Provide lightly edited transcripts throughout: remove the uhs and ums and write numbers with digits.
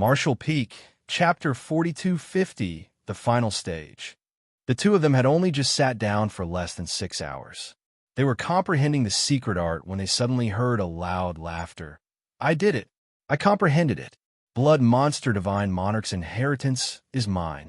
Martial Peak, Chapter 4250, the final stage. The two of them had only just sat down for less than 6 hours. They were comprehending the secret art when they suddenly heard a loud laughter. I did it. I comprehended it. Blood Monster Divine Monarch's inheritance is mine.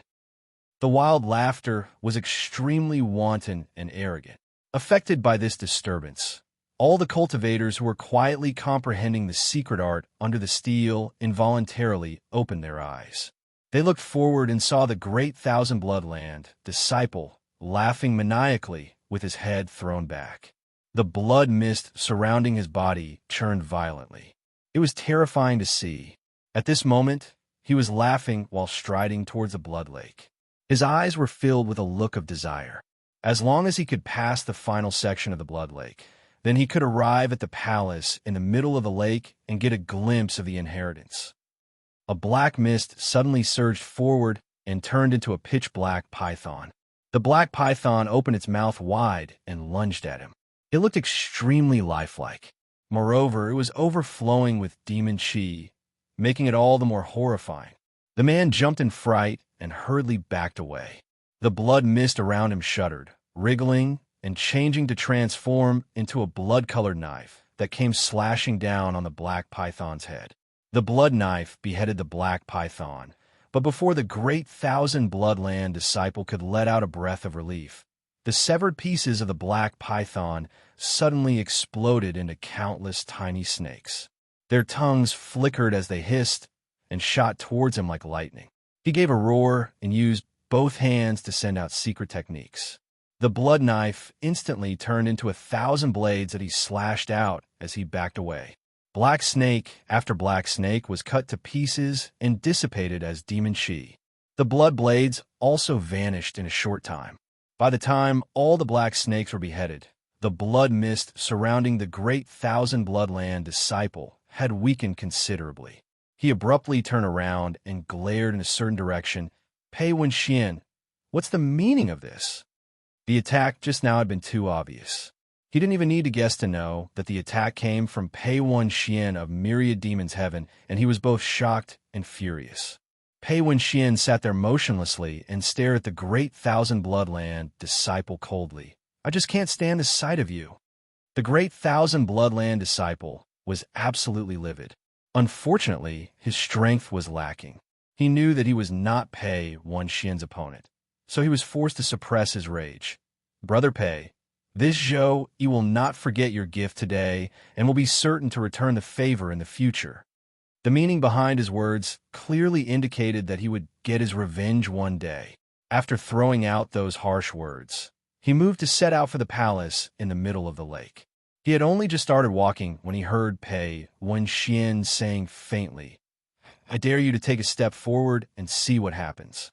The wild laughter was extremely wanton and arrogant. Affected by this disturbance, all the cultivators who were quietly comprehending the secret art under the steel involuntarily opened their eyes. They looked forward and saw the great Thousand Bloodland disciple laughing maniacally with his head thrown back. The blood mist surrounding his body churned violently. It was terrifying to see. At this moment, he was laughing while striding towards the blood lake. His eyes were filled with a look of desire. As long as he could pass the final section of the blood lake, then he could arrive at the palace in the middle of the lake and get a glimpse of the inheritance. A black mist suddenly surged forward and turned into a pitch-black python. The black python opened its mouth wide and lunged at him. It looked extremely lifelike. Moreover, it was overflowing with demon chi, making it all the more horrifying. The man jumped in fright and hurriedly backed away. The blood mist around him shuddered, wriggling and changing to transform into a blood-colored knife that came slashing down on the black python's head. The blood knife beheaded the black python, but before the great Thousand Bloodland disciple could let out a breath of relief, the severed pieces of the black python suddenly exploded into countless tiny snakes. Their tongues flickered as they hissed and shot towards him like lightning. He gave a roar and used both hands to send out secret techniques. The blood knife instantly turned into 1,000 blades that he slashed out as he backed away. Black snake after black snake was cut to pieces and dissipated as demon chi. The blood blades also vanished in a short time. By the time all the black snakes were beheaded, the blood mist surrounding the great Thousand Bloodland disciple had weakened considerably. He abruptly turned around and glared in a certain direction. Pei Wenxian, what's the meaning of this? The attack just now had been too obvious. He didn't even need to guess to know that the attack came from Pei Wenxian of Myriad Demons Heaven, and he was both shocked and furious. Pei Wenxian sat there motionlessly and stared at the great Thousand Bloodland disciple coldly. I just can't stand the sight of you. The great Thousand Bloodland disciple was absolutely livid. Unfortunately, his strength was lacking. He knew that he was not Pei Wenxian's opponent, so he was forced to suppress his rage. Brother Pei, this Zhou, you will not forget your gift today and will be certain to return the favor in the future. The meaning behind his words clearly indicated that he would get his revenge one day. After throwing out those harsh words, he moved to set out for the palace in the middle of the lake. He had only just started walking when he heard Pei Wenxian saying faintly, I dare you to take a step forward and see what happens.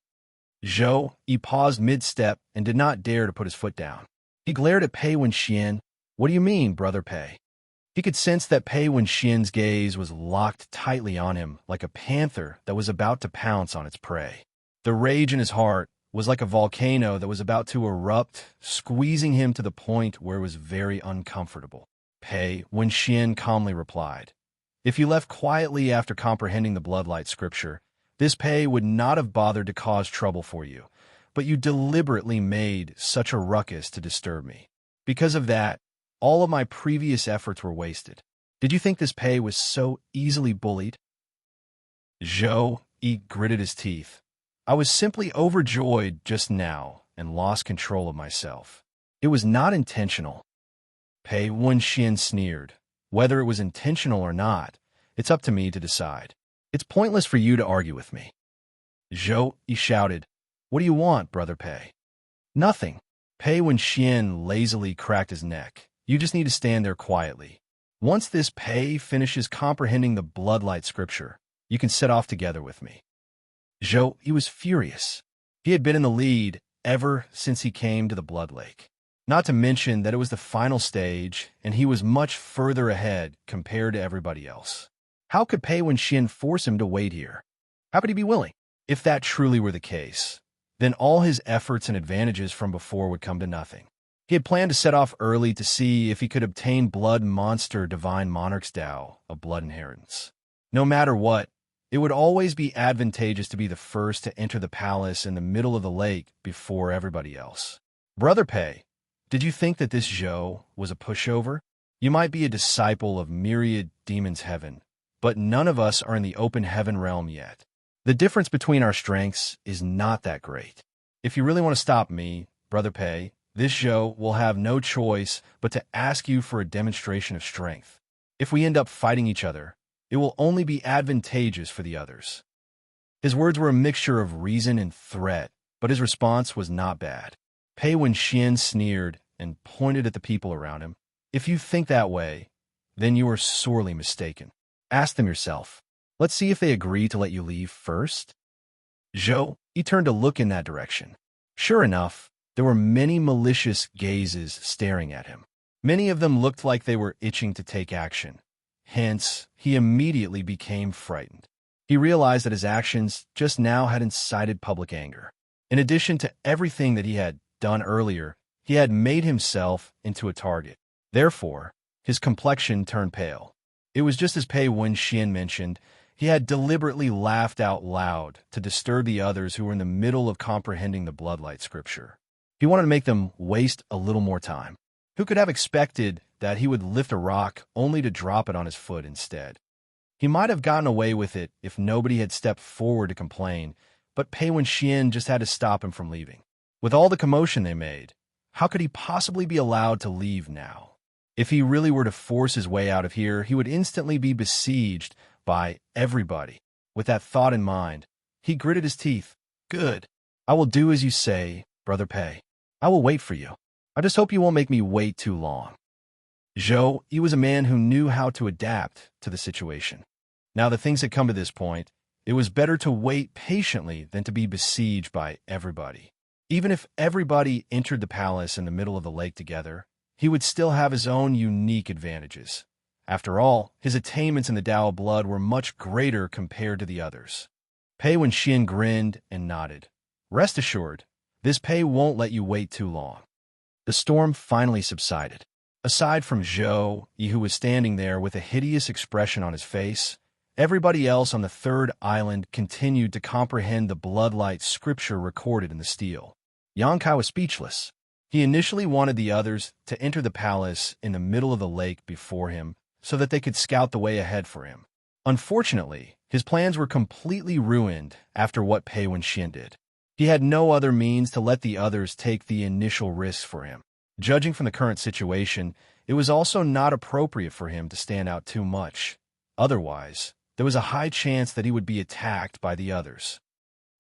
Zhou, he paused mid-step and did not dare to put his foot down. He glared at Pei Wenxian. What do you mean, Brother Pei? He could sense that Pei Wenxian's gaze was locked tightly on him like a panther that was about to pounce on its prey. The rage in his heart was like a volcano that was about to erupt, squeezing him to the point where it was very uncomfortable. Pei Wenxian calmly replied, If you left quietly after comprehending the Bloodlight scripture, this Pei would not have bothered to cause trouble for you, but you deliberately made such a ruckus to disturb me. Because of that, all of my previous efforts were wasted. Did you think this Pei was so easily bullied? Zhou, he gritted his teeth. I was simply overjoyed just now and lost control of myself. It was not intentional. Pei Wenxian sneered. Whether it was intentional or not, it's up to me to decide. It's pointless for you to argue with me. Zhou, he shouted. What do you want, Brother Pei? Nothing. Pei Wenxian lazily cracked his neck. You just need to stand there quietly. Once this Pei finishes comprehending the Bloodlight scripture, you can set off together with me. Zhou, he was furious. He had been in the lead ever since he came to the Blood Lake. Not to mention that it was the final stage, and he was much further ahead compared to everybody else. How could Pei Wenxian force him to wait here? How could he be willing? If that truly were the case, then all his efforts and advantages from before would come to nothing. He had planned to set off early to see if he could obtain Blood Monster Divine Monarch's Tao of Blood Inheritance. No matter what, It would always be advantageous to be the first to enter the palace in the middle of the lake before everybody else. Brother Pei, did you think that this Zhou was a pushover? You might be a disciple of myriad demons' heaven, but none of us are in the open heaven realm yet. The difference between our strengths is not that great. If you really want to stop me, Brother Pei, this Zhou will have no choice but to ask you for a demonstration of strength. If we end up fighting each other, it will only be advantageous for the others. His words were a mixture of reason and threat, but his response was not bad. Pei Wenxian sneered and pointed at the people around him. If you think that way, then you are sorely mistaken. Ask them yourself. Let's see if they agree to let you leave first. Zhou, he turned to look in that direction. Sure enough, there were many malicious gazes staring at him. Many of them looked like they were itching to take action. Hence, he immediately became frightened. He realized that his actions just now had incited public anger. In addition to everything that he had done earlier, he had made himself into a target. Therefore, his complexion turned pale. It was just as Pei Wenxian mentioned. He had deliberately laughed out loud to disturb the others who were in the middle of comprehending the Bloodlight scripture. He wanted to make them waste a little more time. Who could have expected that he would lift a rock only to drop it on his foot instead? He might have gotten away with it if nobody had stepped forward to complain, but Pei Wenxian just had to stop him from leaving. With all the commotion they made, how could he possibly be allowed to leave now? If he really were to force his way out of here, he would instantly be besieged by everybody. With that thought in mind, he gritted his teeth. Good. I will do as you say, Brother Pei. I will wait for you. I just hope you won't make me wait too long. Zhou, he was a man who knew how to adapt to the situation. Now that things had come to this point, it was better to wait patiently than to be besieged by everybody. Even if everybody entered the palace in the middle of the lake together, he would still have his own unique advantages. After all, his attainments in the Tao of Blood were much greater compared to the others. Pei Wenxian grinned and nodded. Rest assured, this Pei won't let you wait too long. The storm finally subsided. Aside from Zhou, who was standing there with a hideous expression on his face, everybody else on the third island continued to comprehend the Bloodlight scripture recorded in the steel. Xianxia was speechless. He initially wanted the others to enter the palace in the middle of the lake before him, so that they could scout the way ahead for him. Unfortunately, his plans were completely ruined after what Pei Wenxian did. He had no other means to let the others take the initial risks for him. Judging from the current situation, it was also not appropriate for him to stand out too much. Otherwise, there was a high chance that he would be attacked by the others.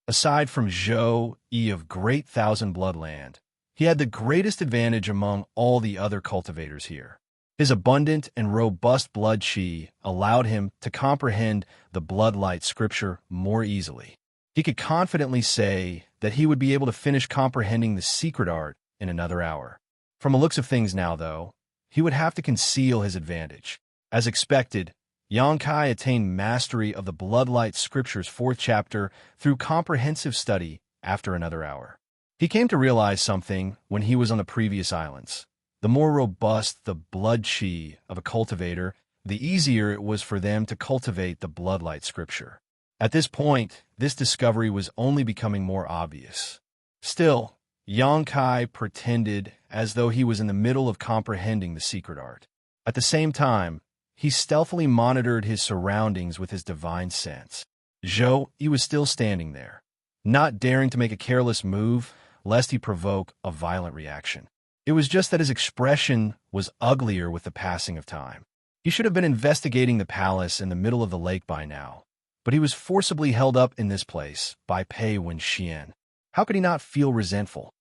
Aside from Zhou of Great Thousand Bloodland, he had the greatest advantage among all the other cultivators here. His abundant and robust blood qi allowed him to comprehend the Bloodlight scripture more easily. He could confidently say that he would be able to finish comprehending the secret art in another hour. From the looks of things now, though, he would have to conceal his advantage. As expected, Xianxia attained mastery of the Bloodlight scripture's 4th chapter through comprehensive study after another hour. He came to realize something when he was on the previous islands. The more robust the blood qi of a cultivator, the easier it was for them to cultivate the Bloodlight scripture. At this point, this discovery was only becoming more obvious. Still, Xianxia pretended as though he was in the middle of comprehending the secret art. At the same time, he stealthily monitored his surroundings with his divine sense. Zhou, he was still standing there, not daring to make a careless move lest he provoke a violent reaction. It was just that his expression was uglier with the passing of time. He should have been investigating the palace in the middle of the lake by now, but he was forcibly held up in this place by Pei Wenxian. How could he not feel resentful?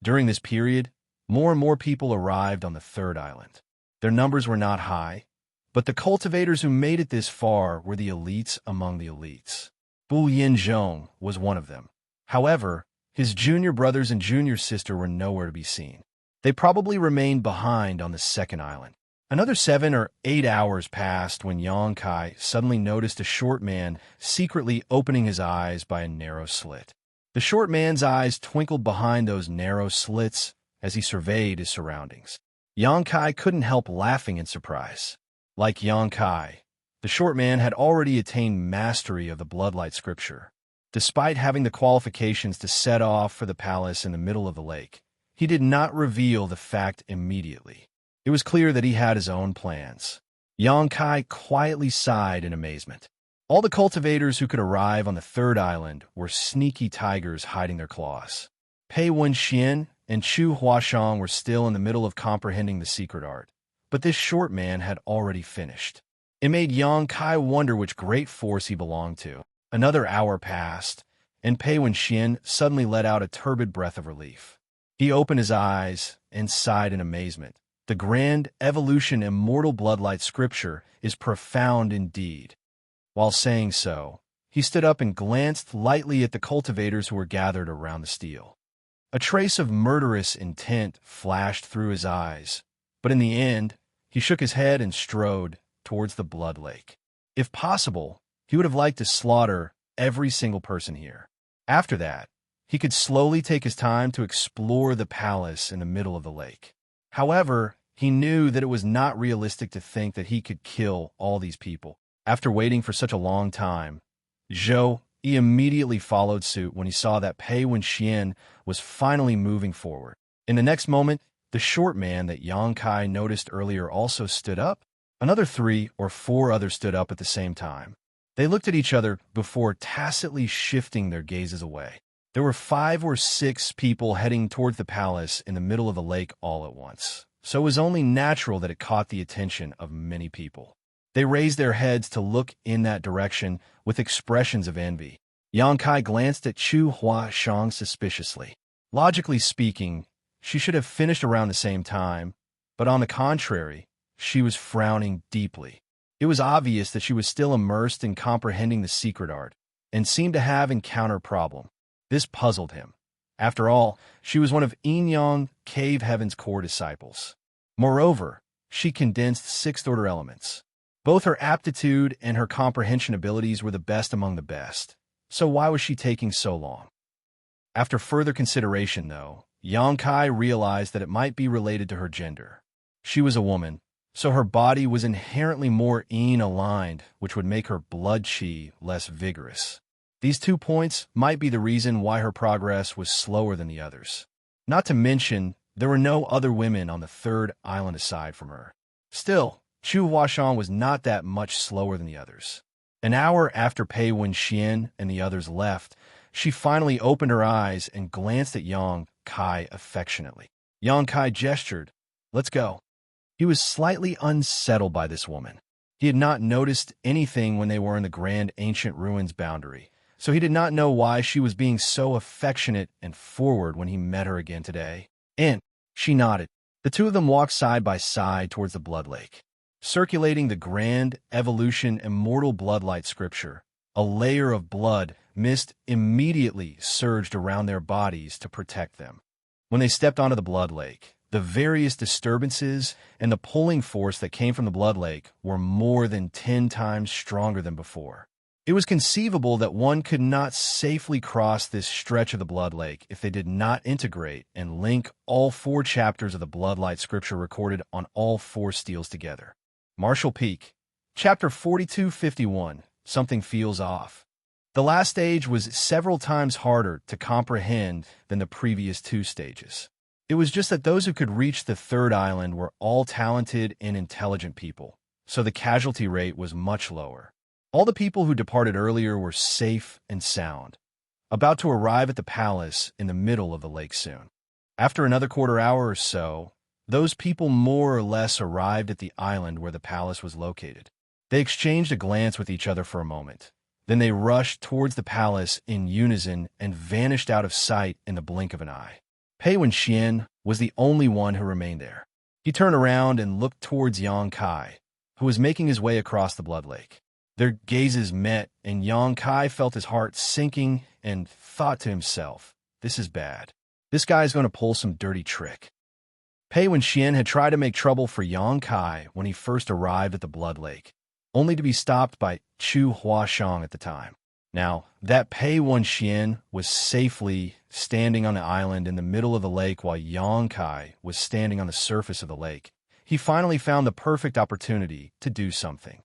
During this period, more and more people arrived on the third island. Their numbers were not high, but the cultivators who made it this far were the elites among the elites. Bu Yinzhong was one of them. However, his junior brothers and junior sister were nowhere to be seen. They probably remained behind on the second island. Another 7 or 8 hours passed when Xianxia suddenly noticed a short man secretly opening his eyes by a narrow slit. The short man's eyes twinkled behind those narrow slits as he surveyed his surroundings. Xianxia couldn't help laughing in surprise. Like Xianxia, The short man had already attained mastery of the bloodlight scripture. Despite having the qualifications to set off for the palace in the middle of the lake, he did not reveal the fact immediately. It was clear that he had his own plans. Xianxia quietly sighed in amazement. All the cultivators who could arrive on the third island were sneaky tigers hiding their claws. Pei Wenxian and Chu Huashang were still in the middle of comprehending the secret art, but this short man had already finished. It made Xianxia wonder which great force he belonged to. Another hour passed, and Pei Wenxian suddenly let out a turbid breath of relief. He opened his eyes and sighed in amazement. The grand evolution immortal bloodlight scripture is profound indeed. While saying so, he stood up and glanced lightly at the cultivators who were gathered around the steel. A trace of murderous intent flashed through his eyes, but in the end, he shook his head and strode towards the blood lake. If possible, he would have liked to slaughter every single person here. After that, he could slowly take his time to explore the palace in the middle of the lake. However, he knew that it was not realistic to think that he could kill all these people. After waiting for such a long time, he immediately followed suit when he saw that Pei Wenxian was finally moving forward. In the next moment, the short man that Xianxia noticed earlier also stood up. Another 3 or 4 others stood up at the same time. They looked at each other before tacitly shifting their gazes away. There were 5 or 6 people heading towards the palace in the middle of the lake all at once, so it was only natural that it caught the attention of many people. They raised their heads to look in that direction with expressions of envy. Xianxia glanced at Chu Huashang suspiciously. Logically speaking, she should have finished around the same time, but on the contrary, she was frowning deeply. It was obvious that she was still immersed in comprehending the secret art, and seemed to have encountered a problem. This puzzled him. After all, she was one of Yin Cave Heaven's core disciples. Moreover, she condensed 6th-order elements. Both her aptitude and her comprehension abilities were the best among the best. So why was she taking so long? After further consideration, though, Xianxia realized that it might be related to her gender. She was a woman, so her body was inherently more yin-aligned, which would make her blood qi less vigorous. These 2 points might be the reason why her progress was slower than the others. Not to mention, there were no other women on the third island aside from her. Still, Chu Huashang was not that much slower than the others. An hour after Pei Wenxian and the others left, she finally opened her eyes and glanced at Xianxia affectionately. Xianxia gestured, "Let's go." He was slightly unsettled by this woman. He had not noticed anything when they were in the grand ancient ruins boundary, so he did not know why she was being so affectionate and forward when he met her again today. And she nodded. The 2 of them walked side by side towards the blood lake. Circulating the grand evolution immortal bloodlight scripture, a layer of blood mist immediately surged around their bodies to protect them. When they stepped onto the blood lake, the various disturbances and the pulling force that came from the blood lake were more than 10 times stronger than before. It was conceivable that one could not safely cross this stretch of the blood lake if they did not integrate and link all 4 chapters of the bloodlight scripture recorded on all 4 steels together. Martial Peak, Chapter 4251, Something Feels Off. The last stage was several times harder to comprehend than the previous 2 stages. It was just that those who could reach the third island were all talented and intelligent people, so the casualty rate was much lower. All the people who departed earlier were safe and sound, about to arrive at the palace in the middle of the lake soon. After another quarter hour or so, those people more or less arrived at the island where the palace was located. They exchanged a glance with each other for a moment. Then they rushed towards the palace in unison and vanished out of sight in the blink of an eye. Pei Wenxian was the only one who remained there. He turned around and looked towards Xianxia, who was making his way across the blood lake. Their gazes met, and Xianxia felt his heart sinking and thought to himself, "This is bad. This guy's going to pull some dirty trick." Pei Wenxian had tried to make trouble for Xianxia when he first arrived at the blood lake, only to be stopped by Chu Huashang at the time. Now, that Pei Wenxian was safely standing on the island in the middle of the lake while Xianxia was standing on the surface of the lake, he finally found the perfect opportunity to do something.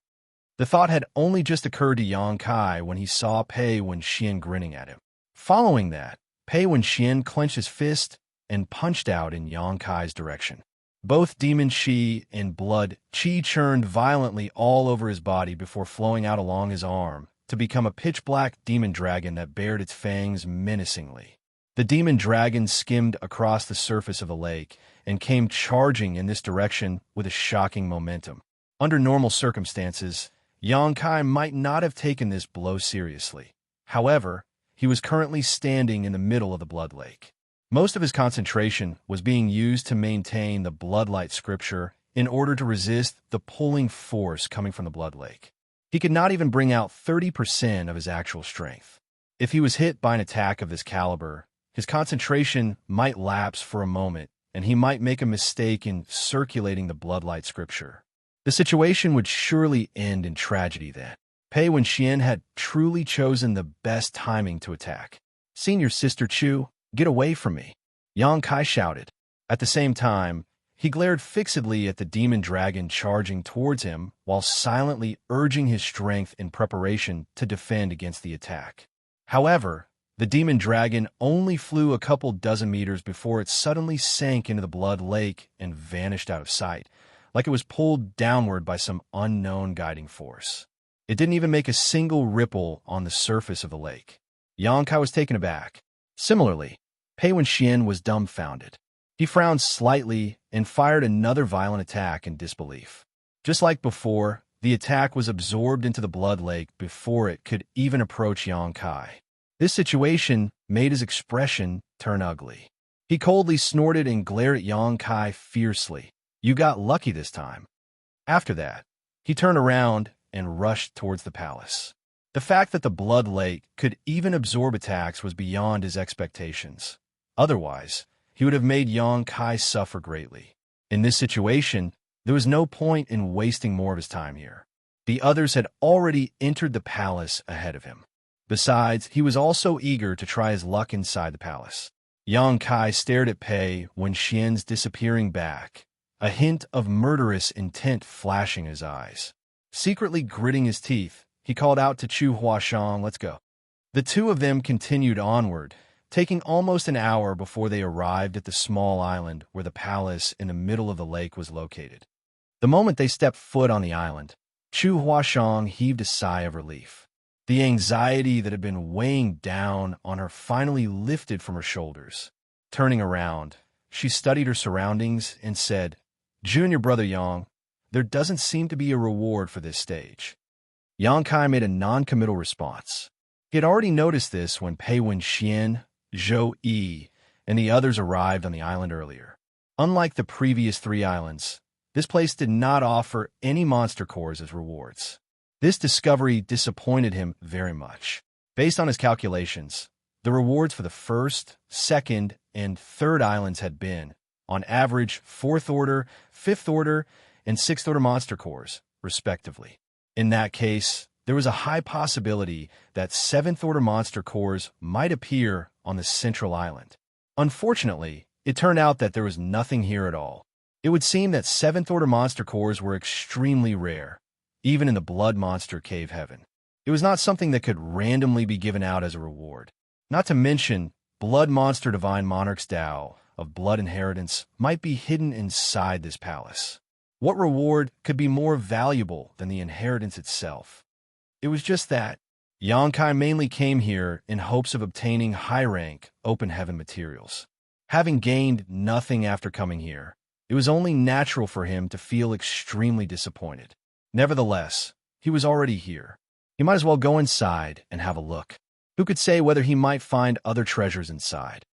The thought had only just occurred to Yang Kai when he saw Pei Wenxian grinning at him. Following that, Pei Wenxian clenched his fist and punched out in Yang Kai's direction. Both demon qi and blood qi churned violently all over his body before flowing out along his arm to become a pitch-black demon dragon that bared its fangs menacingly. The demon dragon skimmed across the surface of the lake and came charging in this direction with a shocking momentum. Under normal circumstances, Yang Kai might not have taken this blow seriously. However, he was currently standing in the middle of the blood lake. Most of his concentration was being used to maintain the bloodlight scripture in order to resist the pulling force coming from the blood lake. He could not even bring out 30% of his actual strength. If he was hit by an attack of this caliber, his concentration might lapse for a moment, and he might make a mistake in circulating the bloodlight scripture. The situation would surely end in tragedy then. Pei Wenxian had truly chosen the best timing to attack. "Senior Sister Chu, get away from me!" Yang Kai shouted. At the same time, he glared fixedly at the demon dragon charging towards him while silently urging his strength in preparation to defend against the attack. However, the demon dragon only flew a couple dozen meters before it suddenly sank into the blood lake and vanished out of sight, like it was pulled downward by some unknown guiding force. It didn't even make a single ripple on the surface of the lake. Yang Kai was taken aback. Similarly, Pei Wenxian was dumbfounded. He frowned slightly and fired another violent attack in disbelief. Just like before, the attack was absorbed into the blood lake before it could even approach Yang Kai. This situation made his expression turn ugly. He coldly snorted and glared at Yang Kai fiercely. "You got lucky this time." After that, he turned around and rushed towards the palace. The fact that the blood lake could even absorb attacks was beyond his expectations. Otherwise, he would have made Yang Kai suffer greatly. In this situation, there was no point in wasting more of his time here. The others had already entered the palace ahead of him. Besides, he was also eager to try his luck inside the palace. Yang Kai stared at Pei Wenxian's disappearing back, a hint of murderous intent flashing in his eyes. Secretly gritting his teeth, he called out to Chu Huashang, "Let's go." The two of them continued onward, taking almost an hour before they arrived at the small island where the palace in the middle of the lake was located. The moment they stepped foot on the island, Chu Huashang heaved a sigh of relief. The anxiety that had been weighing down on her finally lifted from her shoulders. Turning around, she studied her surroundings and said, "Junior brother Yang, there doesn't seem to be a reward for this stage." Yang Kai made a non-committal response. He had already noticed this when Pei Wenxian, Zhou Yi, and the others arrived on the island earlier. Unlike the previous 3 islands, this place did not offer any monster cores as rewards. This discovery disappointed him very much. Based on his calculations, the rewards for the first, second, and third islands had been, on average, 4th order, 5th order, and 6th order monster cores, respectively. In that case, there was a high possibility that 7th order monster cores might appear on the central island. Unfortunately, it turned out that there was nothing here at all. It would seem that 7th order monster cores were extremely rare, even in the blood monster cave heaven. It was not something that could randomly be given out as a reward. Not to mention, blood monster divine monarch's Tao of blood inheritance might be hidden inside this palace. What reward could be more valuable than the inheritance itself? It was just that Yang Kai mainly came here in hopes of obtaining high-rank, open heaven materials. Having gained nothing after coming here, it was only natural for him to feel extremely disappointed. Nevertheless, he was already here. He might as well go inside and have a look. Who could say whether he might find other treasures inside?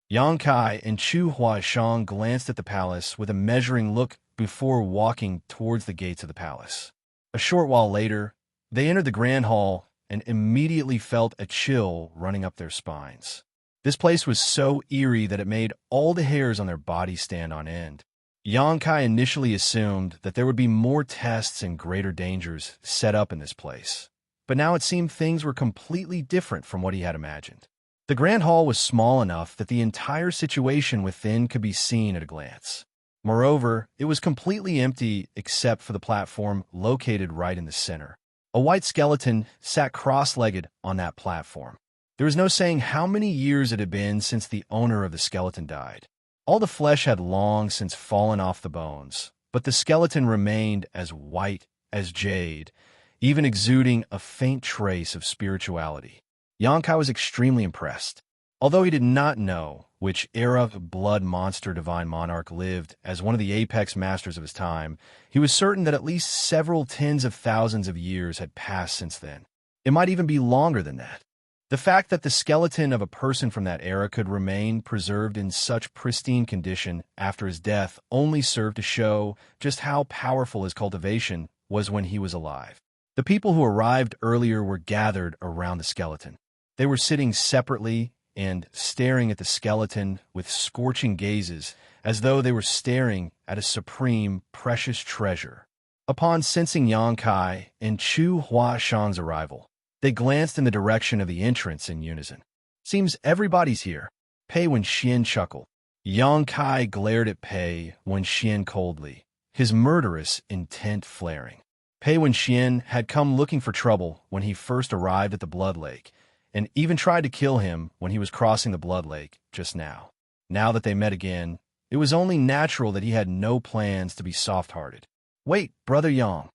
Yang Kai and Chu Huashang glanced at the palace with a measuring look before walking towards the gates of the palace. A short while later, they entered the grand hall and immediately felt a chill running up their spines. This place was so eerie that it made all the hairs on their bodies stand on end. Yang Kai initially assumed that there would be more tests and greater dangers set up in this place, but now it seemed things were completely different from what he had imagined. The grand hall was small enough that the entire situation within could be seen at a glance. Moreover, it was completely empty except for the platform located right in the center. A white skeleton sat cross-legged on that platform. There was no saying how many years it had been since the owner of the skeleton died. All the flesh had long since fallen off the bones, but the skeleton remained as white as jade, even exuding a faint trace of spirituality. Xianxia was extremely impressed. Although he did not know which era of blood monster divine monarch lived as one of the apex masters of his time, he was certain that at least several tens of thousands of years had passed since then. It might even be longer than that. The fact that the skeleton of a person from that era could remain preserved in such pristine condition after his death only served to show just how powerful his cultivation was when he was alive. The people who arrived earlier were gathered around the skeleton. They were sitting separately and staring at the skeleton with scorching gazes, as though they were staring at a supreme, precious treasure. Upon sensing Xianxia and Chu Huashang's arrival, they glanced in the direction of the entrance in unison. "Seems everybody's here," Pei Wenxian chuckled. Xianxia glared at Pei Wenxian coldly, his murderous intent flaring. Pei Wenxian had come looking for trouble when he first arrived at the Blood Lake, and even tried to kill him when he was crossing the Blood Lake just now. Now that they met again, it was only natural that he had no plans to be soft-hearted. "Wait, Brother Yang."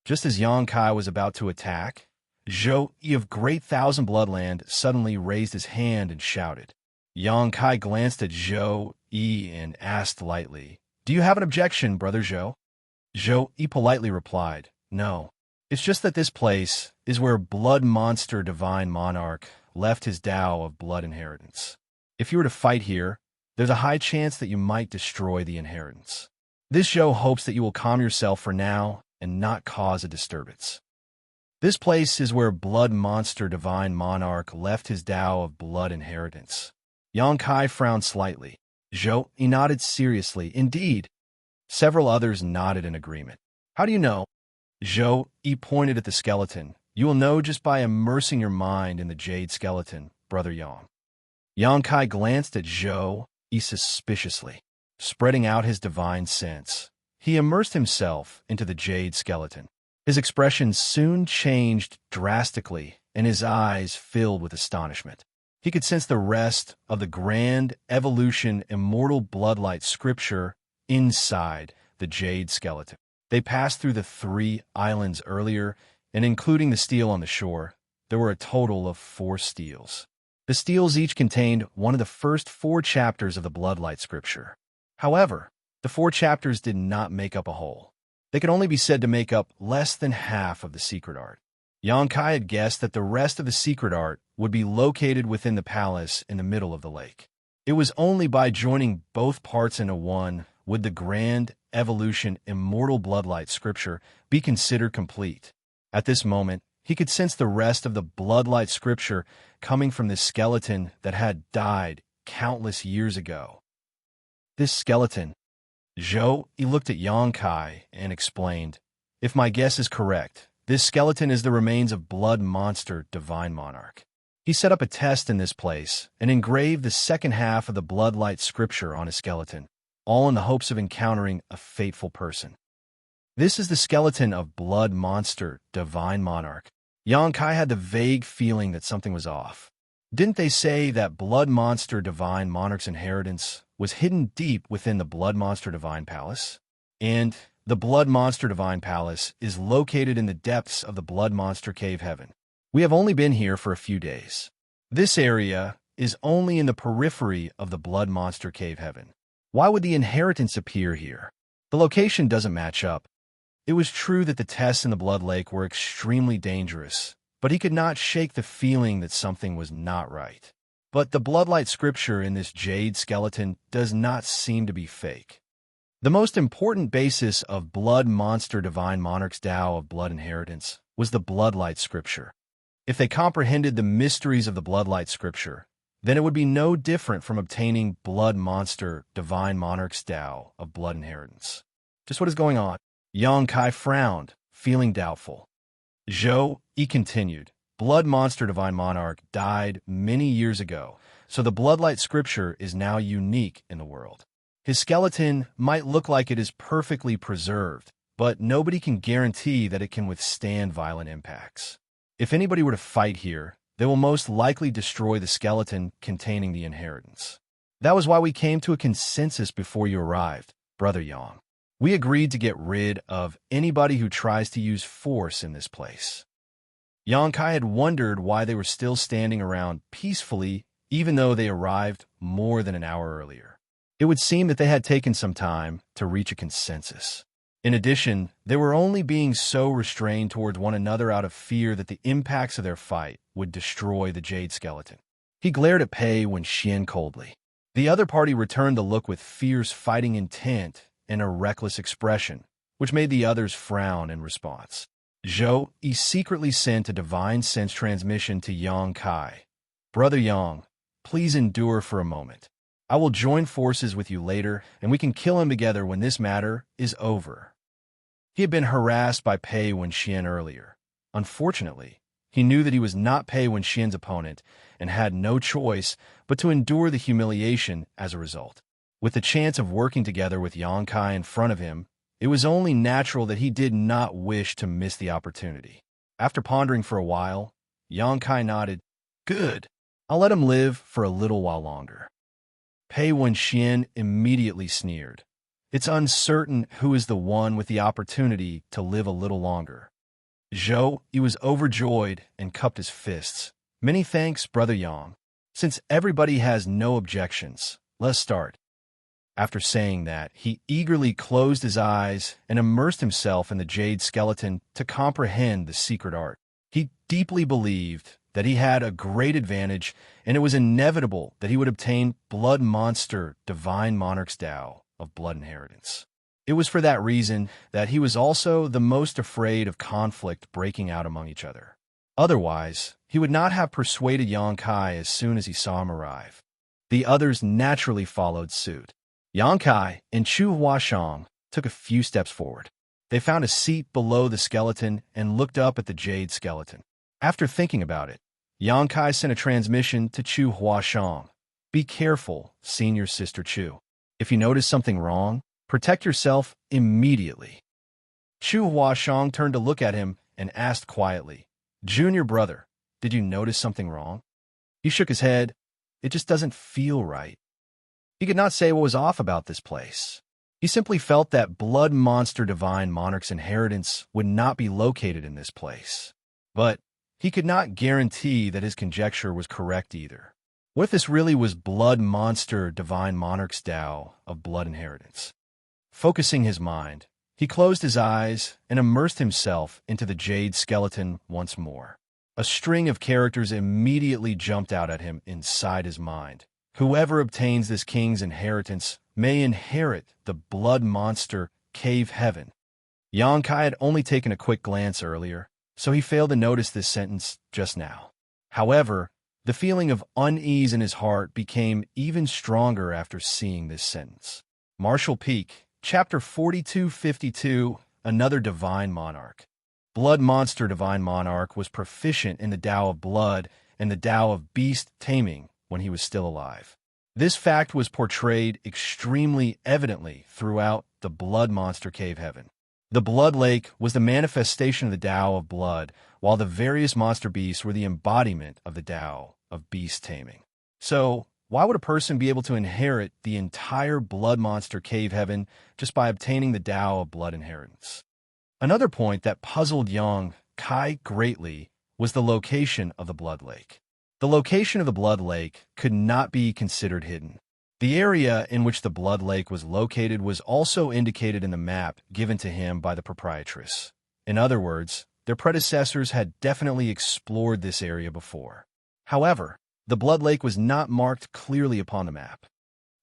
Just as Xianxia was about to attack, Zhou Yi of Great Thousand Bloodland suddenly raised his hand and shouted. Xianxia glanced at Zhou Yi and asked lightly, "Do you have an objection, Brother Zhou?" Zhou Yi politely replied, "No. It's just that this place is where Blood Monster Divine Monarch left his Tao of Blood Inheritance. If you were to fight here, there's a high chance that you might destroy the inheritance. This Zhou hopes that you will calm yourself for now and not cause a disturbance. This place is where Blood Monster Divine Monarch left his Tao of Blood Inheritance." Xianxia frowned slightly. Zhou Yi nodded seriously. "Indeed." Several others nodded in agreement. "How do you know?" Zhou Yi pointed at the skeleton. "You will know just by immersing your mind in the jade skeleton, Brother Yang." Xianxia glanced at Zhou Yi suspiciously. Spreading out his divine sense, he immersed himself into the jade skeleton. His expression soon changed drastically, and his eyes filled with astonishment. He could sense the rest of the grand evolution immortal bloodlight scripture inside the jade skeleton. They passed through the 3 islands earlier, and including the stele on the shore, there were a total of 4 steles. The steles each contained one of the first 4 chapters of the bloodlight scripture. However, the 4 chapters did not make up a whole. They could only be said to make up less than half of the secret art. Xianxia had guessed that the rest of the secret art would be located within the palace in the middle of the lake. It was only by joining both parts into one would the grand evolution immortal bloodlight scripture be considered complete. At this moment, he could sense the rest of the bloodlight scripture coming from this skeleton that had died countless years ago. This skeleton. Zhou Yi looked at Xianxia and explained, "If my guess is correct, this skeleton is the remains of Blood Monster Divine Monarch. He set up a test in this place and engraved the second half of the bloodlight scripture on his skeleton, all in the hopes of encountering a fateful person. This is the skeleton of Blood Monster Divine Monarch." Xianxia had the vague feeling that something was off. Didn't they say that Blood Monster Divine Monarch's inheritance was hidden deep within the Blood Monster Divine Palace? And the Blood Monster Divine Palace is located in the depths of the Blood Monster Cave Heaven. We have only been here for a few days. This area is only in the periphery of the Blood Monster Cave Heaven. Why would the inheritance appear here? The location doesn't match up. It was true that the tests in the Blood Lake were extremely dangerous, but he could not shake the feeling that something was not right. But the bloodlight scripture in this jade skeleton does not seem to be fake. The most important basis of Blood Monster Divine Monarch's Tao of Blood Inheritance was the bloodlight scripture. If they comprehended the mysteries of the bloodlight scripture, then it would be no different from obtaining Blood Monster Divine Monarch's Tao of Blood Inheritance. Just what is going on? Xianxia frowned, feeling doubtful. Zhou Yi continued, "Blood Monster Divine Monarch died many years ago, so the bloodlight scripture is now unique in the world. His skeleton might look like it is perfectly preserved, but nobody can guarantee that it can withstand violent impacts. If anybody were to fight here, they will most likely destroy the skeleton containing the inheritance. That was why we came to a consensus before you arrived, Brother Yang. We agreed to get rid of anybody who tries to use force in this place. Xianxia had wondered why they were still standing around peacefully even though they arrived more than an hour earlier. It would seem that they had taken some time to reach a consensus. In addition, they were only being so restrained towards one another out of fear that the impacts of their fight would destroy the jade skeleton. He glared at Pei Wenxian coldly. The other party returned the look with fierce fighting intent and a reckless expression, which made the others frown in response. Zhou Yi secretly sent a divine sense transmission to Yang Kai. Brother Yang, please endure for a moment. I will join forces with you later, and we can kill him together when this matter is over. He had been harassed by Pei Wenxian earlier. Unfortunately, he knew that he was not Pei Wenxian's opponent and had no choice but to endure the humiliation as a result. With the chance of working together with Yang Kai in front of him, it was only natural that he did not wish to miss the opportunity. After pondering for a while, Yang Kai nodded. Good. I'll let him live for a little while longer. Pei Wenxian immediately sneered. It's uncertain who is the one with the opportunity to live a little longer. Zhou Yi was overjoyed and cupped his fists. Many thanks, Brother Yang. Since everybody has no objections, let's start. After saying that, he eagerly closed his eyes and immersed himself in the jade skeleton to comprehend the secret art. He deeply believed that he had a great advantage, and it was inevitable that he would obtain Blood Monster Divine Monarch's Tao of Blood Inheritance. It was for that reason that he was also the most afraid of conflict breaking out among each other. Otherwise, he would not have persuaded Yang Kai as soon as he saw him arrive. The others naturally followed suit. Yang Kai and Chu Huashang took a few steps forward. They found a seat below the skeleton and looked up at the jade skeleton. After thinking about it, Yang Kai sent a transmission to Chu Huashang. Be careful, senior sister Chu. If you notice something wrong, protect yourself immediately. Chu Huashang turned to look at him and asked quietly, Junior brother, did you notice something wrong? He shook his head. It just doesn't feel right. He could not say what was off about this place. He simply felt that Blood Monster Divine Monarch's inheritance would not be located in this place. But he could not guarantee that his conjecture was correct either. What if this really was Blood Monster Divine Monarch's Tao of Blood Inheritance? Focusing his mind, he closed his eyes and immersed himself into the jade skeleton once more. A string of characters immediately jumped out at him inside his mind. Whoever obtains this king's inheritance may inherit the Blood Monster Cave Heaven. Yang Kai had only taken a quick glance earlier, so he failed to notice this sentence just now. However, the feeling of unease in his heart became even stronger after seeing this sentence. Martial Peak, Chapter 4252, Another Divine Monarch. Blood Monster Divine Monarch was proficient in the Tao of Blood and the Tao of Beast Taming when he was still alive. This fact was portrayed extremely evidently throughout the Blood Monster Cave Heaven. The Blood Lake was the manifestation of the Tao of Blood, while the various monster beasts were the embodiment of the Tao of Beast Taming. So, why would a person be able to inherit the entire Blood Monster Cave Heaven just by obtaining the Tao of Blood Inheritance? Another point that puzzled Yang Kai greatly was the location of the Blood Lake. The location of the Blood Lake could not be considered hidden. The area in which the Blood Lake was located was also indicated in the map given to him by the proprietress. In other words, their predecessors had definitely explored this area before. However, the Blood Lake was not marked clearly upon the map.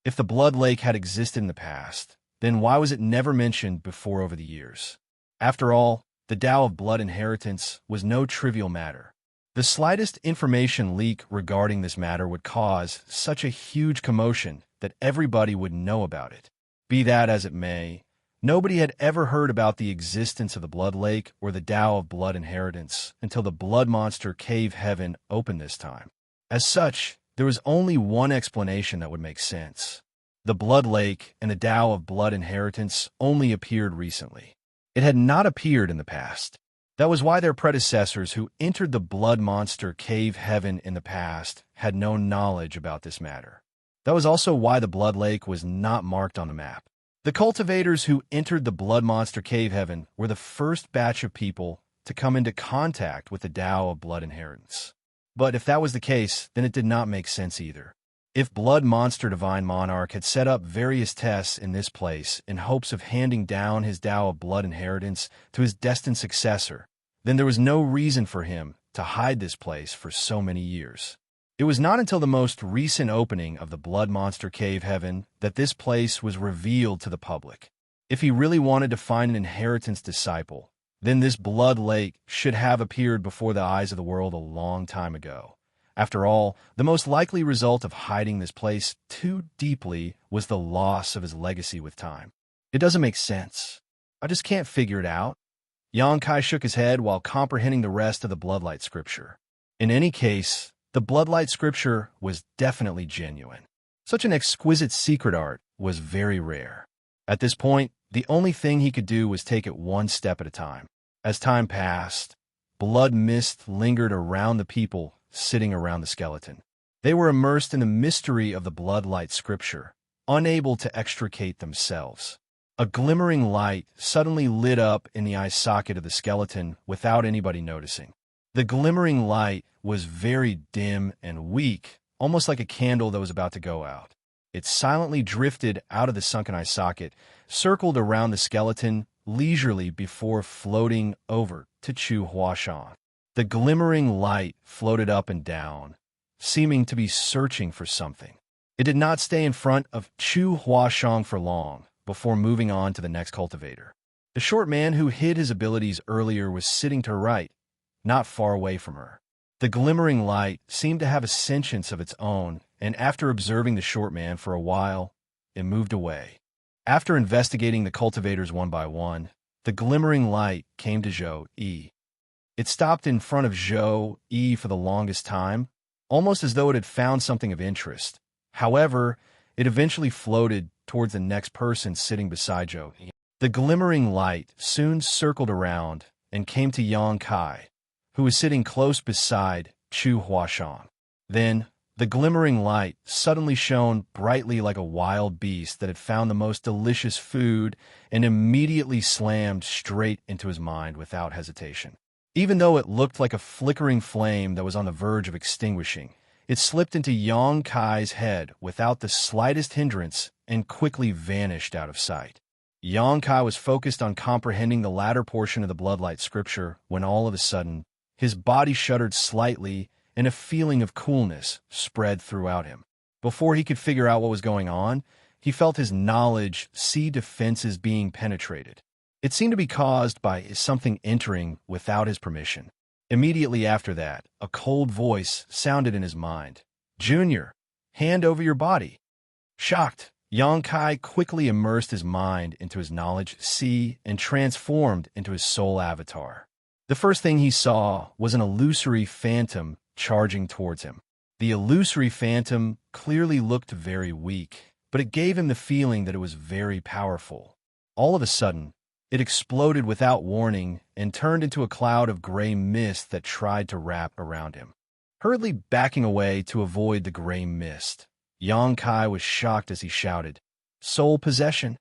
If the Blood Lake had existed in the past, then why was it never mentioned before over the years? After all, the Tao of Blood Inheritance was no trivial matter. The slightest information leak regarding this matter would cause such a huge commotion that everybody would know about it. Be that as it may, nobody had ever heard about the existence of the Blood Lake or the Tao of Blood Inheritance until the Blood Monster Cave Heaven opened this time. As such, there was only one explanation that would make sense. The Blood Lake and the Tao of Blood Inheritance only appeared recently. It had not appeared in the past. That was why their predecessors who entered the blood monster cave heaven in the past had no knowledge about this matter. That was also why the blood lake was not marked on the map. The cultivators who entered the blood monster cave heaven were the first batch of people to come into contact with the Tao of blood inheritance. But if that was the case, then it did not make sense either. If Blood Monster Divine Monarch had set up various tests in this place in hopes of handing down his Tao of blood inheritance to his destined successor, then there was no reason for him to hide this place for so many years. It was not until the most recent opening of the Blood Monster Cave Heaven that this place was revealed to the public. If he really wanted to find an inheritance disciple, then this blood lake should have appeared before the eyes of the world a long time ago. After all, the most likely result of hiding this place too deeply was the loss of his legacy with time. It doesn't make sense. I just can't figure it out. Xianxia shook his head while comprehending the rest of the Bloodlight scripture. In any case, the Bloodlight scripture was definitely genuine. Such an exquisite secret art was very rare. At this point, the only thing he could do was take it one step at a time. As time passed, blood mist lingered around the people sitting around the skeleton. They were immersed in the mystery of the Bloodlight scripture, unable to extricate themselves. A glimmering light suddenly lit up in the eye socket of the skeleton without anybody noticing. The glimmering light was very dim and weak, almost like a candle that was about to go out. It silently drifted out of the sunken eye socket, circled around the skeleton leisurely before floating over to Chu Huashan. The glimmering light floated up and down, seeming to be searching for something. It did not stay in front of Chu Huashang for long before moving on to the next cultivator. The short man who hid his abilities earlier was sitting to her right, not far away from her. The glimmering light seemed to have a sentience of its own, and after observing the short man for a while, it moved away. After investigating the cultivators one by one, the glimmering light came to Zhou Yi. It stopped in front of Zhou Yi for the longest time, almost as though it had found something of interest. However, it eventually floated towards the next person sitting beside Zhou Yi. The glimmering light soon circled around and came to Yang Kai, who was sitting close beside Chu Huashan. Then, the glimmering light suddenly shone brightly like a wild beast that had found the most delicious food and immediately slammed straight into his mind without hesitation. Even though it looked like a flickering flame that was on the verge of extinguishing, it slipped into Yang Kai's head without the slightest hindrance and quickly vanished out of sight. Yang Kai was focused on comprehending the latter portion of the Bloodlight scripture when all of a sudden, his body shuddered slightly and a feeling of coolness spread throughout him. Before he could figure out what was going on, he felt his knowledge see defenses being penetrated. It seemed to be caused by something entering without his permission. Immediately after that, a cold voice sounded in his mind. "Junior, hand over your body." Shocked, Yang Kai quickly immersed his mind into his knowledge sea and transformed into his soul avatar. The first thing he saw was an illusory phantom charging towards him. The illusory phantom clearly looked very weak, but it gave him the feeling that it was very powerful. All of a sudden, it exploded without warning and turned into a cloud of gray mist that tried to wrap around him. Hurriedly backing away to avoid the gray mist, Yang Kai was shocked as he shouted, "Soul possession!"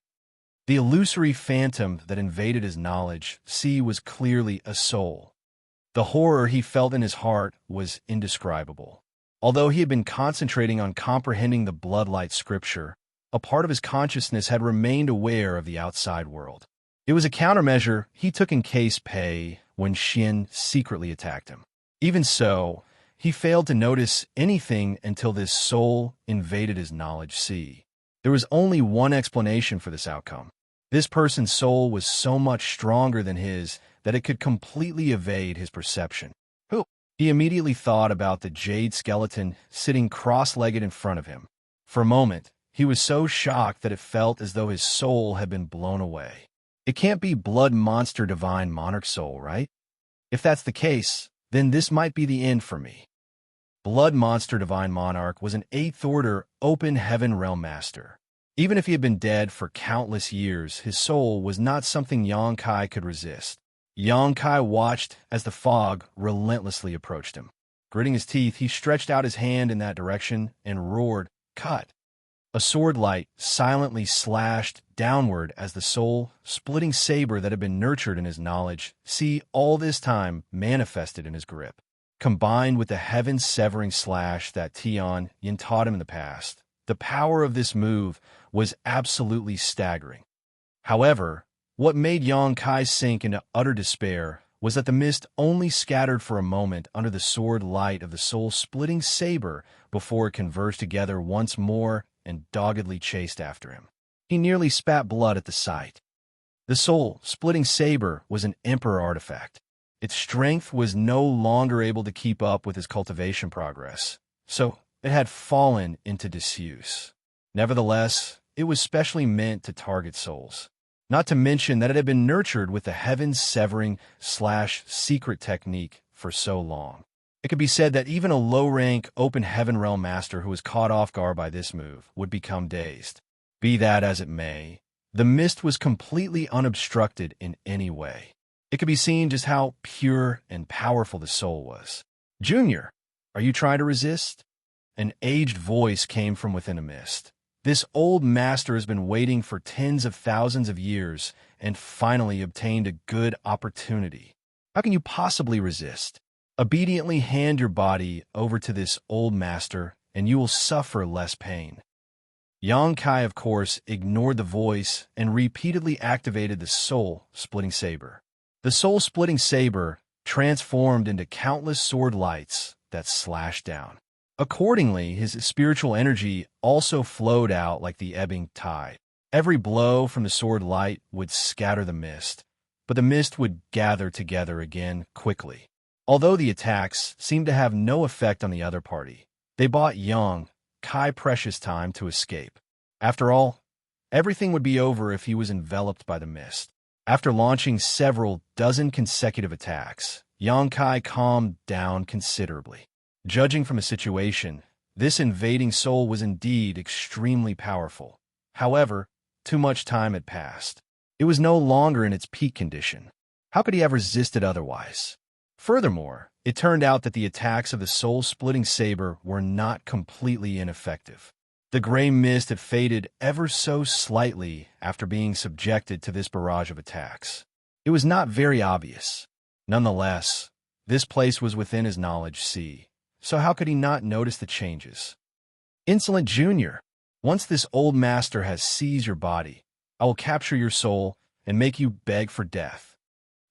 The illusory phantom that invaded his knowledge sea was clearly a soul. The horror he felt in his heart was indescribable. Although he had been concentrating on comprehending the Bloodlight scripture, a part of his consciousness had remained aware of the outside world. It was a countermeasure he took in case Pei when Xin secretly attacked him. Even so, he failed to notice anything until this soul invaded his knowledge sea. There was only one explanation for this outcome. This person's soul was so much stronger than his that it could completely evade his perception. Who? He immediately thought about the jade skeleton sitting cross-legged in front of him. For a moment, he was so shocked that it felt as though his soul had been blown away. It can't be Blood Monster Divine Monarch Soul, right? If that's the case, then this might be the end for me. Blood Monster Divine Monarch was an 8th Order Open Heaven Realm Master. Even if he had been dead for countless years, his soul was not something Xianxia could resist. Xianxia watched as the fog relentlessly approached him. Gritting his teeth, he stretched out his hand in that direction and roared, "Cut!" A sword light silently slashed downward as the soul-splitting saber that had been nurtured in his knowledge, all this time manifested in his grip. Combined with the heaven-severing slash that Tian Yin taught him in the past, the power of this move was absolutely staggering. However, what made Xianxia sink into utter despair was that the mist only scattered for a moment under the sword light of the soul-splitting saber before it converged together once more and doggedly chased after him. He nearly spat blood at the sight. The soul-splitting saber was an emperor artifact. Its strength was no longer able to keep up with his cultivation progress, so it had fallen into disuse. Nevertheless, it was specially meant to target souls. Not to mention that it had been nurtured with the heaven-severing secret technique for so long. It could be said that even a low-rank open heaven realm master who was caught off guard by this move would become dazed. Be that as it may, the mist was completely unobstructed in any way. It could be seen just how pure and powerful the soul was. "Junior, are you trying to resist?" An aged voice came from within a mist. This old master has been waiting for tens of thousands of years and finally obtained a good opportunity. How can you possibly resist? Obediently hand your body over to this old master, and you will suffer less pain. Xianxia, of course, ignored the voice and repeatedly activated the soul-splitting saber. The soul-splitting saber transformed into countless sword lights that slashed down. Accordingly, his spiritual energy also flowed out like the ebbing tide. Every blow from the sword light would scatter the mist, but the mist would gather together again quickly. Although the attacks seemed to have no effect on the other party, they bought Xianxia precious time to escape. After all, everything would be over if he was enveloped by the mist. After launching several dozen consecutive attacks, Xianxia calmed down considerably. Judging from the situation, this invading soul was indeed extremely powerful. However, too much time had passed. It was no longer in its peak condition. How could he have resisted otherwise? Furthermore, it turned out that the attacks of the soul-splitting saber were not completely ineffective. The gray mist had faded ever so slightly after being subjected to this barrage of attacks. It was not very obvious. Nonetheless, this place was within his knowledge, so how could he not notice the changes? "Insolent Junior, once this old master has seized your body, I will capture your soul and make you beg for death."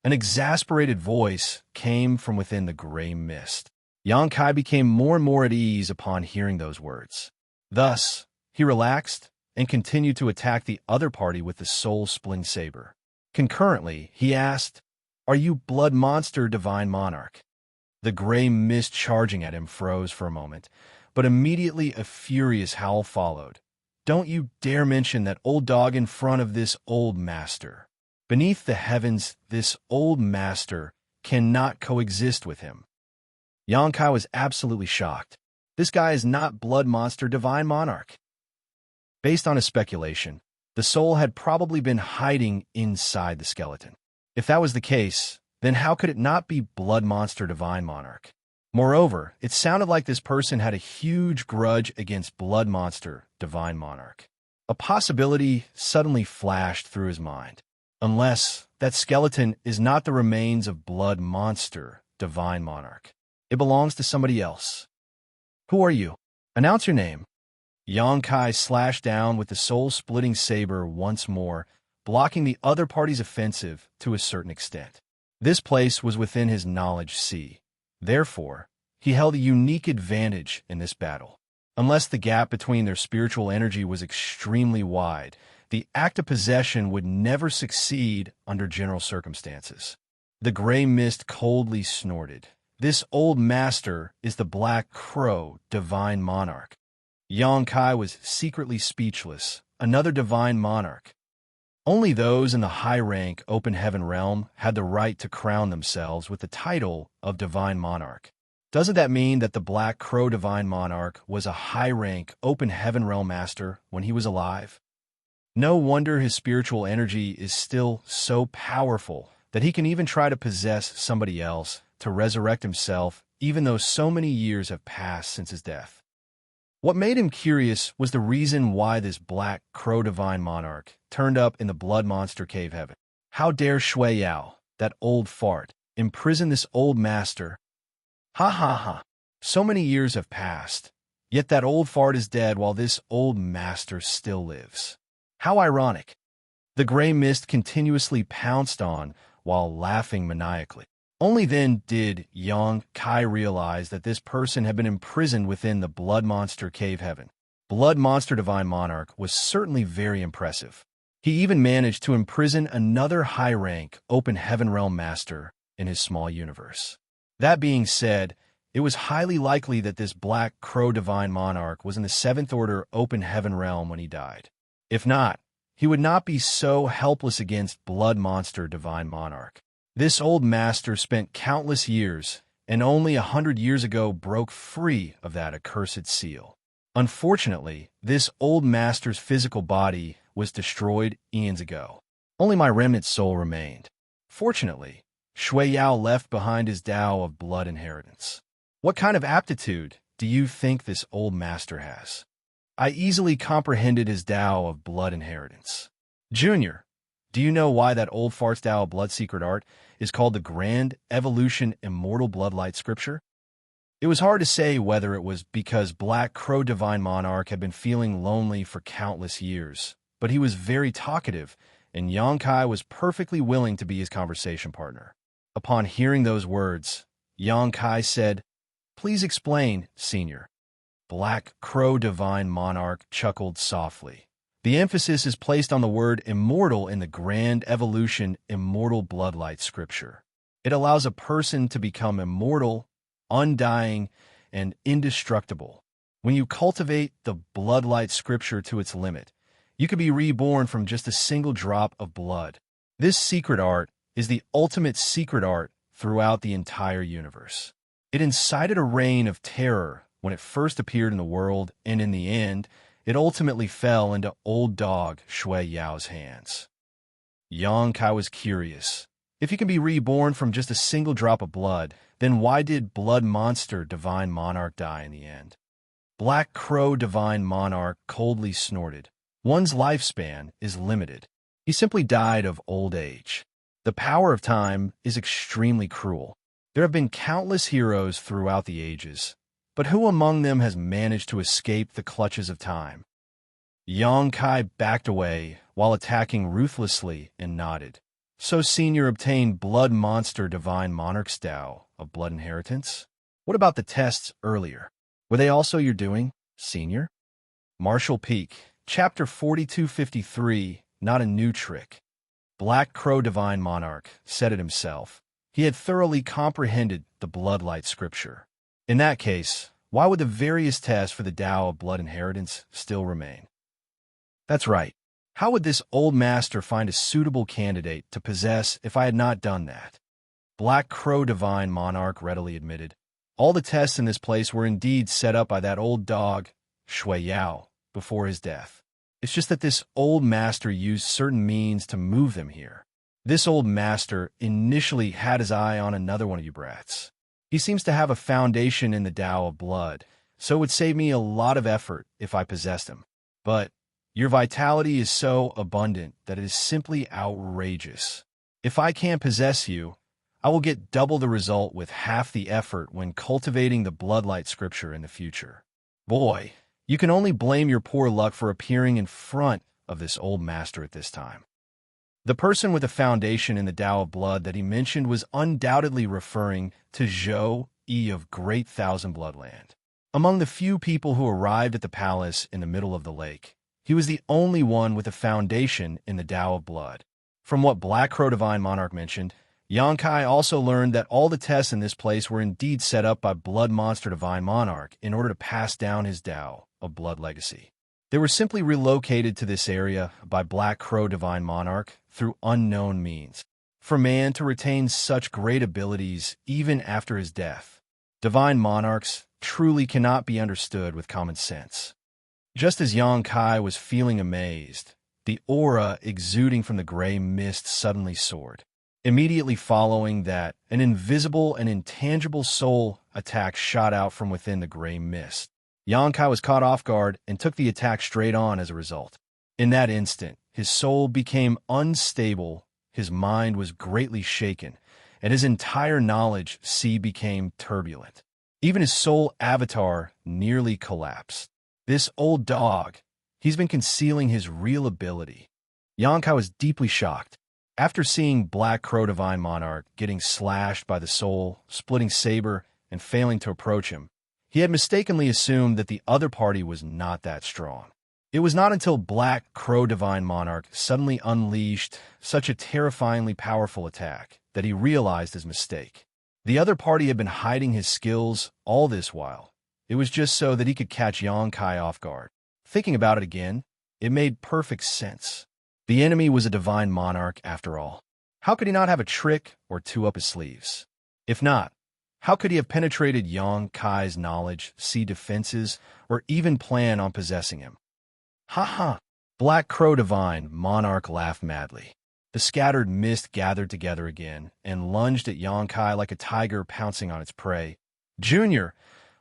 An exasperated voice came from within the gray mist. Xianxia became more and more at ease upon hearing those words. Thus, he relaxed and continued to attack the other party with the soul-splitting saber. Concurrently, he asked, "Are you blood monster, divine monarch?" The gray mist charging at him froze for a moment, but immediately a furious howl followed. "Don't you dare mention that old dog in front of this old master. Beneath the heavens, this old master cannot coexist with him." Xianxia was absolutely shocked. This guy is not blood monster divine monarch. Based on his speculation, the soul had probably been hiding inside the skeleton. If that was the case, then how could it not be blood monster divine monarch? Moreover, it sounded like this person had a huge grudge against blood monster divine monarch. A possibility suddenly flashed through his mind. Unless that skeleton is not the remains of blood monster divine monarch. It belongs to somebody else. "Who are you? Announce your name." Xianxia slashed down with the soul-splitting saber once more, blocking the other party's offensive to a certain extent. This place was within his knowledge, Therefore, he held a unique advantage in this battle. Unless the gap between their spiritual energy was extremely wide, the act of possession would never succeed under general circumstances. The gray mist coldly snorted. "This old master is the Black Crow divine monarch." Xianxia was secretly speechless. Another divine monarch. Only those in the high-rank open heaven realm had the right to crown themselves with the title of divine monarch. Doesn't that mean that the Black Crow divine monarch was a high-rank open heaven realm master when he was alive? No wonder his spiritual energy is still so powerful that he can even try to possess somebody else to resurrect himself, even though so many years have passed since his death. What made him curious was the reason why this black crow divine monarch turned up in the blood monster cave heaven. How dare Shui Yao, that old fart, imprison this old master? Ha ha ha. So many years have passed, yet that old fart is dead while this old master still lives. How ironic. The gray mist continuously pounced on while laughing maniacally. Only then did Yang Kai realize that this person had been imprisoned within the Blood Monster Cave Heaven. Blood Monster Divine Monarch was certainly very impressive. He even managed to imprison another high-rank Open Heaven Realm Master in his small universe. That being said, it was highly likely that this Black Crow Divine Monarch was in the 7th Order Open Heaven Realm when he died. If not, he would not be so helpless against Blood Monster Divine Monarch. This old master spent countless years, and only 100 years ago broke free of that accursed seal. Unfortunately, this old master's physical body was destroyed eons ago. Only my remnant soul remained. Fortunately, Shui Yao left behind his Tao of blood inheritance. What kind of aptitude do you think this old master has? I easily comprehended his Tao of blood inheritance. Junior, do you know why that old fart's Tao of blood secret art is called the Grand Evolution Immortal Bloodlight Scripture? It was hard to say whether it was because Black Crow Divine Monarch had been feeling lonely for countless years, but he was very talkative, and Yang Kai was perfectly willing to be his conversation partner. Upon hearing those words, Yang Kai said, "Please explain, Senior." Black Crow Divine Monarch chuckled softly. The emphasis is placed on the word immortal in the Grand Evolution Immortal Bloodlight Scripture. It allows a person to become immortal, undying, and indestructible. When you cultivate the Bloodlight Scripture to its limit, you can be reborn from just a single drop of blood. This secret art is the ultimate secret art throughout the entire universe. It incited a reign of terror when it first appeared in the world, and in the end, it ultimately fell into old dog Shui Yao's hands. Yang Kai was curious. If he can be reborn from just a single drop of blood, then why did Blood Monster Divine Monarch die in the end? Black Crow Divine Monarch coldly snorted. One's lifespan is limited. He simply died of old age. The power of time is extremely cruel. There have been countless heroes throughout the ages, but who among them has managed to escape the clutches of time? Yang Kai backed away while attacking ruthlessly and nodded. So Senior obtained Blood Monster Divine Monarch's Tao of blood inheritance? What about the tests earlier? Were they also your doing, Senior? Marshall Peak, Chapter 4253, Not a New Trick. Black Crow Divine Monarch said it himself. He had thoroughly comprehended the Bloodlight Scripture. In that case, why would the various tests for the Tao of blood inheritance still remain? That's right. How would this old master find a suitable candidate to possess if I had not done that? Black Crow Divine Monarch readily admitted. All the tests in this place were indeed set up by that old dog, Shui Yao, before his death. It's just that this old master used certain means to move them here. This old master initially had his eye on another one of you brats. He seems to have a foundation in the Tao of blood, so it would save me a lot of effort if I possessed him. But your vitality is so abundant that it is simply outrageous. If I can't possess you, I will get double the result with half the effort when cultivating the Bloodlight Scripture in the future. Boy, you can only blame your poor luck for appearing in front of this old master at this time. The person with a foundation in the Tao of blood that he mentioned was undoubtedly referring to Zhou Yi of Great Thousand Bloodland. Among the few people who arrived at the palace in the middle of the lake, he was the only one with a foundation in the Tao of blood. From what Black Crow Divine Monarch mentioned, Yang Kai also learned that all the tests in this place were indeed set up by Blood Monster Divine Monarch in order to pass down his Tao of blood legacy. They were simply relocated to this area by Black Crow Divine Monarch through unknown means. For man to retain such great abilities even after his death, Divine Monarchs truly cannot be understood with common sense. Just as Yang Kai was feeling amazed, The aura exuding from the gray mist suddenly soared. Immediately following that, an invisible and intangible soul attack shot out from within the gray mist. Xianxia was caught off guard and took the attack straight on as a result. In that instant, his soul became unstable, his mind was greatly shaken, and his entire knowledge sea became turbulent. Even his soul avatar nearly collapsed. This old dog, he's been concealing his real ability. Xianxia was deeply shocked. After seeing Black Crow Divine Monarch getting slashed by the soul, splitting saber, and failing to approach him, he had mistakenly assumed that the other party was not that strong. It was not until Black Crow Divine Monarch suddenly unleashed such a terrifyingly powerful attack that he realized his mistake. The other party had been hiding his skills all this while. It was just so that he could catch Xianxia off guard. Thinking about it again, it made perfect sense. The enemy was a divine monarch after all. How could he not have a trick or two up his sleeves? If not, how could he have penetrated Xianxia's knowledge, see defenses, or even plan on possessing him? Ha ha! Black Crow Divine Monarch laughed madly. The scattered mist gathered together again and lunged at Xianxia like a tiger pouncing on its prey. Junior,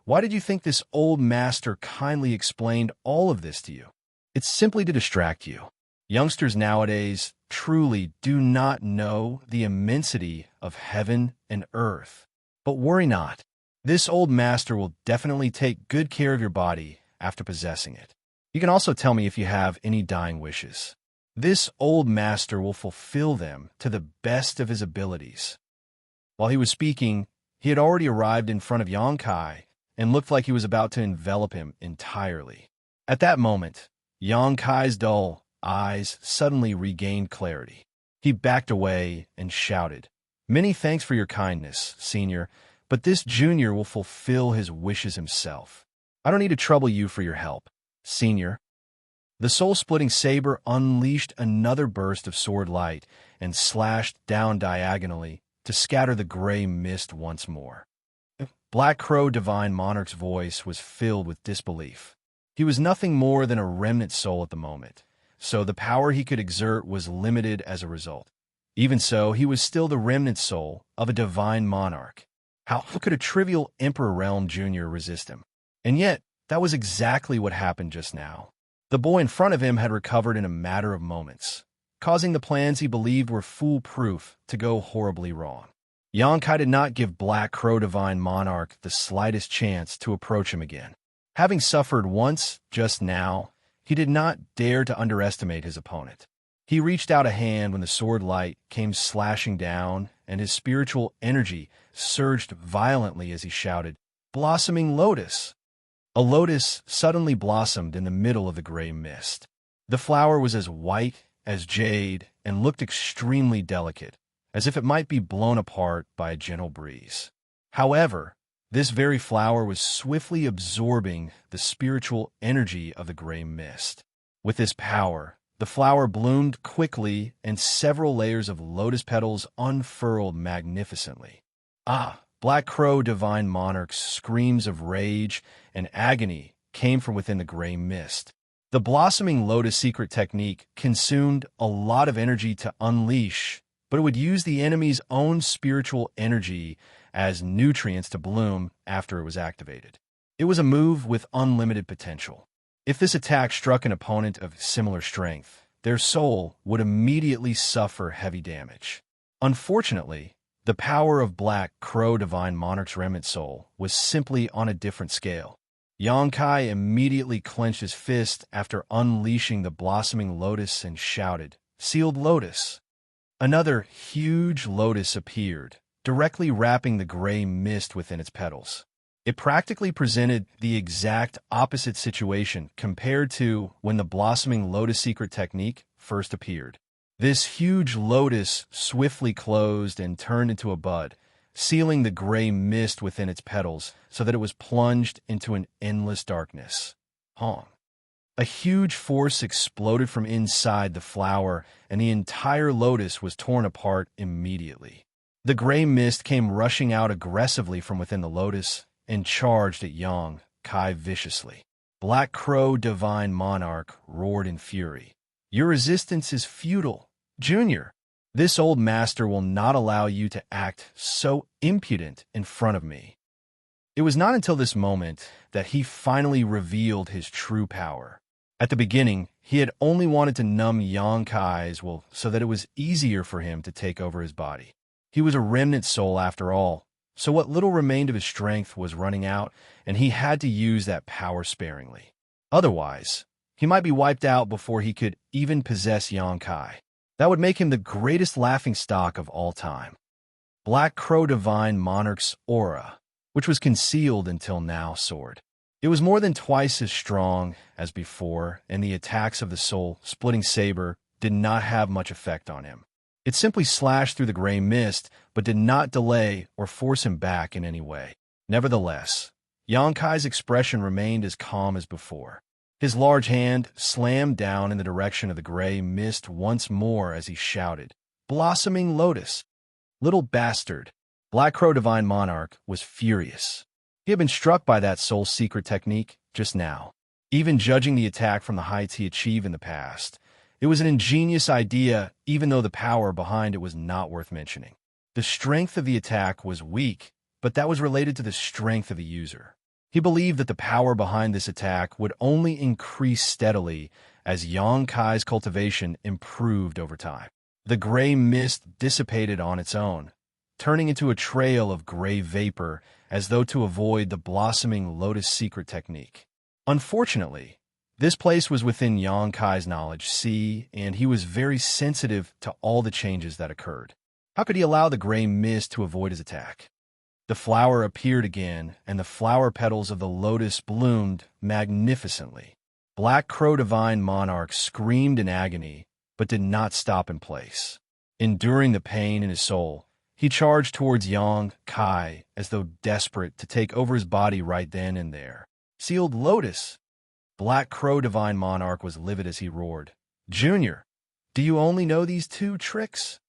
why did you think this old master kindly explained all of this to you? It's simply to distract you. Youngsters nowadays truly do not know the immensity of heaven and earth. But worry not. This old master will definitely take good care of your body after possessing it. You can also tell me if you have any dying wishes. This old master will fulfill them to the best of his abilities. While he was speaking, he had already arrived in front of Xianxia and looked like he was about to envelop him entirely. At that moment, Xianxia's dull eyes suddenly regained clarity. He backed away and shouted, "Many thanks for your kindness, Senior, but this junior will fulfill his wishes himself. I don't need to trouble you for your help, Senior." The soul-splitting saber unleashed another burst of sword light and slashed down diagonally to scatter the gray mist once more. Black Crow Divine Monarch's voice was filled with disbelief. He was nothing more than a remnant soul at the moment, so the power he could exert was limited as a result. Even so, he was still the remnant soul of a divine monarch. How could a trivial Emperor Realm Jr. resist him? And yet, that was exactly what happened just now. The boy in front of him had recovered in a matter of moments, causing the plans he believed were foolproof to go horribly wrong. Xianxia did not give Black Crow Divine Monarch the slightest chance to approach him again. Having suffered once just now, he did not dare to underestimate his opponent. He reached out a hand when the sword light came slashing down, and his spiritual energy surged violently as he shouted, "Blossoming Lotus!" A lotus suddenly blossomed in the middle of the gray mist. The flower was as white as jade and looked extremely delicate, as if it might be blown apart by a gentle breeze. However, this very flower was swiftly absorbing the spiritual energy of the gray mist. With this power, the flower bloomed quickly and several layers of lotus petals unfurled magnificently. Ah! Black Crow Divine Monarch's screams of rage and agony came from within the gray mist. The blossoming lotus secret technique consumed a lot of energy to unleash, but it would use the enemy's own spiritual energy as nutrients to bloom after it was activated. It was a move with unlimited potential. If this attack struck an opponent of similar strength, their soul would immediately suffer heavy damage. Unfortunately, the power of Black Crow Divine Monarch's remnant soul was simply on a different scale. Xianxia immediately clenched his fist after unleashing the blossoming lotus and shouted, "Sealed Lotus!" Another huge lotus appeared, directly wrapping the gray mist within its petals. It practically presented the exact opposite situation compared to when the blossoming lotus secret technique first appeared. This huge lotus swiftly closed and turned into a bud, sealing the gray mist within its petals so that it was plunged into an endless darkness. Hong. A huge force exploded from inside the flower, and the entire lotus was torn apart immediately. The gray mist came rushing out aggressively from within the lotus and charged at Xianxia viciously. Black Crow Divine Monarch roared in fury. Your resistance is futile. Junior, this old master will not allow you to act so impudent in front of me. It was not until this moment that he finally revealed his true power. At the beginning, he had only wanted to numb Xianxia's will so that it was easier for him to take over his body. He was a remnant soul after all, so what little remained of his strength was running out, and he had to use that power sparingly. Otherwise, he might be wiped out before he could even possess Xianxia. That would make him the greatest laughingstock of all time. Black Crow Divine Monarch's aura, which was concealed until now, soared. It was more than twice as strong as before, and the attacks of the soul-splitting saber did not have much effect on him. It simply slashed through the gray mist, but did not delay or force him back in any way. Nevertheless, Xianxia's expression remained as calm as before. His large hand slammed down in the direction of the gray mist once more as he shouted, "Blossoming Lotus!" Little bastard! Black Crow Divine Monarch was furious. He had been struck by that soul secret technique just now. Even judging the attack from the heights he achieved in the past, it was an ingenious idea, even though the power behind it was not worth mentioning. The strength of the attack was weak, but that was related to the strength of the user. He believed that the power behind this attack would only increase steadily as Xianxia's cultivation improved over time. The gray mist dissipated on its own, turning into a trail of gray vapor as though to avoid the blossoming lotus secret technique. Unfortunately, this place was within Xianxia's knowledge sea, and he was very sensitive to all the changes that occurred. How could he allow the gray mist to avoid his attack? The flower appeared again, and the flower petals of the lotus bloomed magnificently. Black Crow Divine Monarch screamed in agony, but did not stop in place. Enduring the pain in his soul, he charged towards Xianxia as though desperate to take over his body right then and there. Sealed Lotus! Black Crow Divine Monarch was livid as he roared, "Junior, do you only know these two tricks?"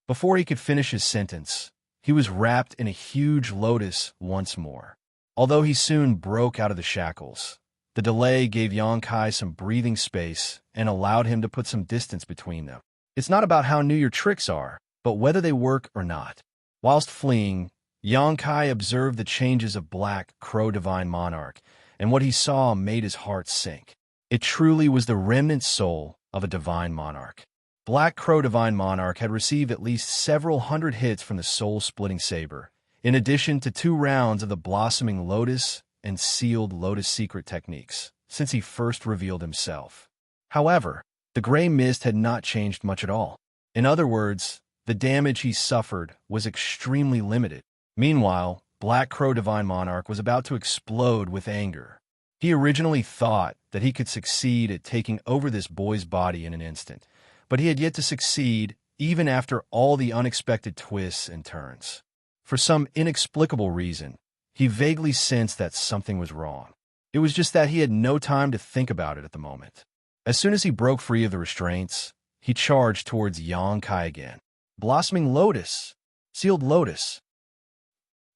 Before he could finish his sentence, he was wrapped in a huge lotus once more. Although he soon broke out of the shackles, the delay gave Xianxia some breathing space and allowed him to put some distance between them. It's not about how new your tricks are, but whether they work or not. Whilst fleeing, Xianxia observed the changes of Black Crow Divine Monarch, and what he saw made his heart sink. It truly was the remnant soul of a divine monarch. Black Crow Divine Monarch had received at least several hundred hits from the soul-splitting saber, in addition to 2 rounds of the blossoming lotus and sealed lotus secret techniques, since he first revealed himself. However, the gray mist had not changed much at all. In other words, the damage he suffered was extremely limited. Meanwhile, Black Crow Divine Monarch was about to explode with anger. He originally thought that he could succeed at taking over this boy's body in an instant, but he had yet to succeed even after all the unexpected twists and turns. For some inexplicable reason, he vaguely sensed that something was wrong. It was just that he had no time to think about it at the moment. As soon as he broke free of the restraints, he charged towards Xianxia again. Blossoming Lotus! Sealed Lotus!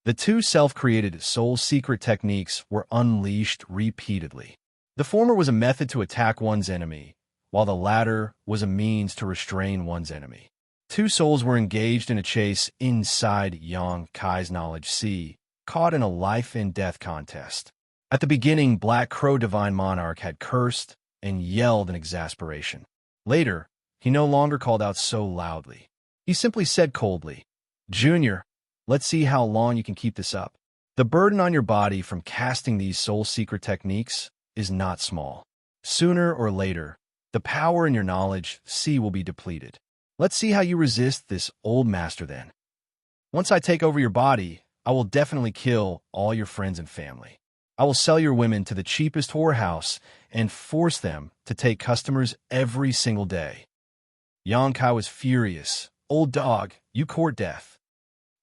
The 2 self-created soul secret techniques were unleashed repeatedly. The former was a method to attack one's enemy, while the latter was a means to restrain one's enemy. 2 souls were engaged in a chase inside Xianxia's knowledge sea, caught in a life-and-death contest. At the beginning, Black Crow Divine Monarch had cursed and yelled in exasperation. Later, he no longer called out so loudly. He simply said coldly, "Junior, let's see how long you can keep this up. The burden on your body from casting these soul secret techniques is not small. Sooner or later, the power in your knowledge sea will be depleted. Let's see how you resist this old master then. Once I take over your body, I will definitely kill all your friends and family. I will sell your women to the cheapest whorehouse and force them to take customers every single day." Xianxia was furious. "Old dog, you court death."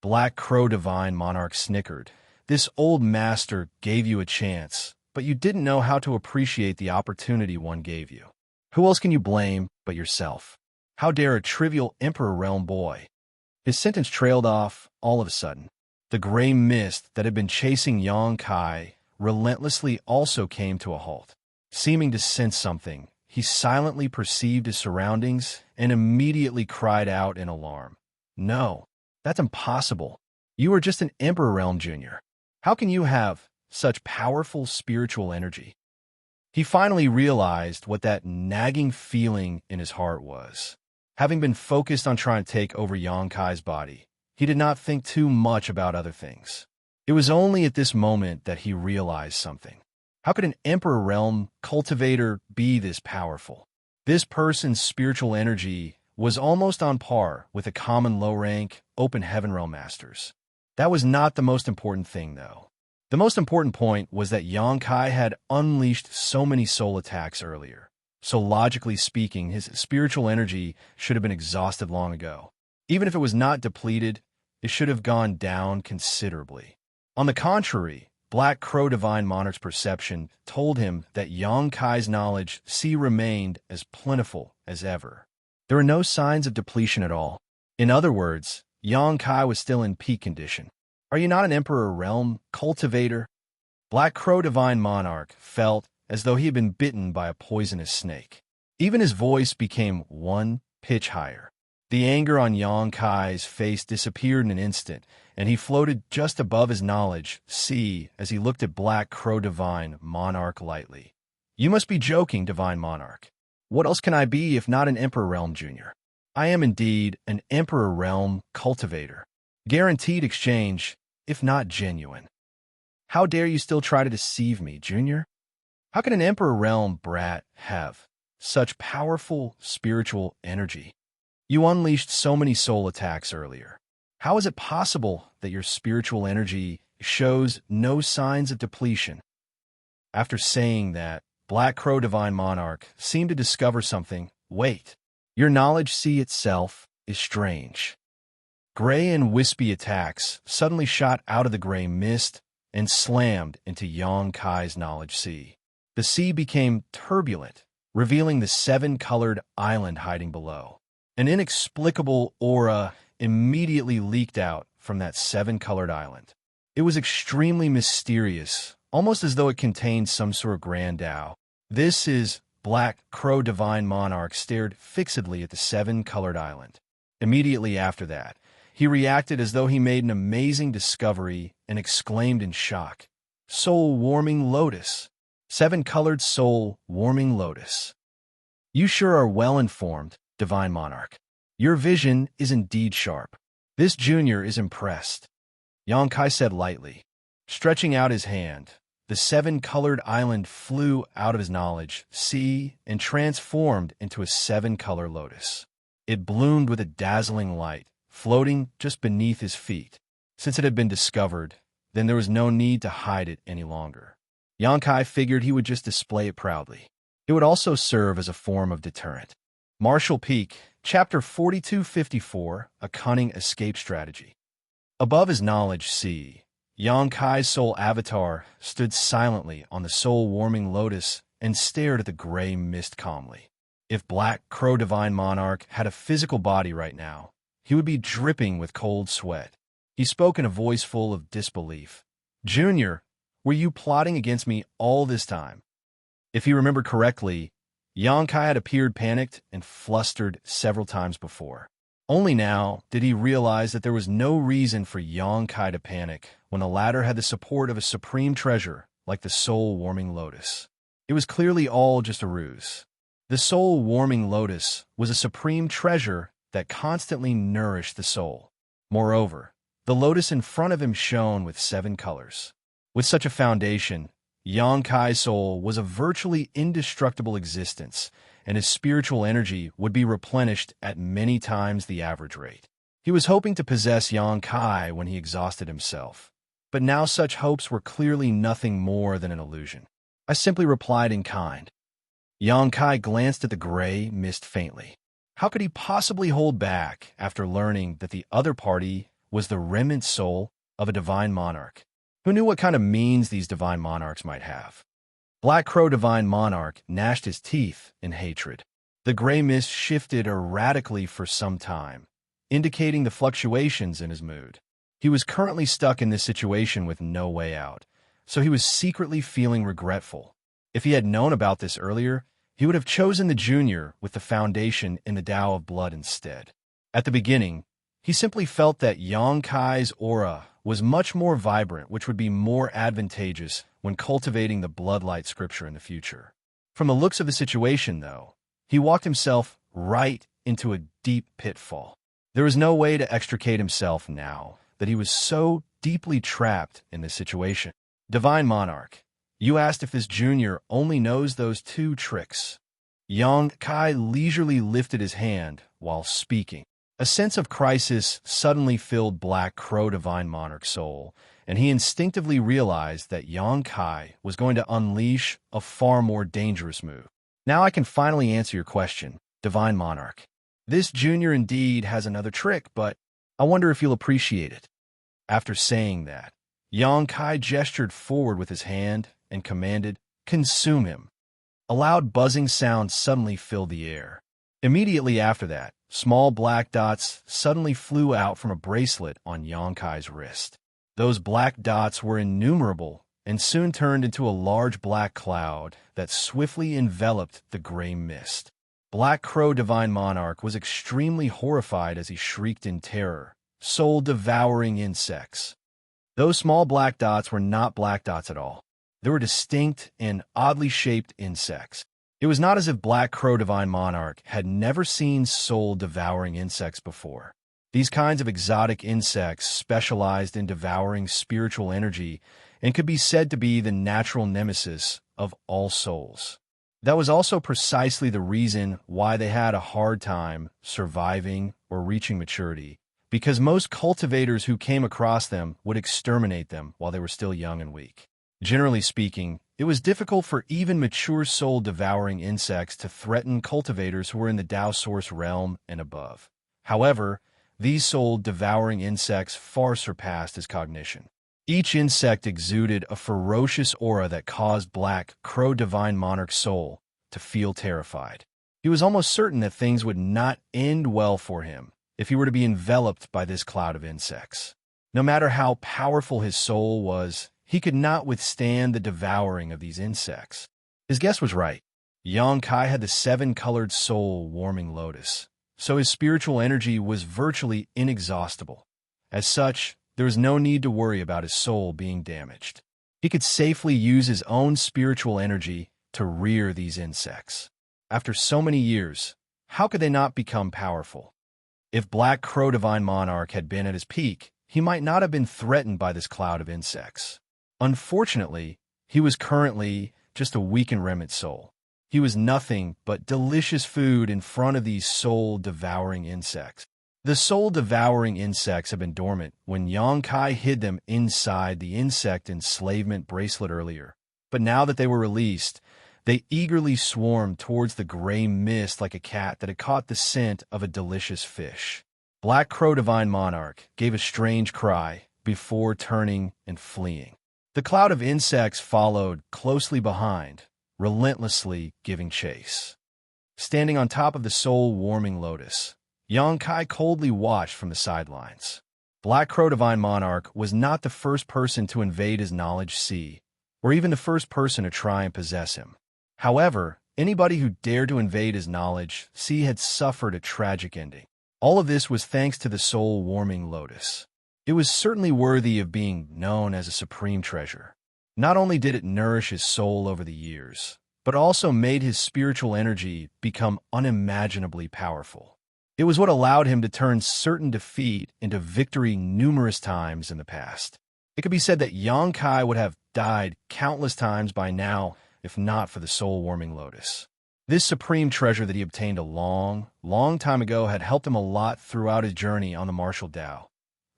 Black Crow Divine Monarch snickered. "This old master gave you a chance, but you didn't know how to appreciate the opportunity one gave you. Who else can you blame but yourself? How dare a trivial Emperor Realm boy?" His sentence trailed off all of a sudden. The gray mist that had been chasing Xianxia relentlessly also came to a halt. Seeming to sense something, he silently perceived his surroundings and immediately cried out in alarm. No, that's impossible. You are just an Emperor Realm Junior. How can you have such powerful spiritual energy? He finally realized what that nagging feeling in his heart was. Having been focused on trying to take over Xianxia's body, he did not think too much about other things. It was only at this moment that he realized something. How could an Emperor Realm cultivator be this powerful? This person's spiritual energy was almost on par with a common low-rank, open heaven realm masters. That was not the most important thing, though. The most important point was that Xianxia had unleashed so many soul attacks earlier. So logically speaking, his spiritual energy should have been exhausted long ago. Even if it was not depleted, it should have gone down considerably. On the contrary, Black Crow Divine Monarch's perception told him that Xianxia's knowledge remained as plentiful as ever. There were no signs of depletion at all. In other words, Xianxia was still in peak condition. Are you not an Emperor Realm cultivator? Black Crow Divine Monarch felt as though he had been bitten by a poisonous snake. Even his voice became one pitch higher. The anger on Xianxia's face disappeared in an instant, and he floated just above his knowledge as he looked at Black Crow Divine Monarch lightly. You must be joking, Divine Monarch. What else can I be if not an Emperor Realm Junior? I am indeed an Emperor Realm cultivator. Guaranteed exchange, if not genuine. How dare you still try to deceive me, Junior? How can an Emperor Realm brat have such powerful spiritual energy? You unleashed so many soul attacks earlier. How is it possible that your spiritual energy shows no signs of depletion? After saying that, Black Crow Divine Monarch seemed to discover something. Wait, your knowledge itself is strange. Gray and wispy attacks suddenly shot out of the gray mist and slammed into Xianxia's knowledge sea. The sea became turbulent, revealing the seven-colored island hiding below. An inexplicable aura immediately leaked out from that seven-colored island. It was extremely mysterious, almost as though it contained some sort of grand Tao. This is Black Crow Divine Monarch stared fixedly at the seven-colored island. Immediately after that, he reacted as though he made an amazing discovery and exclaimed in shock, Soul-warming lotus. Seven-colored soul-warming lotus. You sure are well-informed, Divine Monarch. Your vision is indeed sharp. This junior is impressed. Xianxia said lightly. Stretching out his hand, the seven-colored island flew out of his knowledge and transformed into a seven-color lotus. It bloomed with a dazzling light, floating just beneath his feet. Since it had been discovered, then there was no need to hide it any longer. Xianxia figured he would just display it proudly. It would also serve as a form of deterrent. Martial Peak, Chapter 4254, A Cunning Escape Strategy. Above his knowledge Xianxia's soul avatar stood silently on the soul-warming lotus and stared at the gray mist calmly. If Black Crow Divine Monarch had a physical body right now, he would be dripping with cold sweat. He spoke in a voice full of disbelief. Junior, were you plotting against me all this time? If he remembered correctly, Xianxia had appeared panicked and flustered several times before. Only now did he realize that there was no reason for Xianxia to panic when the latter had the support of a supreme treasure like the soul-warming lotus. It was clearly all just a ruse. The soul-warming lotus was a supreme treasure that constantly nourished the soul. Moreover, the lotus in front of him shone with seven colors. With such a foundation, Xianxia's soul was a virtually indestructible existence, and his spiritual energy would be replenished at many times the average rate. He was hoping to possess Xianxia when he exhausted himself, but now such hopes were clearly nothing more than an illusion. I simply replied in kind. Xianxia glanced at the gray mist faintly. How could he possibly hold back after learning that the other party was the remnant soul of a divine monarch? Who knew what kind of means these divine monarchs might have? Black Crow Divine Monarch gnashed his teeth in hatred. The gray mist shifted erratically for some time, indicating the fluctuations in his mood. He was currently stuck in this situation with no way out, so he was secretly feeling regretful. If he had known about this earlier, he would have chosen the junior with the foundation in the Tao of blood instead. At the beginning, he simply felt that Xianxia's aura was much more vibrant, which would be more advantageous when cultivating the bloodlight scripture in the future. From the looks of the situation, though, he walked himself right into a deep pitfall. There was no way to extricate himself now that he was so deeply trapped in this situation. Divine Monarch, you asked if this junior only knows those two tricks. Xianxia leisurely lifted his hand while speaking. A sense of crisis suddenly filled Black Crow Divine Monarch's soul, and he instinctively realized that Xianxia was going to unleash a far more dangerous move. Now I can finally answer your question, Divine Monarch. This junior indeed has another trick, but I wonder if you'll appreciate it. After saying that, Xianxia gestured forward with his hand and commanded, "Consume him." A loud buzzing sound suddenly filled the air. Immediately after that, small black dots suddenly flew out from a bracelet on Xianxia's wrist. Those black dots were innumerable and soon turned into a large black cloud that swiftly enveloped the gray mist. Black Crow Divine Monarch was extremely horrified as he shrieked in terror, soul-devouring insects. Those small black dots were not black dots at all. They were distinct and oddly shaped insects. It was not as if Black Crow Divine Monarch had never seen soul-devouring insects before. These kinds of exotic insects specialized in devouring spiritual energy and could be said to be the natural nemesis of all souls. That was also precisely the reason why they had a hard time surviving or reaching maturity, because most cultivators who came across them would exterminate them while they were still young and weak. Generally speaking, it was difficult for even mature soul-devouring insects to threaten cultivators who were in the Tao Source realm and above. However, these soul-devouring insects far surpassed his cognition. Each insect exuded a ferocious aura that caused Black Crow Divine Monarch's soul to feel terrified. He was almost certain that things would not end well for him if he were to be enveloped by this cloud of insects. No matter how powerful his soul was, he could not withstand the devouring of these insects. His guess was right. Xianxia had the seven-colored soul-warming lotus, so his spiritual energy was virtually inexhaustible. As such, there was no need to worry about his soul being damaged. He could safely use his own spiritual energy to rear these insects. After so many years, how could they not become powerful? If Black Crow Divine Monarch had been at his peak, he might not have been threatened by this cloud of insects. Unfortunately, he was currently just a weakened remnant soul. He was nothing but delicious food in front of these soul-devouring insects. The soul-devouring insects had been dormant when Xianxia hid them inside the insect enslavement bracelet earlier. But now that they were released, they eagerly swarmed towards the gray mist like a cat that had caught the scent of a delicious fish. Black Crow Divine Monarch gave a strange cry before turning and fleeing. The cloud of insects followed closely behind, relentlessly giving chase. Standing on top of the soul-warming lotus, Xianxia coldly watched from the sidelines. Black Crow Divine Monarch was not the first person to invade his knowledge sea, or even the first person to try and possess him. However, anybody who dared to invade his knowledge sea had suffered a tragic ending. All of this was thanks to the soul-warming lotus. It was certainly worthy of being known as a supreme treasure. Not only did it nourish his soul over the years, but also made his spiritual energy become unimaginably powerful. It was what allowed him to turn certain defeat into victory numerous times in the past. It could be said that Xianxia would have died countless times by now if not for the soul-warming lotus. This supreme treasure that he obtained a long, long time ago had helped him a lot throughout his journey on the martial Tao.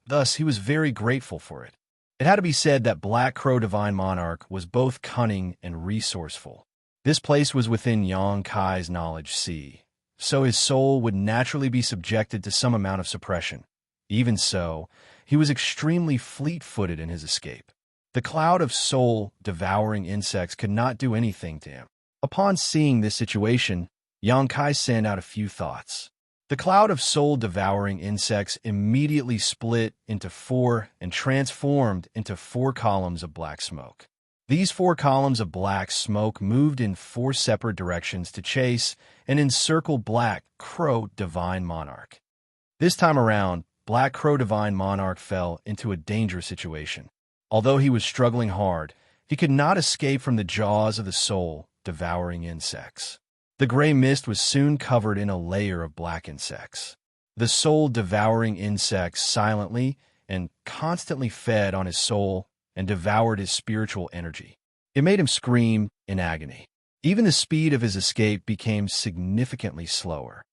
Thus, he was very grateful for it. It had to be said that Black Crow Divine Monarch was both cunning and resourceful. This place was within Xianxia's knowledge sea, so his soul would naturally be subjected to some amount of suppression. Even so, he was extremely fleet-footed in his escape. The cloud of soul-devouring insects could not do anything to him. Upon seeing this situation, Xianxia sent out a few thoughts. The cloud of soul-devouring insects immediately split into four and transformed into 4 columns of black smoke. These 4 columns of black smoke moved in 4 separate directions to chase and encircle Black Crow Divine Monarch. This time around, Black Crow Divine Monarch fell into a dangerous situation. Although he was struggling hard, he could not escape from the jaws of the soul-devouring insects. The gray mist was soon covered in a layer of black insects. The soul-devouring insects silently and constantly fed on his soul and devoured his spiritual energy. It made him scream in agony. Even the speed of his escape became significantly slower.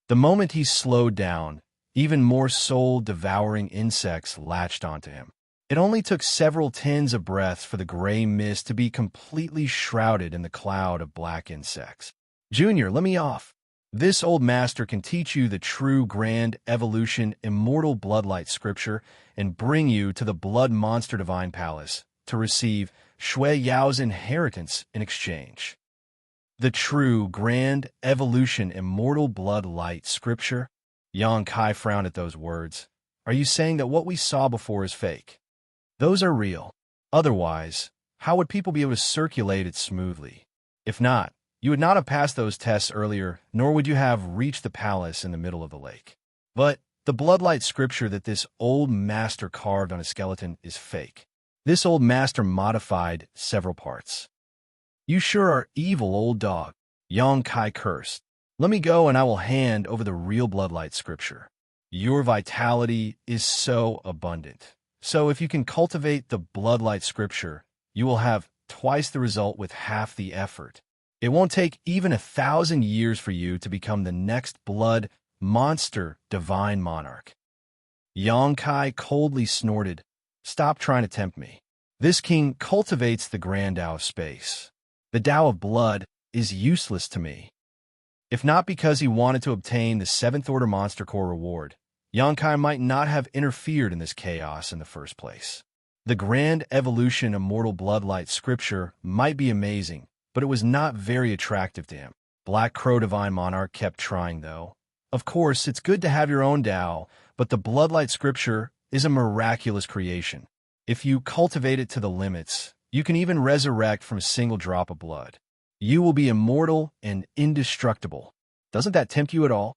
The moment he slowed down, even more soul-devouring insects latched onto him. It only took several tens of breaths for the gray mist to be completely shrouded in the cloud of black insects. Junior, let me off. This old master can teach you the true grand evolution immortal bloodlight scripture and bring you to the blood monster divine palace to receive Shui Yao's inheritance in exchange. The true grand evolution immortal bloodlight scripture? Yang Kai frowned at those words. Are you saying that what we saw before is fake? Those are real. Otherwise, how would people be able to circulate it smoothly? If not, you would not have passed those tests earlier, nor would you have reached the palace in the middle of the lake. But the bloodlight scripture that this old master carved on a skeleton is fake. This old master modified several parts. You sure are evil, old dog. Yang Kai cursed. Let me go and I will hand over the real bloodlight scripture. Your vitality is so abundant. So if you can cultivate the bloodlight scripture, you will have twice the result with half the effort. It won't take even 1,000 years for you to become the next blood monster divine monarch. Yang Kai coldly snorted. Stop trying to tempt me. This king cultivates the grand Tao of space. The Tao of blood is useless to me. If not because he wanted to obtain the 7th Order Monster Core reward, Yang Kai might not have interfered in this chaos in the first place. The grand evolution immortal bloodlight scripture might be amazing, but it was not very attractive to him. Black Crow Divine Monarch kept trying, though. Of course, it's good to have your own Tao, but the bloodlight scripture is a miraculous creation. If you cultivate it to the limits, you can even resurrect from a single drop of blood. You will be immortal and indestructible. Doesn't that tempt you at all?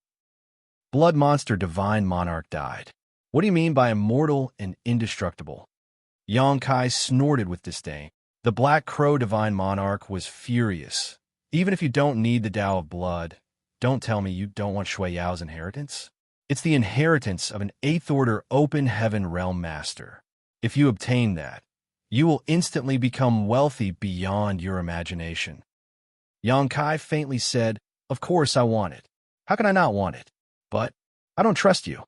Blood Monster Divine Monarch died. What do you mean by immortal and indestructible? Yang Kai snorted with disdain. The Black Crow Divine Monarch was furious. Even if you don't need the Tao of blood, don't tell me you don't want Shui Yao's inheritance. It's the inheritance of an 8th Order Open Heaven Realm Master. If you obtain that, you will instantly become wealthy beyond your imagination. Yang Kai faintly said, Of course I want it. How can I not want it? But I don't trust you.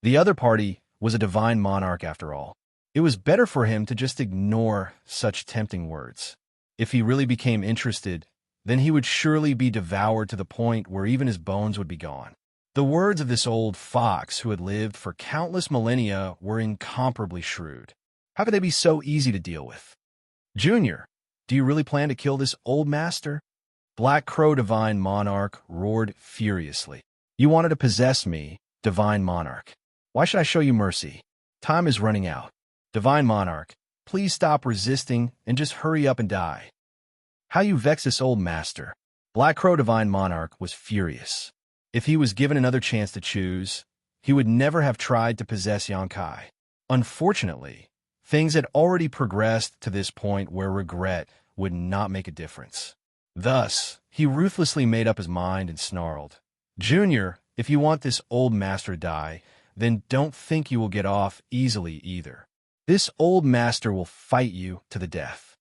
The other party was a divine monarch after all. It was better for him to just ignore such tempting words. If he really became interested, then he would surely be devoured to the point where even his bones would be gone. The words of this old fox who had lived for countless millennia were incomparably shrewd. How could they be so easy to deal with? Junior, do you really plan to kill this old master? Black Crow Divine Monarch roared furiously. You wanted to possess me, Divine Monarch. Why should I show you mercy? Time is running out. Divine Monarch, please stop resisting and just hurry up and die. How you vex this old master. Black Crow Divine Monarch was furious. If he was given another chance to choose, he would never have tried to possess Yang Kai. Unfortunately, things had already progressed to this point where regret would not make a difference. Thus, he ruthlessly made up his mind and snarled, Junior, if you want this old master to die, then don't think you will get off easily either. This old master will fight you to the death.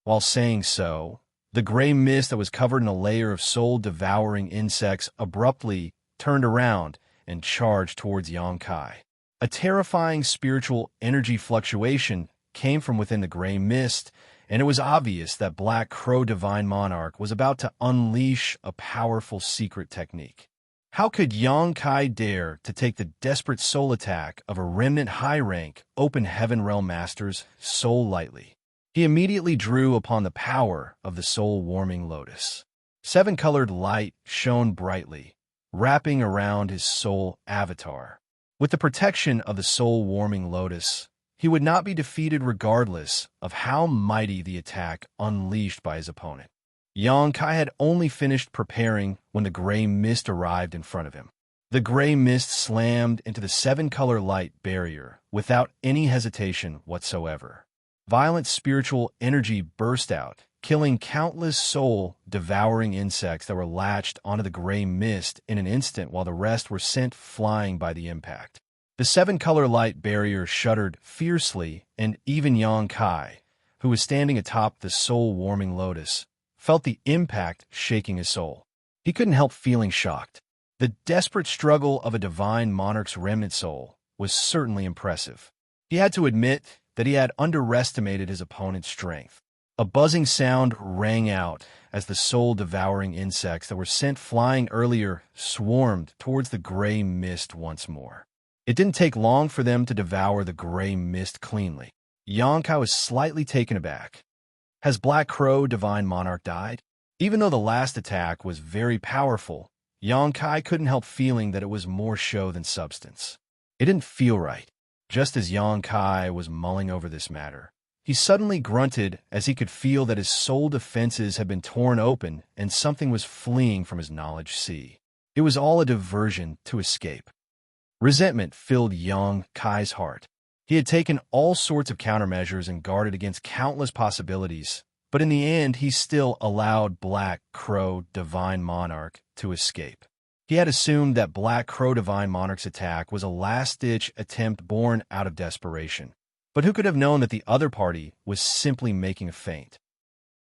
While saying so, the gray mist that was covered in a layer of soul-devouring insects abruptly turned around and charged towards Yang Kai. A terrifying spiritual energy fluctuation came from within the gray mist, and it was obvious that Black Crow Divine Monarch was about to unleash a powerful secret technique. How could Yang Kai dare to take the desperate soul attack of a remnant high-rank Open Heaven Realm Master's so lightly? He immediately drew upon the power of the soul-warming lotus. 7-colored light shone brightly, wrapping around his soul avatar. With the protection of the soul-warming lotus, he would not be defeated regardless of how mighty the attack unleashed by his opponent. Xianxia had only finished preparing when the gray mist arrived in front of him. The gray mist slammed into the seven-color light barrier without any hesitation whatsoever. Violent spiritual energy burst out, killing countless soul-devouring insects that were latched onto the gray mist in an instant while the rest were sent flying by the impact. The seven-color light barrier shuddered fiercely, and even Xianxia, who was standing atop the soul-warming lotus, felt the impact shaking his soul. He couldn't help feeling shocked. The desperate struggle of a divine monarch's remnant soul was certainly impressive. He had to admit that he had underestimated his opponent's strength. A buzzing sound rang out as the soul-devouring insects that were sent flying earlier swarmed towards the gray mist once more. It didn't take long for them to devour the gray mist cleanly. Xianxia was slightly taken aback. Has Black Crow Divine Monarch died? Even though the last attack was very powerful, Xianxia couldn't help feeling that it was more show than substance. It didn't feel right. Just as Xianxia was mulling over this matter, he suddenly grunted as he could feel that his soul defenses had been torn open and something was fleeing from his knowledge sea. It was all a diversion to escape. Resentment filled Xianxia's heart. He had taken all sorts of countermeasures and guarded against countless possibilities, but in the end he still allowed Black Crow Divine Monarch to escape. He had assumed that Black Crow Divine Monarch's attack was a last-ditch attempt born out of desperation, but who could have known that the other party was simply making a feint?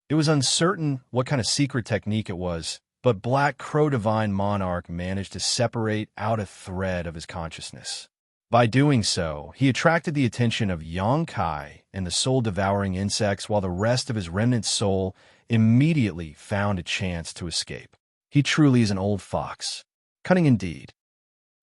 It was uncertain what kind of secret technique it was, but Black Crow Divine Monarch managed to separate out a thread of his consciousness. By doing so, he attracted the attention of Xianxia and the soul-devouring insects while the rest of his remnant soul immediately found a chance to escape. He truly is an old fox. Cunning indeed.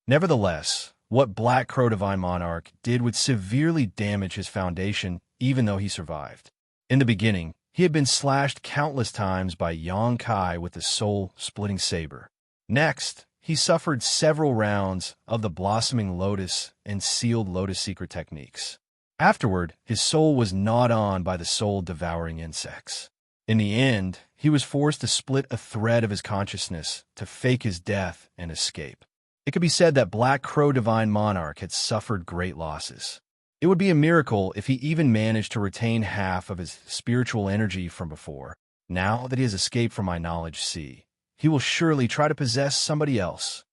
Nevertheless, what Black Crow Divine Monarch did would severely damage his foundation even though he survived. In the beginning, he had been slashed countless times by Xianxia with the soul-splitting saber. Next, he suffered several rounds of the blossoming lotus and sealed lotus secret techniques. Afterward, his soul was gnawed on by the soul-devouring insects. In the end, he was forced to split a thread of his consciousness to fake his death and escape. It could be said that Black Crow Divine Monarch had suffered great losses. It would be a miracle if he even managed to retain half of his spiritual energy from before. Now that he has escaped from my knowledge sea, he will surely try to possess somebody else.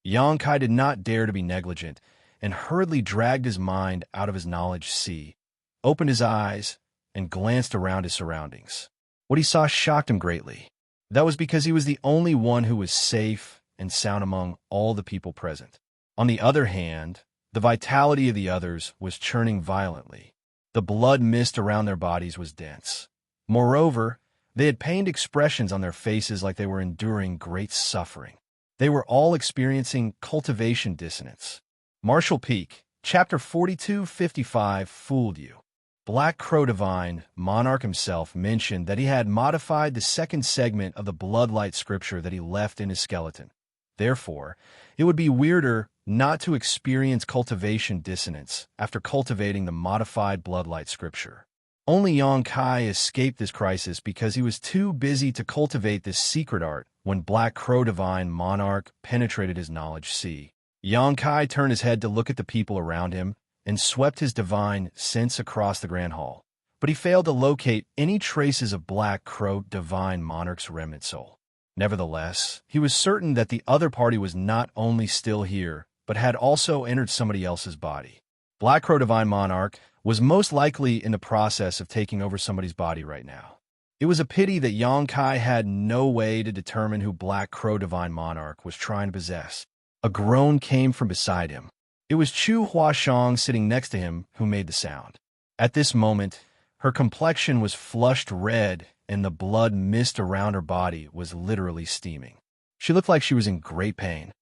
Xianxia did not dare to be negligent and hurriedly dragged his mind out of his knowledge sea, opened his eyes, and glanced around his surroundings. What he saw shocked him greatly. That was because he was the only one who was safe and sound among all the people present. On the other hand, the vitality of the others was churning violently. The blood mist around their bodies was dense. Moreover, they had pained expressions on their faces like they were enduring great suffering. They were all experiencing cultivation dissonance. Martial Peak, Chapter 4255 fooled you. Black Crow Divine Monarch himself mentioned that he had modified the second segment of the bloodlight scripture that he left in his skeleton. Therefore, it would be weirder not to experience cultivation dissonance after cultivating the modified bloodlight scripture. Only Xianxia escaped this crisis because he was too busy to cultivate this secret art when Black Crow Divine Monarch penetrated his knowledge sea. Xianxia turned his head to look at the people around him and swept his divine sense across the grand hall, but he failed to locate any traces of Black Crow Divine Monarch's remnant soul. Nevertheless, he was certain that the other party was not only still here, but had also entered somebody else's body. Black Crow Divine Monarch was most likely in the process of taking over somebody's body right now. It was a pity that Xianxia had no way to determine who Black Crow Divine Monarch was trying to possess. A groan came from beside him. It was Chu Huashang sitting next to him who made the sound. At this moment, her complexion was flushed red and the blood mist around her body was literally steaming. She looked like she was in great pain.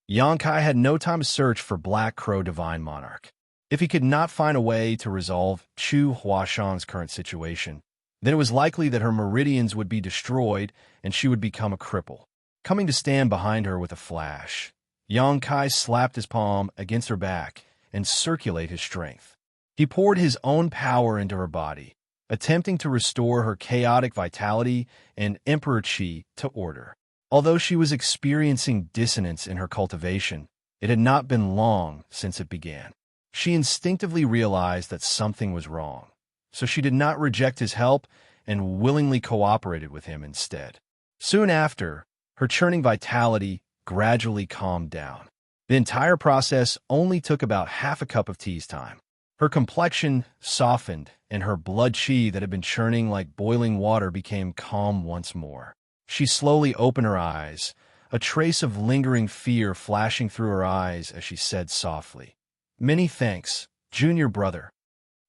Xianxia had no time to search for Black Crow Divine Monarch. If he could not find a way to resolve Chu Huashang's current situation, then it was likely that her meridians would be destroyed and she would become a cripple. Coming to stand behind her with a flash, Xianxia slapped his palm against her back and circulate his strength. He poured his own power into her body, attempting to restore her chaotic vitality and emperor qi to order. Although she was experiencing dissonance in her cultivation, it had not been long since it began. She instinctively realized that something was wrong, so she did not reject his help and willingly cooperated with him instead. Soon after, her churning vitality gradually calmed down. The entire process only took about half a cup of tea's time. Her complexion softened, and her blood qi that had been churning like boiling water became calm once more. She slowly opened her eyes, a trace of lingering fear flashing through her eyes as she said softly, "Many thanks, junior brother."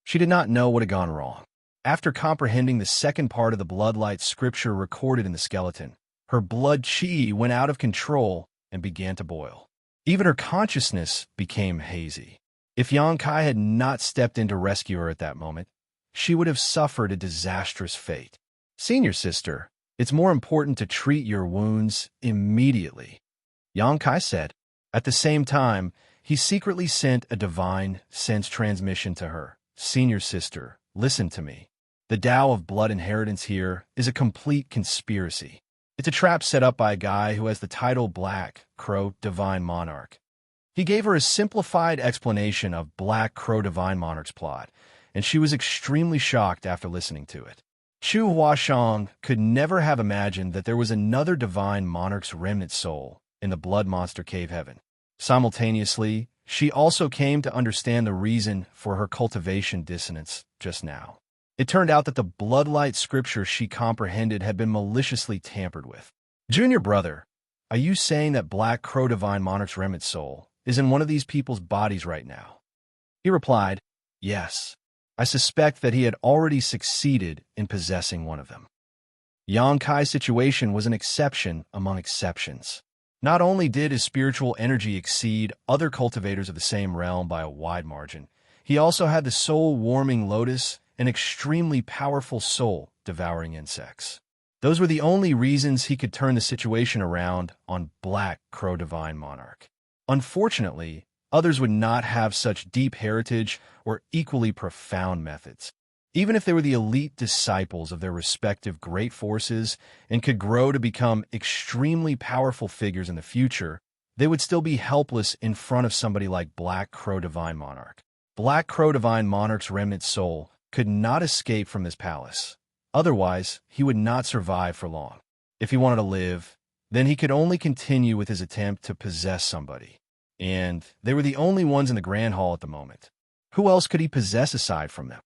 She did not know what had gone wrong. After comprehending the second part of the bloodlight scripture recorded in the skeleton, her blood qi went out of control and began to boil. Even her consciousness became hazy. If Xianxia had not stepped in to rescue her at that moment, she would have suffered a disastrous fate. "Senior sister, it's more important to treat your wounds immediately," Xianxia said. At the same time, he secretly sent a divine sense transmission to her. "Senior sister, listen to me. The Tao of blood inheritance here is a complete conspiracy. It's a trap set up by a guy who has the title Black Crow Divine Monarch." He gave her a simplified explanation of Black Crow Divine Monarch's plot, and she was extremely shocked after listening to it. Chu Huashang could never have imagined that there was another Divine Monarch's remnant soul in the Blood Monster Cave Heaven. Simultaneously, she also came to understand the reason for her cultivation dissonance just now. It turned out that the bloodlight scripture she comprehended had been maliciously tampered with. "Junior brother, are you saying that Black Crow Divine Monarch's remnant soul is in one of these people's bodies right now?" He replied, "Yes. I suspect that he had already succeeded in possessing one of them." Xianxia's situation was an exception among exceptions. Not only did his spiritual energy exceed other cultivators of the same realm by a wide margin, he also had the soul-warming lotus, an extremely powerful soul devouring insects. Those were the only reasons he could turn the situation around on Black Crow Divine Monarch. Unfortunately, others would not have such deep heritage or equally profound methods. Even if they were the elite disciples of their respective great forces and could grow to become extremely powerful figures in the future, they would still be helpless in front of somebody like Black Crow Divine Monarch. Black Crow Divine Monarch's remnant soul could not escape from this palace. Otherwise, he would not survive for long. If he wanted to live, then he could only continue with his attempt to possess somebody. And they were the only ones in the Grand Hall at the moment. Who else could he possess aside from them?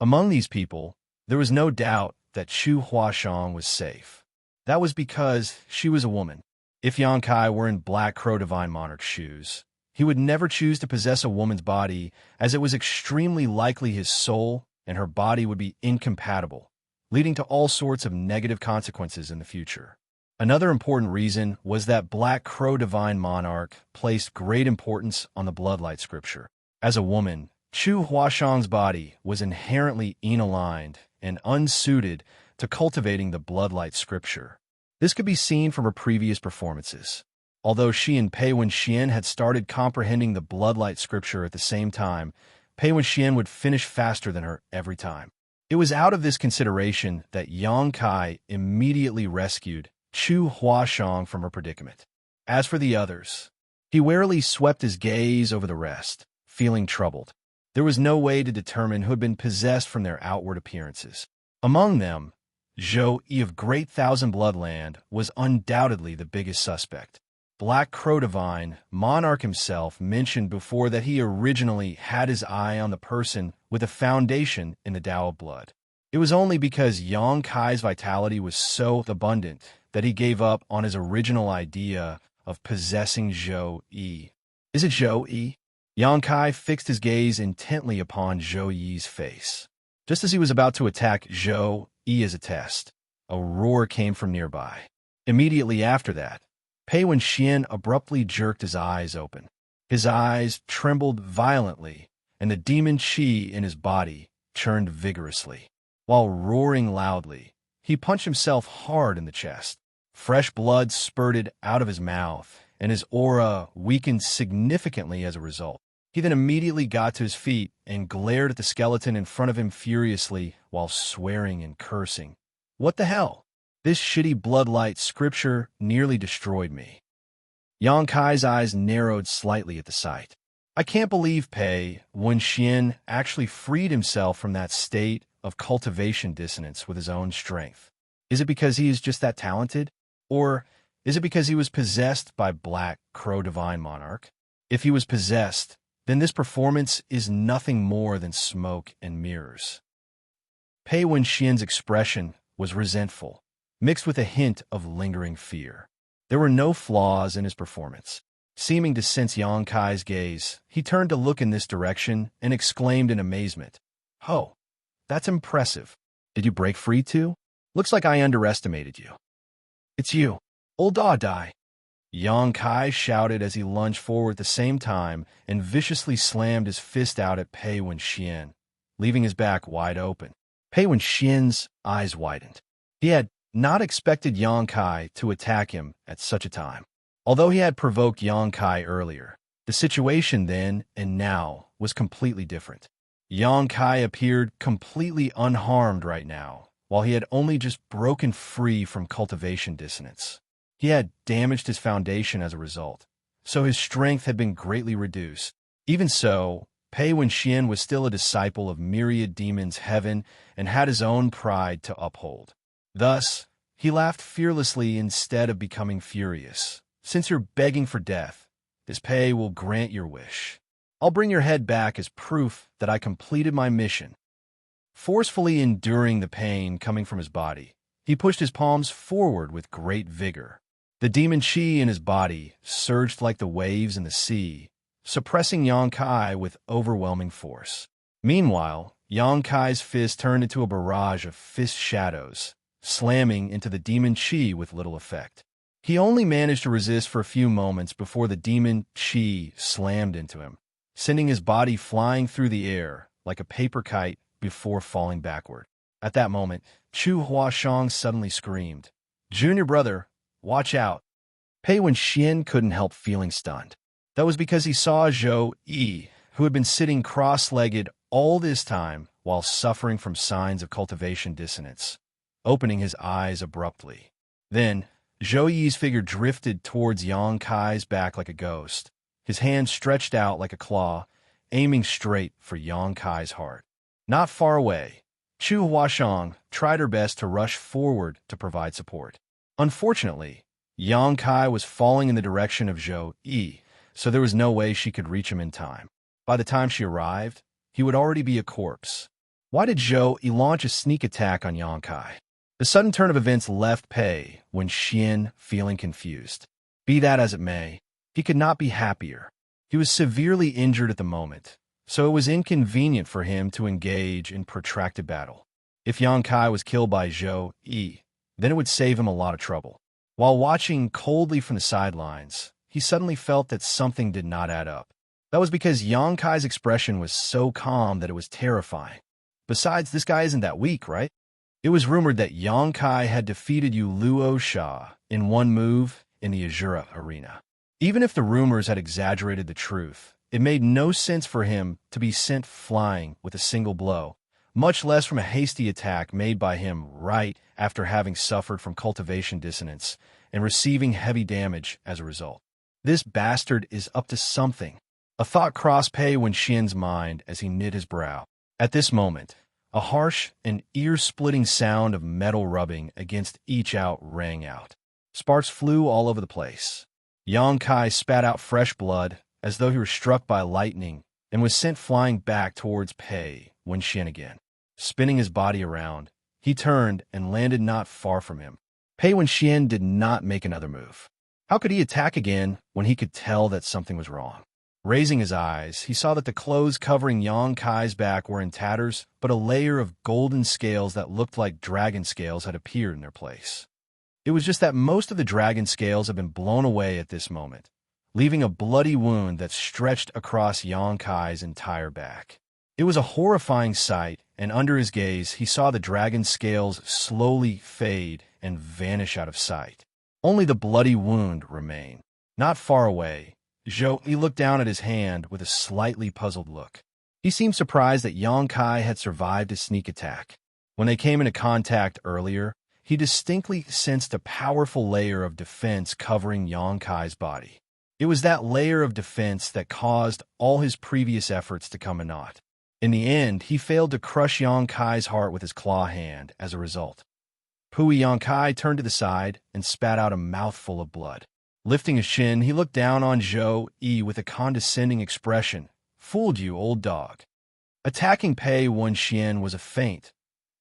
Among these people, there was no doubt that Chu Huashang was safe. That was because she was a woman. If Xianxia were in Black Crow Divine Monarch's shoes, he would never choose to possess a woman's body, as it was extremely likely his soul and her body would be incompatible, leading to all sorts of negative consequences in the future. Another important reason was that Black Crow Divine Monarch placed great importance on the bloodlight scripture. As a woman, Chu Huashang's body was inherently yin-aligned and unsuited to cultivating the bloodlight scripture. This could be seen from her previous performances. Although she and Pei Wenxian had started comprehending the bloodlight scripture at the same time, Pei Wenxian would finish faster than her every time. It was out of this consideration that Xianxia immediately rescued Chu Huashang from her predicament. As for the others, he warily swept his gaze over the rest, feeling troubled. There was no way to determine who had been possessed from their outward appearances. Among them, Zhou Yi of Great Thousand Bloodland was undoubtedly the biggest suspect. Black Crow Divine Monarch himself mentioned before that he originally had his eye on the person with a foundation in the Tao of Blood. It was only because Xianxia's vitality was so abundant that he gave up on his original idea of possessing Zhou Yi. "Is it Zhou Yi?" Xianxia fixed his gaze intently upon Zhou Yi's face. Just as he was about to attack Zhou Yi as a test, a roar came from nearby. Immediately after that, Pei Wenxian abruptly jerked his eyes open. His eyes trembled violently, and the demon qi in his body churned vigorously. While roaring loudly, he punched himself hard in the chest. Fresh blood spurted out of his mouth, and his aura weakened significantly as a result. He then immediately got to his feet and glared at the skeleton in front of him furiously while swearing and cursing. What the hell? This shitty bloodlight scripture nearly destroyed me. Yang Kai's eyes narrowed slightly at the sight. I can't believe Pei Wuxian actually freed himself from that state of cultivation dissonance with his own strength. Is it because he is just that talented? Or is it because he was possessed by Black Crow Divine Monarch? If he was possessed, then this performance is nothing more than smoke and mirrors. Pei Wuxian's expression was resentful, mixed with a hint of lingering fear. There were no flaws in his performance. Seeming to sense Yang Kai's gaze, he turned to look in this direction and exclaimed in amazement, "Oh, that's impressive. Did you break free too? Looks like I underestimated you." "It's you, old Dai," Yang Kai shouted as he lunged forward at the same time and viciously slammed his fist out at Pei Wuxian, leaving his back wide open. Pei Wuxian's eyes widened. He had not expected Yang Kai to attack him at such a time. Although he had provoked Yang Kai earlier, the situation then and now was completely different. Yang Kai appeared completely unharmed right now, while he had only just broken free from cultivation dissonance. He had damaged his foundation as a result, so his strength had been greatly reduced. Even so, Pei Wuxian was still a disciple of myriad demons' heaven and had his own pride to uphold. Thus, he laughed fearlessly instead of becoming furious. "Since you're begging for death, this Pei will grant your wish. I'll bring your head back as proof that I completed my mission." Forcefully enduring the pain coming from his body, he pushed his palms forward with great vigor. The demon chi in his body surged like the waves in the sea, suppressing Yang Kai with overwhelming force. Meanwhile, Yang Kai's fist turned into a barrage of fist shadows, slamming into the demon chi with little effect. He only managed to resist for a few moments before the demon chi slammed into him, sending his body flying through the air like a paper kite before falling backward. At that moment, Chu Huashang suddenly screamed, "Junior brother, watch out." Pei Wuxian couldn't help feeling stunned. That was because he saw Zhou Yi, who had been sitting cross-legged all this time while suffering from signs of cultivation dissonance, opening his eyes abruptly. Then, Zhou Yi's figure drifted towards Yang Kai's back like a ghost, his hand stretched out like a claw, aiming straight for Yang Kai's heart. Not far away, Chu Huashang tried her best to rush forward to provide support. Unfortunately, Yang Kai was falling in the direction of Zhou Yi, so there was no way she could reach him in time. By the time she arrived, he would already be a corpse. Why did Zhou Yi launch a sneak attack on Yang Kai? The sudden turn of events left Pei Wuxian feeling confused. Be that as it may, he could not be happier. He was severely injured at the moment, so it was inconvenient for him to engage in protracted battle. If Yang Kai was killed by Zhou Yi, then it would save him a lot of trouble. While watching coldly from the sidelines, he suddenly felt that something did not add up. That was because Yang Kai's expression was so calm that it was terrifying. Besides, this guy isn't that weak, right? It was rumored that Yang Kai had defeated Yu Luo Sha in one move in the Azura arena. Even if the rumors had exaggerated the truth, it made no sense for him to be sent flying with a single blow, much less from a hasty attack made by him right after having suffered from cultivation dissonance and receiving heavy damage as a result. This bastard is up to something. A thought crossed Pei Wuxian's mind as he knit his brow. At this moment, a harsh and ear-splitting sound of metal rubbing against each out rang out. Sparks flew all over the place. Yang Kai spat out fresh blood as though he were struck by lightning and was sent flying back towards Pei Wuxian again. Spinning his body around, he turned and landed not far from him. Pei Wuxian did not make another move. How could he attack again when he could tell that something was wrong? Raising his eyes, he saw that the clothes covering Yang Kai's back were in tatters, but a layer of golden scales that looked like dragon scales had appeared in their place. It was just that most of the dragon scales had been blown away at this moment, leaving a bloody wound that stretched across Yang Kai's entire back. It was a horrifying sight, and under his gaze, he saw the dragon scales slowly fade and vanish out of sight. Only the bloody wound remained. Not far away, He looked down at his hand with a slightly puzzled look. He seemed surprised that Xianxia had survived his sneak attack. When they came into contact earlier, he distinctly sensed a powerful layer of defense covering Xianxia's body. It was that layer of defense that caused all his previous efforts to come to naught. In the end, he failed to crush Xianxia's heart with his claw hand as a result. Pui Xianxia turned to the side and spat out a mouthful of blood. Lifting his chin, he looked down on Zhou Yi with a condescending expression. Fooled you, old dog. Attacking Pei Wenxian was a feint.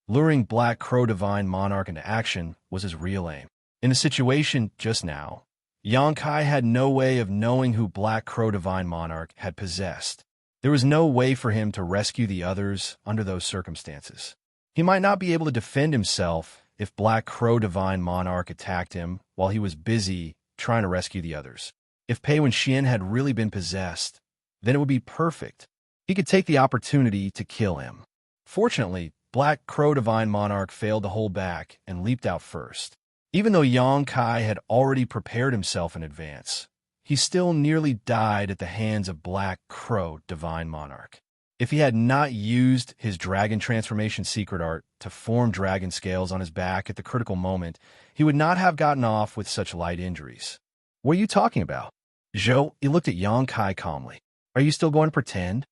Luring Black Crow Divine Monarch into action was his real aim. In the situation just now, Xianxia had no way of knowing who Black Crow Divine Monarch had possessed. There was no way for him to rescue the others under those circumstances. He might not be able to defend himself if Black Crow Divine Monarch attacked him while he was busy trying to rescue the others. If Pei Wenxian had really been possessed, then it would be perfect. He could take the opportunity to kill him. Fortunately, Black Crow Divine Monarch failed to hold back and leaped out first. Even though Xianxia had already prepared himself in advance, he still nearly died at the hands of Black Crow Divine Monarch. If he had not used his dragon transformation secret art to form dragon scales on his back at the critical moment, he would not have gotten off with such light injuries. What are you talking about? Zhou, he looked at Xianxia calmly. Are you still going to pretend?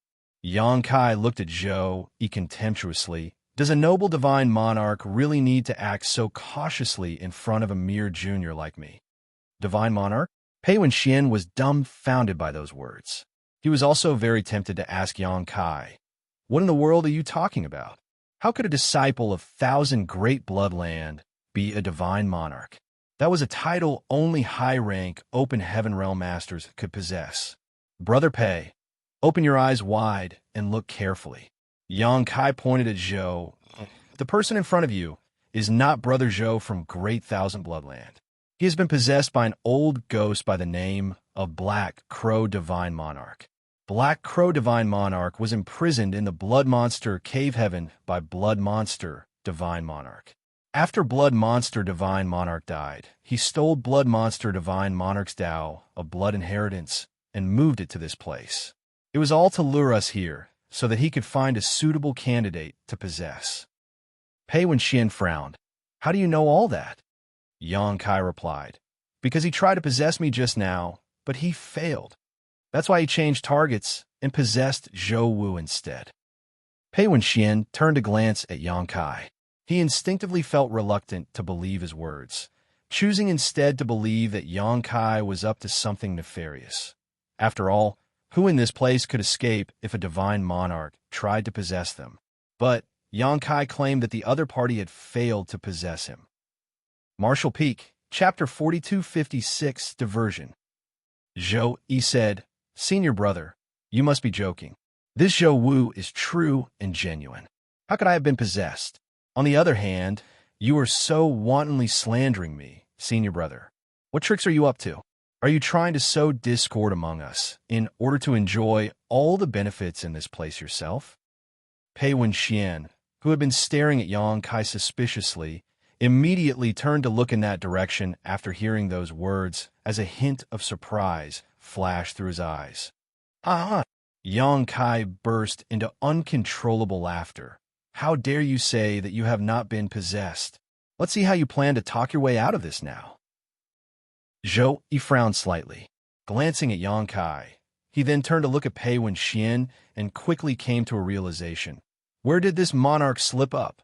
Xianxia looked at Zhou contemptuously. Does a noble divine monarch really need to act so cautiously in front of a mere junior like me? Divine monarch? Pei Wenxian was dumbfounded by those words. He was also very tempted to ask Xianxia, what in the world are you talking about? How could a disciple of Thousand Great Bloodland be a divine monarch? That was a title only high-rank, open heaven realm masters could possess. Brother Pei, open your eyes wide and look carefully. Xianxia pointed at Zhou. The person in front of you is not Brother Zhou from Great Thousand Bloodland. He has been possessed by an old ghost by the name of Black Crow Divine Monarch. Black Crow Divine Monarch was imprisoned in the Blood Monster Cave Heaven by Blood Monster Divine Monarch. After Blood Monster Divine Monarch died, he stole Blood Monster Divine Monarch's Tao of Blood Inheritance and moved it to this place. It was all to lure us here, so that he could find a suitable candidate to possess. Pei Wenxian frowned. How do you know all that? Xianxia replied. Because he tried to possess me just now, but he failed. That's why he changed targets and possessed Zhou Wu instead. Pei Wenxian turned to glance at Xianxia. He instinctively felt reluctant to believe his words, choosing instead to believe that Xianxia was up to something nefarious. After all, who in this place could escape if a divine monarch tried to possess them? But Xianxia claimed that the other party had failed to possess him. Martial Peak, Chapter 4256, Diversion. Zhou Yi said, Senior brother, you must be joking. This Zhou Wu is true and genuine. How could I have been possessed? On the other hand, you are so wantonly slandering me, senior brother. What tricks are you up to? Are you trying to sow discord among us in order to enjoy all the benefits in this place yourself? Pei Wenxian, who had been staring at Xianxia suspiciously, immediately turned to look in that direction after hearing those words as a hint of surprise flashed through his eyes. Ah! Xianxia burst into uncontrollable laughter. How dare you say that you have not been possessed? Let's see how you plan to talk your way out of this now. Zhou Yi frowned slightly, glancing at Xianxia. He then turned to look at Pei Wenxian and quickly came to a realization. Where did this monarch slip up?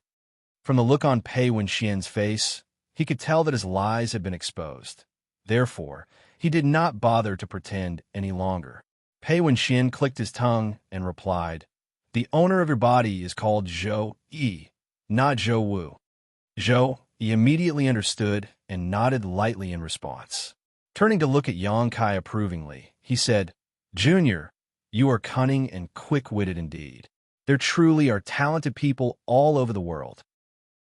From the look on Pei Wenxian's face, he could tell that his lies had been exposed. Therefore, he did not bother to pretend any longer. Pei Wenxian clicked his tongue and replied, The owner of your body is called Zhou Yi, not Zhou Wu. Zhou Yi immediately understood and nodded lightly in response. Turning to look at Xianxia approvingly, he said, Junior, you are cunning and quick-witted indeed. There truly are talented people all over the world.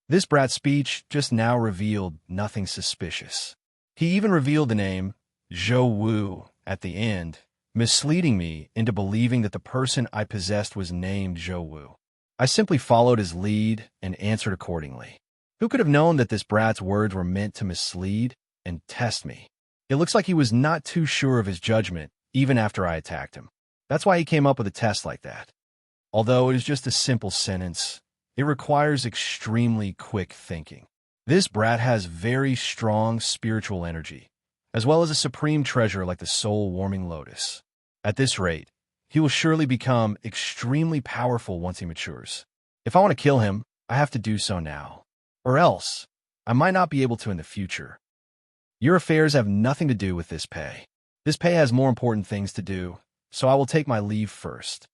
This brat's speech just now revealed nothing suspicious. He even revealed the name Zhou Wu at the end, misleading me into believing that the person I possessed was named Zhou Wu. I simply followed his lead and answered accordingly. Who could have known that this brat's words were meant to mislead and test me? It looks like he was not too sure of his judgment even after I attacked him. That's why he came up with a test like that. Although it is just a simple sentence, it requires extremely quick thinking. This brat has very strong spiritual energy, as well as a supreme treasure like the soul-warming lotus. At this rate, he will surely become extremely powerful once he matures. If I want to kill him, I have to do so now. Or else, I might not be able to in the future. Your affairs have nothing to do with this pay. This pay has more important things to do, so I will take my leave first.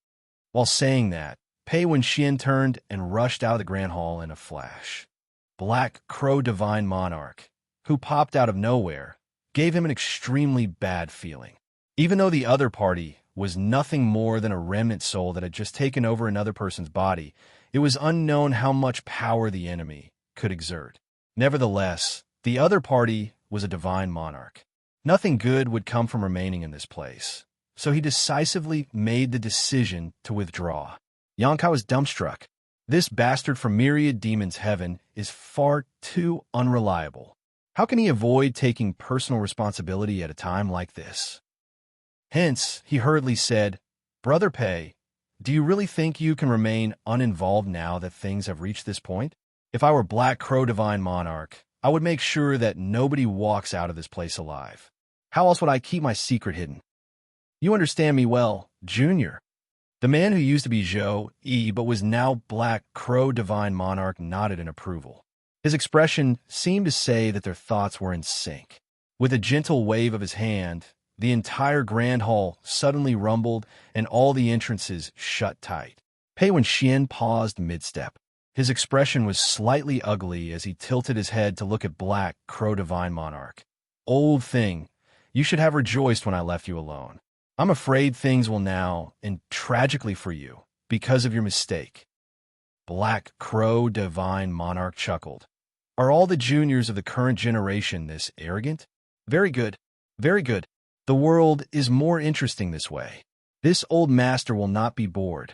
While saying that, Pei Wenxian turned and rushed out of the Grand Hall in a flash. Black Crow Divine Monarch, who popped out of nowhere, gave him an extremely bad feeling. Even though the other party was nothing more than a remnant soul that had just taken over another person's body, it was unknown how much power the enemy could exert. Nevertheless, the other party was a divine monarch. Nothing good would come from remaining in this place, so he decisively made the decision to withdraw. Xianxia was dumbstruck. This bastard from Myriad Demons Heaven is far too unreliable. How can he avoid taking personal responsibility at a time like this? Hence, he hurriedly said, "Brother Pei, do you really think you can remain uninvolved now that things have reached this point? If I were Black Crow Divine Monarch, I would make sure that nobody walks out of this place alive. How else would I keep my secret hidden? You understand me well, Junior." The man who used to be Zhou Yi but was now Black Crow Divine Monarch nodded in approval. His expression seemed to say that their thoughts were in sync. With a gentle wave of his hand, the entire Grand Hall suddenly rumbled and all the entrances shut tight. Pei Wenxian paused mid-step. His expression was slightly ugly as he tilted his head to look at Black Crow Divine Monarch. "Old thing, you should have rejoiced when I left you alone. I'm afraid things will now end tragically for you because of your mistake." Black Crow Divine Monarch chuckled. "Are all the juniors of the current generation this arrogant? Very good, very good. The world is more interesting this way. This old master will not be bored."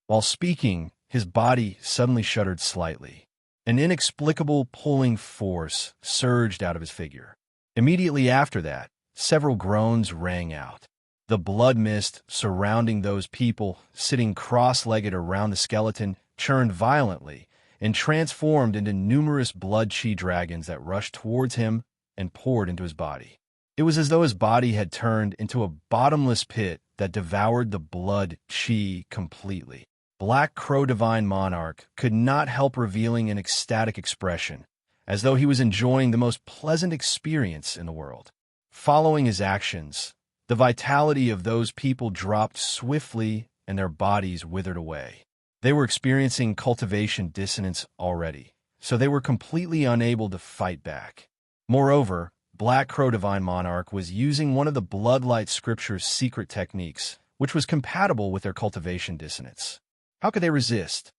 While speaking, his body suddenly shuddered slightly. An inexplicable pulling force surged out of his figure. Immediately after that, several groans rang out. The blood mist surrounding those people sitting cross-legged around the skeleton churned violently and transformed into numerous blood-chi dragons that rushed towards him and poured into his body. It was as though his body had turned into a bottomless pit that devoured the blood-chi completely. Black Crow Divine Monarch could not help revealing an ecstatic expression, as though he was enjoying the most pleasant experience in the world. Following his actions, the vitality of those people dropped swiftly and their bodies withered away. They were experiencing cultivation dissonance already, so they were completely unable to fight back. Moreover, Black Crow Divine Monarch was using one of the Bloodlight Scripture's secret techniques, which was compatible with their cultivation dissonance. How could they resist?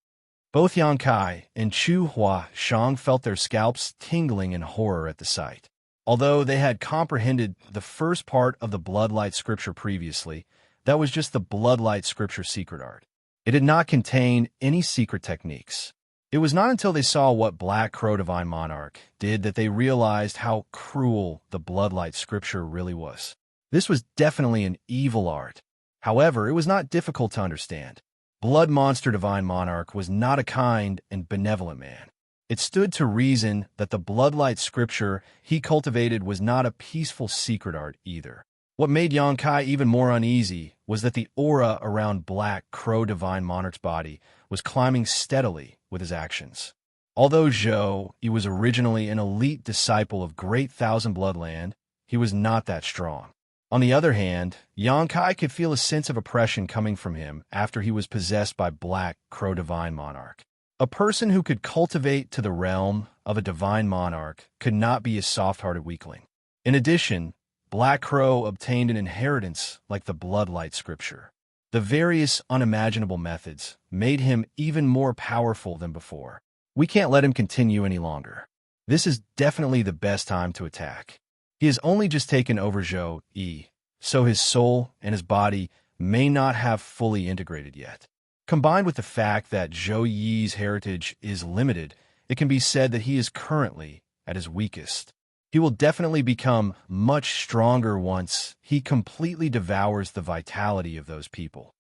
Both Yang Kai and Chu Hua Shang felt their scalps tingling in horror at the sight. Although they had comprehended the first part of the Bloodlight Scripture previously, that was just the Bloodlight Scripture secret art. It did not contain any secret techniques. It was not until they saw what Black Crow Divine Monarch did that they realized how cruel the Bloodlight Scripture really was. This was definitely an evil art. However, it was not difficult to understand. Blood Monster Divine Monarch was not a kind and benevolent man. It stood to reason that the Bloodlight Scripture he cultivated was not a peaceful secret art either. What made Yang Kai even more uneasy was that the aura around Black Crow Divine Monarch's body was climbing steadily with his actions. Although Zhou Yi was originally an elite disciple of Great Thousand Bloodland, he was not that strong. On the other hand, Yang Kai could feel a sense of oppression coming from him after he was possessed by Black Crow Divine Monarch. A person who could cultivate to the realm of a divine monarch could not be a soft-hearted weakling. In addition, Black Crow obtained an inheritance like the Bloodlight Scripture. The various unimaginable methods made him even more powerful than before. We can't let him continue any longer. This is definitely the best time to attack. He has only just taken over Zhou Yi, so his soul and his body may not have fully integrated yet. Combined with the fact that Zhou Yi's heritage is limited, it can be said that he is currently at his weakest. He will definitely become much stronger once he completely devours the vitality of those people.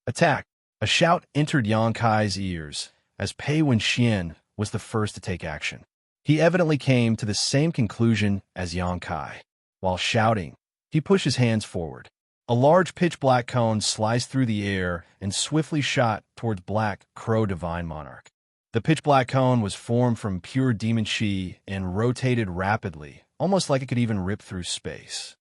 Attack! A shout entered Yang Kai's ears as Pei Wenxian was the first to take action. He evidently came to the same conclusion as Yang Kai. While shouting, he pushed his hands forward. A large pitch-black cone sliced through the air and swiftly shot towards Black Crow Divine Monarch. The pitch-black cone was formed from pure demon chi and rotated rapidly, almost like it could even rip through space.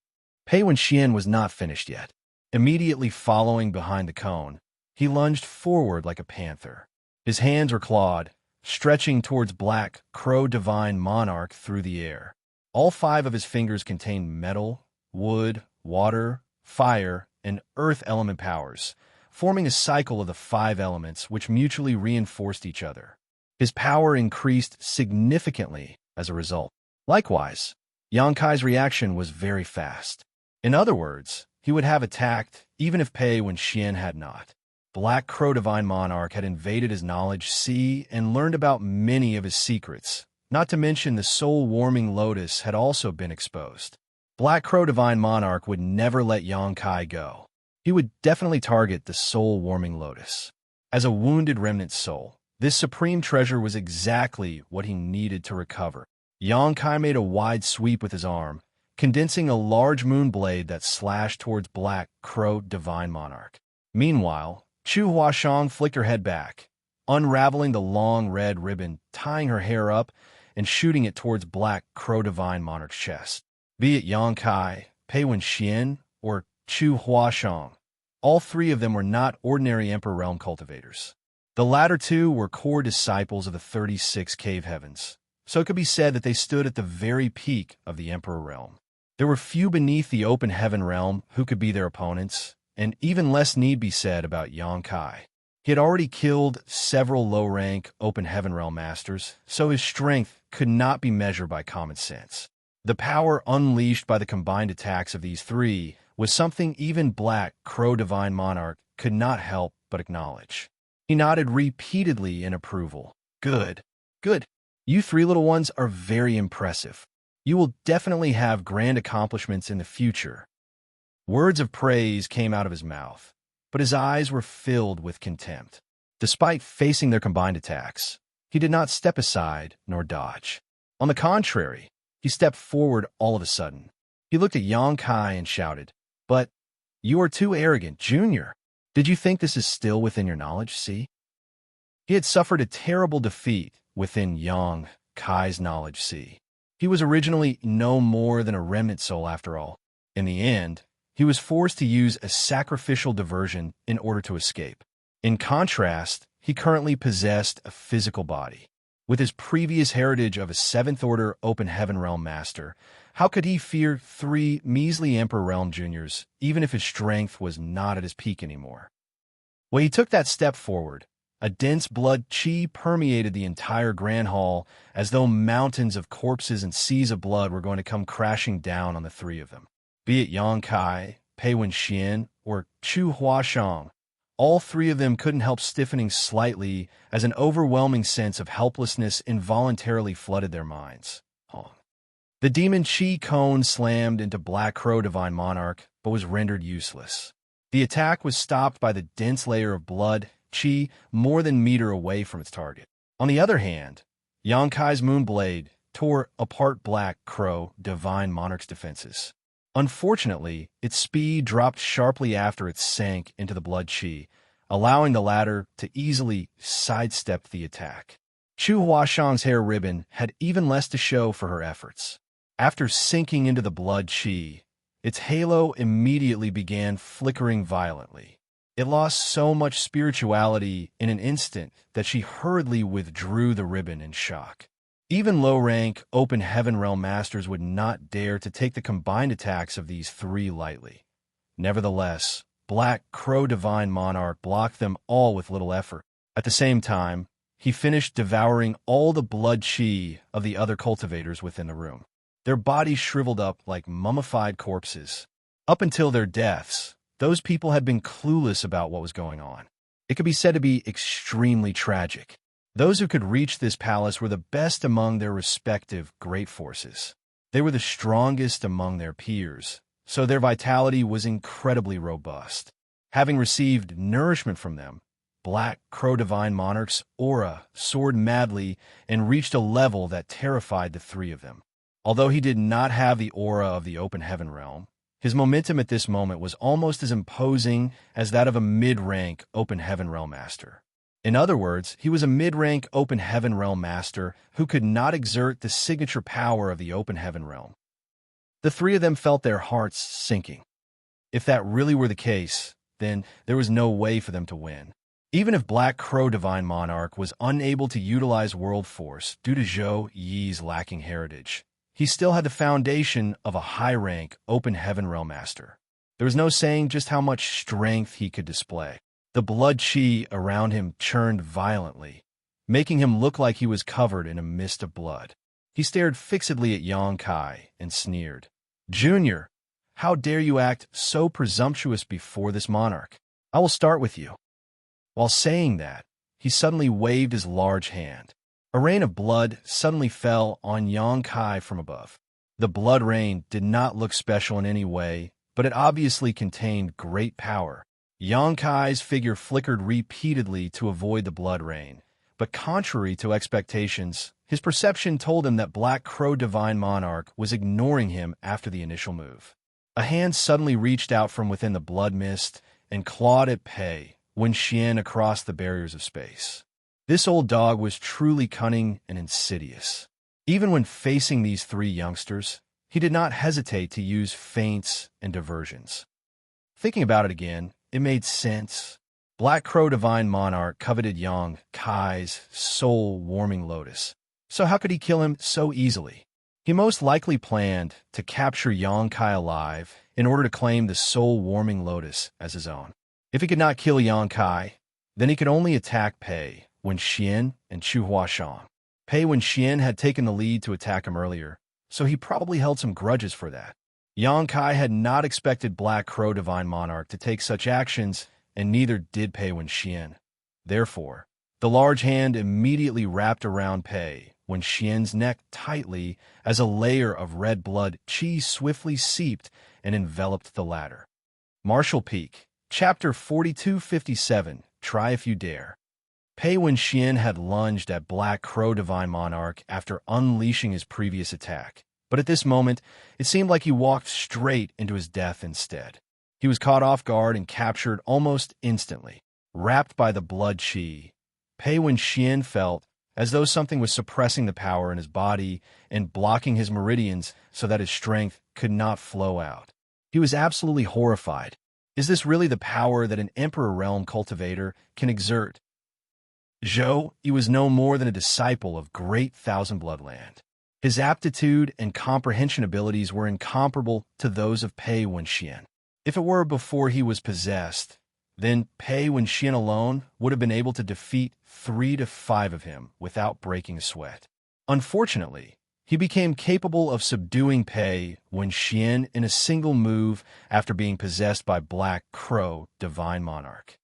Pei Wenxian was not finished yet. Immediately following behind the cone, he lunged forward like a panther. His hands were clawed, stretching towards Black Crow Divine Monarch through the air. All 5 of his fingers contained metal, wood, water, fire, and earth element powers, forming a cycle of the 5 elements which mutually reinforced each other. His power increased significantly as a result. Likewise, Yang Kai's reaction was very fast. In other words, he would have attacked even if Pei Wenxian had not. Black Crow Divine Monarch had invaded his knowledge sea and learned about many of his secrets, not to mention the soul-warming lotus had also been exposed. Black Crow Divine Monarch would never let Yang Kai go. He would definitely target the soul-warming lotus. As a wounded remnant soul, this supreme treasure was exactly what he needed to recover. Yang Kai made a wide sweep with his arm, condensing a large moon blade that slashed towards Black Crow Divine Monarch. Meanwhile, Chu Huashang flicked her head back, unraveling the long red ribbon, tying her hair up, and shooting it towards Black Crow Divine Monarch's chest. Be it Yang Kai, Pei Wenxian, or Chu Huashang, all 3 of them were not ordinary Emperor Realm cultivators. The latter 2 were core disciples of the 36 Cave Heavens, so it could be said that they stood at the very peak of the Emperor Realm. There were few beneath the Open Heaven Realm who could be their opponents, and even less need be said about Yang Kai. He had already killed several low-rank Open Heaven Realm masters, so his strength could not be measured by common sense. The power unleashed by the combined attacks of these 3 was something even Black Crow Divine Monarch could not help but acknowledge. He nodded repeatedly in approval. Good, good. You 3 little ones are very impressive. You will definitely have grand accomplishments in the future. Words of praise came out of his mouth, but his eyes were filled with contempt. Despite facing their combined attacks, he did not step aside nor dodge. On the contrary, he stepped forward all of a sudden. He looked at Yang Kai and shouted, "But you are too arrogant, Junior. Did you think this is still within your knowledge, see?" He had suffered a terrible defeat within Yang Kai's knowledge sea. He was originally no more than a remnant soul after all. In the end, he was forced to use a sacrificial diversion in order to escape. In contrast, he currently possessed a physical body. With his previous heritage of a 7th-order Open Heaven Realm Master, how could he fear 3 measly Emperor Realm Juniors, even if his strength was not at his peak anymore? When he took that step forward, a dense blood chi permeated the entire Grand Hall as though mountains of corpses and seas of blood were going to come crashing down on the 3 of them. Be it Yang Kai, Pei Wenxian, or Chu Huashang, all 3 of them couldn't help stiffening slightly as an overwhelming sense of helplessness involuntarily flooded their minds. The demon chi cone slammed into Black Crow Divine Monarch, but was rendered useless. The attack was stopped by the dense layer of blood chi more than a meter away from its target. On the other hand, Yang Kai's moon blade tore apart Black Crow Divine Monarch's defenses. Unfortunately, its speed dropped sharply after it sank into the blood chi, allowing the latter to easily sidestep the attack. Chu Huashang's hair ribbon had even less to show for her efforts. After sinking into the blood chi, its halo immediately began flickering violently. It lost so much spirituality in an instant that she hurriedly withdrew the ribbon in shock. Even low-rank Open Heaven Realm Masters would not dare to take the combined attacks of these 3 lightly. Nevertheless, Black Crow Divine Monarch blocked them all with little effort. At the same time, he finished devouring all the blood chi of the other cultivators within the room. Their bodies shriveled up like mummified corpses. Up until their deaths, those people had been clueless about what was going on. It could be said to be extremely tragic. Those who could reach this palace were the best among their respective great forces. They were the strongest among their peers, so their vitality was incredibly robust. Having received nourishment from them, Black Crow Divine Monarch's aura soared madly and reached a level that terrified the three of them. Although he did not have the aura of the Open Heaven realm, his momentum at this moment was almost as imposing as that of a mid-rank Open Heaven realm master. In other words, he was a mid-rank Open Heaven realm master who could not exert the signature power of the Open Heaven realm. The three of them felt their hearts sinking. If that really were the case, then there was no way for them to win. Even if Black Crow Divine Monarch was unable to utilize World Force due to Zhou Yi's lacking heritage, he still had the foundation of a high-rank Open Heaven realm master. There was no saying just how much strength he could display. The blood chi around him churned violently, making him look like he was covered in a mist of blood. He stared fixedly at Yang Kai and sneered. "Junior, how dare you act so presumptuous before this monarch? I will start with you." While saying that, he suddenly waved his large hand. A rain of blood suddenly fell on Yang Kai from above. The blood rain did not look special in any way, but it obviously contained great power. Yang Kai's figure flickered repeatedly to avoid the blood rain, but contrary to expectations, his perception told him that Black Crow Divine Monarch was ignoring him after the initial move. A hand suddenly reached out from within the blood mist and clawed at Pei Wenxian across the barriers of space. This old dog was truly cunning and insidious. Even when facing these three youngsters, he did not hesitate to use feints and diversions. Thinking about it again, it made sense. Black Crow Divine Monarch coveted Yang Kai's soul-warming lotus, so how could he kill him so easily? He most likely planned to capture Yang Kai alive in order to claim the soul-warming lotus as his own. If he could not kill Yang Kai, then he could only attack Pei Wenxian and Chu Huashan. Pei Wenxian had taken the lead to attack him earlier, so he probably held some grudges for that. Yang Kai had not expected Black Crow Divine Monarch to take such actions, and neither did Pei Wenxian. Therefore, the large hand immediately wrapped around Pei Wenxian's neck tightly as a layer of red blood chi swiftly seeped and enveloped the latter. Martial Peak, Chapter 4257, Try If You Dare. Pei Wenxian had lunged at Black Crow Divine Monarch after unleashing his previous attack, but at this moment, it seemed like he walked straight into his death instead. He was caught off guard and captured almost instantly. Wrapped by the blood chi, Pei Wenxian felt as though something was suppressing the power in his body and blocking his meridians so that his strength could not flow out. He was absolutely horrified. Is this really the power that an Emperor Realm cultivator can exert? Zhou Yi was no more than a disciple of Great Thousand Bloodland. His aptitude and comprehension abilities were incomparable to those of Pei Wenxian. If it were before he was possessed, then Pei Wenxian alone would have been able to defeat 3 to 5 of him without breaking a sweat. Unfortunately, he became capable of subduing Pei Wenxian in a single move after being possessed by Black Crow Divine Monarch.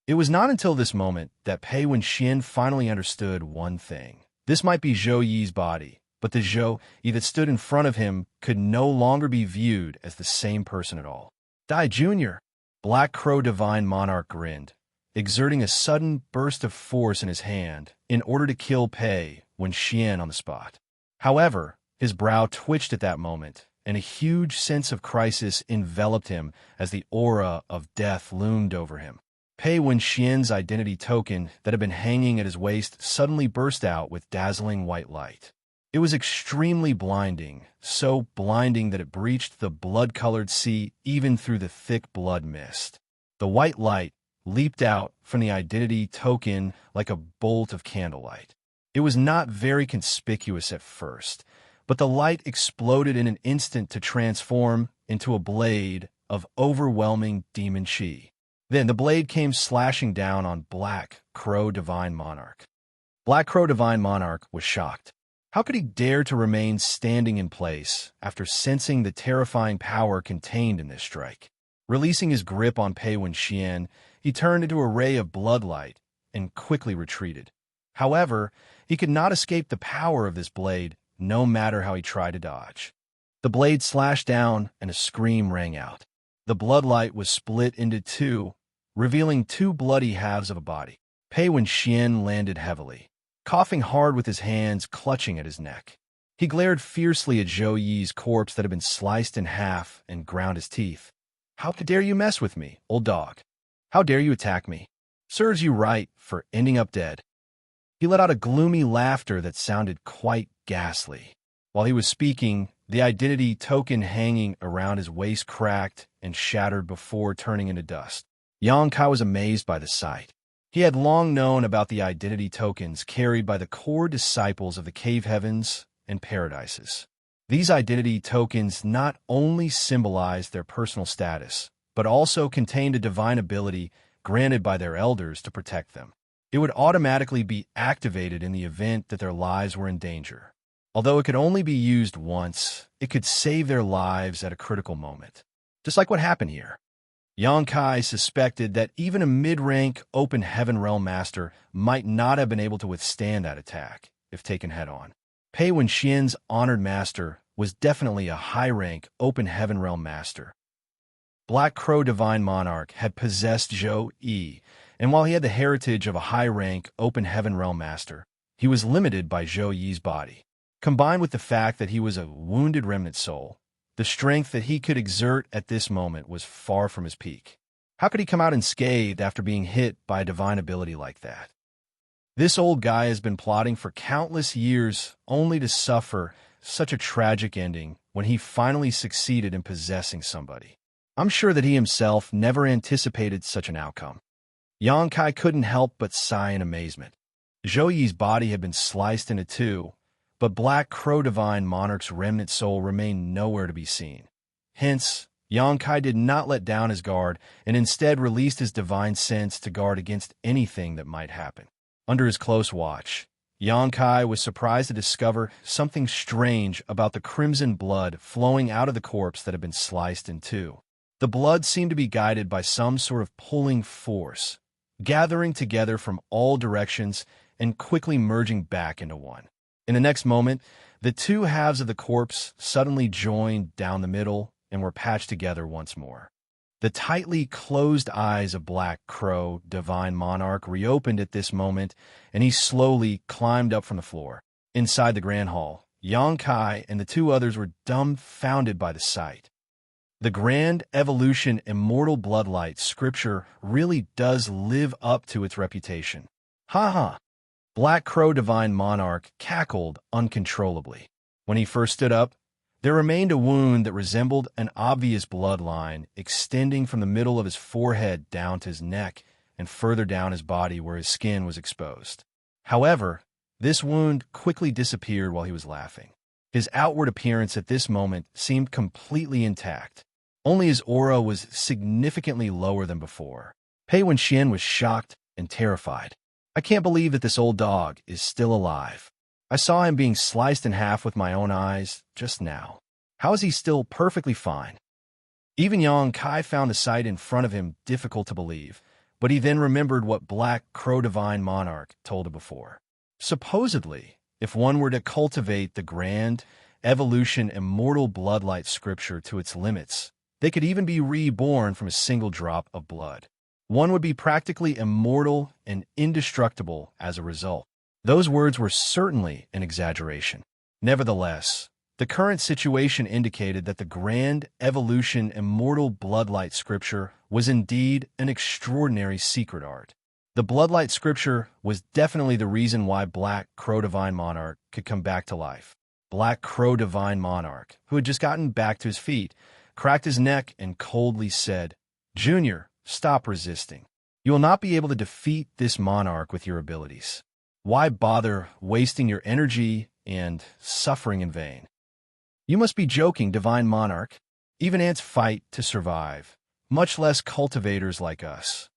It was not until this moment that Pei Wenxian finally understood one thing. This might be Zhou Yi's body, but the Zhou Yi that stood in front of him could no longer be viewed as the same person at all. "Die, Junior!" Black Crow Divine Monarch grinned, exerting a sudden burst of force in his hand in order to kill Pei Wenxian on the spot. However, his brow twitched at that moment, and a huge sense of crisis enveloped him as the aura of death loomed over him. Pei Wenxian's identity token that had been hanging at his waist suddenly burst out with dazzling white light. It was extremely blinding, so blinding that it breached the blood-colored sea even through the thick blood mist. The white light leaped out from the identity token like a bolt of candlelight. It was not very conspicuous at first, but the light exploded in an instant to transform into a blade of overwhelming demon chi. Then the blade came slashing down on Black Crow Divine Monarch. Black Crow Divine Monarch was shocked. How could he dare to remain standing in place after sensing the terrifying power contained in this strike? Releasing his grip on Pei Wenxian, he turned into a ray of bloodlight and quickly retreated. However, he could not escape the power of this blade, no matter how he tried to dodge. The blade slashed down, and a scream rang out. The bloodlight was split into two, revealing two bloody halves of a body. Pei Wenxian landed heavily, coughing hard with his hands clutching at his neck. He glared fiercely at Zhou Yi's corpse that had been sliced in half and ground his teeth. "How dare you mess with me, old dog? How dare you attack me? Serves you right for ending up dead." He let out a gloomy laughter that sounded quite ghastly. While he was speaking, the identity token hanging around his waist cracked and shattered before turning into dust. Xianxia was amazed by the sight. He had long known about the identity tokens carried by the core disciples of the cave heavens and paradises. These identity tokens not only symbolized their personal status, but also contained a divine ability granted by their elders to protect them. It would automatically be activated in the event that their lives were in danger. Although it could only be used once, it could save their lives at a critical moment. Just like what happened here. Xianxia suspected that even a mid-rank open heaven realm master might not have been able to withstand that attack if taken head-on. Pei Wenxian's honored master was definitely a high-rank open heaven realm master. Black Crow Divine Monarch had possessed Zhou Yi, and while he had the heritage of a high-rank open heaven realm master, he was limited by Zhou Yi's body. Combined with the fact that he was a wounded remnant soul, the strength that he could exert at this moment was far from his peak. How could he come out unscathed after being hit by a divine ability like that? This old guy has been plotting for countless years only to suffer such a tragic ending when he finally succeeded in possessing somebody. I'm sure that he himself never anticipated such an outcome. Xianxia couldn't help but sigh in amazement. Zhou Yi's body had been sliced into two, but Black Crow Divine Monarch's remnant soul remained nowhere to be seen. Hence, Xianxia did not let down his guard and instead released his divine sense to guard against anything that might happen. Under his close watch, Xianxia was surprised to discover something strange about the crimson blood flowing out of the corpse that had been sliced in two. The blood seemed to be guided by some sort of pulling force, gathering together from all directions and quickly merging back into one. In the next moment, the two halves of the corpse suddenly joined down the middle and were patched together once more. The tightly closed eyes of Black Crow Divine Monarch reopened at this moment, and he slowly climbed up from the floor. Inside the Grand Hall, Xianxia and the two others were dumbfounded by the sight. The Grand Evolution Immortal Bloodlight scripture really does live up to its reputation. Ha ha! Black Crow Divine Monarch cackled uncontrollably. When he first stood up, there remained a wound that resembled an obvious bloodline extending from the middle of his forehead down to his neck and further down his body where his skin was exposed. However, this wound quickly disappeared while he was laughing. His outward appearance at this moment seemed completely intact. Only his aura was significantly lower than before. Pei Wenxian was shocked and terrified. "I can't believe that this old dog is still alive. I saw him being sliced in half with my own eyes just now. How is he still perfectly fine?" Even Xianxia found the sight in front of him difficult to believe, but he then remembered what Black Crow Divine Monarch told him before. Supposedly, if one were to cultivate the Grand Evolution Immortal Bloodlight scripture to its limits, they could even be reborn from a single drop of blood. One would be practically immortal and indestructible as a result. Those words were certainly an exaggeration. Nevertheless, the current situation indicated that the Grand Evolution Immortal Bloodlight scripture was indeed an extraordinary secret art. The Bloodlight scripture was definitely the reason why Black Crow Divine Monarch could come back to life. Black Crow Divine Monarch, who had just gotten back to his feet, cracked his neck and coldly said, "Junior, stop resisting. You will not be able to defeat this monarch with your abilities. Why bother wasting your energy and suffering in vain? You must be joking, Divine Monarch. Even ants fight to survive, much less cultivators like us."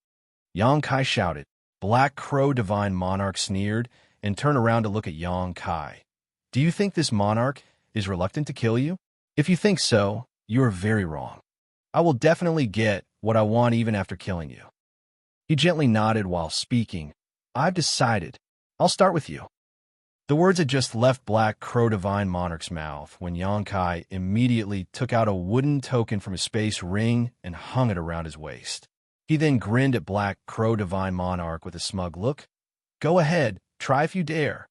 Xianxia shouted. Black Crow Divine Monarch sneered and turned around to look at Xianxia. "Do you think this monarch is reluctant to kill you? If you think so, you are very wrong. I will definitely get what I want even after killing you." He gently nodded while speaking. "I've decided. I'll start with you." The words had just left Black Crow Divine Monarch's mouth when Xianxia immediately took out a wooden token from his space ring and hung it around his waist. He then grinned at Black Crow Divine Monarch with a smug look. "Go ahead, try if you dare."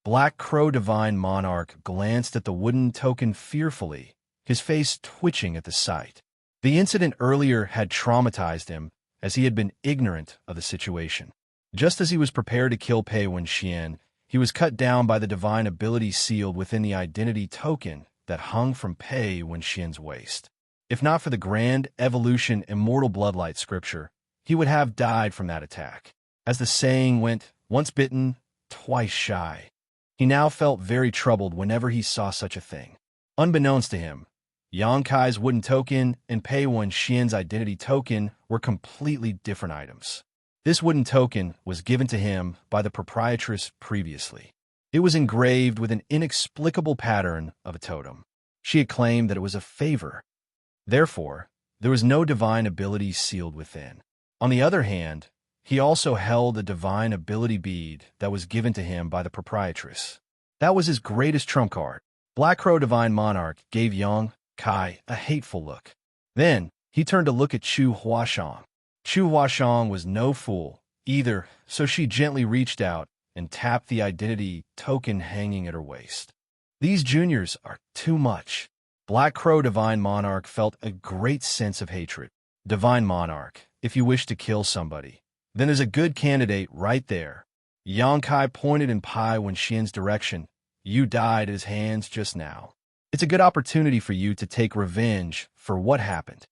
Black Crow Divine Monarch glanced at the wooden token fearfully, his face twitching at the sight. The incident earlier had traumatized him, as he had been ignorant of the situation. Just as he was prepared to kill Pei Wenxian, he was cut down by the divine ability sealed within the identity token that hung from Pei Wenxian's waist. If not for the grand evolution Immortal Bloodlight scripture, he would have died from that attack. As the saying went, once bitten, twice shy. He now felt very troubled whenever he saw such a thing. Unbeknownst to him, Xianxia's wooden token and Pei Wenxian's identity token were completely different items. This wooden token was given to him by the proprietress previously. It was engraved with an inexplicable pattern of a totem. She had claimed that it was a favor. Therefore, there was no divine ability sealed within. On the other hand, he also held a divine ability bead that was given to him by the proprietress. That was his greatest trump card. Black Crow Divine Monarch gave Xianxia a hateful look. Then, he turned to look at Chu Huashang. Chu Huashang was no fool either, so she gently reached out and tapped the identity token hanging at her waist. These juniors are too much. Black Crow Divine Monarch felt a great sense of hatred. Divine Monarch, if you wish to kill somebody, then there's a good candidate right there. Xianxia pointed in Pei Wenxian's direction. You died at his hands just now. It's a good opportunity for you to take revenge for what happened.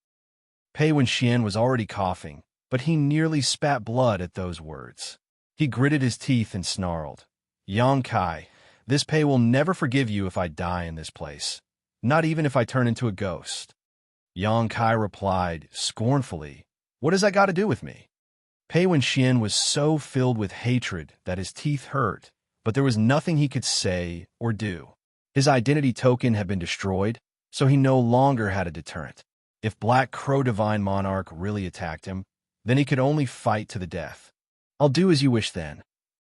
Pei Wenxian was already coughing, but he nearly spat blood at those words. He gritted his teeth and snarled. Xianxia, this Pei will never forgive you if I die in this place. Not even if I turn into a ghost. Xianxia replied scornfully, What has that got to do with me? Pei Wenxian was so filled with hatred that his teeth hurt, but there was nothing he could say or do. His identity token had been destroyed, so he no longer had a deterrent. If Black Crow Divine Monarch really attacked him, then he could only fight to the death. I'll do as you wish then.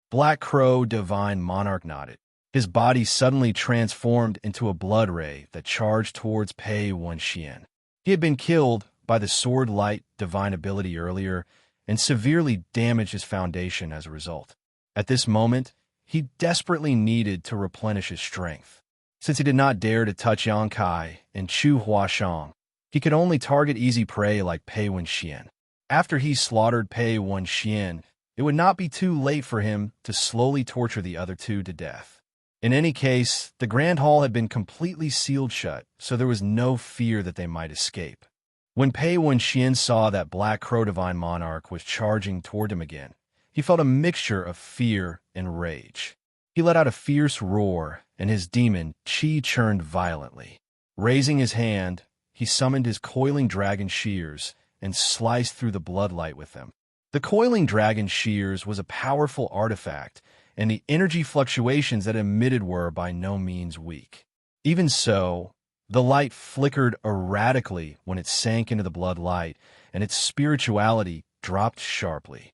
Black Crow Divine Monarch nodded. His body suddenly transformed into a blood ray that charged towards Pei Wenxian. He had been killed by the Sword Light divine ability earlier and severely damaged his foundation as a result. At this moment, he desperately needed to replenish his strength. Since he did not dare to touch Xianxia and Chu Huashang, he could only target easy prey like Pei Wenxian. After he slaughtered Pei Wenxian, it would not be too late for him to slowly torture the other two to death. In any case, the Grand Hall had been completely sealed shut, so there was no fear that they might escape. When Pei Wenxian saw that Black Crow Divine Monarch was charging toward him again, he felt a mixture of fear and rage. He let out a fierce roar, and his demon, Qi, churned violently. Raising his hand, he summoned his coiling dragon shears and sliced through the bloodlight with them. The coiling dragon shears was a powerful artifact, and the energy fluctuations that emitted were by no means weak. Even so, the light flickered erratically when it sank into the bloodlight, and its spirituality dropped sharply.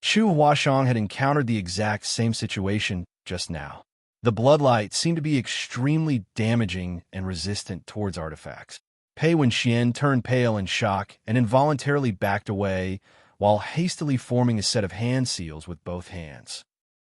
Chu Huashang had encountered the exact same situation just now. The bloodlight seemed to be extremely damaging and resistant towards artifacts. Pei Wenxian turned pale in shock and involuntarily backed away while hastily forming a set of hand seals with both hands.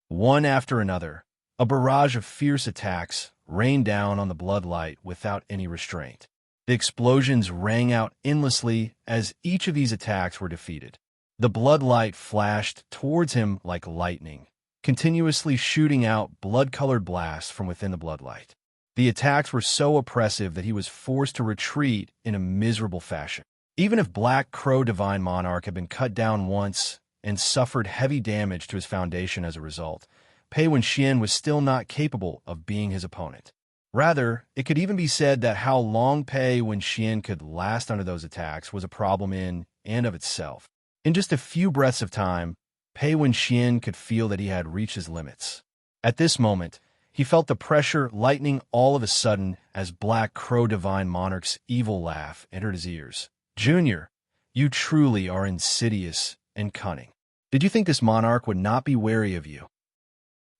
One after another, a barrage of fierce attacks rained down on the bloodlight without any restraint. The explosions rang out endlessly as each of these attacks were defeated. The bloodlight flashed towards him like lightning, continuously shooting out blood-colored blasts from within the bloodlight. The attacks were so oppressive that he was forced to retreat in a miserable fashion. Even if Black Crow Divine Monarch had been cut down once and suffered heavy damage to his foundation as a result, Pei Wenxian was still not capable of being his opponent. Rather, it could even be said that how long Pei Wenxian could last under those attacks was a problem in and of itself. In just a few breaths of time, Pei Wenxian could feel that he had reached his limits. At this moment, he felt the pressure lightening all of a sudden as Black Crow Divine Monarch's evil laugh entered his ears. Junior, you truly are insidious and cunning. Did you think this monarch would not be wary of you?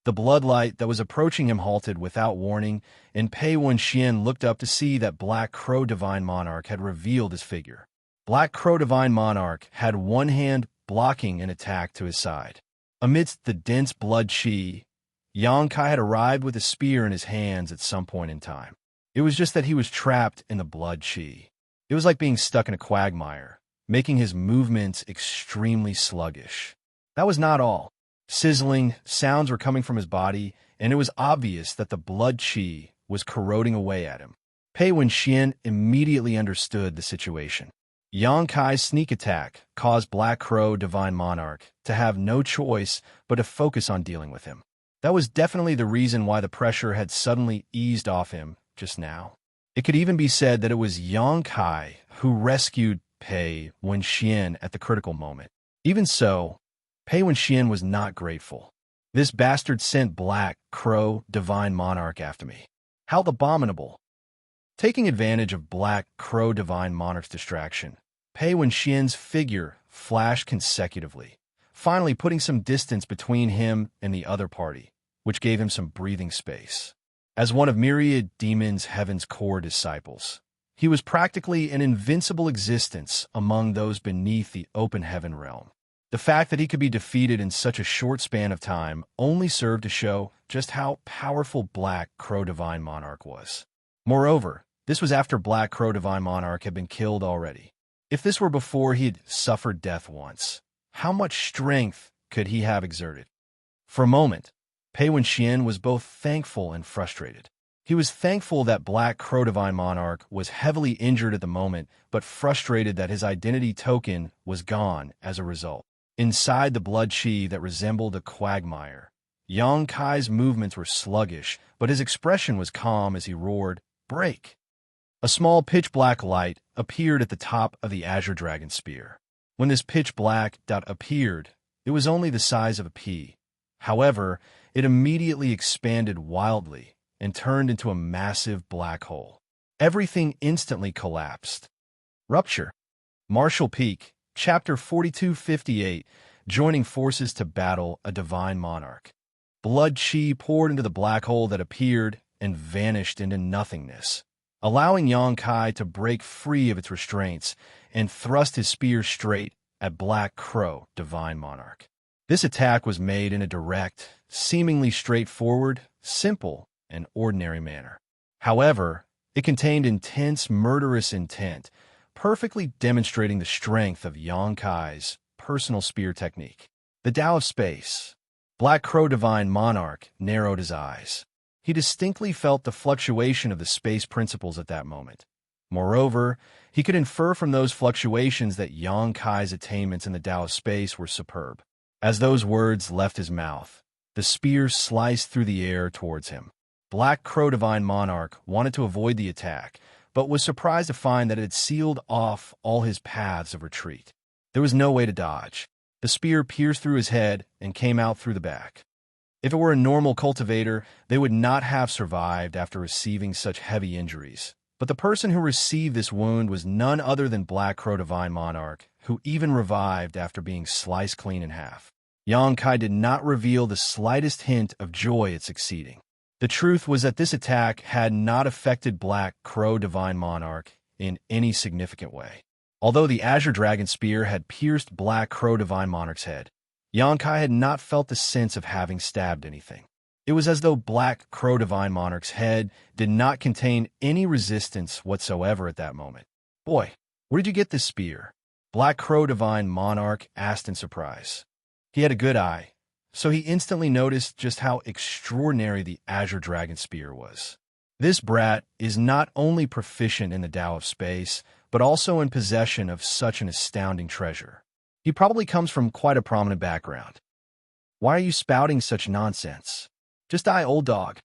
The bloodlight that was approaching him halted without warning, and Pei Wenxian looked up to see that Black Crow Divine Monarch had revealed his figure. Black Crow Divine Monarch had one hand blocking an attack to his side. Amidst the dense blood qi, Xianxia had arrived with a spear in his hands at some point in time. It was just that he was trapped in the blood qi. It was like being stuck in a quagmire, making his movements extremely sluggish. That was not all. Sizzling sounds were coming from his body, and it was obvious that the blood qi was corroding away at him. Pei Wenxian immediately understood the situation. Xianxia's sneak attack caused Black Crow Divine Monarch to have no choice but to focus on dealing with him. That was definitely the reason why the pressure had suddenly eased off him just now. It could even be said that it was Xianxia who rescued Pei Wenxian at the critical moment. Even so, Pei Wenxian was not grateful. This bastard sent Black Crow Divine Monarch after me. How abominable! Taking advantage of Black Crow Divine Monarch's distraction, Pei Wenxian's figure flashed consecutively, finally putting some distance between him and the other party, which gave him some breathing space. As one of myriad demons' heaven's core disciples, he was practically an invincible existence among those beneath the open heaven realm. The fact that he could be defeated in such a short span of time only served to show just how powerful Black Crow Divine Monarch was. Moreover, this was after Black Crow Divine Monarch had been killed already. If this were before he had suffered death once, how much strength could he have exerted? For a moment, Pei Wenxian was both thankful and frustrated. He was thankful that Black Crow Divine Monarch was heavily injured at the moment, but frustrated that his identity token was gone as a result. Inside the blood qi that resembled a quagmire, Xianxia's movements were sluggish, but his expression was calm as he roared, "Break!" A small pitch-black light appeared at the top of the Azure Dragon Spear. When this pitch-black dot appeared, it was only the size of a pea. However, it immediately expanded wildly and turned into a massive black hole. Everything instantly collapsed. Rupture. Martial Peak, Chapter 4258, Joining Forces to Battle a Divine Monarch. Blood qi poured into the black hole that appeared and vanished into nothingness, allowing Xianxia to break free of its restraints and thrust his spear straight at Black Crow Divine Monarch. This attack was made in a direct, seemingly straightforward, simple, and ordinary manner. However, it contained intense, murderous intent, perfectly demonstrating the strength of Xianxia's personal spear technique. The Tao of Space. Black Crow Divine Monarch narrowed his eyes. He distinctly felt the fluctuation of the space principles at that moment. Moreover, he could infer from those fluctuations that Xianxia's attainments in the Tao of Space were superb. As those words left his mouth, the spear sliced through the air towards him. Black Crow Divine Monarch wanted to avoid the attack, but was surprised to find that it had sealed off all his paths of retreat. There was no way to dodge. The spear pierced through his head and came out through the back. If it were a normal cultivator, they would not have survived after receiving such heavy injuries. But the person who received this wound was none other than Black Crow Divine Monarch, who even revived after being sliced clean in half. Xianxia did not reveal the slightest hint of joy at succeeding. The truth was that this attack had not affected Black Crow Divine Monarch in any significant way. Although the Azure Dragon Spear had pierced Black Crow Divine Monarch's head, Xianxia had not felt the sense of having stabbed anything. It was as though Black Crow Divine Monarch's head did not contain any resistance whatsoever at that moment. "Boy, where did you get this spear?" Black Crow Divine Monarch asked in surprise. He had a good eye, so he instantly noticed just how extraordinary the Azure Dragon Spear was. This brat is not only proficient in the Tao of Space, but also in possession of such an astounding treasure. He probably comes from quite a prominent background. "Why are you spouting such nonsense? Just die, old dog."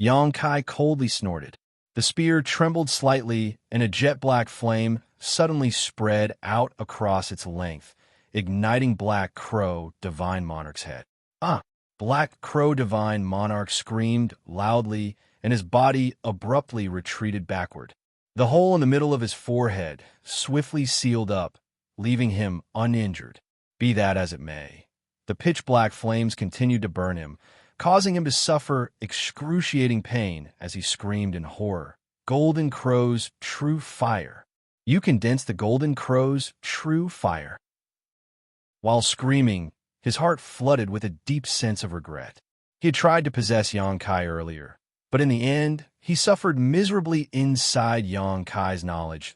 Xianxia coldly snorted. The spear trembled slightly, and a jet-black flame suddenly spread out across its length, igniting Black Crow Divine Monarch's head. "Ah!" Black Crow Divine Monarch screamed loudly, and his body abruptly retreated backward. The hole in the middle of his forehead swiftly sealed up, leaving him uninjured. Be that as it may, the pitch-black flames continued to burn him, causing him to suffer excruciating pain as he screamed in horror. Golden Crow's true fire. You condense the Golden Crow's true fire. While screaming, his heart flooded with a deep sense of regret. He had tried to possess Xianxia earlier, but in the end, he suffered miserably inside Xianxia's knowledge,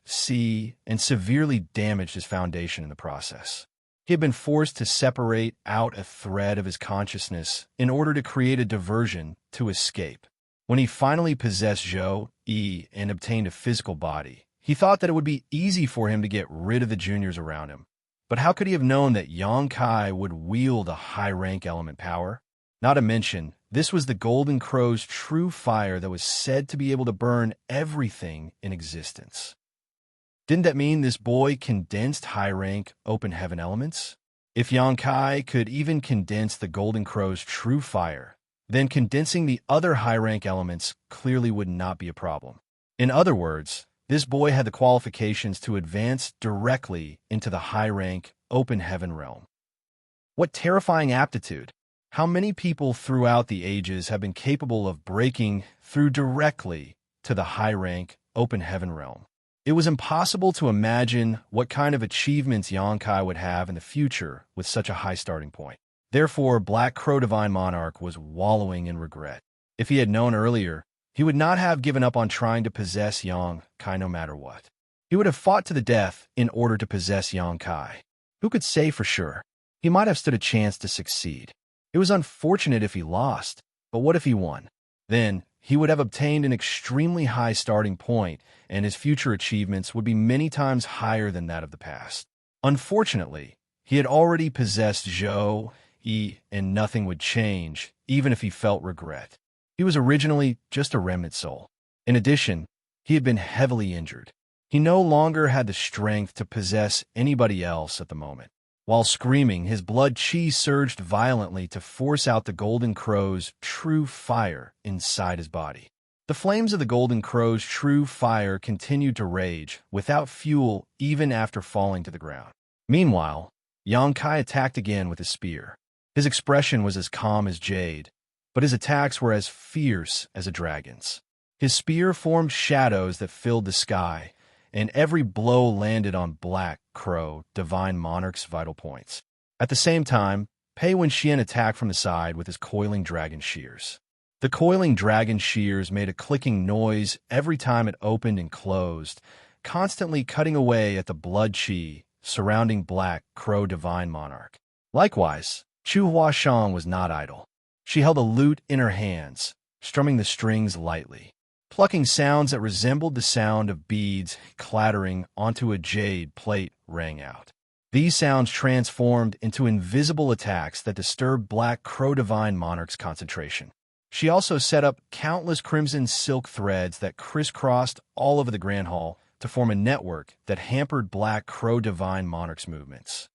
and severely damaged his foundation in the process. He had been forced to separate out a thread of his consciousness in order to create a diversion to escape. When he finally possessed Zhou Yi and obtained a physical body, he thought that it would be easy for him to get rid of the juniors around him. But how could he have known that Xianxia would wield a high-rank element power? Not to mention, this was the Golden Crow's true fire that was said to be able to burn everything in existence. Didn't that mean this boy condensed high-rank open heaven elements? If Xianxia could even condense the Golden Crow's true fire, then condensing the other high-rank elements clearly would not be a problem. In other words, this boy had the qualifications to advance directly into the high-rank open heaven realm. What terrifying aptitude! How many people throughout the ages have been capable of breaking through directly to the high-rank open heaven realm? It was impossible to imagine what kind of achievements Xianxia would have in the future with such a high starting point. Therefore, Black Crow Divine Monarch was wallowing in regret. If he had known earlier, he would not have given up on trying to possess Xianxia no matter what. He would have fought to the death in order to possess Xianxia. Who could say for sure? He might have stood a chance to succeed. It was unfortunate if he lost, but what if he won? Then, he would have obtained an extremely high starting point, and his future achievements would be many times higher than that of the past. Unfortunately, he had already possessed Zhou Yi, and nothing would change, even if he felt regret. He was originally just a remnant soul. In addition, he had been heavily injured. He no longer had the strength to possess anybody else at the moment. While screaming, his blood chi surged violently to force out the Golden Crow's true fire inside his body. The flames of the Golden Crow's true fire continued to rage, without fuel even after falling to the ground. Meanwhile, Xianxia attacked again with his spear. His expression was as calm as jade, but his attacks were as fierce as a dragon's. His spear formed shadows that filled the sky, and every blow landed on Black Crow Divine Monarch's vital points. At the same time, Pei Wenxian attacked from the side with his coiling dragon shears. The coiling dragon shears made a clicking noise every time it opened and closed, constantly cutting away at the blood chi surrounding Black Crow Divine Monarch. Likewise, Chu Huashang was not idle. She held a lute in her hands, strumming the strings lightly. Plucking sounds that resembled the sound of beads clattering onto a jade plate rang out. These sounds transformed into invisible attacks that disturbed Black Crow Divine Monarch's concentration. She also set up countless crimson silk threads that crisscrossed all over the Grand Hall to form a network that hampered Black Crow Divine Monarch's movements.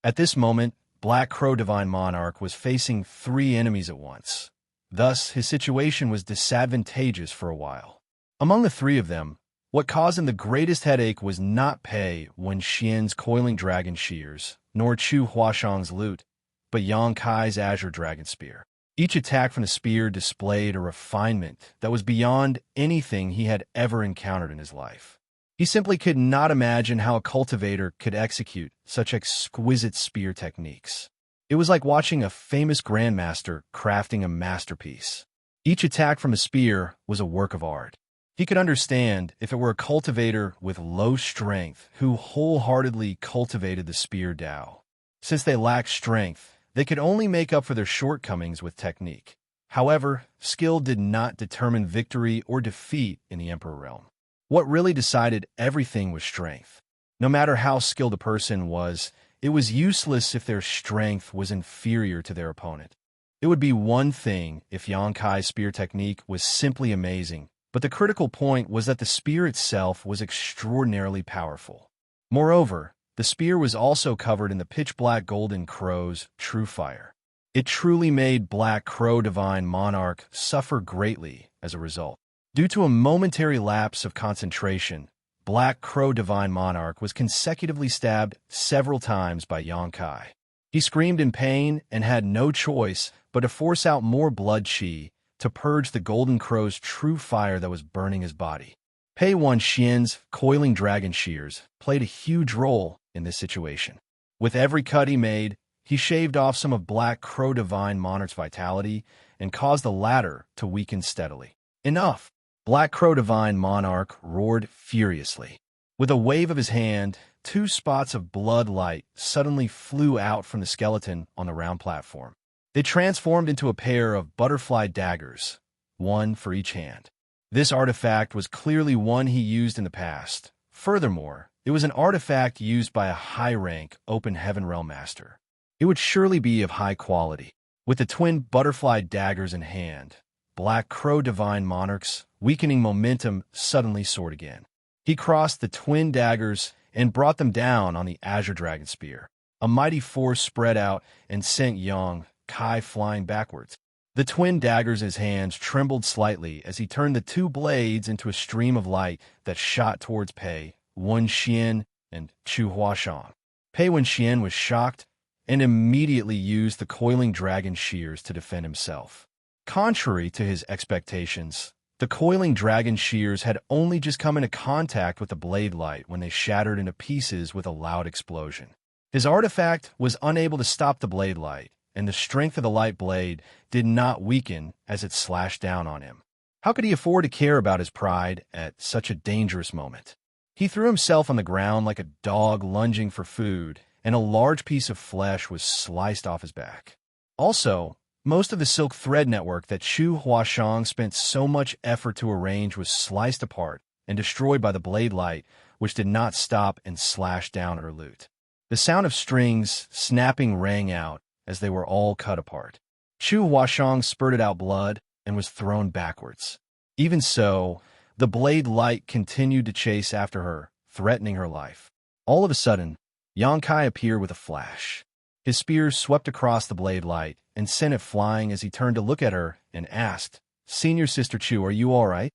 At this moment, Black Crow Divine Monarch was facing 3 enemies at once. Thus, his situation was disadvantageous for a while. Among the 3 of them, what caused him the greatest headache was not Pei Wenxian's coiling dragon shears, nor Chu Huashang's lute, but Xianxia's azure dragon spear. Each attack from the spear displayed a refinement that was beyond anything he had ever encountered in his life. He simply could not imagine how a cultivator could execute such exquisite spear techniques. It was like watching a famous grandmaster crafting a masterpiece. Each attack from a spear was a work of art. He could understand if it were a cultivator with low strength who wholeheartedly cultivated the spear Dao. Since they lacked strength, they could only make up for their shortcomings with technique. However, skill did not determine victory or defeat in the Emperor realm. What really decided everything was strength. No matter how skilled a person was, it was useless if their strength was inferior to their opponent. It would be one thing if Xianxia's spear technique was simply amazing, but the critical point was that the spear itself was extraordinarily powerful. Moreover, the spear was also covered in the pitch-black Golden Crow's true fire. It truly made Black Crow Divine Monarch suffer greatly as a result. Due to a momentary lapse of concentration, Black Crow Divine Monarch was consecutively stabbed several times by Xianxia. He screamed in pain and had no choice but to force out more blood chi to purge the golden crow's true fire that was burning his body. Pei Wenxian's coiling dragon shears played a huge role in this situation. With every cut he made, he shaved off some of Black Crow Divine Monarch's vitality and caused the latter to weaken steadily. Enough! Black Crow Divine Monarch roared furiously. With a wave of his hand, 2 spots of blood light suddenly flew out from the skeleton on the round platform. They transformed into a pair of butterfly daggers, one for each hand. This artifact was clearly one he used in the past. Furthermore, it was an artifact used by a high-rank Open Heaven Realm Master. It would surely be of high quality. With the twin butterfly daggers in hand, Black Crow Divine Monarch's weakening momentum suddenly soared again. He crossed the twin daggers and brought them down on the Azure Dragon Spear. A mighty force spread out and sent Xianxia flying backwards. The twin daggers in his hands trembled slightly as he turned the 2 blades into a stream of light that shot towards Pei Wenxian and Chu Huashang. Pei Wenxian was shocked and immediately used the coiling dragon shears to defend himself. Contrary to his expectations, the coiling dragon shears had only just come into contact with the blade light when they shattered into pieces with a loud explosion. His artifact was unable to stop the blade light, and the strength of the light blade did not weaken as it slashed down on him. How could he afford to care about his pride at such a dangerous moment? He threw himself on the ground like a dog lunging for food, and a large piece of flesh was sliced off his back. Also, most of the silk thread network that Chu Huashang spent so much effort to arrange was sliced apart and destroyed by the blade light, which did not stop and slash down her loot. The sound of strings snapping rang out as they were all cut apart. Chu Huashang spurted out blood and was thrown backwards. Even so, the blade light continued to chase after her, threatening her life. All of a sudden, Xianxia appeared with a flash. His spear swept across the blade light and sent it flying as he turned to look at her and asked, "Senior Sister Chu, are you all right?"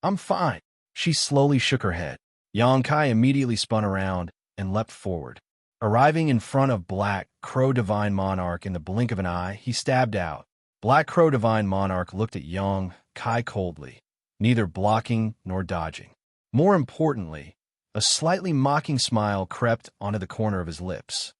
"I'm fine." She slowly shook her head. Xianxia immediately spun around and leapt forward. Arriving in front of Black Crow Divine Monarch in the blink of an eye, he stabbed out. Black Crow Divine Monarch looked at Xianxia coldly, neither blocking nor dodging. More importantly, a slightly mocking smile crept onto the corner of his lips.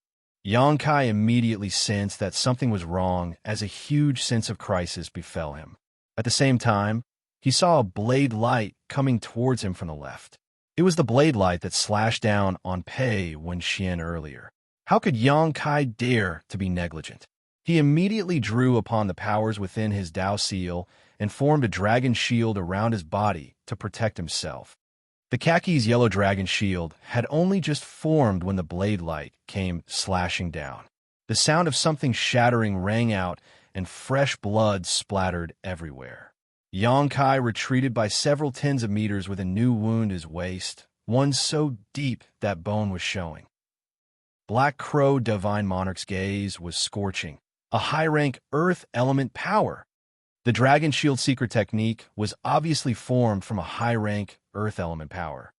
Xianxia immediately sensed that something was wrong as a huge sense of crisis befell him. At the same time, he saw a blade light coming towards him from the left. It was the blade light that slashed down on Pei Wenxian earlier. How could Xianxia dare to be negligent? He immediately drew upon the powers within his Dao seal and formed a dragon shield around his body to protect himself. The Kaki's yellow dragon shield had only just formed when the blade light came slashing down. The sound of something shattering rang out and fresh blood splattered everywhere. Xianxia retreated by several tens of meters with a new wound in his waist, one so deep that bone was showing. Black Crow Divine Monarch's gaze was scorching. A high-rank earth element power. The Dragon Shield secret technique was obviously formed from a high-rank earth element power.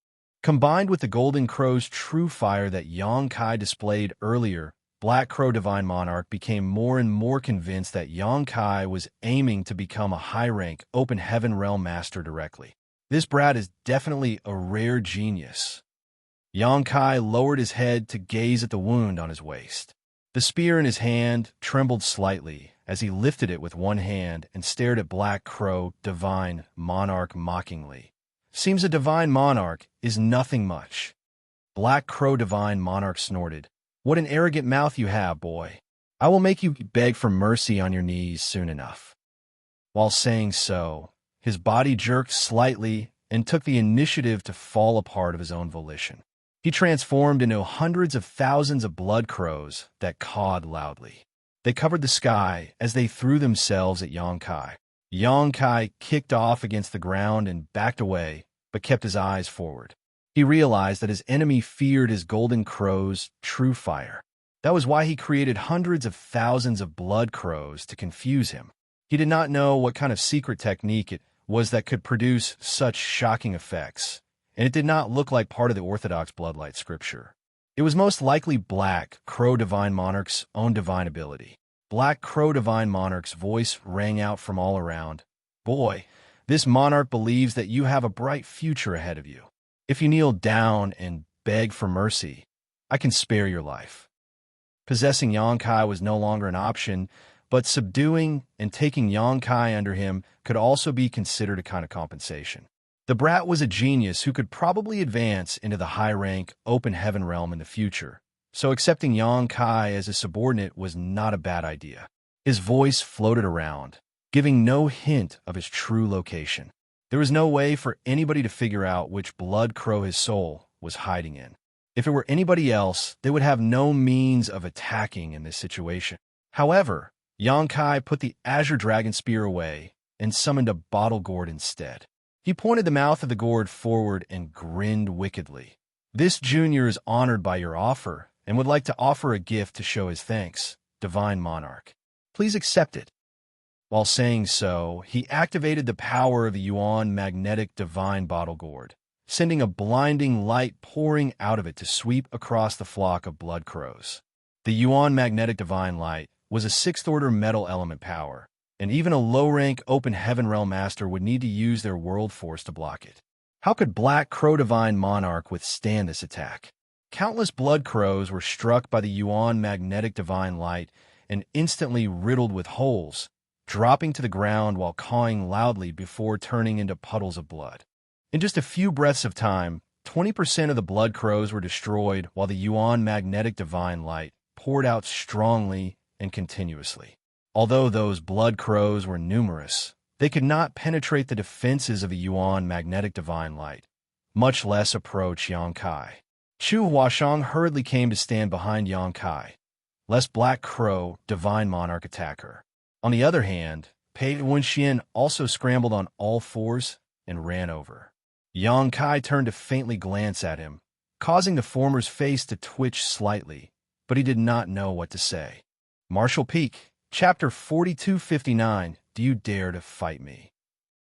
Combined with the Golden Crow's true fire that Xianxia displayed earlier, Black Crow Divine Monarch became more and more convinced that Xianxia was aiming to become a high-rank Open Heaven Realm Master directly. This brat is definitely a rare genius. Xianxia lowered his head to gaze at the wound on his waist. The spear in his hand trembled slightly as he lifted it with one hand and stared at Black Crow Divine Monarch mockingly. "Seems a Divine Monarch is nothing much." Black Crow Divine Monarch snorted. "What an arrogant mouth you have, boy. I will make you beg for mercy on your knees soon enough." While saying so, his body jerked slightly and took the initiative to fall apart of his own volition. He transformed into hundreds of thousands of blood crows that cawed loudly. They covered the sky as they threw themselves at Xianxia. Xianxia kicked off against the ground and backed away, but kept his eyes forward. He realized that his enemy feared his golden crow's true fire. That was why he created hundreds of thousands of blood crows to confuse him. He did not know what kind of secret technique it was that could produce such shocking effects, and it did not look like part of the Orthodox bloodlight scripture. It was most likely Black Crow Divine Monarch's own divine ability. Black Crow Divine Monarch's voice rang out from all around. Boy, this monarch believes that you have a bright future ahead of you. If you kneel down and beg for mercy, I can spare your life. Possessing Xianxia was no longer an option, but subduing and taking Xianxia under him could also be considered a kind of compensation. The brat was a genius who could probably advance into the high-rank, open heaven realm in the future, so accepting Xianxia as a subordinate was not a bad idea. His voice floated around, giving no hint of his true location. There was no way for anybody to figure out which blood crow his soul was hiding in. If it were anybody else, they would have no means of attacking in this situation. However, Xianxia put the Azure Dragon Spear away and summoned a bottle gourd instead. He pointed the mouth of the gourd forward and grinned wickedly. This junior is honored by your offer and would like to offer a gift to show his thanks, Divine Monarch. Please accept it. While saying so, he activated the power of the Yuan Magnetic Divine Bottle Gourd, sending a blinding light pouring out of it to sweep across the flock of blood crows. The Yuan Magnetic Divine Light was a sixth-order metal element power, and even a low-rank Open Heaven Realm Master would need to use their world force to block it. How could Black Crow Divine Monarch withstand this attack? Countless blood crows were struck by the Yuan Magnetic Divine Light and instantly riddled with holes, dropping to the ground while cawing loudly before turning into puddles of blood. In just a few breaths of time, 20% of the blood crows were destroyed while the Yuan Magnetic Divine Light poured out strongly and continuously. Although those blood crows were numerous, they could not penetrate the defenses of the Yuan Magnetic Divine Light, much less approach Xianxia. Chu Huashang hurriedly came to stand behind Xianxia, lest Black Crow Divine Monarch attack her. On the other hand, Pei Wenxian also scrambled on all fours and ran over. Xianxia turned to faintly glance at him, causing the former's face to twitch slightly, but he did not know what to say. Martial Peak, Chapter 4259, Do You Dare to Fight Me?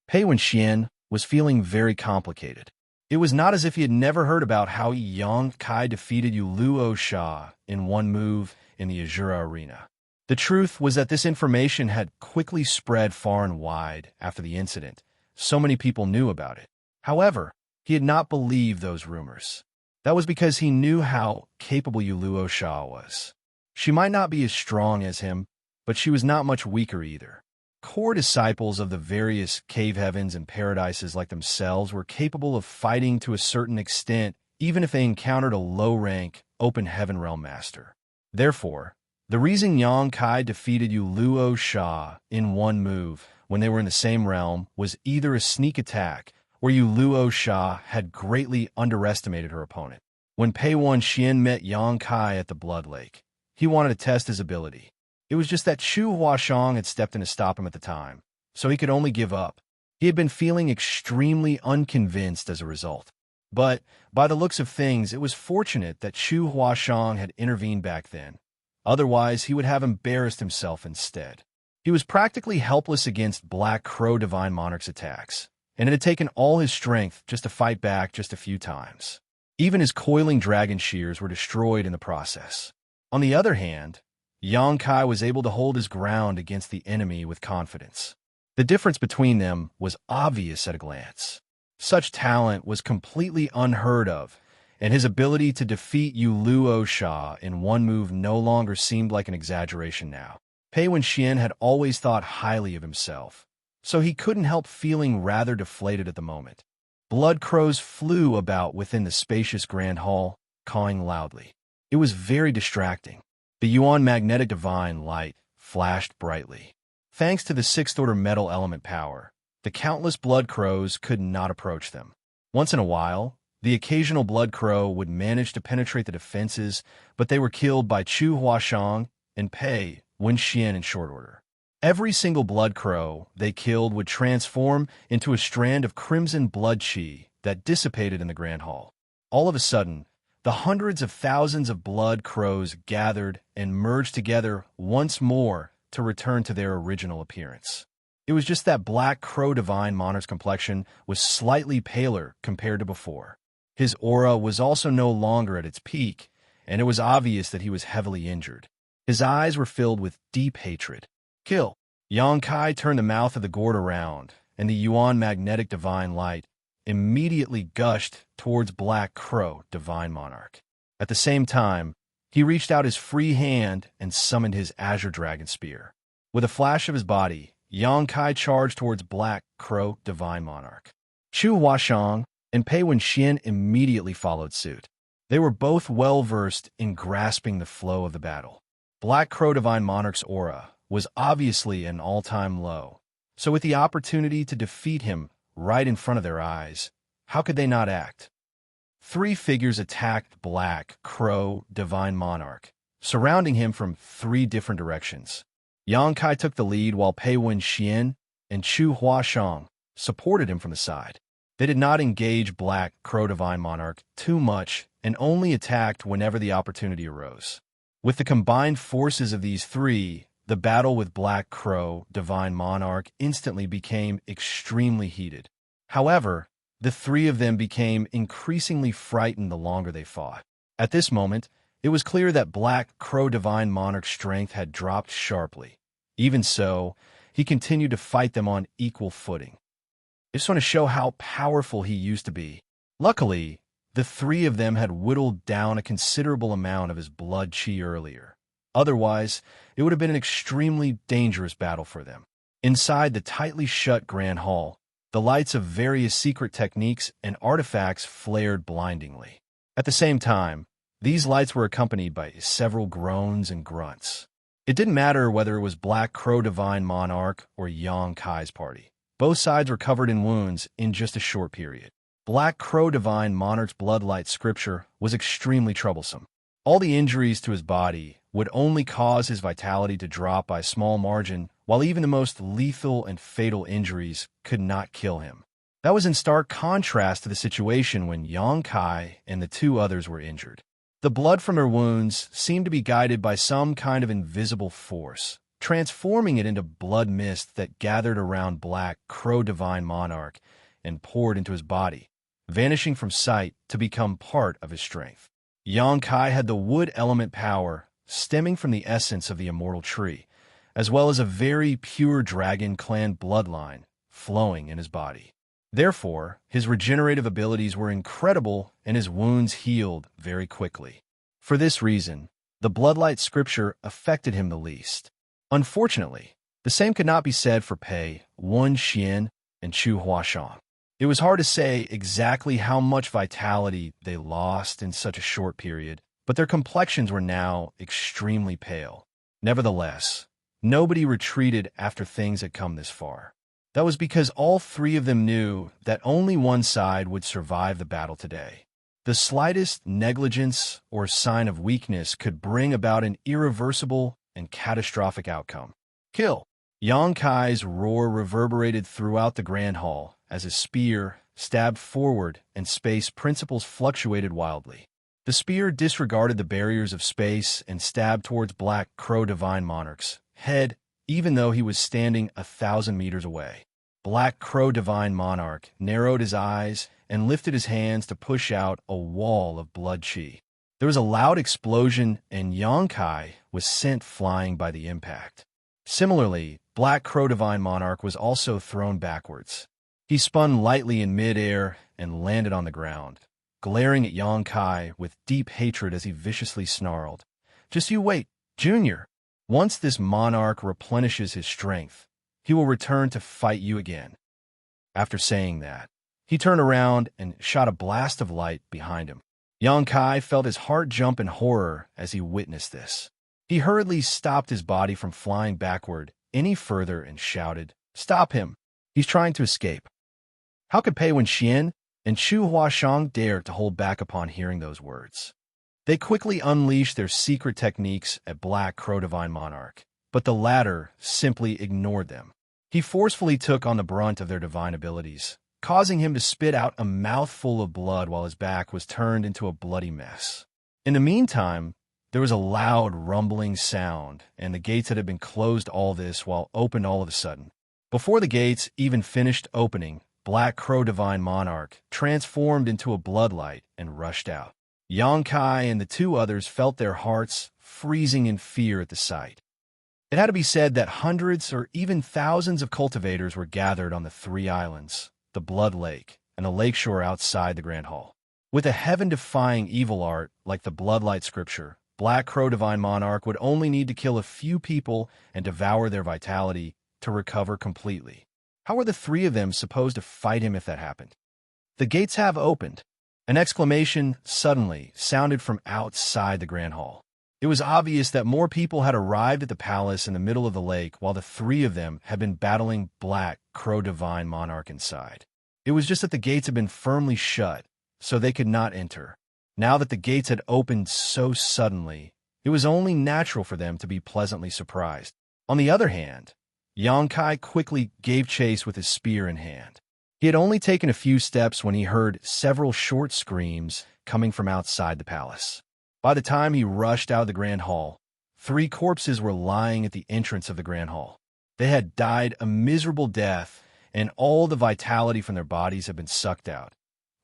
Pei Wenxian was feeling very complicated. It was not as if he had never heard about how Xianxia defeated Luo Sha in one move in the Azura Arena. The truth was that this information had quickly spread far and wide after the incident. So many people knew about it. However, he had not believed those rumors. That was because he knew how capable Luo Sha was. She might not be as strong as him, but she was not much weaker either. Core disciples of the various cave heavens and paradises like themselves were capable of fighting to a certain extent, even if they encountered a low-rank, open heaven realm master. Therefore, the reason Xianxia defeated Luo Sha in one move when they were in the same realm was either a sneak attack or Luo Sha had greatly underestimated her opponent. When Pei Wenxian met Xianxia at the Blood Lake, he wanted to test his ability. It was just that Chu Huashang had stepped in to stop him at the time, so he could only give up. He had been feeling extremely unconvinced as a result. But, by the looks of things, it was fortunate that Chu Huashang had intervened back then. Otherwise, he would have embarrassed himself instead. He was practically helpless against Black Crow Divine Monarch's attacks, and it had taken all his strength just to fight back just a few times. Even his coiling dragon shears were destroyed in the process. On the other hand, Xianxia was able to hold his ground against the enemy with confidence. The difference between them was obvious at a glance. Such talent was completely unheard of, and his ability to defeat Luo Sha in one move no longer seemed like an exaggeration now. Pei Wenxian had always thought highly of himself, so he couldn't help feeling rather deflated at the moment. Blood crows flew about within the spacious grand hall, cawing loudly. It was very distracting. The Yuan Magnetic Divine Light flashed brightly. Thanks to the sixth-order metal element power, the countless blood crows could not approach them. Once in a while, the occasional blood crow would manage to penetrate the defenses, but they were killed by Chu Huashang and Pei Wenxian in short order. Every single blood crow they killed would transform into a strand of crimson blood chi that dissipated in the grand hall. All of a sudden, the hundreds of thousands of blood crows gathered and merged together once more to return to their original appearance. It was just that Black Crow Divine Monarch's complexion was slightly paler compared to before. His aura was also no longer at its peak, and it was obvious that he was heavily injured. His eyes were filled with deep hatred. Kill! Xianxia turned the mouth of the gourd around, and the Yuan magnetic divine light immediately gushed towards Black Crow, divine monarch. At the same time, he reached out his free hand and summoned his azure dragon spear. With a flash of his body, Xianxia charged towards Black Crow, divine monarch. Chu Huashang and Pei Wenxian immediately followed suit. They were both well-versed in grasping the flow of the battle. Black Crow Divine Monarch's aura was obviously an all-time low, so with the opportunity to defeat him right in front of their eyes, how could they not act? 3 figures attacked Black Crow Divine Monarch, surrounding him from 3 different directions. Xianxia took the lead while Pei Wenxian and Chu Huashang supported him from the side. They did not engage Black Crow Divine Monarch too much and only attacked whenever the opportunity arose. With the combined forces of these 3, the battle with Black Crow Divine Monarch instantly became extremely heated. However, the 3 of them became increasingly frightened the longer they fought. At this moment, it was clear that Black Crow Divine Monarch's strength had dropped sharply. Even so, he continued to fight them on equal footing. I just want to show how powerful he used to be. Luckily, the 3 of them had whittled down a considerable amount of his blood chi earlier. Otherwise, it would have been an extremely dangerous battle for them. Inside the tightly shut Grand Hall, the lights of various secret techniques and artifacts flared blindingly. At the same time, these lights were accompanied by several groans and grunts. It didn't matter whether it was Black Crow Divine Monarch or Xianxia's party. Both sides were covered in wounds in just a short period. Black Crow Divine Monarch's bloodlight scripture was extremely troublesome. All the injuries to his body would only cause his vitality to drop by a small margin, while even the most lethal and fatal injuries could not kill him. That was in stark contrast to the situation when Xianxia and the 2 others were injured. The blood from their wounds seemed to be guided by some kind of invisible force, transforming it into blood mist that gathered around Black Crow Divine Monarch and poured into his body, vanishing from sight to become part of his strength. Xianxia had the wood element power stemming from the essence of the immortal tree, as well as a very pure dragon clan bloodline flowing in his body. Therefore, his regenerative abilities were incredible and his wounds healed very quickly. For this reason, the bloodlight scripture affected him the least. Unfortunately, the same could not be said for Pei Wenxian and Chu Huashang. It was hard to say exactly how much vitality they lost in such a short period, but their complexions were now extremely pale. Nevertheless, nobody retreated after things had come this far. That was because all 3 of them knew that only one side would survive the battle today. The slightest negligence or sign of weakness could bring about an irreversible and catastrophic outcome. Kill! Xianxia's roar reverberated throughout the Grand Hall as his spear stabbed forward and space principles fluctuated wildly. The spear disregarded the barriers of space and stabbed towards Black Crow Divine Monarch's head, even though he was standing 1,000 meters away. Black Crow Divine Monarch narrowed his eyes and lifted his hands to push out a wall of blood chi. There was a loud explosion and Xianxia was sent flying by the impact. Similarly, Black Crow Divine Monarch was also thrown backwards. He spun lightly in mid-air and landed on the ground, glaring at Xianxia with deep hatred as he viciously snarled, "Just you wait, Junior. Once this monarch replenishes his strength, he will return to fight you again." After saying that, he turned around and shot a blast of light behind him. Xianxia felt his heart jump in horror as he witnessed this. He hurriedly stopped his body from flying backward any further and shouted, "Stop him! He's trying to escape." How could Pei Wenxian and Chu Huashang dare to hold back upon hearing those words? They quickly unleashed their secret techniques at Black Crow Divine Monarch, but the latter simply ignored them. He forcefully took on the brunt of their divine abilities, causing him to spit out a mouthful of blood while his back was turned into a bloody mess. In the meantime, there was a loud rumbling sound, and the gates that had been closed all this while opened all of a sudden. Before the gates even finished opening, Black Crow Divine Monarch transformed into a bloodlight and rushed out. Xianxia and the two others felt their hearts freezing in fear at the sight. It had to be said that hundreds or even thousands of cultivators were gathered on the three islands, the Blood Lake, and the lakeshore outside the Grand Hall. With a heaven-defying evil art like the Bloodlight Scripture, Black Crow Divine Monarch would only need to kill a few people and devour their vitality to recover completely. How were the three of them supposed to fight him if that happened? The gates have opened. An exclamation suddenly sounded from outside the Grand Hall. It was obvious that more people had arrived at the palace in the middle of the lake while the three of them had been battling Black Crow Divine Monarch inside. It was just that the gates had been firmly shut, so they could not enter. Now that the gates had opened so suddenly, it was only natural for them to be pleasantly surprised. On the other hand, Xianxia quickly gave chase with his spear in hand. He had only taken a few steps when he heard several short screams coming from outside the palace. By the time he rushed out of the Grand Hall, 3 corpses were lying at the entrance of the Grand Hall. They had died a miserable death, and all the vitality from their bodies had been sucked out,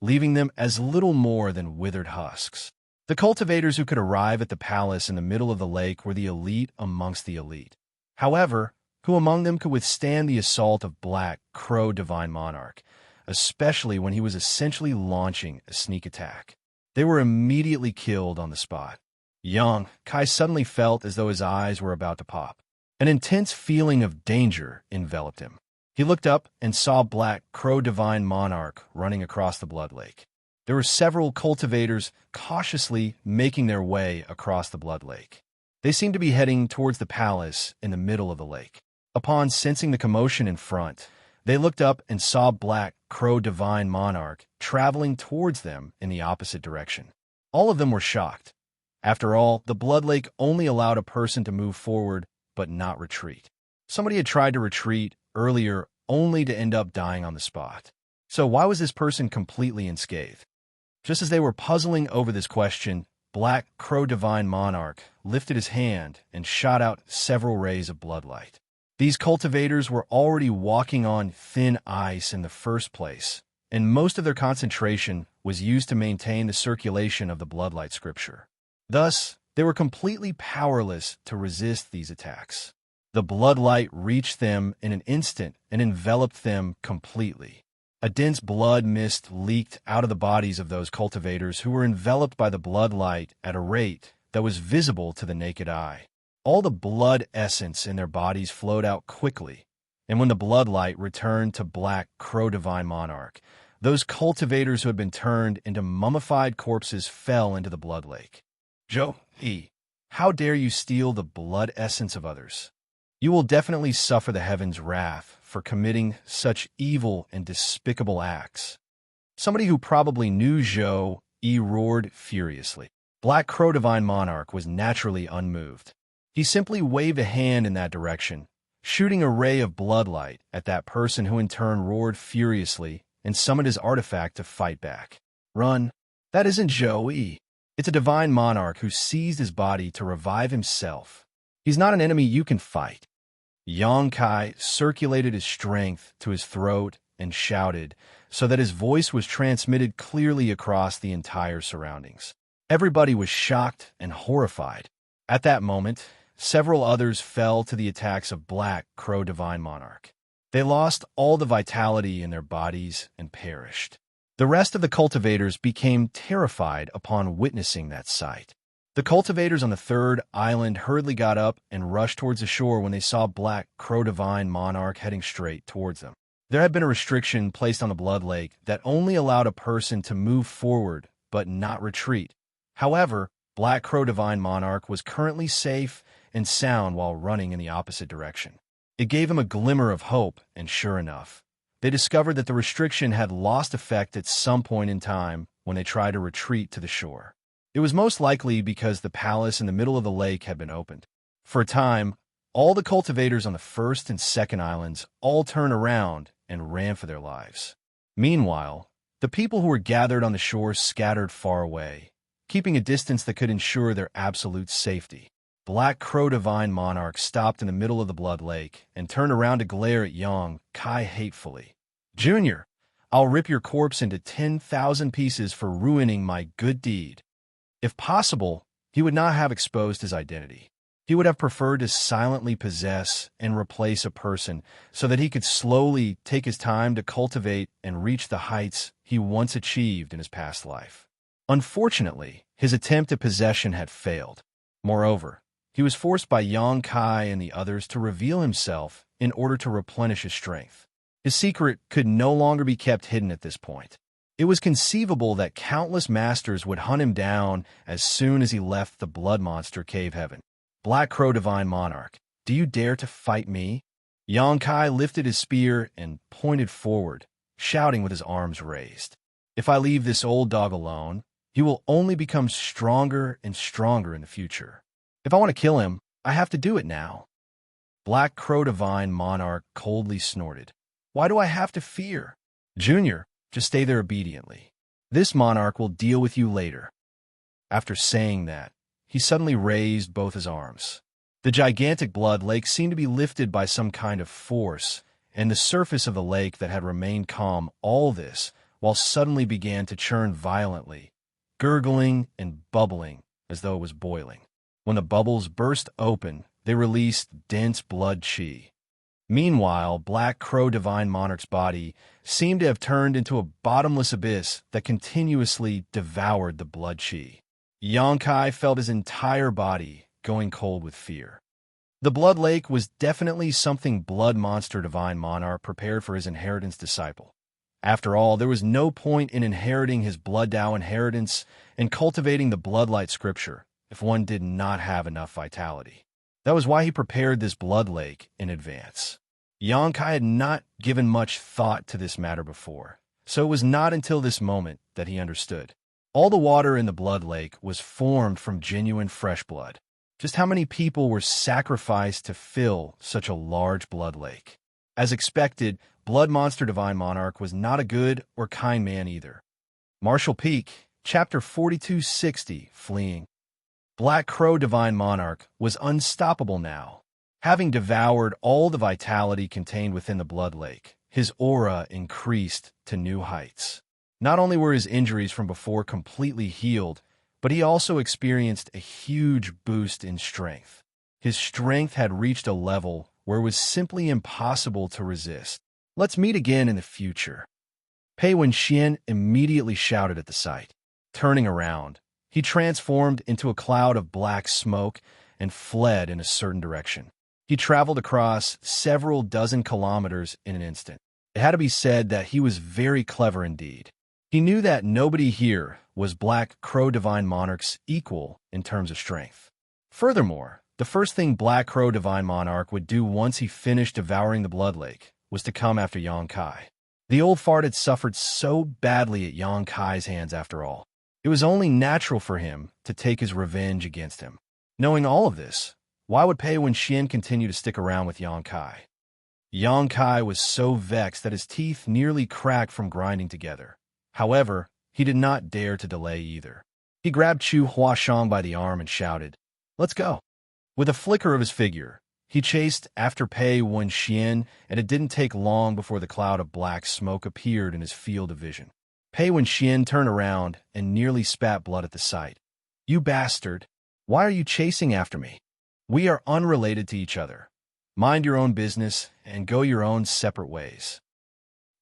leaving them as little more than withered husks. The cultivators who could arrive at the palace in the middle of the lake were the elite amongst the elite. However, who among them could withstand the assault of Black Crow Divine Monarch, especially when he was essentially launching a sneak attack? They were immediately killed on the spot. Xianxia suddenly felt as though his eyes were about to pop. An intense feeling of danger enveloped him. He looked up and saw Black Crow Divine Monarch running across the Blood Lake. There were several cultivators cautiously making their way across the Blood Lake. They seemed to be heading towards the palace in the middle of the lake. Upon sensing the commotion in front, they looked up and saw Black Crow Divine Monarch traveling towards them in the opposite direction. All of them were shocked. After all, the Blood Lake only allowed a person to move forward but not retreat. Somebody had tried to retreat earlier only to end up dying on the spot. So why was this person completely unscathed? Just as they were puzzling over this question, Black Crow Divine Monarch lifted his hand and shot out several rays of bloodlight. These cultivators were already walking on thin ice in the first place, and most of their concentration was used to maintain the circulation of the Bloodlight Scripture. Thus, they were completely powerless to resist these attacks. The bloodlight reached them in an instant and enveloped them completely. A dense blood mist leaked out of the bodies of those cultivators who were enveloped by the bloodlight at a rate that was visible to the naked eye. All the blood essence in their bodies flowed out quickly, and when the bloodlight returned to Black Crow Divine Monarch, those cultivators who had been turned into mummified corpses fell into the blood lake. Zhou, how dare you steal the blood essence of others? You will definitely suffer the heaven's wrath for committing such evil and despicable acts. Somebody who probably knew Zhou roared furiously. Black Crow Divine Monarch was naturally unmoved. He simply waved a hand in that direction, shooting a ray of bloodlight at that person who in turn roared furiously and summoned his artifact to fight back. Run. That isn't Zhou. It's a divine monarch who seized his body to revive himself. He's not an enemy you can fight. Xianxia circulated his strength to his throat and shouted so that his voice was transmitted clearly across the entire surroundings. Everybody was shocked and horrified. At that moment, several others fell to the attacks of Black Crow Divine Monarch. They lost all the vitality in their bodies and perished. The rest of the cultivators became terrified upon witnessing that sight. The cultivators on the third island hurriedly got up and rushed towards the shore when they saw Black Crow Divine Monarch heading straight towards them. There had been a restriction placed on the Blood Lake that only allowed a person to move forward but not retreat. However, Black Crow Divine Monarch was currently safe and sound while running in the opposite direction. It gave him a glimmer of hope, and sure enough, they discovered that the restriction had lost effect at some point in time when they tried to retreat to the shore. It was most likely because the palace in the middle of the lake had been opened. For a time, all the cultivators on the first and second islands all turned around and ran for their lives. Meanwhile, the people who were gathered on the shore scattered far away, keeping a distance that could ensure their absolute safety. Black Crow Divine Monarch stopped in the middle of the Blood Lake and turned around to glare at Xianxia hatefully. "Junior, I'll rip your corpse into 10,000 pieces for ruining my good deed." If possible, he would not have exposed his identity. He would have preferred to silently possess and replace a person so that he could slowly take his time to cultivate and reach the heights he once achieved in his past life. Unfortunately, his attempt at possession had failed. Moreover, he was forced by Yang Kai and the others to reveal himself in order to replenish his strength. His secret could no longer be kept hidden at this point. It was conceivable that countless masters would hunt him down as soon as he left the blood monster cave heaven. Black Crow Divine Monarch, do you dare to fight me? Yang Kai lifted his spear and pointed forward, shouting with his arms raised. If I leave this old dog alone, he will only become stronger and stronger in the future. If I want to kill him, I have to do it now. Black Crow Divine Monarch coldly snorted. Why do I have to fear? Junior, just stay there obediently. This monarch will deal with you later. After saying that, he suddenly raised both his arms. The gigantic blood lake seemed to be lifted by some kind of force, and the surface of the lake that had remained calm all this while suddenly began to churn violently, gurgling and bubbling as though it was boiling. When the bubbles burst open, they released dense blood chi. Meanwhile, Black Crow Divine Monarch's body seemed to have turned into a bottomless abyss that continuously devoured the blood chi. Yang Kai felt his entire body going cold with fear. The blood lake was definitely something Blood Monster Divine Monarch prepared for his inheritance disciple. After all, there was no point in inheriting his Blood Dao inheritance and cultivating the Bloodlight Scripture if one did not have enough vitality. That was why he prepared this blood lake in advance. Yang Kai had not given much thought to this matter before, so it was not until this moment that he understood. All the water in the blood lake was formed from genuine fresh blood. Just how many people were sacrificed to fill such a large blood lake? As expected, Blood Monster Divine Monarch was not a good or kind man either. Martial Peak, Chapter 4260, Fleeing. Black Crow Divine Monarch was unstoppable now. Having devoured all the vitality contained within the blood lake, his aura increased to new heights. Not only were his injuries from before completely healed, but he also experienced a huge boost in strength. His strength had reached a level where it was simply impossible to resist. Let's meet again in the future. Pei Wenxian immediately shouted at the sight. Turning around, he transformed into a cloud of black smoke and fled in a certain direction. He traveled across several dozen kilometers in an instant. It had to be said that he was very clever indeed. He knew that nobody here was Black Crow Divine Monarch's equal in terms of strength. Furthermore, the first thing Black Crow Divine Monarch would do once he finished devouring the blood lake was to come after Yang Kai. The old fart had suffered so badly at Yang Kai's hands after all. It was only natural for him to take his revenge against him. Knowing all of this, why would Pei Wenxian continue to stick around with Yang Kai? Yang Kai was so vexed that his teeth nearly cracked from grinding together. However, he did not dare to delay either. He grabbed Chu Huashang by the arm and shouted, "Let's go." With a flicker of his figure, he chased after Pei Wenxian, and it didn't take long before the cloud of black smoke appeared in his field of vision. Pei Wenxian turned around and nearly spat blood at the sight. "You bastard! Why are you chasing after me? We are unrelated to each other. Mind your own business and go your own separate ways."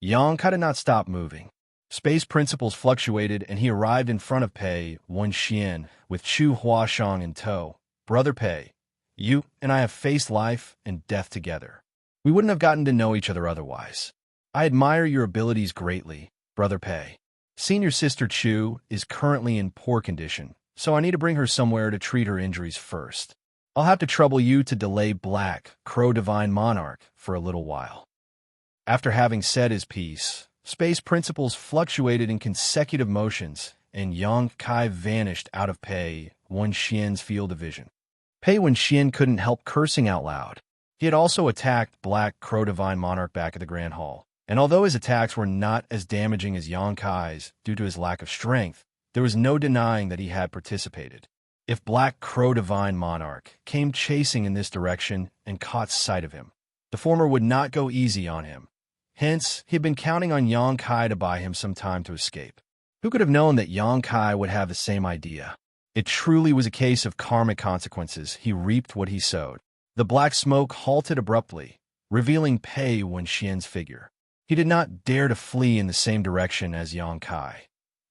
Yang Kai did not stop moving. Space principles fluctuated, and he arrived in front of Pei Wenxian with Chu Huashang in tow. "Brother Pei, you and I have faced life and death together. We wouldn't have gotten to know each other otherwise. I admire your abilities greatly, Brother Pei. Senior sister Chu is currently in poor condition, so I need to bring her somewhere to treat her injuries first. I'll have to trouble you to delay Black Crow Divine Monarch for a little while." After having said his piece, space principles fluctuated in consecutive motions, and Yang Kai vanished out of Pei Wenxian's field of vision. Pei Wenxian couldn't help cursing out loud. He had also attacked Black Crow Divine Monarch back at the Grand Hall, and although his attacks were not as damaging as Yang Kai's due to his lack of strength, there was no denying that he had participated. If Black Crow Divine Monarch came chasing in this direction and caught sight of him, the former would not go easy on him. Hence, he had been counting on Yang Kai to buy him some time to escape. Who could have known that Yang Kai would have the same idea? It truly was a case of karmic consequences. He reaped what he sowed. The black smoke halted abruptly, revealing Pei Wenxian's figure. He did not dare to flee in the same direction as Yang Kai.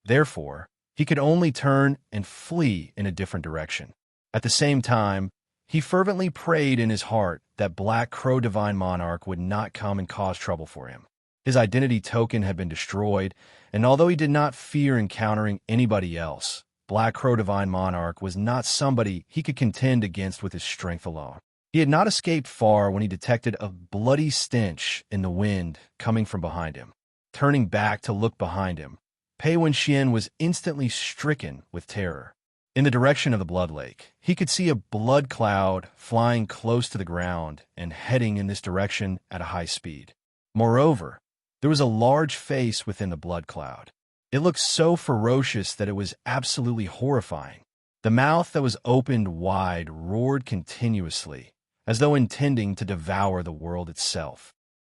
Therefore, he could only turn and flee in a different direction. At the same time, he fervently prayed in his heart that Black Crow Divine Monarch would not come and cause trouble for him. His identity token had been destroyed, and although he did not fear encountering anybody else, Black Crow Divine Monarch was not somebody he could contend against with his strength alone. He had not escaped far when he detected a bloody stench in the wind coming from behind him. Turning back to look behind him, Pei Wenxian was instantly stricken with terror. In the direction of the blood lake, he could see a blood cloud flying close to the ground and heading in this direction at a high speed. Moreover, there was a large face within the blood cloud. It looked so ferocious that it was absolutely horrifying. The mouth that was opened wide roared continuously, as though intending to devour the world itself.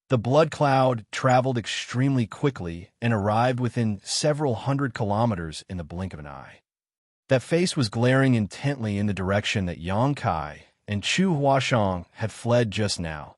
The blood cloud traveled extremely quickly and arrived within several hundred kilometers in the blink of an eye. That face was glaring intently in the direction that Yang Kai and Chu Huashang had fled just now.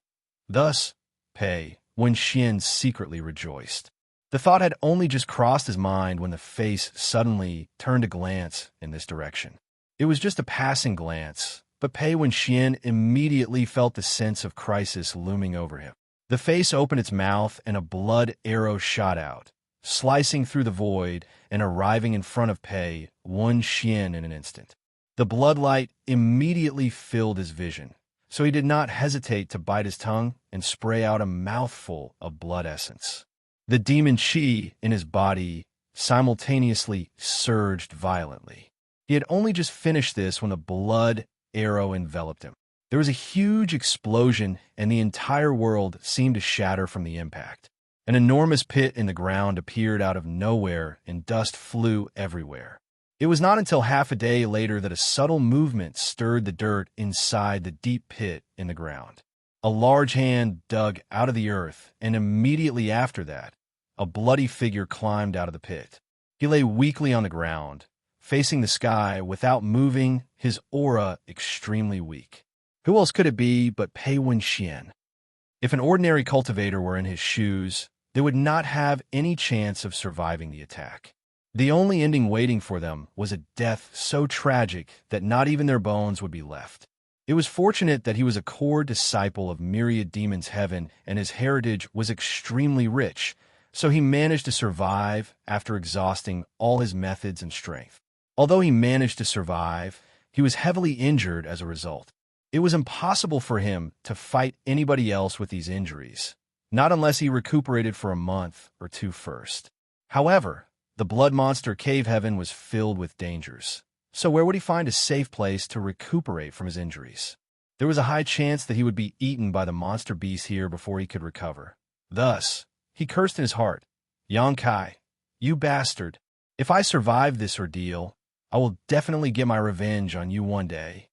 Thus, Pei Wenxian secretly rejoiced. The thought had only just crossed his mind when the face suddenly turned to glance in this direction. It was just a passing glance, but Pei Wenxian immediately felt the sense of crisis looming over him. The face opened its mouth and a blood arrow shot out, slicing through the void and arriving in front of Pei Wenxian in an instant. The bloodlight immediately filled his vision, so he did not hesitate to bite his tongue and spray out a mouthful of blood essence. The demon chi in his body simultaneously surged violently. He had only just finished this when the blood arrow enveloped him. There was a huge explosion, and the entire world seemed to shatter from the impact. An enormous pit in the ground appeared out of nowhere, and dust flew everywhere. It was not until half a day later that a subtle movement stirred the dirt inside the deep pit in the ground. A large hand dug out of the earth, and immediately after that, a bloody figure climbed out of the pit. He lay weakly on the ground, facing the sky without moving, his aura extremely weak. Who else could it be but Pei Wenxian? If an ordinary cultivator were in his shoes, they would not have any chance of surviving the attack. The only ending waiting for them was a death so tragic that not even their bones would be left. It was fortunate that he was a core disciple of Myriad Demons Heaven and his heritage was extremely rich, so he managed to survive after exhausting all his methods and strength. Although he managed to survive, he was heavily injured as a result. It was impossible for him to fight anybody else with these injuries, not unless he recuperated for a month or two first. However, the blood monster cave heaven was filled with dangers. So where would he find a safe place to recuperate from his injuries? There was a high chance that he would be eaten by the monster beast here before he could recover. Thus, he cursed in his heart, "Yang Kai, you bastard. If I survive this ordeal, I will definitely get my revenge on you one day."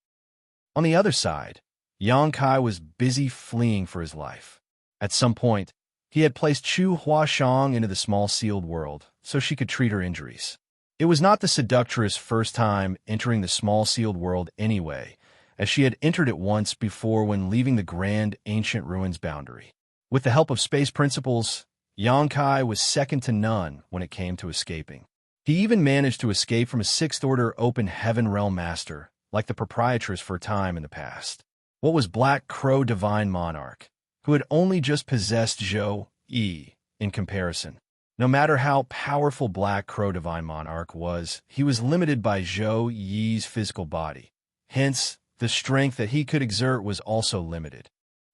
On the other side, Yang Kai was busy fleeing for his life. At some point, he had placed Chu Huashang into the small sealed world so she could treat her injuries. It was not the seductress' first time entering the small sealed world anyway, as she had entered it once before when leaving the grand ancient ruins boundary. With the help of space principles, Yang Kai was second to none when it came to escaping. He even managed to escape from a sixth-order open heaven realm master, like the proprietress for a time in the past. What was Black Crow Divine Monarch, who had only just possessed Zhou Yi in comparison? No matter how powerful Black Crow Divine Monarch was, he was limited by Zhou Yi's physical body. Hence, the strength that he could exert was also limited.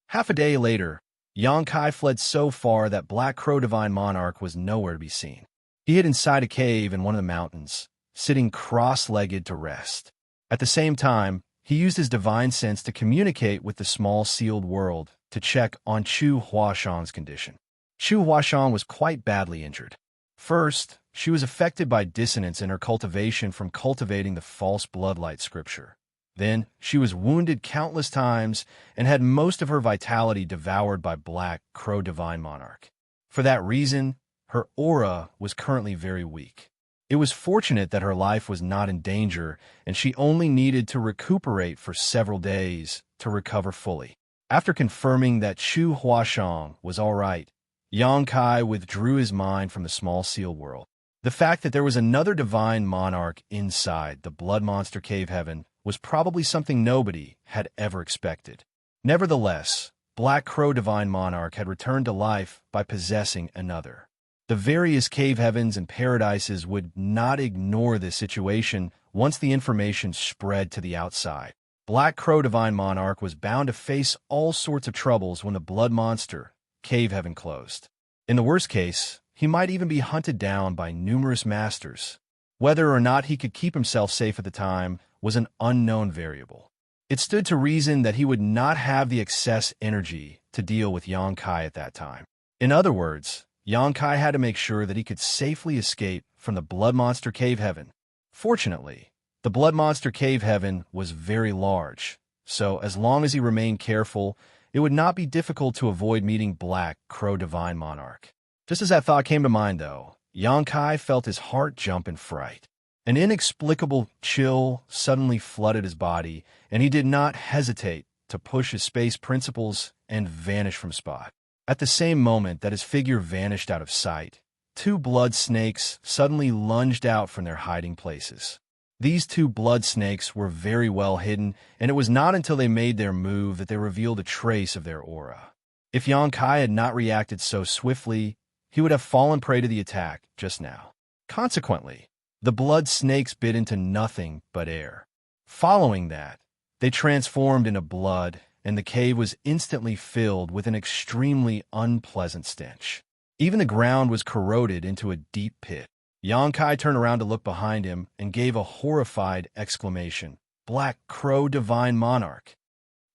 Half a day later, Yang Kai fled so far that Black Crow Divine Monarch was nowhere to be seen. He hid inside a cave in one of the mountains, sitting cross-legged to rest. At the same time, he used his divine sense to communicate with the small sealed world to check on Chu Huashang's condition. Chu Huashang was quite badly injured. First, she was affected by dissonance in her cultivation from cultivating the false bloodlight scripture. Then, she was wounded countless times and had most of her vitality devoured by Black Crow Divine Monarch. For that reason, her aura was currently very weak. It was fortunate that her life was not in danger, and she only needed to recuperate for several days to recover fully. After confirming that Chu Huashang was all right, Yang Kai withdrew his mind from the small seal world. The fact that there was another divine monarch inside the blood monster cave heaven was probably something nobody had ever expected. Nevertheless, Black Crow Divine Monarch had returned to life by possessing another. The various cave heavens and paradises would not ignore this situation once the information spread to the outside. Black Crow Divine Monarch was bound to face all sorts of troubles when the blood monster cave heaven closed. In the worst case, he might even be hunted down by numerous masters. Whether or not he could keep himself safe at the time was an unknown variable. It stood to reason that he would not have the excess energy to deal with Yang Kai at that time. In other words, Yang Kai had to make sure that he could safely escape from the blood monster cave heaven. Fortunately, the blood monster cave heaven was very large, so as long as he remained careful, it would not be difficult to avoid meeting Black Crow Divine Monarch. Just as that thought came to mind, though, Yang Kai felt his heart jump in fright. An inexplicable chill suddenly flooded his body, and he did not hesitate to push his space principles and vanish from spot. At the same moment that his figure vanished out of sight, two blood snakes suddenly lunged out from their hiding places. These two blood snakes were very well hidden, and it was not until they made their move that they revealed a trace of their aura. If Yang Kai had not reacted so swiftly, he would have fallen prey to the attack just now. Consequently, the blood snakes bit into nothing but air. Following that, they transformed into blood, and the cave was instantly filled with an extremely unpleasant stench. Even the ground was corroded into a deep pit. Yang Kai turned around to look behind him and gave a horrified exclamation. Black Crow Divine Monarch.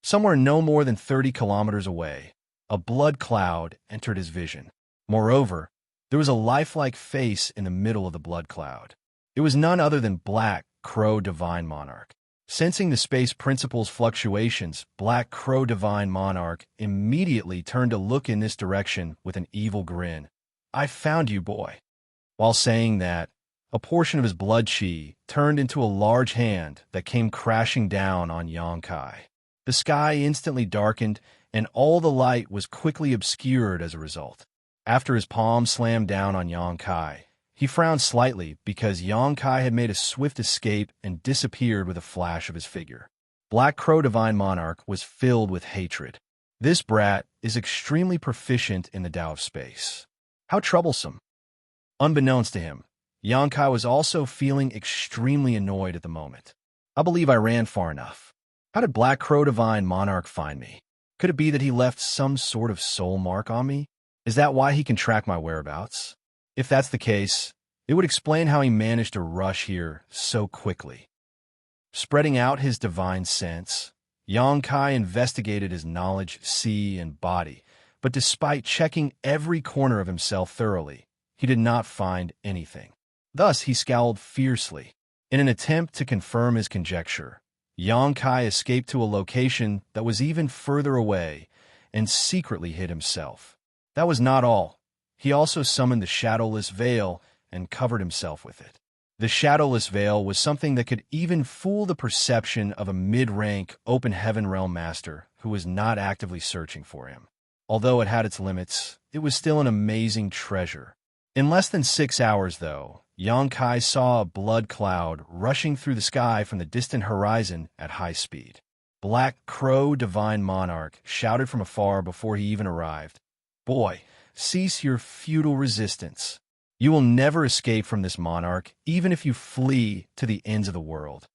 Somewhere no more than 30 kilometers away, a blood cloud entered his vision. Moreover, there was a lifelike face in the middle of the blood cloud. It was none other than Black Crow Divine Monarch. Sensing the space principle's fluctuations, Black Crow Divine Monarch immediately turned to look in this direction with an evil grin. I found you, boy. While saying that, a portion of his blood chi turned into a large hand that came crashing down on Yang Kai. The sky instantly darkened, and all the light was quickly obscured as a result. After his palm slammed down on Yang Kai, he frowned slightly because Yang Kai had made a swift escape and disappeared with a flash of his figure. Black Crow Divine Monarch was filled with hatred. This brat is extremely proficient in the Tao of space. How troublesome. Unbeknownst to him, Yang Kai was also feeling extremely annoyed at the moment. I believe I ran far enough. How did Black Crow Divine Monarch find me? Could it be that he left some sort of soul mark on me? Is that why he can track my whereabouts? If that's the case, it would explain how he managed to rush here so quickly. Spreading out his divine sense, Yang Kai investigated his knowledge, sea, and body, but despite checking every corner of himself thoroughly, he did not find anything. Thus, he scowled fiercely. In an attempt to confirm his conjecture, Yang Kai escaped to a location that was even further away and secretly hid himself. That was not all. He also summoned the Shadowless Veil and covered himself with it. The Shadowless Veil was something that could even fool the perception of a mid-rank Open Heaven Realm Master who was not actively searching for him. Although it had its limits, it was still an amazing treasure. In less than 6 hours, though, Yang Kai saw a blood cloud rushing through the sky from the distant horizon at high speed. Black Crow Divine Monarch shouted from afar before he even arrived. Boy, cease your futile resistance. You will never escape from this monarch, even if you flee to the ends of the world.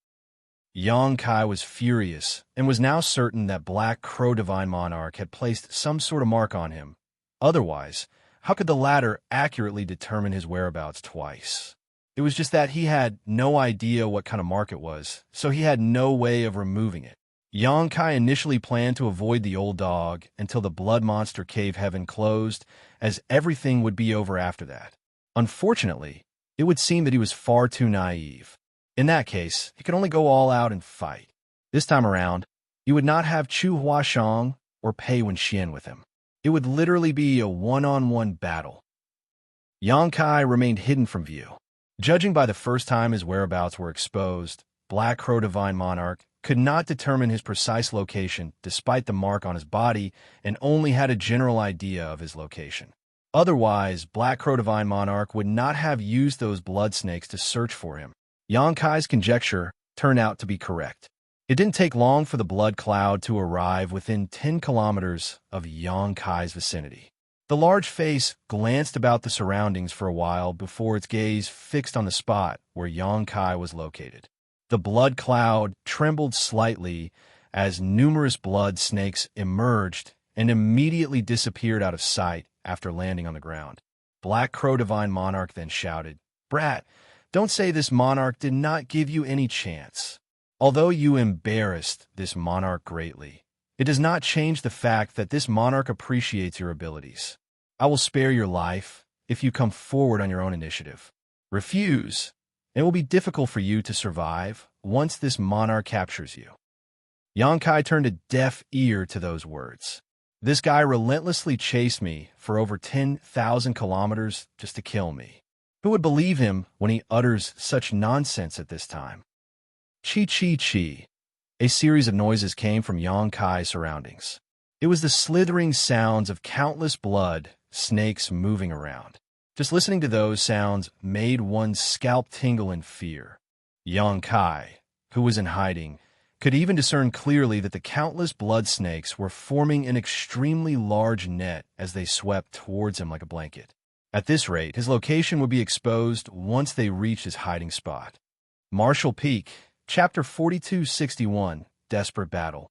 Yang Kai was furious and was now certain that Black Crow Divine Monarch had placed some sort of mark on him. Otherwise, how could the latter accurately determine his whereabouts twice? It was just that he had no idea what kind of mark it was, so he had no way of removing it. Yang Kai initially planned to avoid the old dog until the blood monster cave heaven closed, as everything would be over after that. Unfortunately, it would seem that he was far too naive. In that case, he could only go all out and fight. This time around, he would not have Chu Huashang or Pei Wenxian with him. It would literally be a one-on-one battle. Yang Kai remained hidden from view. Judging by the first time his whereabouts were exposed, Black Crow Divine Monarch could not determine his precise location despite the mark on his body and only had a general idea of his location. Otherwise, Black Crow Divine Monarch would not have used those blood snakes to search for him. Xianxia's conjecture turned out to be correct. It didn't take long for the blood cloud to arrive within 10 kilometers of Xianxia's vicinity. The large face glanced about the surroundings for a while before its gaze fixed on the spot where Xianxia was located. The blood cloud trembled slightly as numerous blood snakes emerged and immediately disappeared out of sight after landing on the ground. Black Crow Divine Monarch then shouted, "Brat, don't say this monarch did not give you any chance. Although you embarrassed this monarch greatly, it does not change the fact that this monarch appreciates your abilities. I will spare your life if you come forward on your own initiative. Refuse, and it will be difficult for you to survive once this monarch captures you." Xianxia turned a deaf ear to those words. This guy relentlessly chased me for over 10,000 kilometers just to kill me. Who would believe him when he utters such nonsense at this time? Chi chi chi. A series of noises came from Xianxia's surroundings. It was the slithering sounds of countless blood snakes moving around. Just listening to those sounds made one's scalp tingle in fear. Xianxia, who was in hiding, could even discern clearly that the countless blood snakes were forming an extremely large net as they swept towards him like a blanket. At this rate, his location would be exposed once they reached his hiding spot. Martial Peak, Chapter 4261, Desperate Battle.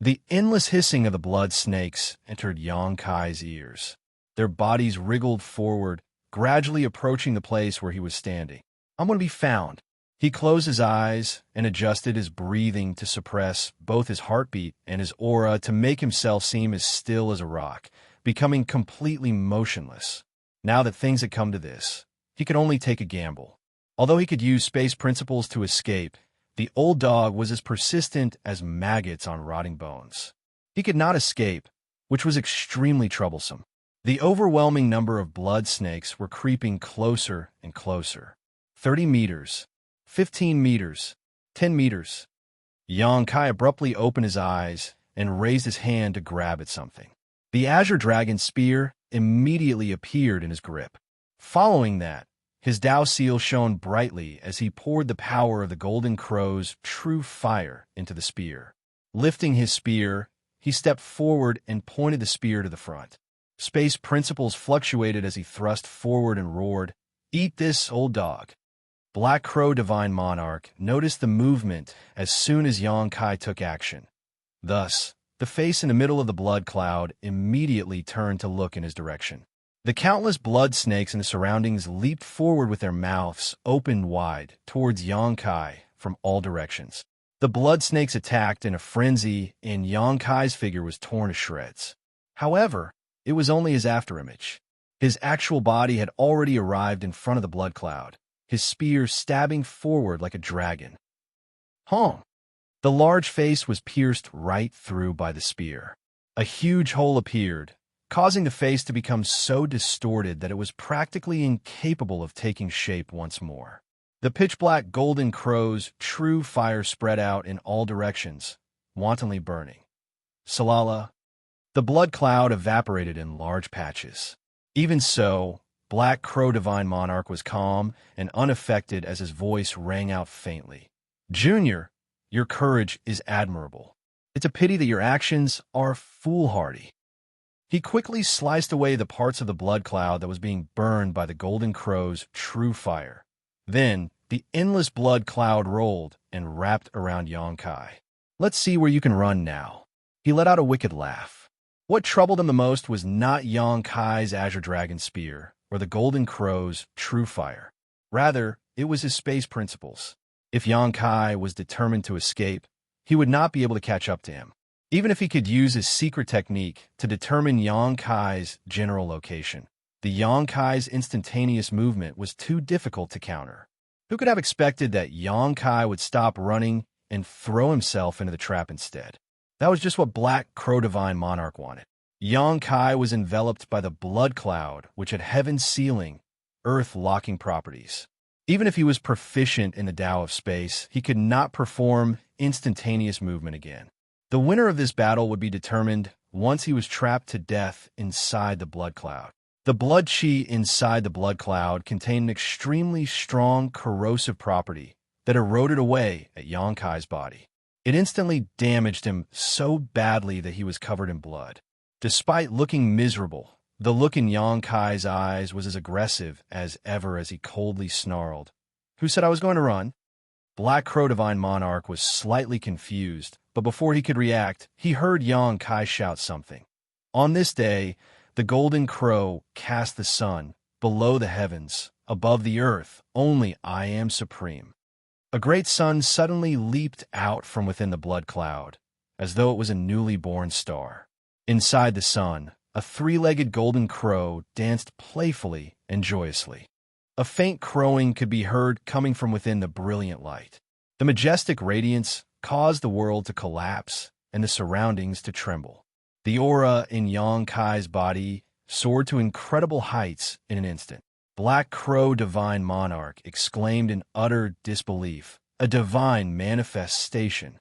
The endless hissing of the blood snakes entered Xianxia's ears. Their bodies wriggled forward, gradually approaching the place where he was standing. "I'm going to be found." He closed his eyes and adjusted his breathing to suppress both his heartbeat and his aura to make himself seem as still as a rock, becoming completely motionless. Now that things had come to this, he could only take a gamble. Although he could use space principles to escape, the old dog was as persistent as maggots on rotting bones. He could not escape, which was extremely troublesome. The overwhelming number of blood snakes were creeping closer and closer. 30 meters, 15 meters, 10 meters. Xianxia abruptly opened his eyes and raised his hand to grab at something. The Azure Dragon spear immediately appeared in his grip. Following that, his Dao seal shone brightly as he poured the power of the Golden Crow's true fire into the spear. Lifting his spear, he stepped forward and pointed the spear to the front. Space principles fluctuated as he thrust forward and roared, "Eat this, old dog." Black Crow Divine Monarch noticed the movement as soon as Xianxia took action. Thus, the face in the middle of the blood cloud immediately turned to look in his direction. The countless blood snakes in the surroundings leaped forward with their mouths opened wide towards Xianxia from all directions. The blood snakes attacked in a frenzy, and Xianxia's figure was torn to shreds. However, it was only his afterimage. His actual body had already arrived in front of the blood cloud, his spear stabbing forward like a dragon. Hong! The large face was pierced right through by the spear. A huge hole appeared, causing the face to become so distorted that it was practically incapable of taking shape once more. The pitch-black Golden Crow's true fire spread out in all directions, wantonly burning. Salala. The blood cloud evaporated in large patches. Even so, Black Crow Divine Monarch was calm and unaffected as his voice rang out faintly. "Junior, your courage is admirable. It's a pity that your actions are foolhardy." He quickly sliced away the parts of the blood cloud that was being burned by the Golden Crow's true fire. Then, the endless blood cloud rolled and wrapped around Xianxia. "Let's see where you can run now." He let out a wicked laugh. What troubled him the most was not Xianxia's Azure Dragon spear or the Golden Crow's true fire. Rather, it was his space principles. If Xianxia was determined to escape, he would not be able to catch up to him. Even if he could use his secret technique to determine Xianxia's general location, the Xianxia's instantaneous movement was too difficult to counter. Who could have expected that Xianxia would stop running and throw himself into the trap instead? That was just what Black Crow Divine Monarch wanted. Xianxia was enveloped by the blood cloud, which had heaven's sealing, earth-locking properties. Even if he was proficient in the Tao of space, he could not perform instantaneous movement again. The winner of this battle would be determined once he was trapped to death inside the blood cloud. The blood chi inside the blood cloud contained an extremely strong corrosive property that eroded away at Xianxia's body. It instantly damaged him so badly that he was covered in blood. Despite looking miserable, the look in Xianxia's eyes was as aggressive as ever as he coldly snarled, "Who said I was going to run?" Black Crow Divine Monarch was slightly confused, but before he could react, he heard Xianxia shout something. On this day, the golden crow cast the sun, below the heavens, above the earth, only I am supreme. A great sun suddenly leaped out from within the blood cloud, as though it was a newly born star. Inside the sun, a three-legged golden crow danced playfully and joyously. A faint crowing could be heard coming from within the brilliant light. The majestic radiance caused the world to collapse and the surroundings to tremble. The aura in Xianxia's body soared to incredible heights in an instant. Black Crow Divine Monarch exclaimed in utter disbelief, "A divine manifestation."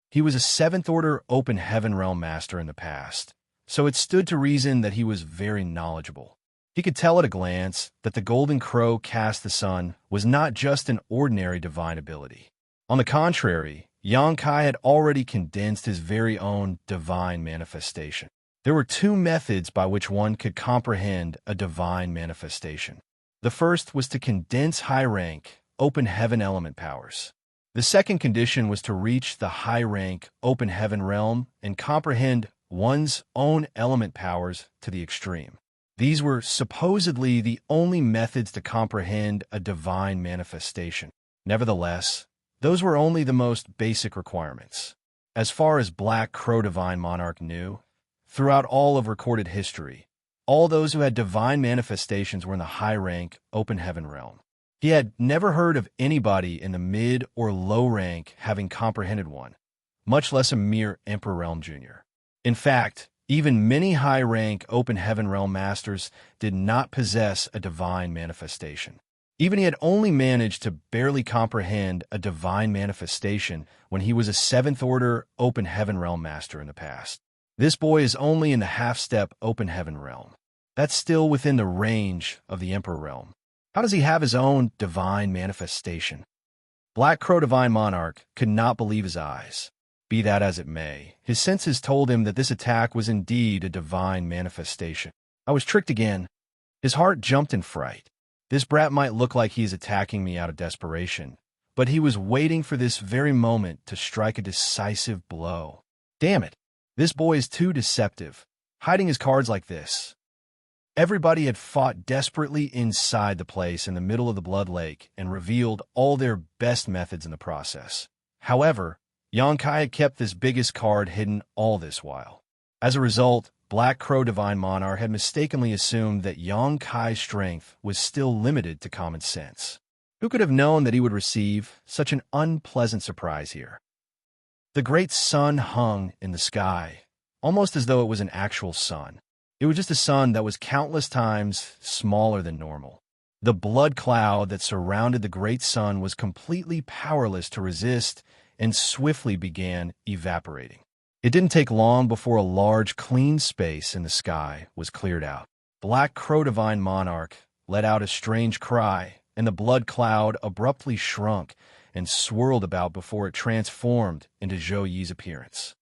He was a seventh-order open heaven realm master in the past, so it stood to reason that he was very knowledgeable. He could tell at a glance that the golden crow cast the sun was not just an ordinary divine ability. On the contrary, Xianxia had already condensed his very own divine manifestation. There were two methods by which one could comprehend a divine manifestation. The first was to condense high-rank, open heaven element powers. The second condition was to reach the high-rank, open heaven realm and comprehend one's own element powers to the extreme. These were supposedly the only methods to comprehend a divine manifestation. Nevertheless, those were only the most basic requirements. As far as Black Crow Divine Monarch knew, throughout all of recorded history, all those who had divine manifestations were in the high-rank, open heaven realm. He had never heard of anybody in the mid or low rank having comprehended one, much less a mere Emperor Realm Jr. In fact, even many high-rank open heaven realm masters did not possess a divine manifestation. Even he had only managed to barely comprehend a divine manifestation when he was a seventh-order open heaven realm master in the past. This boy is only in the half-step open heaven realm. That's still within the range of the Emperor realm. How does he have his own divine manifestation? Black Crow Divine Monarch could not believe his eyes. Be that as it may, his senses told him that this attack was indeed a divine manifestation. I was tricked again. His heart jumped in fright. This brat might look like he's attacking me out of desperation, but he was waiting for this very moment to strike a decisive blow. Damn it! This boy is too deceptive, hiding his cards like this. Everybody had fought desperately inside the place in the middle of the Blood Lake and revealed all their best methods in the process. However, Xianxia had kept this biggest card hidden all this while. As a result, Black Crow Divine Monarch had mistakenly assumed that Xianxia's strength was still limited to common sense. Who could have known that he would receive such an unpleasant surprise here? The great sun hung in the sky, almost as though it was an actual sun. It was just a sun that was countless times smaller than normal. The blood cloud that surrounded the great sun was completely powerless to resist and swiftly began evaporating. It didn't take long before a large, clean space in the sky was cleared out. Black Crow Divine Monarch let out a strange cry, and the blood cloud abruptly shrunk and swirled about before it transformed into Zhou Yi's appearance.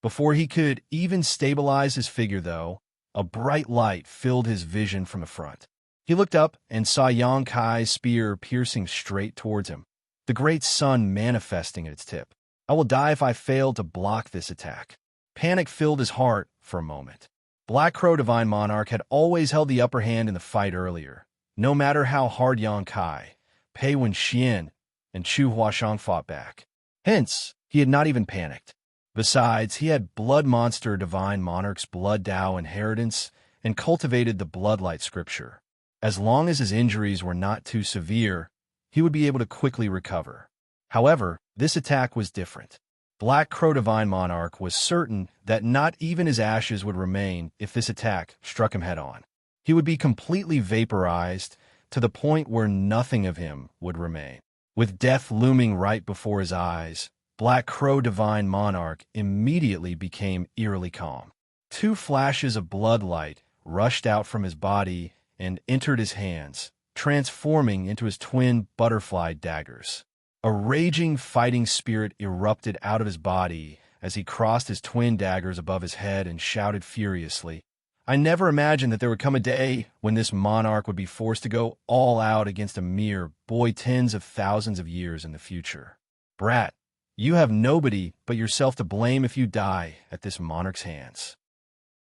Before he could even stabilize his figure, though, a bright light filled his vision from the front. He looked up and saw Xianxia's spear piercing straight towards him, the great sun manifesting at its tip. I will die if I fail to block this attack. Panic filled his heart for a moment. Black Crow Divine Monarch had always held the upper hand in the fight earlier, no matter how hard Xianxia, Pei Wenxian, and Chu Huashang fought back. Hence, he had not even panicked. Besides, he had Blood Monster Divine Monarch's Blood Tao inheritance and cultivated the Bloodlight Scripture. As long as his injuries were not too severe, he would be able to quickly recover. However, this attack was different. Black Crow Divine Monarch was certain that not even his ashes would remain if this attack struck him head-on. He would be completely vaporized, to the point where nothing of him would remain. With death looming right before his eyes, Black Crow Divine Monarch immediately became eerily calm. Two flashes of blood light rushed out from his body and entered his hands, transforming into his twin butterfly daggers. A raging fighting spirit erupted out of his body as he crossed his twin daggers above his head and shouted furiously, "I never imagined that there would come a day when this monarch would be forced to go all out against a mere boy tens of thousands of years in the future. Brat, you have nobody but yourself to blame if you die at this monarch's hands."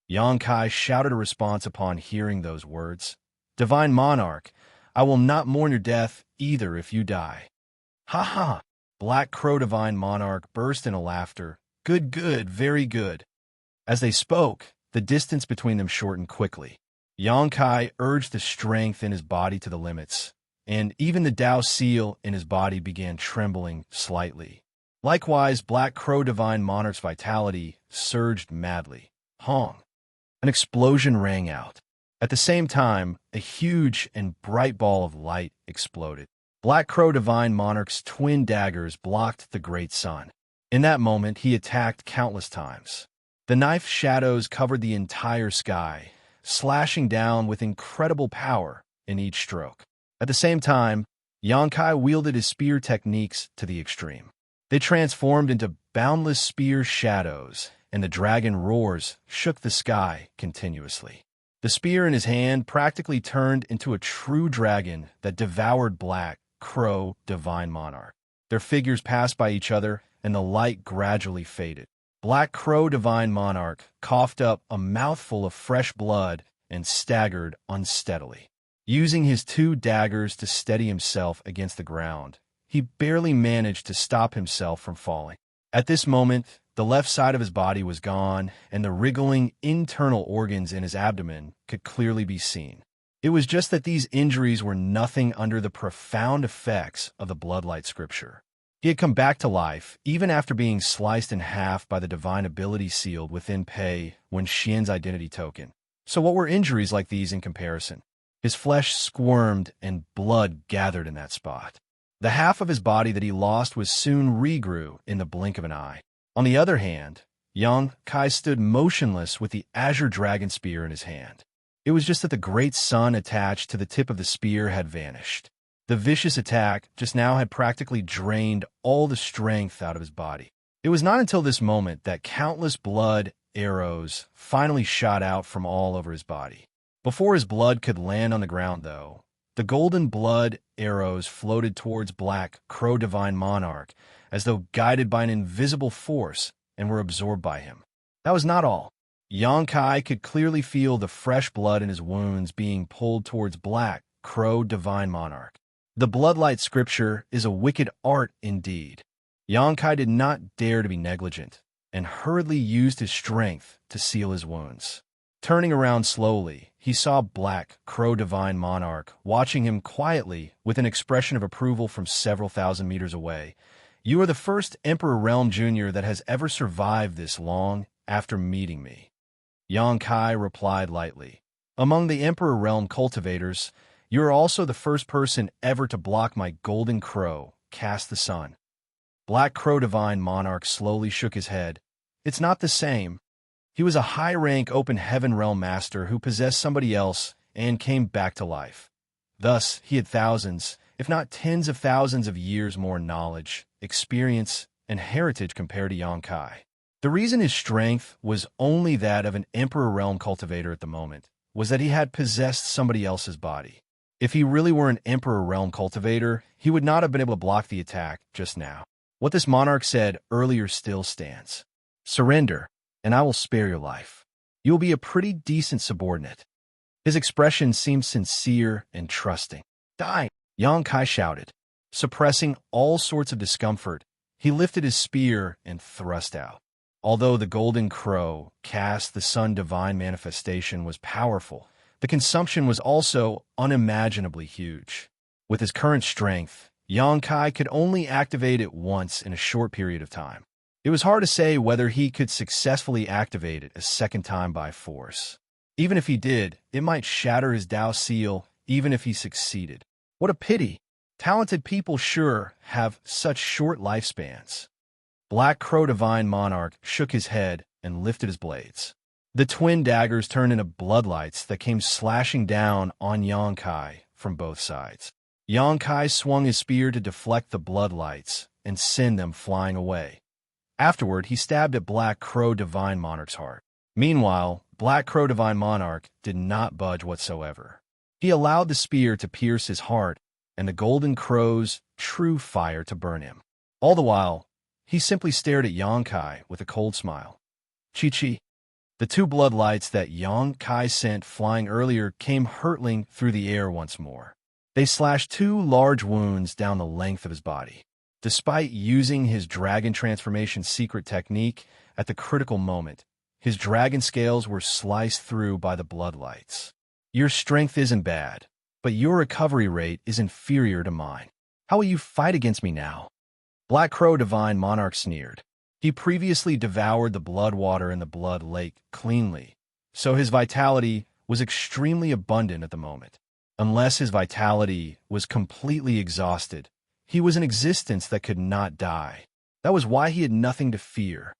Xianxia shouted a response upon hearing those words. "Divine Monarch, I will not mourn your death either if you die." "Ha ha!" Black Crow Divine Monarch burst into laughter. "Good, good, very good." As they spoke, the distance between them shortened quickly. Xianxia urged the strength in his body to the limits, and even the Tao seal in his body began trembling slightly. Likewise, Black Crow Divine Monarch's vitality surged madly. Hong! An explosion rang out. At the same time, a huge and bright ball of light exploded. Black Crow Divine Monarch's twin daggers blocked the great sun. In that moment, he attacked countless times. The knife shadows covered the entire sky, slashing down with incredible power in each stroke. At the same time, Xianxia wielded his spear techniques to the extreme. They transformed into boundless spear shadows, and the dragon roars shook the sky continuously. The spear in his hand practically turned into a true dragon that devoured Black Crow Divine Monarch. Their figures passed by each other, and the light gradually faded. Black Crow Divine Monarch coughed up a mouthful of fresh blood and staggered unsteadily. Using his two daggers to steady himself against the ground, he barely managed to stop himself from falling. At this moment, the left side of his body was gone, and the wriggling internal organs in his abdomen could clearly be seen. It was just that these injuries were nothing under the profound effects of the Bloodlight Scripture. He had come back to life, even after being sliced in half by the divine ability sealed within Pei Wen Xian's identity token. So what were injuries like these in comparison? His flesh squirmed and blood gathered in that spot. The half of his body that he lost was soon regrew in the blink of an eye. On the other hand, Xianxia stood motionless with the azure dragon spear in his hand. It was just that the great sun attached to the tip of the spear had vanished. The vicious attack just now had practically drained all the strength out of his body. It was not until this moment that countless blood arrows finally shot out from all over his body. Before his blood could land on the ground, though, the golden blood arrows floated towards Black Crow Divine Monarch as though guided by an invisible force and were absorbed by him. That was not all. Xianxia could clearly feel the fresh blood in his wounds being pulled towards Black Crow Divine Monarch. The Bloodlight Scripture is a wicked art indeed. Xianxia did not dare to be negligent, and hurriedly used his strength to seal his wounds. Turning around slowly, he saw Black Crow Divine Monarch watching him quietly with an expression of approval from several thousand meters away. "You are the first Emperor Realm Jr. that has ever survived this long after meeting me." Xianxia replied lightly. "Among the Emperor Realm cultivators, you are also the first person ever to block my golden crow, Cast the Sun." Black Crow Divine Monarch slowly shook his head. "It's not the same. He was a high-rank open heaven realm master who possessed somebody else and came back to life. Thus, he had thousands, if not tens of thousands of years more knowledge, experience, and heritage compared to Xianxia. The reason his strength was only that of an Emperor Realm cultivator at the moment was that he had possessed somebody else's body. If he really were an Emperor Realm cultivator, he would not have been able to block the attack just now. What this monarch said earlier still stands. Surrender, and I will spare your life. You will be a pretty decent subordinate." His expression seemed sincere and trusting. "Die!" Xianxia shouted. Suppressing all sorts of discomfort, he lifted his spear and thrust out. Although the golden crow, Cast the Sun divine manifestation, was powerful, the consumption was also unimaginably huge. With his current strength, Xianxia could only activate it once in a short period of time. It was hard to say whether he could successfully activate it a second time by force. Even if he did, it might shatter his Tao seal even if he succeeded. What a pity. Talented people sure have such short lifespans. Black Crow Divine Monarch shook his head and lifted his blades. The twin daggers turned into bloodlights that came slashing down on Xianxia from both sides. Xianxia swung his spear to deflect the bloodlights and send them flying away. Afterward, he stabbed at Black Crow Divine Monarch's heart. Meanwhile, Black Crow Divine Monarch did not budge whatsoever. He allowed the spear to pierce his heart and the golden crow's true fire to burn him. All the while, he simply stared at Xianxia with a cold smile. Chi-chi. The two bloodlights that Xianxia sent flying earlier came hurtling through the air once more. They slashed two large wounds down the length of his body. Despite using his dragon transformation secret technique at the critical moment, his dragon scales were sliced through by the bloodlights. Your strength isn't bad, but your recovery rate is inferior to mine. How will you fight against me now? Black Crow Divine Monarch sneered. He previously devoured the blood water in the blood lake cleanly, so his vitality was extremely abundant at the moment. Unless his vitality was completely exhausted, he was an existence that could not die. That was why he had nothing to fear.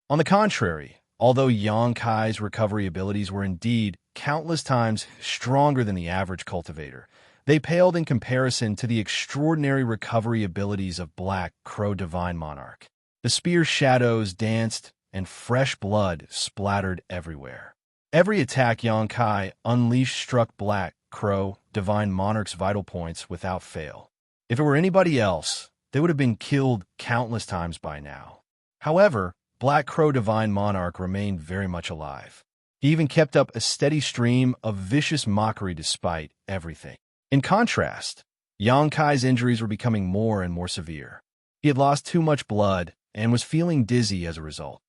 On the contrary, although Xianxia's recovery abilities were indeed countless times stronger than the average cultivator, they paled in comparison to the extraordinary recovery abilities of Black Crow Divine Monarch. The spear's shadows danced, and fresh blood splattered everywhere. Every attack Xianxia unleashed struck Black Crow Divine Monarch's vital points without fail. If it were anybody else, they would have been killed countless times by now. However, Black Crow Divine Monarch remained very much alive. He even kept up a steady stream of vicious mockery despite everything. In contrast, Xianxia's injuries were becoming more and more severe. He had lost too much blood and was feeling dizzy as a result.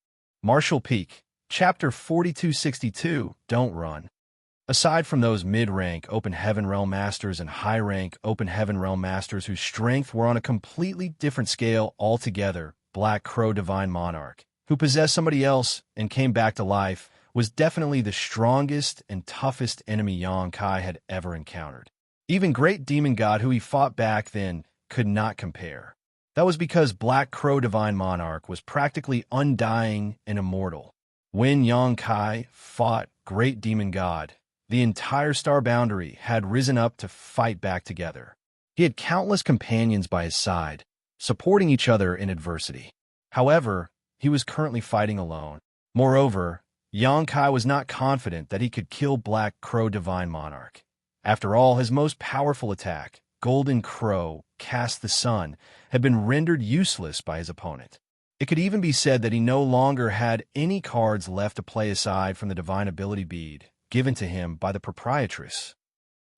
Martial Peak, Chapter 4262, Don't Run. Aside from those mid-rank Open Heaven Realm Masters and high-rank Open Heaven Realm Masters whose strength were on a completely different scale altogether, Black Crow Divine Monarch, who possessed somebody else and came back to life, was definitely the strongest and toughest enemy Xianxia had ever encountered. Even Great Demon God, who he fought back then, could not compare. That was because Black Crow Divine Monarch was practically undying and immortal. When Xianxia fought Great Demon God, the entire star boundary had risen up to fight back together. He had countless companions by his side, supporting each other in adversity. However, he was currently fighting alone. Moreover, Xianxia was not confident that he could kill Black Crow Divine Monarch. After all, his most powerful attack, Golden Crow, Cast the Sun, had been rendered useless by his opponent. It could even be said that he no longer had any cards left to play aside from the Divine Ability Bead given to him by the proprietress.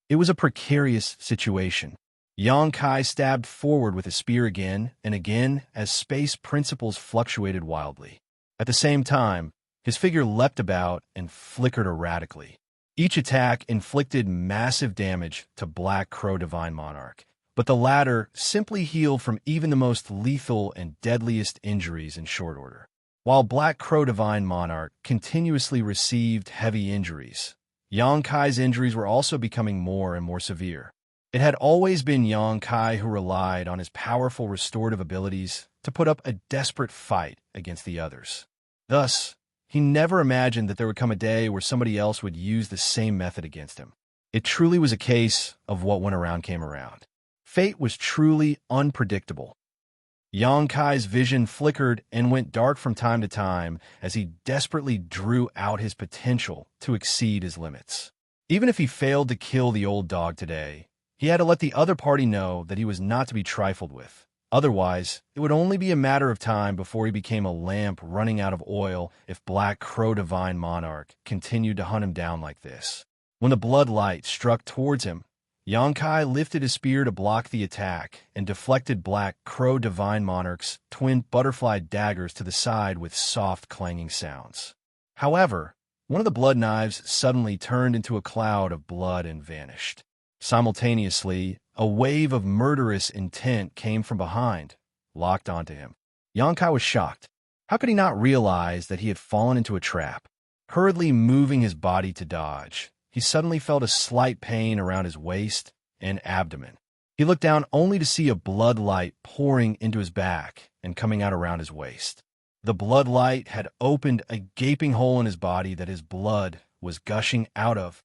It was a precarious situation. Xianxia stabbed forward with his spear again and again as space principles fluctuated wildly. At the same time, his figure leapt about and flickered erratically. Each attack inflicted massive damage to Black Crow Divine Monarch, but the latter simply healed from even the most lethal and deadliest injuries in short order. While Black Crow Divine Monarch continuously received heavy injuries, Xianxia's injuries were also becoming more and more severe. It had always been Xianxia who relied on his powerful restorative abilities to put up a desperate fight against the others. Thus, he never imagined that there would come a day where somebody else would use the same method against him. It truly was a case of what went around came around. Fate was truly unpredictable. Xianxia's vision flickered and went dark from time to time as he desperately drew out his potential to exceed his limits. Even if he failed to kill the old dog today, he had to let the other party know that he was not to be trifled with. Otherwise, it would only be a matter of time before he became a lamp running out of oil if Black Crow Divine Monarch continued to hunt him down like this. When the blood light struck towards him, Xianxia lifted his spear to block the attack and deflected Black Crow Divine Monarch's twin butterfly daggers to the side with soft clanging sounds. However, one of the blood knives suddenly turned into a cloud of blood and vanished. Simultaneously, a wave of murderous intent came from behind, locked onto him. Xianxia was shocked. How could he not realize that he had fallen into a trap? Hurriedly moving his body to dodge, he suddenly felt a slight pain around his waist and abdomen. He looked down only to see a blood light pouring into his back and coming out around his waist. The blood light had opened a gaping hole in his body that his blood was gushing out of.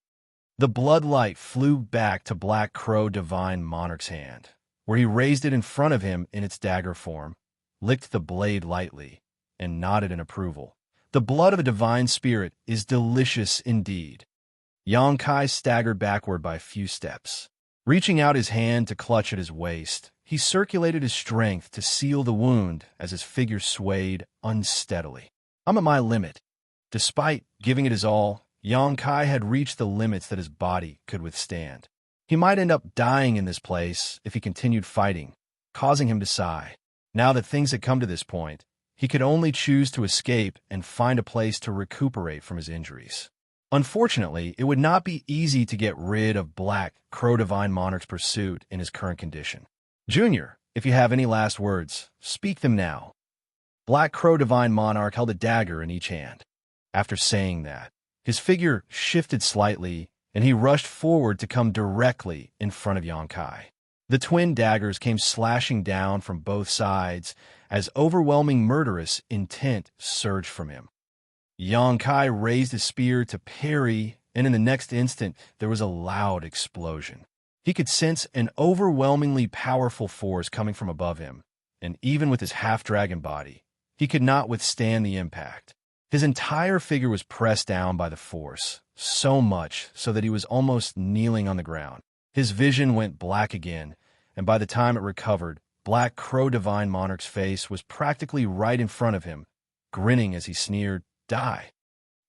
The blood light flew back to Black Crow Divine Monarch's hand, where he raised it in front of him in its dagger form, licked the blade lightly, and nodded in approval. The blood of a divine spirit is delicious indeed. Xianxia staggered backward by a few steps. Reaching out his hand to clutch at his waist, he circulated his strength to seal the wound as his figure swayed unsteadily. I'm at my limit. Despite giving it his all, Xianxia had reached the limits that his body could withstand. He might end up dying in this place if he continued fighting, causing him to sigh. Now that things had come to this point, he could only choose to escape and find a place to recuperate from his injuries. Unfortunately, it would not be easy to get rid of Black Crow Divine Monarch's pursuit in his current condition. Junior, if you have any last words, speak them now. Black Crow Divine Monarch held a dagger in each hand. After saying that, his figure shifted slightly, and he rushed forward to come directly in front of Xianxia. The twin daggers came slashing down from both sides as overwhelming murderous intent surged from him. Xianxia raised his spear to parry, and in the next instant there was a loud explosion. He could sense an overwhelmingly powerful force coming from above him, and even with his half-dragon body, he could not withstand the impact. His entire figure was pressed down by the force, so much so that he was almost kneeling on the ground. His vision went black again, and by the time it recovered, Black Crow Divine Monarch's face was practically right in front of him, grinning as he sneered, "Die."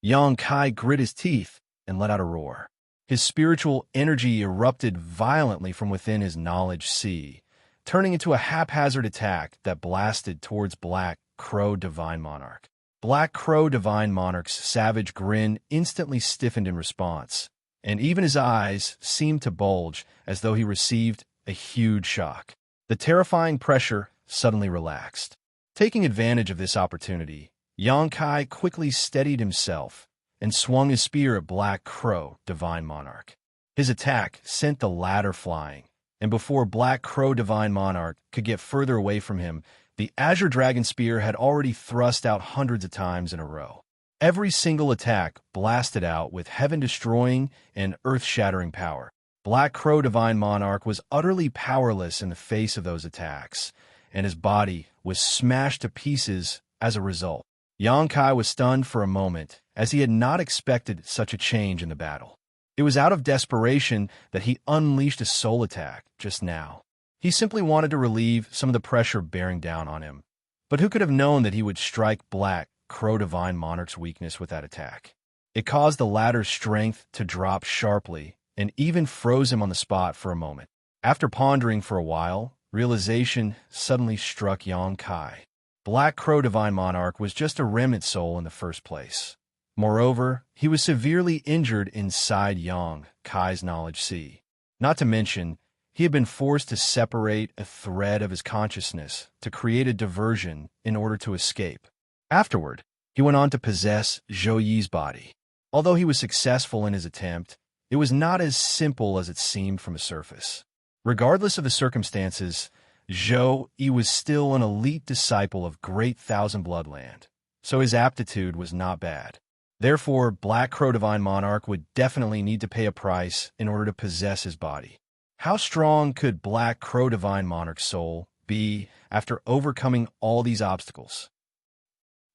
Xianxia grit his teeth and let out a roar. His spiritual energy erupted violently from within his knowledge sea, turning into a haphazard attack that blasted towards Black Crow Divine Monarch. Black Crow Divine Monarch's savage grin instantly stiffened in response, and even his eyes seemed to bulge as though he received a huge shock. The terrifying pressure suddenly relaxed. Taking advantage of this opportunity, Xianxia quickly steadied himself and swung his spear at Black Crow Divine Monarch. His attack sent the latter flying, and before Black Crow Divine Monarch could get further away from him, the Azure Dragon Spear had already thrust out hundreds of times in a row. Every single attack blasted out with heaven-destroying and earth-shattering power. Black Crow Divine Monarch was utterly powerless in the face of those attacks, and his body was smashed to pieces as a result. Xianxia was stunned for a moment, as he had not expected such a change in the battle. It was out of desperation that he unleashed a soul attack just now. He simply wanted to relieve some of the pressure bearing down on him. But who could have known that he would strike Black Crow Divine Monarch's weakness with that attack? It caused the latter's strength to drop sharply and even froze him on the spot for a moment. After pondering for a while, realization suddenly struck Xianxia. Black Crow Divine Monarch was just a remnant soul in the first place. Moreover, he was severely injured inside Xianxia's knowledge sea. Not to mention, he had been forced to separate a thread of his consciousness to create a diversion in order to escape. Afterward, he went on to possess Zhou Yi's body. Although he was successful in his attempt, it was not as simple as it seemed from the surface. Regardless of the circumstances, Zhou Yi was still an elite disciple of Great Thousand Bloodland, so his aptitude was not bad. Therefore, Black Crow Divine Monarch would definitely need to pay a price in order to possess his body. How strong could Black Crow Divine Monarch's soul be after overcoming all these obstacles?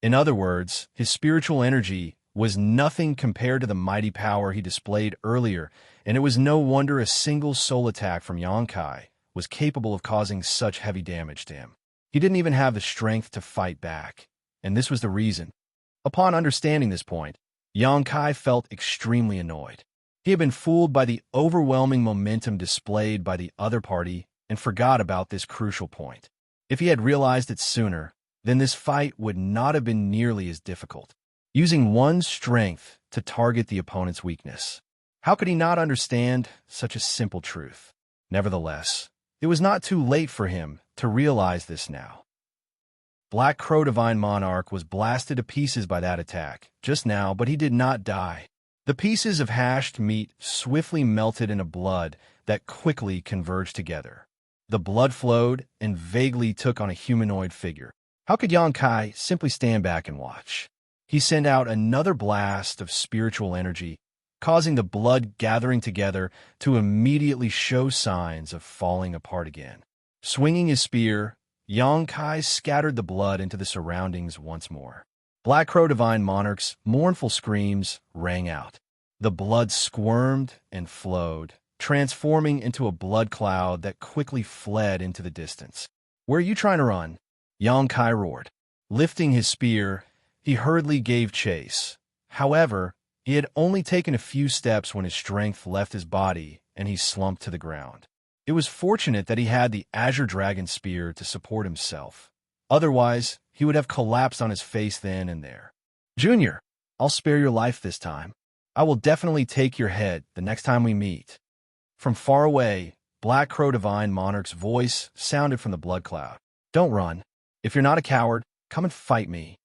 In other words, his spiritual energy was nothing compared to the mighty power he displayed earlier, and it was no wonder a single soul attack from Xianxia was capable of causing such heavy damage to him. He didn't even have the strength to fight back, and this was the reason. Upon understanding this point, Xianxia felt extremely annoyed. He had been fooled by the overwhelming momentum displayed by the other party and forgot about this crucial point. If he had realized it sooner, then this fight would not have been nearly as difficult. Using one's strength to target the opponent's weakness. How could he not understand such a simple truth? Nevertheless, it was not too late for him to realize this now. Black Crow Divine Monarch was blasted to pieces by that attack just now, but he did not die. The pieces of hashed meat swiftly melted into blood that quickly converged together. The blood flowed and vaguely took on a humanoid figure. How could Yang Kai simply stand back and watch? He sent out another blast of spiritual energy, causing the blood gathering together to immediately show signs of falling apart again. Swinging his spear, Yang Kai scattered the blood into the surroundings once more. Black Crow Divine Monarch's mournful screams rang out. The blood squirmed and flowed, transforming into a blood cloud that quickly fled into the distance. "Where are you trying to run?" Yang Kai roared. Lifting his spear, he hurriedly gave chase. However, he had only taken a few steps when his strength left his body and he slumped to the ground. It was fortunate that he had the Azure Dragon Spear to support himself. Otherwise, he would have collapsed on his face then and there. "Junior, I'll spare your life this time. I will definitely take your head the next time we meet." From far away, Black Crow Divine Monarch's voice sounded from the blood cloud. "Don't run. If you're not a coward, come and fight me."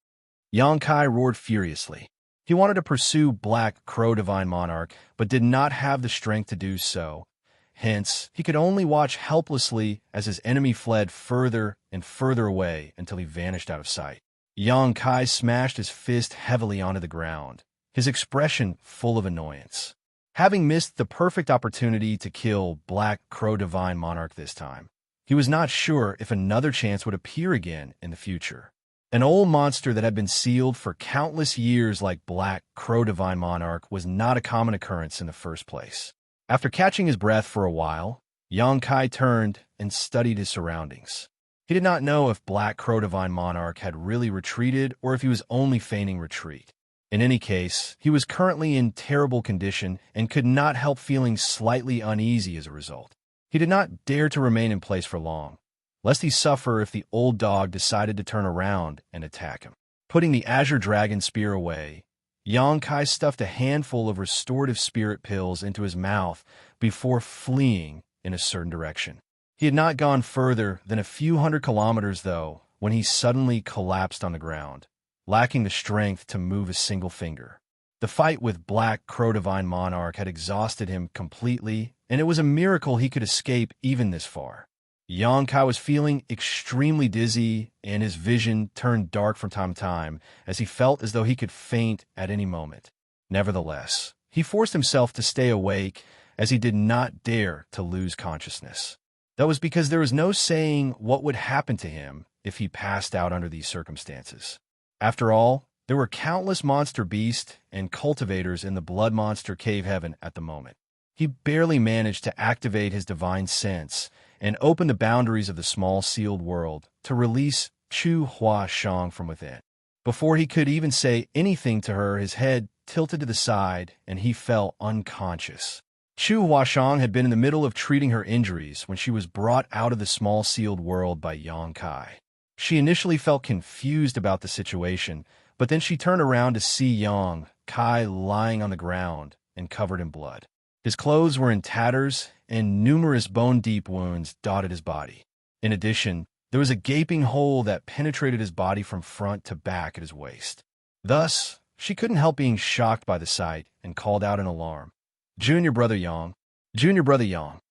Yang Kai roared furiously. He wanted to pursue Black Crow Divine Monarch, but did not have the strength to do so. Hence, he could only watch helplessly as his enemy fled further and further away until he vanished out of sight. Yang Kai smashed his fist heavily onto the ground, his expression full of annoyance. Having missed the perfect opportunity to kill Black Crow Divine Monarch this time, he was not sure if another chance would appear again in the future. An old monster that had been sealed for countless years like Black Crow Divine Monarch was not a common occurrence in the first place. After catching his breath for a while, Yang Kai turned and studied his surroundings. He did not know if Black Crow Divine Monarch had really retreated or if he was only feigning retreat. In any case, he was currently in terrible condition and could not help feeling slightly uneasy as a result. He did not dare to remain in place for long, lest he suffer if the old dog decided to turn around and attack him. Putting the Azure Dragon Spear away, Yang Kai stuffed a handful of restorative spirit pills into his mouth before fleeing in a certain direction. He had not gone further than a few hundred kilometers, though, when he suddenly collapsed on the ground, lacking the strength to move a single finger. The fight with Black Crow Divine Monarch had exhausted him completely, and it was a miracle he could escape even this far. Yang Kai was feeling extremely dizzy, and his vision turned dark from time to time as he felt as though he could faint at any moment. Nevertheless, he forced himself to stay awake as he did not dare to lose consciousness. That was because there was no saying what would happen to him if he passed out under these circumstances. After all, there were countless monster beasts and cultivators in the Blood Monster Cave Heaven at the moment. He barely managed to activate his divine sense and open the boundaries of the small sealed world to release Chu Hua Shang from within. Before he could even say anything to her, his head tilted to the side and he fell unconscious. Chu Hua Shang had been in the middle of treating her injuries when she was brought out of the small sealed world by Yang Kai. She initially felt confused about the situation, but then she turned around to see Yang Kai lying on the ground and covered in blood. His clothes were in tatters, and numerous bone-deep wounds dotted his body. In addition, there was a gaping hole that penetrated his body from front to back at his waist. Thus, she couldn't help being shocked by the sight and called out in alarm, "Junior brother Yang! Junior brother Yang!"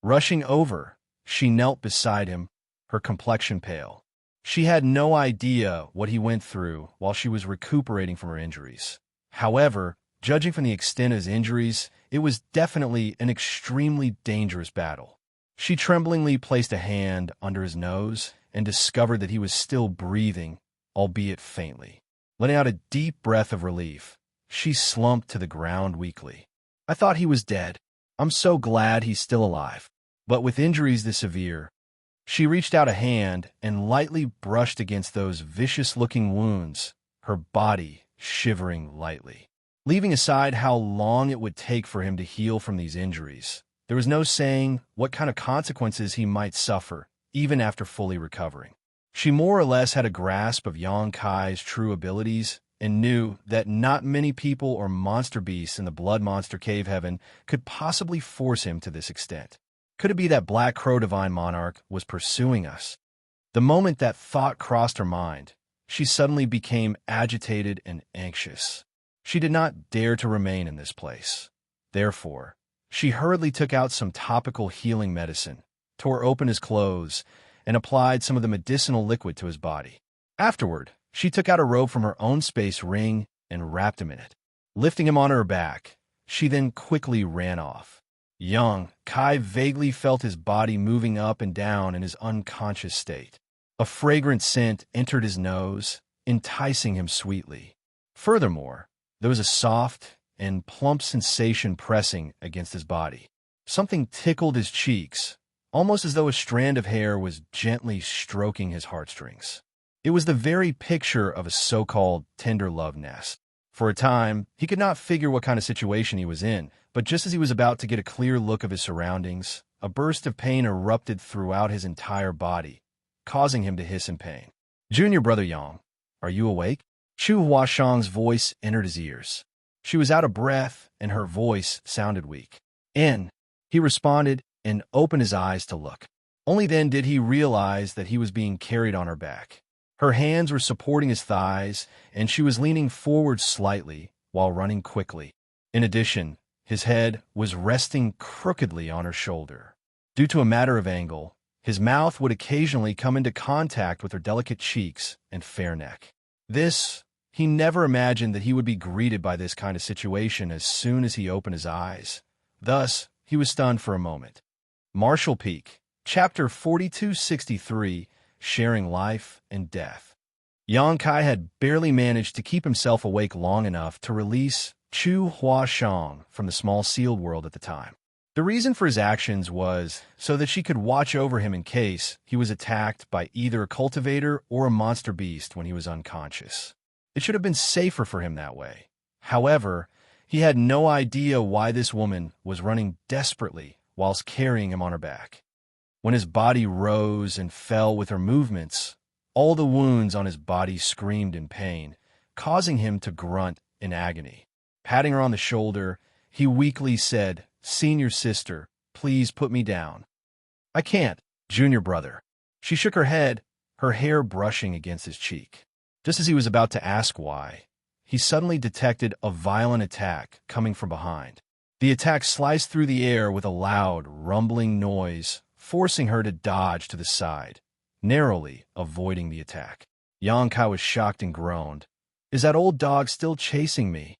Rushing over, she knelt beside him, her complexion pale. She had no idea what he went through while she was recuperating from her injuries. However, judging from the extent of his injuries, it was definitely an extremely dangerous battle. She tremblingly placed a hand under his nose and discovered that he was still breathing, albeit faintly. Letting out a deep breath of relief, she slumped to the ground weakly. "I thought he was dead. I'm so glad he's still alive." But with injuries this severe, she reached out a hand and lightly brushed against those vicious-looking wounds, her body shivering lightly. Leaving aside how long it would take for him to heal from these injuries, there was no saying what kind of consequences he might suffer, even after fully recovering. She more or less had a grasp of Yang Kai's true abilities and knew that not many people or monster beasts in the Blood Monster Cave Heaven could possibly force him to this extent. Could it be that Black Crow Divine Monarch was pursuing us? The moment that thought crossed her mind, she suddenly became agitated and anxious. She did not dare to remain in this place. Therefore, she hurriedly took out some topical healing medicine, tore open his clothes, and applied some of the medicinal liquid to his body. Afterward, she took out a robe from her own space ring and wrapped him in it. Lifting him on her back, she then quickly ran off. Young Kai vaguely felt his body moving up and down in his unconscious state. A fragrant scent entered his nose, enticing him sweetly. Furthermore, there was a soft and plump sensation pressing against his body. Something tickled his cheeks, almost as though a strand of hair was gently stroking his heartstrings. It was the very picture of a so-called tender love nest. For a time, he could not figure what kind of situation he was in, but just as he was about to get a clear look of his surroundings, a burst of pain erupted throughout his entire body, causing him to hiss in pain. "Junior brother Yang, are you awake?" Chu Huashang's voice entered his ears. She was out of breath, and her voice sounded weak. "In," he responded, and opened his eyes to look. Only then did he realize that he was being carried on her back. Her hands were supporting his thighs, and she was leaning forward slightly while running quickly. In addition, his head was resting crookedly on her shoulder. Due to a matter of angle, his mouth would occasionally come into contact with her delicate cheeks and fair neck. He never imagined that he would be greeted by this kind of situation as soon as he opened his eyes. Thus, he was stunned for a moment. Marshall Peak, Chapter 4263, Sharing Life and Death. Yang Kai had barely managed to keep himself awake long enough to release Chu Huashang from the small sealed world at the time. The reason for his actions was so that she could watch over him in case he was attacked by either a cultivator or a monster beast when he was unconscious. It should have been safer for him that way. However, he had no idea why this woman was running desperately whilst carrying him on her back. When his body rose and fell with her movements, all the wounds on his body screamed in pain, causing him to grunt in agony. Patting her on the shoulder, he weakly said, "Senior sister, please put me down." "I can't, junior brother." She shook her head, her hair brushing against his cheek. Just as he was about to ask why, he suddenly detected a violent attack coming from behind. The attack sliced through the air with a loud, rumbling noise, forcing her to dodge to the side, narrowly avoiding the attack. Yang Kai was shocked and groaned. "Is that old dog still chasing me?"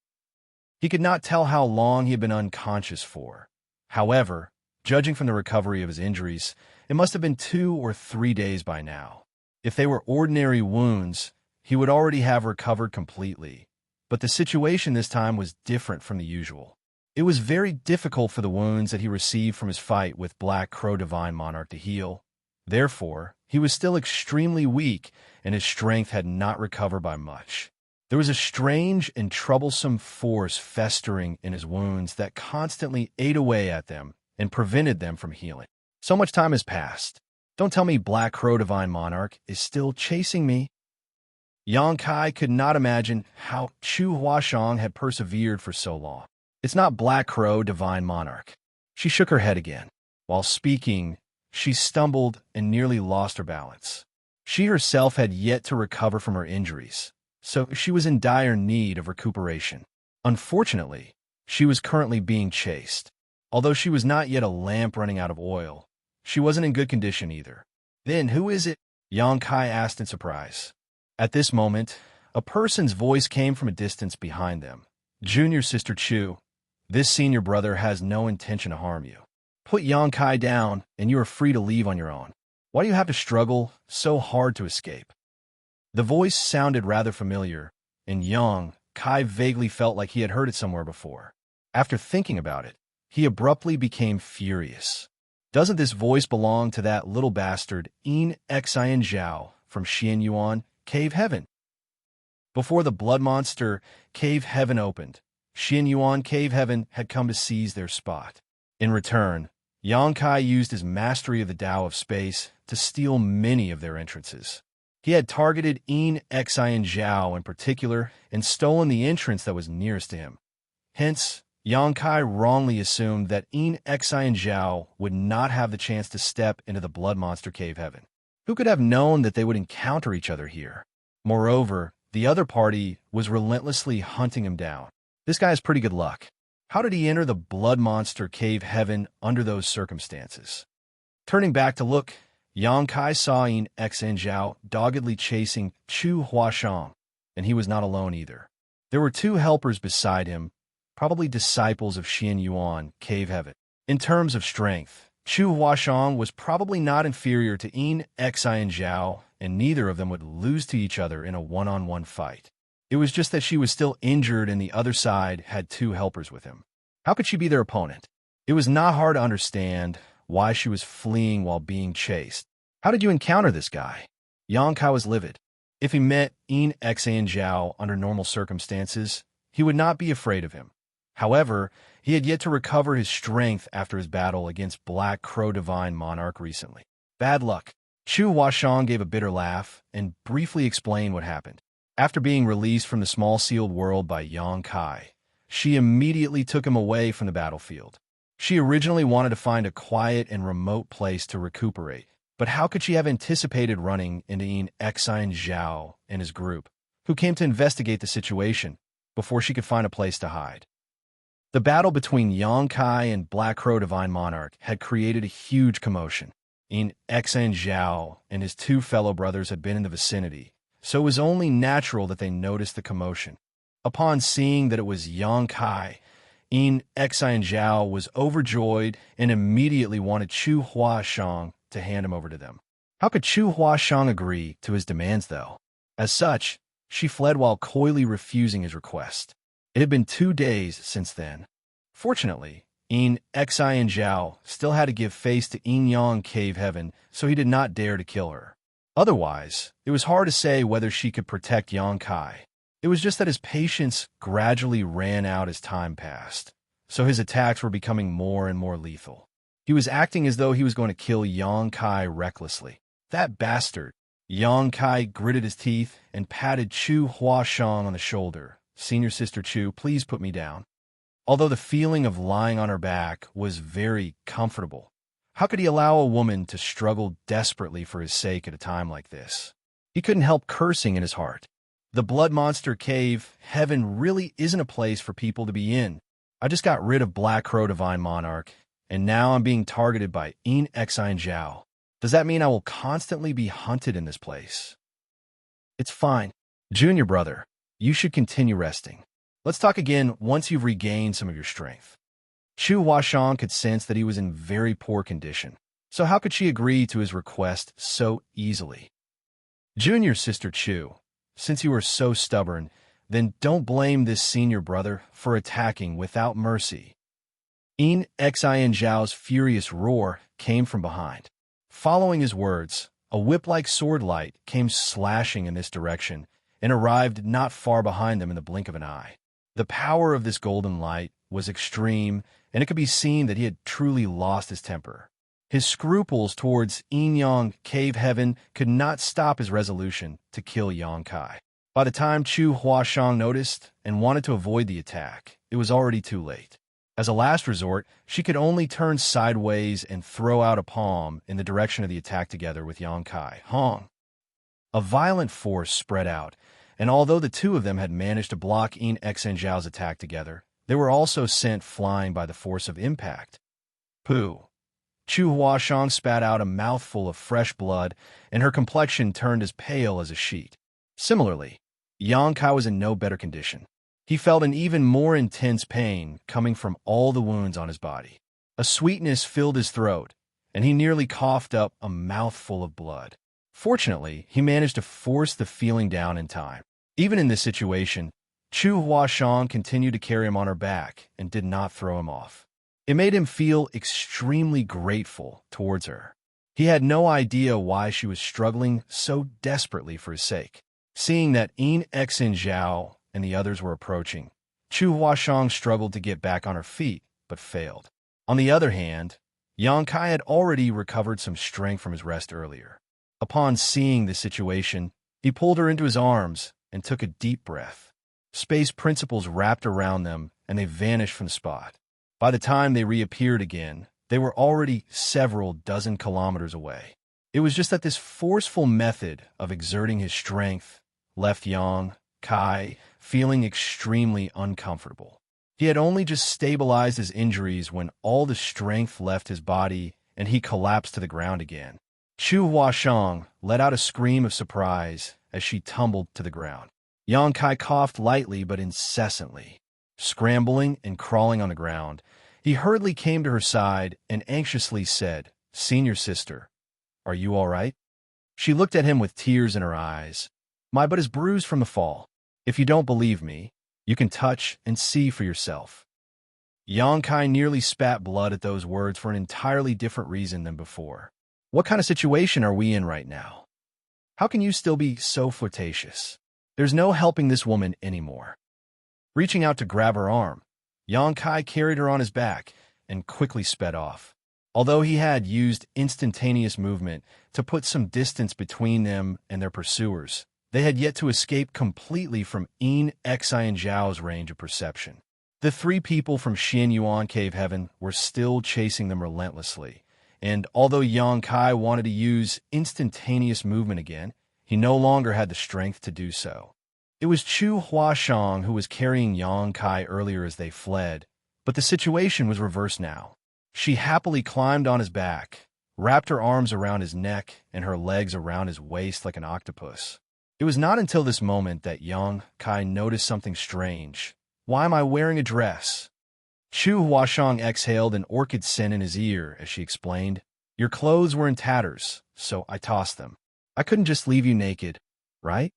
He could not tell how long he had been unconscious for. However, judging from the recovery of his injuries, it must have been 2 or 3 days by now. If they were ordinary wounds, he would already have recovered completely. But the situation this time was different from the usual. It was very difficult for the wounds that he received from his fight with Black Crow Divine Monarch to heal. Therefore, he was still extremely weak, and his strength had not recovered by much. There was a strange and troublesome force festering in his wounds that constantly ate away at them and prevented them from healing. So much time has passed. Don't tell me Black Crow Divine Monarch is still chasing me. Yang Kai could not imagine how Chu Huashang had persevered for so long. "It's not Black Crow Divine Monarch." She shook her head again. While speaking, she stumbled and nearly lost her balance. She herself had yet to recover from her injuries, so she was in dire need of recuperation. Unfortunately, she was currently being chased. Although she was not yet a lamp running out of oil, she wasn't in good condition either. "Then who is it?" Yang Kai asked in surprise. At this moment, a person's voice came from a distance behind them. "Junior Sister Chu, this senior brother has no intention to harm you. Put Yang Kai down, and you are free to leave on your own. Why do you have to struggle so hard to escape?" The voice sounded rather familiar, and Yang Kai vaguely felt like he had heard it somewhere before. After thinking about it, he abruptly became furious. Doesn't this voice belong to that little bastard Xianxia from Xianyuan Cave Heaven? Before the blood monster Cave Heaven opened, Xianyuan Cave Heaven had come to seize their spot. In return, Yang Kai used his mastery of the Tao of Space to steal many of their entrances. He had targeted Xianxia in particular and stolen the entrance that was nearest to him. Hence, Yang Kai wrongly assumed that Xianxia would not have the chance to step into the blood monster Cave Heaven. Who could have known that they would encounter each other here? Moreover, the other party was relentlessly hunting him down. This guy has pretty good luck. How did he enter the blood monster cave heaven under those circumstances? Turning back to look, Yang Kai saw Xianxia doggedly chasing Chu Huashang, and he was not alone either. There were two helpers beside him, probably disciples of Xian Yuan, cave heaven. In terms of strength, Chu Huashang was probably not inferior to Xianxia, and neither of them would lose to each other in a one-on-one fight. It was just that she was still injured and the other side had two helpers with him. How could she be their opponent? It was not hard to understand why she was fleeing while being chased. How did you encounter this guy? Yang Kai was livid. If he met Xianxia under normal circumstances, he would not be afraid of him. However, he had yet to recover his strength after his battle against Black Crow Divine Monarch recently. Bad luck. Chu Huashang gave a bitter laugh and briefly explained what happened. After being released from the small sealed world by Yang Kai, she immediately took him away from the battlefield. She originally wanted to find a quiet and remote place to recuperate, but how could she have anticipated running into Xianxia and his group, who came to investigate the situation, before she could find a place to hide? The battle between Yang Kai and Black Crow Divine Monarch had created a huge commotion. Xianxia and his two fellow brothers had been in the vicinity, so it was only natural that they noticed the commotion. Upon seeing that it was Yang Kai, Xianxia was overjoyed and immediately wanted Chu Huashang to hand him over to them. How could Chu Huashang agree to his demands, though? As such, she fled while coyly refusing his request. It had been 2 days since then. Fortunately, Xianxia still had to give face to Yang Cave Heaven, so he did not dare to kill her. Otherwise, it was hard to say whether she could protect Yang Kai. It was just that his patience gradually ran out as time passed, so his attacks were becoming more and more lethal. He was acting as though he was going to kill Yang Kai recklessly. That bastard! Yang Kai gritted his teeth and patted Chu Huashang on the shoulder. "Senior Sister Chu, please put me down." Although the feeling of lying on her back was very comfortable, how could he allow a woman to struggle desperately for his sake at a time like this? He couldn't help cursing in his heart. The Blood Monster Cave Heaven really isn't a place for people to be in. I just got rid of Black Crow Divine Monarch, and now I'm being targeted by Xianxia. Does that mean I will constantly be hunted in this place? It's fine. Junior brother, you should continue resting. Let's talk again once you've regained some of your strength. Chu Huashang could sense that he was in very poor condition, so how could she agree to his request so easily? Junior Sister Chu, since you are so stubborn, then don't blame this senior brother for attacking without mercy. Xianxiao's furious roar came from behind. Following his words, a whip-like sword light came slashing in this direction and arrived not far behind them in the blink of an eye. The power of this golden light was extreme, and it could be seen that he had truly lost his temper. His scruples towards Yang Cave Heaven could not stop his resolution to kill Yang Kai. By the time Chu Huashang noticed and wanted to avoid the attack, it was already too late. As a last resort, she could only turn sideways and throw out a palm in the direction of the attack together with Yang Kai. Hong! A violent force spread out, and although the two of them had managed to block Xianxiao's attack together, they were also sent flying by the force of impact. Pooh! Chu Huashang spat out a mouthful of fresh blood, and her complexion turned as pale as a sheet. Similarly, Yang Kai was in no better condition. He felt an even more intense pain coming from all the wounds on his body. A sweetness filled his throat, and he nearly coughed up a mouthful of blood. Fortunately, he managed to force the feeling down in time. Even in this situation, Chu Huashang continued to carry him on her back and did not throw him off. It made him feel extremely grateful towards her. He had no idea why she was struggling so desperately for his sake. Seeing that Xianxia and the others were approaching, Chu Huashang struggled to get back on her feet, but failed. On the other hand, Yang Kai had already recovered some strength from his rest earlier. Upon seeing the situation, he pulled her into his arms and took a deep breath. Space principles wrapped around them, and they vanished from the spot. By the time they reappeared again, they were already several dozen kilometers away. It was just that this forceful method of exerting his strength left Yang Kai feeling extremely uncomfortable. He had only just stabilized his injuries when all the strength left his body and he collapsed to the ground again. Chu Huashang let out a scream of surprise as she tumbled to the ground. Yang Kai coughed lightly but incessantly. Scrambling and crawling on the ground, he hurriedly came to her side and anxiously said, "Senior sister, are you all right?" She looked at him with tears in her eyes. "My butt is bruised from the fall. If you don't believe me, you can touch and see for yourself." Yang Kai nearly spat blood at those words for an entirely different reason than before. "What kind of situation are we in right now? How can you still be so flirtatious? There's no helping this woman anymore." Reaching out to grab her arm, Yang Kai carried her on his back and quickly sped off. Although he had used instantaneous movement to put some distance between them and their pursuers, they had yet to escape completely from Xianxia's range of perception. The three people from Xianyuan Cave Heaven were still chasing them relentlessly, and although Yang Kai wanted to use instantaneous movement again, he no longer had the strength to do so. It was Chu Huashang who was carrying Yang Kai earlier as they fled, but the situation was reversed now. She happily climbed on his back, wrapped her arms around his neck and her legs around his waist like an octopus. It was not until this moment that Yang Kai noticed something strange. "Why am I wearing a dress?" Chu Huashang exhaled an orchid scent in his ear as she explained, "Your clothes were in tatters, so I tossed them. I couldn't just leave you naked, right?"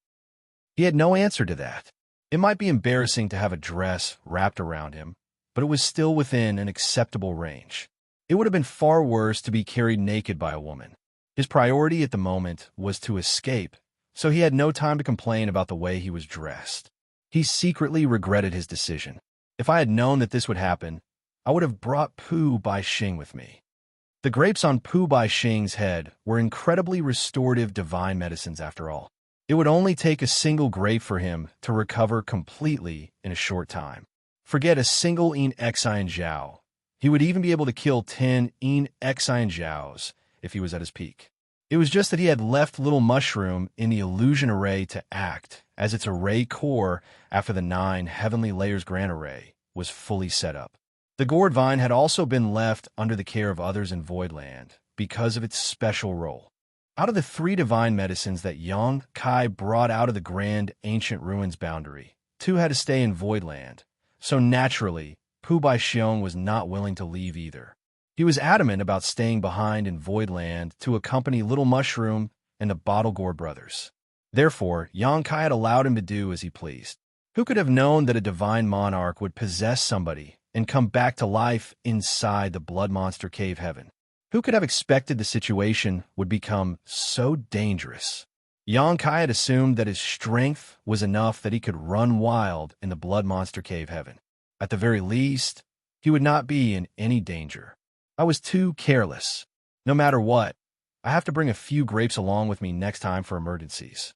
He had no answer to that. It might be embarrassing to have a dress wrapped around him, but it was still within an acceptable range. It would have been far worse to be carried naked by a woman. His priority at the moment was to escape, so he had no time to complain about the way he was dressed. He secretly regretted his decision. If I had known that this would happen, I would have brought Pu Bai Xing with me. The grapes on Pu Bai Xing's head were incredibly restorative divine medicines after all. It would only take a single grape for him to recover completely in a short time. Forget a single Xianxiao. He would even be able to kill 10 Xianxiaos if he was at his peak. It was just that he had left Little Mushroom in the illusion array to act as its array core after the 9 Heavenly Layers Grand Array was fully set up. The gourd vine had also been left under the care of others in Voidland because of its special role. Out of the 3 divine medicines that Yang Kai brought out of the grand ancient ruins boundary, 2 had to stay in Voidland, so naturally, Pu Bai Xiong was not willing to leave either. He was adamant about staying behind in Voidland to accompany Little Mushroom and the Bottle Gourd brothers. Therefore, Yang Kai had allowed him to do as he pleased. Who could have known that a divine monarch would possess somebody and come back to life inside the Blood Monster Cave Heaven? Who could have expected the situation would become so dangerous? Yang Kai had assumed that his strength was enough that he could run wild in the Blood Monster Cave Heaven. At the very least, he would not be in any danger. I was too careless. No matter what, I have to bring a few grapes along with me next time for emergencies.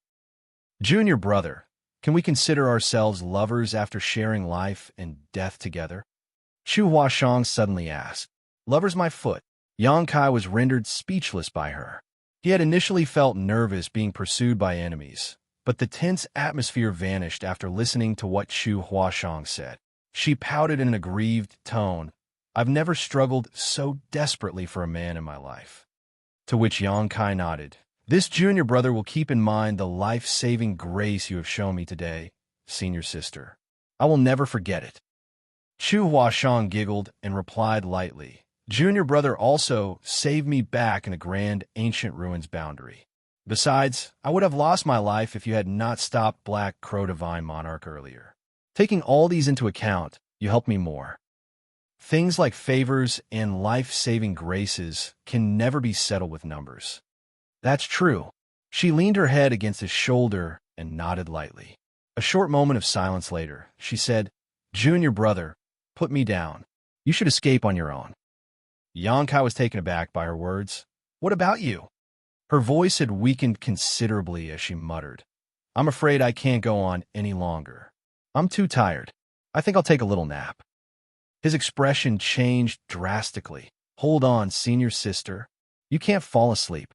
Junior brother, can we consider ourselves lovers after sharing life and death together? Chu Huashang suddenly asked. Lovers my foot. Yang Kai was rendered speechless by her. He had initially felt nervous being pursued by enemies, but the tense atmosphere vanished after listening to what Chu Huashang said. She pouted in an aggrieved tone. I've never struggled so desperately for a man in my life. To which Yang Kai nodded. This junior brother will keep in mind the life-saving grace you have shown me today, senior sister. I will never forget it. Chu Huashang giggled and replied lightly. Junior brother also saved me back in the grand ancient ruins boundary. Besides, I would have lost my life if you had not stopped Black Crow Divine Monarch earlier. Taking all these into account, you helped me more. Things like favors and life-saving graces can never be settled with numbers. That's true. She leaned her head against his shoulder and nodded lightly. A short moment of silence later, she said, Junior brother, put me down. You should escape on your own. Yang Kai was taken aback by her words. What about you? Her voice had weakened considerably as she muttered. I'm afraid I can't go on any longer. I'm too tired. I think I'll take a little nap. His expression changed drastically. Hold on, senior sister. You can't fall asleep.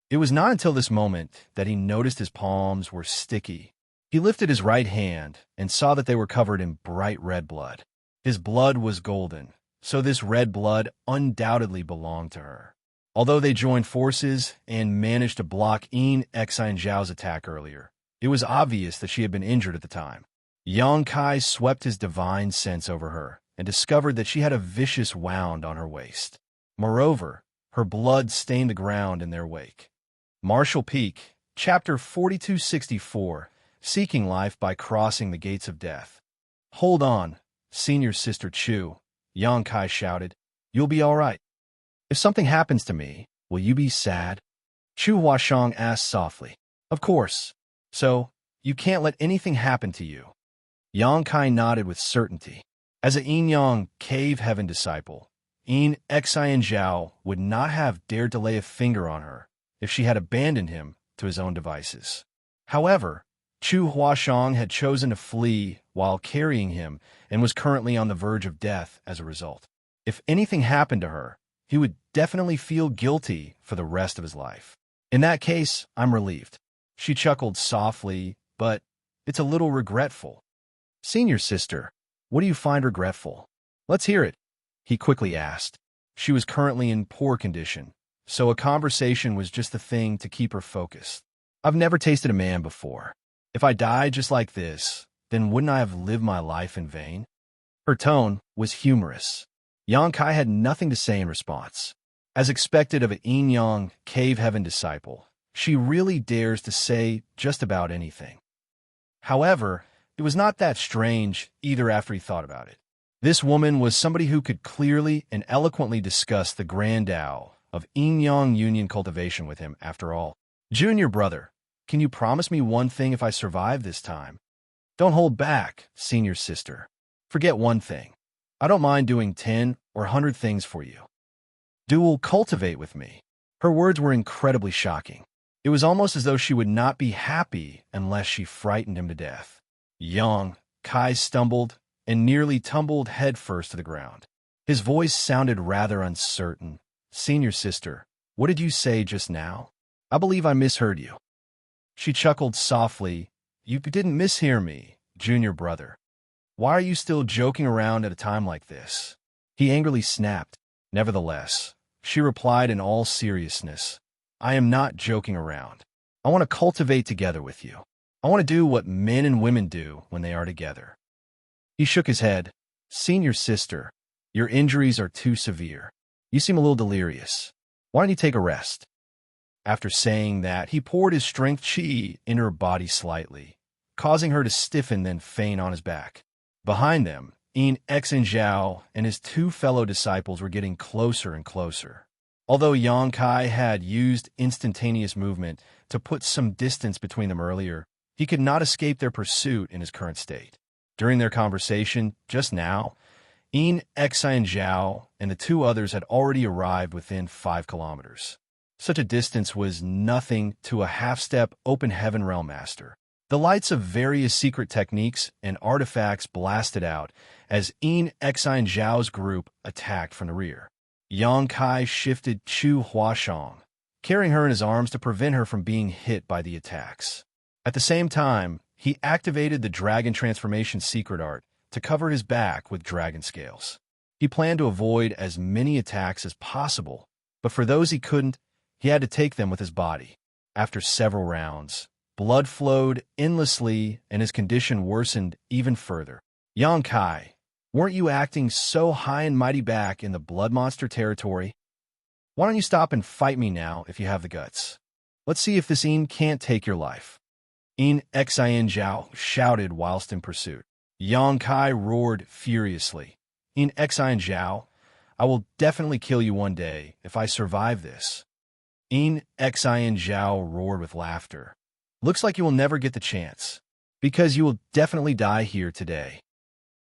It was not until this moment that he noticed his palms were sticky He lifted his right hand and saw that they were covered in bright red blood. His blood was golden, so this red blood undoubtedly belonged to her. Although they joined forces and managed to block Xianxia's attack earlier, it was obvious that she had been injured at the time. Yang Kai swept his divine sense over her and discovered that she had a vicious wound on her waist. Moreover, her blood stained the ground in their wake. Martial Peak, Chapter 4264, Seeking Life by Crossing the Gates of Death. Hold on, Senior Sister Chu, Yang Kai shouted. You'll be all right. If something happens to me, will you be sad? Chu Huashang asked softly. Of course. So, you can't let anything happen to you. Yang Kai nodded with certainty. As a Yin-Yang Cave Heaven disciple, Xianxia would not have dared to lay a finger on her if she had abandoned him to his own devices. However, Chu Huashang had chosen to flee while carrying him and was currently on the verge of death as a result. If anything happened to her, he would definitely feel guilty for the rest of his life. In that case, I'm relieved. She chuckled softly, but it's a little regretful. Senior Sister, what do you find regretful? Let's hear it, he quickly asked. She was currently in poor condition, so a conversation was just the thing to keep her focused. I've never tasted a man before. If I died just like this, then wouldn't I have lived my life in vain? Her tone was humorous. Yang Kai had nothing to say in response. As expected of an Yin-Yang Cave Heaven disciple, she really dares to say just about anything. However, it was not that strange either after he thought about it. This woman was somebody who could clearly and eloquently discuss the grand Tao of Yin-Yang Union cultivation with him after all. Junior brother, can you promise me one thing if I survive this time? Don't hold back, Senior Sister. Forget one thing. I don't mind doing 10 or 100 things for you. Dual cultivate with me. Her words were incredibly shocking. It was almost as though she would not be happy unless she frightened him to death. Yang Kai stumbled and nearly tumbled headfirst to the ground. His voice sounded rather uncertain. Senior Sister, what did you say just now? I believe I misheard you. She chuckled softly. You didn't mishear me, Junior brother. Why are you still joking around at a time like this? He angrily snapped. Nevertheless, she replied in all seriousness. I am not joking around. I want to cultivate together with you. I want to do what men and women do when they are together. He shook his head. Senior Sister, your injuries are too severe. You seem a little delirious. Why don't you take a rest? After saying that, he poured his strength chi into her body slightly, causing her to stiffen then faint on his back. Behind them, Xianxia and his two fellow disciples were getting closer and closer. Although Yang Kai had used instantaneous movement to put some distance between them earlier, he could not escape their pursuit in his current state. During their conversation, just now, Xianxia and the two others had already arrived within 5 kilometers. Such a distance was nothing to a half-step open heaven realm master. The lights of various secret techniques and artifacts blasted out as Xianxia's group attacked from the rear. Yang Kai shifted Chu Huashang, carrying her in his arms to prevent her from being hit by the attacks. At the same time, he activated the dragon transformation secret art to cover his back with dragon scales. He planned to avoid as many attacks as possible, but for those he couldn't, he had to take them with his body. After several rounds, blood flowed endlessly and his condition worsened even further. Yang Kai, weren't you acting so high and mighty back in the blood monster territory? Why don't you stop and fight me now if you have the guts? Let's see if this can't take your life. Xianxia shouted whilst in pursuit. Yang Kai roared furiously. Xianxia, I will definitely kill you one day if I survive this. Xianxia roared with laughter. Looks like you will never get the chance, because you will definitely die here today.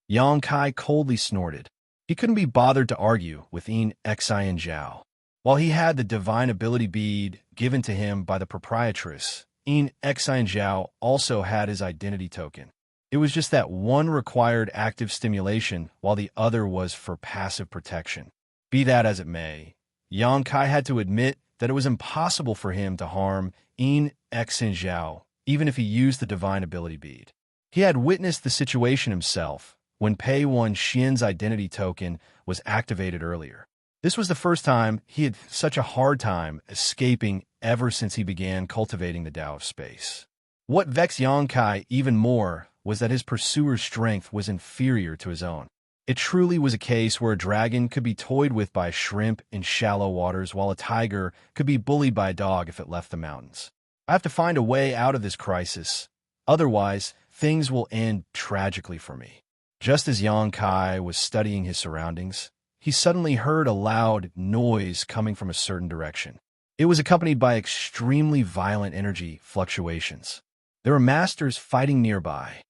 Yang Kai coldly snorted. He couldn't be bothered to argue with Xianxia. While he had the divine ability bead given to him by the proprietress, Xianxia also had his identity token. It was just that one required active stimulation while the other was for passive protection. Be that as it may, Yang Kai had to admit that it was impossible for him to harm Xianxia even if he used the divine ability bead. He had witnessed the situation himself when Pei Wan Xian's identity token was activated earlier. This was the first time he had such a hard time escaping ever since he began cultivating the Tao of Space. What vexed Xianxia even more was that his pursuer's strength was inferior to his own. It truly was a case where a dragon could be toyed with by a shrimp in shallow waters, while a tiger could be bullied by a dog if it left the mountains. I have to find a way out of this crisis. Otherwise, things will end tragically for me. Just as Xianxia was studying his surroundings, he suddenly heard a loud noise coming from a certain direction. It was accompanied by extremely violent energy fluctuations. There were masters fighting nearby.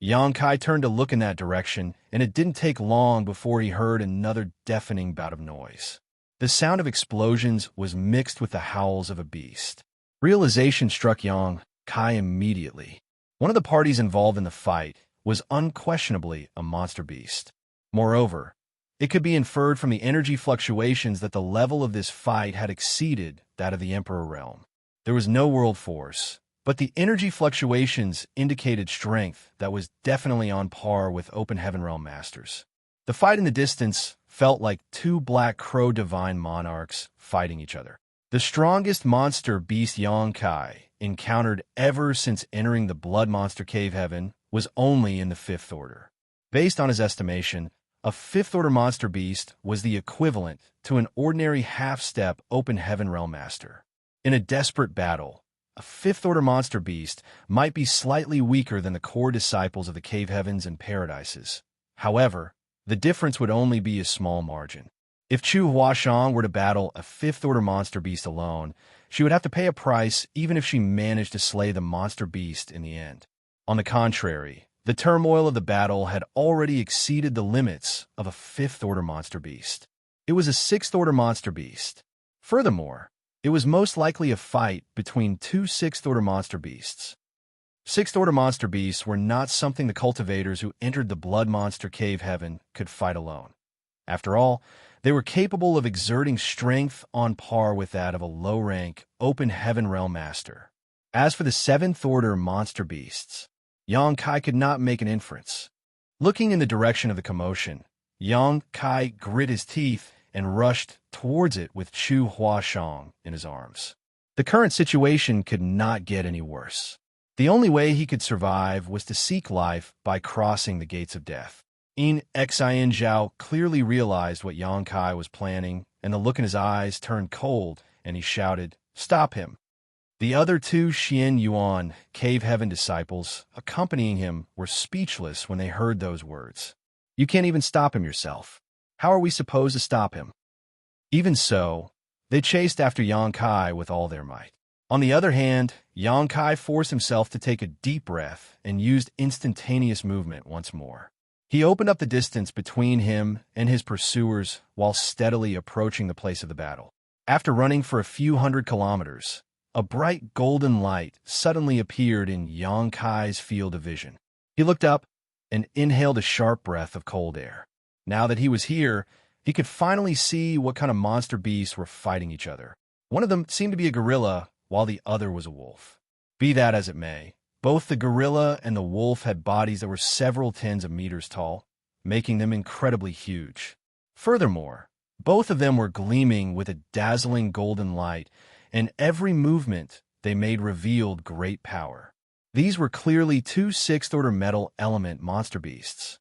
Xianxia turned to look in that direction, and it didn't take long before he heard another deafening bout of noise. The sound of explosions was mixed with the howls of a beast. Realization struck Xianxia immediately. One of the parties involved in the fight was unquestionably a monster beast. Moreover, it could be inferred from the energy fluctuations that the level of this fight had exceeded that of the Emperor realm. There was no world force, but the energy fluctuations indicated strength that was definitely on par with Open Heaven Realm Masters. The fight in the distance felt like two Black Crow divine monarchs fighting each other. The strongest monster beast Xianxia encountered ever since entering the Blood Monster Cave Heaven was only in the 5th order. Based on his estimation, a 5th order monster beast was the equivalent to an ordinary half-step Open Heaven Realm Master. In a desperate battle, a 5th order monster beast might be slightly weaker than the core disciples of the Cave Heavens and Paradises. However, the difference would only be a small margin. If Chu Huashang were to battle a 5th order monster beast alone, she would have to pay a price even if she managed to slay the monster beast in the end. On the contrary, the turmoil of the battle had already exceeded the limits of a 5th order monster beast. It was a 6th order monster beast. Furthermore, it was most likely a fight between two 6th order monster beasts. 6th order monster beasts were not something the cultivators who entered the Blood Monster Cave Heaven could fight alone. After all, they were capable of exerting strength on par with that of a low-rank Open Heaven Realm Master. As for the 7th order monster beasts, Xianxia could not make an inference. Looking in the direction of the commotion, Xianxia grit his teeth and rushed towards it with Chu Huashang in his arms. The current situation could not get any worse. The only way he could survive was to seek life by crossing the gates of death. Xian Zhao clearly realized what Xianxia was planning, and the look in his eyes turned cold, and he shouted, "Stop him!" The other two Xian Yuan Cave Heaven disciples accompanying him were speechless when they heard those words. "You can't even stop him yourself. How are we supposed to stop him?" Even so, they chased after Xianxia with all their might. On the other hand, Xianxia forced himself to take a deep breath and used instantaneous movement once more. He opened up the distance between him and his pursuers while steadily approaching the place of the battle. After running for a few hundred kilometers, a bright golden light suddenly appeared in Xianxia's field of vision. He looked up and inhaled a sharp breath of cold air. Now that he was here, he could finally see what kind of monster beasts were fighting each other. One of them seemed to be a gorilla, while the other was a wolf. Be that as it may, both the gorilla and the wolf had bodies that were several tens of meters tall, making them incredibly huge. Furthermore, both of them were gleaming with a dazzling golden light, and every movement they made revealed great power. These were clearly two 6th order metal element monster beasts.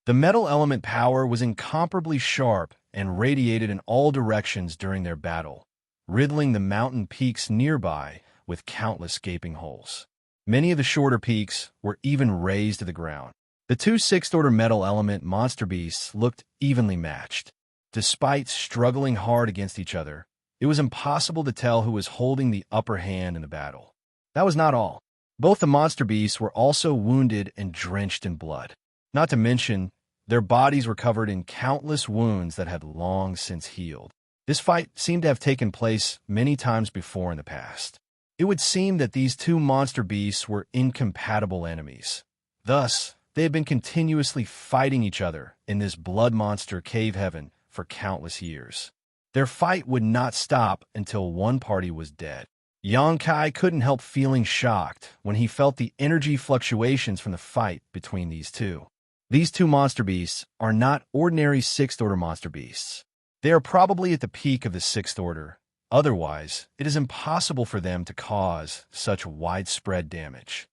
The metal element power was incomparably sharp and radiated in all directions during their battle, riddling the mountain peaks nearby with countless gaping holes. Many of the shorter peaks were even razed to the ground. The two 6th order metal element monster beasts looked evenly matched. Despite struggling hard against each other, it was impossible to tell who was holding the upper hand in the battle. That was not all. Both the monster beasts were also wounded and drenched in blood. Not to mention, their bodies were covered in countless wounds that had long since healed. This fight seemed to have taken place many times before in the past. It would seem that these two monster beasts were incompatible enemies. Thus, they had been continuously fighting each other in this blood monster cave heaven for countless years. Their fight would not stop until one party was dead. Yang Kai couldn't help feeling shocked when he felt the energy fluctuations from the fight between these two. These two monster beasts are not ordinary sixth-order monster beasts. They are probably at the peak of the sixth order. Otherwise, it is impossible for them to cause such widespread damage.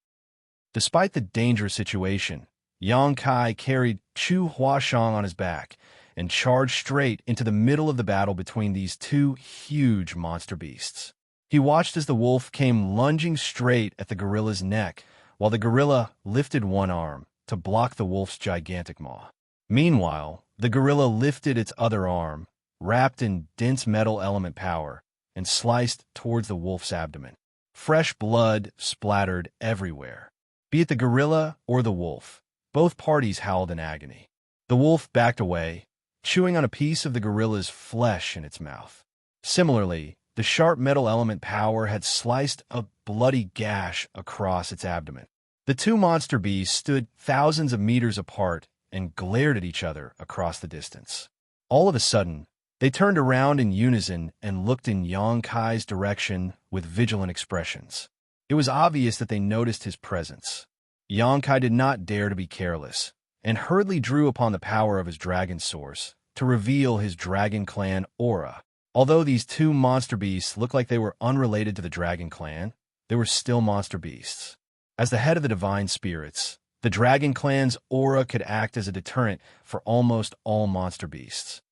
Despite the dangerous situation, Yang Kai carried Chu Huashang on his back and charged straight into the middle of the battle between these two huge monster beasts. He watched as the wolf came lunging straight at the gorilla's neck, while the gorilla lifted one arm to block the wolf's gigantic maw. Meanwhile, the gorilla lifted its other arm, wrapped in dense metal element power, and sliced towards the wolf's abdomen. Fresh blood splattered everywhere. Be it the gorilla or the wolf, both parties howled in agony. The wolf backed away, chewing on a piece of the gorilla's flesh in its mouth. Similarly, the sharp metal element power had sliced a bloody gash across its abdomen. The two monster beasts stood thousands of meters apart and glared at each other across the distance. All of a sudden, they turned around in unison and looked in Yang Kai's direction with vigilant expressions. It was obvious that they noticed his presence. Yang Kai did not dare to be careless, and hurriedly drew upon the power of his dragon source to reveal his Dragon Clan aura. Although these two monster beasts looked like they were unrelated to the Dragon Clan, they were still monster beasts. As the head of the divine spirits, the Dragon Clan's aura could act as a deterrent for almost all monster beasts.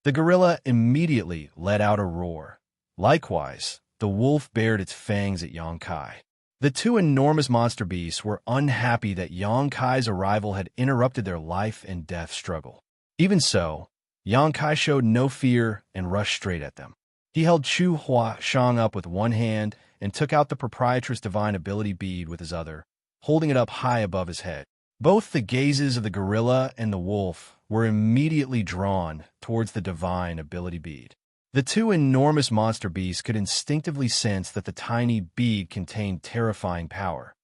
The gorilla immediately let out a roar. Likewise, the wolf bared its fangs at Yang Kai. The two enormous monster beasts were unhappy that Yang Kai's arrival had interrupted their life and death struggle. Even so, Yang Kai showed no fear and rushed straight at them. He held Chu Huashang up with one hand and took out the proprietress divine ability bead with his other, holding it up high above his head. Both the gazes of the gorilla and the wolf were immediately drawn towards the divine ability bead. The two enormous monster beasts could instinctively sense that the tiny bead contained terrifying power.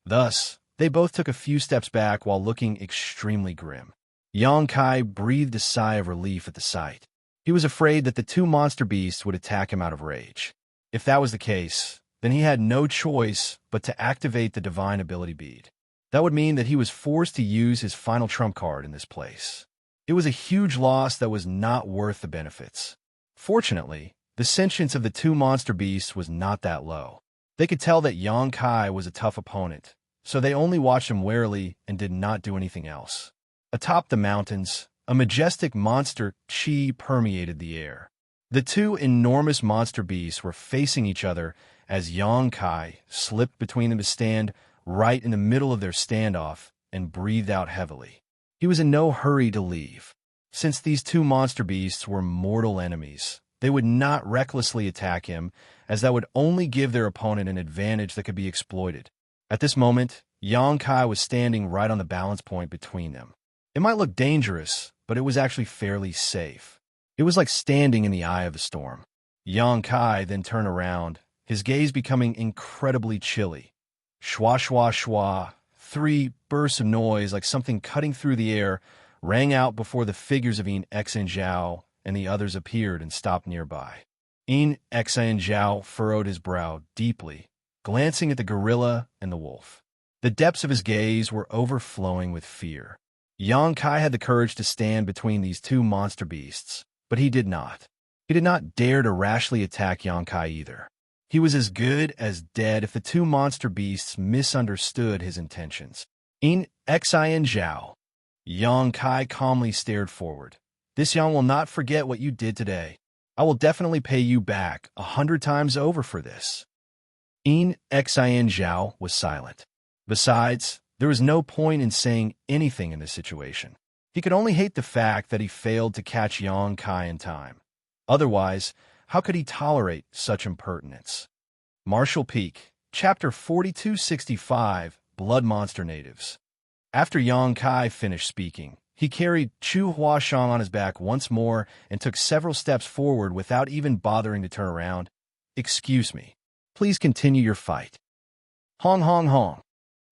Thus, they both took a few steps back while looking extremely grim. Yang Kai breathed a sigh of relief at the sight. He was afraid that the two monster beasts would attack him out of rage. If that was the case, then he had no choice but to activate the divine ability bead. That would mean that he was forced to use his final trump card in this place. It was a huge loss that was not worth the benefits. Fortunately, the sentience of the two monster beasts was not that low. They could tell that Yang Kai was a tough opponent, so they only watched him warily and did not do anything else. Atop the mountains, a majestic monster chi permeated the air. The two enormous monster beasts were facing each other as Yang Kai slipped between them to stand right in the middle of their standoff and breathed out heavily. He was in no hurry to leave. Since these two monster beasts were mortal enemies, they would not recklessly attack him, as that would only give their opponent an advantage that could be exploited. At this moment, Yang Kai was standing right on the balance point between them. It might look dangerous, but it was actually fairly safe. It was like standing in the eye of the storm. Yang Kai then turned around, his gaze becoming incredibly chilly. Shwa shwa shwa, 3 bursts of noise like something cutting through the air rang out before the figures of Xianxia and the others appeared and stopped nearby. Xianxia furrowed his brow deeply, glancing at the gorilla and the wolf. The depths of his gaze were overflowing with fear. Yang Kai had the courage to stand between these two monster beasts, but he did not. He did not dare to rashly attack Yang Kai either. He was as good as dead if the two monster beasts misunderstood his intentions. Xianxia. Yang Kai calmly stared forward. This Yang will not forget what you did today. I will definitely pay you back 100 times over for this. Xianxia was silent. Besides, there was no point in saying anything in this situation. He could only hate the fact that he failed to catch Yang Kai in time. Otherwise, how could he tolerate such impertinence? Marshall Peak, Chapter 4265, Blood Monster Natives. After Yang Kai finished speaking, he carried Chu Huashang on his back once more and took several steps forward without even bothering to turn around. Excuse me. Please continue your fight. Hong hong hong.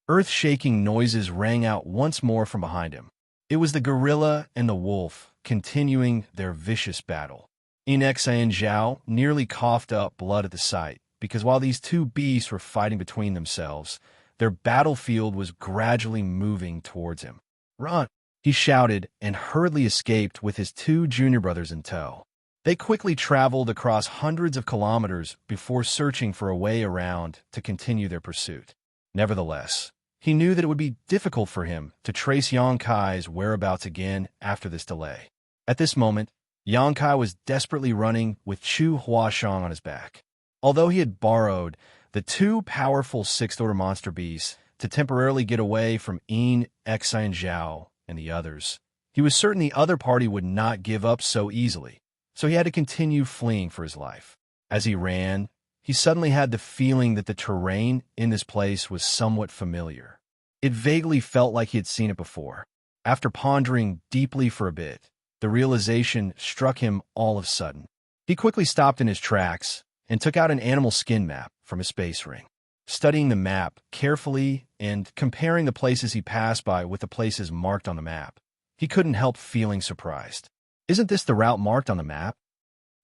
Earth-shaking noises rang out once more from behind him. It was the gorilla and the wolf continuing their vicious battle. Xianxia nearly coughed up blood at the sight, because while these two beasts were fighting between themselves, their battlefield was gradually moving towards him. "Run!" he shouted and hurriedly escaped with his two junior brothers in tow. They quickly traveled across hundreds of kilometers before searching for a way around to continue their pursuit. Nevertheless, he knew that it would be difficult for him to trace Xianxia's whereabouts again after this delay. At this moment, Xianxia was desperately running with Chu Huashang on his back. Although he had borrowed the two powerful sixth-order monster beasts to temporarily get away from Xianxia and the others, he was certain the other party would not give up so easily, so he had to continue fleeing for his life. As he ran, he suddenly had the feeling that the terrain in this place was somewhat familiar. It vaguely felt like he had seen it before. After pondering deeply for a bit, the realization struck him all of a sudden. He quickly stopped in his tracks and took out an animal skin map from his space ring. Studying the map carefully and comparing the places he passed by with the places marked on the map, he couldn't help feeling surprised. Isn't this the route marked on the map?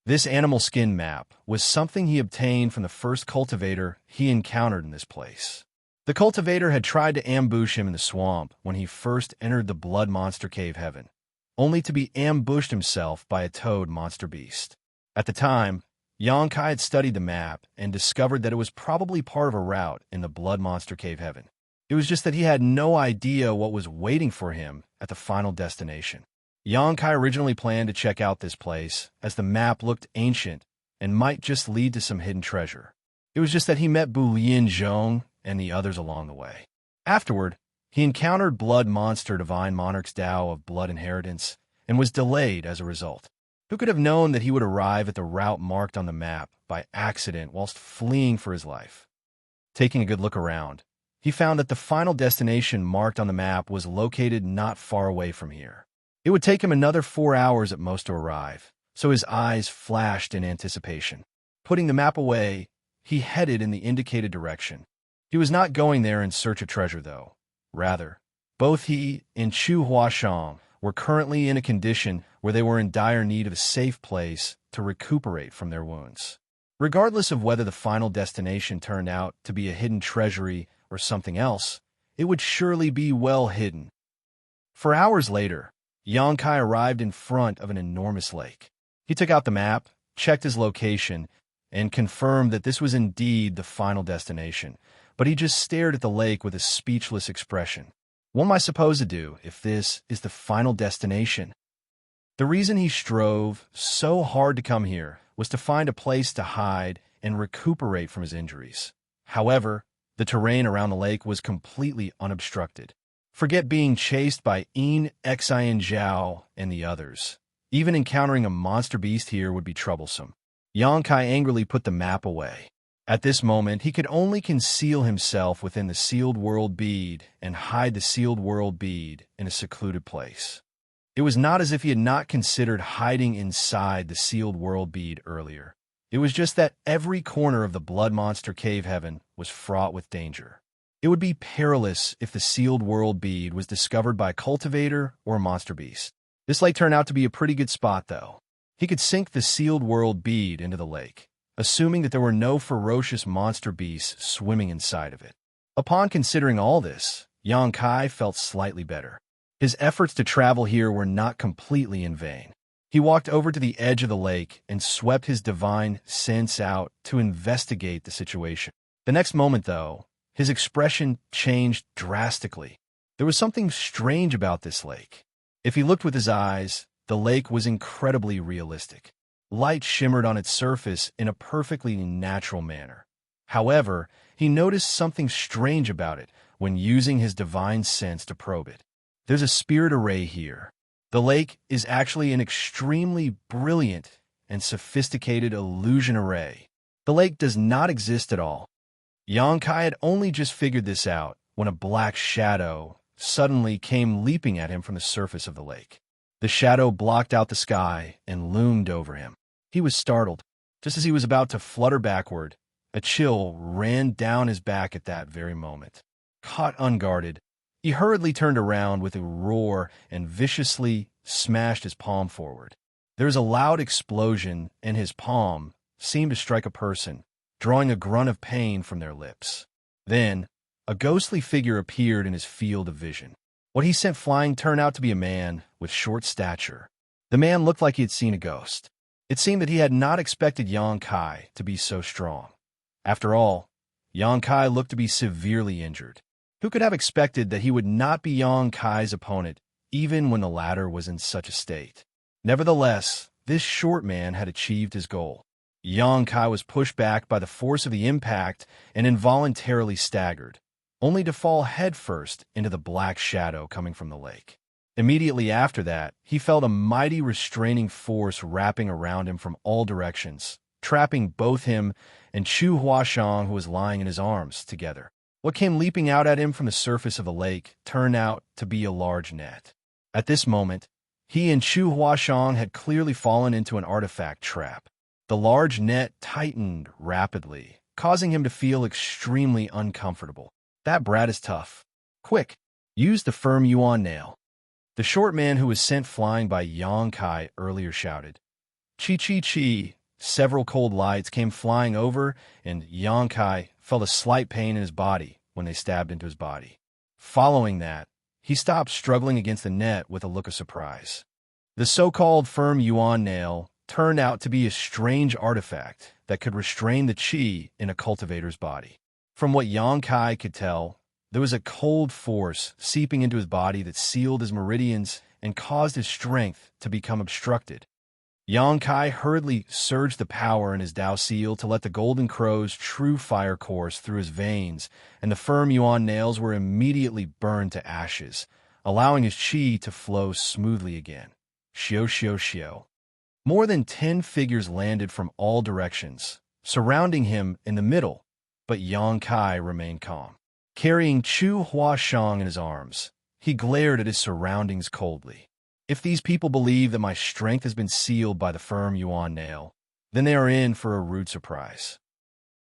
This animal skin map was something he obtained from the first cultivator he encountered in this place. The cultivator had tried to ambush him in the swamp when he first entered the blood monster cave heaven, only to be ambushed himself by a toad monster beast. At the time, Xianxia had studied the map and discovered that it was probably part of a route in the blood monster cave heaven. It was just that he had no idea what was waiting for him at the final destination. Xianxia originally planned to check out this place, as the map looked ancient and might just lead to some hidden treasure. It was just that he met Bulin Zhong and the others along the way. Afterward, he encountered Blood Monster Divine Monarch's Tao of Blood Inheritance and was delayed as a result. Who could have known that he would arrive at the route marked on the map by accident whilst fleeing for his life? Taking a good look around, he found that the final destination marked on the map was located not far away from here. It would take him another 4 hours at most to arrive, so his eyes flashed in anticipation. Putting the map away, he headed in the indicated direction. He was not going there in search of treasure, though. Rather, both he and Chu Huashang were currently in a condition where they were in dire need of a safe place to recuperate from their wounds. Regardless of whether the final destination turned out to be a hidden treasury or something else, it would surely be well hidden. For hours later, Xianxia arrived in front of an enormous lake. He took out the map, checked his location, and confirmed that this was indeed the final destination, but he just stared at the lake with a speechless expression. What am I supposed to do if this is the final destination? The reason he strove so hard to come here was to find a place to hide and recuperate from his injuries. However, the terrain around the lake was completely unobstructed. Forget being chased by Xianxia and the others. Even encountering a monster beast here would be troublesome. Xianxia angrily put the map away. At this moment, he could only conceal himself within the sealed world bead and hide the sealed world bead in a secluded place. It was not as if he had not considered hiding inside the sealed world bead earlier. It was just that every corner of the blood monster cave heaven was fraught with danger. It would be perilous if the sealed world bead was discovered by a cultivator or a monster beast. This lake turned out to be a pretty good spot, though. He could sink the sealed world bead into the lake, assuming that there were no ferocious monster beasts swimming inside of it. Upon considering all this, Xianxia felt slightly better. His efforts to travel here were not completely in vain. He walked over to the edge of the lake and swept his divine sense out to investigate the situation. The next moment, though, his expression changed drastically. There was something strange about this lake. If he looked with his eyes, the lake was incredibly realistic. Light shimmered on its surface in a perfectly natural manner. However, he noticed something strange about it when using his divine sense to probe it. There's a spirit array here. The lake is actually an extremely brilliant and sophisticated illusion array. The lake does not exist at all. Xianxia had only just figured this out when a black shadow suddenly came leaping at him from the surface of the lake. The shadow blocked out the sky and loomed over him. He was startled. Just as he was about to flutter backward, a chill ran down his back at that very moment. Caught unguarded, he hurriedly turned around with a roar and viciously smashed his palm forward. There was a loud explosion, and his palm seemed to strike a person, drawing a grunt of pain from their lips. Then, a ghostly figure appeared in his field of vision. What he sent flying turned out to be a man with short stature. The man looked like he had seen a ghost. It seemed that he had not expected Xianxia to be so strong. After all, Xianxia looked to be severely injured. Who could have expected that he would not be Xianxia's opponent, even when the latter was in such a state? Nevertheless, this short man had achieved his goal. Xianxia was pushed back by the force of the impact and involuntarily staggered, only to fall headfirst into the black shadow coming from the lake. Immediately after that, he felt a mighty restraining force wrapping around him from all directions, trapping both him and Chu Huashang, who was lying in his arms, together. What came leaping out at him from the surface of the lake turned out to be a large net. At this moment, he and Chu Huashang had clearly fallen into an artifact trap. The large net tightened rapidly, causing him to feel extremely uncomfortable. That brat is tough. Quick, use the firm yuan nail. The short man who was sent flying by Xianxia earlier shouted. Chi chi chi. Several cold lights came flying over, and Xianxia felt a slight pain in his body when they stabbed into his body. Following that, he stopped struggling against the net with a look of surprise. The so-called firm yuan nail turned out to be a strange artifact that could restrain the qi in a cultivator's body. From what Xianxia could tell, there was a cold force seeping into his body that sealed his meridians and caused his strength to become obstructed. Xianxia hurriedly surged the power in his Dao seal to let the golden crow's true fire course through his veins, and the firm yuan nails were immediately burned to ashes, allowing his qi to flow smoothly again. Xiao xiao xiao. More than 10 figures landed from all directions, surrounding him in the middle, but Xianxia remained calm. Carrying Chu Huashang in his arms, he glared at his surroundings coldly. If these people believe that my strength has been sealed by the firm yuan nail, then they are in for a rude surprise.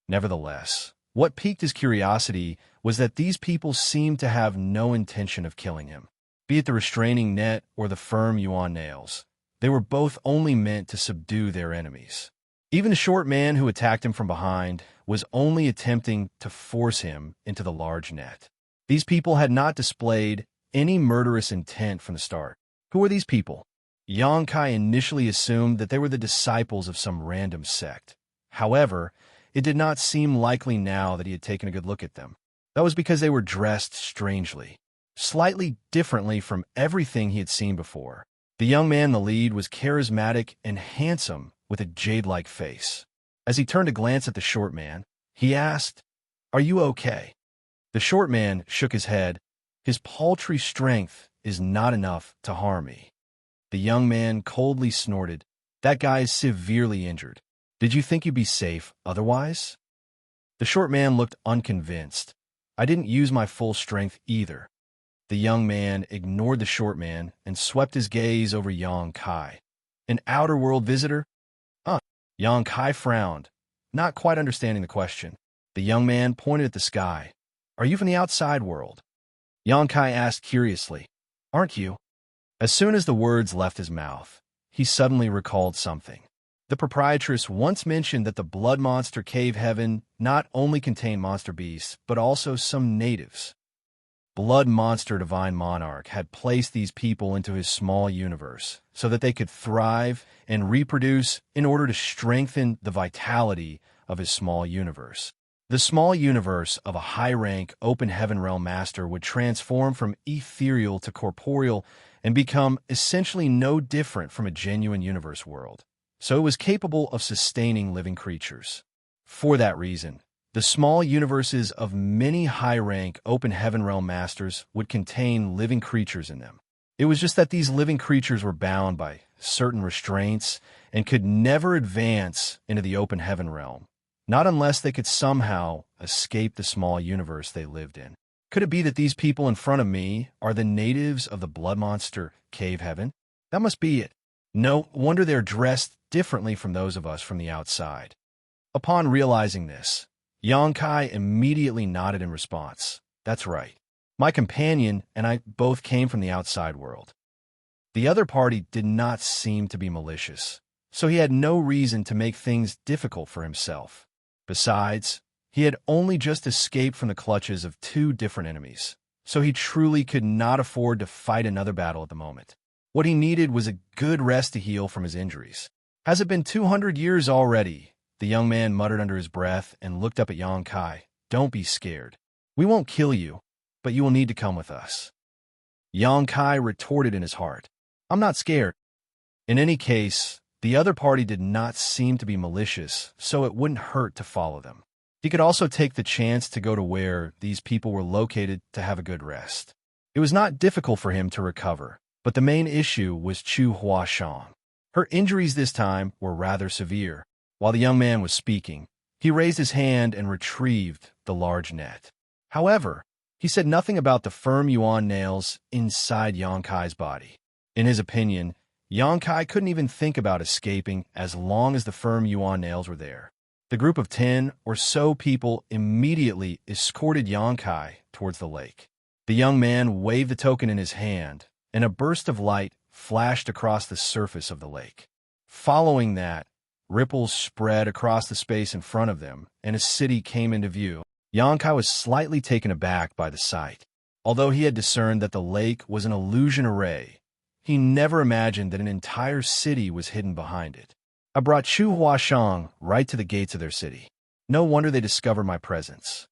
Nevertheless, what piqued his curiosity was that these people seemed to have no intention of killing him. Be it the restraining net or the firm yuan nails, they were both only meant to subdue their enemies. Even the short man who attacked him from behind was only attempting to force him into the large net. These people had not displayed any murderous intent from the start. Who were these people? Xianxia initially assumed that they were the disciples of some random sect. However, it did not seem likely now that he had taken a good look at them. That was because they were dressed strangely, slightly differently from everything he had seen before. The young man in the lead was charismatic and handsome with a jade-like face. As he turned to glance at the short man, he asked, "Are you okay?" The short man shook his head. His paltry strength is not enough to harm me. The young man coldly snorted. That guy is severely injured. Did you think you'd be safe otherwise? The short man looked unconvinced. I didn't use my full strength either. The young man ignored the short man and swept his gaze over Xianxia. An outer world visitor? Xianxia frowned, not quite understanding the question. The young man pointed at the sky. Are you from the outside world? Xianxia asked curiously. Aren't you? As soon as the words left his mouth, he suddenly recalled something. The proprietress once mentioned that the blood monster cave heaven not only contained monster beasts, but also some natives. Blood monster divine monarch had placed these people into his small universe so that they could thrive and reproduce in order to strengthen the vitality of his small universe. The small universe of a high-rank open heaven realm master would transform from ethereal to corporeal and become essentially no different from a genuine universe world. So it was capable of sustaining living creatures. For that reason, the small universes of many high-rank open heaven realm masters would contain living creatures in them. It was just that these living creatures were bound by certain restraints and could never advance into the open heaven realm. Not unless they could somehow escape the small universe they lived in. Could it be that these people in front of me are the natives of the blood monster cave heaven? That must be it. No wonder they're dressed differently from those of us from the outside. Upon realizing this, Xianxia immediately nodded in response. That's right. My companion and I both came from the outside world. The other party did not seem to be malicious, so he had no reason to make things difficult for himself. Besides, he had only just escaped from the clutches of two different enemies, so he truly could not afford to fight another battle at the moment. What he needed was a good rest to heal from his injuries. "Has it been 200 years already?" The young man muttered under his breath and looked up at Xianxia. "Don't be scared. We won't kill you, but you will need to come with us." Xianxia retorted in his heart, "I'm not scared." In any case, the other party did not seem to be malicious, so it wouldn't hurt to follow them. He could also take the chance to go to where these people were located to have a good rest. It was not difficult for him to recover, but the main issue was Chu Huashang. Her injuries this time were rather severe. While the young man was speaking, he raised his hand and retrieved the large net. However, he said nothing about the firm yuan nails inside Xianxia's body. In his opinion, Xianxia couldn't even think about escaping as long as the firm yuan nails were there. The group of 10 or so people immediately escorted Xianxia towards the lake. The young man waved the token in his hand, and a burst of light flashed across the surface of the lake. Following that, ripples spread across the space in front of them, and a city came into view. Xianxia was slightly taken aback by the sight. Although he had discerned that the lake was an illusion array, he never imagined that an entire city was hidden behind it. "I brought Chu Huashang right to the gates of their city. No wonder they discovered my presence."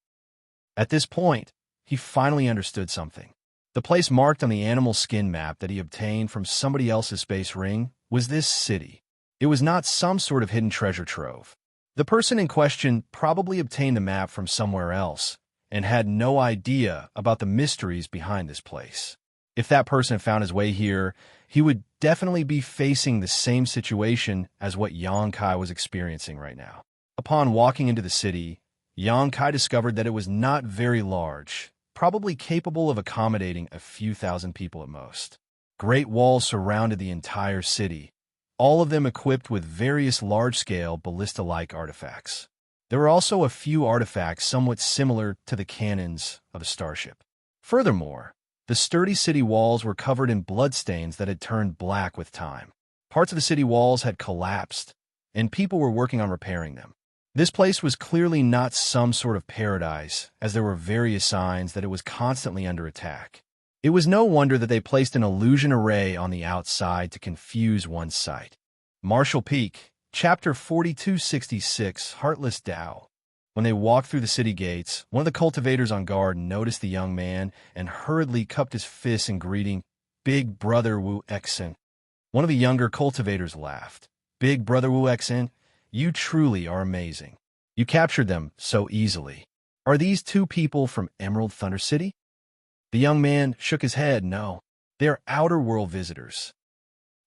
At this point, he finally understood something. The place marked on the animal skin map that he obtained from somebody else's space ring was this city. It was not some sort of hidden treasure trove. The person in question probably obtained the map from somewhere else and had no idea about the mysteries behind this place. If that person found his way here, he would definitely be facing the same situation as what Xianxia was experiencing right now. Upon walking into the city, Xianxia discovered that it was not very large, probably capable of accommodating a few thousand people at most. Great walls surrounded the entire city, all of them equipped with various large-scale ballista-like artifacts. There were also a few artifacts somewhat similar to the cannons of a starship. Furthermore, the sturdy city walls were covered in bloodstains that had turned black with time. Parts of the city walls had collapsed, and people were working on repairing them. This place was clearly not some sort of paradise, as there were various signs that it was constantly under attack. It was no wonder that they placed an illusion array on the outside to confuse one's sight. Marshall Peak, Chapter 4266, Heartless Tao. When they walked through the city gates, one of the cultivators on guard noticed the young man and hurriedly cupped his fists in greeting. "Big Brother Wuxia." One of the younger cultivators laughed. "Big Brother Wuxia, you truly are amazing. You captured them so easily. Are these two people from Emerald Thunder City?" The young man shook his head. "No, they are Outer World visitors."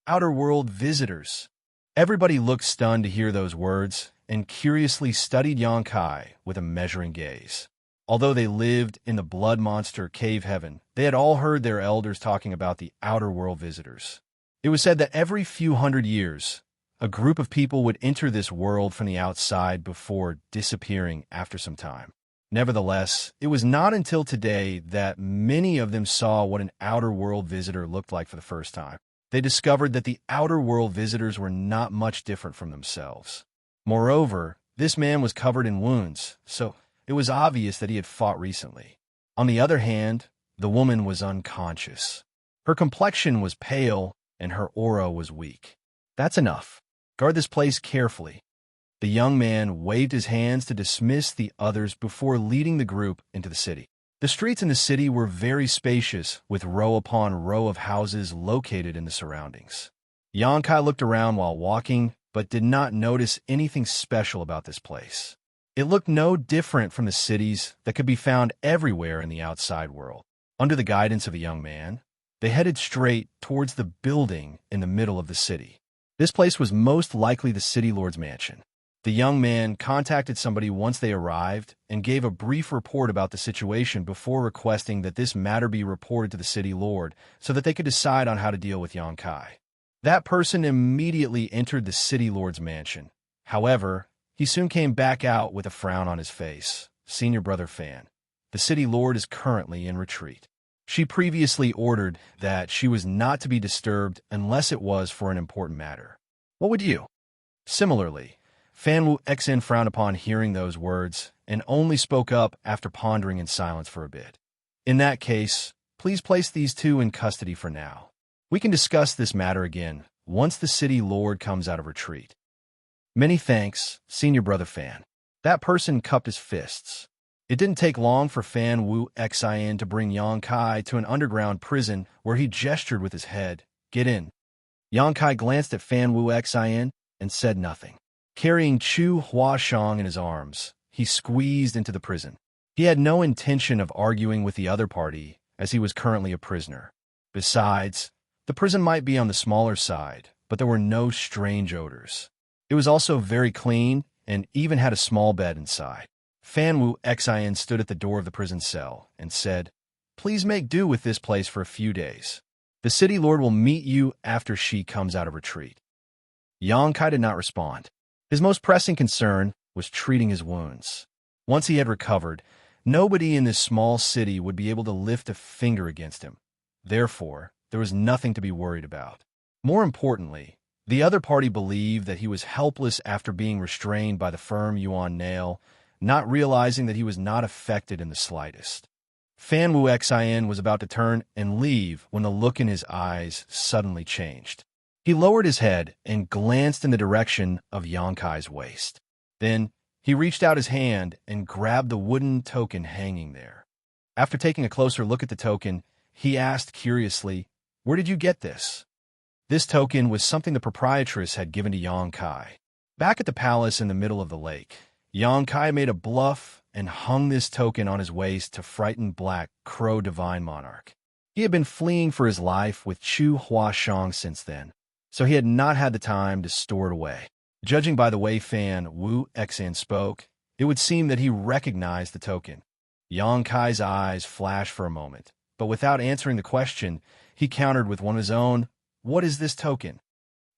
Outer World visitors. Everybody looked stunned to hear those words and curiously studied Xianxia with a measuring gaze. Although they lived in the blood monster cave heaven, they had all heard their elders talking about the Outer World visitors. It was said that every few hundred years, a group of people would enter this world from the outside before disappearing after some time. Nevertheless, it was not until today that many of them saw what an Outer World visitor looked like for the first time. They discovered that the Outer World visitors were not much different from themselves. Moreover, this man was covered in wounds, so it was obvious that he had fought recently. On the other hand, the woman was unconscious. Her complexion was pale, and her aura was weak. "That's enough. Guard this place carefully." The young man waved his hands to dismiss the others before leading the group into the city. The streets in the city were very spacious, with row upon row of houses located in the surroundings. Xianxia looked around while walking, but did not notice anything special about this place. It looked no different from the cities that could be found everywhere in the outside world. Under the guidance of a young man, they headed straight towards the building in the middle of the city. This place was most likely the city lord's mansion. The young man contacted somebody once they arrived and gave a brief report about the situation before requesting that this matter be reported to the city lord so that they could decide on how to deal with Xianxia. That person immediately entered the city lord's mansion. However, he soon came back out with a frown on his face. "Senior Brother Fan, the city lord is currently in retreat. She previously ordered that she was not to be disturbed unless it was for an important matter. What would you?" Similarly, Fan Wuxia frowned upon hearing those words and only spoke up after pondering in silence for a bit. In that case, please place these two in custody for now. We can discuss this matter again once the city lord comes out of retreat. Many thanks, Senior Brother Fan. That person cupped his fists. It didn't take long for Fan Wuxia to bring Xianxia to an underground prison where he gestured with his head. Get in. Xianxia glanced at Fan Wuxia and said nothing. Carrying Chu Huashang in his arms, he squeezed into the prison. He had no intention of arguing with the other party, as he was currently a prisoner. Besides, the prison might be on the smaller side, but there were no strange odors. It was also very clean and even had a small bed inside. Fan Wuxia stood at the door of the prison cell and said, "Please make do with this place for a few days. The city lord will meet you after she comes out of retreat." Xianxia did not respond. His most pressing concern was treating his wounds. Once he had recovered, nobody in this small city would be able to lift a finger against him. Therefore, there was nothing to be worried about. More importantly, the other party believed that he was helpless after being restrained by the firm Yuan nail, not realizing that he was not affected in the slightest. Fan Wuxia was about to turn and leave when the look in his eyes suddenly changed. He lowered his head and glanced in the direction of Xianxia's waist. Then, he reached out his hand and grabbed the wooden token hanging there. After taking a closer look at the token, he asked curiously, "Where did you get this?" This token was something the proprietress had given to Xianxia. Back at the palace in the middle of the lake, Xianxia made a bluff and hung this token on his waist to frighten Black Crow Divine Monarch. He had been fleeing for his life with Chu Huashang since then, so he had not had the time to store it away. Judging by the way Fan Wuxia spoke, it would seem that he recognized the token. Xianxia's eyes flashed for a moment, but without answering the question, he countered with one of his own, "What is this token?"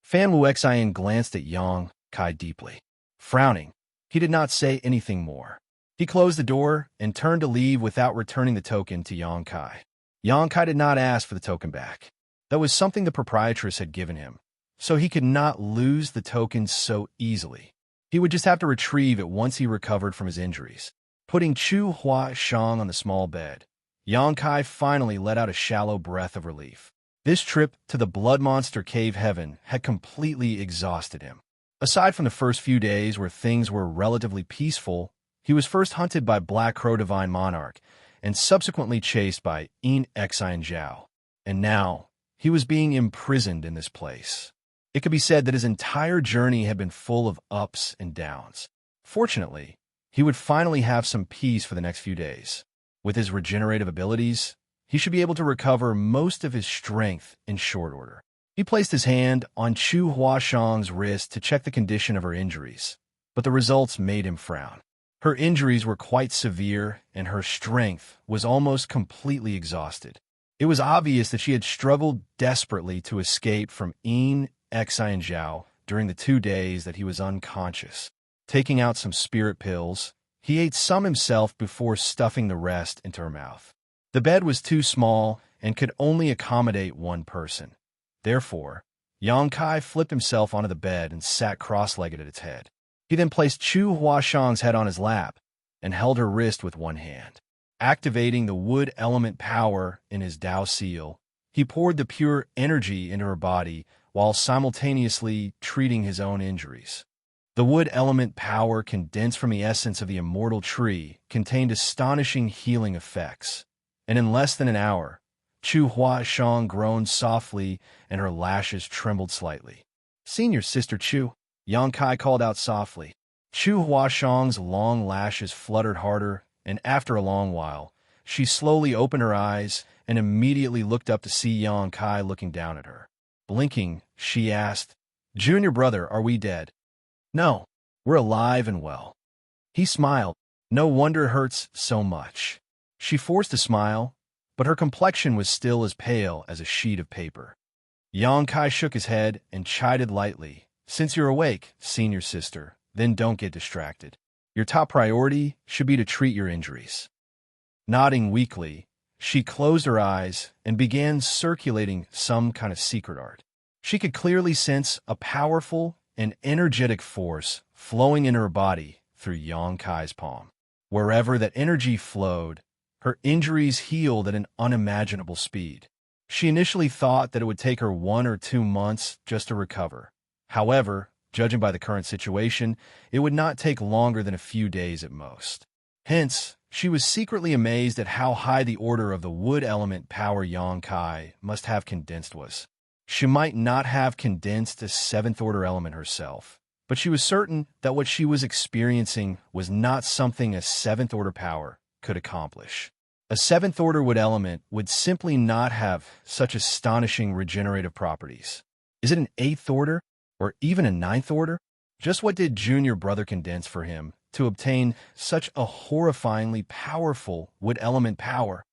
Fan Wuxia glanced at Xianxia deeply. Frowning, he did not say anything more. He closed the door and turned to leave without returning the token to Xianxia. Xianxia did not ask for the token back. That was something the proprietress had given him, so he could not lose the token so easily. He would just have to retrieve it once he recovered from his injuries. Putting Chu Huashang on the small bed, Xianxia finally let out a shallow breath of relief. This trip to the Blood Monster Cave Heaven had completely exhausted him. Aside from the first few days where things were relatively peaceful, he was first hunted by Black Crow Divine Monarch and subsequently chased by Xianxia. And now, he was being imprisoned in this place. It could be said that his entire journey had been full of ups and downs. Fortunately, he would finally have some peace for the next few days. With his regenerative abilities, he should be able to recover most of his strength in short order. He placed his hand on Chu Huashang's wrist to check the condition of her injuries, but the results made him frown. Her injuries were quite severe, and her strength was almost completely exhausted. It was obvious that she had struggled desperately to escape from Xianxia during the 2 days that he was unconscious. Taking out some spirit pills, he ate some himself before stuffing the rest into her mouth. The bed was too small and could only accommodate one person. Therefore, Xianxia flipped himself onto the bed and sat cross-legged at its head. He then placed Chu Huashang's head on his lap and held her wrist with one hand. Activating the wood element power in his Dao seal, he poured the pure energy into her body while simultaneously treating his own injuries. The wood element power condensed from the essence of the immortal tree contained astonishing healing effects, and in less than an hour, Chu Huashang groaned softly and her lashes trembled slightly. "Senior Sister Chu," Xianxia called out softly. Chu Huashang's long lashes fluttered harder, and after a long while, she slowly opened her eyes and immediately looked up to see Xianxia looking down at her. Blinking, she asked, "Junior brother, are we dead?" "No, we're alive and well." He smiled. "No wonder it hurts so much." She forced a smile, but her complexion was still as pale as a sheet of paper. Xianxia shook his head and chided lightly, "Since you're awake, senior sister, then don't get distracted. Your top priority should be to treat your injuries." Nodding weakly, she closed her eyes and began circulating some kind of secret art. She could clearly sense a powerful an energetic force flowing in her body through Xianxia's palm. Wherever that energy flowed, her injuries healed at an unimaginable speed. She initially thought that it would take her 1 or 2 months just to recover. However, judging by the current situation, it would not take longer than a few days at most. Hence, she was secretly amazed at how high the order of the wood element power Xianxia must have condensed was. She might not have condensed a 7th order element herself, but she was certain that what she was experiencing was not something a 7th order power could accomplish. A 7th order wood element would simply not have such astonishing regenerative properties. Is it an 8th order, or even a 9th order? Just what did Junior Brother condense for him to obtain such a horrifyingly powerful wood element power?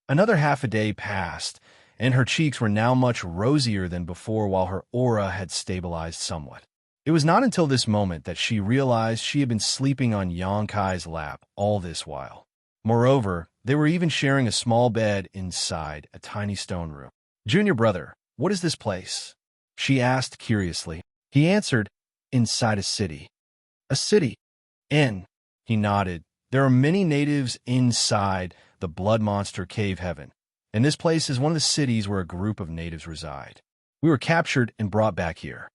Another half a day passed, and her cheeks were now much rosier than before while her aura had stabilized somewhat. It was not until this moment that she realized she had been sleeping on Xianxia's lap all this while. Moreover, they were even sharing a small bed inside a tiny stone room. "Junior Brother, what is this place?" she asked curiously. He answered, "Inside a city." "A city? In?" He nodded. "There are many natives inside the Blood Monster Cave Heaven, and this place is one of the cities where a group of natives reside. We were captured and brought back here."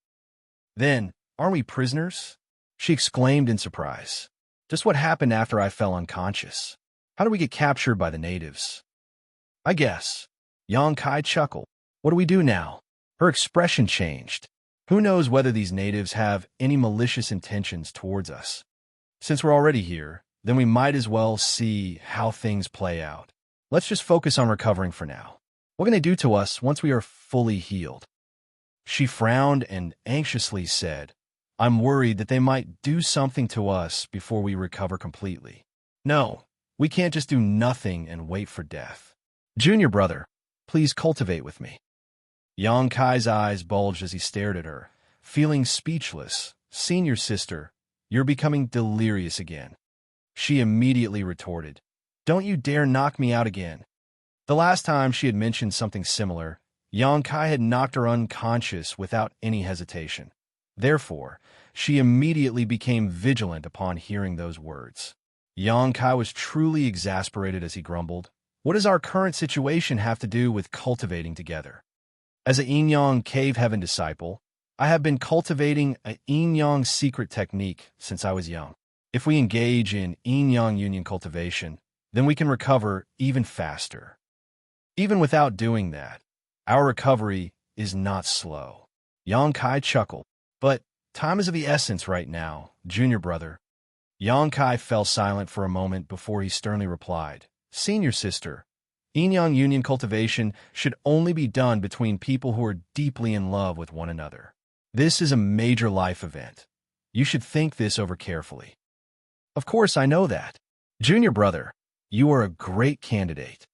"Then, aren't we prisoners?" she exclaimed in surprise. "Just what happened after I fell unconscious? How did we get captured by the natives?" "I guess." Xianxia chuckled. "What do we do now?" Her expression changed. "Who knows whether these natives have any malicious intentions towards us? Since we're already here, then we might as well see how things play out. Let's just focus on recovering for now. What can they do to us once we are fully healed?" She frowned and anxiously said, "I'm worried that they might do something to us before we recover completely. No, we can't just do nothing and wait for death. Junior Brother, please cultivate with me." Xianxia's eyes bulged as he stared at her, feeling speechless. "Senior sister, you're becoming delirious again." She immediately retorted, "Don't you dare knock me out again." The last time she had mentioned something similar, Xianxia had knocked her unconscious without any hesitation. Therefore, she immediately became vigilant upon hearing those words. Xianxia was truly exasperated as he grumbled, "What does our current situation have to do with cultivating together? As a Yin-Yang Cave Heaven disciple, I have been cultivating a Yin-Yang secret technique since I was young. If we engage in Yin-Yang union cultivation, then we can recover even faster. Even without doing that, our recovery is not slow." Xianxia chuckled. "But time is of the essence right now, Junior Brother." Xianxia fell silent for a moment before he sternly replied, "Senior sister, Yin-Yang union cultivation should only be done between people who are deeply in love with one another. This is a major life event. You should think this over carefully." "Of course I know that. Junior Brother, you are a great candidate."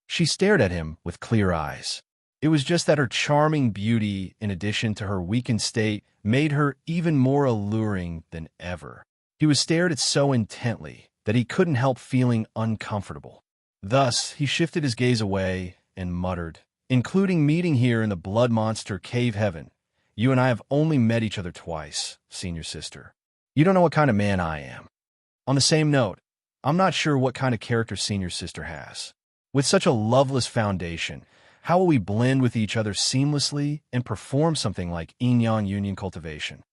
She stared at him with clear eyes. It was just that her charming beauty, in addition to her weakened state, made her even more alluring than ever. He was stared at so intently that he couldn't help feeling uncomfortable. Thus, he shifted his gaze away and muttered, "Including meeting here in the Blood Monster Cave Heaven, you and I have only met each other twice, senior sister. You don't know what kind of man I am. On the same note, I'm not sure what kind of character senior sister has. With such a loveless foundation, how will we blend with each other seamlessly and perform something like Yin-Yang union cultivation?"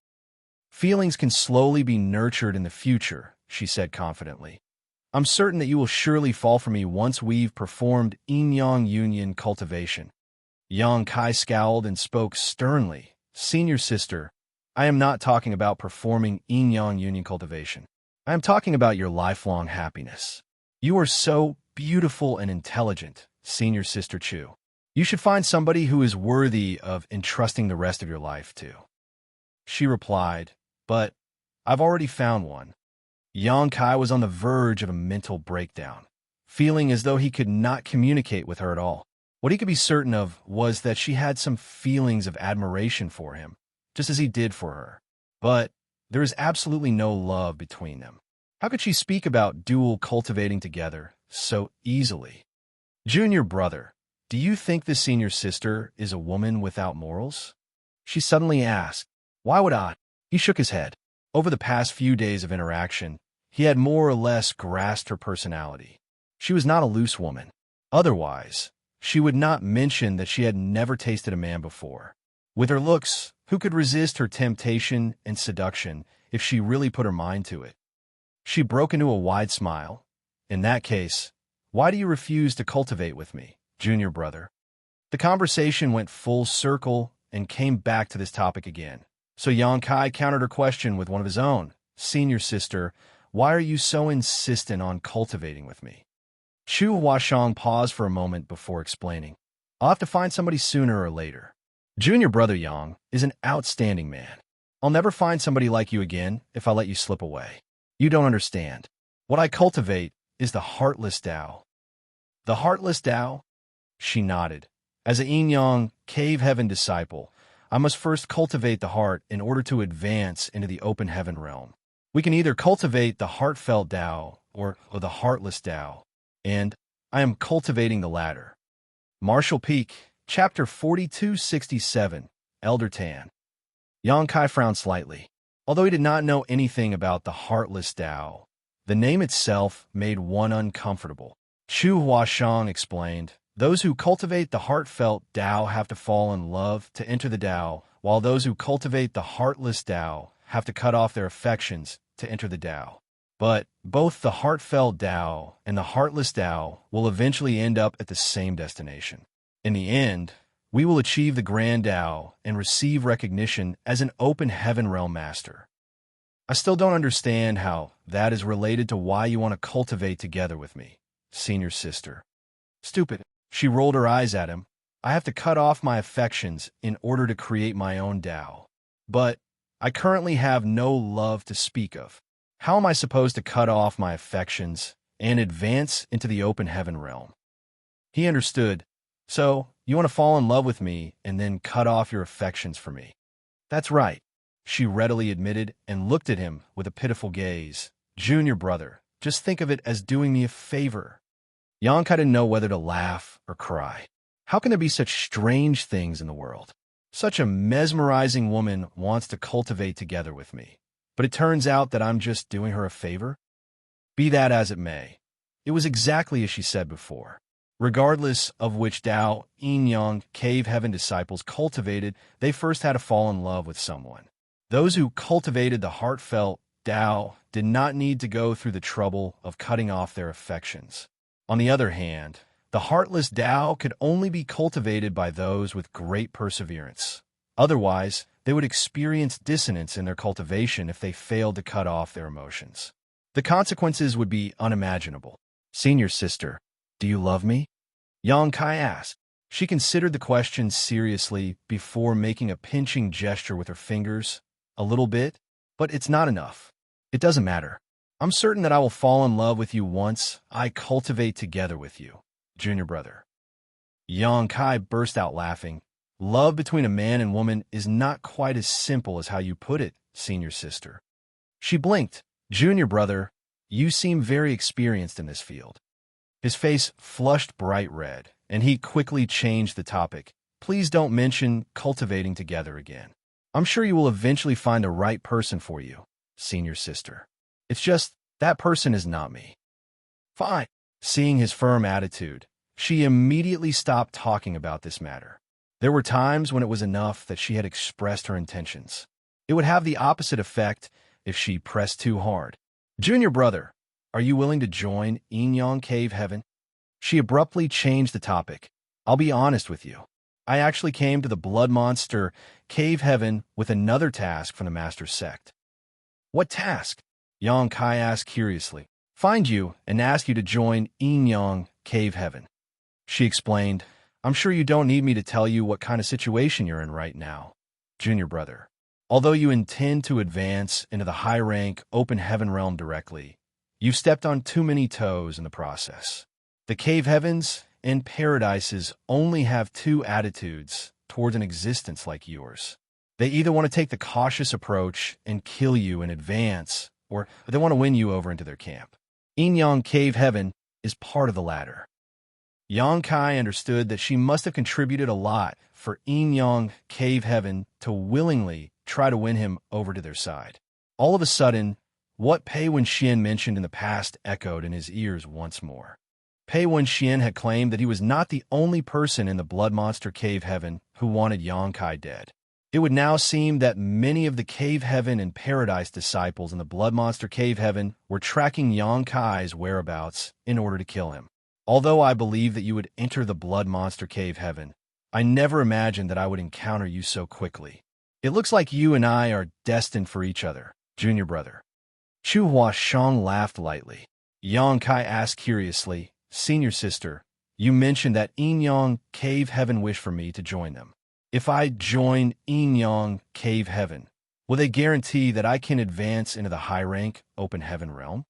"Feelings can slowly be nurtured in the future," she said confidently. "I'm certain that you will surely fall for me once we've performed Yin-Yang union cultivation." Xianxia scowled and spoke sternly, "Senior sister, I am not talking about performing Yin-Yang union cultivation. I am talking about your lifelong happiness. You are so beautiful and intelligent, Senior Sister Chu. You should find somebody who is worthy of entrusting the rest of your life to." She replied, "But I've already found one." Xianxia was on the verge of a mental breakdown, feeling as though he could not communicate with her at all. What he could be certain of was that she had some feelings of admiration for him, just as he did for her. But there is absolutely no love between them. How could she speak about dual cultivating together so easily? "Junior Brother, do you think this senior sister is a woman without morals?" she suddenly asked. Why would I? He shook his head. Over the past few days of interaction, he had more or less grasped her personality. She was not a loose woman. Otherwise, she would not mention that she had never tasted a man before. With her looks, who could resist her temptation and seduction if she really put her mind to it? She broke into a wide smile. In that case, why do you refuse to cultivate with me, junior brother? The conversation went full circle and came back to this topic again. So Xianxia countered her question with one of his own. Senior sister, why are you so insistent on cultivating with me? Chu Huashang paused for a moment before explaining. I'll have to find somebody sooner or later. Junior brother Yang is an outstanding man. I'll never find somebody like you again if I let you slip away. You don't understand. What I cultivate is the heartless Tao. The heartless Tao? She nodded. As a Yin-Yang cave heaven disciple, I must first cultivate the heart in order to advance into the open heaven realm. We can either cultivate the heartfelt Tao or the heartless Tao, and I am cultivating the latter. Martial Peak, Chapter 4267, Elder Tan. Xianxia frowned slightly. Although he did not know anything about the heartless Tao, the name itself made one uncomfortable. Chu Huashang explained, those who cultivate the heartfelt Tao have to fall in love to enter the Tao, while those who cultivate the heartless Tao have to cut off their affections to enter the Tao. But both the heartfelt Tao and the heartless Tao will eventually end up at the same destination. In the end, we will achieve the grand Tao and receive recognition as an open heaven realm master. I still don't understand how that is related to why you want to cultivate together with me, senior sister. Stupid. She rolled her eyes at him. I have to cut off my affections in order to create my own Tao. But I currently have no love to speak of. How am I supposed to cut off my affections and advance into the open heaven realm? He understood. So, you want to fall in love with me and then cut off your affections for me? That's right, she readily admitted and looked at him with a pitiful gaze. Junior brother, just think of it as doing me a favor. Xianxia didn't know whether to laugh or cry. How can there be such strange things in the world? Such a mesmerizing woman wants to cultivate together with me, but it turns out that I'm just doing her a favor? Be that as it may, it was exactly as she said before. Regardless of which Tao, Yin-Yang, cave heaven disciples cultivated, they first had to fall in love with someone. Those who cultivated the heartfelt Tao did not need to go through the trouble of cutting off their affections. On the other hand, the heartless Tao could only be cultivated by those with great perseverance. Otherwise, they would experience dissonance in their cultivation if they failed to cut off their emotions. The consequences would be unimaginable. Senior sister, do you love me? Xianxia asked. She considered the question seriously before making a pinching gesture with her fingers. A little bit, but it's not enough. It doesn't matter. I'm certain that I will fall in love with you once I cultivate together with you, junior brother. Xianxia burst out laughing. Love between a man and woman is not quite as simple as how you put it, senior sister. She blinked. Junior brother, you seem very experienced in this field. His face flushed bright red, and he quickly changed the topic. Please don't mention cultivating together again. I'm sure you will eventually find the right person for you, senior sister. It's just, that person is not me. Fine. Seeing his firm attitude, she immediately stopped talking about this matter. There were times when it was enough that she had expressed her intentions. It would have the opposite effect if she pressed too hard. Junior brother, are you willing to join Yin-Yang Cave Heaven? She abruptly changed the topic. I'll be honest with you. I actually came to the Blood Monster Cave Heaven with another task from the Master's sect. What task? Xianxia asked curiously. Find you and ask you to join Yin-Yang Cave Heaven. She explained, I'm sure you don't need me to tell you what kind of situation you're in right now, junior brother. Although you intend to advance into the high-rank open heaven realm directly, you've stepped on too many toes in the process. The cave heavens and paradises only have two attitudes towards an existence like yours. They either want to take the cautious approach and kill you in advance, or they want to win you over into their camp. Yin-Yang Cave Heaven is part of the latter. Xianxia understood that she must have contributed a lot for Yin-Yang Cave Heaven to willingly try to win him over to their side. All of a sudden, what Pei Wenxian mentioned in the past echoed in his ears once more. Pei Wenxian had claimed that he was not the only person in the Blood Monster Cave Heaven who wanted Xianxia dead. It would now seem that many of the Cave Heaven and Paradise disciples in the Blood Monster Cave Heaven were tracking Xianxia's whereabouts in order to kill him. Although I believe that you would enter the Blood Monster Cave Heaven, I never imagined that I would encounter you so quickly. It looks like you and I are destined for each other, junior brother. Chu Huashang laughed lightly. Xianxia asked curiously, Senior sister, you mentioned that Inyang Cave Heaven wished for me to join them. If I join Inyang Cave Heaven, will they guarantee that I can advance into the high-rank Open Heaven realm?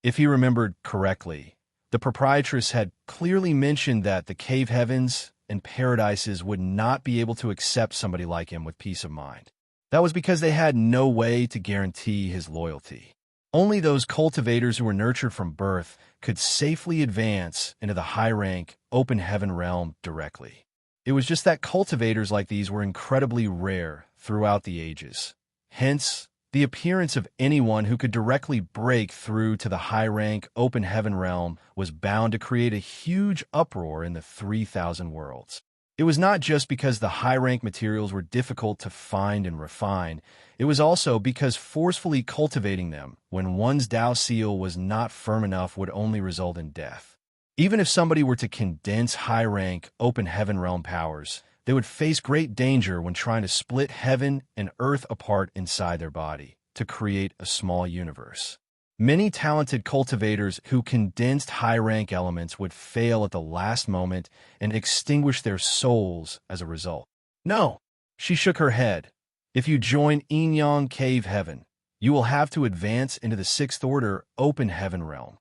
If he remembered correctly, the proprietress had clearly mentioned that the Cave Heavens and Paradises would not be able to accept somebody like him with peace of mind. That was because they had no way to guarantee his loyalty. Only those cultivators who were nurtured from birth could safely advance into the high-rank Open Heaven realm directly. It was just that cultivators like these were incredibly rare throughout the ages. Hence, the appearance of anyone who could directly break through to the high-rank Open Heaven realm was bound to create a huge uproar in the 3,000 worlds. It was not just because the high-rank materials were difficult to find and refine, it was also because forcefully cultivating them when one's Tao seal was not firm enough would only result in death. Even if somebody were to condense high-rank Open Heaven realm powers, they would face great danger when trying to split heaven and earth apart inside their body to create a small universe. Many talented cultivators who condensed high-rank elements would fail at the last moment and extinguish their souls as a result. No, she shook her head. If you join Inyang Cave Heaven, you will have to advance into the 6th Order Open Heaven realm.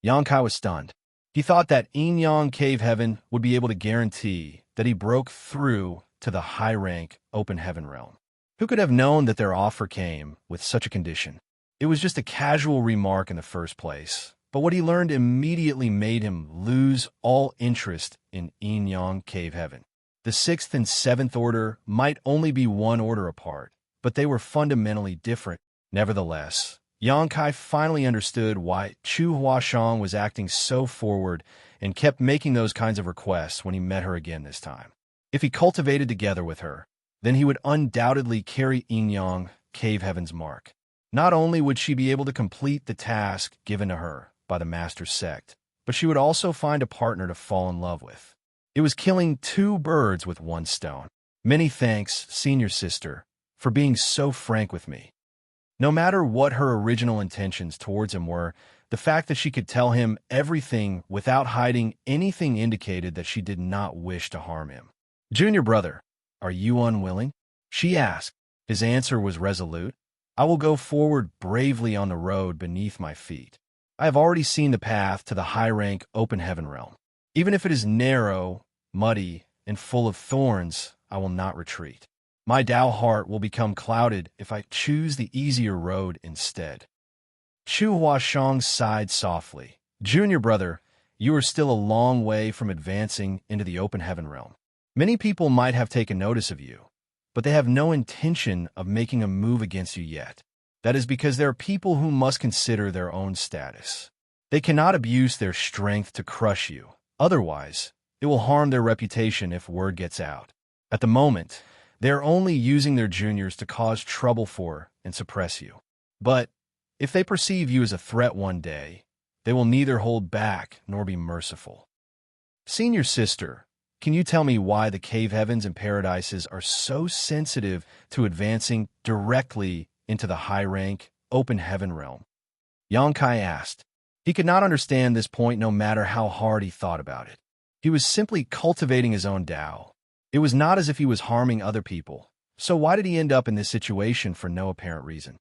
Xianxia was stunned. He thought that Inyang Cave Heaven would be able to guarantee that he broke through to the high-rank Open Heaven realm. Who could have known that their offer came with such a condition? It was just a casual remark in the first place, but what he learned immediately made him lose all interest in Inyang Cave Heaven. The 6th and 7th Order might only be one order apart, but they were fundamentally different. Nevertheless, Xianxia finally understood why Chu Huashang was acting so forward and kept making those kinds of requests when he met her again this time. If he cultivated together with her, then he would undoubtedly carry Inyang Cave Heaven's mark. Not only would she be able to complete the task given to her by the Master Sect, but she would also find a partner to fall in love with. It was killing two birds with one stone. Many thanks, senior sister, for being so frank with me. No matter what her original intentions towards him were, the fact that she could tell him everything without hiding anything indicated that she did not wish to harm him. Junior brother, are you unwilling? She asked. His answer was resolute. I will go forward bravely on the road beneath my feet. I have already seen the path to the high-rank Open Heaven realm. Even if it is narrow, muddy, and full of thorns, I will not retreat. My Tao heart will become clouded if I choose the easier road instead. Chu Huashang sighed softly. Junior brother, you are still a long way from advancing into the Open Heaven realm. Many people might have taken notice of you, but they have no intention of making a move against you yet. That is because there are people who must consider their own status. They cannot abuse their strength to crush you. Otherwise, it will harm their reputation if word gets out. At the moment, they are only using their juniors to cause trouble for and suppress you. But if they perceive you as a threat one day, they will neither hold back nor be merciful. Senior sister, can you tell me why the Cave Heavens and Paradises are so sensitive to advancing directly into the high-rank Open Heaven realm? Xianxia asked. He could not understand this point no matter how hard he thought about it. He was simply cultivating his own Tao. It was not as if he was harming other people. So why did he end up in this situation for no apparent reason?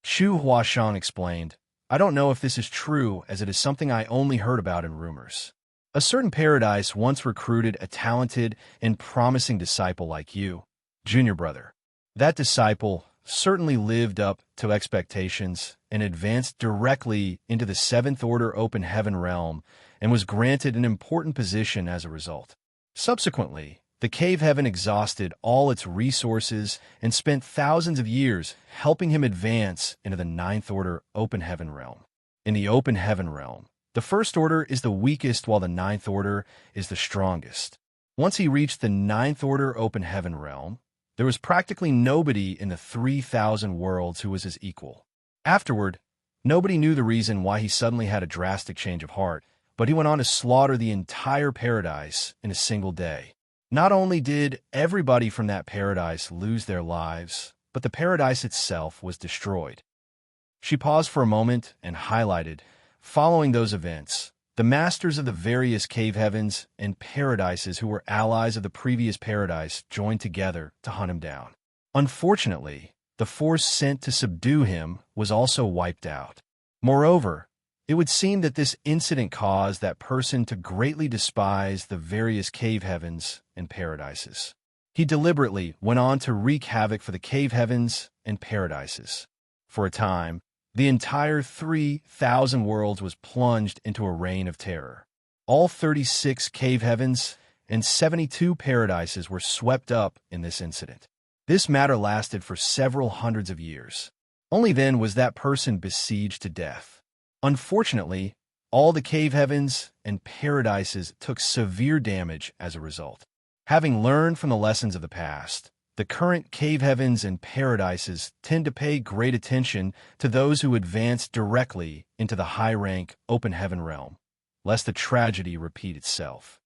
Chu Huashang explained, I don't know if this is true, as it is something I only heard about in rumors. A certain paradise once recruited a talented and promising disciple like you, junior brother. That disciple certainly lived up to expectations and advanced directly into the 7th Order Open Heaven realm and was granted an important position as a result. Subsequently, The cave heaven exhausted all its resources and spent thousands of years helping him advance into the Ninth Order Open Heaven realm. In the Open Heaven realm, the First Order is the weakest while the Ninth Order is the strongest. Once he reached the Ninth Order Open Heaven realm, there was practically nobody in the 3,000 worlds who was his equal. Afterward, nobody knew the reason why he suddenly had a drastic change of heart, but he went on to slaughter the entire paradise in a single day. Not only did everybody from that paradise lose their lives, but the paradise itself was destroyed. She paused for a moment and highlighted, following those events, the masters of the various cave heavens and paradises who were allies of the previous paradise joined together to hunt him down. Unfortunately, the force sent to subdue him was also wiped out. Moreover, it would seem that this incident caused that person to greatly despise the various cave heavens and paradises. He deliberately went on to wreak havoc for the cave heavens and paradises. For a time, the entire 3,000 worlds was plunged into a reign of terror. All 36 cave heavens and 72 paradises were swept up in this incident. This matter lasted for several hundreds of years. Only then was that person besieged to death. Unfortunately, all the cave heavens and paradises took severe damage as a result. Having learned from the lessons of the past, the current cave heavens and paradises tend to pay great attention to those who advance directly into the high-rank open heaven realm, lest the tragedy repeat itself.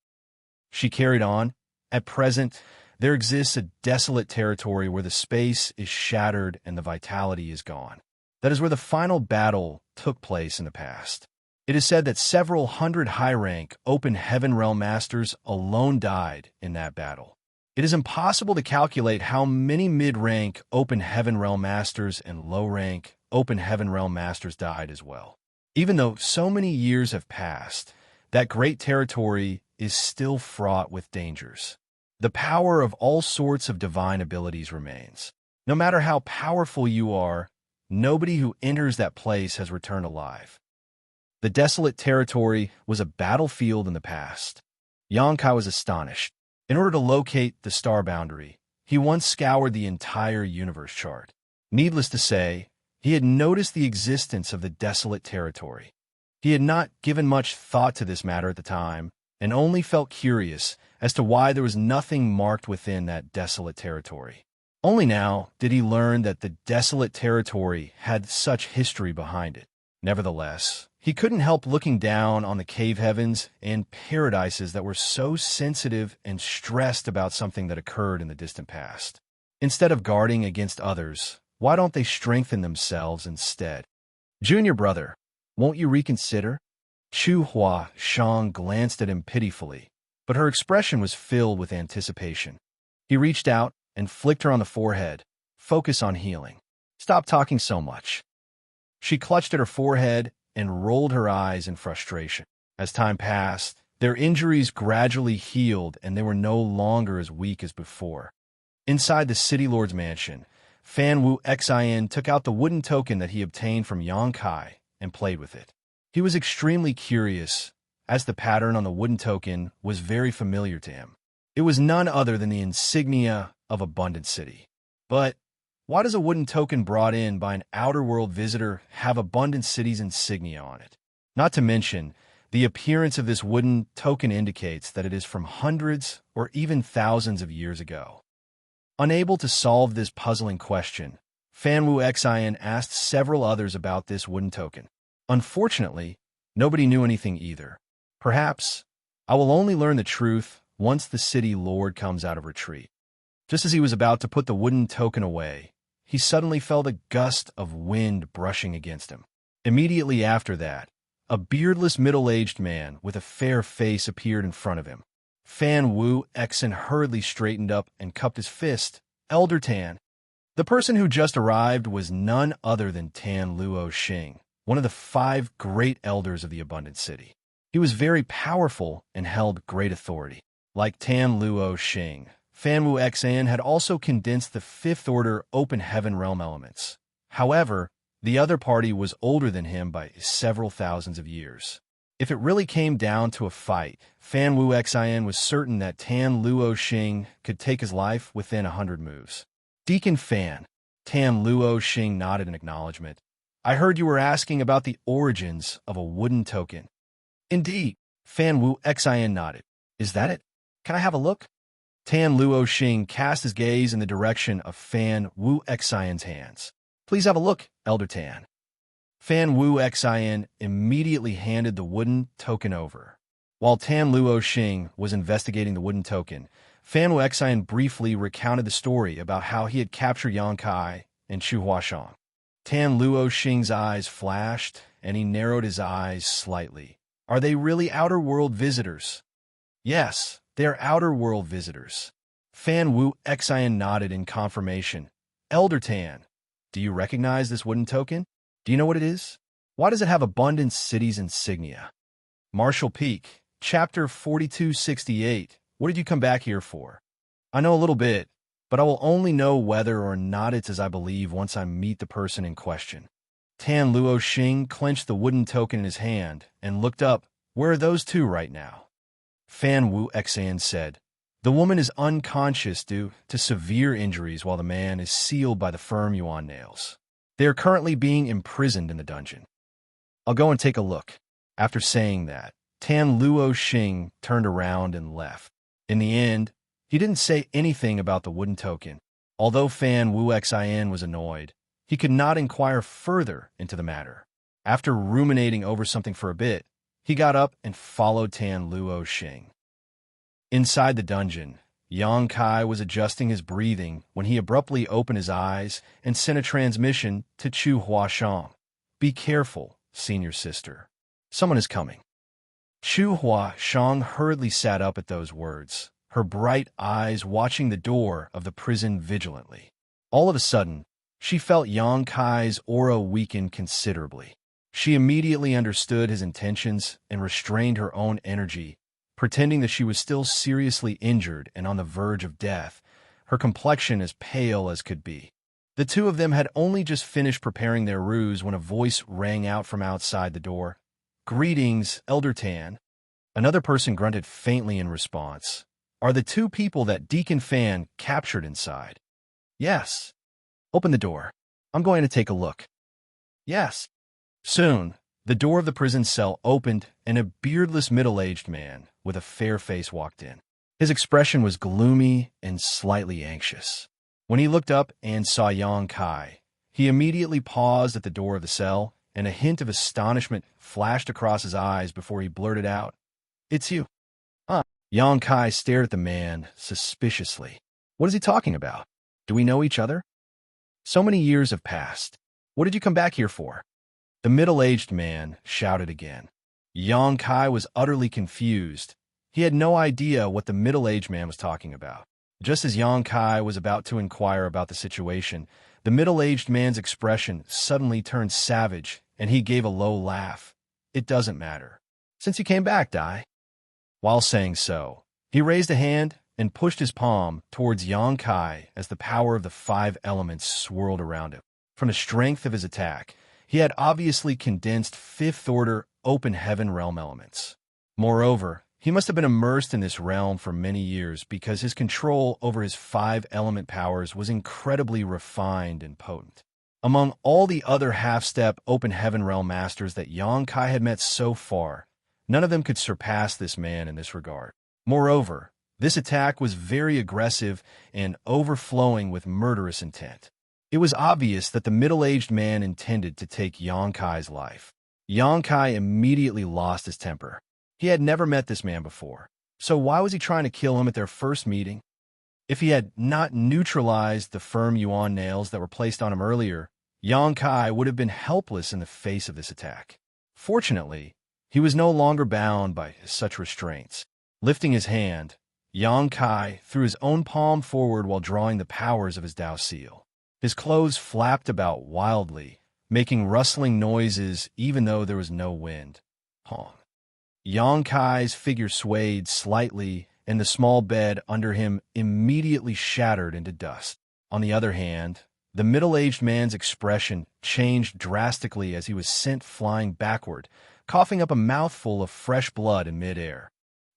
She carried on, "At present, there exists a desolate territory where the space is shattered and the vitality is gone. That is where the final battle took place in the past. It is said that several hundred high-rank open heaven realm masters alone died in that battle. It is impossible to calculate how many mid-rank open heaven realm masters and low-rank open heaven realm masters died as well. Even though so many years have passed, that great territory is still fraught with dangers. The power of all sorts of divine abilities remains. No matter how powerful you are, nobody who enters that place has returned alive. The desolate territory was a battlefield in the past. Xianxia was astonished. In order to locate the star boundary, he once scoured the entire universe chart. Needless to say, he had noticed the existence of the desolate territory. He had not given much thought to this matter at the time, and only felt curious as to why there was nothing marked within that desolate territory. Only now did he learn that the desolate territory had such history behind it. Nevertheless, he couldn't help looking down on the cave heavens and paradises that were so sensitive and stressed about something that occurred in the distant past. Instead of guarding against others, why don't they strengthen themselves instead? "Junior brother, won't you reconsider?" Chu Hua Shang glanced at him pitifully, but her expression was filled with anticipation. He reached out and flicked her on the forehead. "Focus on healing. Stop talking so much." She clutched at her forehead and rolled her eyes in frustration. As time passed, their injuries gradually healed and they were no longer as weak as before. Inside the city lord's mansion, Fan Wuxia took out the wooden token that he obtained from Xianxia and played with it. He was extremely curious, as the pattern on the wooden token was very familiar to him. It was none other than the insignia of Abundant City. But why does a wooden token brought in by an outer world visitor have Abundant City's insignia on it? Not to mention, the appearance of this wooden token indicates that it is from hundreds or even thousands of years ago. Unable to solve this puzzling question, Fan Wuxia asked several others about this wooden token. Unfortunately, nobody knew anything either. Perhaps I will only learn the truth once the city lord comes out of retreat. Just as he was about to put the wooden token away, he suddenly felt a gust of wind brushing against him. Immediately after that, a beardless middle-aged man with a fair face appeared in front of him. Fan Wuxia hurriedly straightened up and cupped his fist. "Elder Tan." The person who just arrived was none other than Tan Luo Xing, one of the 5 great elders of the Abundant City. He was very powerful and held great authority. Like Tan Luo Xing, Fan Wuxia had also condensed the 5th Order Open Heaven Realm elements. However, the other party was older than him by several thousands of years. If it really came down to a fight, Fan Wuxian was certain that Tan Luo Xing could take his life within 100 moves. Deacon Fan. Tan Luo Xing nodded in acknowledgement. I heard you were asking about the origins of a wooden token. Indeed, Fan Wuxian nodded. Is that it? Can I have a look? Tan Luo Xing cast his gaze in the direction of Fan Wuxian's hands. Please have a look, Elder Tan. Fan Wuxian immediately handed the wooden token over. While Tan Luo Xing was investigating the wooden token, Fan Wuxian briefly recounted the story about how he had captured Xianxia and Chu Huashang. Tan Luo Xing's eyes flashed, and he narrowed his eyes slightly. Are they really outer world visitors? Yes, they are outer world visitors. Fan Wuxian nodded in confirmation. Elder Tan, do you recognize this wooden token? Do you know what it is? Why does it have abundant cities insignia? Marshall Peak, Chapter 4268. What did you come back here for? I know a little bit, but I will only know whether or not it's as I believe once I meet the person in question. Tan Luo Xing clenched the wooden token in his hand and looked up. Where are those two right now? Fan Wuxian said, the woman is unconscious due to severe injuries while the man is sealed by the firm yuan nails. They are currently being imprisoned in the dungeon. I'll go and take a look. After saying that, Tan Luo Xing turned around and left. In the end, he didn't say anything about the wooden token. Although Fan Wuxian was annoyed, he could not inquire further into the matter. After ruminating over something for a bit, he got up and followed Tan Luo Xing. Inside the dungeon, Xianxia was adjusting his breathing when he abruptly opened his eyes and sent a transmission to Chu Huashang. Be careful, senior sister. Someone is coming. Chu Huashang hurriedly sat up at those words, her bright eyes watching the door of the prison vigilantly. All of a sudden, she felt Xianxia's aura weaken considerably. She immediately understood his intentions and restrained her own energy, pretending that she was still seriously injured and on the verge of death, her complexion as pale as could be. The two of them had only just finished preparing their ruse when a voice rang out from outside the door. Greetings, Elder Tan. Another person grunted faintly in response. Are the two people that Deacon Fan captured inside? Yes. Open the door. I'm going to take a look. Yes. Soon, the door of the prison cell opened and a beardless middle-aged man with a fair face walked in. His expression was gloomy and slightly anxious. When he looked up and saw Xianxia, he immediately paused at the door of the cell, and a hint of astonishment flashed across his eyes before he blurted out, It's you. Xianxia stared at the man suspiciously. What is he talking about? Do we know each other? So many years have passed. What did you come back here for? The middle-aged man shouted again. Xianxia was utterly confused. He had no idea what the middle-aged man was talking about. Just as Xianxia was about to inquire about the situation, the middle-aged man's expression suddenly turned savage, and he gave a low laugh. It doesn't matter. Since you came back, Dai. While saying so, he raised a hand and pushed his palm towards Xianxia as the power of the 5 elements swirled around him. From the strength of his attack, he had obviously condensed 5th-order open heaven realm elements. Moreover, he must have been immersed in this realm for many years because his control over his 5-element powers was incredibly refined and potent. Among all the other half-step open heaven realm masters that Xianxia had met so far, none of them could surpass this man in this regard. Moreover, this attack was very aggressive and overflowing with murderous intent. It was obvious that the middle-aged man intended to take Xianxia's life. Xianxia immediately lost his temper. He had never met this man before, so why was he trying to kill him at their first meeting? If he had not neutralized the firm yuan nails that were placed on him earlier, Xianxia would have been helpless in the face of this attack. Fortunately, he was no longer bound by such restraints. Lifting his hand, Xianxia threw his own palm forward while drawing the powers of his Dao seal. His clothes flapped about wildly, making rustling noises even though there was no wind. Xianxia's figure swayed slightly, and the small bed under him immediately shattered into dust. On the other hand, the middle-aged man's expression changed drastically as he was sent flying backward, coughing up a mouthful of fresh blood in midair.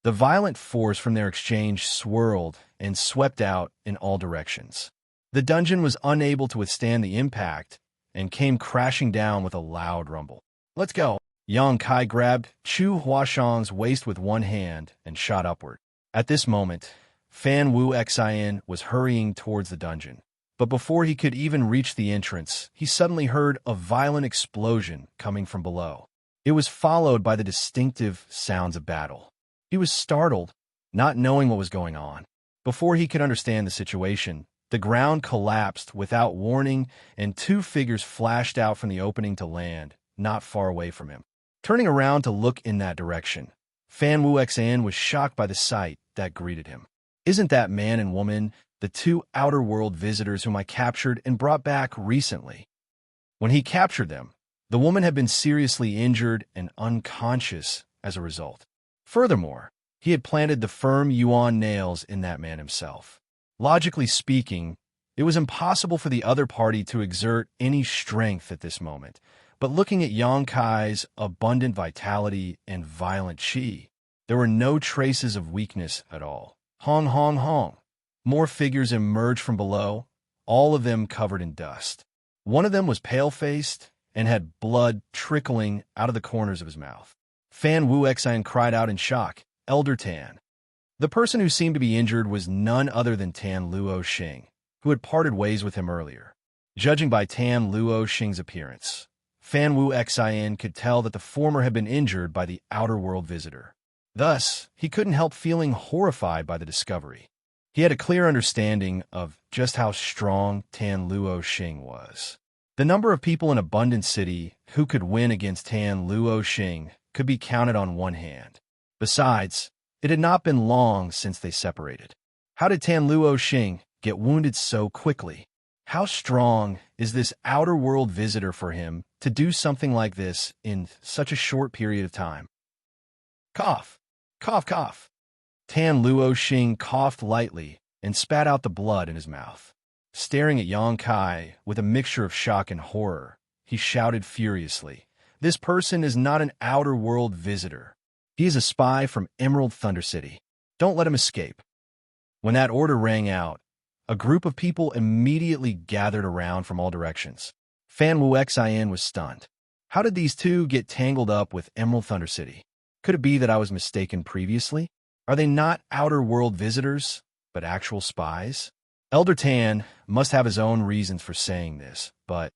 The violent force from their exchange swirled and swept out in all directions. The dungeon was unable to withstand the impact and came crashing down with a loud rumble. "Let's go!" Yang Kai grabbed Chu Huashang's waist with one hand and shot upward. At this moment, Fan Wu Xian was hurrying towards the dungeon. But before he could even reach the entrance, he suddenly heard a violent explosion coming from below. It was followed by the distinctive sounds of battle. He was startled, not knowing what was going on. Before he could understand the situation, the ground collapsed without warning, and two figures flashed out from the opening to land, not far away from him. Turning around to look in that direction, Fan Wu Xian was shocked by the sight that greeted him. Isn't that man and woman the two outer world visitors whom I captured and brought back recently? When he captured them, the woman had been seriously injured and unconscious as a result. Furthermore, he had planted the firm yuan nails in that man himself. Logically speaking, it was impossible for the other party to exert any strength at this moment, but looking at Yang Kai's abundant vitality and violent qi, there were no traces of weakness at all. Hong, hong, hong. More figures emerged from below, all of them covered in dust. One of them was pale-faced and had blood trickling out of the corners of his mouth. Fan Wu Xian cried out in shock, "Elder Tan." The person who seemed to be injured was none other than Tan Luo Xing, who had parted ways with him earlier. Judging by Tan Luo Xing's appearance, Fan Wu Xian could tell that the former had been injured by the outer world visitor. Thus, he couldn't help feeling horrified by the discovery. He had a clear understanding of just how strong Tan Luo Xing was. The number of people in Abundant City who could win against Tan Luo Xing could be counted on one hand. Besides, it had not been long since they separated. How did Tan Luo Xing get wounded so quickly? How strong is this outer world visitor for him to do something like this in such a short period of time? Cough, cough, cough. Tan Luo Xing coughed lightly and spat out the blood in his mouth. Staring at Yang Kai with a mixture of shock and horror, he shouted furiously, "This person is not an outer world visitor. He is a spy from Emerald Thunder City. Don't let him escape." When that order rang out, a group of people immediately gathered around from all directions. Fan Wu Xian was stunned. How did these two get tangled up with Emerald Thunder City? Could it be that I was mistaken previously? Are they not outer world visitors, but actual spies? Elder Tan must have his own reasons for saying this, but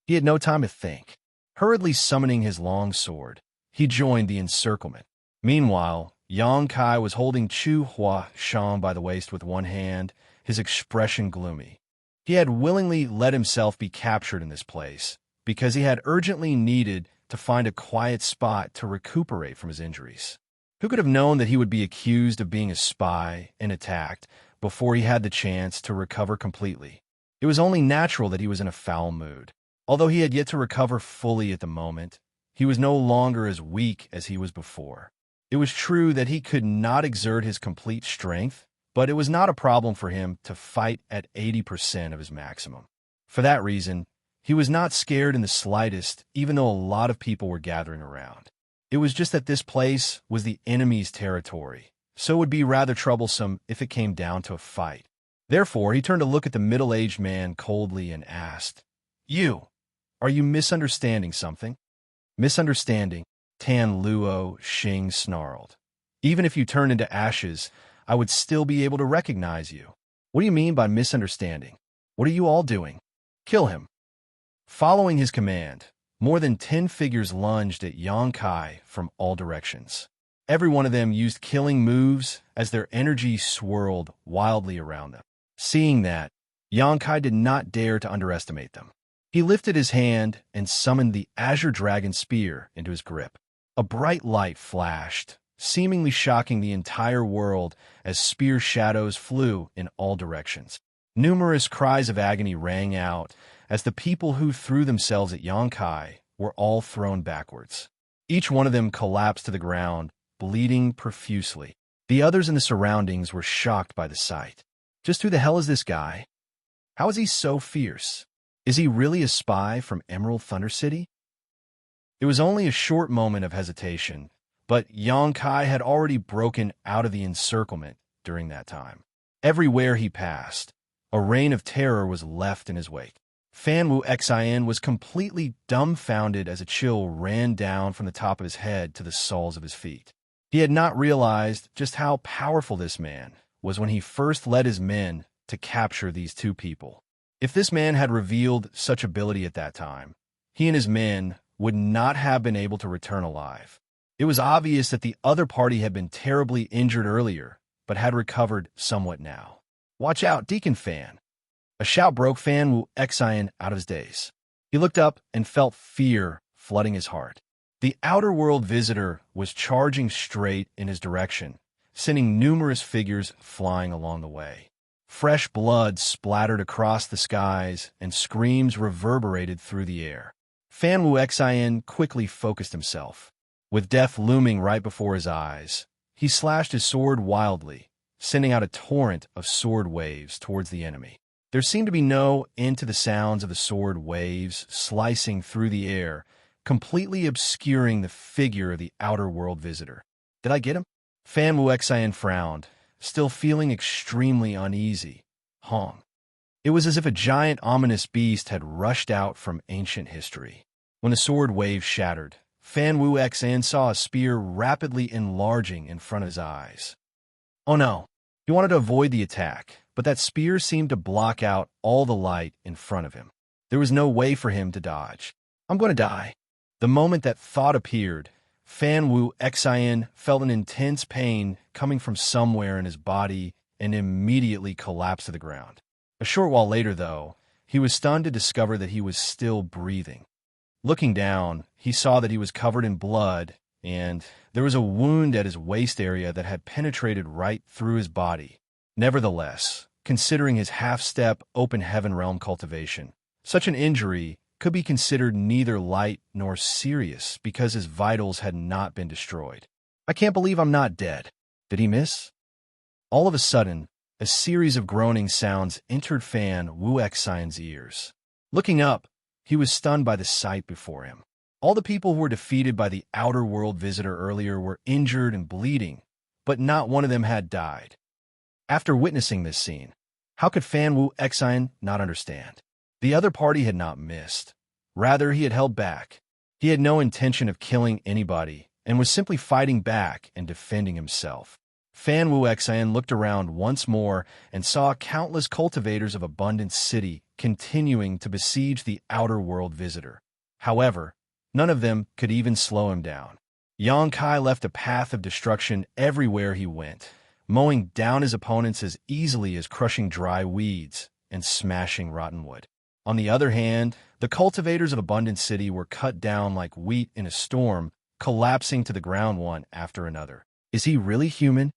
he had no time to think. Hurriedly summoning his long sword, he joined the encirclement. Meanwhile, Yang Kai was holding Chu Huashang by the waist with one hand, his expression gloomy. He had willingly let himself be captured in this place because he had urgently needed to find a quiet spot to recuperate from his injuries. Who could have known that he would be accused of being a spy and attacked before he had the chance to recover completely? It was only natural that he was in a foul mood. Although he had yet to recover fully at the moment, he was no longer as weak as he was before. It was true that he could not exert his complete strength, but it was not a problem for him to fight at 80% of his maximum. For that reason, he was not scared in the slightest, even though a lot of people were gathering around. It was just that this place was the enemy's territory, so it would be rather troublesome if it came down to a fight. Therefore, he turned to look at the middle-aged man coldly and asked, Are you misunderstanding something?" "Misunderstanding," Tan Luo Xing snarled. "Even if you turned into ashes, I would still be able to recognize you. What do you mean by misunderstanding? What are you all doing? Kill him." Following his command, more than 10 figures lunged at Yang Kai from all directions. Every one of them used killing moves as their energy swirled wildly around them. Seeing that, Yang Kai did not dare to underestimate them. He lifted his hand and summoned the Azure Dragon Spear into his grip. A bright light flashed, seemingly shocking the entire world as spear shadows flew in all directions. Numerous cries of agony rang out as the people who threw themselves at Yang Kai were all thrown backwards. Each one of them collapsed to the ground, bleeding profusely. The others in the surroundings were shocked by the sight. Just who the hell is this guy? How is he so fierce? Is he really a spy from Emerald Thunder City? It was only a short moment of hesitation, but Xianxia had already broken out of the encirclement during that time. Everywhere he passed, a reign of terror was left in his wake. Fan Wuxian was completely dumbfounded as a chill ran down from the top of his head to the soles of his feet. He had not realized just how powerful this man was when he first led his men to capture these two people. If this man had revealed such ability at that time, he and his men would not have been able to return alive. It was obvious that the other party had been terribly injured earlier, but had recovered somewhat now. "Watch out, Deacon Fan!" A shout broke Fan Wuxian out of his daze. He looked up and felt fear flooding his heart. The outer world visitor was charging straight in his direction, sending numerous figures flying along the way. Fresh blood splattered across the skies, and screams reverberated through the air. Fan Wuxian quickly focused himself. With death looming right before his eyes, he slashed his sword wildly, sending out a torrent of sword waves towards the enemy. There seemed to be no end to the sounds of the sword waves slicing through the air, completely obscuring the figure of the outer world visitor. "Did I get him?" Fan Wuxian frowned, still feeling extremely uneasy. Hong. It was as if a giant ominous beast had rushed out from ancient history. When the sword wave shattered, Fan Wuxian saw a spear rapidly enlarging in front of his eyes. Oh no! He wanted to avoid the attack, but that spear seemed to block out all the light in front of him. There was no way for him to dodge. "I'm going to die." The moment that thought appeared, Fan Wuxian felt an intense pain coming from somewhere in his body and immediately collapsed to the ground. A short while later, though, he was stunned to discover that he was still breathing. Looking down, he saw that he was covered in blood, and there was a wound at his waist area that had penetrated right through his body. Nevertheless, considering his half-step open heaven realm cultivation, such an injury could be considered neither light nor serious because his vitals had not been destroyed. "I can't believe I'm not dead." Did he miss? All of a sudden, a series of groaning sounds entered Fan Wuxian's ears. Looking up, he was stunned by the sight before him. All the people who were defeated by the outer world visitor earlier were injured and bleeding, but not one of them had died. After witnessing this scene, how could Fan Wuxian not understand? The other party had not missed. Rather, he had held back. He had no intention of killing anybody and was simply fighting back and defending himself. Fan Wuxian looked around once more and saw countless cultivators of Abundance City continuing to besiege the outer world visitor. However, none of them could even slow him down. Xianxia left a path of destruction everywhere he went, mowing down his opponents as easily as crushing dry weeds and smashing rotten wood. On the other hand, the cultivators of Abundance City were cut down like wheat in a storm, collapsing to the ground one after another. Is he really human?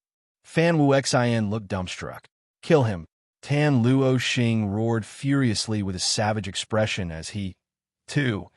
Fan Wuxian looked dumbstruck. "Kill him!" Tan Luo Xing roared furiously with a savage expression as he, too,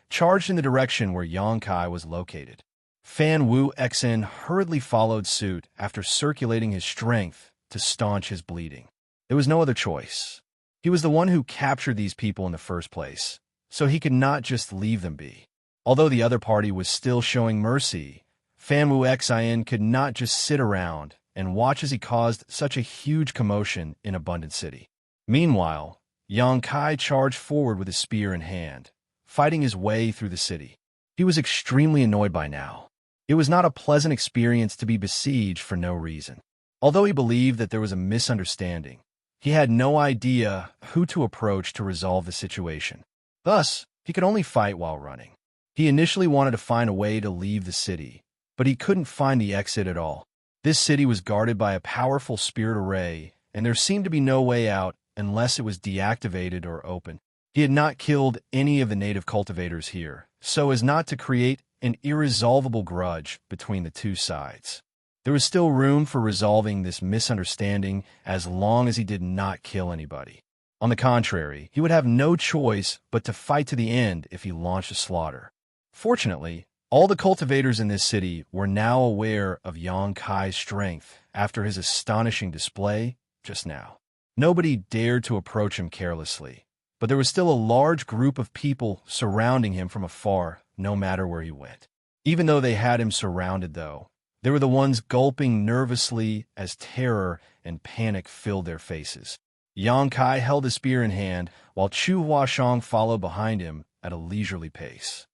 charged in the direction where Xianxia was located. Fan Wuxian hurriedly followed suit after circulating his strength to staunch his bleeding. There was no other choice. He was the one who captured these people in the first place, so he could not just leave them be. Although the other party was still showing mercy, Fan Wuxian could not just sit around and watch as he caused such a huge commotion in Abundant City. Meanwhile, Xianxia charged forward with his spear in hand, fighting his way through the city. He was extremely annoyed by now. It was not a pleasant experience to be besieged for no reason. Although he believed that there was a misunderstanding, he had no idea who to approach to resolve the situation. Thus, he could only fight while running. He initially wanted to find a way to leave the city, but he couldn't find the exit at all. This city was guarded by a powerful spirit array, and there seemed to be no way out unless it was deactivated or open. He had not killed any of the native cultivators here, so as not to create an irresolvable grudge between the two sides. There was still room for resolving this misunderstanding as long as he did not kill anybody. On the contrary, he would have no choice but to fight to the end if he launched a slaughter. Fortunately, all the cultivators in this city were now aware of Xianxia's strength after his astonishing display just now. Nobody dared to approach him carelessly, but there was still a large group of people surrounding him from afar, no matter where he went. Even though they had him surrounded, though, they were the ones gulping nervously as terror and panic filled their faces. Yang Kai held a spear in hand, while Chu Huashang followed behind him at a leisurely pace.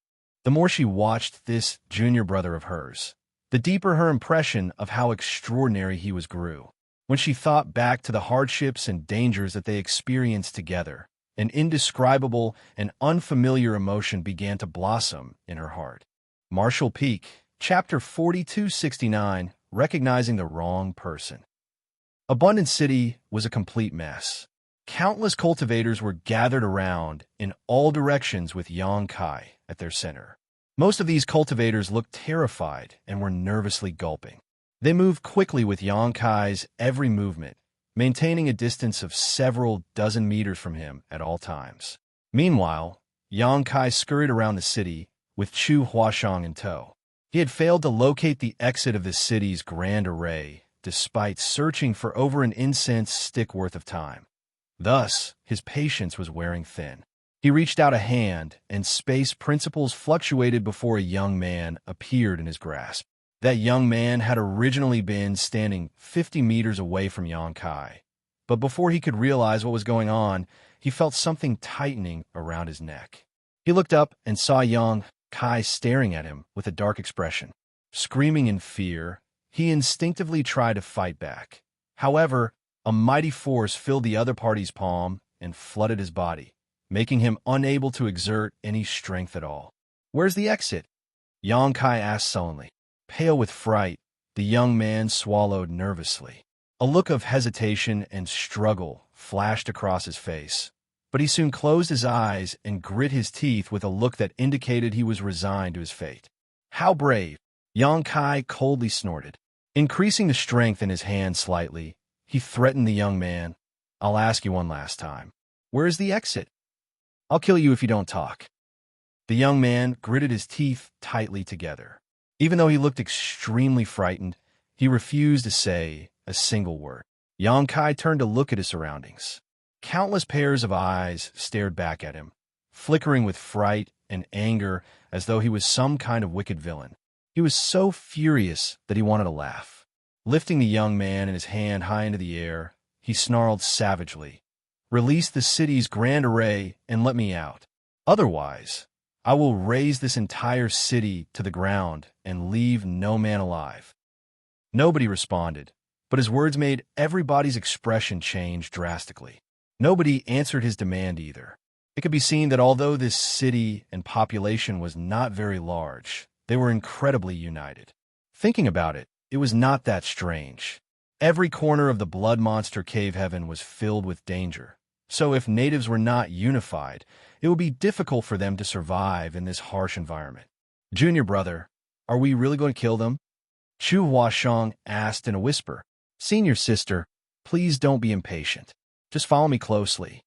The more she watched this junior brother of hers, the deeper her impression of how extraordinary he was grew. When she thought back to the hardships and dangers that they experienced together, an indescribable and unfamiliar emotion began to blossom in her heart. Martial Peak, Chapter 4269, Recognizing the Wrong Person. Abundant City was a complete mess. Countless cultivators were gathered around in all directions with Yang Kai at their center. Most of these cultivators looked terrified and were nervously gulping. They moved quickly with Yang Kai's every movement, maintaining a distance of several dozen meters from him at all times. Meanwhile, Yang Kai scurried around the city with Chu Huashang in tow. He had failed to locate the exit of the city's grand array, despite searching for over an incense stick worth of time. Thus, his patience was wearing thin. He reached out a hand, and space principles fluctuated before a young man appeared in his grasp. That young man had originally been standing 50 meters away from Yang Kai, but before he could realize what was going on, he felt something tightening around his neck. He looked up and saw Yang Kai staring at him with a dark expression. Screaming in fear, he instinctively tried to fight back. However, a mighty force filled the other party's palm and flooded his body, making him unable to exert any strength at all. "Where's the exit?" Yang Kai asked sullenly. Pale with fright, the young man swallowed nervously. A look of hesitation and struggle flashed across his face, but he soon closed his eyes and grit his teeth with a look that indicated he was resigned to his fate. "How brave!" Yang Kai coldly snorted. Increasing the strength in his hand slightly, he threatened the young man. "I'll ask you one last time. Where is the exit? I'll kill you if you don't talk." The young man gritted his teeth tightly together. Even though he looked extremely frightened, he refused to say a single word. Yang Kai turned to look at his surroundings. Countless pairs of eyes stared back at him, flickering with fright and anger as though he was some kind of wicked villain. He was so furious that he wanted to laugh. Lifting the young man in his hand high into the air, he snarled savagely, "Release the city's grand array and let me out. Otherwise, I will raze this entire city to the ground and leave no man alive." Nobody responded, but his words made everybody's expression change drastically. Nobody answered his demand either. It could be seen that although this city and population was not very large, they were incredibly united. Thinking about it, it was not that strange. Every corner of the Blood Monster Cave Heaven was filled with danger. So if natives were not unified, it would be difficult for them to survive in this harsh environment. "Junior brother, are we really going to kill them?" Chu Huashang asked in a whisper. "Senior sister, please don't be impatient. Just follow me closely."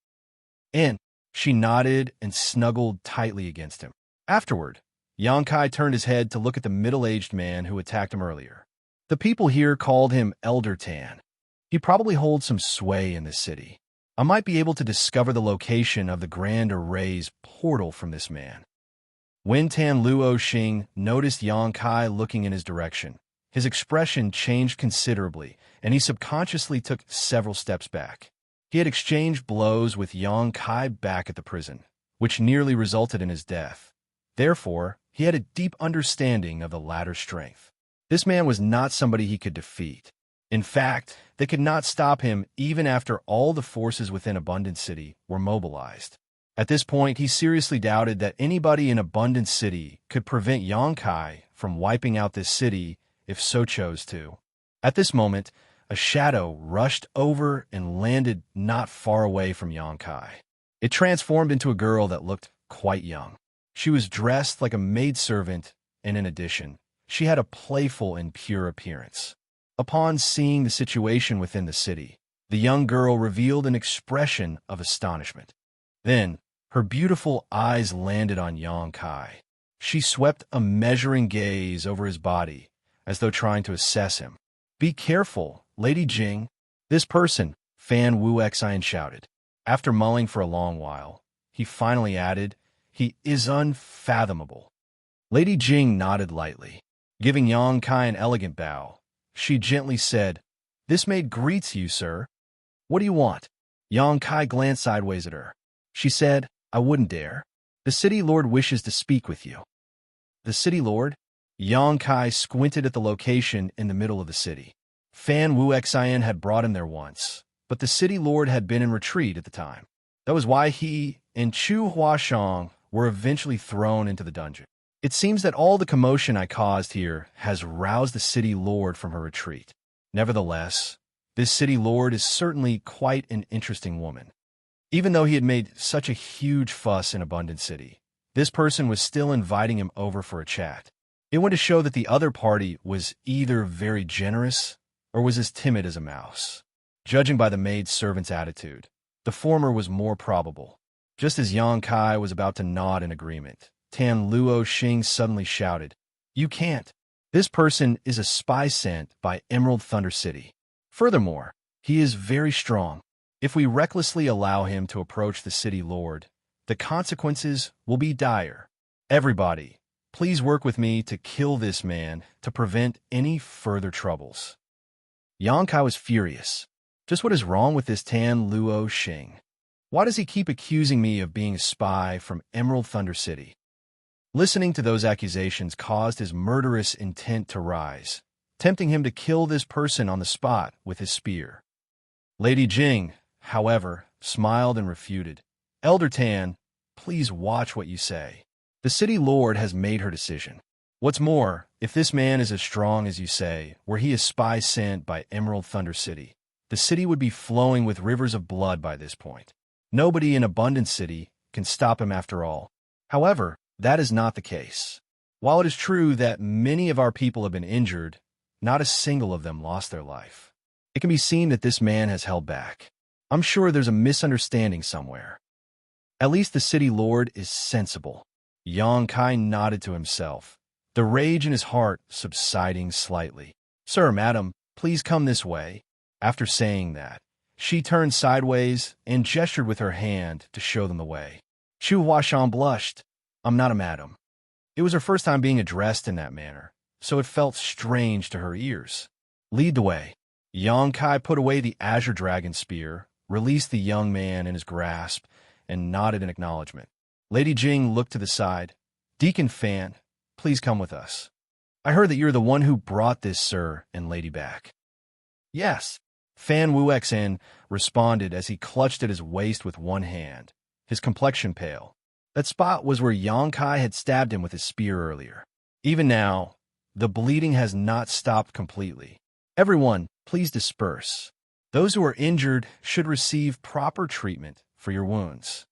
And she nodded and snuggled tightly against him. Afterward, Yang Kai turned his head to look at the middle-aged man who attacked him earlier. The people here called him Elder Tan. He probably holds some sway in this city. I might be able to discover the location of the Grand Array's portal from this man. When Tan Luo Xing noticed Yang Kai looking in his direction, his expression changed considerably, and he subconsciously took several steps back. He had exchanged blows with Yang Kai back at the prison, which nearly resulted in his death. Therefore, he had a deep understanding of the latter's strength. This man was not somebody he could defeat. In fact, they could not stop him even after all the forces within Abundant City were mobilized. At this point, he seriously doubted that anybody in Abundant City could prevent Yang Kai from wiping out this city if so chose to. At this moment, a shadow rushed over and landed not far away from Yang Kai. It transformed into a girl that looked quite young. She was dressed like a maidservant, and in addition, she had a playful and pure appearance. Upon seeing the situation within the city, the young girl revealed an expression of astonishment. Then, her beautiful eyes landed on Yang Kai. She swept a measuring gaze over his body, as though trying to assess him. "Be careful, Lady Jing. This person," Fan Wuxian shouted. After mulling for a long while, he finally added. He is unfathomable. Lady Jing nodded lightly. Giving Yang Kai an elegant bow, she gently said, "This maid greets you, sir. What do you want?" Yang Kai glanced sideways at her. She said, "I wouldn't dare. The city lord wishes to speak with you." The city lord? Yang Kai squinted at the location in the middle of the city. Fan Wuxian had brought him there once, but the city lord had been in retreat at the time. That was why he and Chu Huashang were eventually thrown into the dungeon. It seems that all the commotion I caused here has roused the city lord from her retreat. Nevertheless, this city lord is certainly quite an interesting woman. Even though he had made such a huge fuss in Abundant City, this person was still inviting him over for a chat. It went to show that the other party was either very generous or was as timid as a mouse. Judging by the maid-servant's attitude, the former was more probable. Just as Yang Kai was about to nod in agreement, Tan Luo Xing suddenly shouted, "You can't. This person is a spy sent by Emerald Thunder City. Furthermore, he is very strong. If we recklessly allow him to approach the city lord, the consequences will be dire. Everybody, please work with me to kill this man to prevent any further troubles." Yang Kai was furious. Just what is wrong with this Tan Luo Xing? Why does he keep accusing me of being a spy from Emerald Thunder City? Listening to those accusations caused his murderous intent to rise, tempting him to kill this person on the spot with his spear. Lady Jing, however, smiled and refuted. "Elder Tan, please watch what you say. The city lord has made her decision. What's more, if this man is as strong as you say, were he a spy sent by Emerald Thunder City, the city would be flowing with rivers of blood by this point. Nobody in Abundant City can stop him after all. However, that is not the case. While it is true that many of our people have been injured, not a single of them lost their life. It can be seen that this man has held back. I'm sure there's a misunderstanding somewhere. At least the city lord is sensible." Yang Kai nodded to himself, the rage in his heart subsiding slightly. "Sir, madam, please come this way." After saying that, she turned sideways and gestured with her hand to show them the way. Chu Huashan blushed. "I'm not a madam." It was her first time being addressed in that manner, so it felt strange to her ears. "Lead the way." Yang Kai put away the Azure Dragon spear, released the young man in his grasp, and nodded in acknowledgement. Lady Jing looked to the side. "Deacon Fan, please come with us. I heard that you're the one who brought this sir and lady back." "Yes," Fan Wuxian responded as he clutched at his waist with one hand, his complexion pale. That spot was where Yang Kai had stabbed him with his spear earlier. Even now, the bleeding has not stopped completely. "Everyone, please disperse. Those who are injured should receive proper treatment for your wounds."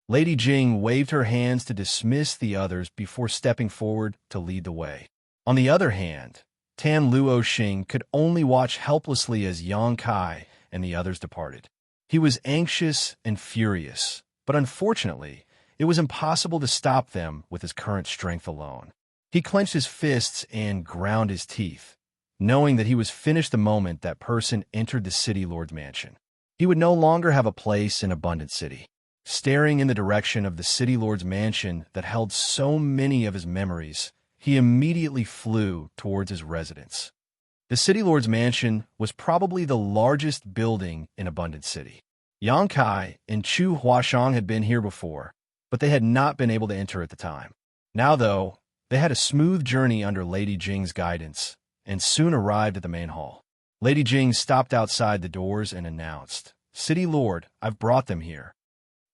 Lady Jing waved her hands to dismiss the others before stepping forward to lead the way. On the other hand, Tan Luo Xing could only watch helplessly as Yang Kai and the others departed. He was anxious and furious, but unfortunately, it was impossible to stop them with his current strength alone. He clenched his fists and ground his teeth, knowing that he was finished the moment that person entered the city lord's mansion. He would no longer have a place in Abundant City. Staring in the direction of the city lord's mansion that held so many of his memories, he immediately flew towards his residence. The city lord's mansion was probably the largest building in Abundant City. Yang Kai and Chu Huashang had been here before, but they had not been able to enter at the time. Now, though, they had a smooth journey under Lady Jing's guidance and soon arrived at the main hall. Lady Jing stopped outside the doors and announced, "City Lord, I've brought them here.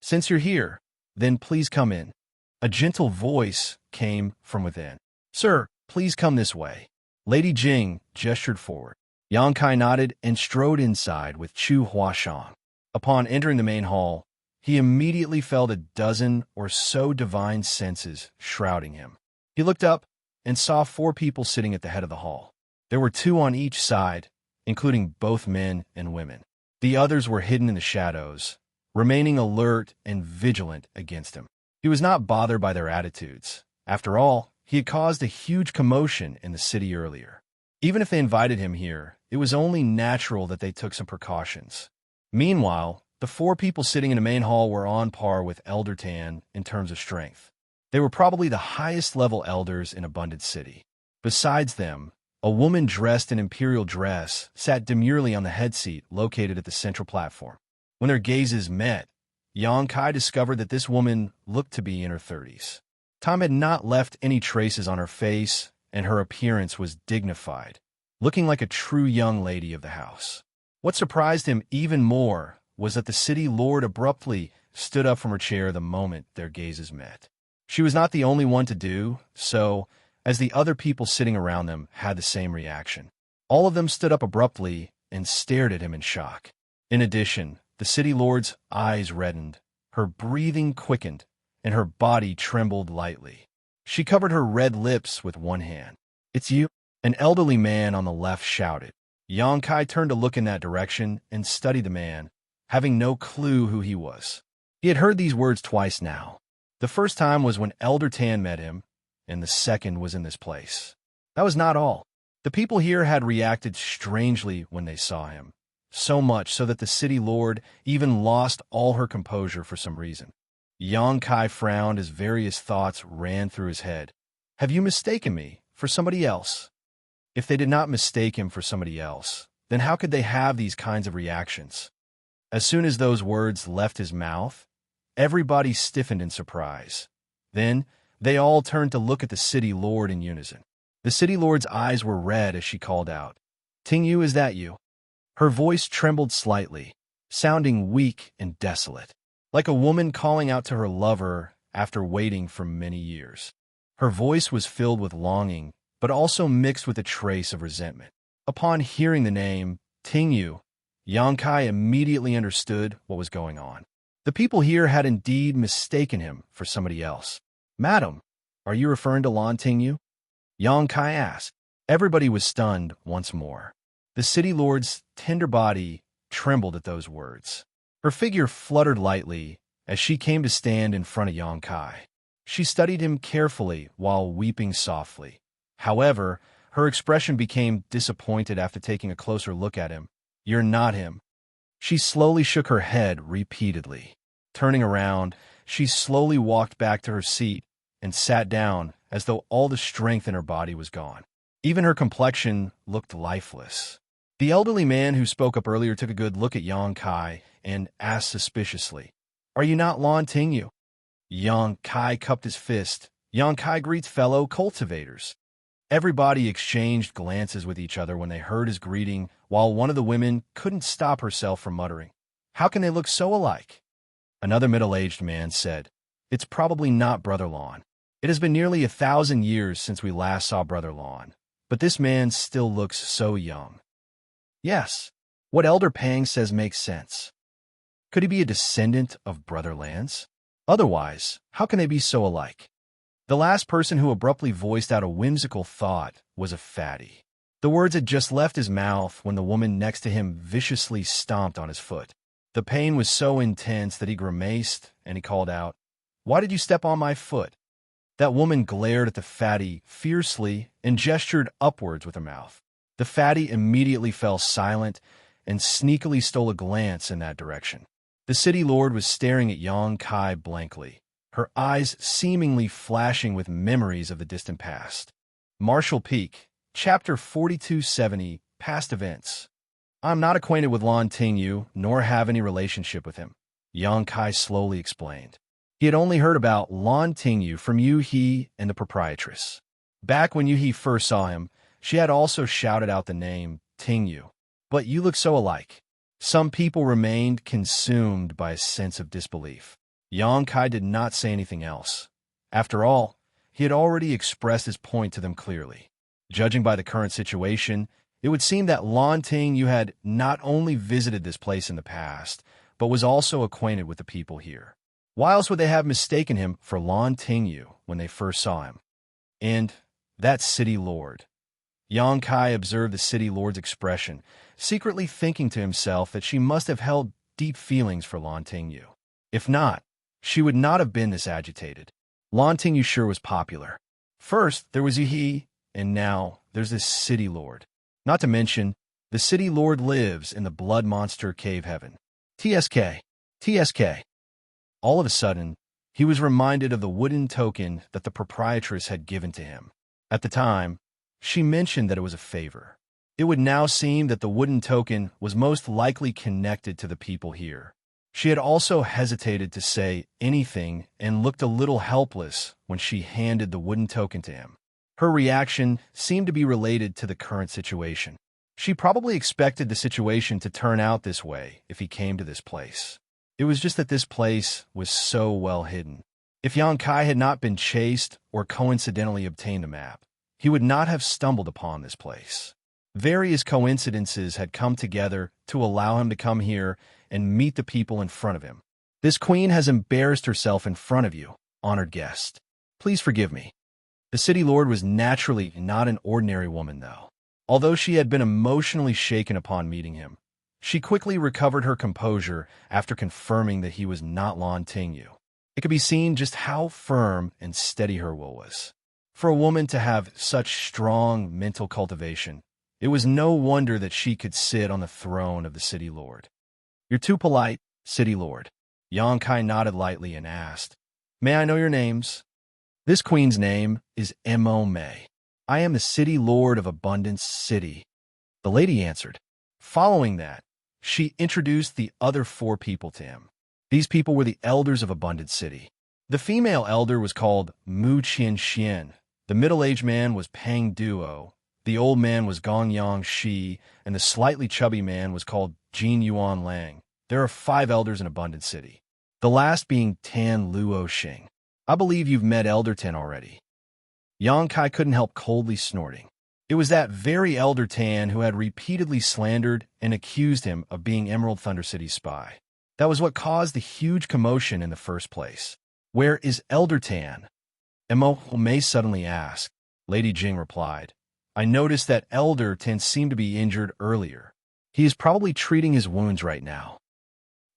Since you're here, then please come in." A gentle voice came from within. "Sir, please come this way." Lady Jing gestured forward. Yang Kai nodded and strode inside with Chu Huashang. Upon entering the main hall, he immediately felt a dozen or so divine senses shrouding him. He looked up and saw 4 people sitting at the head of the hall. There were 2 on each side, including both men and women. The others were hidden in the shadows, remaining alert and vigilant against him. He was not bothered by their attitudes. After all, he had caused a huge commotion in the city earlier. Even if they invited him here, it was only natural that they took some precautions. Meanwhile, The four people sitting in the main hall were on par with Elder Tan in terms of strength. They were probably the highest-level elders in Abundant City. Besides them, a woman dressed in imperial dress sat demurely on the head seat located at the central platform. When their gazes met, Xianxia discovered that this woman looked to be in her 30s. Time had not left any traces on her face, and her appearance was dignified, looking like a true young lady of the house. What surprised him even more was that the city lord abruptly stood up from her chair the moment their gazes met. She was not the only one to do so, as the other people sitting around them had the same reaction. All of them stood up abruptly and stared at him in shock. In addition, the city lord's eyes reddened, her breathing quickened, and her body trembled lightly. She covered her red lips with one hand. "It's you," an elderly man on the left shouted. Xianxia turned to look in that direction and studied the man, having no clue who he was. He had heard these words twice now. The first time was when Elder Tan met him, and the second was in this place. That was not all. The people here had reacted strangely when they saw him, so much so that the city lord even lost all her composure for some reason. Xianxia frowned as various thoughts ran through his head. Have you mistaken me for somebody else? If they did not mistake him for somebody else, then how could they have these kinds of reactions? As soon as those words left his mouth, everybody stiffened in surprise. Then, they all turned to look at the city lord in unison. The city lord's eyes were red as she called out, "Tingyu, is that you?" Her voice trembled slightly, sounding weak and desolate, like a woman calling out to her lover after waiting for many years. Her voice was filled with longing, but also mixed with a trace of resentment. Upon hearing the name, Tingyu, Xianxia immediately understood what was going on. The people here had indeed mistaken him for somebody else. "Madam, are you referring to Lan Tingyu?" Xianxia asked. Everybody was stunned once more. The city lord's tender body trembled at those words. Her figure fluttered lightly as she came to stand in front of Xianxia. She studied him carefully while weeping softly. However, her expression became disappointed after taking a closer look at him. "You're not him." She slowly shook her head repeatedly. Turning around, she slowly walked back to her seat and sat down as though all the strength in her body was gone. Even her complexion looked lifeless. The elderly man who spoke up earlier took a good look at Xianxia and asked suspiciously, "Are you not Lan Tingyu?" Xianxia cupped his fist. Xianxia greets fellow cultivators. Everybody exchanged glances with each other when they heard his greeting, while one of the women couldn't stop herself from muttering, "How can they look so alike?" Another middle-aged man said, "It's probably not Brother Lan. It has been nearly 1,000 years since we last saw Brother Lan, but this man still looks so young." Yes, what Elder Pang says makes sense. Could he be a descendant of Brother Lan's? Otherwise, how can they be so alike? The last person who abruptly voiced out a whimsical thought was a fatty. The words had just left his mouth when the woman next to him viciously stomped on his foot. The pain was so intense that he grimaced and he called out, "Why did you step on my foot?" That woman glared at the fatty fiercely and gestured upwards with her mouth. The fatty immediately fell silent and sneakily stole a glance in that direction. The city lord was staring at Xianxia blankly, her eyes seemingly flashing with memories of the distant past. Marshall Peak, Chapter 4270, Past Events. "I'm not acquainted with Lan Tingyu, nor have any relationship with him," Xianxia slowly explained. He had only heard about Lan Tingyu from Yu He and the proprietress. Back when Yu He first saw him, she had also shouted out the name Tingyu. "But you look so alike." Some people remained consumed by a sense of disbelief. Xianxia did not say anything else. After all, he had already expressed his point to them clearly. Judging by the current situation, it would seem that Lan Tingyu had not only visited this place in the past, but was also acquainted with the people here. Why else would they have mistaken him for Lan Tingyu when they first saw him? And that city lord. Xianxia observed the city lord's expression, secretly thinking to himself that she must have held deep feelings for Lan Tingyu. If not, she would not have been this agitated. Lan Tingyu sure was popular. First, there was Yu He, and now there's this city lord. Not to mention, the city lord lives in the blood monster cave heaven. TSK. TSK. All of a sudden, he was reminded of the wooden token that the proprietress had given to him. At the time, she mentioned that it was a favor. It would now seem that the wooden token was most likely connected to the people here. She had also hesitated to say anything and looked a little helpless when she handed the wooden token to him. Her reaction seemed to be related to the current situation. She probably expected the situation to turn out this way if he came to this place. It was just that this place was so well hidden. If Xianxia had not been chased or coincidentally obtained the map, he would not have stumbled upon this place. Various coincidences had come together to allow him to come here and meet the people in front of him. This queen has embarrassed herself in front of you, honored guest. Please forgive me. The city lord was naturally not an ordinary woman, though. Although she had been emotionally shaken upon meeting him, she quickly recovered her composure after confirming that he was not Lan Tingyu. It could be seen just how firm and steady her will was. For a woman to have such strong mental cultivation, it was no wonder that she could sit on the throne of the city lord. You're too polite, city lord. Xianxia nodded lightly and asked, May I know your names? This queen's name is Mo Mei. I am the city lord of Abundance City. The lady answered. Following that, she introduced the other 4 people to him. These people were the elders of Abundant City. The female elder was called Mu Xianxia. The middle-aged man was Pang Duo. The old man was Gongyang Shi, and the slightly chubby man was called Jin Yuan Lang. There are 5 elders in Abundant City, the last being Tan Luo Xing. I believe you've met Elder Tan already. Xianxia couldn't help coldly snorting. It was that very Elder Tan who had repeatedly slandered and accused him of being Emerald Thunder City's spy. That was what caused the huge commotion in the first place. Where is Elder Tan? Mo Mei suddenly asked. Lady Jing replied. I noticed that Elder Tan seemed to be injured earlier. He is probably treating his wounds right now.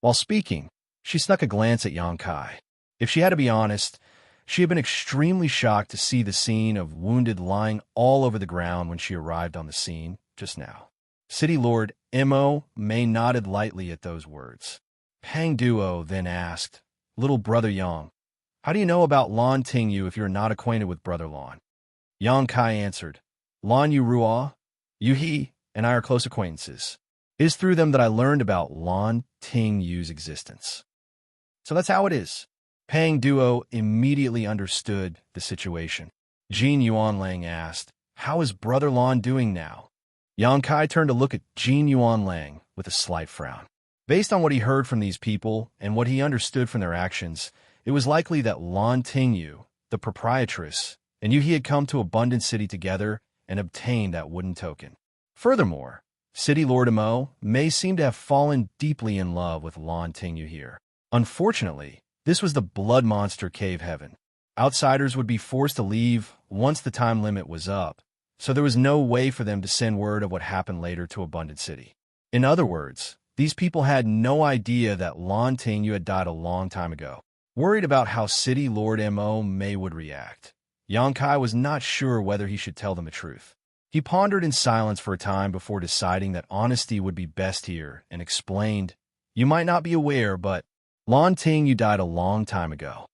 While speaking, she snuck a glance at Xianxia. If she had to be honest, she had been extremely shocked to see the scene of wounded lying all over the ground when she arrived on the scene just now. City Lord Mo Mei nodded lightly at those words. Pang Duo then asked, Little Brother Yang, how do you know about Lan Tingyu if you're not acquainted with Brother Lan? Xianxia answered, Lan Yu Ruo, Yu He, and I are close acquaintances. It is through them that I learned about Lan Tingyu's existence. So that's how it is. Pang Duo immediately understood the situation. Jin Yuan Lang asked, How is Brother Lan doing now? Xianxia turned to look at Jin Yuan Lang with a slight frown. Based on what he heard from these people and what he understood from their actions, it was likely that Lan Tingyu, the proprietress, and Yu He had come to Abundant City together and obtained that wooden token. Furthermore, City Lord Mo Mei seemed to have fallen deeply in love with Lan Tingyu here. Unfortunately, this was the Blood Monster Cave Heaven. Outsiders would be forced to leave once the time limit was up, so there was no way for them to send word of what happened later to Abundant City. In other words, these people had no idea that Lan Tingyu had died a long time ago. Worried about how City Lord Mo Mei would react, Xianxia was not sure whether he should tell them the truth. He pondered in silence for a time before deciding that honesty would be best here and explained, You might not be aware, but Lan Tingyu died a long time ago.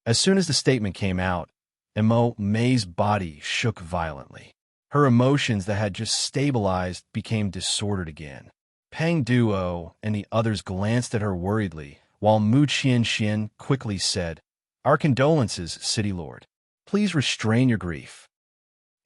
As soon as the statement came out, Mo Mei's body shook violently. Her emotions that had just stabilized became disordered again. Pang Duo and the others glanced at her worriedly, while Mu Xianxia quickly said, Our condolences, City Lord. Please restrain your grief.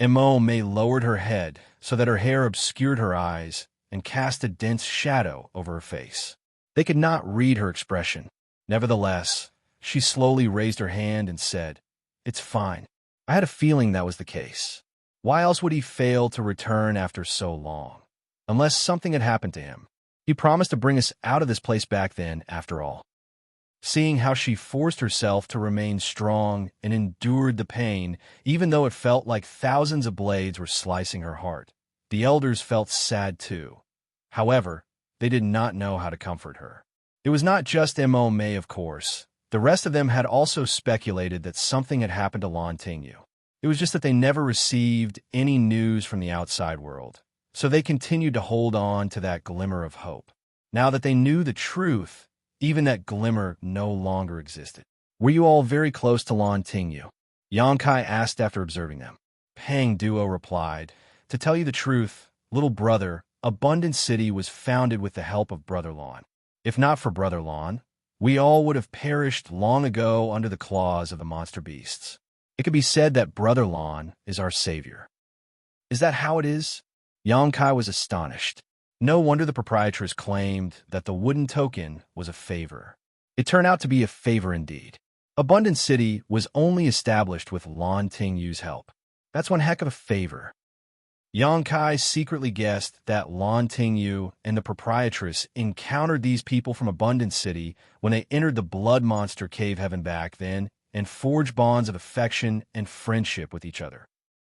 Mo Mei lowered her head so that her hair obscured her eyes and cast a dense shadow over her face. They could not read her expression. Nevertheless, she slowly raised her hand and said, It's fine. I had a feeling that was the case. Why else would he fail to return after so long? Unless something had happened to him. He promised to bring us out of this place back then, after all. Seeing how she forced herself to remain strong and endured the pain, even though it felt like thousands of blades were slicing her heart, the elders felt sad too. However, they did not know how to comfort her. It was not just Mo Mei, of course. The rest of them had also speculated that something had happened to Lan Tingyu. It was just that they never received any news from the outside world, so they continued to hold on to that glimmer of hope. Now that they knew the truth, Even that glimmer no longer existed. Were you all very close to Lan Tingyu? Yangkai asked after observing them. Pang Duo replied, to tell you the truth, little brother, Abundant City was founded with the help of Brother Lan. If not for Brother Lan, we all would have perished long ago under the claws of the monster beasts. It could be said that Brother Lan is our savior. Is that how it is? Yangkai was astonished. No wonder the proprietress claimed that the wooden token was a favor. It turned out to be a favor indeed. Abundant City was only established with Lan Tingyu's help. That's one heck of a favor. Yangkai secretly guessed that Lan Tingyu and the proprietress encountered these people from Abundant City when they entered the blood monster cave heaven back then and forged bonds of affection and friendship with each other.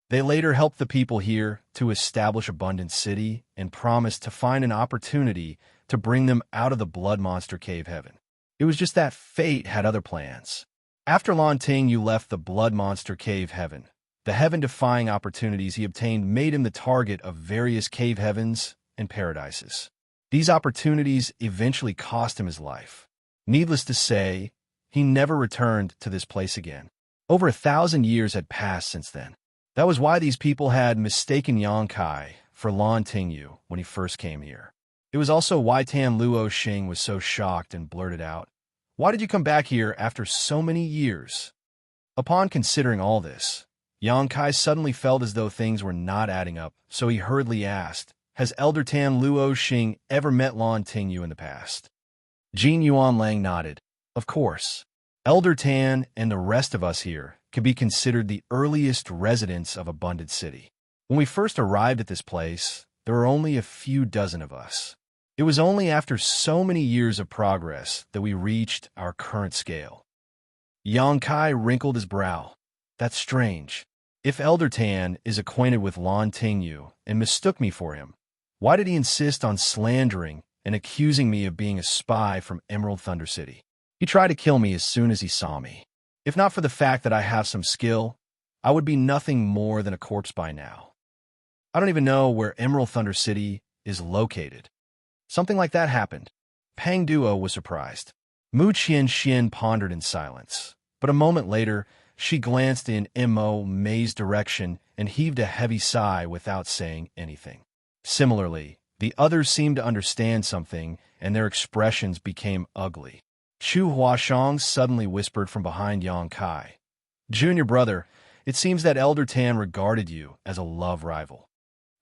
They later helped the people here to establish Abundant City and promised to find an opportunity to bring them out of the blood monster cave heaven. It was just that fate had other plans. After Lan Tingyu left the blood monster cave heaven, the heaven-defying opportunities he obtained made him the target of various cave heavens and paradises. These opportunities eventually cost him his life. Needless to say, he never returned to this place again. Over 1,000 years had passed since then. That was why these people had mistaken Yangkai for Lan Tingyu when he first came here. It was also why Tan Luo Xing was so shocked and blurted out, "Why did you come back here after so many years?" Upon considering all this, Yangkai suddenly felt as though things were not adding up, so he hurriedly asked, "Has Elder Tan Luo Xing ever met Lan Tingyu in the past?" Jin Yuan Lang nodded. Of course. Elder Tan and the rest of us here could be considered the earliest residents of Abundant City. When we first arrived at this place, there were only a few dozen of us. It was only after so many years of progress that we reached our current scale. Yangkai wrinkled his brow. That's strange. If Elder Tan is acquainted with Lan Tingyu and mistook me for him, why did he insist on slandering and accusing me of being a spy from Emerald Thunder City? He tried to kill me as soon as he saw me. If not for the fact that I have some skill, I would be nothing more than a corpse by now. I don't even know where Emerald Thunder City is located. Something like that happened. Pang Duo was surprised. Mu Xianxia pondered in silence, but a moment later, she glanced in Mo Mei's direction and heaved a heavy sigh without saying anything. Similarly, the others seemed to understand something, and their expressions became ugly. Chu Huashang suddenly whispered from behind Yangkai, "Junior brother, it seems that Elder Tan regarded you as a love rival."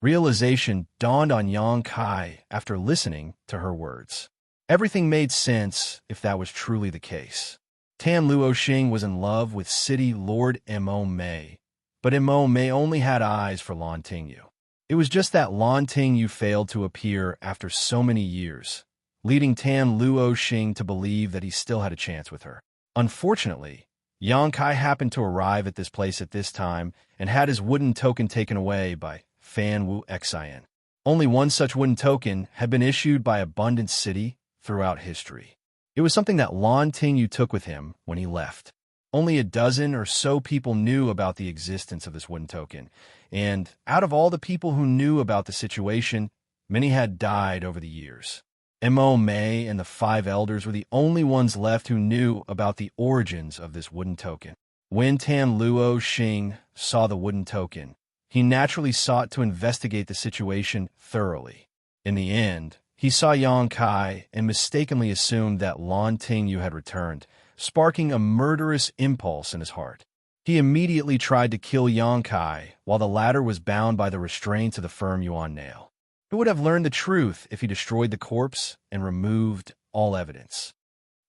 Realization dawned on Yangkai after listening to her words. Everything made sense if that was truly the case. Tan Luo Xing was in love with City Lord Mo Mei, but Mo Mei only had eyes for Lan Tingyu. It was just that Lan Tingyu failed to appear after so many years, leading Tan Luo Xing to believe that he still had a chance with her. Unfortunately, Yangkai happened to arrive at this place at this time and had his wooden token taken away by Fan Wuxia. Only one such wooden token had been issued by Abundant City throughout history. It was something that Lan Tingyu took with him when he left. Only a dozen or so people knew about the existence of this wooden token, and out of all the people who knew about the situation, many had died over the years. Mo Mei and the 5 elders were the only ones left who knew about the origins of this wooden token. When Tan Luo Xing saw the wooden token, he naturally sought to investigate the situation thoroughly. In the end, he saw Yangkai and mistakenly assumed that Lan Tingyu had returned, sparking a murderous impulse in his heart. He immediately tried to kill Yangkai while the latter was bound by the restraints of the firm Yuan nail. He would have learned the truth if he destroyed the corpse and removed all evidence.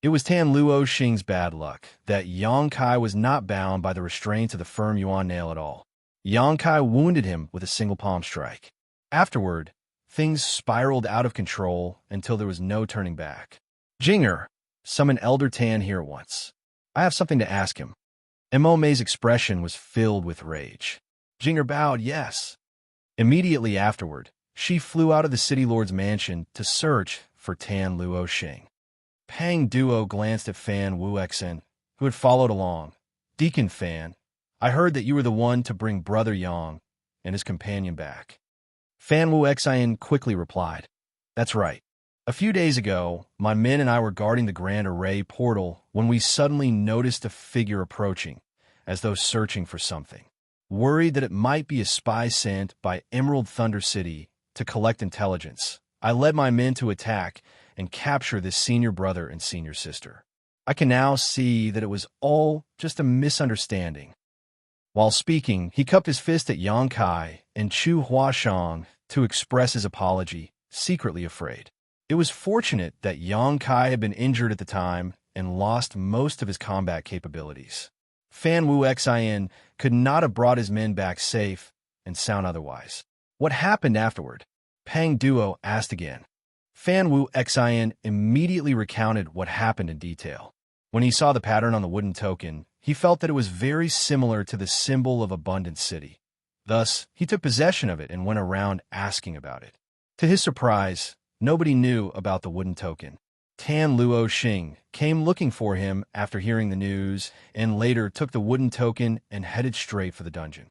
It was Tan Luo Xing's bad luck that Yangkai was not bound by the restraints of the firm Yuan nail at all. Yangkai wounded him with a single palm strike. Afterward, things spiraled out of control until there was no turning back. "Jinger, summon Elder Tan here at once. I have something to ask him." Mo Mei's expression was filled with rage. Jinger bowed yes. Immediately afterward, she flew out of the City Lord's mansion to search for Tan Luo Xing. Pang Duo glanced at Fan Wuxia, who had followed along. "Deacon Fan, I heard that you were the one to bring Brother Yang and his companion back." Fan Wuxia quickly replied, "That's right. A few days ago, my men and I were guarding the Grand Array portal when we suddenly noticed a figure approaching, as though searching for something. Worried that it might be a spy sent by Emerald Thunder City to collect intelligence, I led my men to attack and capture this senior brother and senior sister. I can now see that it was all just a misunderstanding. While speaking, he cupped his fist at Yang Kai and Chu Huashang to express his apology, secretly afraid. It was fortunate that Yang Kai had been injured at the time and lost most of his combat capabilities. Fan Wu Xin could not have brought his men back safe and sound otherwise. What happened afterward? Pang Duo asked again. Fan Wu Xin immediately recounted what happened in detail. When he saw the pattern on the wooden token, he felt that it was very similar to the symbol of Abundant City. Thus, he took possession of it and went around asking about it. To his surprise, nobody knew about the wooden token. Tan Luo Xing came looking for him after hearing the news and later took the wooden token and headed straight for the dungeon.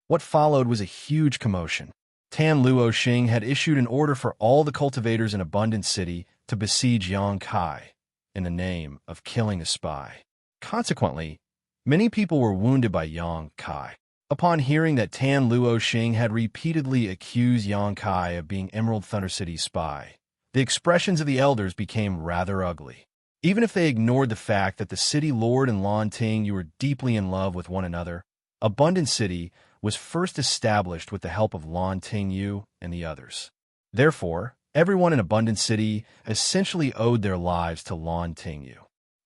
What followed was a huge commotion. Tan Luo Xing had issued an order for all the cultivators in Abundant City to besiege Yang Kai in the name of killing a spy. Consequently, many people were wounded by Yang Kai. Upon hearing that Tan Luo Xing had repeatedly accused Yang Kai of being Emerald Thunder City's spy, the expressions of the elders became rather ugly. Even if they ignored the fact that the city lord and Lan Ting were deeply in love with one another, Abundant City was first established with the help of Lan Ting and the others. Therefore, everyone in Abundant City essentially owed their lives to Lan Ting.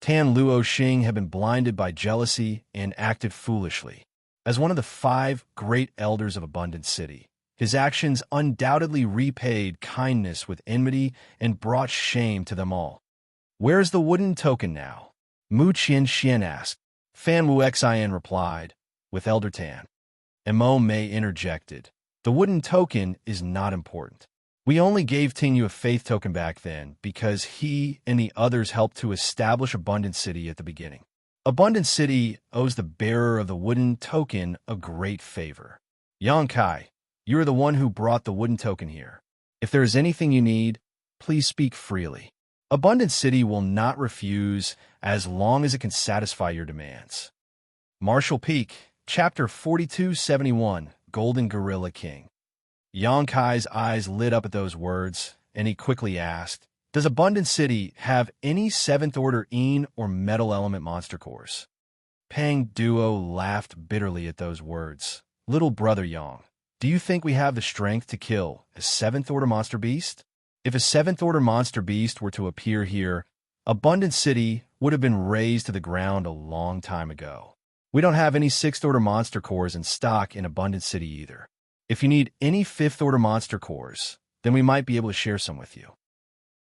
Tan Luo Xing had been blinded by jealousy and acted foolishly. As one of the 5 great elders of Abundant City, his actions undoubtedly repaid kindness with enmity and brought shame to them all. Where is the wooden token now? Mu Xianxia asked. Fan Wu Xin replied, with Elder Tan. Mo Mei interjected. The wooden token is not important. We only gave Tingyu a faith token back then because he and the others helped to establish Abundant City at the beginning. Abundant City owes the bearer of the wooden token a great favor. Yang Kai, you are the one who brought the wooden token here. If there is anything you need, please speak freely. Abundant City will not refuse as long as it can satisfy your demands. Martial Peak, Chapter 4271, Golden Gorilla King. Yang Kai's eyes lit up at those words, and he quickly asked, does Abundant City have any 7th Order Yin or Metal Element monster cores? Pang Duo laughed bitterly at those words. Little brother Yang, do you think we have the strength to kill a 7th Order monster beast? If a 7th Order monster beast were to appear here, Abundant City would have been razed to the ground a long time ago. We don't have any 6th Order monster cores in stock in Abundant City either. If you need any 5th Order monster cores, then we might be able to share some with you.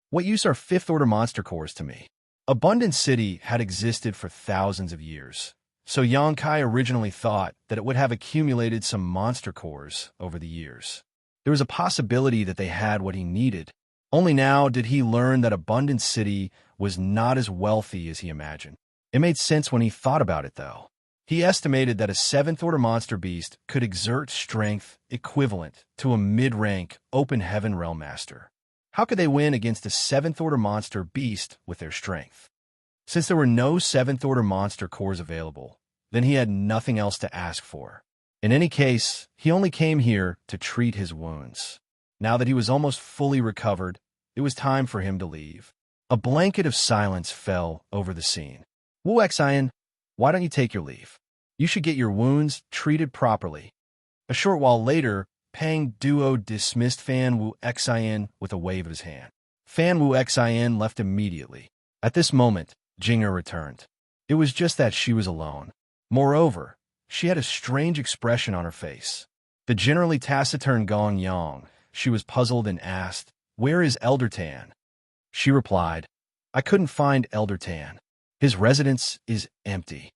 What use are 5th Order monster cores to me? Abundant City had existed for thousands of years, so Yang Kai originally thought that it would have accumulated some monster cores over the years. There was a possibility that they had what he needed. Only now did he learn that Abundant City was not as wealthy as he imagined. It made sense when he thought about it, though. He estimated that a 7th Order monster beast could exert strength equivalent to a mid-rank Open Heaven Realm Master. How could they win against a 7th Order monster beast with their strength? Since there were no 7th Order monster cores available, then he had nothing else to ask for. In any case, he only came here to treat his wounds. Now that he was almost fully recovered, it was time for him to leave. A blanket of silence fell over the scene. Wu Xin, why don't you take your leave? You should get your wounds treated properly. A short while later, Pang Duo dismissed Fan Wu Xin with a wave of his hand. Fan Wu Xin left immediately. At this moment, Jing'er returned. It was just that she was alone. Moreover, she had a strange expression on her face. The generally taciturn Gong Yang, she was puzzled and asked, "Where is Elder Tan?" She replied, "I couldn't find Elder Tan. His residence is empty."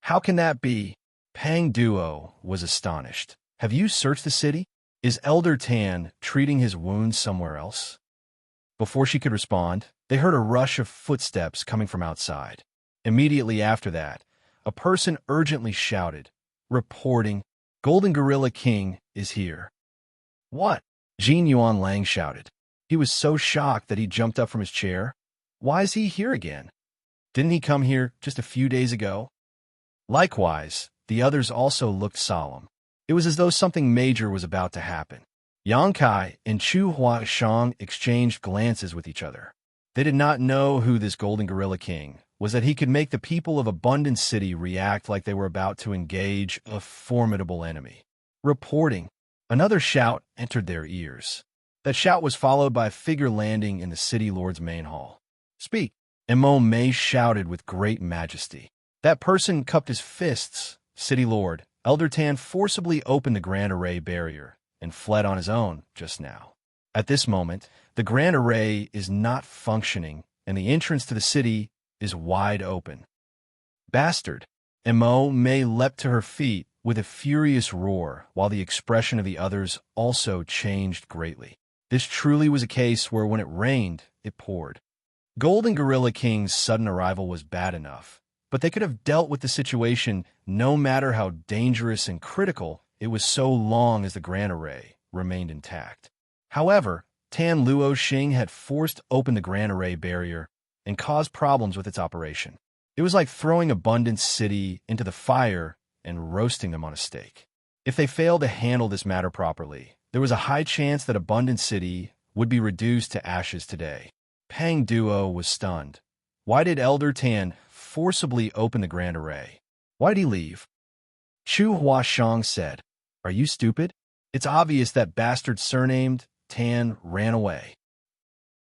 How can that be? Pang Duo was astonished. Have you searched the city? Is Elder Tan treating his wounds somewhere else? Before she could respond, they heard a rush of footsteps coming from outside. Immediately after that, a person urgently shouted, reporting, "Golden Gorilla King is here." What? Jin Yuan Lang shouted. He was so shocked that he jumped up from his chair. Why is he here again? Didn't he come here just a few days ago? Likewise, the others also looked solemn. It was as though something major was about to happen. Yang Kai and Chu Huashang exchanged glances with each other. They did not know who this Golden Gorilla King was, that he could make the people of Abundant City react like they were about to engage a formidable enemy. Reporting. Another shout entered their ears. That shout was followed by a figure landing in the city lord's main hall. Speak, Mo Mei shouted with great majesty. That person cupped his fists. City lord, Elder Tan forcibly opened the Grand Array barrier and fled on his own just now. At this moment, the Grand Array is not functioning, and the entrance to the city is wide open. Bastard! Mo Mei leapt to her feet with a furious roar, while the expression of the others also changed greatly. This truly was a case where when it rained, it poured. Golden Gorilla King's sudden arrival was bad enough, but they could have dealt with the situation no matter how dangerous and critical it was, so long as the Grand Array remained intact. However, Tan Luo Xing had forced open the Grand Array barrier and caused problems with its operation. It was like throwing Abundance City into the fire and roasting them on a stake. If they failed to handle this matter properly, there was a high chance that Abundance City would be reduced to ashes today. Pang Duo was stunned. Why did Elder Tan forcibly open the Grand Array? Why'd he leave? Chu Huashang said, "Are you stupid? It's obvious that bastard surnamed Tan ran away."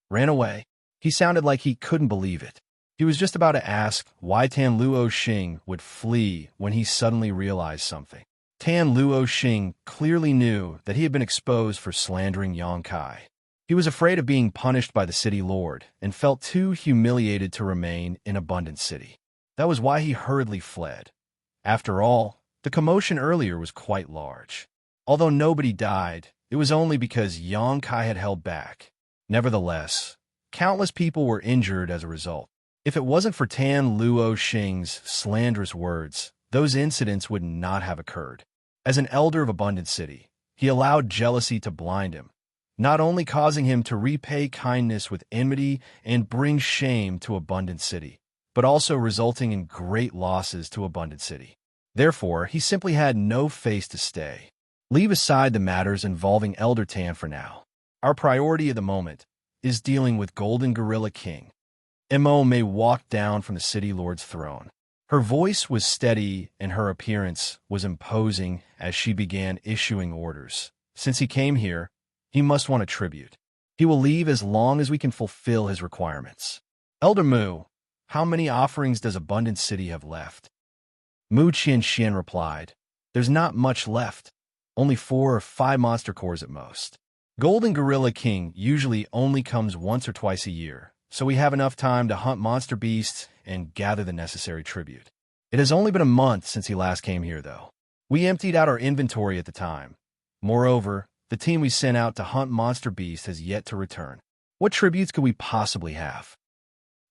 Ran away? He sounded like he couldn't believe it. He was just about to ask why Tan Luo Xing would flee when he suddenly realized something. Tan Luo Xing clearly knew that he had been exposed for slandering Yang Kai. He was afraid of being punished by the city lord and felt too humiliated to remain in Abundant City. That was why he hurriedly fled. After all, the commotion earlier was quite large. Although nobody died, it was only because Yang Kai had held back. Nevertheless, countless people were injured as a result. If it wasn't for Tan Luo Xing's slanderous words, those incidents would not have occurred. As an elder of Abundant City, he allowed jealousy to blind him, not only causing him to repay kindness with enmity and bring shame to Abundant City, but also resulting in great losses to Abundant City. Therefore, he simply had no face to stay. Leave aside the matters involving Elder Tan for now. Our priority at the moment is dealing with Golden Gorilla King. Mo Mei walked down from the city lord's throne. Her voice was steady and her appearance was imposing as she began issuing orders. Since he came here, he must want a tribute. He will leave as long as we can fulfill his requirements. Elder Mu, how many offerings does Abundant City have left? Mu Xianxia replied, "There's not much left. Only 4 or 5 monster cores at most. Golden Gorilla King usually only comes once or twice a year, so we have enough time to hunt monster beasts and gather the necessary tribute. It has only been a month since he last came here, though. We emptied out our inventory at the time. Moreover, the team we sent out to hunt monster beasts has yet to return. What tributes could we possibly have?"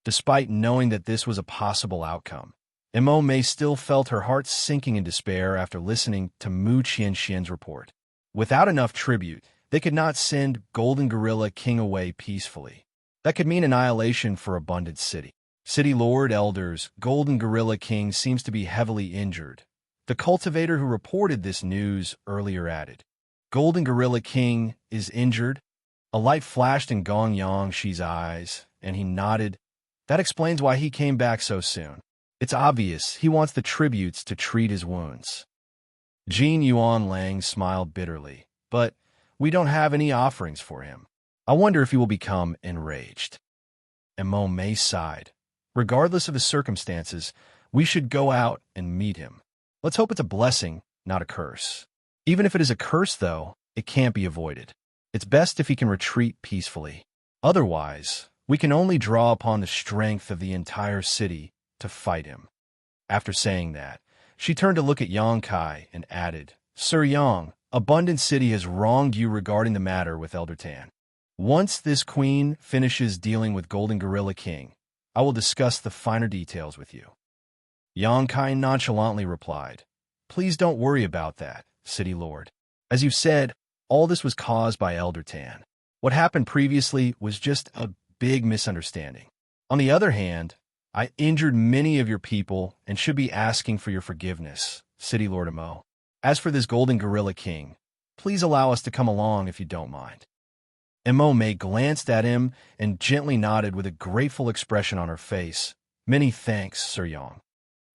Despite knowing that this was a possible outcome, Mo Mei still felt her heart sinking in despair after listening to Mu Qianxian's report. Without enough tribute, they could not send Golden Gorilla King away peacefully. That could mean annihilation for Abundant City. City Lord Elders, Golden Gorilla King seems to be heavily injured. The cultivator who reported this news earlier added, "Golden Gorilla King is injured?" A light flashed in Gong Yangxi's eyes, and he nodded. That explains why he came back so soon. It's obvious he wants the tributes to treat his wounds. Jin Yuan Lang smiled bitterly, "But we don't have any offerings for him. I wonder if he will become enraged." And Mo Mei sighed. "Regardless of the circumstances, we should go out and meet him. Let's hope it's a blessing, not a curse. Even if it is a curse, though, it can't be avoided. It's best if he can retreat peacefully. Otherwise, we can only draw upon the strength of the entire city to fight him." After saying that, she turned to look at Yang Kai and added, "Sir Yang, Abundant City has wronged you regarding the matter with Elder Tan. Once this queen finishes dealing with Golden Gorilla King, I will discuss the finer details with you." Yang Kai nonchalantly replied, "Please don't worry about that, City Lord. As you've said, all this was caused by Elder Tan. What happened previously was just a big misunderstanding. On the other hand, I injured many of your people and should be asking for your forgiveness, City Lord Imo. As for this Golden Gorilla King, please allow us to come along if you don't mind. Imo May glanced at him and gently nodded with a grateful expression on her face. Many thanks, Sir Yang.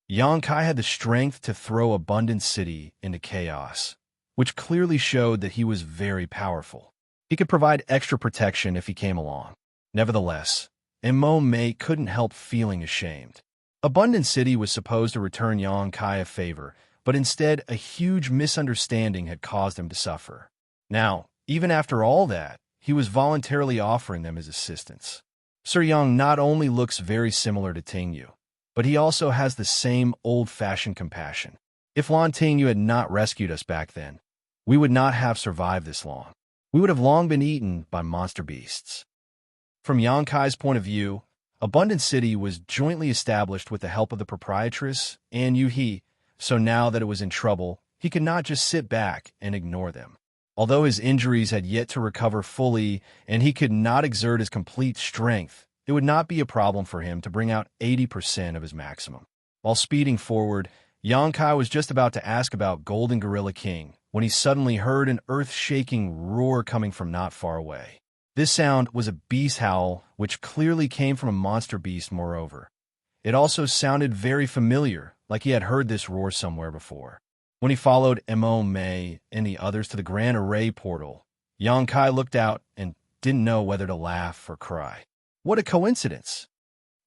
Yang Kai had the strength to throw Abundant City into chaos, which clearly showed that he was very powerful. He could provide extra protection if he came along. Nevertheless, Imo May couldn't help feeling ashamed. Abundant City was supposed to return Yang Kai a favor, but instead a huge misunderstanding had caused him to suffer. Now, even after all that, he was voluntarily offering them his assistance. Sir Yang not only looks very similar to Tingyu, but he also has the same old-fashioned compassion. If Lan Tingyu had not rescued us back then, we would not have survived this long. We would have long been eaten by monster beasts. From Yang Kai's point of view, Abundant City was jointly established with the help of the proprietress and Yu He, so now that it was in trouble, he could not just sit back and ignore them. Although his injuries had yet to recover fully and he could not exert his complete strength, it would not be a problem for him to bring out 80% of his maximum. While speeding forward, Yang Kai was just about to ask about Golden Gorilla King when he suddenly heard an earth-shaking roar coming from not far away. This sound was a beast howl, which clearly came from a monster beast moreover. It also sounded very familiar, like he had heard this roar somewhere before. When he followed Imo May and the others to the Grand Array portal, Yang Kai looked out and didn't know whether to laugh or cry. What a coincidence!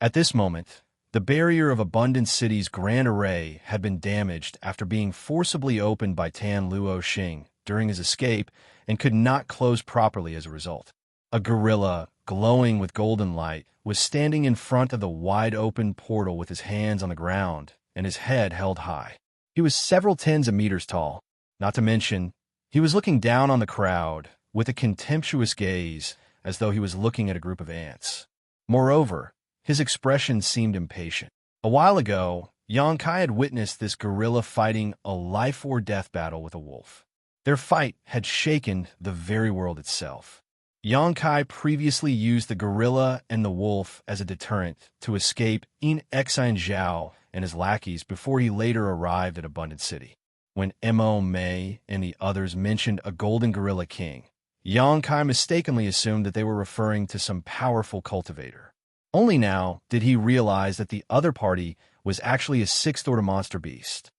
At this moment, the barrier of Abundant City's Grand Array had been damaged after being forcibly opened by Tan Luo Xing during his escape and could not close properly as a result. A gorilla, glowing with golden light, was standing in front of the wide-open portal with his hands on the ground and his head held high. He was several tens of meters tall. Not to mention, he was looking down on the crowd with a contemptuous gaze as though he was looking at a group of ants. Moreover, his expression seemed impatient. A while ago, Yang Kai had witnessed this gorilla fighting a life-or-death battle with a wolf. Their fight had shaken the very world itself. Yang Kai previously used the gorilla and the wolf as a deterrent to escape in Xianxia and his lackeys before he later arrived at Abundant City. When Imo May and the others mentioned a Golden Gorilla King, Yang Kai mistakenly assumed that they were referring to some powerful cultivator. Only now did he realize that the other party was actually a sixth-order monster beast.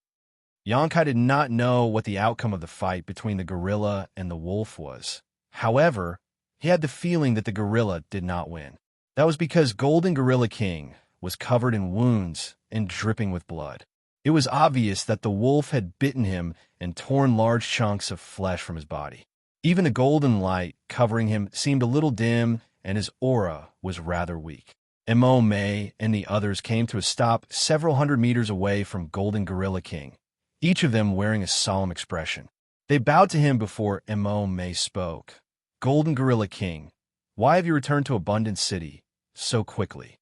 Yang Kai did not know what the outcome of the fight between the gorilla and the wolf was. However, he had the feeling that the gorilla did not win. That was because Golden Gorilla King was covered in wounds and dripping with blood. It was obvious that the wolf had bitten him and torn large chunks of flesh from his body. Even the golden light covering him seemed a little dim, and his aura was rather weak. Imo May and the others came to a stop several hundred meters away from Golden Gorilla King, each of them wearing a solemn expression. They bowed to him before Imo May spoke. Golden Gorilla King, why have you returned to Abundant City so quickly?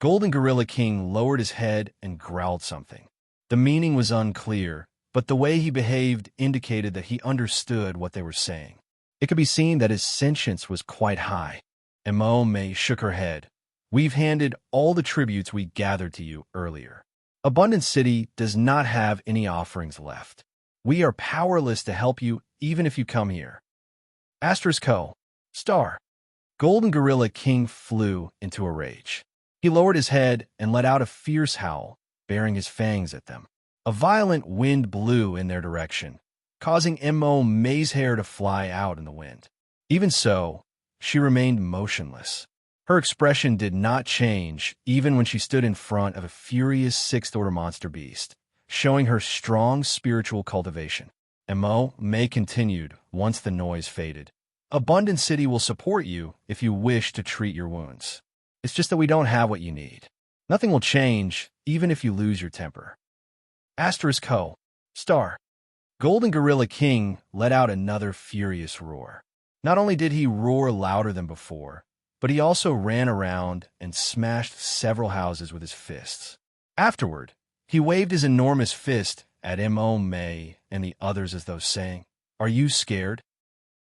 Golden Gorilla King lowered his head and growled something. The meaning was unclear, but the way he behaved indicated that he understood what they were saying. It could be seen that his sentience was quite high. Imo May shook her head. We've handed all the tributes we gathered to you earlier. Abundant City does not have any offerings left. We are powerless to help you even if you come here. ****. Golden Gorilla King flew into a rage. He lowered his head and let out a fierce howl, baring his fangs at them. A violent wind blew in their direction, causing Imo May's hair to fly out in the wind. Even so, she remained motionless. Her expression did not change even when she stood in front of a furious sixth-order monster beast, showing her strong spiritual cultivation. Imo May continued once the noise faded. Abundant City will support you if you wish to treat your wounds. It's just that we don't have what you need. Nothing will change even if you lose your temper. Golden Gorilla King let out another furious roar. Not only did he roar louder than before, but he also ran around and smashed several houses with his fists. Afterward, he waved his enormous fist at Imo May and the others as though saying, "Are you scared?"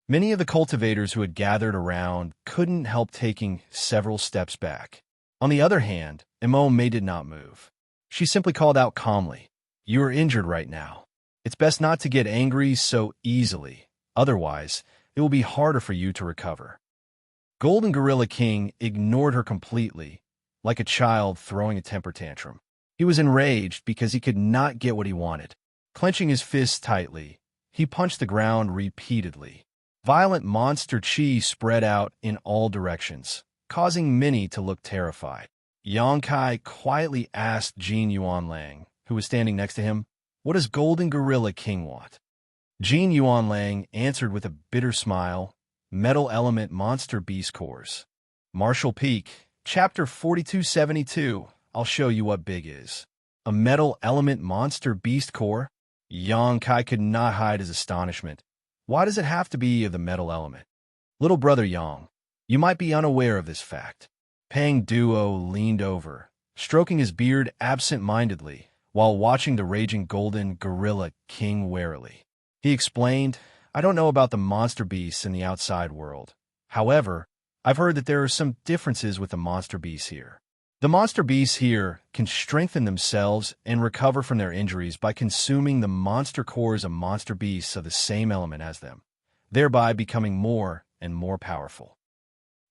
Many of the cultivators who had gathered around couldn't help taking several steps back. On the other hand, Immortal did not move. She simply called out calmly, "You are injured right now. It's best not to get angry so easily. Otherwise, it will be harder for you to recover." Golden Gorilla King ignored her completely, like a child throwing a temper tantrum. He was enraged because he could not get what he wanted. Clenching his fists tightly, he punched the ground repeatedly. Violent monster chi spread out in all directions, causing many to look terrified. Xianxia quietly asked Jin Yuanlang, who was standing next to him, "What does Golden Gorilla King want?" Jin Yuanlang answered with a bitter smile, "Metal Element Monster Beast Cores." Martial Peak, Chapter 4272, I'll show you what big is. A Metal Element Monster Beast Core? Xianxia could not hide his astonishment. Why does it have to be of the metal element? Little brother Yang, you might be unaware of this fact. Pang Duo leaned over, stroking his beard absent-mindedly, while watching the raging Golden Gorilla King warily. He explained, "I don't know about the monster beasts in the outside world. However, I've heard that there are some differences with the monster beasts here. The monster beasts here can strengthen themselves and recover from their injuries by consuming the monster cores of monster beasts of the same element as them, thereby becoming more and more powerful.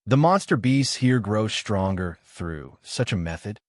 The monster beasts here grow stronger through such a method."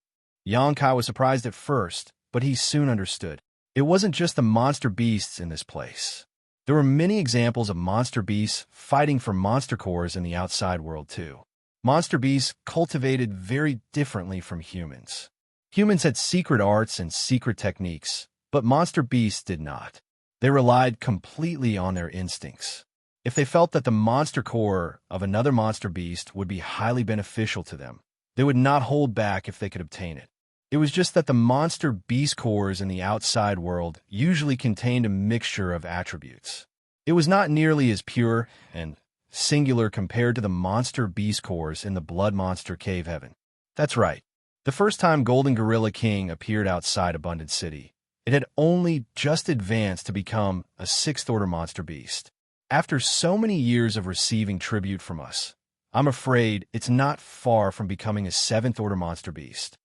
Xianxia was surprised at first, but he soon understood. It wasn't just the monster beasts in this place. There were many examples of monster beasts fighting for monster cores in the outside world too. Monster beasts cultivated very differently from humans. Humans had secret arts and secret techniques, but monster beasts did not. They relied completely on their instincts. If they felt that the monster core of another monster beast would be highly beneficial to them, they would not hold back if they could obtain it. It was just that the monster beast cores in the outside world usually contained a mixture of attributes. It was not nearly as pure and singular compared to the monster beast cores in the blood monster cave heaven. That's right. The first time Golden Gorilla King appeared outside Abundant City, it had only just advanced to become a sixth-order monster beast. After so many years of receiving tribute from us, I'm afraid it's not far from becoming a seventh-order monster beast.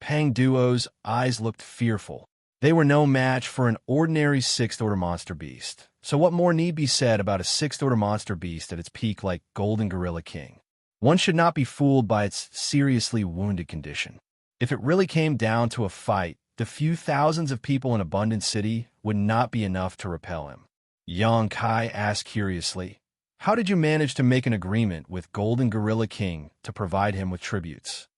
Pang Duo's eyes looked fearful. They were no match for an ordinary sixth-order monster beast. So what more need be said about a sixth-order monster beast at its peak like Golden Gorilla King? One should not be fooled by its seriously wounded condition. If it really came down to a fight, the few thousands of people in Abundant City would not be enough to repel him. Xianxia asked curiously, "How did you manage to make an agreement with Golden Gorilla King to provide him with tributes?"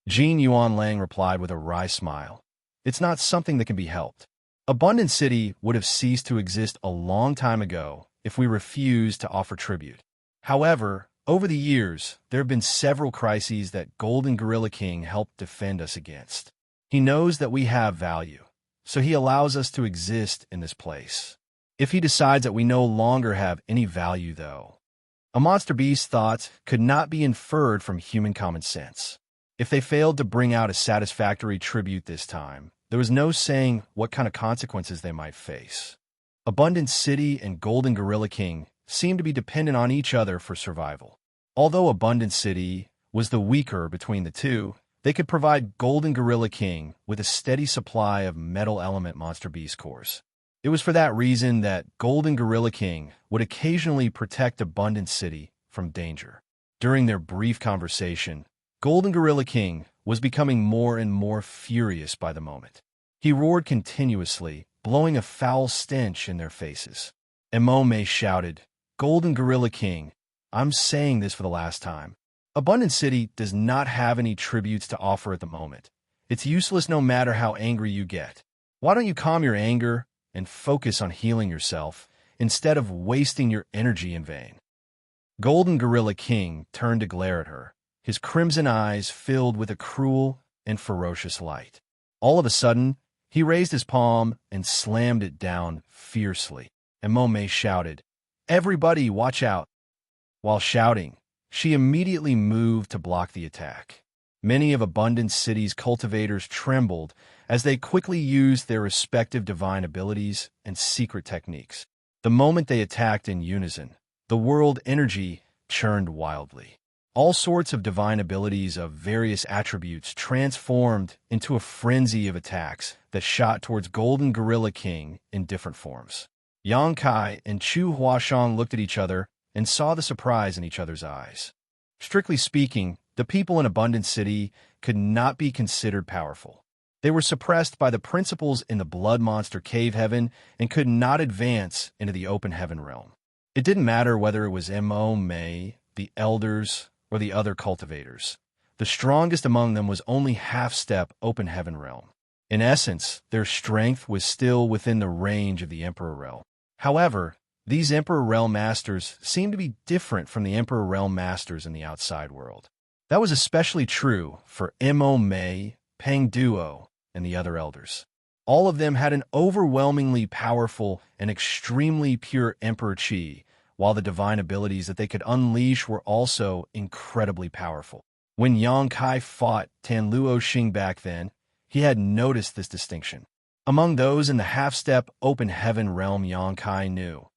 Jin Yuanlang replied with a wry smile, "It's not something that can be helped. Abundant City would have ceased to exist a long time ago if we refused to offer tribute. However, over the years, there have been several crises that Golden Gorilla King helped defend us against. He knows that we have value, so he allows us to exist in this place. If he decides that we no longer have any value, though, a monster beast's thoughts could not be inferred from human common sense. If they failed to bring out a satisfactory tribute this time, there was no saying what kind of consequences they might face. Abundant City and Golden Gorilla King seemed to be dependent on each other for survival. Although Abundant City was the weaker between the two, they could provide Golden Gorilla King with a steady supply of metal element monster beast cores. It was for that reason that Golden Gorilla King would occasionally protect Abundant City from danger. During their brief conversation, Golden Gorilla King was becoming more and more furious by the moment. He roared continuously, blowing a foul stench in their faces. Immortal shouted, "Golden Gorilla King, I'm saying this for the last time. Abundant City does not have any tributes to offer at the moment. It's useless no matter how angry you get. Why don't you calm your anger and focus on healing yourself instead of wasting your energy in vain?" Golden Gorilla King turned to glare at her, his crimson eyes filled with a cruel and ferocious light. All of a sudden, he raised his palm and slammed it down fiercely. Immortal shouted, "Everybody, watch out!" While shouting, she immediately moved to block the attack. Many of Abundant City's cultivators trembled as they quickly used their respective divine abilities and secret techniques. The moment they attacked in unison, The world energy churned wildly. All sorts of divine abilities of various attributes transformed into a frenzy of attacks that shot towards Golden Gorilla King in different forms. Yang Kai and Chu Huashang looked at each other and saw the surprise in each other's eyes. Strictly speaking, the people in Abundant City could not be considered powerful. They were suppressed by the principles in the Blood Monster Cave Heaven and could not advance into the Open Heaven realm. It didn't matter whether it was Mo Mei, the Elders, or the other cultivators. The strongest among them was only half-step Open Heaven realm. In essence, their strength was still within the range of the Emperor realm. However, these Emperor realm masters seemed to be different from the Emperor realm masters in the outside world. That was especially true for Mo Mei, Peng Duo, and the other elders. All of them had an overwhelmingly powerful and extremely pure Emperor Qi, while the divine abilities that they could unleash were also incredibly powerful. When Yang Kai fought Tan Luo Xing back then, he had noticed this distinction. Among those in the half-step Open Heaven realm, Yang Kai knew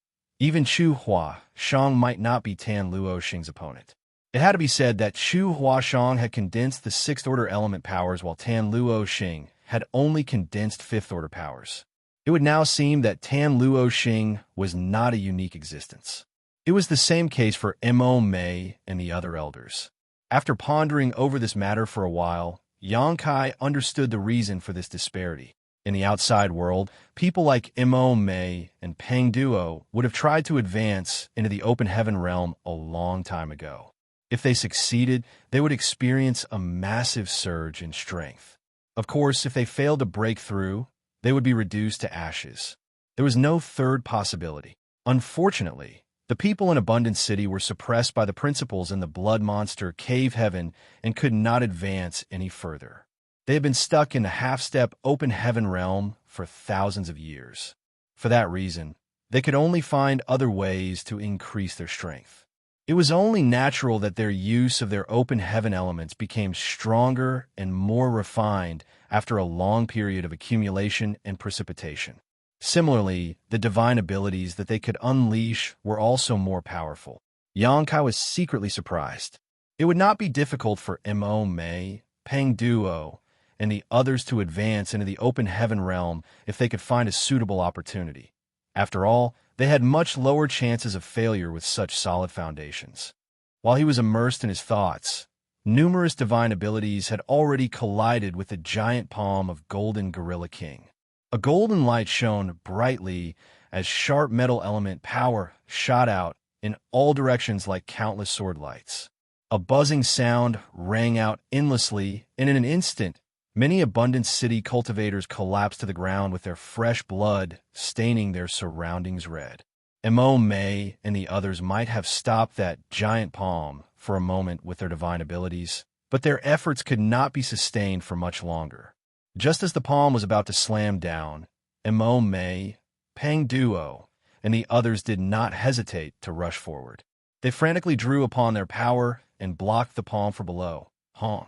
even Chu Huashang might not be Tan Luo Xing's opponent. It had to be said that Chu Huashang had condensed the sixth-order element powers while Tan Luo Xing had only condensed fifth-order powers. It would now seem that Tan Luo Xing was not a unique existence. It was the same case for Mo Mei and the other elders. After pondering over this matter for a while, Yang Kai understood the reason for this disparity. In the outside world, people like Mo Mei and Peng Duo would have tried to advance into the Open Heaven realm a long time ago. If they succeeded, they would experience a massive surge in strength. Of course, if they failed to break through, they would be reduced to ashes. There was no third possibility. Unfortunately, the people in Abundant City were suppressed by the principles in the Blood Monster Cave Heaven and could not advance any further. They had been stuck in the half-step Open Heaven realm for thousands of years. For that reason, they could only find other ways to increase their strength. It was only natural that their use of their Open Heaven elements became stronger and more refined after a long period of accumulation and precipitation. Similarly, the divine abilities that they could unleash were also more powerful. Yang Kai was secretly surprised. It would not be difficult for Mo Mei, Peng Duo, and the others to advance into the Open Heaven realm if they could find a suitable opportunity. After all, they had much lower chances of failure with such solid foundations. While he was immersed in his thoughts, numerous divine abilities had already collided with the giant palm of Golden Gorilla King. A golden light shone brightly as sharp metal element power shot out in all directions like countless sword lights. A buzzing sound rang out endlessly, and in an instant, many Abundant City cultivators collapsed to the ground with their fresh blood staining their surroundings red. Mo Mei and the others might have stopped that giant palm for a moment with their divine abilities, but their efforts could not be sustained for much longer. Just as the palm was about to slam down, Mo Mei, Peng Duo, and the others did not hesitate to rush forward. They frantically drew upon their power and blocked the palm from below. Hong.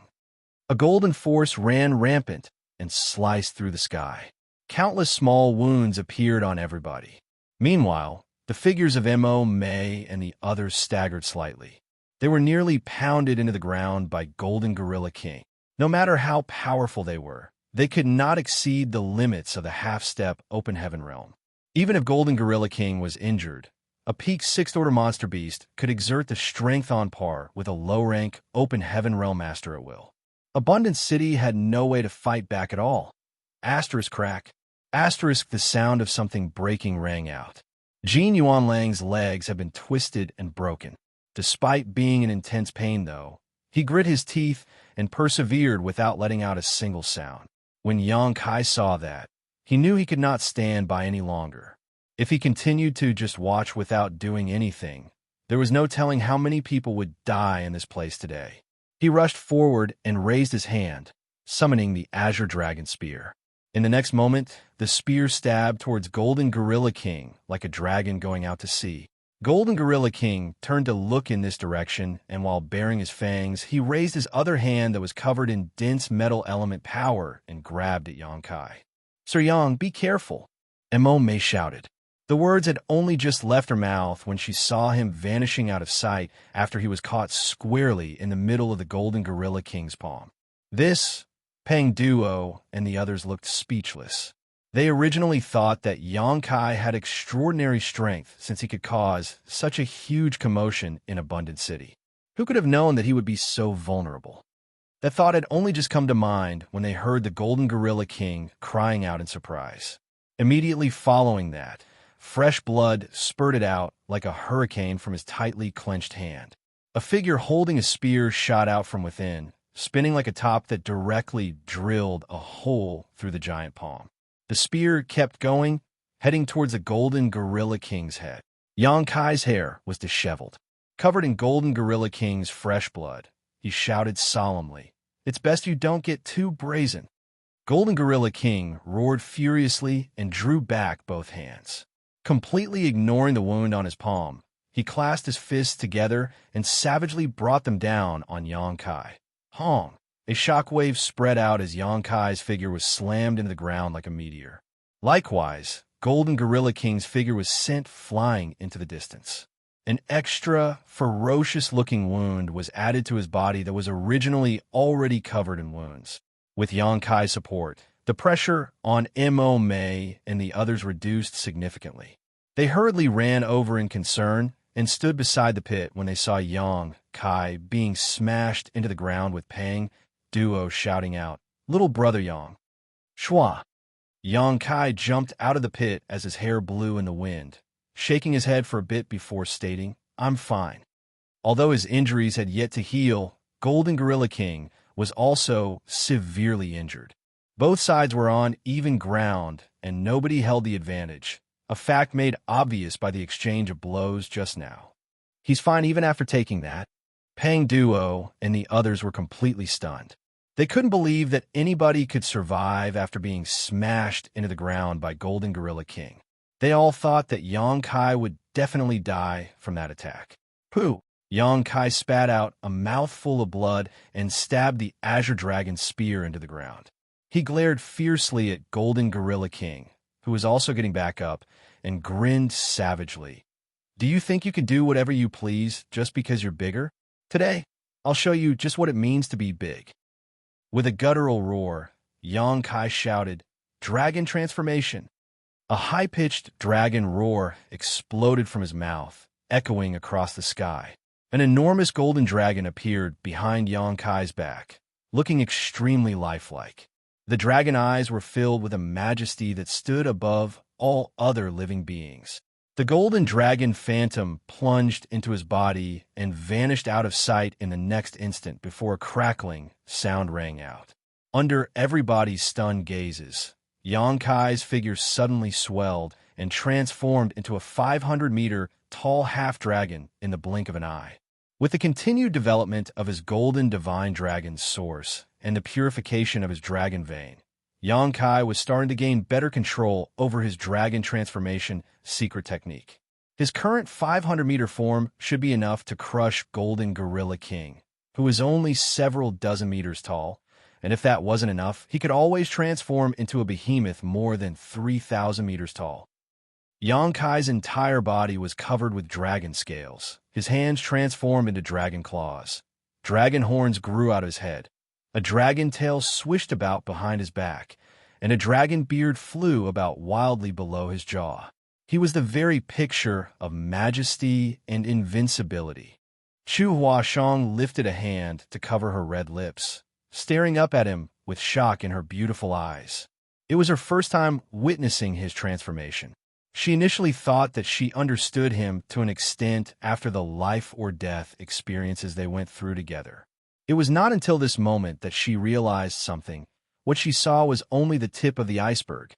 A golden force ran rampant and sliced through the sky. Countless small wounds appeared on everybody. Meanwhile, the figures of Mo Mei and the others staggered slightly. They were nearly pounded into the ground by Golden Gorilla King. No matter how powerful they were, they could not exceed the limits of the half-step Open Heaven realm. Even if Golden Gorilla King was injured, a peak sixth-order monster beast could exert the strength on par with a low-rank Open Heaven realm master at will. Abundant City had no way to fight back at all. Asterisk crack. Asterisk the sound of something breaking rang out. Jin Yuanlang's legs had been twisted and broken. Despite being in intense pain, though, he grit his teeth and persevered without letting out a single sound. When Yang Kai saw that, he knew he could not stand by any longer. If he continued to just watch without doing anything, there was no telling how many people would die in this place today. He rushed forward and raised his hand, summoning the Azure Dragon Spear. In the next moment, the spear stabbed towards Golden Gorilla King like a dragon going out to sea. Golden Gorilla King turned to look in this direction, and while baring his fangs, he raised his other hand that was covered in dense metal element power and grabbed at Yang Kai. "Sir Yang, be careful," Mo Mei shouted. The words had only just left her mouth when she saw him vanishing out of sight after he was caught squarely in the middle of the Golden Gorilla King's palm. This, Peng Duo and the others looked speechless. They originally thought that Xianxia had extraordinary strength since he could cause such a huge commotion in Abundant City. Who could have known that he would be so vulnerable? That thought had only just come to mind when they heard the Golden Gorilla King crying out in surprise. Immediately following that, fresh blood spurted out like a hurricane from his tightly clenched hand. A figure holding a spear shot out from within, spinning like a top that directly drilled a hole through the giant palm. The spear kept going, heading towards the Golden Gorilla King's head. Xianxia's hair was disheveled. Covered in Golden Gorilla King's fresh blood, he shouted solemnly, "It's best you don't get too brazen." Golden Gorilla King roared furiously and drew back both hands. Completely ignoring the wound on his palm, he clasped his fists together and savagely brought them down on Xianxia. Hong! A shockwave spread out as Xianxia's figure was slammed into the ground like a meteor. Likewise, Golden Gorilla King's figure was sent flying into the distance. An extra, ferocious-looking wound was added to his body that was originally already covered in wounds. With Xianxia's support, the pressure on Mo Mei and the others reduced significantly. They hurriedly ran over in concern and stood beside the pit when they saw Xianxia being smashed into the ground with Peng Duo shouting out, "Little brother Yang!" Shua! Xianxia jumped out of the pit as his hair blew in the wind, shaking his head for a bit before stating, "I'm fine." Although his injuries had yet to heal, Golden Gorilla King was also severely injured. Both sides were on even ground, and nobody held the advantage, a fact made obvious by the exchange of blows just now. He's fine even after taking that. Peng Duo and the others were completely stunned. They couldn't believe that anybody could survive after being smashed into the ground by Golden Gorilla King. They all thought that Xianxia would definitely die from that attack. Pooh! Xianxia spat out a mouthful of blood and stabbed the Azure Dragon's spear into the ground. He glared fiercely at Golden Gorilla King, who was also getting back up, and grinned savagely. "Do you think you can do whatever you please just because you're bigger? Today, I'll show you just what it means to be big." With a guttural roar, Xianxia shouted, "Dragon transformation!" A high-pitched dragon roar exploded from his mouth, echoing across the sky. An enormous golden dragon appeared behind Xianxia's back, looking extremely lifelike. The dragon eyes were filled with a majesty that stood above all other living beings. The golden dragon phantom plunged into his body and vanished out of sight in the next instant before a crackling sound rang out. Under everybody's stunned gazes, Xianxia's figure suddenly swelled and transformed into a 500-meter tall half-dragon in the blink of an eye. With the continued development of his golden divine dragon's source and the purification of his dragon vein, Xianxia was starting to gain better control over his dragon transformation secret technique. His current 500-meter form should be enough to crush Golden Gorilla King, who is only several dozen meters tall, and if that wasn't enough, he could always transform into a behemoth more than 3,000 meters tall. Xianxia's entire body was covered with dragon scales. His hands transformed into dragon claws. Dragon horns grew out of his head. A dragon tail swished about behind his back, and a dragon beard flew about wildly below his jaw. He was the very picture of majesty and invincibility. Chu Huashang lifted a hand to cover her red lips, staring up at him with shock in her beautiful eyes. It was her first time witnessing his transformation. She initially thought that she understood him to an extent after the life-or-death experiences they went through together. It was not until this moment that she realized something. What she saw was only the tip of the iceberg.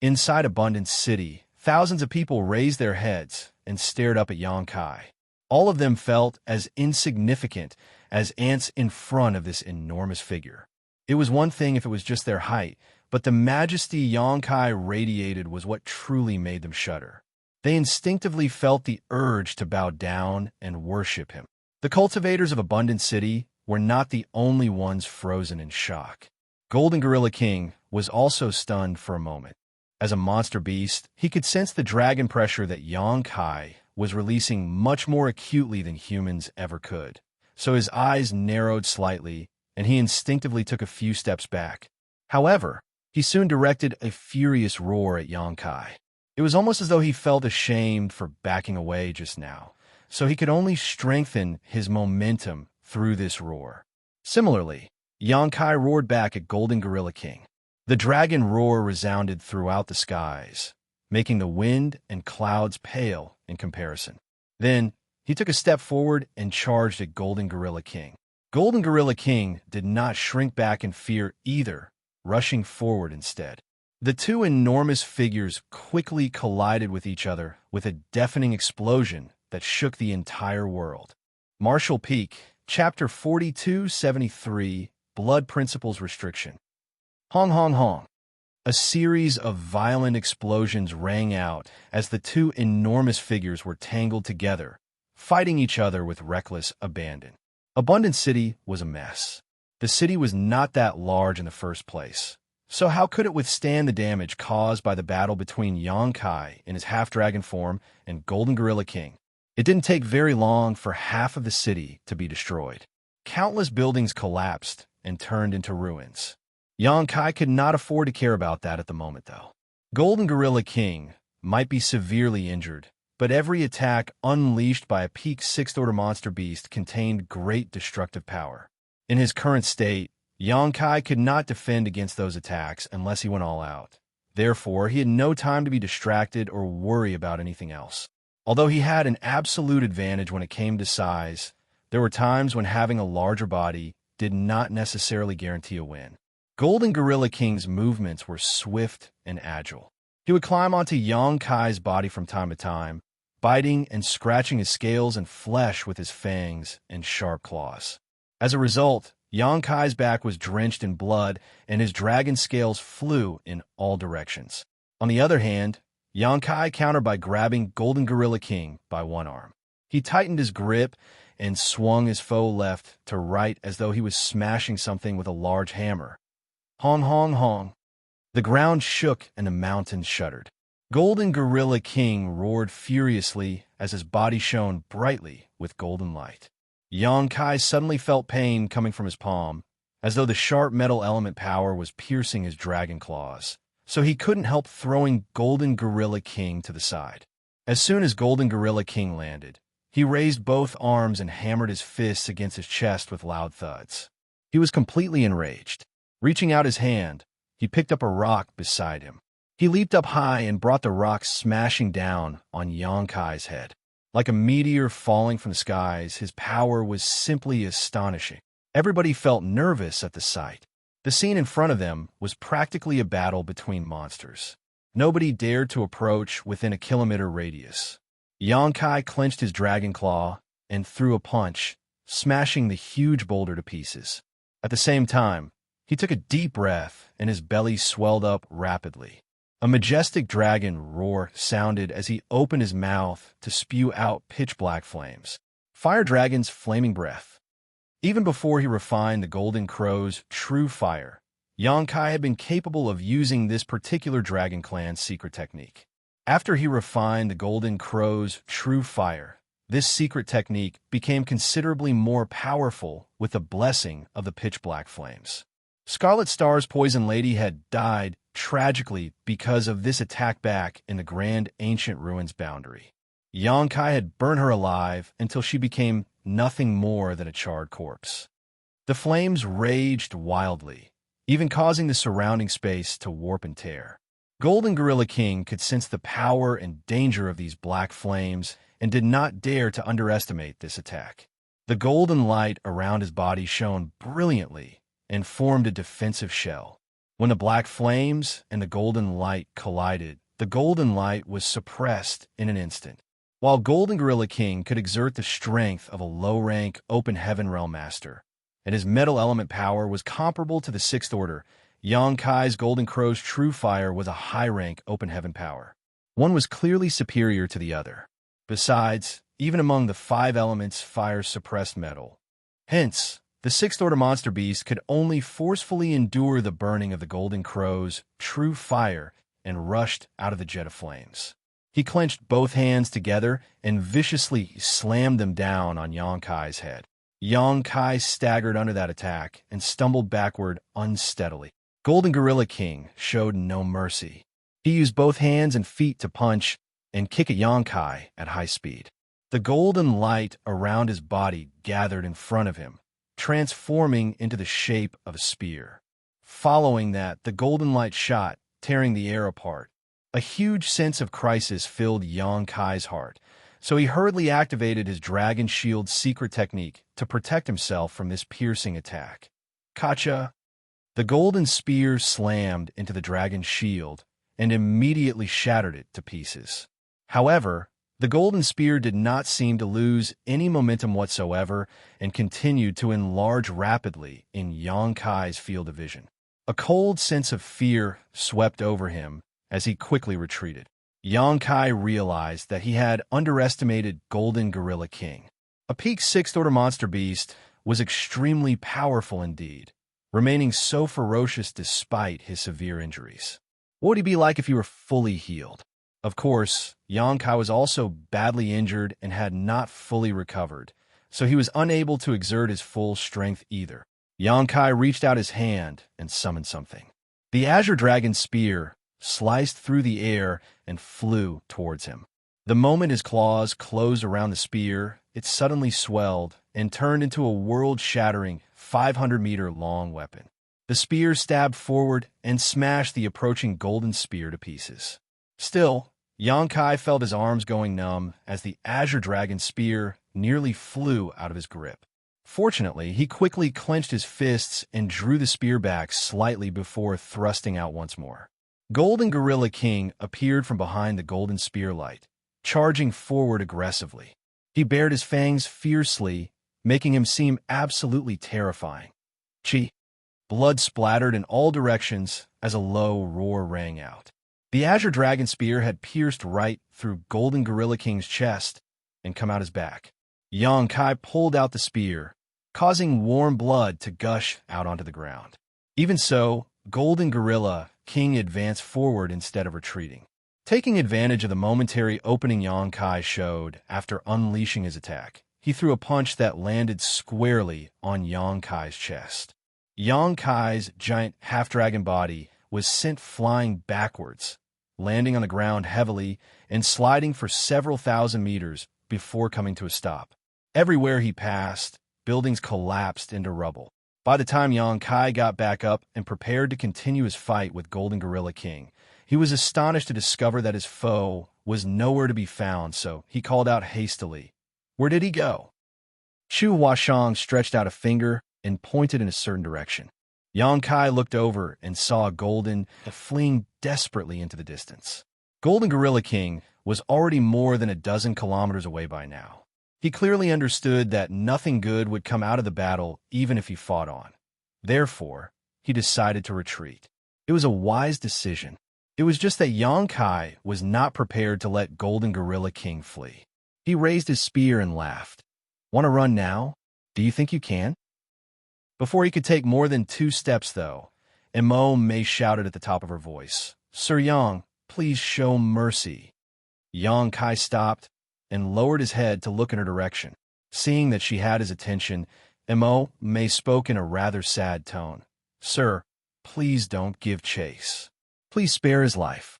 Inside Abundance City, thousands of people raised their heads and stared up at Xianxia. All of them felt as insignificant as ants in front of this enormous figure. It was one thing if it was just their height, but the majesty Xianxia radiated was what truly made them shudder. They instinctively felt the urge to bow down and worship him. The cultivators of Abundant City were not the only ones frozen in shock. Golden Gorilla King was also stunned for a moment. As a monster beast, he could sense the dragon pressure that Xianxia was releasing much more acutely than humans ever could. So his eyes narrowed slightly, and he instinctively took a few steps back. However, he soon directed a furious roar at Xianxia. It was almost as though he felt ashamed for backing away just now, so he could only strengthen his momentum through this roar. Similarly, Xianxia roared back at Golden Gorilla King. The dragon roar resounded throughout the skies, making the wind and clouds pale in comparison. Then, he took a step forward and charged at Golden Gorilla King. Golden Gorilla King did not shrink back in fear either, rushing forward instead. The two enormous figures quickly collided with each other with a deafening explosion that shook the entire world. Martial Peak, Chapter 4273, Blood Principles Restriction. Hong hong hong. A series of violent explosions rang out as the two enormous figures were tangled together, fighting each other with reckless abandon. Abundant City was a mess. The city was not that large in the first place, so how could it withstand the damage caused by the battle between Xianxia in his half-dragon form and Golden Gorilla King? It didn't take very long for half of the city to be destroyed. Countless buildings collapsed and turned into ruins. Xianxia could not afford to care about that at the moment, though. Golden Gorilla King might be severely injured, but every attack unleashed by a peak 6th Order monster beast contained great destructive power. In his current state, Xianxia could not defend against those attacks unless he went all out. Therefore, he had no time to be distracted or worry about anything else. Although he had an absolute advantage when it came to size, there were times when having a larger body did not necessarily guarantee a win. Golden Gorilla King's movements were swift and agile. He would climb onto Xianxia's body from time to time, biting and scratching his scales and flesh with his fangs and sharp claws. As a result, Xianxia's back was drenched in blood and his dragon scales flew in all directions. On the other hand, Xianxia countered by grabbing Golden Gorilla King by one arm. He tightened his grip and swung his foe left to right as though he was smashing something with a large hammer. Hong hong hong. The ground shook and the mountains shuddered. Golden Gorilla King roared furiously as his body shone brightly with golden light. Xianxia suddenly felt pain coming from his palm, as though the sharp metal element power was piercing his dragon claws, so he couldn't help throwing Golden Gorilla King to the side. As soon as Golden Gorilla King landed, he raised both arms and hammered his fists against his chest with loud thuds. He was completely enraged. Reaching out his hand, he picked up a rock beside him. He leaped up high and brought the rock smashing down on Xianxia's head. Like a meteor falling from the skies, his power was simply astonishing. Everybody felt nervous at the sight. The scene in front of them was practically a battle between monsters. Nobody dared to approach within a kilometer radius. Xianxia clenched his dragon claw and threw a punch, smashing the huge boulder to pieces. At the same time, he took a deep breath and his belly swelled up rapidly. A majestic dragon roar sounded as he opened his mouth to spew out pitch-black flames. Fire Dragon's flaming breath. Even before he refined the Golden Crow's true fire, Xianxia had been capable of using this particular dragon clan's secret technique. After he refined the Golden Crow's true fire, this secret technique became considerably more powerful with the blessing of the pitch-black flames. Scarlet Star's Poison Lady had died tragically because of this attack back in the Grand Ancient Ruins boundary. Xianxia had burned her alive until she became nothing more than a charred corpse. The flames raged wildly, even causing the surrounding space to warp and tear. Golden Gorilla King could sense the power and danger of these black flames and did not dare to underestimate this attack. The golden light around his body shone brilliantly and formed a defensive shell. When the black flames and the golden light collided, the golden light was suppressed in an instant. While Golden Gorilla King could exert the strength of a low-rank Open Heaven Realm Master, and his metal element power was comparable to the 6th Order, Xianxia's Golden Crow's true fire was a high-rank Open Heaven power. One was clearly superior to the other. Besides, even among the 5 elements, fire suppressed metal. Hence, the 6th Order monster beast could only forcefully endure the burning of the Golden Crow's true fire and rushed out of the jet of flames. He clenched both hands together and viciously slammed them down on Xianxia's head. Xianxia staggered under that attack and stumbled backward unsteadily. Golden Gorilla King showed no mercy. He used both hands and feet to punch and kick at Xianxia at high speed. The golden light around his body gathered in front of him, transforming into the shape of a spear. Following that, the golden light shot, tearing the air apart. A huge sense of crisis filled Xianxia's heart, so he hurriedly activated his Dragon Shield secret technique to protect himself from this piercing attack. Kacha! The golden spear slammed into the Dragon Shield and immediately shattered it to pieces. However, the golden spear did not seem to lose any momentum whatsoever and continued to enlarge rapidly in Xianxia's field of vision. A cold sense of fear swept over him as he quickly retreated. Xianxia realized that he had underestimated Golden Gorilla King. A peak 6th order monster beast was extremely powerful indeed, remaining so ferocious despite his severe injuries. What would he be like if he were fully healed? Of course, Xianxia was also badly injured and had not fully recovered, so he was unable to exert his full strength either. Xianxia reached out his hand and summoned something. The Azure Dragon Spear sliced through the air and flew towards him. The moment his claws closed around the spear, it suddenly swelled and turned into a world-shattering 500-meter-long weapon. The spear stabbed forward and smashed the approaching golden spear to pieces. Still, Xianxia felt his arms going numb as the Azure Dragon Spear nearly flew out of his grip. Fortunately, he quickly clenched his fists and drew the spear back slightly before thrusting out once more. Golden Gorilla King appeared from behind the golden spear light, charging forward aggressively. He bared his fangs fiercely, making him seem absolutely terrifying. Chi! Blood splattered in all directions as a low roar rang out. The Azure Dragon Spear had pierced right through Golden Gorilla King's chest and come out his back. Xianxia pulled out the spear, causing warm blood to gush out onto the ground. Even so, Golden Gorilla King advanced forward instead of retreating. Taking advantage of the momentary opening Xianxia showed after unleashing his attack, he threw a punch that landed squarely on Xianxia's chest. Xianxia's giant half-dragon body was sent flying backwards, landing on the ground heavily and sliding for several thousand meters before coming to a stop. Everywhere he passed, buildings collapsed into rubble. By the time Xianxia got back up and prepared to continue his fight with Golden Gorilla King, he was astonished to discover that his foe was nowhere to be found, so he called out hastily, "Where did he go?" Chu Huashang stretched out a finger and pointed in a certain direction. Xianxia looked over and saw Golden fleeing desperately into the distance. Golden Gorilla King was already more than a dozen kilometers away by now. He clearly understood that nothing good would come out of the battle even if he fought on. Therefore, he decided to retreat. It was a wise decision. It was just that Xianxia was not prepared to let Golden Gorilla King flee. He raised his spear and laughed. "Want to run now? Do you think you can?" Before he could take more than 2 steps, though, May shouted at the top of her voice, "Sir Yang, please show mercy." Xianxia stopped and lowered his head to look in her direction. Seeing that she had his attention, May spoke in a rather sad tone. "Sir, please don't give chase. Please spare his life."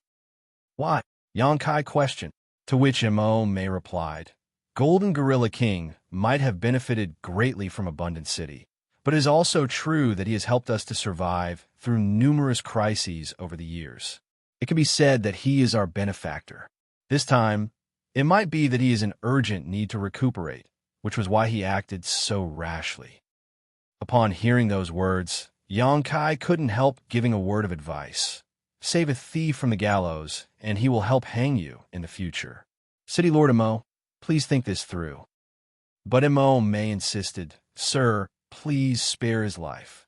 "Why?" Xianxia questioned, to which May replied, "Golden Gorilla King might have benefited greatly from Abundant City, but it is also true that he has helped us to survive through numerous crises over the years. It can be said that he is our benefactor. This time, it might be that he is in urgent need to recuperate, which was why he acted so rashly." Upon hearing those words, Xianxia couldn't help giving a word of advice. "Save a thief from the gallows, and he will help hang you in the future. City Lord Imo, please think this through." But May insisted, "Sir, please spare his life."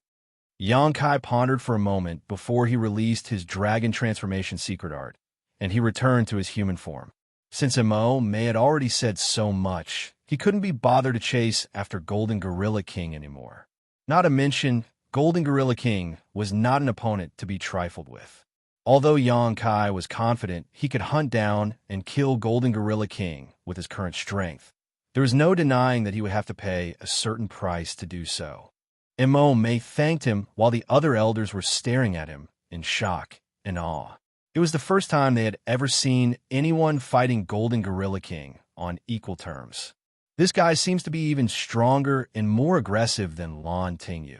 Xianxia pondered for a moment before he released his dragon transformation secret art, and he returned to his human form. Since May had already said so much, he couldn't be bothered to chase after Golden Gorilla King anymore. Not to mention, Golden Gorilla King was not an opponent to be trifled with. Although Xianxia was confident he could hunt down and kill Golden Gorilla King with his current strength, there was no denying that he would have to pay a certain price to do so. Immortal thanked him while the other elders were staring at him in shock and awe. It was the first time they had ever seen anyone fighting Golden Gorilla King on equal terms. This guy seems to be even stronger and more aggressive than Lan Tingyu.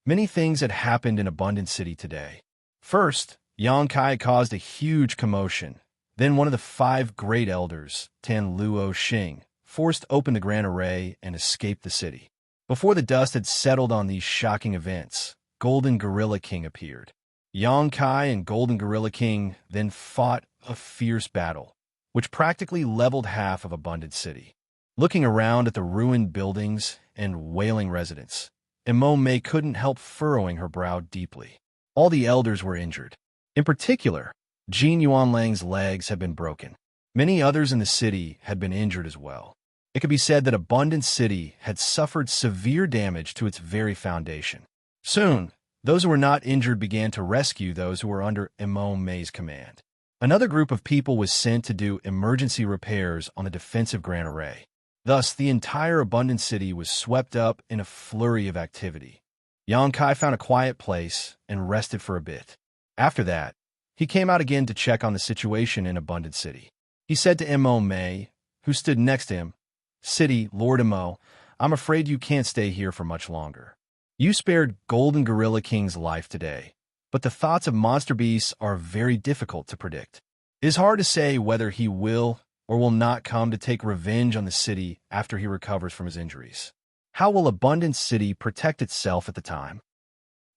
Many things had happened in Abundant City today. First, Xianxia caused a huge commotion. Then one of the 5 great elders, Tan Luo Xing, forced open the Grand Array and escaped the city. Before the dust had settled on these shocking events, Golden Gorilla King appeared. Xianxia and Golden Gorilla King then fought a fierce battle, which practically leveled half of Abundant City. Looking around at the ruined buildings and wailing residents, Immortal couldn't help furrowing her brow deeply. All the elders were injured. In particular, Jin Yuanlang's legs had been broken. Many others in the city had been injured as well. It could be said that Abundant City had suffered severe damage to its very foundation. Soon, those who were not injured began to rescue those who were under Immortal's command. Another group of people was sent to do emergency repairs on the defensive Grand Array. Thus, the entire Abundant City was swept up in a flurry of activity. Xianxia found a quiet place and rested for a bit. After that, he came out again to check on the situation in Abundant City. He said to Immortal, who stood next to him, "City, Lord Immortal, I'm afraid you can't stay here for much longer. You spared Golden Gorilla King's life today, but the thoughts of monster beasts are very difficult to predict. It is hard to say whether he will or will not come to take revenge on the city after he recovers from his injuries. How will Abundant City protect itself at the time?"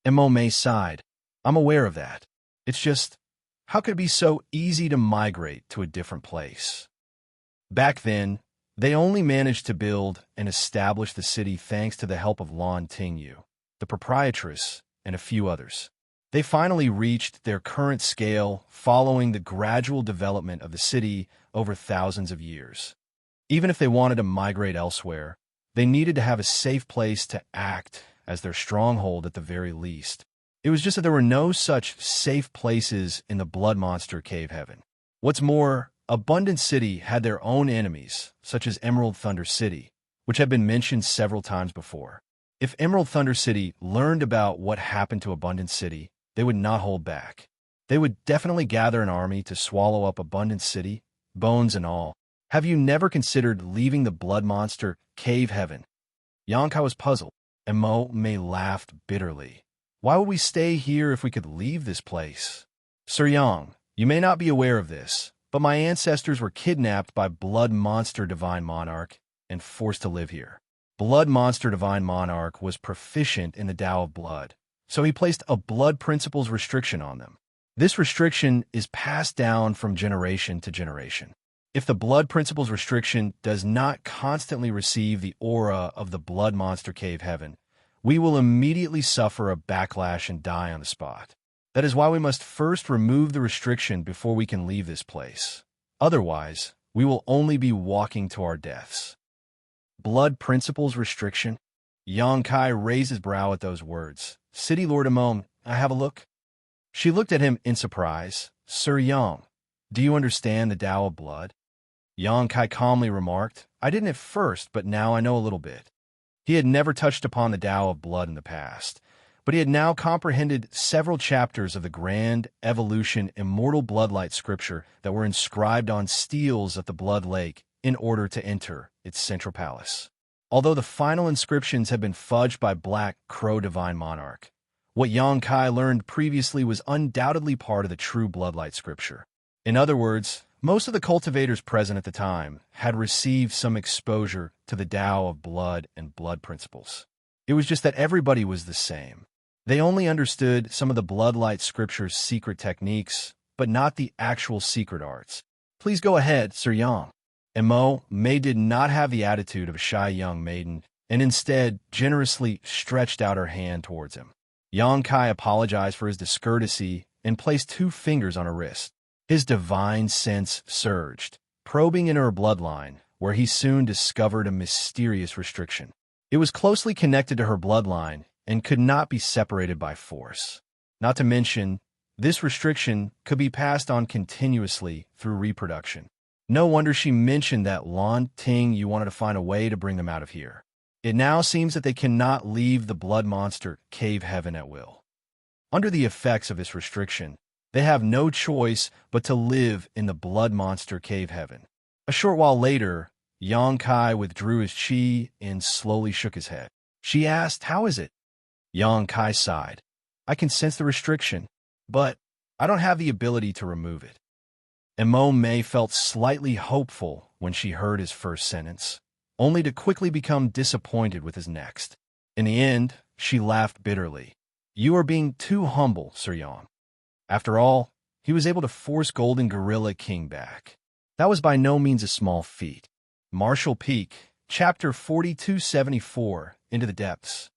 Immortal sighed. "I'm aware of that. It's just, how could it be so easy to migrate to a different place? Back then, they only managed to build and establish the city thanks to the help of Lan Tingyu, the proprietress, and a few others. They finally reached their current scale following the gradual development of the city over thousands of years. Even if they wanted to migrate elsewhere, they needed to have a safe place to act as their stronghold at the very least. It was just that there were no such safe places in the Blood Monster Cave Heaven. What's more, Abundant City had their own enemies, such as Emerald Thunder City, which had been mentioned several times before. If Emerald Thunder City learned about what happened to Abundant City, they would not hold back. They would definitely gather an army to swallow up Abundant City, bones and all. Have you never considered leaving the Blood Monster Cave Heaven? Xianxia was puzzled, and Immortal laughed bitterly. Why would we stay here if we could leave this place? Sir Yang, you may not be aware of this, but my ancestors were kidnapped by Blood Monster Divine Monarch and forced to live here. Blood Monster Divine Monarch was proficient in the Tao of Blood, so he placed a blood principles restriction on them. This restriction is passed down from generation to generation. If the blood principles restriction does not constantly receive the aura of the Blood Monster Cave Heaven, we will immediately suffer a backlash and die on the spot. That is why we must first remove the restriction before we can leave this place. Otherwise, we will only be walking to our deaths. Blood principles restriction? Xianxia raised his brow at those words. City Lord Immortal, I have a look? She looked at him in surprise. Sir Yang, do you understand the Tao of Blood? Xianxia calmly remarked, I didn't at first, but now I know a little bit. He had never touched upon the Tao of Blood in the past, but he had now comprehended several chapters of the grand evolution immortal bloodlight scripture that were inscribed on steels at the Blood Lake in order to enter its central palace. Although the final inscriptions had been fudged by Black Crow Divine Monarch, what Xianxia learned previously was undoubtedly part of the true bloodlight scripture. In other words, most of the cultivators present at the time had received some exposure to the Tao of Blood and blood principles. It was just that everybody was the same. They only understood some of the bloodlight scripture's secret techniques, but not the actual secret arts. Please go ahead, Sir Yang. Immortal did not have the attitude of a shy young maiden, and instead generously stretched out her hand towards him. Xianxia apologized for his discourtesy and placed 2 fingers on her wrist. His divine sense surged, probing into her bloodline, where he soon discovered a mysterious restriction. It was closely connected to her bloodline and could not be separated by force. Not to mention, This restriction could be passed on continuously through reproduction. No wonder she mentioned that Lan Ting you wanted to find a way to bring them out of here. It now seems that they cannot leave the blood monster cave heaven at will. Under the effects of this restriction, they have no choice but to live in the blood monster cave heaven. A short while later, Xianxia withdrew his qi and slowly shook his head. She asked, "How is it?" Xianxia sighed. "I can sense the restriction, but I don't have the ability to remove it." May felt slightly hopeful when she heard his first sentence, only to quickly become disappointed with his next. In the end, she laughed bitterly. "You are being too humble, Sir Yang." After all, he was able to force Golden Gorilla King back. That was by no means a small feat. Martial Peak, Chapter 4274, Into the Depths.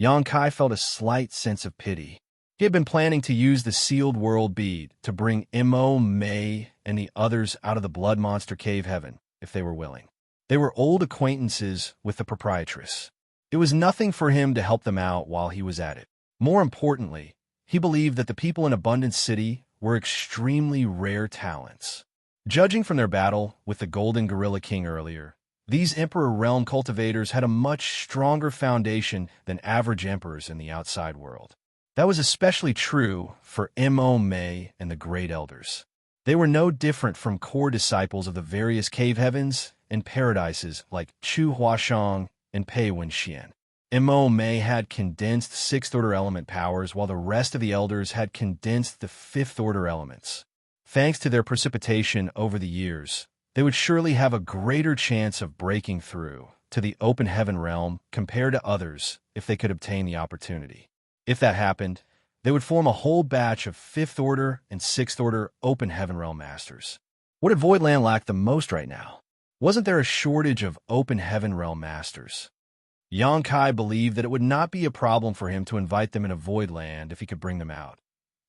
Xianxia felt a slight sense of pity. He had been planning to use the sealed world bead to bring May and the others out of the blood monster cave heaven, if they were willing. They were old acquaintances with the proprietress. It was nothing for him to help them out while he was at it. More importantly, he believed that the people in Abundance City were extremely rare talents. Judging from their battle with the Golden Gorilla King earlier, these Emperor Realm cultivators had a much stronger foundation than average emperors in the outside world. That was especially true for May and the Great Elders. They were no different from core disciples of the various cave heavens and paradises like Chu Huashang and Pei Wenxian. May had condensed sixth-order element powers, while the rest of the elders had condensed the fifth-order elements. Thanks to their precipitation over the years, they would surely have a greater chance of breaking through to the open heaven realm compared to others if they could obtain the opportunity. If that happened, they would form a whole batch of fifth-order and sixth-order open heaven realm masters. What did Voidland lack the most right now? Wasn't there a shortage of open heaven realm masters? Xianxia believed that it would not be a problem for him to invite them into Voidland if he could bring them out.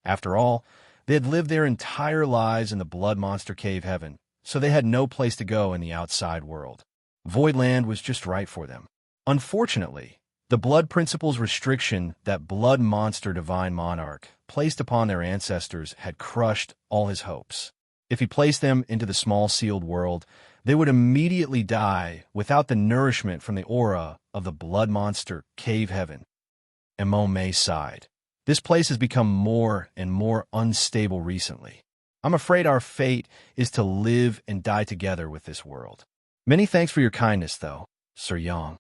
After all, they had lived their entire lives in the blood monster cave heaven, so they had no place to go in the outside world. Voidland was just right for them. Unfortunately, the blood principle's restriction that blood monster divine monarch placed upon their ancestors had crushed all his hopes. If he placed them into the small sealed world, they would immediately die without the nourishment from the aura of the blood monster cave heaven. May sighed. This place has become more and more unstable recently. I'm afraid our fate is to live and die together with this world. Many thanks for your kindness, though, Sir Yang.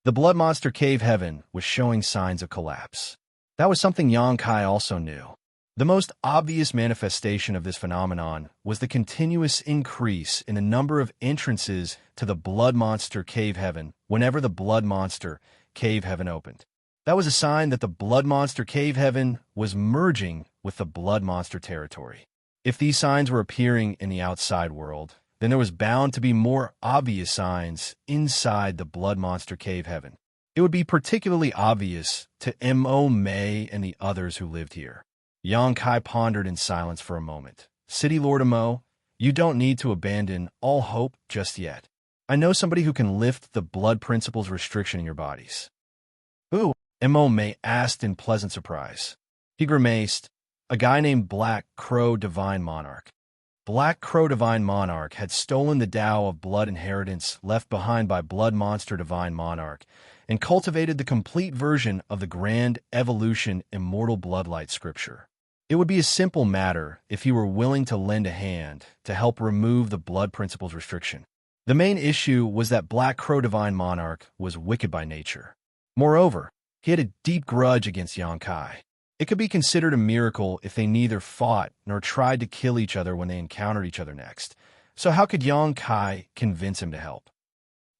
The blood monster cave heaven was showing signs of collapse. That was something Xianxia also knew. The most obvious manifestation of this phenomenon was the continuous increase in the number of entrances to the blood monster cave heaven whenever the blood monster cave heaven opened. That was a sign that the blood monster cave heaven was merging with the blood monster territory. If these signs were appearing in the outside world, then there was bound to be more obvious signs inside the blood monster cave heaven. It would be particularly obvious to May and the others who lived here. Xianxia pondered in silence for a moment. City Lord Mo, you don't need to abandon all hope just yet. I know somebody who can lift the blood principle's restriction in your bodies. Who? May asked in pleasant surprise. He grimaced. A guy named Black Crow Divine Monarch. Black Crow Divine Monarch had stolen the Tao of blood inheritance left behind by Blood Monster Divine Monarch and cultivated the complete version of the Grand Evolution Immortal Bloodlight scripture. It would be a simple matter if he were willing to lend a hand to help remove the blood principle's restriction. The main issue was that Black Crow Divine Monarch was wicked by nature. Moreover, he had a deep grudge against Xianxia. It could be considered a miracle if they neither fought nor tried to kill each other when they encountered each other next. So how could Xianxia convince him to help?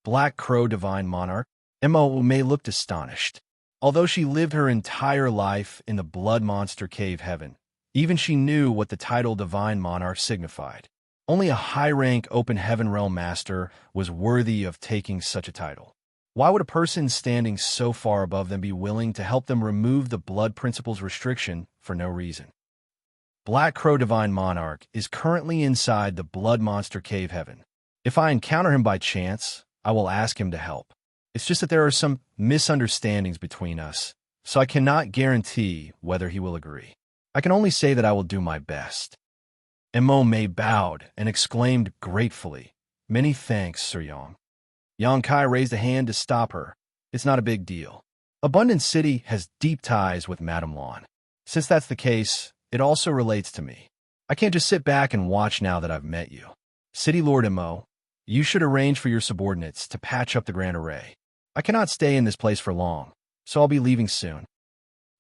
Black Crow Divine Monarch? May looked astonished. Although she lived her entire life in the blood monster cave heaven, even she knew what the title Divine Monarch signified. Only a high-rank open heaven realm master was worthy of taking such a title. Why would a person standing so far above them be willing to help them remove the blood principle's restriction for no reason? Black Crow Divine Monarch is currently inside the blood monster cave heaven. If I encounter him by chance, I will ask him to help. It's just that there are some misunderstandings between us, so I cannot guarantee whether he will agree. I can only say that I will do my best." Mei bowed and exclaimed gratefully, "Many thanks, Sir Yang." Yang Kai raised a hand to stop her. "It's not a big deal. Abundant City has deep ties with Madame Lawn. Since that's the case, it also relates to me. I can't just sit back and watch now that I've met you. City Lord Mo, you should arrange for your subordinates to patch up the Grand Array. I cannot stay in this place for long, so I'll be leaving soon."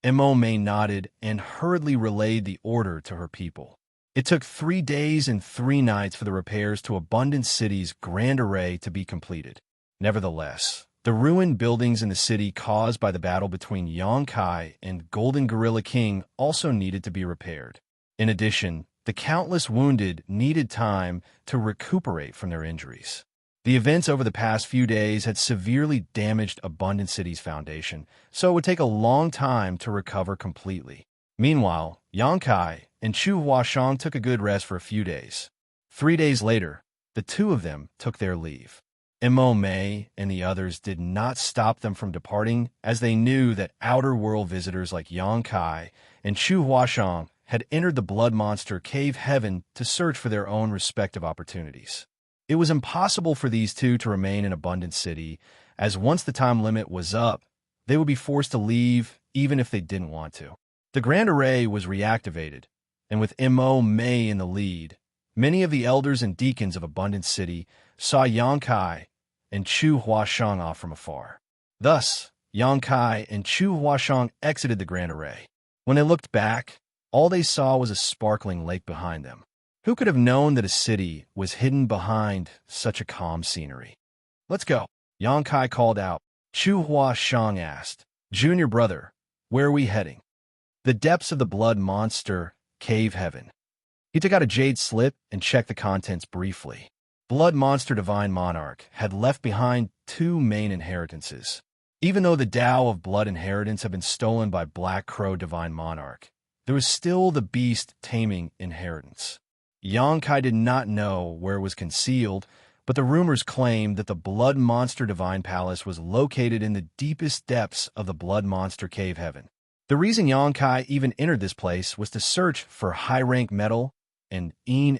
Mei nodded and hurriedly relayed the order to her people. It took 3 days and 3 nights for the repairs to Abundant City's Grand Array to be completed. Nevertheless, the ruined buildings in the city caused by the battle between Yang Kai and Golden Gorilla King also needed to be repaired. In addition, the countless wounded needed time to recuperate from their injuries. The events over the past few days had severely damaged Abundant City's foundation, so it would take a long time to recover completely. Meanwhile, Yang Kai and Chu Huashang took a good rest for a few days. 3 days later, the two of them took their leave. Mei and the others did not stop them from departing, as they knew that outer world visitors like Yang Kai and Chu Huashang had entered the blood monster cave heaven to search for their own respective opportunities. It was impossible for these two to remain in Abundant City, as once the time limit was up, they would be forced to leave even if they didn't want to. The Grand Array was reactivated, and with Mei in the lead, many of the elders and deacons of Abundant City saw Yang Kai and Chu Huashang off from afar. Thus, Yang Kai and Chu Huashang exited the Grand Array. When they looked back, all they saw was a sparkling lake behind them. Who could have known that a city was hidden behind such a calm scenery? "Let's go," Yang Kai called out. Chu Huashang asked, "Junior brother, where are we heading?" "The depths of the blood monster cave heaven." He took out a jade slip and checked the contents briefly. Blood Monster Divine Monarch had left behind 2 main inheritances. Even though the Tao of Blood inheritance had been stolen by Black Crow Divine Monarch, there was still the Beast Taming inheritance. Yang Kai did not know where it was concealed, but the rumors claimed that the Blood Monster Divine Palace was located in the deepest depths of the Blood Monster Cave Heaven. The reason Yang Kai even entered this place was to search for high-rank metal and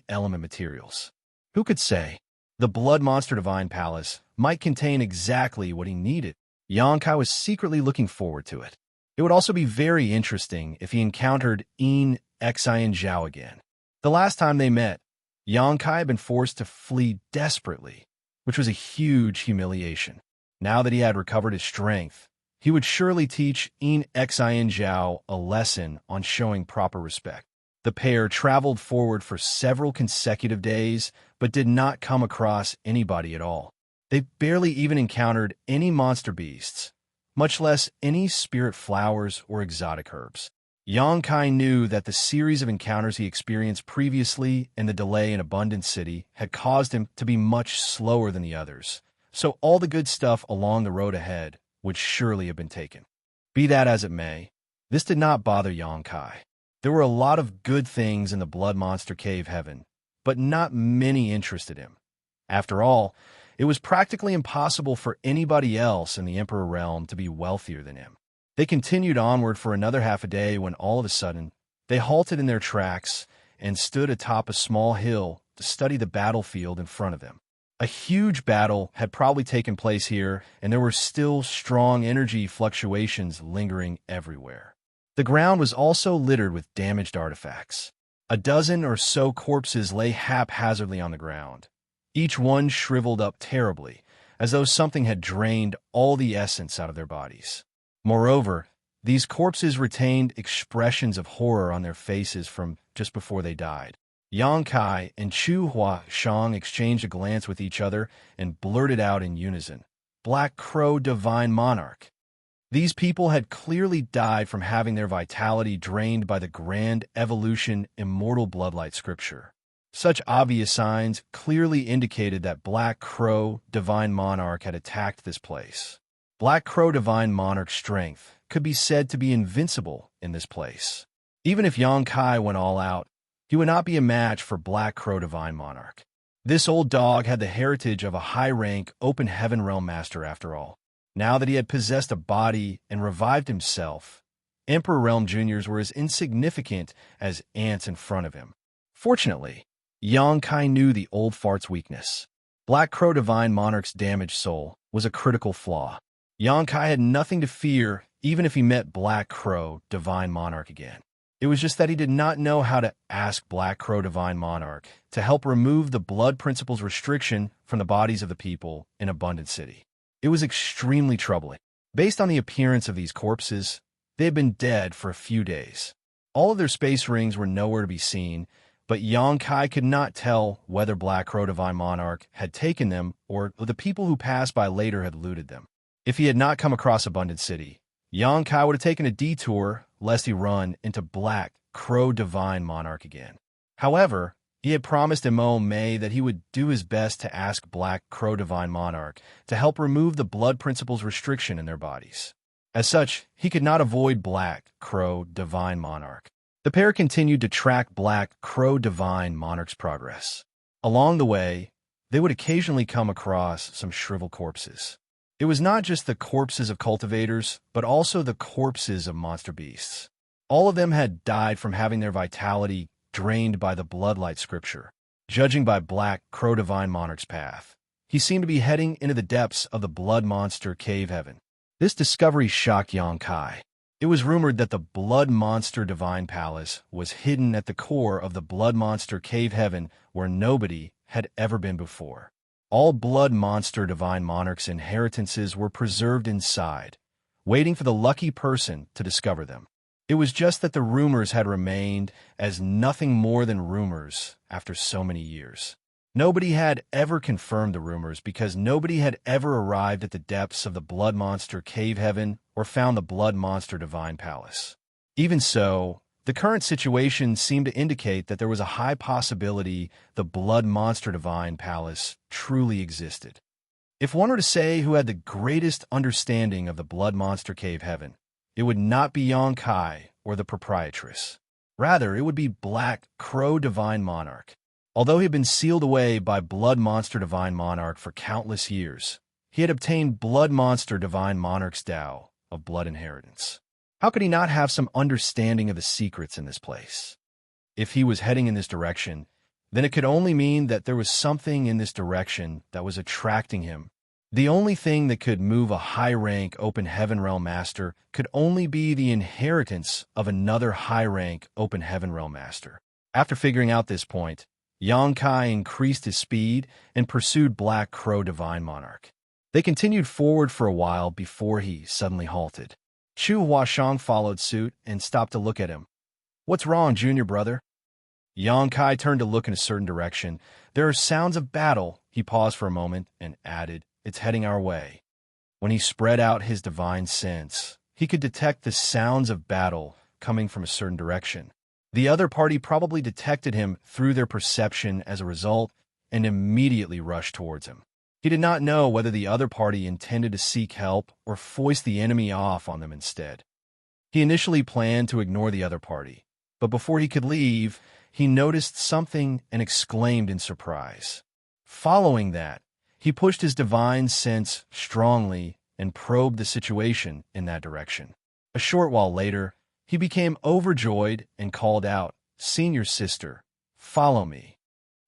element materials. Who could say? The Blood Monster Divine Palace might contain exactly what he needed. Yang Kai was secretly looking forward to it. It would also be very interesting if he encountered Xianxia again. The last time they met, Yang Kai had been forced to flee desperately, which was a huge humiliation. Now that he had recovered his strength, he would surely teach Xianxia a lesson on showing proper respect. The pair traveled forward for several consecutive days, but did not come across anybody at all. They barely even encountered any monster beasts, much less any spirit flowers or exotic herbs. Yang Kai knew that the series of encounters he experienced previously and the delay in Abundant City had caused him to be much slower than the others, so all the good stuff along the road ahead would surely have been taken. Be that as it may, this did not bother Yang Kai. There were a lot of good things in the Blood Monster Cave Heaven, but not many interested him. After all, it was practically impossible for anybody else in the Emperor Realm to be wealthier than him. They continued onward for another half a day when all of a sudden, they halted in their tracks and stood atop a small hill to study the battlefield in front of them. A huge battle had probably taken place here, and there were still strong energy fluctuations lingering everywhere. The ground was also littered with damaged artifacts. A dozen or so corpses lay haphazardly on the ground, each one shriveled up terribly, as though something had drained all the essence out of their bodies. Moreover, these corpses retained expressions of horror on their faces from just before they died. Yang Kai and Chu Huashang exchanged a glance with each other and blurted out in unison, "Black Crow Divine Monarch." These people had clearly died from having their vitality drained by the grand evolution Immortal Bloodlight scripture. Such obvious signs clearly indicated that Black Crow Divine Monarch had attacked this place. Black Crow Divine Monarch's strength could be said to be invincible in this place. Even if Yang Kai went all out, he would not be a match for Black Crow Divine Monarch. This old dog had the heritage of a high-rank Open Heaven Realm Master after all. Now that he had possessed a body and revived himself, Emperor Realm Juniors were as insignificant as ants in front of him. Fortunately, Xianxia knew the old fart's weakness. Black Crow Divine Monarch's damaged soul was a critical flaw. Xianxia had nothing to fear even if he met Black Crow Divine Monarch again. It was just that he did not know how to ask Black Crow Divine Monarch to help remove the blood principle's restriction from the bodies of the people in Abundant City. It was extremely troubling. Based on the appearance of these corpses, they had been dead for a few days. All of their space rings were nowhere to be seen, but Xianxia could not tell whether Black Crow Divine Monarch had taken them or the people who passed by later had looted them. If he had not come across Abundant City, Xianxia would have taken a detour lest he run into Black Crow Divine Monarch again. However, he had promised Imo Mei that he would do his best to ask Black Crow Divine Monarch to help remove the blood principle's restriction in their bodies. As such, he could not avoid Black Crow Divine Monarch. The pair continued to track Black Crow Divine Monarch's progress. Along the way, they would occasionally come across some shriveled corpses. It was not just the corpses of cultivators, but also the corpses of monster beasts. All of them had died from having their vitality drained by the bloodlight scripture. Judging by Black Crow Divine Monarch's path, he seemed to be heading into the depths of the blood monster cave heaven. This discovery shocked Xianxia. It was rumored that the Blood Monster Divine Palace was hidden at the core of the Blood Monster Cave Heaven where nobody had ever been before. All Blood Monster Divine Monarch's inheritances were preserved inside, waiting for the lucky person to discover them. It was just that the rumors had remained as nothing more than rumors after so many years. Nobody had ever confirmed the rumors because nobody had ever arrived at the depths of the Blood Monster Cave Heaven or found the Blood Monster Divine Palace. Even so, the current situation seemed to indicate that there was a high possibility the Blood Monster Divine Palace truly existed. If one were to say who had the greatest understanding of the Blood Monster Cave Heaven, it would not be Xianxia or the proprietress. Rather, it would be Black Crow Divine Monarch. Although he had been sealed away by Blood Monster Divine Monarch for countless years, he had obtained Blood Monster Divine Monarch's Tao of blood inheritance. How could he not have some understanding of the secrets in this place? If he was heading in this direction, then it could only mean that there was something in this direction that was attracting him. The only thing that could move a high-rank Open Heaven Realm Master could only be the inheritance of another high-rank Open Heaven Realm Master. After figuring out this point, Xianxia increased his speed and pursued Black Crow Divine Monarch. They continued forward for a while before he suddenly halted. Chu Huashang followed suit and stopped to look at him. "What's wrong, junior brother?" Xianxia turned to look in a certain direction. "There are sounds of battle." He paused for a moment and added, "It's heading our way." When he spread out his divine sense, he could detect the sounds of battle coming from a certain direction. The other party probably detected him through their perception as a result and immediately rushed towards him. He did not know whether the other party intended to seek help or foist the enemy off on them instead. He initially planned to ignore the other party, but before he could leave, he noticed something and exclaimed in surprise. Following that, he pushed his divine sense strongly and probed the situation in that direction. A short while later, he became overjoyed and called out, "Senior sister, follow me."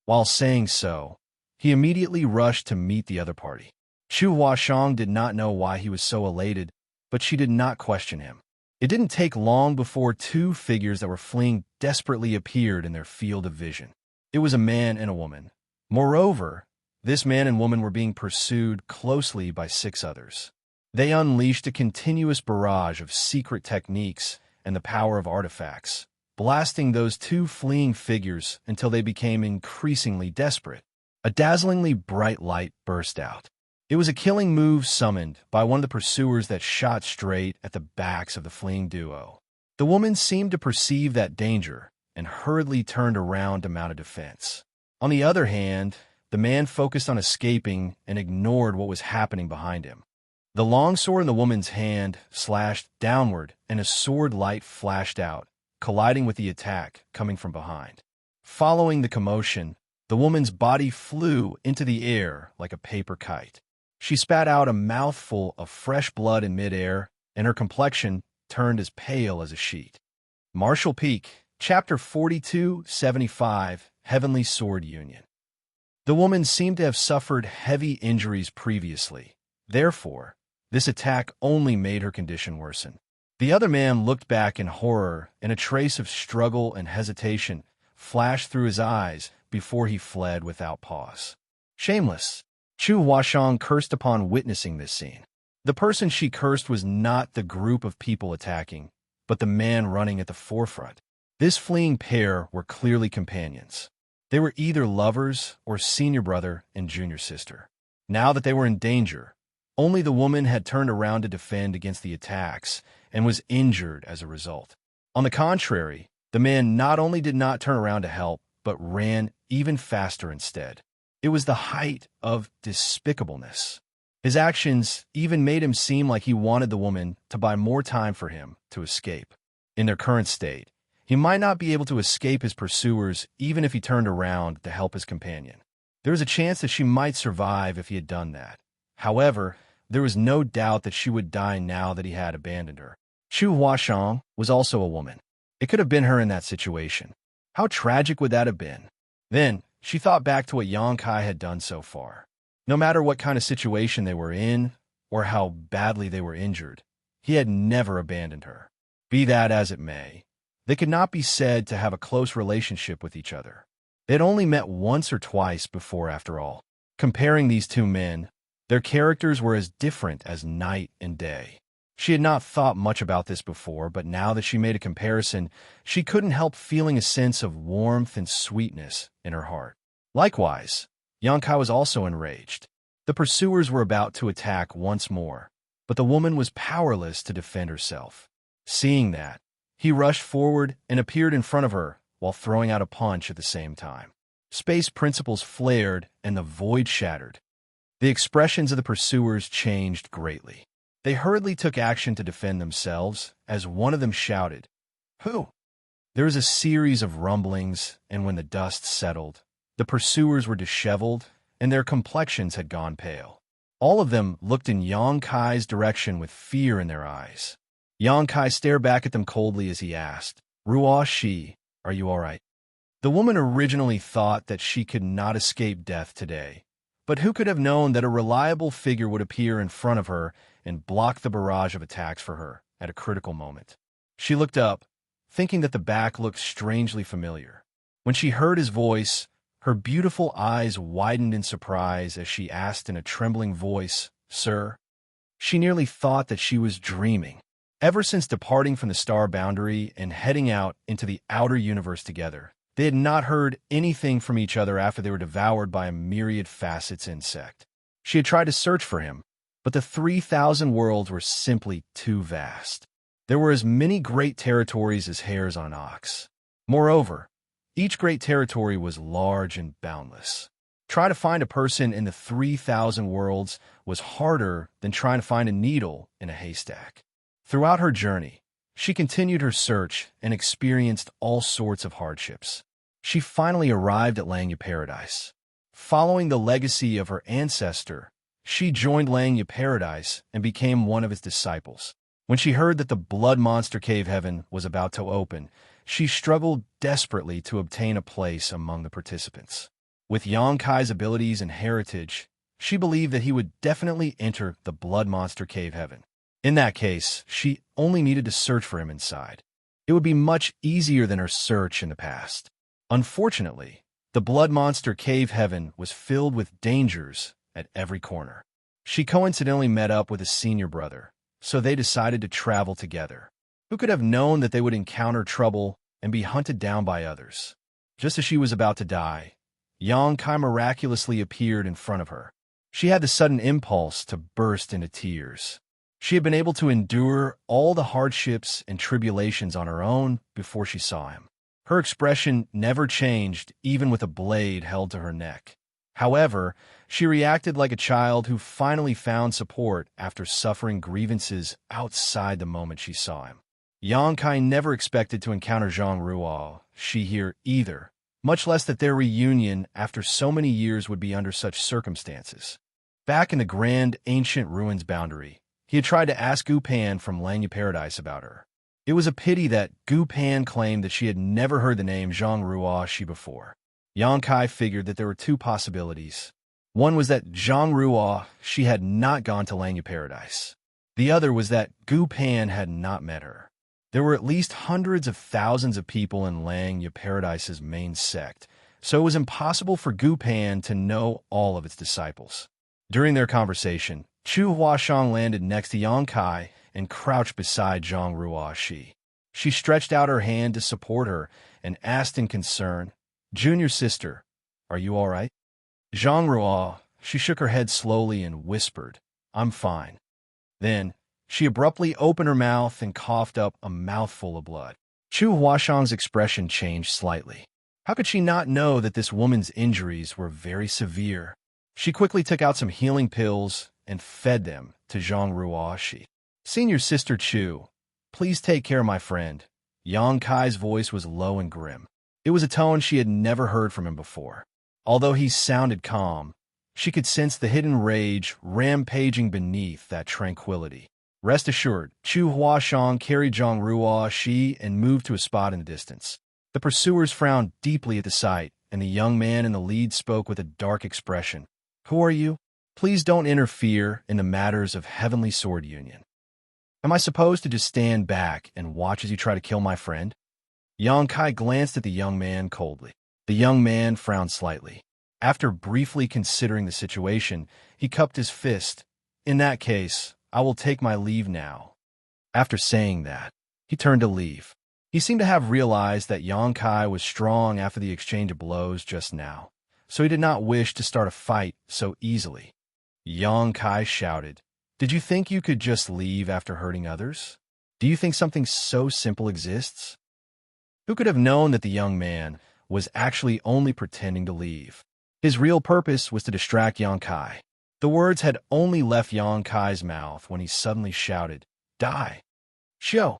While saying so, he immediately rushed to meet the other party. Chu Huashang did not know why he was so elated, but she did not question him. It didn't take long before two figures that were fleeing desperately appeared in their field of vision. It was a man and a woman. Moreover, this man and woman were being pursued closely by 6 others. They unleashed a continuous barrage of secret techniques and the power of artifacts, blasting those 2 fleeing figures until they became increasingly desperate. A dazzlingly bright light burst out. It was a killing move summoned by one of the pursuers that shot straight at the backs of the fleeing duo. The woman seemed to perceive that danger and hurriedly turned around to mount a defense. On the other hand, the man focused on escaping and ignored what was happening behind him. The longsword in the woman's hand slashed downward and a sword light flashed out, colliding with the attack coming from behind. Following the commotion, the woman's body flew into the air like a paper kite. She spat out a mouthful of fresh blood in midair, and her complexion turned as pale as a sheet. Martial Peak, Chapter 4275, Heavenly Sword Union. The woman seemed to have suffered heavy injuries previously. Therefore, this attack only made her condition worsen. The other man looked back in horror, and a trace of struggle and hesitation flashed through his eyes before he fled without pause. Shameless! Chu Huashang cursed upon witnessing this scene. The person she cursed was not the group of people attacking, but the man running at the forefront. This fleeing pair were clearly companions. They were either lovers or senior brother and junior sister. Now that they were in danger, only the woman had turned around to defend against the attacks and was injured as a result. On the contrary, the man not only did not turn around to help, but ran even faster instead. It was the height of despicableness. His actions even made him seem like he wanted the woman to buy more time for him to escape. In their current state, he might not be able to escape his pursuers even if he turned around to help his companion. There was a chance that she might survive if he had done that. However, there was no doubt that she would die now that he had abandoned her. Chu Huashang was also a woman. It could have been her in that situation. How tragic would that have been? Then, she thought back to what Xianxia had done so far. No matter what kind of situation they were in, or how badly they were injured, he had never abandoned her. Be that as it may, they could not be said to have a close relationship with each other. They had only met once or twice before, after all. Comparing these two men, their characters were as different as night and day. She had not thought much about this before, but now that she made a comparison, she couldn't help feeling a sense of warmth and sweetness in her heart. Likewise, Xianxia was also enraged. The pursuers were about to attack once more, but the woman was powerless to defend herself. Seeing that, he rushed forward and appeared in front of her while throwing out a punch at the same time. Space principles flared and the void shattered. The expressions of the pursuers changed greatly. They hurriedly took action to defend themselves as one of them shouted, "Who?" There was a series of rumblings, and when the dust settled, the pursuers were disheveled and their complexions had gone pale. All of them looked in Xianxia's direction with fear in their eyes. Xianxia stared back at them coldly as he asked, "Ruo Shi, are you all right?" The woman originally thought that she could not escape death today, but who could have known that a reliable figure would appear in front of her and block the barrage of attacks for her at a critical moment? She looked up, thinking that the back looked strangely familiar. When she heard his voice, her beautiful eyes widened in surprise as she asked in a trembling voice, "Sir?" She nearly thought that she was dreaming. Ever since departing from the star boundary and heading out into the outer universe together, they had not heard anything from each other after they were devoured by a myriad facets insect. She had tried to search for him, but the 3,000 worlds were simply too vast. There were as many great territories as hairs on an ox. Moreover, each great territory was large and boundless. Trying to find a person in the 3,000 worlds was harder than trying to find a needle in a haystack. Throughout her journey, she continued her search and experienced all sorts of hardships. She finally arrived at Xianxia Paradise. Following the legacy of her ancestor, she joined Xianxia Paradise and became one of its disciples. When she heard that the Blood Monster Cave Heaven was about to open, she struggled desperately to obtain a place among the participants. With Xianxia's abilities and heritage, she believed that he would definitely enter the Blood Monster Cave Heaven. In that case, she only needed to search for him inside. It would be much easier than her search in the past. Unfortunately, the Blood Monster Cave Heaven was filled with dangers at every corner. She coincidentally met up with a senior brother, so they decided to travel together. Who could have known that they would encounter trouble and be hunted down by others? Just as she was about to die, Xianxia miraculously appeared in front of her. She had the sudden impulse to burst into tears. She had been able to endure all the hardships and tribulations on her own before she saw him. Her expression never changed, even with a blade held to her neck. However, she reacted like a child who finally found support after suffering grievances outside the moment she saw him. Xianxia never expected to encounter Zhang Ruo Shi here either, much less that their reunion after so many years would be under such circumstances. Back in the grand ancient ruins boundary, He had tried to ask Gu Pan from Langya Paradise about her. It was a pity that Gu Pan claimed that she had never heard the name Zhang Ruoxi before. Yang Kai figured that there were two possibilities. One was that Zhang Ruoxi had not gone to Langya Paradise. The other was that Gu Pan had not met her. There were at least hundreds of thousands of people in Langya Paradise's main sect, so it was impossible for Gu Pan to know all of its disciples. During their conversation, Chu Huashang landed next to Yang Kai and crouched beside Zhang Ruoxi. She stretched out her hand to support her and asked in concern, "Junior sister, are you all right?" Zhang Ruoxi, she shook her head slowly and whispered, "I'm fine." Then, she abruptly opened her mouth and coughed up a mouthful of blood. Chu Huashang's expression changed slightly. How could she not know that this woman's injuries were very severe? She quickly took out some healing pills and fed them to Zhang Ruoxi. "Senior Sister Chu, please take care of my friend." Yang Kai's voice was low and grim. It was a tone she had never heard from him before. Although he sounded calm, she could sense the hidden rage rampaging beneath that tranquility. Rest assured, Chu Huashang carried Zhang Ruoxi and moved to a spot in the distance. The pursuers frowned deeply at the sight, and the young man in the lead spoke with a dark expression. "Who are you? Please don't interfere in the matters of Heavenly Sword Union. Am I supposed to just stand back and watch as you try to kill my friend?" Yang Kai glanced at the young man coldly. The young man frowned slightly. After briefly considering the situation, he cupped his fist. "In that case, I will take my leave now." After saying that, he turned to leave. He seemed to have realized that Yang Kai was strong after the exchange of blows just now, so he did not wish to start a fight so easily. Yang Kai shouted, "Did you think you could just leave after hurting others? Do you think something so simple exists?" Who could have known that the young man was actually only pretending to leave? His real purpose was to distract Yang Kai. The words had only left Yang Kai's mouth when he suddenly shouted, "Die! Show!"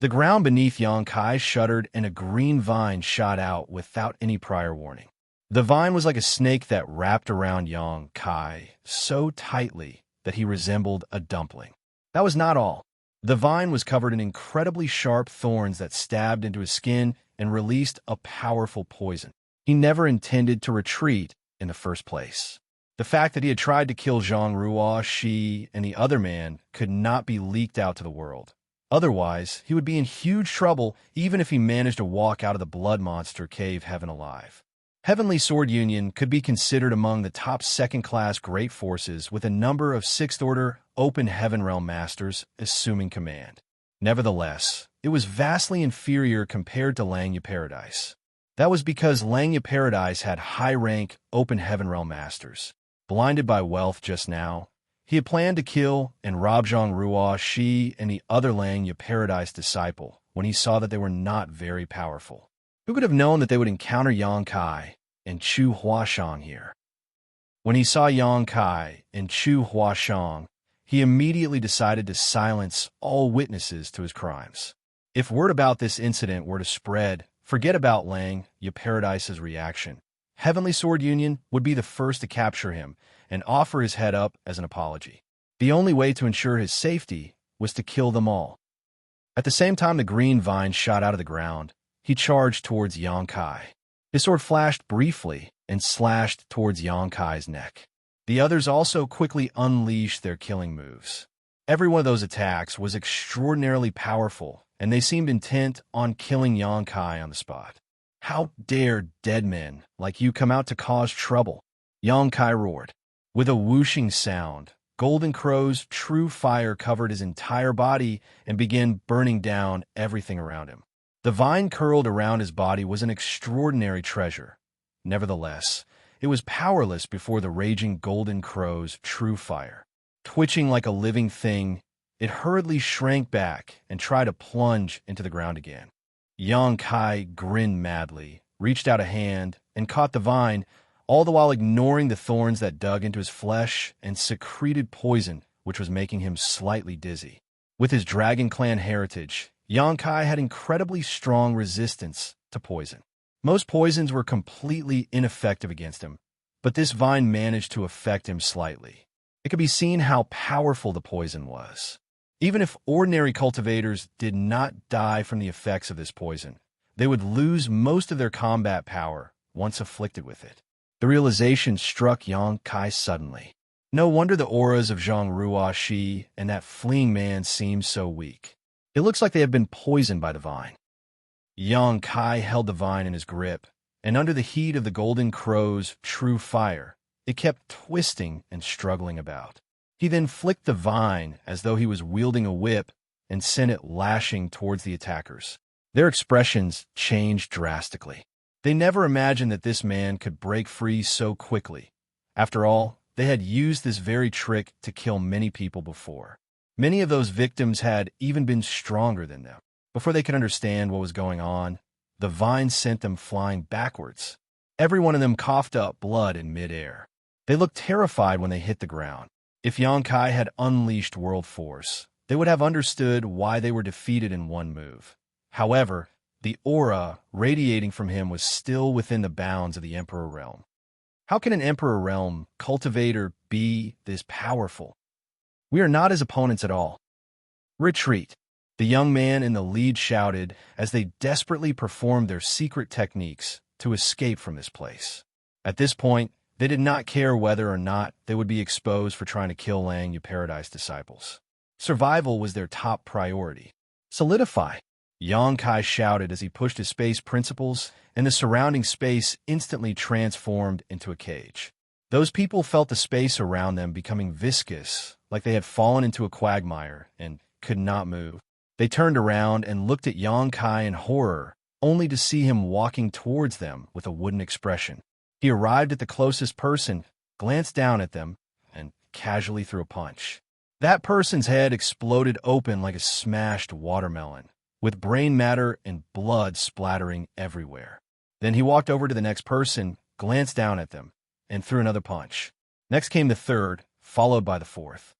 The ground beneath Yang Kai shuddered and a green vine shot out without any prior warning. The vine was like a snake that wrapped around Yang Kai so tightly that he resembled a dumpling. That was not all. The vine was covered in incredibly sharp thorns that stabbed into his skin and released a powerful poison. He never intended to retreat in the first place. The fact that he had tried to kill Zhang Ruoxi and the other man could not be leaked out to the world. Otherwise, he would be in huge trouble even if he managed to walk out of the Blood Monster Cave heaven alive. Heavenly Sword Union could be considered among the top second-class great forces with a number of sixth-order open heaven realm masters assuming command. Nevertheless, it was vastly inferior compared to Langya Paradise. That was because Langya Paradise had high-rank open heaven realm masters. Blinded by wealth just now, he had planned to kill and rob Zhang Ruoxi and the other Langya Paradise disciple when he saw that they were not very powerful. Who could have known that they would encounter Yang Kai and Chu Huashang here? When he saw Yang Kai and Chu Huashang, he immediately decided to silence all witnesses to his crimes. If word about this incident were to spread, forget about Langya Paradise's reaction. Heavenly Sword Union would be the first to capture him and offer his head up as an apology. The only way to ensure his safety was to kill them all. At the same time the green vine shot out of the ground, he charged towards Yang Kai. His sword flashed briefly and slashed towards Yang Kai's neck. The others also quickly unleashed their killing moves. Every one of those attacks was extraordinarily powerful, and they seemed intent on killing Yang Kai on the spot. "How dare dead men like you come out to cause trouble?" Yang Kai roared. With a whooshing sound, Golden Crow's true fire covered his entire body and began burning down everything around him. The vine curled around his body was an extraordinary treasure. Nevertheless, it was powerless before the raging Golden Crow's true fire. Twitching like a living thing, it hurriedly shrank back and tried to plunge into the ground again. Yang Kai grinned madly, reached out a hand, and caught the vine, all the while ignoring the thorns that dug into his flesh and secreted poison, which was making him slightly dizzy. With his Dragon Clan heritage, Yang Kai had incredibly strong resistance to poison. Most poisons were completely ineffective against him, but this vine managed to affect him slightly. It could be seen how powerful the poison was. Even if ordinary cultivators did not die from the effects of this poison, they would lose most of their combat power once afflicted with it. The realization struck Yang Kai suddenly. No wonder the auras of Zhang Ruoxi and that fleeing man seemed so weak. It looks like they have been poisoned by the vine. Yang Kai held the vine in his grip, and under the heat of the golden crow's true fire, it kept twisting and struggling about. He then flicked the vine as though he was wielding a whip and sent it lashing towards the attackers. Their expressions changed drastically. They never imagined that this man could break free so quickly. After all, they had used this very trick to kill many people before. Many of those victims had even been stronger than them. Before they could understand what was going on, the vine sent them flying backwards. Every one of them coughed up blood in midair. They looked terrified when they hit the ground. If Yang Kai had unleashed world force, they would have understood why they were defeated in one move. However, the aura radiating from him was still within the bounds of the Emperor Realm. How can an Emperor Realm cultivator be this powerful? We are not his opponents at all. Retreat, the young man in the lead shouted as they desperately performed their secret techniques to escape from this place. At this point, they did not care whether or not they would be exposed for trying to kill Lang Yu Paradise disciples. Survival was their top priority. Solidify, Yang Kai shouted as he pushed his space principles, and the surrounding space instantly transformed into a cage. Those people felt the space around them becoming viscous, like they had fallen into a quagmire and could not move. They turned around and looked at Yang Kai in horror, only to see him walking towards them with a wooden expression. He arrived at the closest person, glanced down at them, and casually threw a punch. That person's head exploded open like a smashed watermelon, with brain matter and blood splattering everywhere. Then he walked over to the next person, glanced down at them, and threw another punch. Next came the third, followed by the fourth.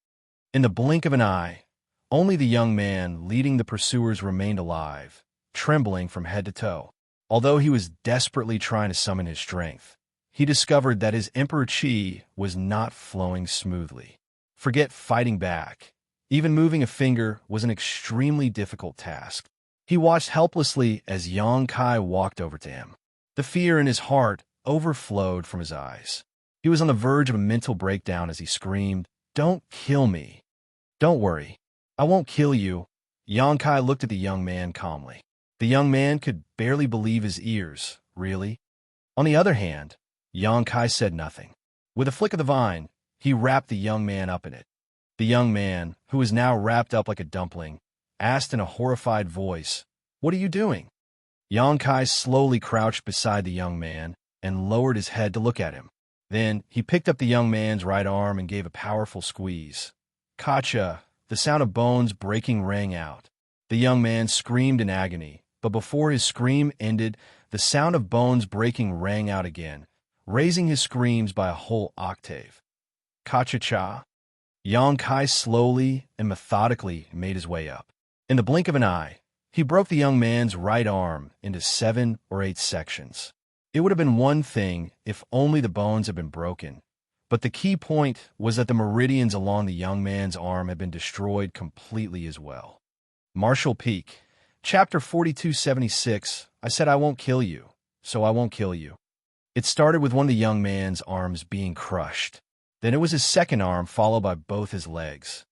In the blink of an eye, only the young man leading the pursuers remained alive, trembling from head to toe. Although he was desperately trying to summon his strength, he discovered that his Emperor Qi was not flowing smoothly. Forget fighting back. Even moving a finger was an extremely difficult task. He watched helplessly as Yang Kai walked over to him. The fear in his heart overflowed from his eyes. He was on the verge of a mental breakdown as he screamed, "Don't kill me." "Don't worry. I won't kill you." Yang Kai looked at the young man calmly. The young man could barely believe his ears. Really? On the other hand, Yang Kai said nothing. With a flick of the vine, he wrapped the young man up in it. The young man, who was now wrapped up like a dumpling, asked in a horrified voice, "What are you doing?" Yang Kai slowly crouched beside the young man and lowered his head to look at him. Then he picked up the young man's right arm and gave a powerful squeeze. "Kacha!" The sound of bones breaking rang out. The young man screamed in agony, but before his scream ended, the sound of bones breaking rang out again, raising his screams by a whole octave. "Kacha-cha!" Yang Kai slowly and methodically made his way up. In the blink of an eye, he broke the young man's right arm into 7 or 8 sections. It would have been one thing if only the bones had been broken, but the key point was that the meridians along the young man's arm had been destroyed completely as well. Martial Peak, Chapter 4276, I said I won't kill you, so I won't kill you. It started with one of the young man's arms being crushed. Then it was his second arm, followed by both his legs.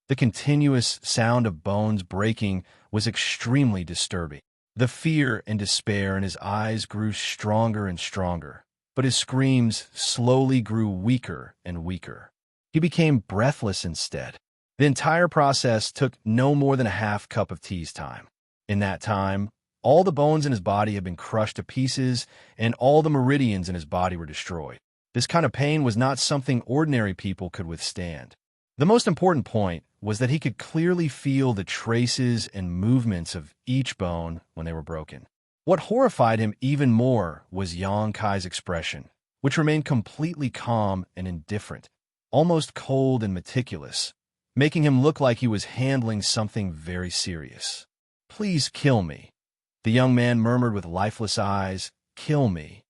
The continuous sound of bones breaking was extremely disturbing. The fear and despair in his eyes grew stronger and stronger, but his screams slowly grew weaker and weaker. He became breathless instead. The entire process took no more than a half cup of tea's time. In that time, all the bones in his body had been crushed to pieces, and all the meridians in his body were destroyed. This kind of pain was not something ordinary people could withstand. The most important point was that he could clearly feel the traces and movements of each bone when they were broken. What horrified him even more was Yang Kai's expression, which remained completely calm and indifferent, almost cold and meticulous, making him look like he was handling something very serious. "Please kill me," the young man murmured with lifeless eyes. "Kill me."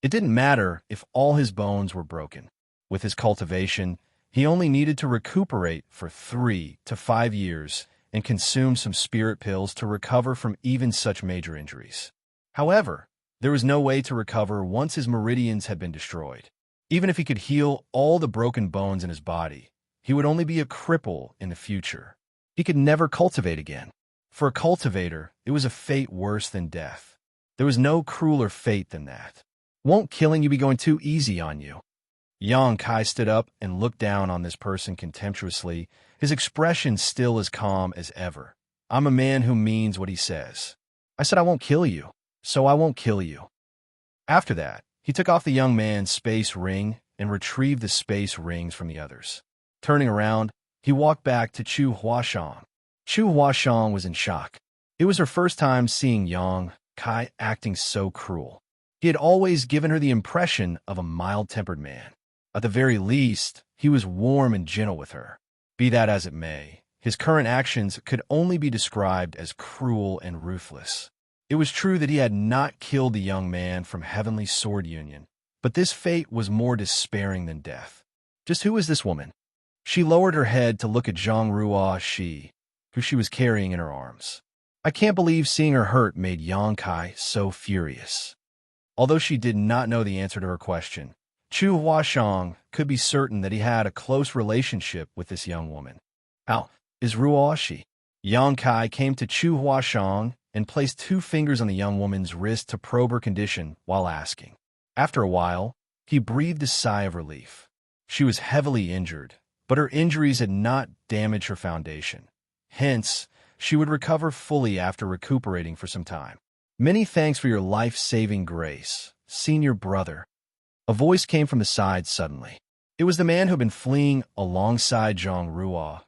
It didn't matter if all his bones were broken. With his cultivation, He only needed to recuperate for 3 to 5 years and consume some spirit pills to recover from even such major injuries. However, there was no way to recover once his meridians had been destroyed. Even if he could heal all the broken bones in his body, he would only be a cripple in the future. He could never cultivate again. For a cultivator, it was a fate worse than death. There was no crueler fate than that. Won't killing you be going too easy on you? Xianxia stood up and looked down on this person contemptuously, his expression still as calm as ever. I'm a man who means what he says. I said I won't kill you, so I won't kill you. After that, he took off the young man's space ring and retrieved the space rings from the others. Turning around, he walked back to Chu Huashang. Chu Huashang was in shock. It was her first time seeing Xianxia acting so cruel. He had always given her the impression of a mild-tempered man. At the very least, he was warm and gentle with her. Be that as it may, his current actions could only be described as cruel and ruthless. It was true that he had not killed the young man from Heavenly Sword Union, but this fate was more despairing than death. Just who was this woman? She lowered her head to look at Xianxia, who she was carrying in her arms. I can't believe seeing her hurt made Xianxia so furious. Although she did not know the answer to her question, Chu Huashang could be certain that he had a close relationship with this young woman. How is Ruoxi? Xianxia came to Chu Huashang and placed 2 fingers on the young woman's wrist to probe her condition while asking. After a while, he breathed a sigh of relief. She was heavily injured, but her injuries had not damaged her foundation. Hence, she would recover fully after recuperating for some time. Many thanks for your life-saving grace, senior brother. A voice came from the side suddenly. It was the man who had been fleeing alongside Xianxia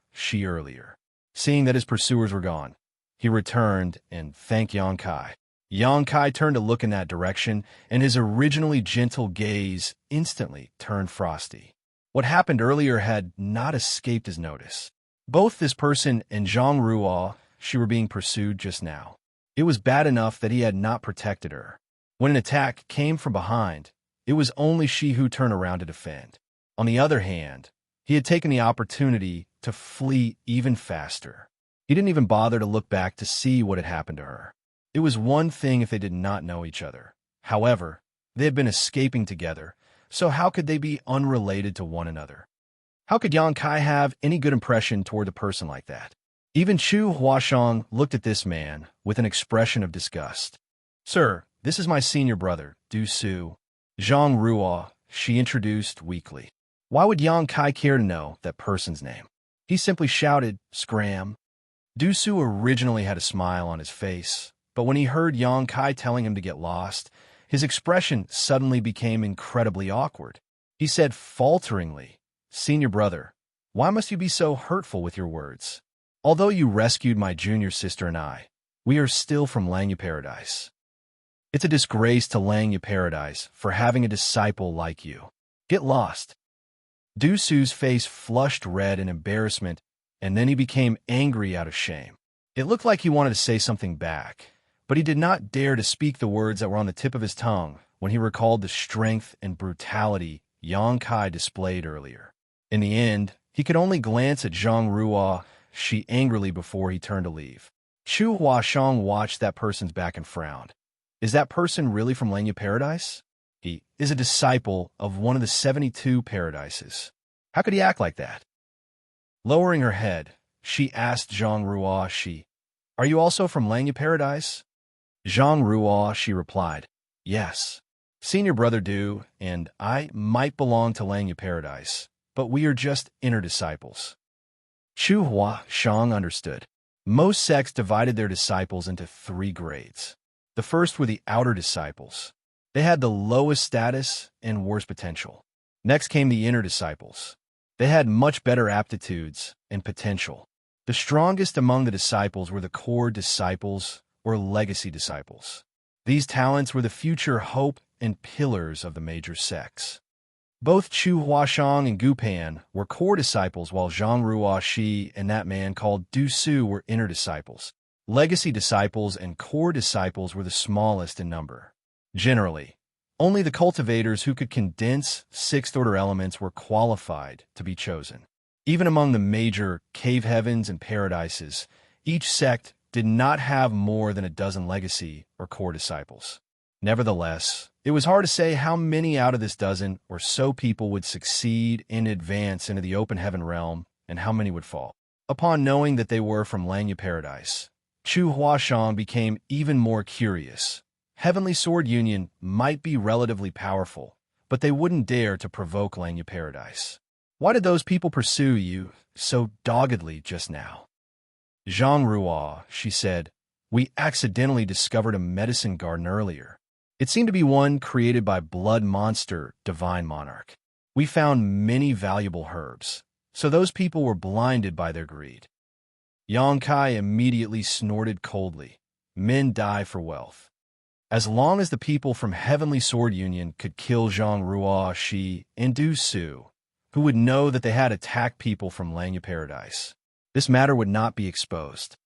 earlier. Seeing that his pursuers were gone, he returned and thanked Xianxia. Xianxia turned to look in that direction, and his originally gentle gaze instantly turned frosty. What happened earlier had not escaped his notice. Both this person and Xianxia were being pursued just now. It was bad enough that he had not protected her. When an attack came from behind, it was only she who turned around to defend. On the other hand, he had taken the opportunity to flee even faster. He didn't even bother to look back to see what had happened to her. It was one thing if they did not know each other. However, they had been escaping together, so how could they be unrelated to one another? How could Xianxia have any good impression toward a person like that? Even Chu Huashang looked at this man with an expression of disgust. Sir, this is my senior brother, Du Su. She introduced weakly. Why would Xianxia care to know that person's name? He simply shouted, Scram. Du Su originally had a smile on his face, but when he heard Xianxia telling him to get lost, his expression suddenly became incredibly awkward. He said falteringly, Senior brother, why must you be so hurtful with your words? Although you rescued my junior sister and I, we are still from Langya Paradise. It's a disgrace to Langya Paradise for having a disciple like you. Get lost. Du Su's face flushed red in embarrassment, and then he became angry out of shame. It looked like he wanted to say something back, but he did not dare to speak the words that were on the tip of his tongue when he recalled the strength and brutality Xianxia displayed earlier. In the end, he could only glance at Xianxia angrily before he turned to leave. Chu Huashang watched that person's back and frowned. Is that person really from Langya Paradise? He is a disciple of one of the 72 paradises. How could he act like that? Lowering her head, she asked Xianxia, Are you also from Langya Paradise? Xianxia replied, Yes. Senior brother Du and I might belong to Langya Paradise, but we are just inner disciples. Chu Huashang understood. Most sects divided their disciples into 3 grades. The first were the outer disciples. They had the lowest status and worst potential. Next came the inner disciples. They had much better aptitudes and potential. The strongest among the disciples were the core disciples or legacy disciples. These talents were the future hope and pillars of the major sects. Both Chu Huashang and Gupan were core disciples, while Xianxia and that man called Du Su were inner disciples. Legacy disciples and core disciples were the smallest in number. Generally, Only the cultivators who could condense sixth-order elements were qualified to be chosen. Even among the major cave heavens and paradises, each sect did not have more than a dozen legacy or core disciples. Nevertheless, it was hard to say how many out of this dozen or so people would succeed in advance into the open heaven realm and how many would fall. Upon knowing that they were from Langya Paradise, Chu Huashang became even more curious. Heavenly Sword Union might be relatively powerful, but they wouldn't dare to provoke Langya Paradise. Why did those people pursue you so doggedly just now? Zhang Ruo, she said, we accidentally discovered a medicine garden earlier. It seemed to be one created by Blood Monster, Divine Monarch. We found many valuable herbs, so those people were blinded by their greed. Yang Kai immediately snorted coldly. Men die for wealth. As long as the people from Heavenly Sword Union could kill Zhang Ruo, Shi, and Du Su, who would know that they had attacked people from Langya Paradise, this matter would not be exposed.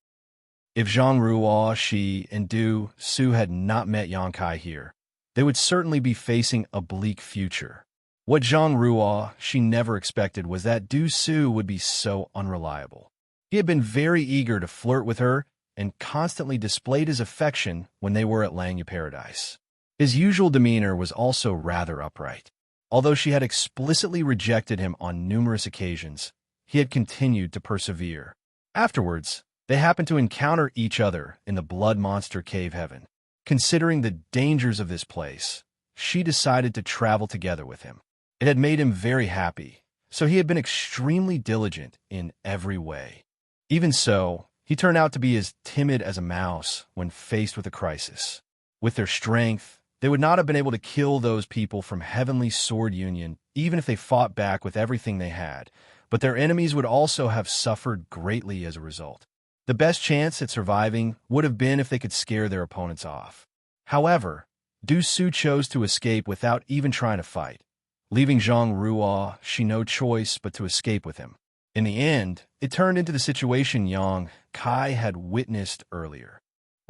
If Zhang Ruo, Shi, and Du Su had not met Yang Kai here, they would certainly be facing a bleak future. What Zhang Ruo, Shi never expected was that Du Su would be so unreliable. He had been very eager to flirt with her and constantly displayed his affection when they were at Langya Paradise. His usual demeanor was also rather upright. Although she had explicitly rejected him on numerous occasions, he had continued to persevere. Afterwards, they happened to encounter each other in the Blood Monster Cave Heaven. Considering the dangers of this place, she decided to travel together with him. It had made him very happy, so he had been extremely diligent in every way. Even so, he turned out to be as timid as a mouse when faced with a crisis. With their strength, they would not have been able to kill those people from Heavenly Sword Union even if they fought back with everything they had, but their enemies would also have suffered greatly as a result. The best chance at surviving would have been if they could scare their opponents off. However, Du Su chose to escape without even trying to fight, leaving Zhang Ruo Shi no choice but to escape with him. In the end, it turned into the situation Yang Kai had witnessed earlier.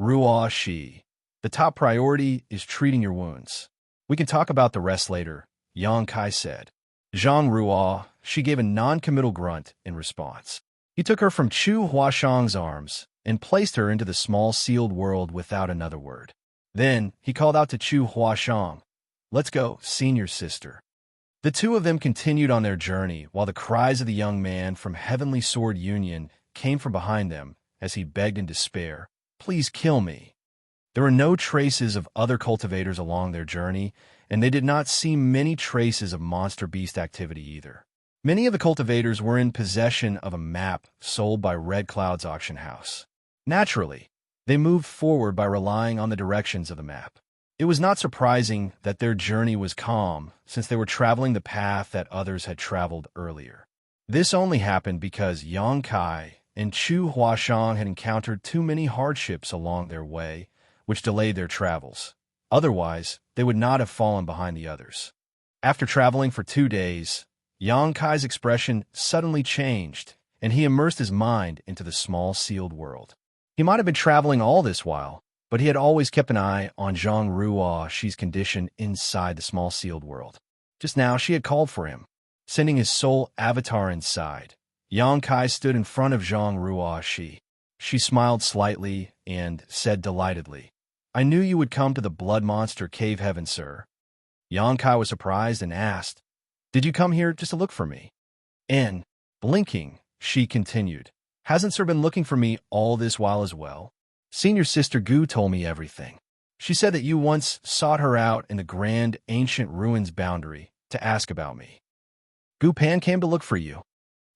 Ruo Shi, the top priority is treating your wounds. We can talk about the rest later, Yang Kai said. Zhang Ruo Shi gave a non-committal grunt in response. He took her from Chu Huashang's arms and placed her into the small sealed world without another word. Then he called out to Chu Huashang, "Let's go, senior sister." The two of them continued on their journey while the cries of the young man from Heavenly Sword Union came from behind them as he begged in despair, "Please kill me." There were no traces of other cultivators along their journey, and they did not see many traces of monster beast activity either. Many of the cultivators were in possession of a map sold by Red Cloud's auction house. Naturally, they moved forward by relying on the directions of the map. It was not surprising that their journey was calm, since they were traveling the path that others had traveled earlier. This only happened because Yang Kai and Chu Huashang had encountered too many hardships along their way, which delayed their travels. Otherwise, they would not have fallen behind the others. After traveling for 2 days, Yang Kai's expression suddenly changed, and he immersed his mind into the small sealed world. He might have been traveling all this while, but he had always kept an eye on Zhang Ruo Shi's condition inside the small sealed world. Just now, she had called for him, sending his soul avatar inside. Yang Kai stood in front of Zhang Ruo Shi. She smiled slightly and said delightedly, "I knew you would come to the Blood Monster Cave Heaven, sir." Yang Kai was surprised and asked, "Did you come here just to look for me?" And, blinking, she continued, "Hasn't sir been looking for me all this while as well? Senior Sister Gu told me everything. She said that you once sought her out in the grand ancient ruins boundary to ask about me. Gu Pan came to look for you."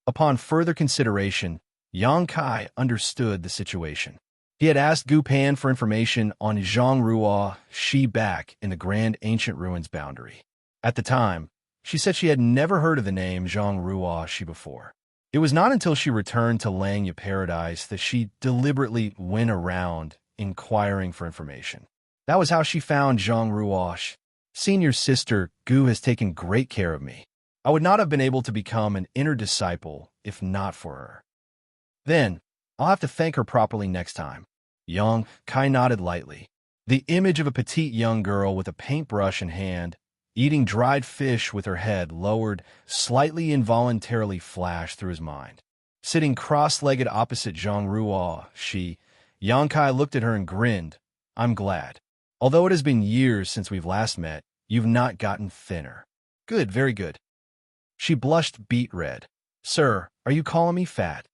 Upon further consideration, Yang Kai understood the situation. He had asked Gu Pan for information on Zhang Ruo Shi back in the grand ancient ruins boundary. At the time, she said she had never heard of the name Zhang Ruo Shi before. It was not until she returned to Langya Paradise that she deliberately went around inquiring for information. That was how she found Zhang Ruo Shi. "Senior sister Gu has taken great care of me. I would not have been able to become an inner disciple if not for her. Then, I'll have to thank her properly next time." Yang Kai nodded lightly. The image of a petite young girl with a paintbrush in hand, eating dried fish with her head lowered, slightly involuntarily flashed through his mind. Sitting cross-legged opposite Zhang Ruo, Xianxia looked at her and grinned. I'm glad. Although it has been years since we've last met, you've not gotten thinner. Good, very good. She blushed beet red. Sir, are you calling me fat?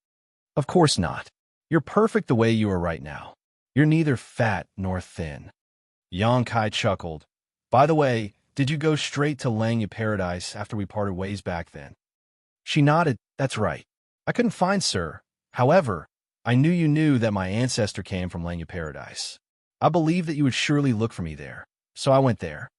Of course not. You're perfect the way you are right now. You're neither fat nor thin. Xianxia chuckled. By the way, did you go straight to Xianxia Paradise after we parted ways back then? She nodded. That's right. I couldn't find Sir. However, I knew you knew that my ancestor came from Xianxia Paradise. I believed that you would surely look for me there, so I went there.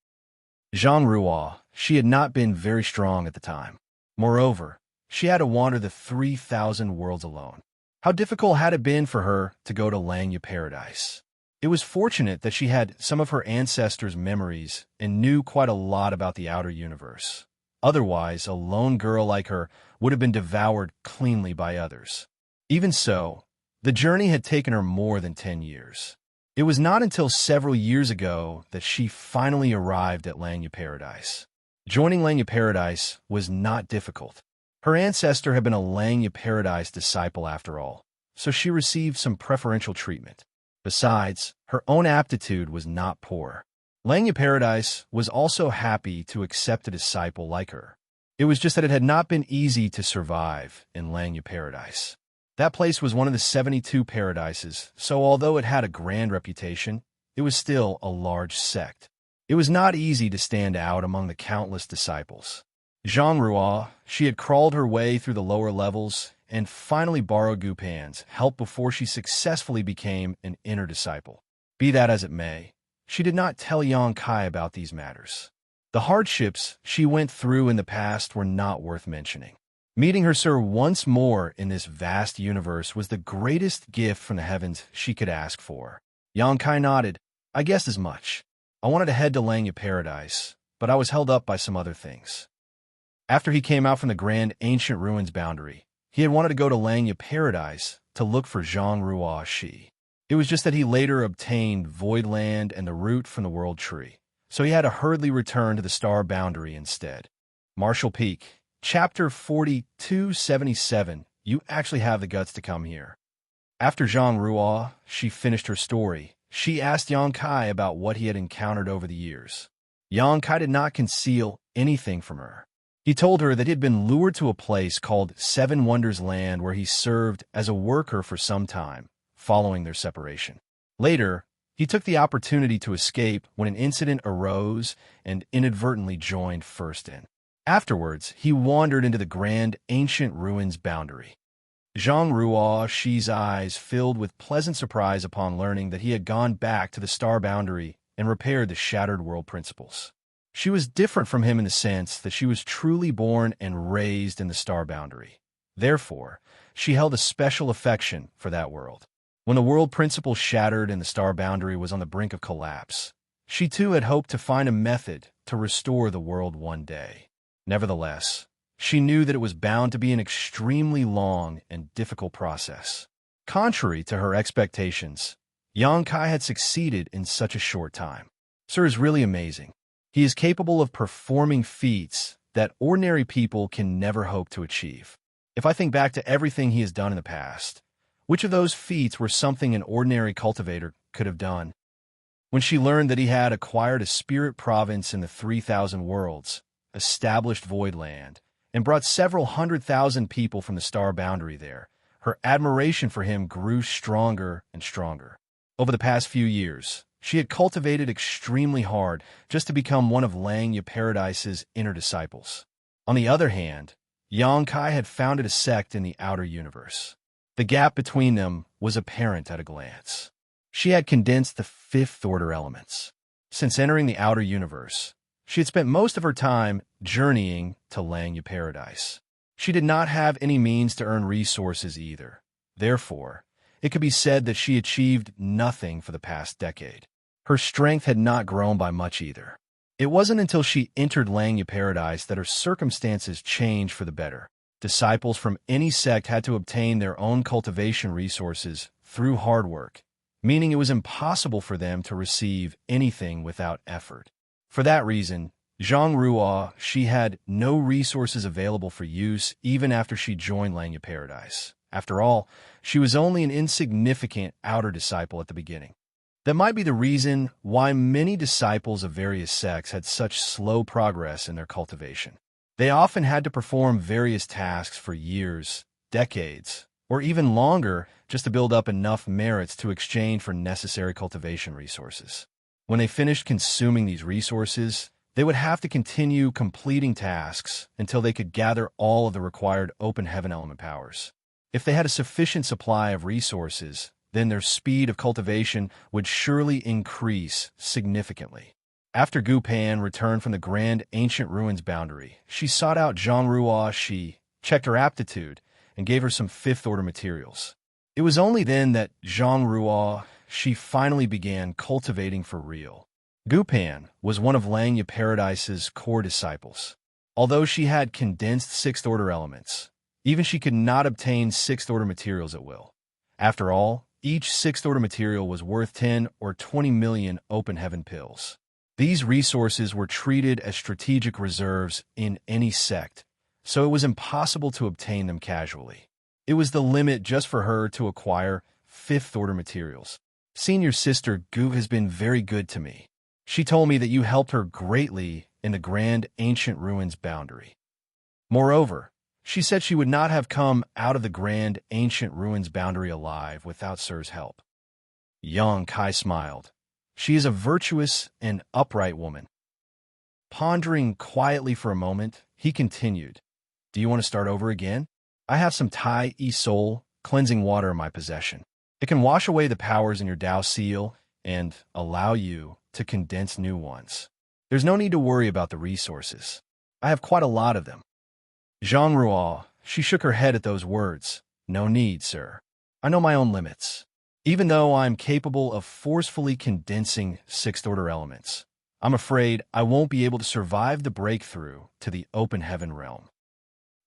Zhang Ruo, she had not been very strong at the time. Moreover, she had to wander the 3,000 worlds alone. How difficult had it been for her to go to Xianxia Paradise? It was fortunate that she had some of her ancestors' memories and knew quite a lot about the outer universe. Otherwise, a lone girl like her would have been devoured cleanly by others. Even so, the journey had taken her more than 10 years. It was not until several years ago that she finally arrived at Xianxia Paradise. Joining Xianxia Paradise was not difficult. Her ancestor had been a Xianxia Paradise disciple after all, so she received some preferential treatment. Besides, her own aptitude was not poor. Xianxia Paradise was also happy to accept a disciple like her. It was just that it had not been easy to survive in Xianxia Paradise. That place was one of the 72 paradises, so although it had a grand reputation, it was still a large sect. It was not easy to stand out among the countless disciples. Zhang Ruo, she had crawled her way through the lower levels and finally borrowed Gupan's help before she successfully became an inner disciple. Be that as it may, she did not tell Xianxia about these matters. The hardships she went through in the past were not worth mentioning. Meeting her Sir once more in this vast universe was the greatest gift from the heavens she could ask for. Xianxia nodded. I guessed as much. I wanted to head to Xianxia Paradise, but I was held up by some other things. After he came out from the grand ancient ruins boundary, he had wanted to go to Xianxia Paradise to look for Zhang Ruo Shi. It was just that he later obtained Voidland and the root from the World Tree, so he had to hurriedly return to the Star Boundary instead. Marshall Peak, Chapter 4277. You actually have the guts to come here. After Zhang Ruo, she finished her story. She asked Xianxia about what he had encountered over the years. Xianxia did not conceal anything from her. He told her that he had been lured to a place called Seven Wonders Land where he served as a worker for some time, following their separation. Later, he took the opportunity to escape when an incident arose and inadvertently joined First In. Afterwards, he wandered into the grand ancient ruins boundary. Zhang Ruo Shi's eyes filled with pleasant surprise upon learning that he had gone back to the Star Boundary and repaired the shattered world principles. She was different from him in the sense that she was truly born and raised in the Star Boundary. Therefore, she held a special affection for that world. When the world principle shattered and the Star Boundary was on the brink of collapse, she too had hoped to find a method to restore the world one day. Nevertheless, she knew that it was bound to be an extremely long and difficult process. Contrary to her expectations, Xianxia had succeeded in such a short time. Sir is really amazing. He is capable of performing feats that ordinary people can never hope to achieve. If I think back to everything he has done in the past, which of those feats were something an ordinary cultivator could have done? When she learned that he had acquired a spirit province in the 3,000 worlds, established Voidland, and brought several 100,000 people from the Star Boundary there, her admiration for him grew stronger and stronger. Over the past few years, she had cultivated extremely hard just to become one of Xianxia Paradise's inner disciples. On the other hand, Xianxia had founded a sect in the outer universe. The gap between them was apparent at a glance. She had condensed the fifth-order elements. Since entering the outer universe, she had spent most of her time journeying to Xianxia Paradise. She did not have any means to earn resources either. Therefore, it could be said that she achieved nothing for the past decade. Her strength had not grown by much either. It wasn't until she entered Xianxia Paradise that her circumstances changed for the better. Disciples from any sect had to obtain their own cultivation resources through hard work, meaning it was impossible for them to receive anything without effort. For that reason, Zhang Ruo, she had no resources available for use even after she joined Langya Paradise. After all, she was only an insignificant outer disciple at the beginning. That might be the reason why many disciples of various sects had such slow progress in their cultivation. They often had to perform various tasks for years, decades, or even longer just to build up enough merits to exchange for necessary cultivation resources. When they finished consuming these resources, they would have to continue completing tasks until they could gather all of the required open heaven element powers. If they had a sufficient supply of resources, then their speed of cultivation would surely increase significantly. After Gu Pan returned from the grand ancient ruins boundary, she sought out Zhang Ruo. She checked her aptitude and gave her some fifth-order materials. It was only then that Zhang Ruo, she finally began cultivating for real. Gu Pan was one of Langya Paradise's core disciples. Although she had condensed sixth-order elements, even she could not obtain sixth-order materials at will. After all, each sixth-order material was worth 10 or 20 million open heaven pills. These resources were treated as strategic reserves in any sect, so it was impossible to obtain them casually. It was the limit just for her to acquire fifth-order materials. Senior sister Gu has been very good to me. She told me that you helped her greatly in the grand ancient ruins boundary. Moreover, she said she would not have come out of the grand ancient ruins boundary alive without Sir's help. Yang Kai smiled. She is a virtuous and upright woman. Pondering quietly for a moment, he continued, "Do you want to start over again? I have some Tai E Soul cleansing water in my possession. It can wash away the powers in your Dao seal and allow you to condense new ones. There's no need to worry about the resources. I have quite a lot of them." Zhang Ruo, she shook her head at those words. "No need, sir. I know my own limits. Even though I'm capable of forcefully condensing sixth-order elements, I'm afraid I won't be able to survive the breakthrough to the open heaven realm."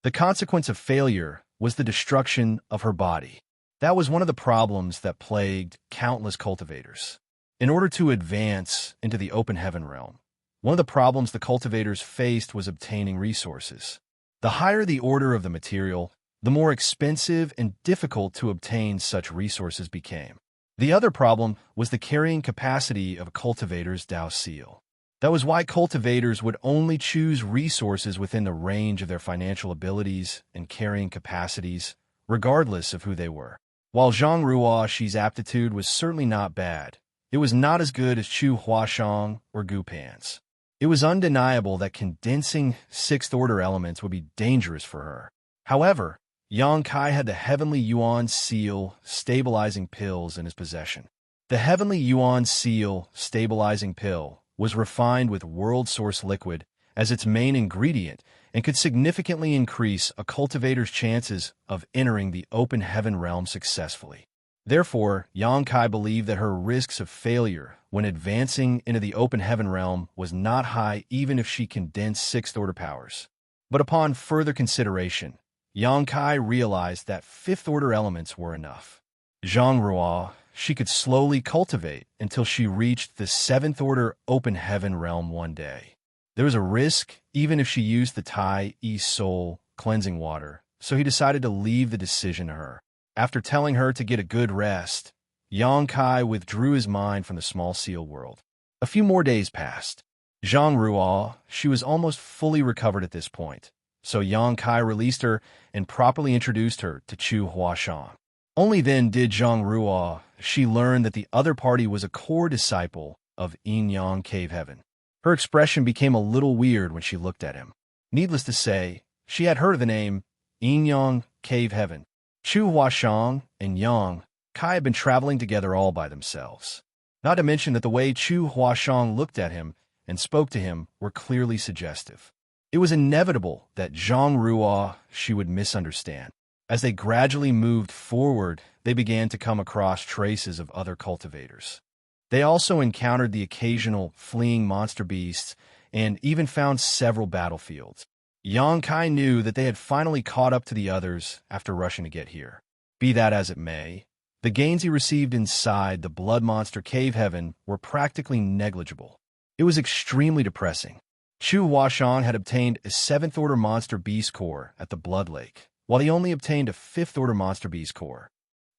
The consequence of failure was the destruction of her body. That was one of the problems that plagued countless cultivators. In order to advance into the open heaven realm, one of the problems the cultivators faced was obtaining resources. The higher the order of the material, the more expensive and difficult to obtain such resources became. The other problem was the carrying capacity of a cultivator's Dao seal. That was why cultivators would only choose resources within the range of their financial abilities and carrying capacities, regardless of who they were. While Zhang Ruo's aptitude was certainly not bad, it was not as good as Chu Huashang or Gu Pan's. It was undeniable that condensing sixth-order elements would be dangerous for her. However, Yang Kai had the Heavenly Yuan Seal stabilizing pills in his possession. The Heavenly Yuan Seal stabilizing pill was refined with world source liquid as its main ingredient and could significantly increase a cultivator's chances of entering the open heaven realm successfully. Therefore, Yang Kai believed that her risks of failure when advancing into the open heaven realm was not high even if she condensed sixth-order powers. But upon further consideration, Yang Kai realized that fifth-order elements were enough. Zhang Ruo, she could slowly cultivate until she reached the seventh-order open heaven realm one day. There was a risk even if she used the Tai E Soul cleansing water, so he decided to leave the decision to her. After telling her to get a good rest, Yang Kai withdrew his mind from the small seal world. A few more days passed. Zhang Ruo, she was almost fully recovered at this point, so Yang Kai released her and properly introduced her to Chu Huashang. Only then did Zhang Ruo, she learn that the other party was a core disciple of Yin Yang Cave Heaven. Her expression became a little weird when she looked at him. Needless to say, she had heard of the name Yin Yang Cave Heaven. Chu Huashang and Yang Kai had been traveling together all by themselves. Not to mention that the way Chu Huashang looked at him and spoke to him were clearly suggestive. It was inevitable that Zhang Ruo, she would misunderstand. As they gradually moved forward, they began to come across traces of other cultivators. They also encountered the occasional fleeing monster beasts and even found several battlefields. Yang Kai knew that they had finally caught up to the others after rushing to get here. Be that as it may, The gains he received inside the Blood Monster Cave Heaven were practically negligible. It was extremely depressing. Chu Huashang had obtained a 7th-order Monster Beast Core at the Blood Lake, while he only obtained a 5th-order Monster Beast Core.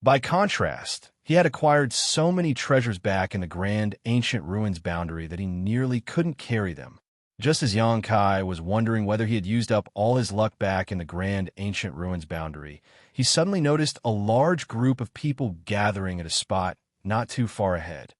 By contrast, he had acquired so many treasures back in the Grand Ancient Ruins boundary that he nearly couldn't carry them. Just as Yang Kai was wondering whether he had used up all his luck back in the Grand Ancient Ruins boundary, he suddenly noticed a large group of people gathering at a spot not too far ahead.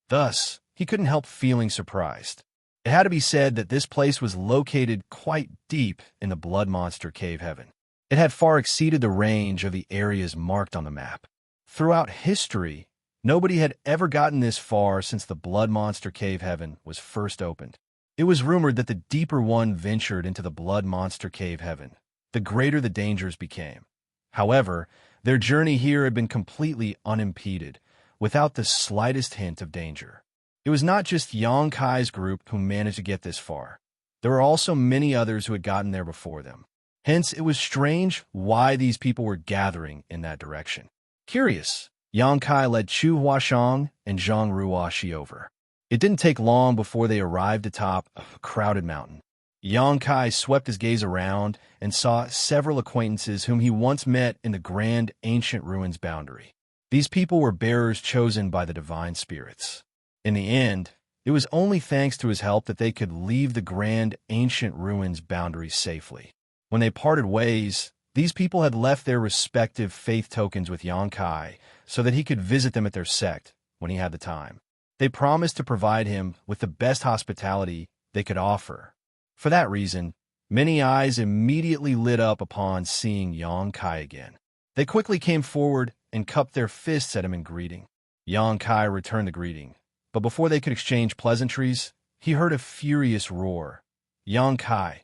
Thus, he couldn't help feeling surprised. It had to be said that this place was located quite deep in the Blood Monster Cave Heaven. It had far exceeded the range of the areas marked on the map. Throughout history, nobody had ever gotten this far since the Blood Monster Cave Heaven was first opened. It was rumored that the deeper one ventured into the Blood Monster Cave Heaven, the greater the dangers became. However, their journey here had been completely unimpeded, without the slightest hint of danger. It was not just Yang Kai's group who managed to get this far. There were also many others who had gotten there before them. Hence, it was strange why these people were gathering in that direction. Curious, Yang Kai led Chu Huashang and Zhang Ruoxi over. It didn't take long before they arrived atop a crowded mountain. Yang Kai swept his gaze around and saw several acquaintances whom he once met in the Grand Ancient Ruins boundary. These people were bearers chosen by the divine spirits. In the end, it was only thanks to his help that they could leave the Grand Ancient Ruins boundary safely. When they parted ways, these people had left their respective faith tokens with Yang Kai so that he could visit them at their sect when he had the time. They promised to provide him with the best hospitality they could offer. For that reason, many eyes immediately lit up upon seeing Yang Kai again. They quickly came forward and cupped their fists at him in greeting. Yang Kai returned the greeting, but before they could exchange pleasantries, he heard a furious roar. Yang Kai,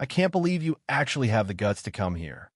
I can't believe you actually have the guts to come here.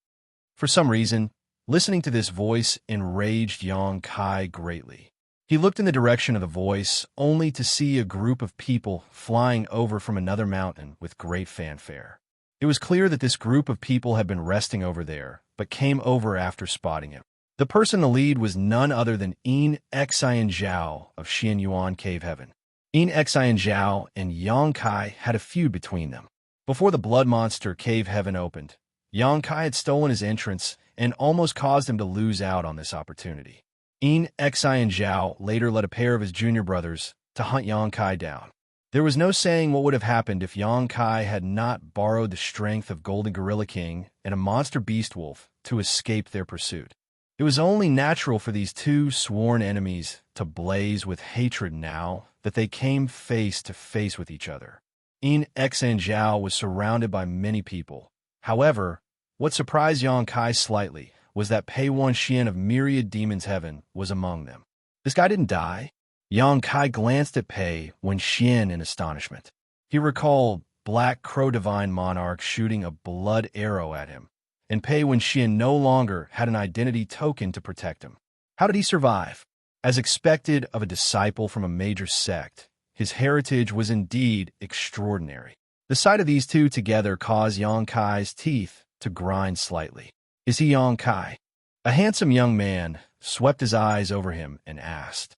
For some reason, listening to this voice enraged Yang Kai greatly. He looked in the direction of the voice, only to see a group of people flying over from another mountain with great fanfare. It was clear that this group of people had been resting over there, but came over after spotting him. The person in the lead was none other than Xianxia of Xianyuan Cave Heaven. Xianxia and Yang Kai had a feud between them. Before the Blood Monster Cave Heaven opened, Yang Kai had stolen his entrance and almost caused him to lose out on this opportunity. Xianxia later led a pair of his junior brothers to hunt Yang Kai down. There was no saying what would have happened if Yang Kai had not borrowed the strength of Golden Gorilla King and a monster beast wolf to escape their pursuit. It was only natural for these two sworn enemies to blaze with hatred now that they came face to face with each other. Xianxia was surrounded by many people. However, what surprised Yang Kai slightly was that Pei Wan Xian of Myriad Demons Heaven was among them. This guy didn't die. Yang Kai glanced at Pei Wan Xian in astonishment. He recalled Black Crow Divine Monarch shooting a blood arrow at him, and Pei Wan Xian no longer had an identity token to protect him. How did he survive? As expected of a disciple from a major sect, his heritage was indeed extraordinary. The sight of these two together caused Yang Kai's teeth to grind slightly. Is he Yang Kai? A handsome young man swept his eyes over him and asked.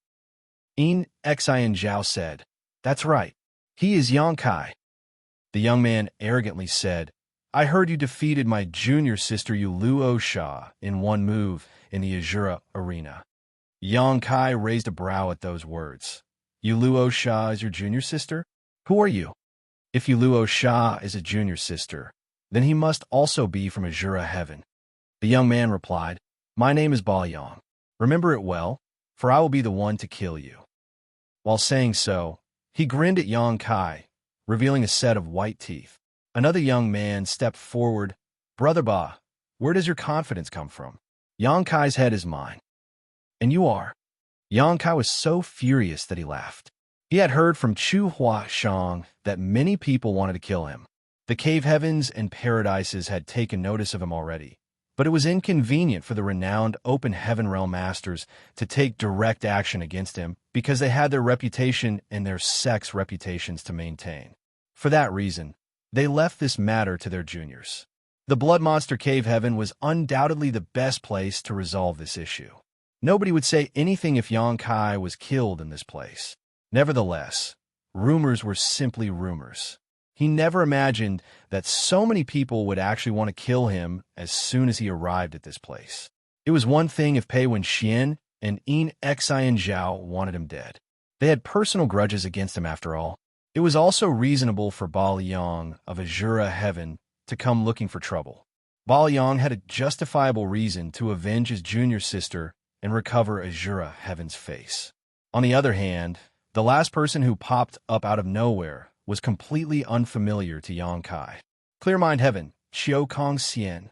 Xianxia said, That's right. He is Yang Kai. The young man arrogantly said, I heard you defeated my junior sister Luoxia in one move in the Azura arena. Yang Kai raised a brow at those words. Luoxia is your junior sister? Who are you? If Luoxia is a junior sister, then he must also be from Azura heaven. The young man replied, My name is Ba Yang. Remember it well, for I will be the one to kill you. While saying so, he grinned at Yang Kai, revealing a set of white teeth. Another young man stepped forward. Brother Ba, where does your confidence come from? Yang Kai's head is mine. And you are? Yang Kai was so furious that he laughed. He had heard from Chu Huashang that many people wanted to kill him. The cave heavens and paradises had taken notice of him already, but it was inconvenient for the renowned open heaven realm masters to take direct action against him because they had their reputation and their sect's reputations to maintain. For that reason, they left this matter to their juniors. The Blood Monster Cave Heaven was undoubtedly the best place to resolve this issue. Nobody would say anything if Xianxia was killed in this place. Nevertheless, rumors were simply rumors. He never imagined that so many people would actually want to kill him as soon as he arrived at this place. It was one thing if Pei Wenxian and Xianxia wanted him dead. They had personal grudges against him after all. It was also reasonable for Ba Liang of Azura Heaven to come looking for trouble. Ba Liang had a justifiable reason to avenge his junior sister and recover Azura Heaven's face. On the other hand, the last person who popped up out of nowhere was completely unfamiliar to Xianxia. Clear Mind Heaven, Xiao Kong Xian.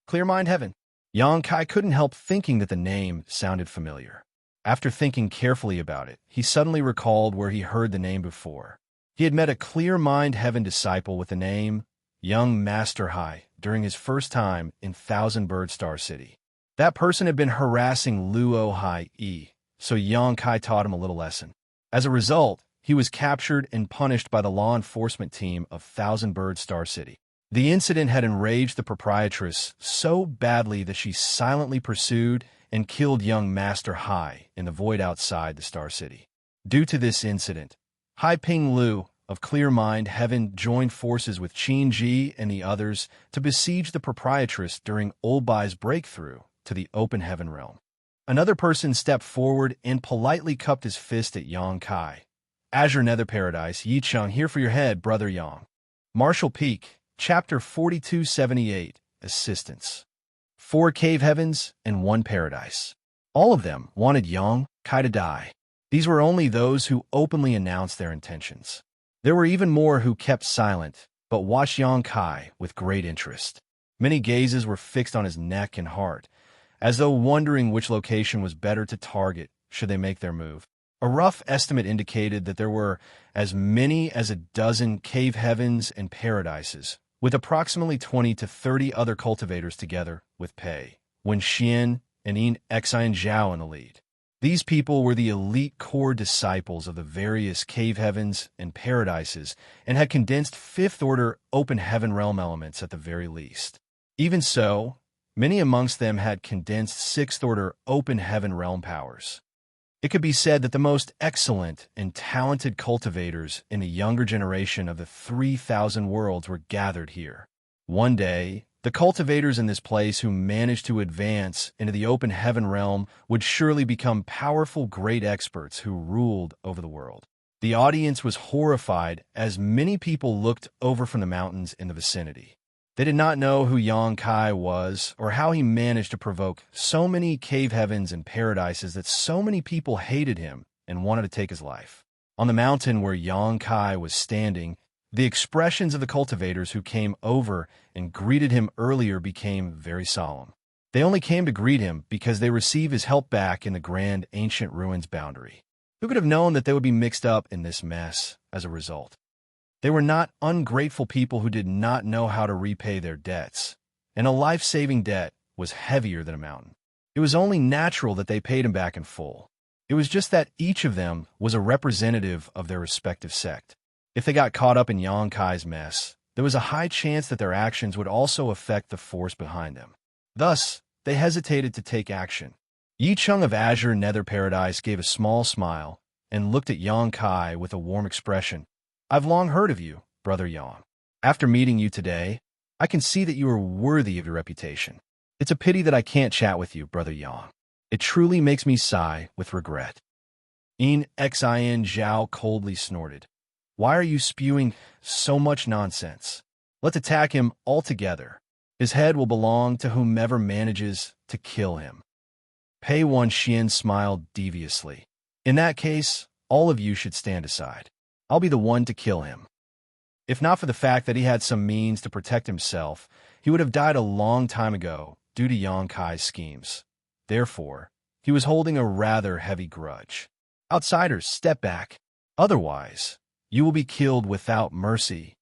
Clear Mind Heaven. Xianxia couldn't help thinking that the name sounded familiar. After thinking carefully about it, he suddenly recalled where he heard the name before. He had met a Clear Mind Heaven disciple with the name Young Master Hai during his first time in Thousand Bird Star City. That person had been harassing Luo Hai Yi, so Xianxia taught him a little lesson. As a result, he was captured and punished by the law enforcement team of Thousand Bird Star City. The incident had enraged the proprietress so badly that she silently pursued and killed young Master Hai in the void outside the Star City. Due to this incident, Hai Ping Lu of Clear Mind Heaven joined forces with Qin Ji and the others to besiege the proprietress during Old Bai's breakthrough to the open heaven realm. Another person stepped forward and politely cupped his fist at Xianxia. Azure Nether Paradise, Yicheng here for your head, Brother Yang. Marshall Peak, Chapter 4278, Assistance. 4 cave heavens and 1 paradise. All of them wanted Xianxia to die. These were only those who openly announced their intentions. There were even more who kept silent, but watched Xianxia with great interest. Many gazes were fixed on his neck and heart, as though wondering which location was better to target should they make their move. A rough estimate indicated that there were as many as a dozen cave heavens and paradises, with approximately 20 to 30 other cultivators together with Pei Wenxian and Xianxia in the lead. These people were the elite core disciples of the various cave heavens and paradises and had condensed fifth-order open heaven realm elements at the very least. Even so, many amongst them had condensed sixth-order open heaven realm powers. It could be said that the most excellent and talented cultivators in the younger generation of the 3,000 worlds were gathered here. One day, the cultivators in this place who managed to advance into the open heaven realm would surely become powerful great experts who ruled over the world. The audience was horrified as many people looked over from the mountains in the vicinity. They did not know who Xianxia was or how he managed to provoke so many cave heavens and paradises that so many people hated him and wanted to take his life. On the mountain where Xianxia was standing, the expressions of the cultivators who came over and greeted him earlier became very solemn. They only came to greet him because they received his help back in the grand ancient ruins boundary. Who could have known that they would be mixed up in this mess as a result? They were not ungrateful people who did not know how to repay their debts, and a life-saving debt was heavier than a mountain. It was only natural that they paid him back in full. It was just that each of them was a representative of their respective sect. If they got caught up in Xianxia's mess, there was a high chance that their actions would also affect the force behind them. Thus, they hesitated to take action. Yicheng of Azure Nether Paradise gave a small smile and looked at Xianxia with a warm expression. I've long heard of you, Brother Yang. After meeting you today, I can see that you are worthy of your reputation. It's a pity that I can't chat with you, Brother Yang. It truly makes me sigh with regret. Xianxia coldly snorted. Why are you spewing so much nonsense? Let's attack him altogether. His head will belong to whomever manages to kill him. Pei Wenxian smiled deviously. In that case, all of you should stand aside. I'll be the one to kill him. If not for the fact that he had some means to protect himself, he would have died a long time ago due to Xianxia's schemes. Therefore, he was holding a rather heavy grudge. Outsiders, step back. Otherwise, you will be killed without mercy.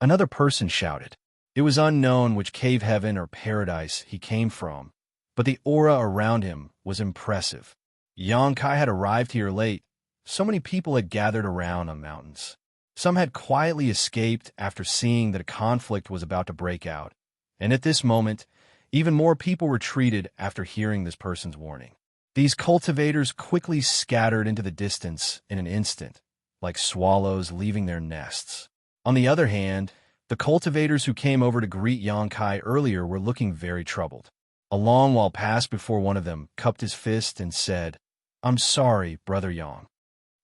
Another person shouted. It was unknown which cave heaven or paradise he came from, but the aura around him was impressive. Xianxia had arrived here late. So many people had gathered around on mountains. Some had quietly escaped after seeing that a conflict was about to break out, and at this moment, even more people retreated after hearing this person's warning. These cultivators quickly scattered into the distance in an instant, like swallows leaving their nests. On the other hand, the cultivators who came over to greet Xianxia earlier were looking very troubled. A long while passed before one of them cupped his fist and said, "I'm sorry, Brother Yang."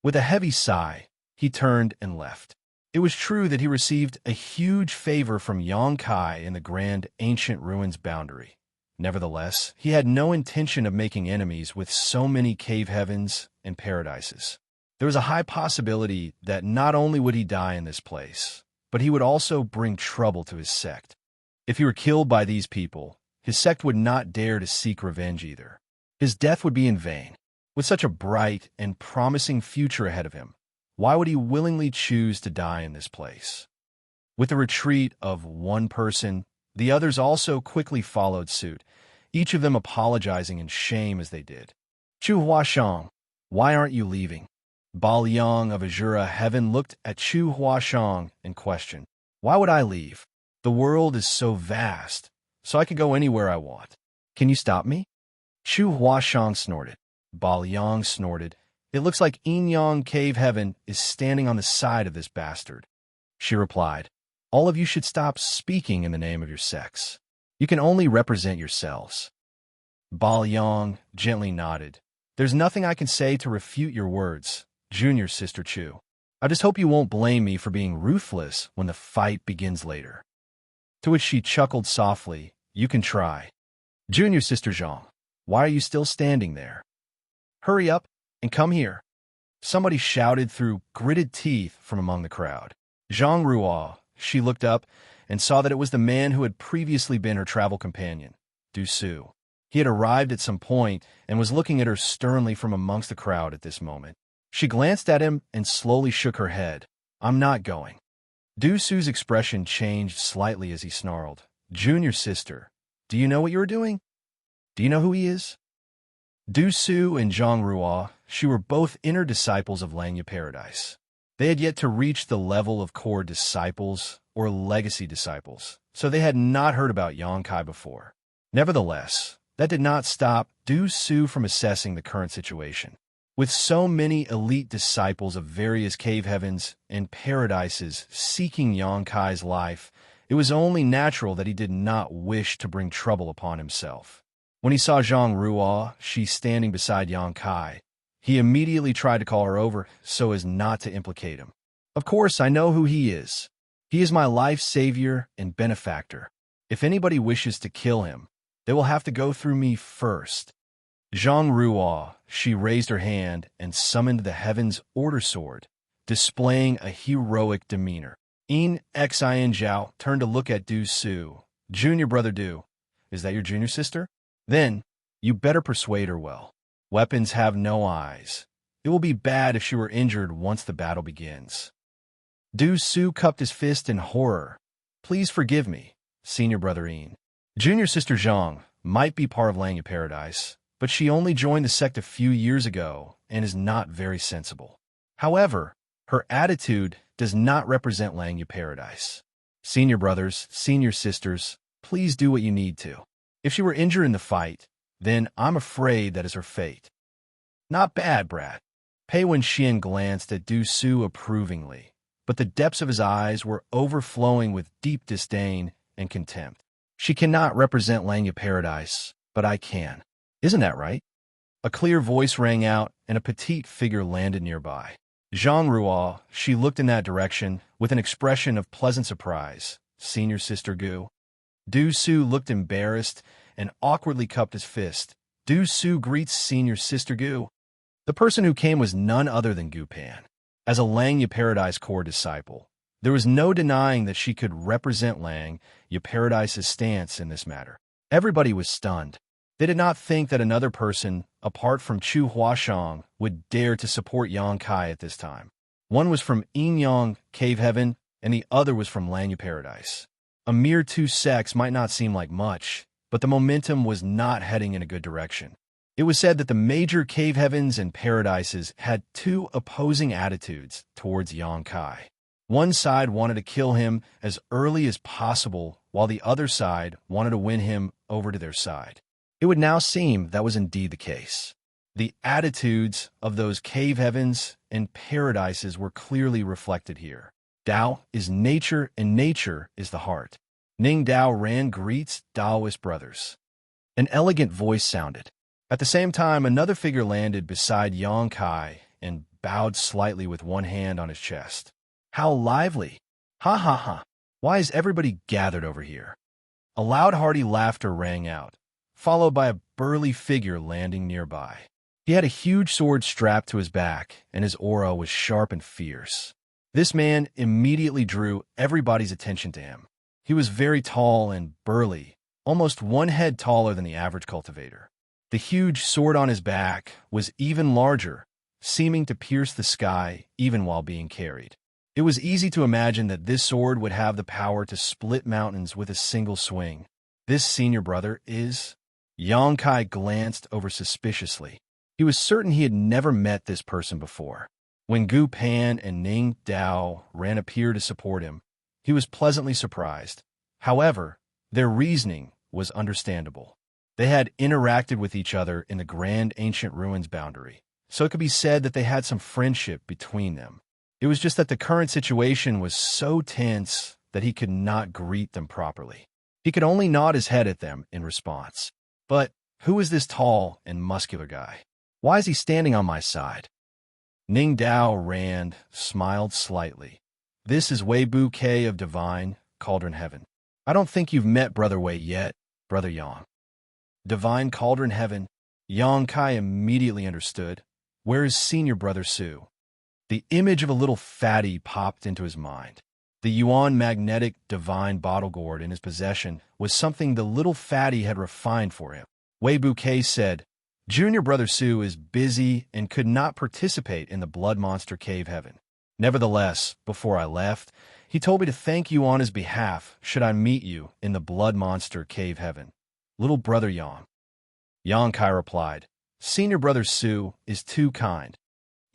With a heavy sigh, he turned and left. It was true that he received a huge favor from Xianxia in the grand ancient ruins boundary. Nevertheless, he had no intention of making enemies with so many cave heavens and paradises. There was a high possibility that not only would he die in this place, but he would also bring trouble to his sect. If he were killed by these people, his sect would not dare to seek revenge either. His death would be in vain. With such a bright and promising future ahead of him, why would he willingly choose to die in this place? With the retreat of one person, the others also quickly followed suit, each of them apologizing in shame as they did. "Chu Huashang, why aren't you leaving?" Ba Liang of Azura Heaven looked at Chu Huashang and questioned, "Why would I leave? The world is so vast, so I could go anywhere I want. Can you stop me?" Chu Huashang snorted. Ba Liang snorted. "It looks like Yin Cave Heaven is standing on the side of this bastard." She replied, "All of you should stop speaking in the name of your sects. You can only represent yourselves." Ba Liang gently nodded. "There's nothing I can say to refute your words, Junior Sister Chu. I just hope you won't blame me for being ruthless when the fight begins later." To which she chuckled softly, "You can try. Junior Sister Zhang, why are you still standing there? Hurry up and come here." Somebody shouted through gritted teeth from among the crowd. Zhang Ruo. She looked up and saw that it was the man who had previously been her travel companion, Du Su. He had arrived at some point and was looking at her sternly from amongst the crowd at this moment. She glanced at him and slowly shook her head. "I'm not going." Du Su's expression changed slightly as he snarled, "Junior sister, do you know what you are doing? Do you know who he is?" Du Su and Zhang Ruo, she were both inner disciples of Langya Paradise. They had yet to reach the level of core disciples or legacy disciples, so they had not heard about Xianxia before. Nevertheless, that did not stop Du Su from assessing the current situation. With so many elite disciples of various cave heavens and paradises seeking Xianxia's life, it was only natural that he did not wish to bring trouble upon himself. When he saw Zhang Ruo, she standing beside Xianxia, he immediately tried to call her over so as not to implicate him. "Of course, I know who he is. He is my life savior and benefactor. If anybody wishes to kill him, they will have to go through me first." Zhang Ruo, she raised her hand and summoned the Heaven's Order Sword, displaying a heroic demeanor. Xianxiao turned to look at Du Su. "Junior brother Du, is that your junior sister? Then, you better persuade her well. Weapons have no eyes. It will be bad if she were injured once the battle begins." Du Su cupped his fist in horror. "Please forgive me, senior brother Yin. Junior sister Zhang might be part of Langya Paradise, but she only joined the sect a few years ago and is not very sensible. However, her attitude does not represent Langya Paradise. Senior brothers, senior sisters, please do what you need to. If she were injured in the fight, then I'm afraid that is her fate." "Not bad, brat." Pei Wenxian glanced at Du Su approvingly, but the depths of his eyes were overflowing with deep disdain and contempt. "She cannot represent Langya Paradise, but I can. Isn't that right?" A clear voice rang out, and a petite figure landed nearby. Zhang Ruo, she looked in that direction with an expression of pleasant surprise. "Senior Sister Gu." Du Su looked embarrassed and awkwardly cupped his fist. "Du Su greets Senior Sister Gu." The person who came was none other than Gu Pan. As a Langya Paradise core disciple, there was no denying that she could represent Langya Paradise's stance in this matter. Everybody was stunned. They did not think that another person, apart from Chu Huashang, would dare to support Xianxia at this time. One was from Yin Cave Heaven, and the other was from Langya Paradise. A mere two sects might not seem like much, but the momentum was not heading in a good direction. It was said that the major cave heavens and paradises had two opposing attitudes towards Xianxia. One side wanted to kill him as early as possible, while the other side wanted to win him over to their side. It would now seem that was indeed the case. The attitudes of those cave heavens and paradises were clearly reflected here. Tao is nature, and nature is the heart. Ning Dao Ran greets Taoist brothers. An elegant voice sounded. At the same time, another figure landed beside Yang Kai and bowed slightly with one hand on his chest. How lively! Ha ha ha! Why is everybody gathered over here? A loud, hearty laughter rang out, followed by a burly figure landing nearby. He had a huge sword strapped to his back, and his aura was sharp and fierce. This man immediately drew everybody's attention to him. He was very tall and burly, almost one head taller than the average cultivator. The huge sword on his back was even larger, seeming to pierce the sky even while being carried. It was easy to imagine that this sword would have the power to split mountains with a single swing. This senior brother is... Yang Kai glanced over suspiciously. He was certain he had never met this person before. When Gu Pan and Ning Dao ran appear to support him, he was pleasantly surprised. However, their reasoning was understandable. They had interacted with each other in the grand ancient ruins boundary, so it could be said that they had some friendship between them. It was just that the current situation was so tense that he could not greet them properly. He could only nod his head at them in response. But who is this tall and muscular guy? Why is he standing on my side? Ning Dao Rand smiled slightly. This is Wei Bu Ke of Divine Cauldron Heaven. I don't think you've met Brother Wei yet, Brother Yang. Divine Cauldron Heaven. Yang Kai immediately understood. Where is Senior Brother Su? The image of a little fatty popped into his mind. The Yuan magnetic divine bottle gourd in his possession was something the little fatty had refined for him. Wei Bu Ke said, Junior Brother Su is busy and could not participate in the Blood Monster Cave Heaven. Nevertheless, before I left, he told me to thank you on his behalf should I meet you in the Blood Monster Cave Heaven. Little Brother Yang. Yang Kai replied, Senior Brother Su is too kind.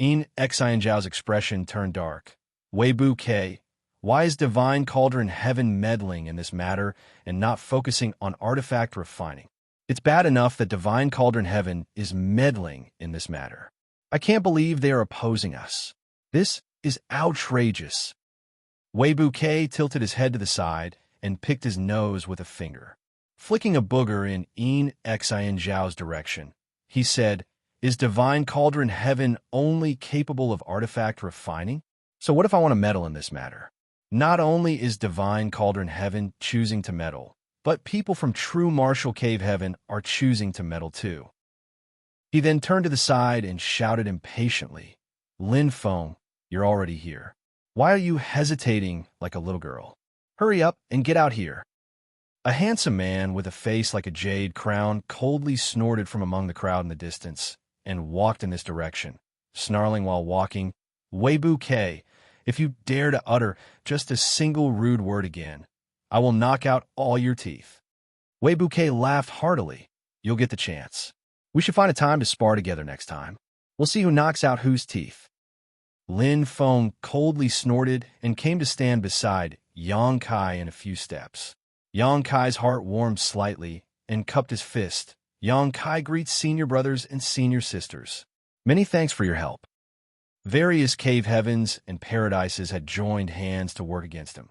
Xianxia's expression turned dark. Wei Bu Ke, why is Divine Cauldron Heaven meddling in this matter and not focusing on artifact refining? It's bad enough that Divine Cauldron Heaven is meddling in this matter. I can't believe they are opposing us. This is outrageous. Wei Bu Ke tilted his head to the side and picked his nose with a finger. Flicking a booger in Xianxia's direction, he said, Is Divine Cauldron Heaven only capable of artifact refining? So what if I want to meddle in this matter? Not only is Divine Cauldron Heaven choosing to meddle, but people from True Martial Cave Heaven are choosing to meddle too. He then turned to the side and shouted impatiently, Lin Feng, you're already here. Why are you hesitating like a little girl? Hurry up and get out here. A handsome man with a face like a jade crown coldly snorted from among the crowd in the distance and walked in this direction, snarling while walking, Wei Bu Ke, if you dare to utter just a single rude word again, I will knock out all your teeth. Wei Bu Ke laughed heartily. You'll get the chance. We should find a time to spar together next time. We'll see who knocks out whose teeth. Lin Feng coldly snorted and came to stand beside Yang Kai in a few steps. Yang Kai's heart warmed slightly and cupped his fist. Yang Kai greets senior brothers and senior sisters. Many thanks for your help. Various cave heavens and paradises had joined hands to work against him.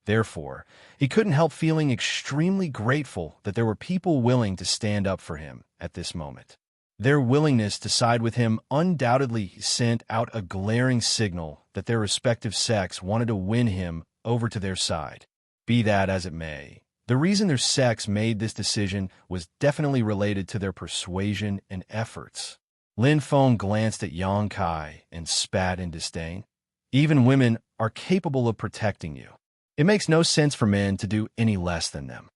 Therefore, he couldn't help feeling extremely grateful that there were people willing to stand up for him at this moment. Their willingness to side with him undoubtedly sent out a glaring signal that their respective sects wanted to win him over to their side. Be that as it may, the reason their sects made this decision was definitely related to their persuasion and efforts. Lin Feng glanced at Yang Kai and spat in disdain. Even women are capable of protecting you. It makes no sense for men to do any less than them.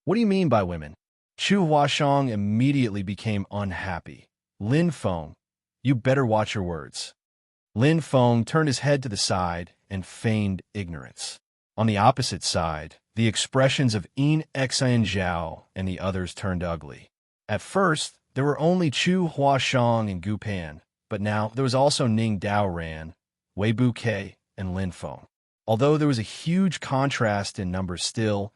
What do you mean by women? Chu Huashang immediately became unhappy. Lin Feng, you better watch your words. Lin Feng turned his head to the side and feigned ignorance. On the opposite side, the expressions of Xianxia and the others turned ugly. At first, there were only Chu Huashang and Gu Pan, but now there was also Ning Dao Ran, Wei Bu Ke, and Lin Feng. Although there was a huge contrast in numbers still,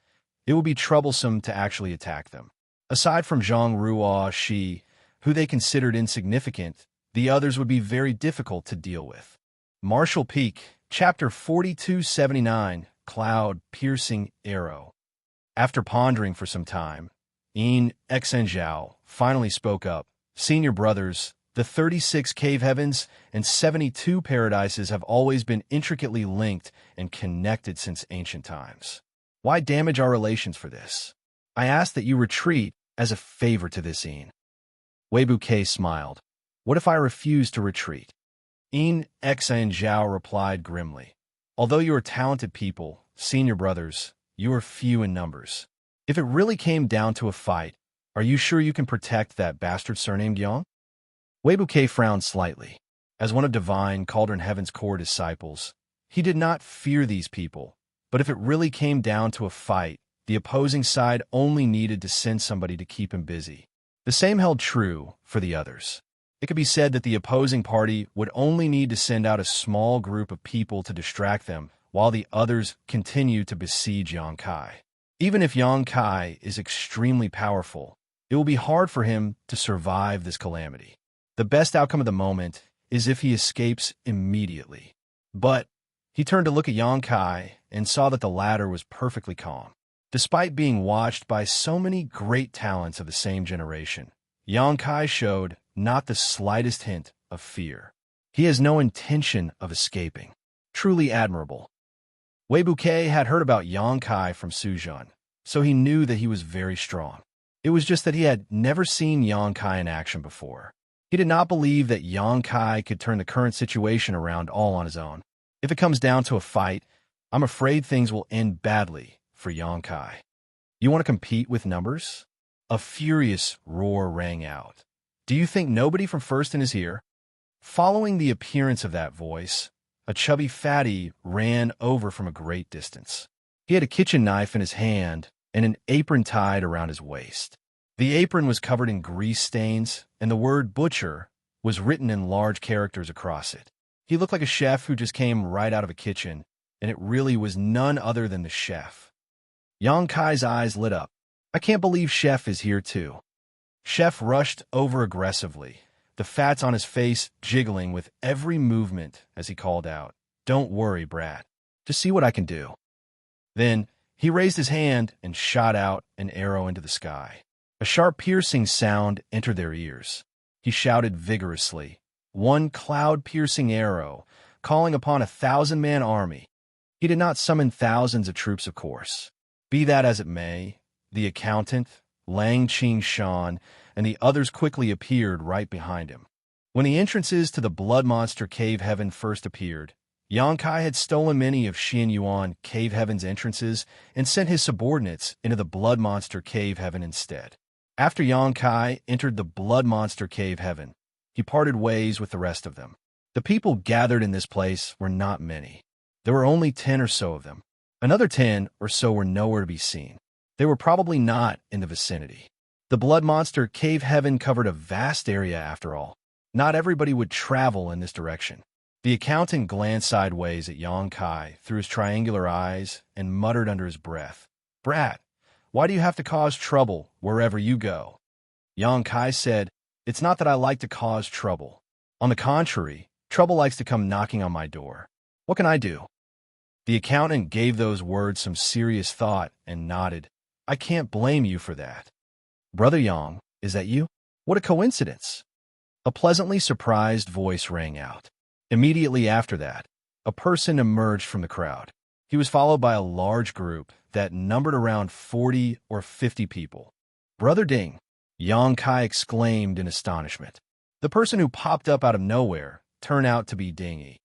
it would be troublesome to actually attack them. Aside from Zhang Ruo Shi, who they considered insignificant, the others would be very difficult to deal with. Martial Peak, Chapter 4279, Cloud-Piercing Arrow. After pondering for some time, Xianxia finally spoke up. Senior brothers, the 36 cave heavens and 72 paradises have always been intricately linked and connected since ancient times. Why damage our relations for this? I ask that you retreat as a favor to this Yin. Weibuke smiled. What if I refuse to retreat? Xianxia replied grimly. Although you are talented people, senior brothers, you are few in numbers. If it really came down to a fight, are you sure you can protect that bastard surnamed Yang? Weibuke frowned slightly. As one of Divine Cauldron Heaven's core disciples, he did not fear these people, but if it really came down to a fight, the opposing side only needed to send somebody to keep him busy. The same held true for the others. It could be said that the opposing party would only need to send out a small group of people to distract them, while the others continued to besiege Yang Kai. Even if Yang Kai is extremely powerful, it will be hard for him to survive this calamity. The best outcome of the moment is if he escapes immediately. But he turned to look at Yang Kai and saw that the latter was perfectly calm. Despite being watched by so many great talents of the same generation, Yang Kai showed not the slightest hint of fear. He has no intention of escaping. Truly admirable. Weibuke had heard about Yang Kai from Suzhun, so he knew that he was very strong. It was just that he had never seen Yang Kai in action before. He did not believe that Yang Kai could turn the current situation around all on his own. If it comes down to a fight, I'm afraid things will end badly for Yang Kai. You want to compete with numbers? A furious roar rang out. Do you think nobody from Firston is here? Following the appearance of that voice, a chubby fatty ran over from a great distance. He had a kitchen knife in his hand and an apron tied around his waist. The apron was covered in grease stains, and the word butcher was written in large characters across it. He looked like a chef who just came right out of a kitchen, and it really was none other than the chef. Yang Kai's eyes lit up. I can't believe Chef is here too. Chef rushed over aggressively, the fats on his face jiggling with every movement as he called out, Don't worry, brat. Just see what I can do. Then he raised his hand and shot out an arrow into the sky. A sharp piercing sound entered their ears. He shouted vigorously, one cloud-piercing arrow, calling upon a 1,000-man army. He did not summon thousands of troops, of course. Be that as it may, the accountant, Lang Qing-shan, and the others quickly appeared right behind him. When the entrances to the Blood Monster Cave Heaven first appeared, Yang Kai had stolen many of Xian Yuan Cave Heaven's entrances and sent his subordinates into the Blood Monster Cave Heaven instead. After Yang Kai entered the Blood Monster Cave Heaven, he parted ways with the rest of them. The people gathered in this place were not many. There were only 10 or so of them. Another 10 or so were nowhere to be seen. They were probably not in the vicinity. The Blood Monster Cave Heaven covered a vast area after all. Not everybody would travel in this direction. The accountant glanced sideways at Yang Kai through his triangular eyes and muttered under his breath, Brat, why do you have to cause trouble wherever you go? Yang Kai said, It's not that I like to cause trouble. On the contrary, trouble likes to come knocking on my door. What can I do? The accountant gave those words some serious thought and nodded. I can't blame you for that. Brother Yang, is that you? What a coincidence. A pleasantly surprised voice rang out. Immediately after that, a person emerged from the crowd. He was followed by a large group that numbered around 40 or 50 people. Brother Ding, Yang Kai exclaimed in astonishment. The person who popped up out of nowhere turned out to be Ding Yi.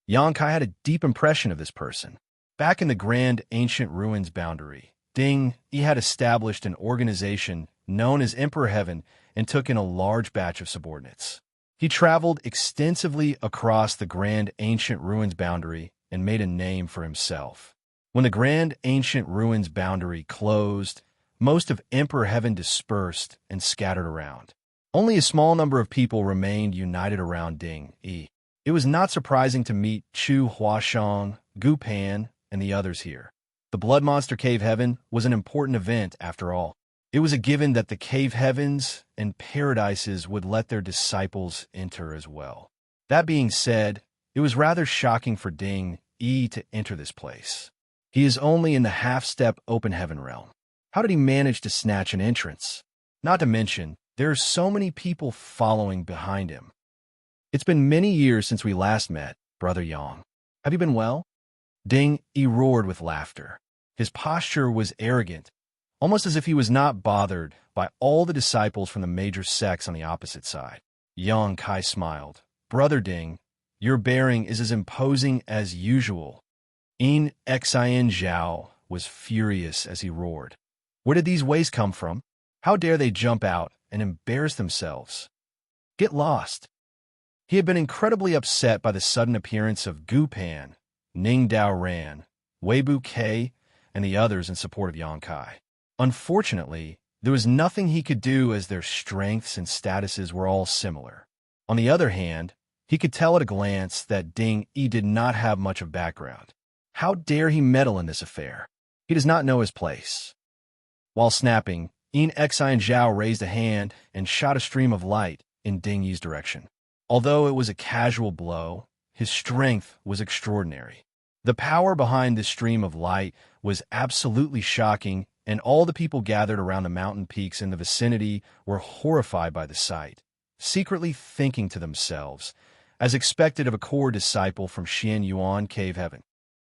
Yang Kai had a deep impression of this person. Back in the Grand Ancient Ruins boundary, Ding Yi had established an organization known as Emperor Heaven and took in a large batch of subordinates. He traveled extensively across the Grand Ancient Ruins boundary and made a name for himself. When the Grand Ancient Ruins boundary closed, most of Emperor Heaven dispersed and scattered around. Only a small number of people remained united around Ding Yi. It was not surprising to meet Chu Huashang, Gu Pan, and the others here. The Blood Monster Cave Heaven was an important event after all. It was a given that the cave heavens and paradises would let their disciples enter as well. That being said, it was rather shocking for Ding Yi to enter this place. He is only in the half-step open heaven realm. How did he manage to snatch an entrance? Not to mention, there are so many people following behind him. It's been many years since we last met, Brother Yang. Have you been well? Ding Yi roared with laughter. His posture was arrogant, almost as if he was not bothered by all the disciples from the major sects on the opposite side. Yang Kai smiled. Brother Ding, your bearing is as imposing as usual. Xianxia was furious as he roared. Where did these ways come from? How dare they jump out and embarrass themselves? Get lost. He had been incredibly upset by the sudden appearance of Gu Pan, Ning Dao Ran, Weibu Ke, and the others in support of Yang Kai. Unfortunately, there was nothing he could do as their strengths and statuses were all similar. On the other hand, he could tell at a glance that Ding Yi did not have much of background. How dare he meddle in this affair? He does not know his place. While snapping, Xianxia raised a hand and shot a stream of light in Ding Yi's direction. Although it was a casual blow, his strength was extraordinary. The power behind this stream of light was absolutely shocking, and all the people gathered around the mountain peaks in the vicinity were horrified by the sight, secretly thinking to themselves, as expected of a core disciple from Xianyuan Cave Heaven,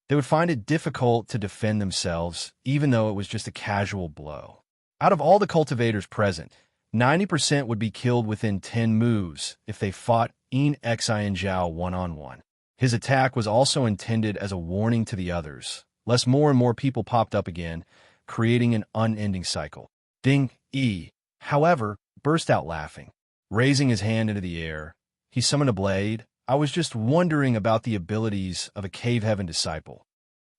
they would find it difficult to defend themselves, even though it was just a casual blow. Out of all the cultivators present, 90% would be killed within 10 moves if they fought Xianxia one-on-one. His attack was also intended as a warning to the others, lest more and more people popped up again, creating an unending cycle. Ding Yi, however, burst out laughing. Raising his hand into the air, he summoned a blade. I was just wondering about the abilities of a Cave Heaven disciple.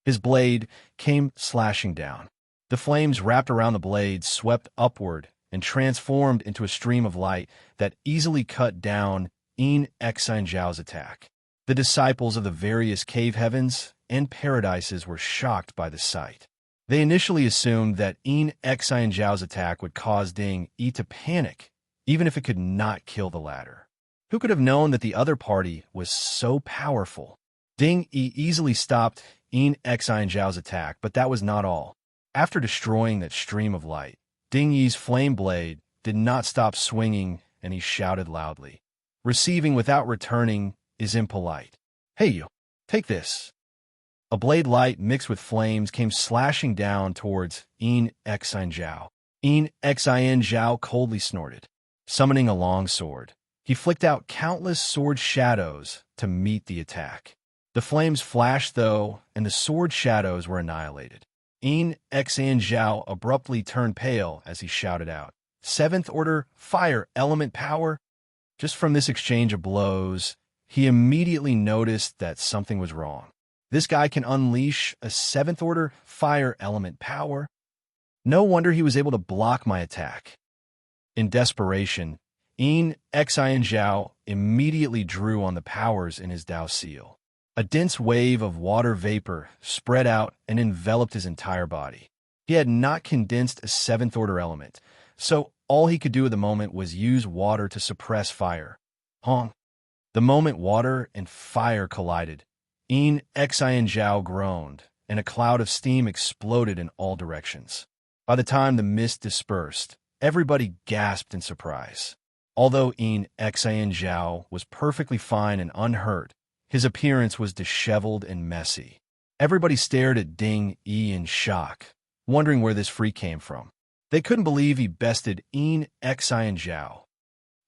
His blade came slashing down. The flames wrapped around the blade swept upward and transformed into a stream of light that easily cut down Xianxia's attack. The disciples of the various Cave Heavens and Paradises were shocked by the sight. They initially assumed that Xianxia's attack would cause Ding Yi to panic, even if it could not kill the latter. Who could have known that the other party was so powerful? Ding Yi easily stopped Xianxia's attack, but that was not all. After destroying that stream of light, Ding Yi's flame blade did not stop swinging, and he shouted loudly. Receiving without returning is impolite. Hey you, take this. A blade light mixed with flames came slashing down towards Xianxia. Xianxia coldly snorted. Summoning a long sword, he flicked out countless sword shadows to meet the attack. The flames flashed, though, and the sword shadows were annihilated. Xianxia abruptly turned pale as he shouted out, "Seventh Order Fire Element Power!" Just from this exchange of blows, he immediately noticed that something was wrong. This guy can unleash a 7th Order Fire Element Power? No wonder he was able to block my attack. In desperation, Xianxia immediately drew on the powers in his Dao Seal. A dense wave of water vapor spread out and enveloped his entire body. He had not condensed a 7th Order element, so all he could do at the moment was use water to suppress fire. Hong. The moment water and fire collided, Xianxia groaned, and a cloud of steam exploded in all directions. By the time the mist dispersed, everybody gasped in surprise. Although Xianxia was perfectly fine and unhurt, his appearance was disheveled and messy. Everybody stared at Ding Yi in shock, wondering where this freak came from. They couldn't believe he bested Xianxia.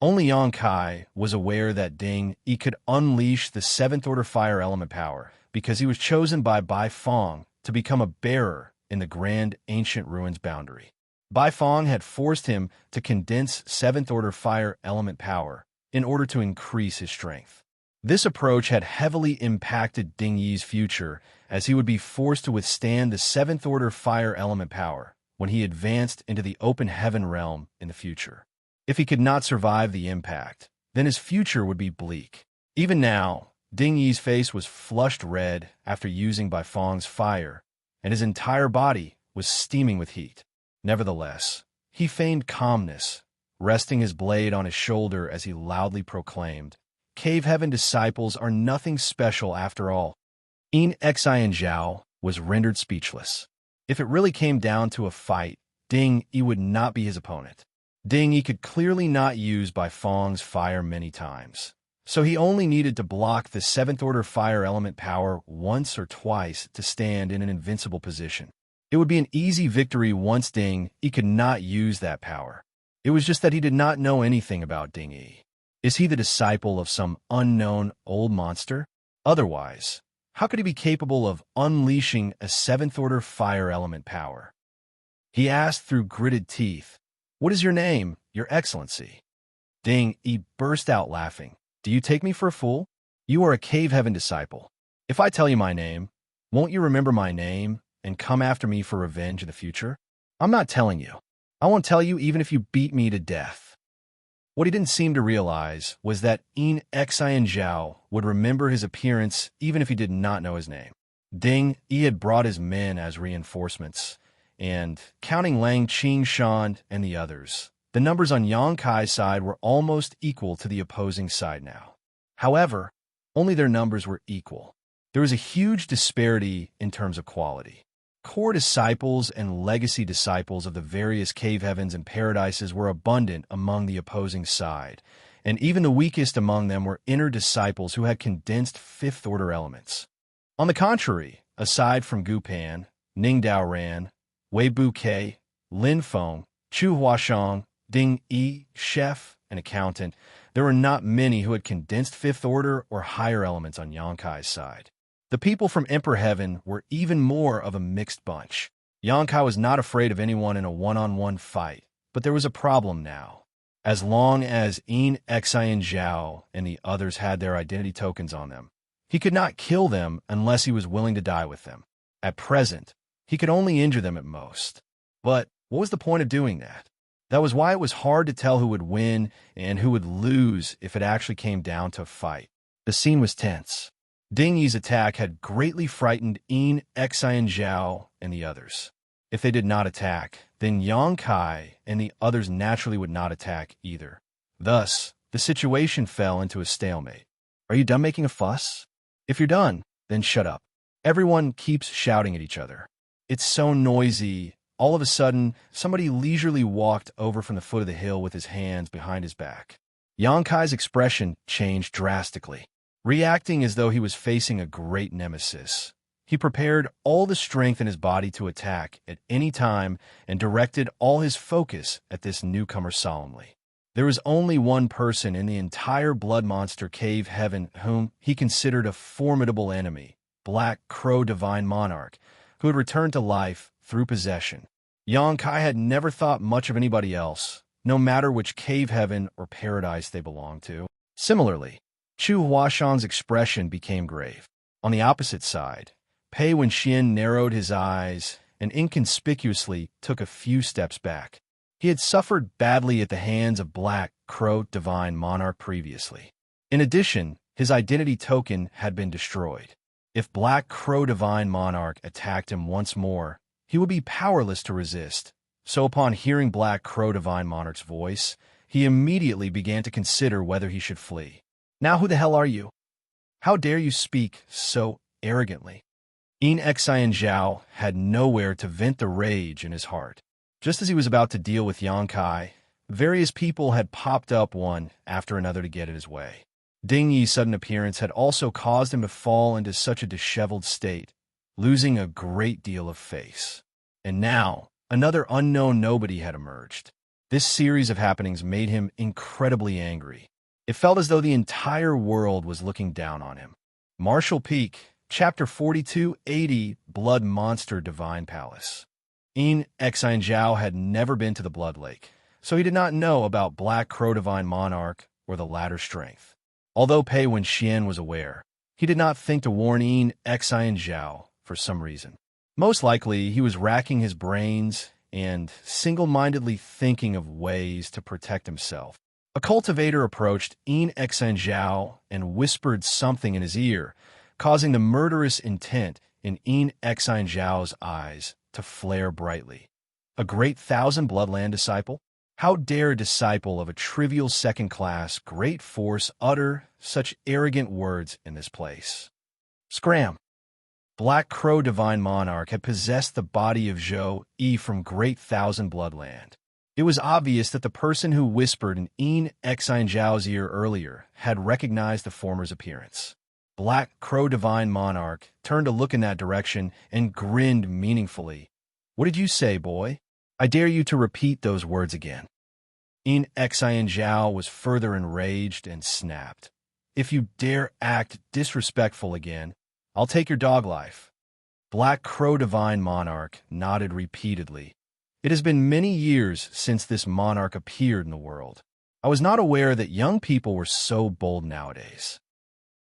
Only Yang Kai was aware that Ding Yi could unleash the 7th Order Fire Element power because he was chosen by Bai Fong to become a bearer in the Grand Ancient Ruins boundary. Bai Fong had forced him to condense 7th Order Fire Element power in order to increase his strength. This approach had heavily impacted Ding Yi's future, as he would be forced to withstand the 7th Order Fire Element power when he advanced into the open heaven realm in the future. If he could not survive the impact, then his future would be bleak. Even now, Ding Yi's face was flushed red after using Bai Fong's fire, and his entire body was steaming with heat. Nevertheless, He feigned calmness, resting his blade on his shoulder as he loudly proclaimed, "Cave Heaven disciples are nothing special after all." Xianxia was rendered speechless. If it really came down to a fight, Ding Yi would not be his opponent. Ding Yi could clearly not use Bai Feng's fire many times, so he only needed to block the 7th order fire element power once or twice to stand in an invincible position. It would be an easy victory once Ding Yi could not use that power. It was just that he did not know anything about Ding Yi. Is he the disciple of some unknown old monster? Otherwise, how could he be capable of unleashing a 7th order fire element power? He asked through gritted teeth, "What is your name, Your Excellency?" Ding Yi burst out laughing. "Do you take me for a fool? You are a Cave Heaven disciple. If I tell you my name, won't you remember my name and come after me for revenge in the future? I'm not telling you. I won't tell you even if you beat me to death." What he didn't seem to realize was that Xianxia would remember his appearance even if he did not know his name. Ding Yi had brought his men as reinforcements, and, counting Lang Qingshan and the others, the numbers on Yang Kai's side were almost equal to the opposing side now. However, only their numbers were equal. There was a huge disparity in terms of quality. Core disciples and legacy disciples of the various cave heavens and paradises were abundant among the opposing side, and even the weakest among them were inner disciples who had condensed 5th order elements. On the contrary, aside from Gu Pan, Ning Dao Ran, Wei Bu Kei, Lin Feng, Chu Huashang, Ding Yi, chef, and accountant, there were not many who had condensed 5th order or higher elements on Yang Kai's side. The people from Emperor Heaven were even more of a mixed bunch. Yang Kai was not afraid of anyone in a one-on-one fight, but there was a problem now. As long as Xianxia and the others had their identity tokens on them, he could not kill them unless he was willing to die with them. At present, he could only injure them at most. But what was the point of doing that? That was why it was hard to tell who would win and who would lose if it actually came down to a fight. The scene was tense. Ding Yi's attack had greatly frightened Xianxia and the others. If they did not attack, then Yang Kai and the others naturally would not attack either. Thus, the situation fell into a stalemate. Are you done making a fuss? If you're done, then shut up. Everyone keeps shouting at each other. It's so noisy. All of a sudden, somebody leisurely walked over from the foot of the hill with his hands behind his back. Yang Kai's expression changed drastically. Reacting as though he was facing a great nemesis, he prepared all the strength in his body to attack at any time and directed all his focus at this newcomer solemnly. There was only one person in the entire Blood Monster Cave Heaven whom he considered a formidable enemy, Black Crow Divine Monarch, who had returned to life through possession. Yang Kai had never thought much of anybody else, no matter which cave heaven or paradise they belonged to. Similarly, Chu Huashang's expression became grave. On the opposite side, Pei Wenxian narrowed his eyes and inconspicuously took a few steps back. He had suffered badly at the hands of Black Crow Divine Monarch previously. In addition, his identity token had been destroyed. If Black Crow Divine Monarch attacked him once more, he would be powerless to resist. So upon hearing Black Crow Divine Monarch's voice, he immediately began to consider whether he should flee. "Now who the hell are you? How dare you speak so arrogantly?" Xianxia had nowhere to vent the rage in his heart. Just as he was about to deal with Yang Kai, various people had popped up one after another to get in his way. Ding Yi's sudden appearance had also caused him to fall into such a disheveled state, losing a great deal of face. And now, another unknown nobody had emerged. This series of happenings made him incredibly angry. It felt as though the entire world was looking down on him. Martial Peak, Chapter 4280, Blood Monster Divine Palace. Xianxia had never been to the Blood Lake, so he did not know about Black Crow Divine Monarch or the latter's strength. Although Pei Wenxian was aware, he did not think to warn Xianxia for some reason. Most likely, he was racking his brains and single-mindedly thinking of ways to protect himself. A cultivator approached Xianxia and whispered something in his ear, causing the murderous intent in Xianxia's eyes to flare brightly. A great thousand bloodland disciple? How dare a disciple of a trivial second-class great force utter such arrogant words in this place? Scram! Black Crow Divine Monarch had possessed the body of Zhou Yi from Great Thousand Bloodland. It was obvious that the person who whispered in Xianxiao's ear earlier had recognized the former's appearance. Black Crow Divine Monarch turned to look in that direction and grinned meaningfully. "What did you say, boy? I dare you to repeat those words again." Xianxiao was further enraged and snapped. "If you dare act disrespectful again, I'll take your dog life." Black Crow Divine Monarch nodded repeatedly. "It has been many years since this monarch appeared in the world. I was not aware that young people were so bold nowadays."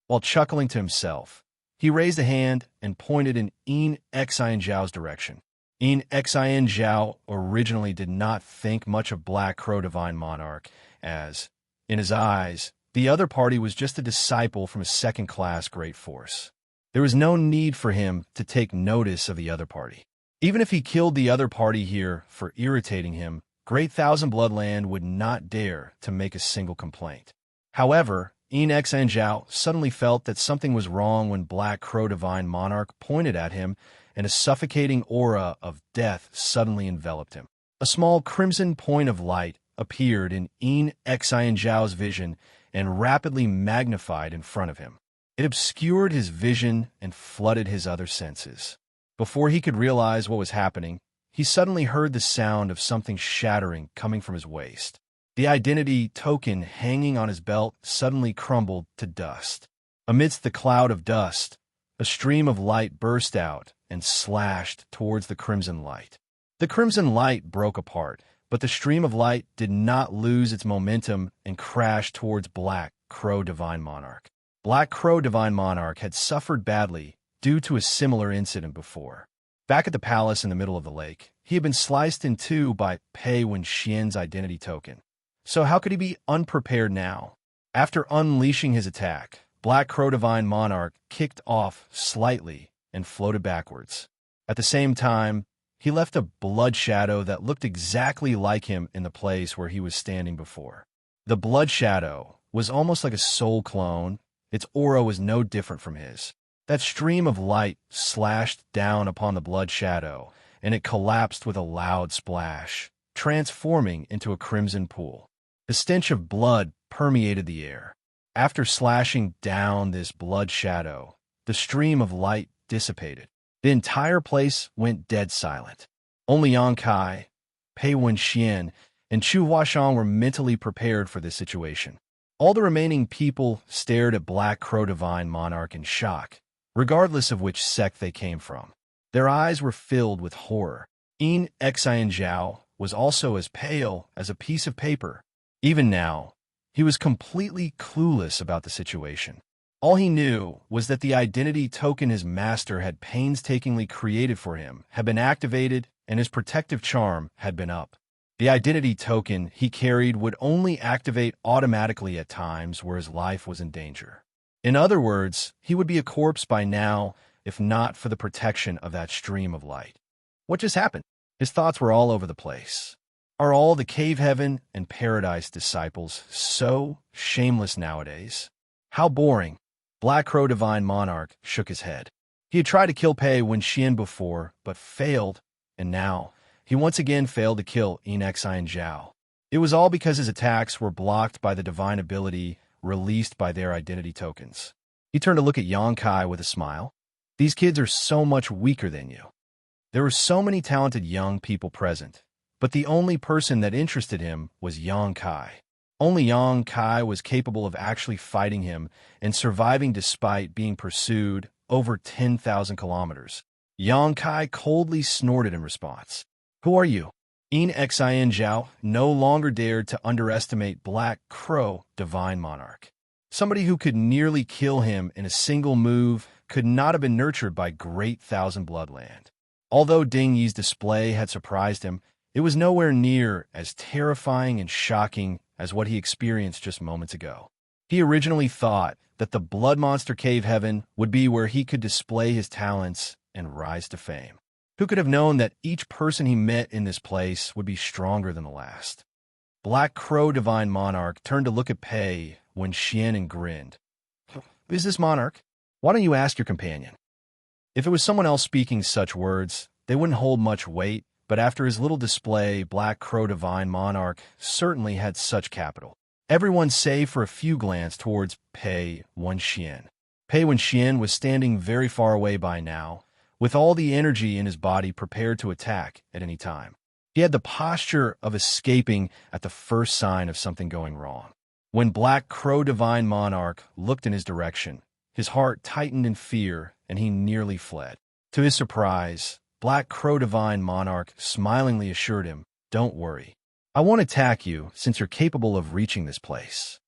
While chuckling to himself, he raised a hand and pointed in Xianxiao's direction. Xianxiao originally did not think much of Black Crow Divine Monarch, as, in his eyes, the other party was just a disciple from a second-class great force. There was no need for him to take notice of the other party. Even if he killed the other party here for irritating him, Great Thousand Bloodland would not dare to make a single complaint. However, Xianxiao suddenly felt that something was wrong when Black Crow Divine Monarch pointed at him, and a suffocating aura of death suddenly enveloped him. A small crimson point of light appeared in Xianxiao's vision and rapidly magnified in front of him. It obscured his vision and flooded his other senses. Before he could realize what was happening, he suddenly heard the sound of something shattering coming from his waist. The identity token hanging on his belt suddenly crumbled to dust. Amidst the cloud of dust, a stream of light burst out and slashed towards the crimson light. The crimson light broke apart, but the stream of light did not lose its momentum and crashed towards Black Crow Divine Monarch. Black Crow Divine Monarch had suffered badly due to a similar incident before. Back at the palace in the middle of the lake, he had been sliced in two by Pei Wenxian's identity token. So how could he be unprepared now? After unleashing his attack, Black Crow Divine Monarch kicked off slightly and floated backwards. At the same time, he left a blood shadow that looked exactly like him in the place where he was standing before. The blood shadow was almost like a soul clone. Its aura was no different from his. That stream of light slashed down upon the blood shadow, and it collapsed with a loud splash, transforming into a crimson pool. The stench of blood permeated the air. After slashing down this blood shadow, the stream of light dissipated. The entire place went dead silent. Only Yang Kai, Pei Wenxian, and Chu Huashang were mentally prepared for this situation. All the remaining people stared at Black Crow Divine Monarch in shock, regardless of which sect they came from. Their eyes were filled with horror. Xianxiao was also as pale as a piece of paper. Even now, he was completely clueless about the situation. All he knew was that the identity token his master had painstakingly created for him had been activated and his protective charm had been up. The identity token he carried would only activate automatically at times where his life was in danger. In other words, he would be a corpse by now if not for the protection of that stream of light. What just happened? His thoughts were all over the place. Are all the Cave Heaven and Paradise disciples so shameless nowadays? How boring. Black Crow Divine Monarch shook his head. He had tried to kill Pei Wenxian before, but failed, and now he once again failed to kill Xianxiao. It was all because his attacks were blocked by the divine ability released by their identity tokens. He turned to look at Yang Kai with a smile. These kids are so much weaker than you. There were so many talented young people present, but the only person that interested him was Yang Kai. Only Yang Kai was capable of actually fighting him and surviving despite being pursued over 10,000 kilometers. Yang Kai coldly snorted in response. Who are you? Xianxiao no longer dared to underestimate Black Crow Divine Monarch. Somebody who could nearly kill him in a single move could not have been nurtured by Great Thousand Bloodland. Although Ding Yi's display had surprised him, it was nowhere near as terrifying and shocking as what he experienced just moments ago. He originally thought that the Blood Monster Cave Heaven would be where he could display his talents and rise to fame. Who could have known that each person he met in this place would be stronger than the last? Black Crow Divine Monarch turned to look at Pei when Xian and grinned. Who's this monarch? Why don't you ask your companion? If it was someone else speaking such words, they wouldn't hold much weight, but after his little display, Black Crow Divine Monarch certainly had such capital. Everyone save for a few glanced towards Pei Wenxian. Pei Wenxian was standing very far away by now, with all the energy in his body prepared to attack at any time. He had the posture of escaping at the first sign of something going wrong. When Black Crow Divine Monarch looked in his direction, his heart tightened in fear, and he nearly fled. To his surprise, Black Crow Divine Monarch smilingly assured him, "Don't worry. I won't attack you since you're capable of reaching this place."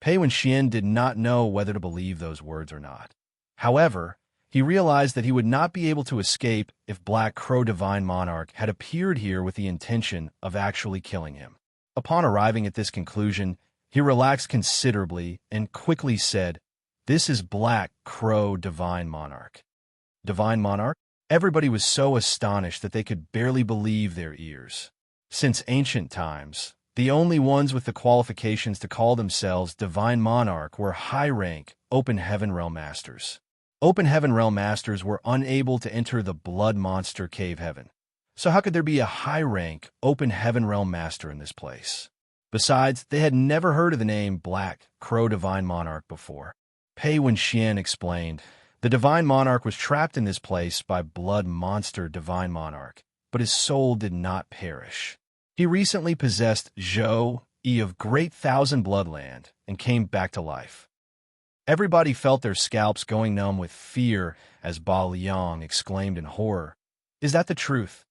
Pei Wenxian did not know whether to believe those words or not. However, he realized that he would not be able to escape if Black Crow Divine Monarch had appeared here with the intention of actually killing him. Upon arriving at this conclusion, he relaxed considerably and quickly said, "This is Black Crow Divine Monarch." Divine Monarch? Everybody was so astonished that they could barely believe their ears. Since ancient times, the only ones with the qualifications to call themselves Divine Monarch were high-rank Open Heaven Realm Masters. Open Heaven Realm Masters were unable to enter the Blood Monster Cave Heaven. So how could there be a high-rank Open Heaven Realm Master in this place? Besides, they had never heard of the name Black Crow Divine Monarch before. Pei Wenxian explained, the Divine Monarch was trapped in this place by Blood Monster Divine Monarch, but his soul did not perish. He recently possessed Zhou Yi of Great Thousand Bloodland and came back to life. Everybody felt their scalps going numb with fear as Ba Liang exclaimed in horror, "Is that the truth?"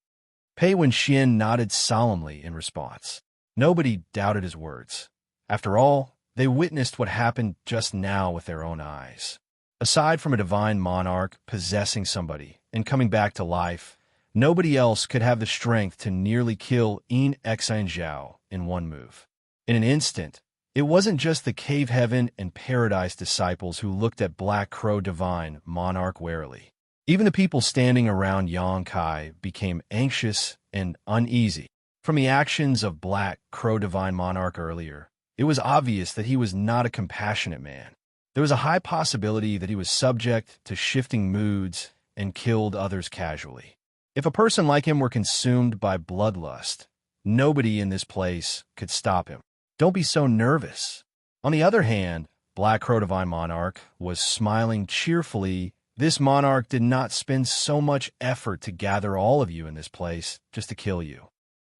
Pei Wenxian nodded solemnly in response. Nobody doubted his words. After all, they witnessed what happened just now with their own eyes. Aside from a divine monarch possessing somebody and coming back to life, nobody else could have the strength to nearly kill Xianxia in one move. In an instant, it wasn't just the Cave Heaven and Paradise disciples who looked at Black Crow Divine Monarch warily. Even the people standing around Xianxia became anxious and uneasy. From the actions of Black Crow Divine Monarch earlier, it was obvious that he was not a compassionate man. There was a high possibility that he was subject to shifting moods and killed others casually. If a person like him were consumed by bloodlust, nobody in this place could stop him. Don't be so nervous. On the other hand, Black Crow Divine Monarch was smiling cheerfully. This monarch did not spend so much effort to gather all of you in this place just to kill you.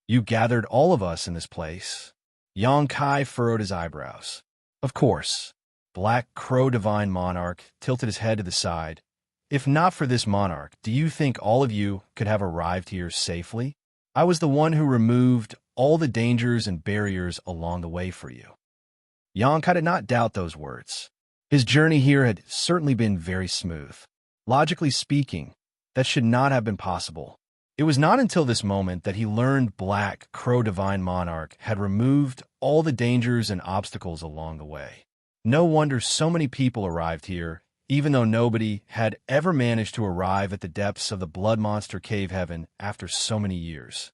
You gathered all of us in this place. Yang Kai furrowed his eyebrows. Of course. Black Crow Divine Monarch tilted his head to the side. If not for this monarch, do you think all of you could have arrived here safely? I was the one who removed all the dangers and barriers along the way for you. Yang Kai did not doubt those words. His journey here had certainly been very smooth. Logically speaking, that should not have been possible. It was not until this moment that he learned Black Crow Divine Monarch had removed all the dangers and obstacles along the way. No wonder so many people arrived here, even though nobody had ever managed to arrive at the depths of the Blood Monster Cave Heaven after so many years.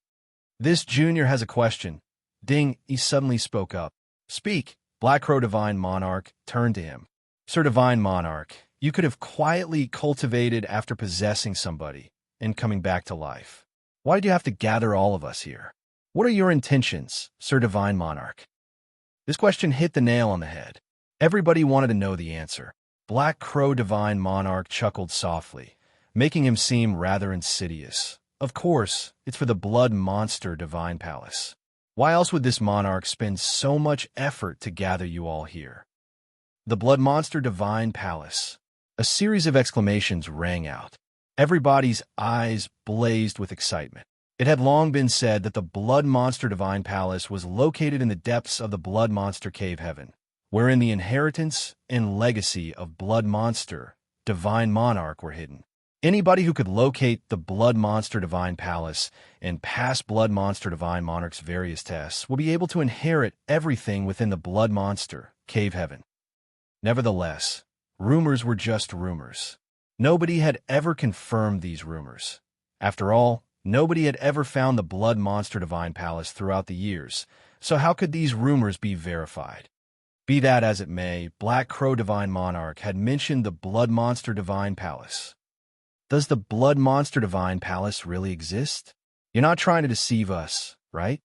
This junior has a question. Ding, he suddenly spoke up. Speak. Black Crow Divine Monarch turned to him. Sir Divine Monarch, you could have quietly cultivated after possessing somebody and coming back to life. Why did you have to gather all of us here? What are your intentions, Sir Divine Monarch? This question hit the nail on the head. Everybody wanted to know the answer. Black Crow Divine Monarch chuckled softly, making him seem rather insidious. Of course, it's for the Blood Monster Divine Palace. Why else would this monarch spend so much effort to gather you all here? The Blood Monster Divine Palace. A series of exclamations rang out. Everybody's eyes blazed with excitement. It had long been said that the Blood Monster Divine Palace was located in the depths of the Blood Monster Cave Heaven, wherein the inheritance and legacy of Blood Monster Divine Monarch were hidden. Anybody who could locate the Blood Monster Divine Palace and pass Blood Monster Divine Monarch's various tests will be able to inherit everything within the Blood Monster Cave Heaven. Nevertheless, rumors were just rumors. Nobody had ever confirmed these rumors. After all, nobody had ever found the Blood Monster Divine Palace throughout the years, so how could these rumors be verified? Be that as it may, Black Crow Divine Monarch had mentioned the Blood Monster Divine Palace. Does the Blood Monster Divine Palace really exist? You're not trying to deceive us, right?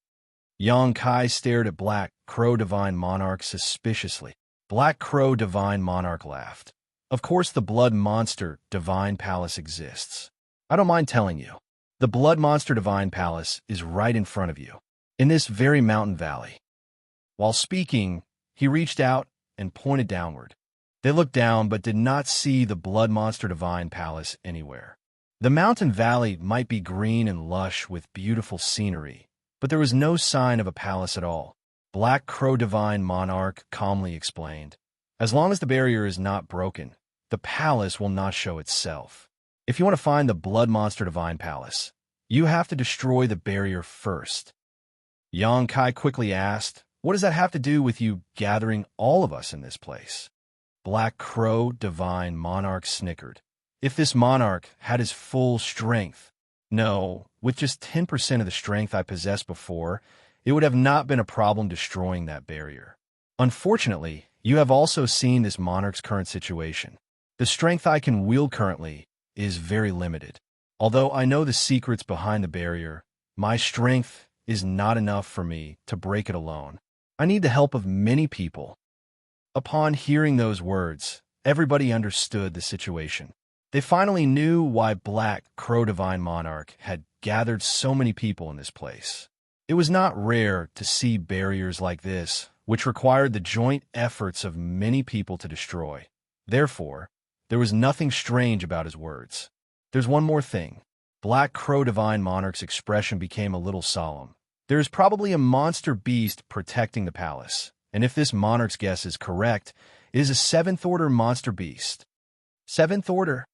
Xianxia stared at Black Crow Divine Monarch suspiciously. Black Crow Divine Monarch laughed. Of course the Blood Monster Divine Palace exists. I don't mind telling you. The Blood Monster Divine Palace is right in front of you, in this very mountain valley. While speaking, he reached out and pointed downward. They looked down but did not see the Blood Monster Divine Palace anywhere. The mountain valley might be green and lush with beautiful scenery, but there was no sign of a palace at all. Black Crow Divine Monarch calmly explained. As long as the barrier is not broken, the palace will not show itself. If you want to find the Blood Monster Divine Palace, you have to destroy the barrier first. Xianxia quickly asked, what does that have to do with you gathering all of us in this place? Black Crow Divine Monarch snickered. If this monarch had his full strength, no, with just 10% of the strength I possessed before, it would have not been a problem destroying that barrier. Unfortunately, you have also seen this monarch's current situation. The strength I can wield currently is very limited. Although I know the secrets behind the barrier, my strength is not enough for me to break it alone. I need the help of many people. Upon hearing those words, everybody understood the situation. They finally knew why Black Crow Divine Monarch had gathered so many people in this place. It was not rare to see barriers like this, which required the joint efforts of many people to destroy. Therefore, there was nothing strange about his words. There's one more thing. Black Crow Divine Monarch's expression became a little solemn. There is probably a monster beast protecting the palace, and if this monarch's guess is correct, it is a 7th Order monster beast. 7th Order?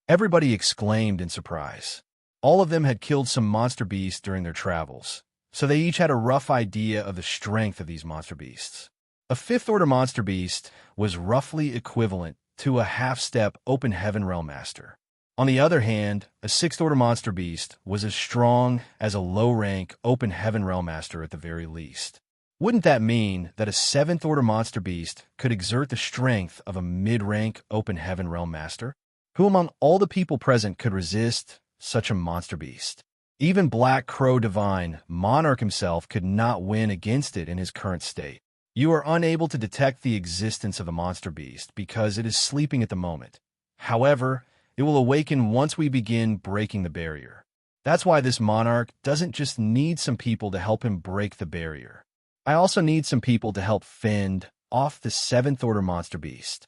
Everybody exclaimed in surprise. All of them had killed some monster beasts during their travels, so they each had a rough idea of the strength of these monster beasts. A 5th Order monster beast was roughly equivalent to a half-step open heaven realm master. On the other hand, a 6th Order monster beast was as strong as a low-rank open heaven realm master at the very least. Wouldn't that mean that a 7th Order monster beast could exert the strength of a mid-rank open heaven realm master? Who among all the people present could resist such a monster beast? Even Black Crow Divine Monarch himself could not win against it in his current state. You are unable to detect the existence of the monster beast because it is sleeping at the moment. However, it will awaken once we begin breaking the barrier. That's why this monarch doesn't just need some people to help him break the barrier. I also need some people to help fend off the 7th Order monster beast.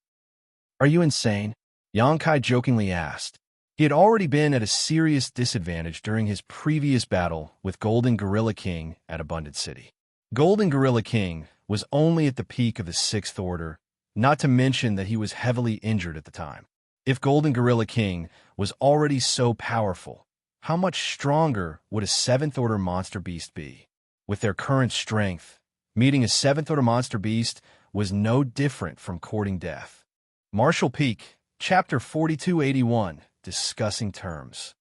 Are you insane? Xianxia jokingly asked. He had already been at a serious disadvantage during his previous battle with Golden Gorilla King at Abundant City. Golden Gorilla King was only at the peak of the 6th Order, not to mention that he was heavily injured at the time. If Golden Gorilla King was already so powerful, how much stronger would a 7th Order monster beast be? With their current strength, meeting a 7th Order monster beast was no different from courting death. Martial Peak, Chapter 4281, Discussing Terms.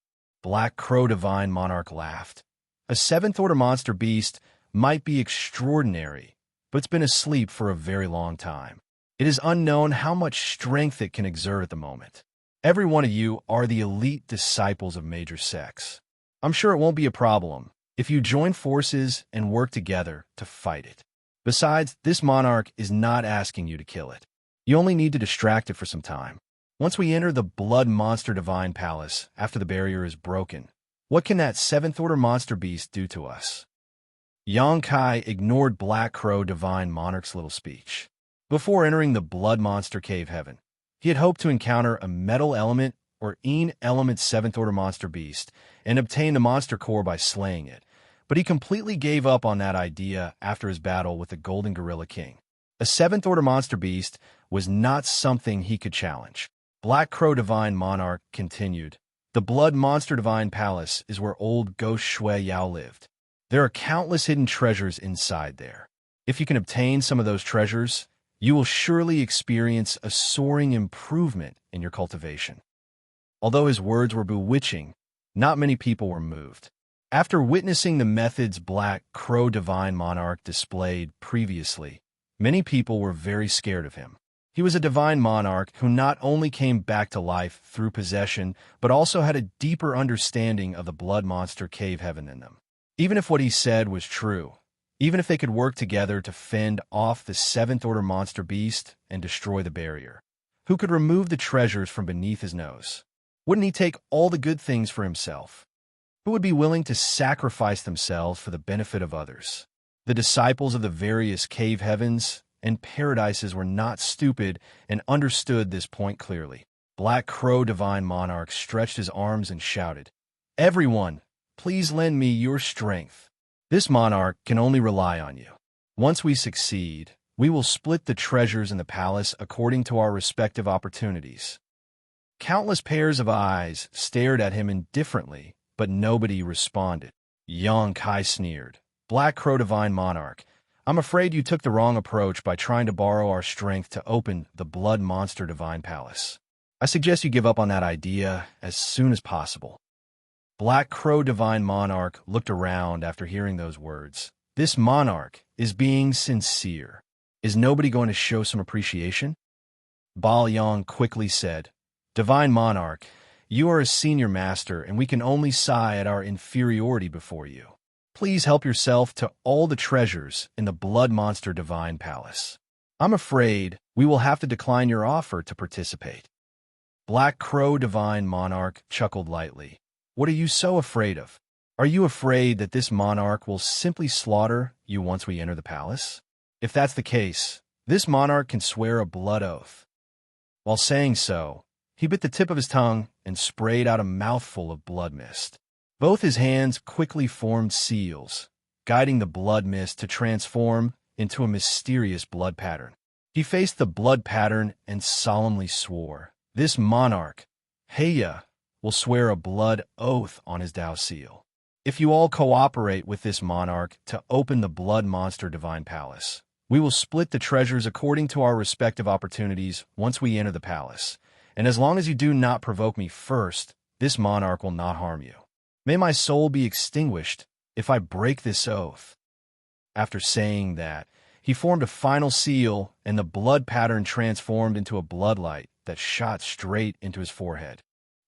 Black Crow Divine Monarch laughed. A 7th Order monster beast might be extraordinary, but it's been asleep for a very long time. It is unknown how much strength it can exert at the moment. Every one of you are the elite disciples of Major Sex. I'm sure it won't be a problem if you join forces and work together to fight it. Besides, this monarch is not asking you to kill it. You only need to distract it for some time. Once we enter the Blood Monster Divine Palace after the barrier is broken, what can that 7th Order monster beast do to us? Xianxia ignored Black Crow Divine Monarch's little speech. Before entering the Blood Monster Cave Heaven, he had hoped to encounter a Metal Element or Een Element 7th Order monster beast and obtain the monster core by slaying it, but he completely gave up on that idea after his battle with the Golden Gorilla King. A 7th Order monster beast was not something he could challenge. Black Crow Divine Monarch continued. The Blood Monster Divine Palace is where old Ghost Shui Yao lived. There are countless hidden treasures inside there. If you can obtain some of those treasures, you will surely experience a soaring improvement in your cultivation. Although his words were bewitching, Not many people were moved. After witnessing the methods Black Crow Divine Monarch displayed previously, many people were very scared of him. He was a divine monarch who not only came back to life through possession, but also had a deeper understanding of the blood monster cave heaven in them. Even if what he said was true, even if they could work together to fend off the seventh-order monster beast and destroy the barrier, who could remove the treasures from beneath his nose? Wouldn't he take all the good things for himself? Who would be willing to sacrifice themselves for the benefit of others? The disciples of the various cave heavens and paradises were not stupid and understood this point clearly. Black Crow Divine Monarch stretched his arms and shouted, "Everyone, please lend me your strength. This monarch can only rely on you. Once we succeed, we will split the treasures in the palace according to our respective opportunities." Countless pairs of eyes stared at him indifferently, but nobody responded. Xianxia sneered, "Black Crow Divine Monarch, I'm afraid you took the wrong approach by trying to borrow our strength to open the Blood Monster Divine Palace. I suggest you give up on that idea as soon as possible." Black Crow Divine Monarch looked around after hearing those words. This monarch is being sincere. Is nobody going to show some appreciation? Bal Yang quickly said, "Divine Monarch, you are a senior master, and we can only sigh at our inferiority before you. Please help yourself to all the treasures in the Blood Monster Divine Palace. I'm afraid we will have to decline your offer to participate." Black Crow Divine Monarch chuckled lightly. "What are you so afraid of? Are you afraid that this monarch will simply slaughter you once we enter the palace? If that's the case, this monarch can swear a blood oath." While saying so, he bit the tip of his tongue and sprayed out a mouthful of blood mist. Both his hands quickly formed seals, guiding the blood mist to transform into a mysterious blood pattern. He faced the blood pattern and solemnly swore, "This monarch, Heya, will swear a blood oath on his Dao seal. If you all cooperate with this monarch to open the Blood Monster Divine Palace, we will split the treasures according to our respective opportunities once we enter the palace. And as long as you do not provoke me first, this monarch will not harm you. May my soul be extinguished if I break this oath." After saying that, he formed a final seal, and the blood pattern transformed into a bloodlight that shot straight into his forehead.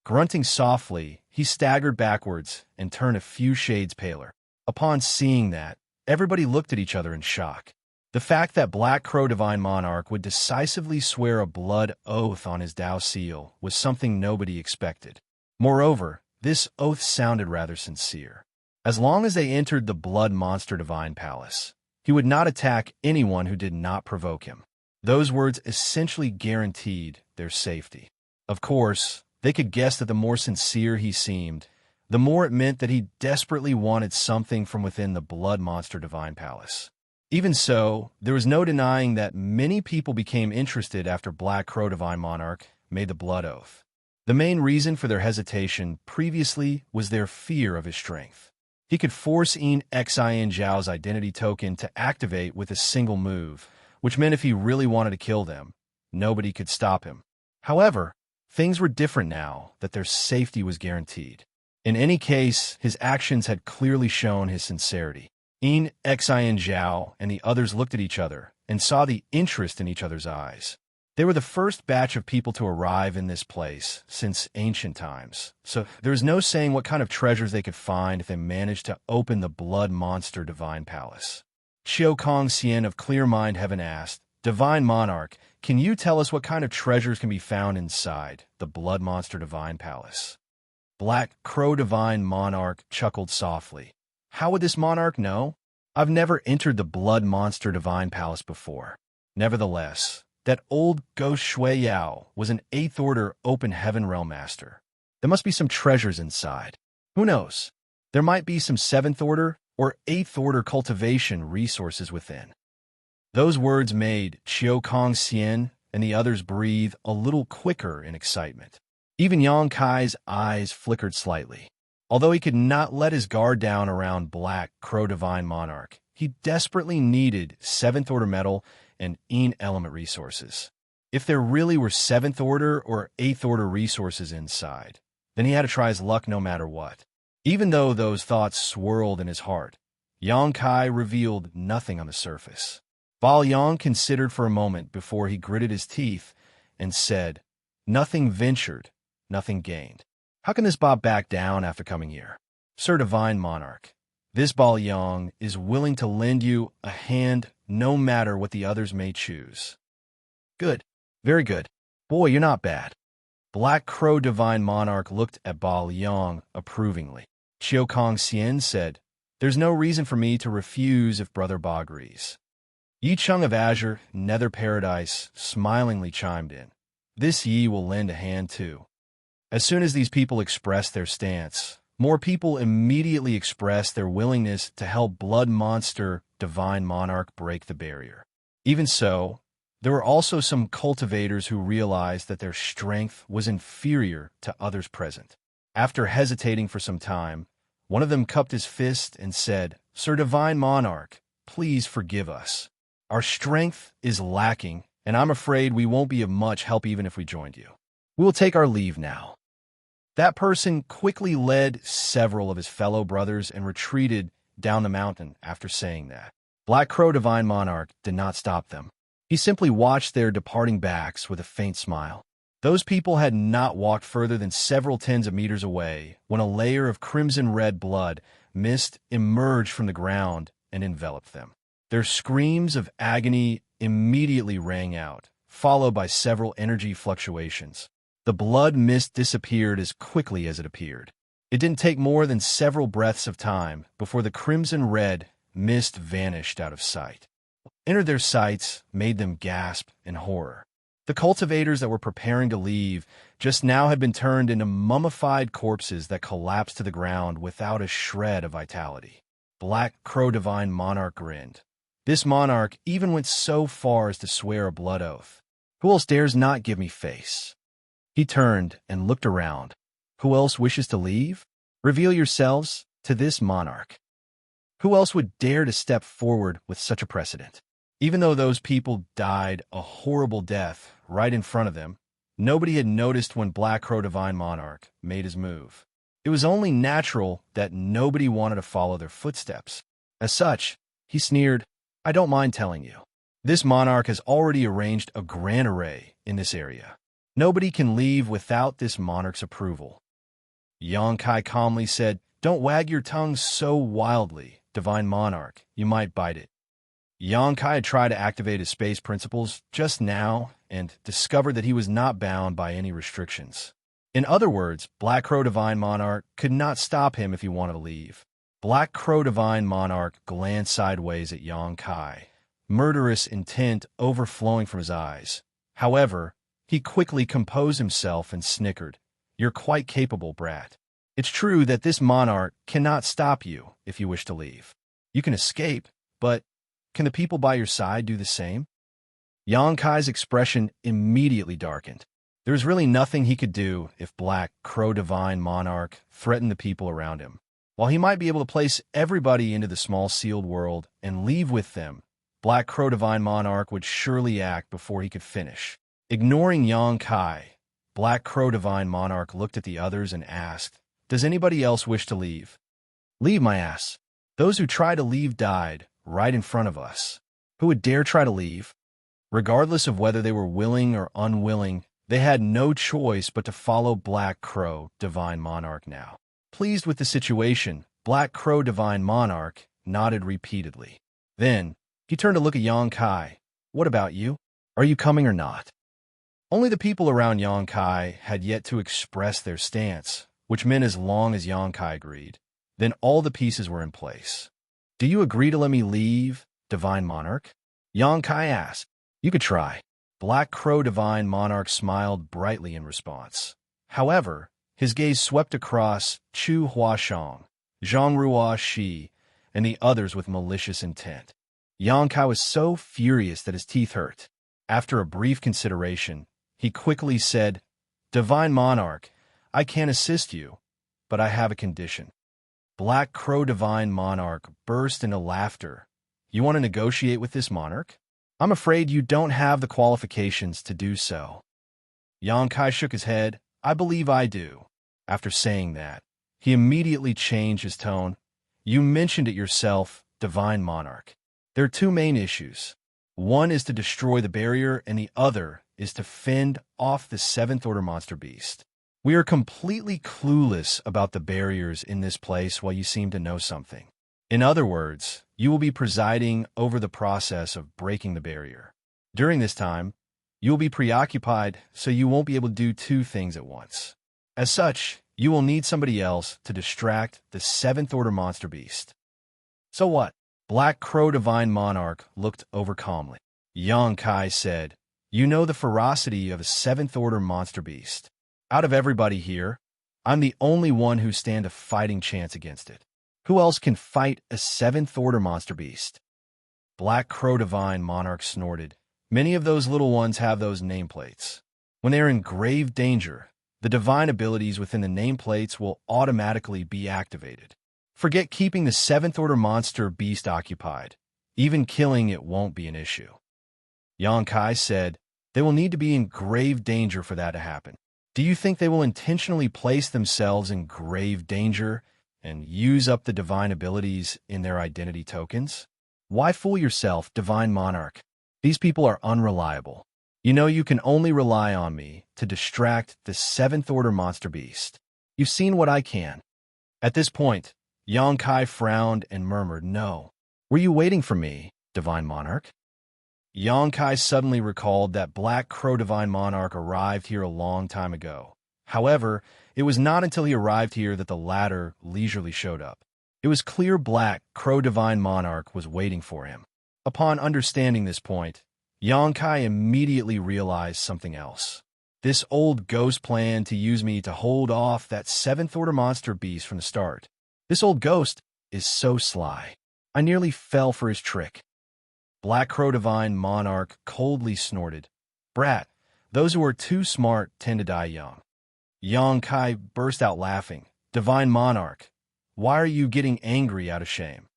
Grunting softly, he staggered backwards and turned a few shades paler. Upon seeing that, everybody looked at each other in shock. The fact that Black Crow Divine Monarch would decisively swear a blood oath on his Dao seal was something nobody expected. Moreover, this oath sounded rather sincere. As long as they entered the Blood Monster Divine Palace, he would not attack anyone who did not provoke him. Those words essentially guaranteed their safety. Of course, they could guess that the more sincere he seemed, the more it meant that he desperately wanted something from within the Blood Monster Divine Palace. Even so, there was no denying that many people became interested after Black Crow Divine Monarch made the blood oath. The main reason for their hesitation previously was their fear of his strength. He could force Xianxia's identity token to activate with a single move, which meant if he really wanted to kill them, nobody could stop him. However, things were different now that their safety was guaranteed. In any case, his actions had clearly shown his sincerity. Xianxia and the others looked at each other and saw the interest in each other's eyes. They were the first batch of people to arrive in this place since ancient times, so there is no saying what kind of treasures they could find if they managed to open the Blood Monster Divine Palace. Xianxia of Clear Mind Heaven asked, "Divine Monarch, can you tell us what kind of treasures can be found inside the Blood Monster Divine Palace?" Black Crow Divine Monarch chuckled softly. "How would this monarch know? I've never entered the Blood Monster Divine Palace before. Nevertheless, that old ghost Shui Yao was an 8th Order Open Heaven Realm Master. There must be some treasures inside. Who knows? There might be some 7th Order or 8th Order cultivation resources within." Those words made Xianxia and the others breathe a little quicker in excitement. Even Xianxia's eyes flickered slightly. Although he could not let his guard down around Black Crow Divine Monarch, he desperately needed 7th Order metal and element resources. If there really were 7th Order or 8th Order resources inside, then he had to try his luck no matter what. Even though those thoughts swirled in his heart, Xianxia revealed nothing on the surface. Bao Yang considered for a moment before he gritted his teeth and said, "Nothing ventured, nothing gained. How can this Ba back down after coming here? Sir Divine Monarch, this Bao Yang is willing to lend you a hand no matter what the others may choose." "Good. Very good. Boy, you're not bad." Black Crow Divine Monarch looked at Bao Yang approvingly. Xiao Kong Xian said, "There's no reason for me to refuse if Brother Ba agrees." Yi Chung of Azure, Nether Paradise, smilingly chimed in. "This Yi will lend a hand too." As soon as these people expressed their stance, more people immediately expressed their willingness to help Blood Monster Divine Monarch break the barrier. Even so, there were also some cultivators who realized that their strength was inferior to others present. After hesitating for some time, one of them cupped his fist and said, "Sir Divine Monarch, please forgive us. Our strength is lacking, and I'm afraid we won't be of much help even if we joined you. We will take our leave now." That person quickly led several of his fellow brothers and retreated down the mountain after saying that. Black Crow Divine Monarch did not stop them. He simply watched their departing backs with a faint smile. Those people had not walked further than several tens of meters away when a layer of crimson-red blood mist emerged from the ground and enveloped them. Their screams of agony immediately rang out, followed by several energy fluctuations. The blood mist disappeared as quickly as it appeared. It didn't take more than several breaths of time before the crimson-red mist vanished out of sight. Entered their sights made them gasp in horror. The cultivators that were preparing to leave just now had been turned into mummified corpses that collapsed to the ground without a shred of vitality. Black Crow Divine Monarch grinned. This monarch even went so far as to swear a blood oath. "Who else dares not give me face?" He turned and looked around. "Who else wishes to leave? Reveal yourselves to this monarch." Who else would dare to step forward with such a precedent? Even though those people died a horrible death right in front of them, nobody had noticed when Black Crow Divine Monarch made his move. It was only natural that nobody wanted to follow their footsteps. As such, he sneered, "I don't mind telling you. This monarch has already arranged a grand array in this area. Nobody can leave without this monarch's approval." Xianxia calmly said, "Don't wag your tongue so wildly, Divine Monarch. You might bite it." Xianxia tried to activate his space principles just now and discovered that he was not bound by any restrictions. In other words, Black Crow Divine Monarch could not stop him if he wanted to leave. Black Crow Divine Monarch glanced sideways at Xianxia, murderous intent overflowing from his eyes. However, he quickly composed himself and snickered. "You're quite capable, brat. It's true that this monarch cannot stop you if you wish to leave. You can escape, but can the people by your side do the same?" Xianxia's expression immediately darkened. There was really nothing he could do if Black Crow Divine Monarch threatened the people around him. While he might be able to place everybody into the small sealed world and leave with them, Black Crow Divine Monarch would surely act before he could finish. Ignoring Xianxia, Black Crow Divine Monarch looked at the others and asked, "Does anybody else wish to leave?" "Leave, my ass. Those who tried to leave died right in front of us. Who would dare try to leave?" Regardless of whether they were willing or unwilling, they had no choice but to follow Black Crow Divine Monarch now. Pleased with the situation, Black Crow Divine Monarch nodded repeatedly. Then, he turned to look at Xianxia. "What about you? Are you coming or not?" Only the people around Xianxia had yet to express their stance, which meant as long as Xianxia agreed, then all the pieces were in place. "Do you agree to let me leave, Divine Monarch?" Xianxia asked. "You could try." Black Crow Divine Monarch smiled brightly in response. However, his gaze swept across Chu Huashang, Zhang Ruo Shi, and the others with malicious intent. Xianxia was so furious that his teeth hurt. After a brief consideration, he quickly said, "Divine Monarch, I can assist you, but I have a condition." Black Crow Divine Monarch burst into laughter. "You want to negotiate with this monarch? I'm afraid you don't have the qualifications to do so." Xianxia shook his head. "I believe I do. After saying that, he immediately changed his tone. You mentioned it yourself, Divine Monarch. There are two main issues. One is to destroy the barrier, and the other is to fend off the seventh order monster beast. We are completely clueless about the barriers in this place while you seem to know something. In other words, you will be presiding over the process of breaking the barrier. During this time, you will be preoccupied, so you won't be able to do two things at once. As such, you will need somebody else to distract the seventh order monster beast. So what? Black Crow Divine Monarch looked over calmly. Xianxia said, You know the ferocity of a seventh order monster beast. Out of everybody here, I'm the only one who stand a fighting chance against it. Who else can fight a seventh order monster beast? Black Crow Divine Monarch snorted. Many of those little ones have those nameplates. When they are in grave danger, the divine abilities within the nameplates will automatically be activated. Forget keeping the seventh order monster beast occupied. Even killing it won't be an issue. Xianxia said, They will need to be in grave danger for that to happen. Do you think they will intentionally place themselves in grave danger and use up the divine abilities in their identity tokens? Why fool yourself, Divine Monarch? These people are unreliable. You know you can only rely on me to distract the seventh order monster beast. You've seen what I can. At this point, Xianxia frowned and murmured, No. Were you waiting for me, Divine Monarch? Xianxia suddenly recalled that Black Crow Divine Monarch arrived here a long time ago. However, it was not until he arrived here that the latter leisurely showed up. It was clear Black Crow Divine Monarch was waiting for him. Upon understanding this point, Xianxia immediately realized something else. This old ghost planned to use me to hold off that seventh order monster beast from the start. This old ghost is so sly. I nearly fell for his trick. Black Crow Divine Monarch coldly snorted. Brat, those who are too smart tend to die young. Xianxia burst out laughing. Divine Monarch, why are you getting angry out of shame?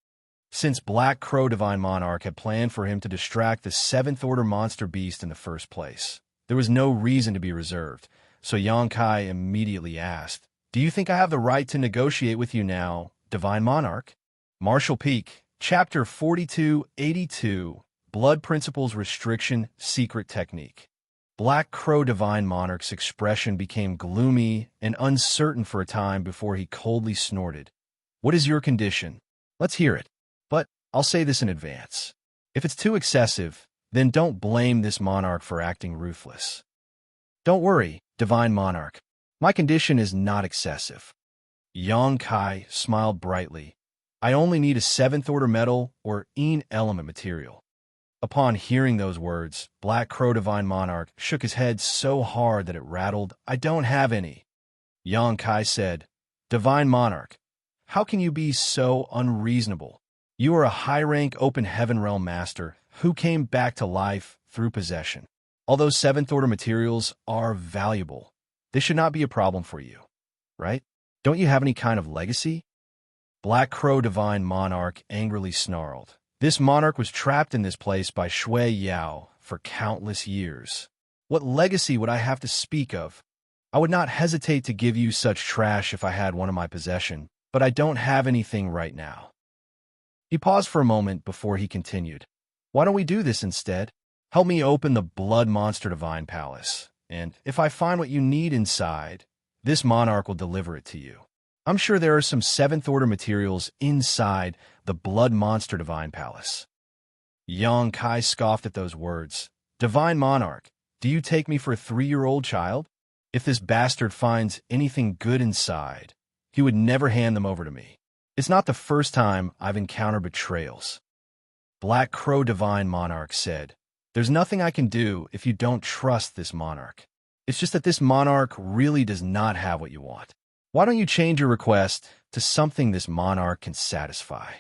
Since Black Crow Divine Monarch had planned for him to distract the seventh order monster beast in the first place, there was no reason to be reserved, so Xianxia immediately asked, Do you think I have the right to negotiate with you now, Divine Monarch? Martial Peak, Chapter 4282, Blood Principles Restriction Secret Technique. Black Crow Divine Monarch's expression became gloomy and uncertain for a time before he coldly snorted. What is your condition? Let's hear it. But I'll say this in advance. If it's too excessive, then don't blame this monarch for acting ruthless. Don't worry, Divine Monarch. My condition is not excessive. Xianxia smiled brightly. I only need a seventh order metal or element material. Upon hearing those words, Black Crow Divine Monarch shook his head so hard that it rattled. I don't have any. Xianxia said, Divine Monarch, how can you be so unreasonable? You are a high-rank open heaven realm master who came back to life through possession. Although seventh order materials are valuable, this should not be a problem for you, right? Don't you have any kind of legacy? Black Crow Divine Monarch angrily snarled. This monarch was trapped in this place by Shui Yao for countless years. What legacy would I have to speak of? I would not hesitate to give you such trash if I had one in my possession, but I don't have anything right now. He paused for a moment before he continued. Why don't we do this instead? Help me open the Blood Monster Divine Palace, and if I find what you need inside, this monarch will deliver it to you. I'm sure there are some seventh order materials inside the Blood Monster Divine Palace. Xianxia scoffed at those words. Divine Monarch, do you take me for a 3-year-old child? If this bastard finds anything good inside, he would never hand them over to me. It's not the first time I've encountered betrayals. Black Crow Divine Monarch said, There's nothing I can do if you don't trust this monarch. It's just that this monarch really does not have what you want. Why don't you change your request to something this monarch can satisfy?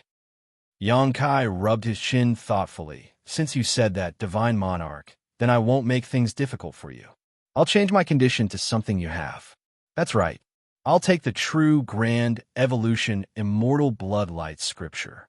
Xianxia rubbed his chin thoughtfully. Since you said that, Divine Monarch, then I won't make things difficult for you. I'll change my condition to something you have. That's right. I'll take the true grand evolution immortal bloodlight scripture.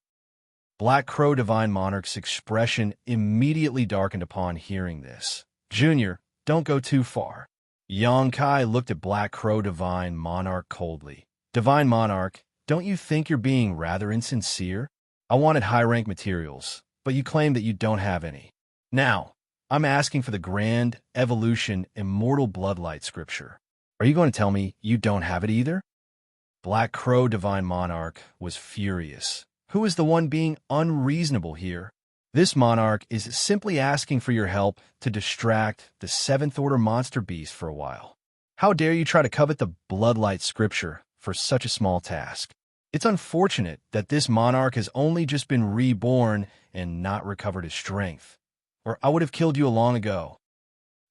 Black Crow Divine Monarch's expression immediately darkened upon hearing this. Junior, don't go too far. Xianxia looked at Black Crow Divine Monarch coldly. Divine Monarch, don't you think you're being rather insincere? I wanted high-rank materials, but you claim that you don't have any. Now, I'm asking for the Grand Evolution Immortal Bloodlight scripture. Are you going to tell me you don't have it either? Black Crow Divine Monarch was furious. Who is the one being unreasonable here? This monarch is simply asking for your help to distract the seventh-order monster beast for a while. How dare you try to covet the Bloodlight scripture for such a small task? It's unfortunate that this monarch has only just been reborn and not recovered his strength, or I would have killed you long ago.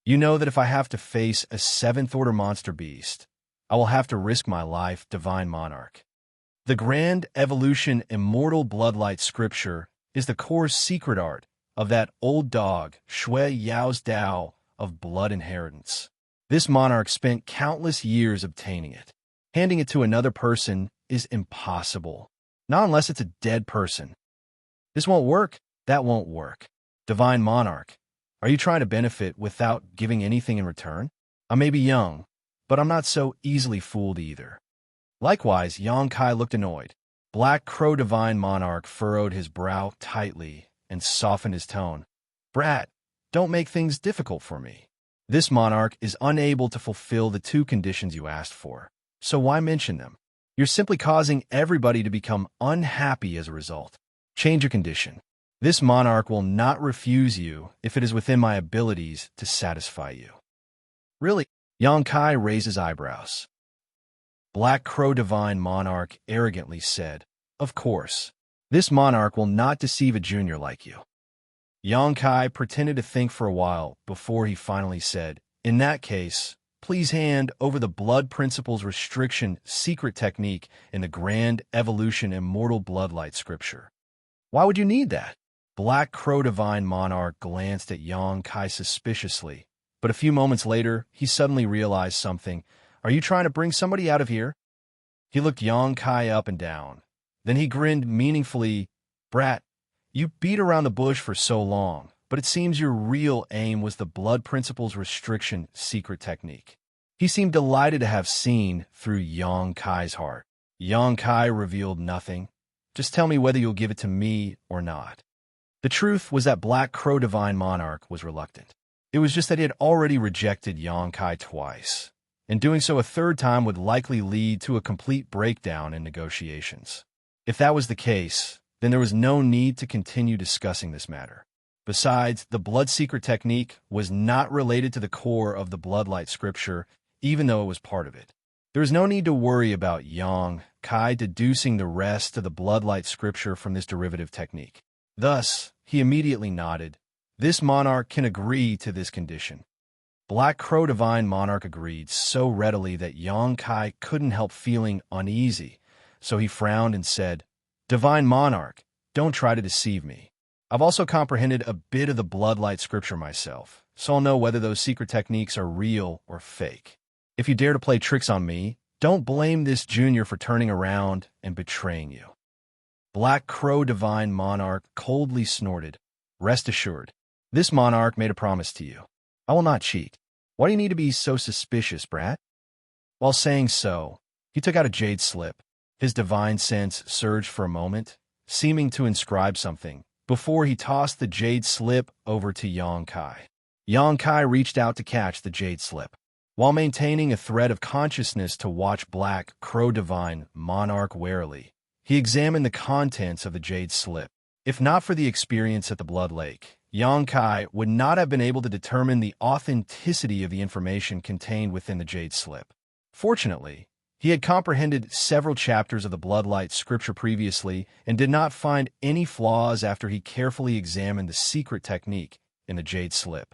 You know that if I have to face a seventh-order monster beast, I will have to risk my life, Divine Monarch. The Grand Evolution Immortal Bloodlight scripture is the core secret art of that old dog, Shui Yao's Dao of blood inheritance. This monarch spent countless years obtaining it. Handing it to another person is impossible, not unless it's a dead person. This won't work, that won't work. Divine Monarch, are you trying to benefit without giving anything in return? I may be young, but I'm not so easily fooled either. Likewise, Xianxia looked annoyed. Black Crow Divine Monarch furrowed his brow tightly and softened his tone. Brat, don't make things difficult for me. This monarch is unable to fulfill the two conditions you asked for, so why mention them? You're simply causing everybody to become unhappy as a result. Change your condition. This monarch will not refuse you if it is within my abilities to satisfy you. Really? Xianxia raised his eyebrows. Black Crow Divine Monarch arrogantly said, Of course. This monarch will not deceive a junior like you. Xianxia pretended to think for a while before he finally said, In that case, please hand over the Blood Principles Restriction secret technique in the Grand Evolution Immortal Bloodlight scripture. Why would you need that? Black Crow Divine Monarch glanced at Xianxia suspiciously, but a few moments later, he suddenly realized something. Are you trying to bring somebody out of here? He looked Xianxia up and down. Then he grinned meaningfully. Brat, you beat around the bush for so long, but it seems your real aim was the Blood Principles Restriction secret technique. He seemed delighted to have seen through Xianxia's heart. Xianxia revealed nothing. Just tell me whether you'll give it to me or not. The truth was that Black Crow Divine Monarch was reluctant. It was just that he had already rejected Xianxia twice, and doing so a third time would likely lead to a complete breakdown in negotiations. If that was the case, then there was no need to continue discussing this matter. Besides, the blood secret technique was not related to the core of the Bloodlight scripture, even though it was part of it. There was no need to worry about Xianxia deducing the rest of the Bloodlight scripture from this derivative technique. Thus, he immediately nodded. This monarch can agree to this condition. Black Crow Divine Monarch agreed so readily that Xianxia couldn't help feeling uneasy, so he frowned and said, Divine Monarch, don't try to deceive me. I've also comprehended a bit of the Bloodlight scripture myself, so I'll know whether those secret techniques are real or fake. If you dare to play tricks on me, don't blame this junior for turning around and betraying you. Black Crow Divine Monarch coldly snorted. Rest assured, this monarch made a promise to you. I will not cheat. Why do you need to be so suspicious, brat? While saying so, he took out a jade slip. His divine sense surged for a moment, seeming to inscribe something, before he tossed the jade slip over to Xianxia. Xianxia reached out to catch the jade slip. While maintaining a thread of consciousness to watch Black Crow Divine Monarch warily, he examined the contents of the jade slip. If not for the experience at the Blood Lake, Xianxia would not have been able to determine the authenticity of the information contained within the jade slip. Fortunately, he had comprehended several chapters of the Bloodlight scripture previously and did not find any flaws after he carefully examined the secret technique in the jade slip.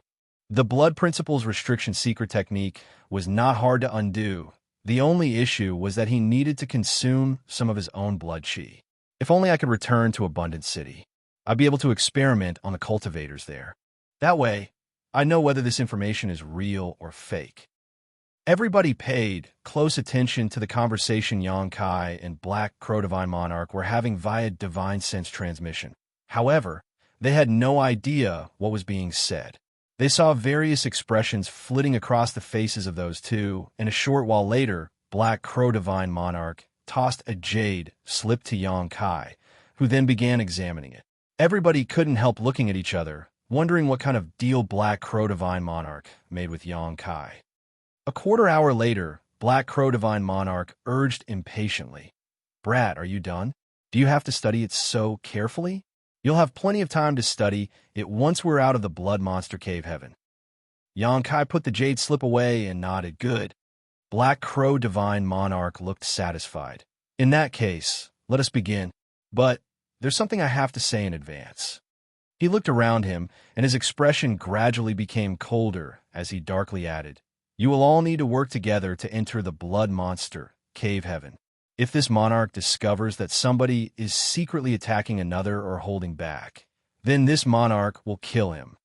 The Blood Principles Restriction secret technique was not hard to undo. The only issue was that he needed to consume some of his own blood chi. If only I could return to Abundant City. I'd be able to experiment on the cultivators there. That way, I know whether this information is real or fake. Everybody paid close attention to the conversation Xianxia and Black Crow Divine Monarch were having via divine sense transmission. However, they had no idea what was being said. They saw various expressions flitting across the faces of those two, and a short while later, Black Crow Divine Monarch tossed a jade slip to Yang Kai, who then began examining it. Everybody couldn't help looking at each other, wondering what kind of deal Black Crow Divine Monarch made with Yang Kai. A quarter hour later, Black Crow Divine Monarch urged impatiently, "Brat, are you done? Do you have to study it so carefully? You'll have plenty of time to study it once we're out of the Blood Monster Cave Heaven." Yang Kai put the jade slip away and nodded. "Good." Black Crow Divine Monarch looked satisfied. "In that case, let us begin. But there's something I have to say in advance." He looked around him, and his expression gradually became colder as he darkly added, "You will all need to work together to enter the Blood Monster Cave Heaven. If this monarch discovers that somebody is secretly attacking another or holding back, then this monarch will kill him."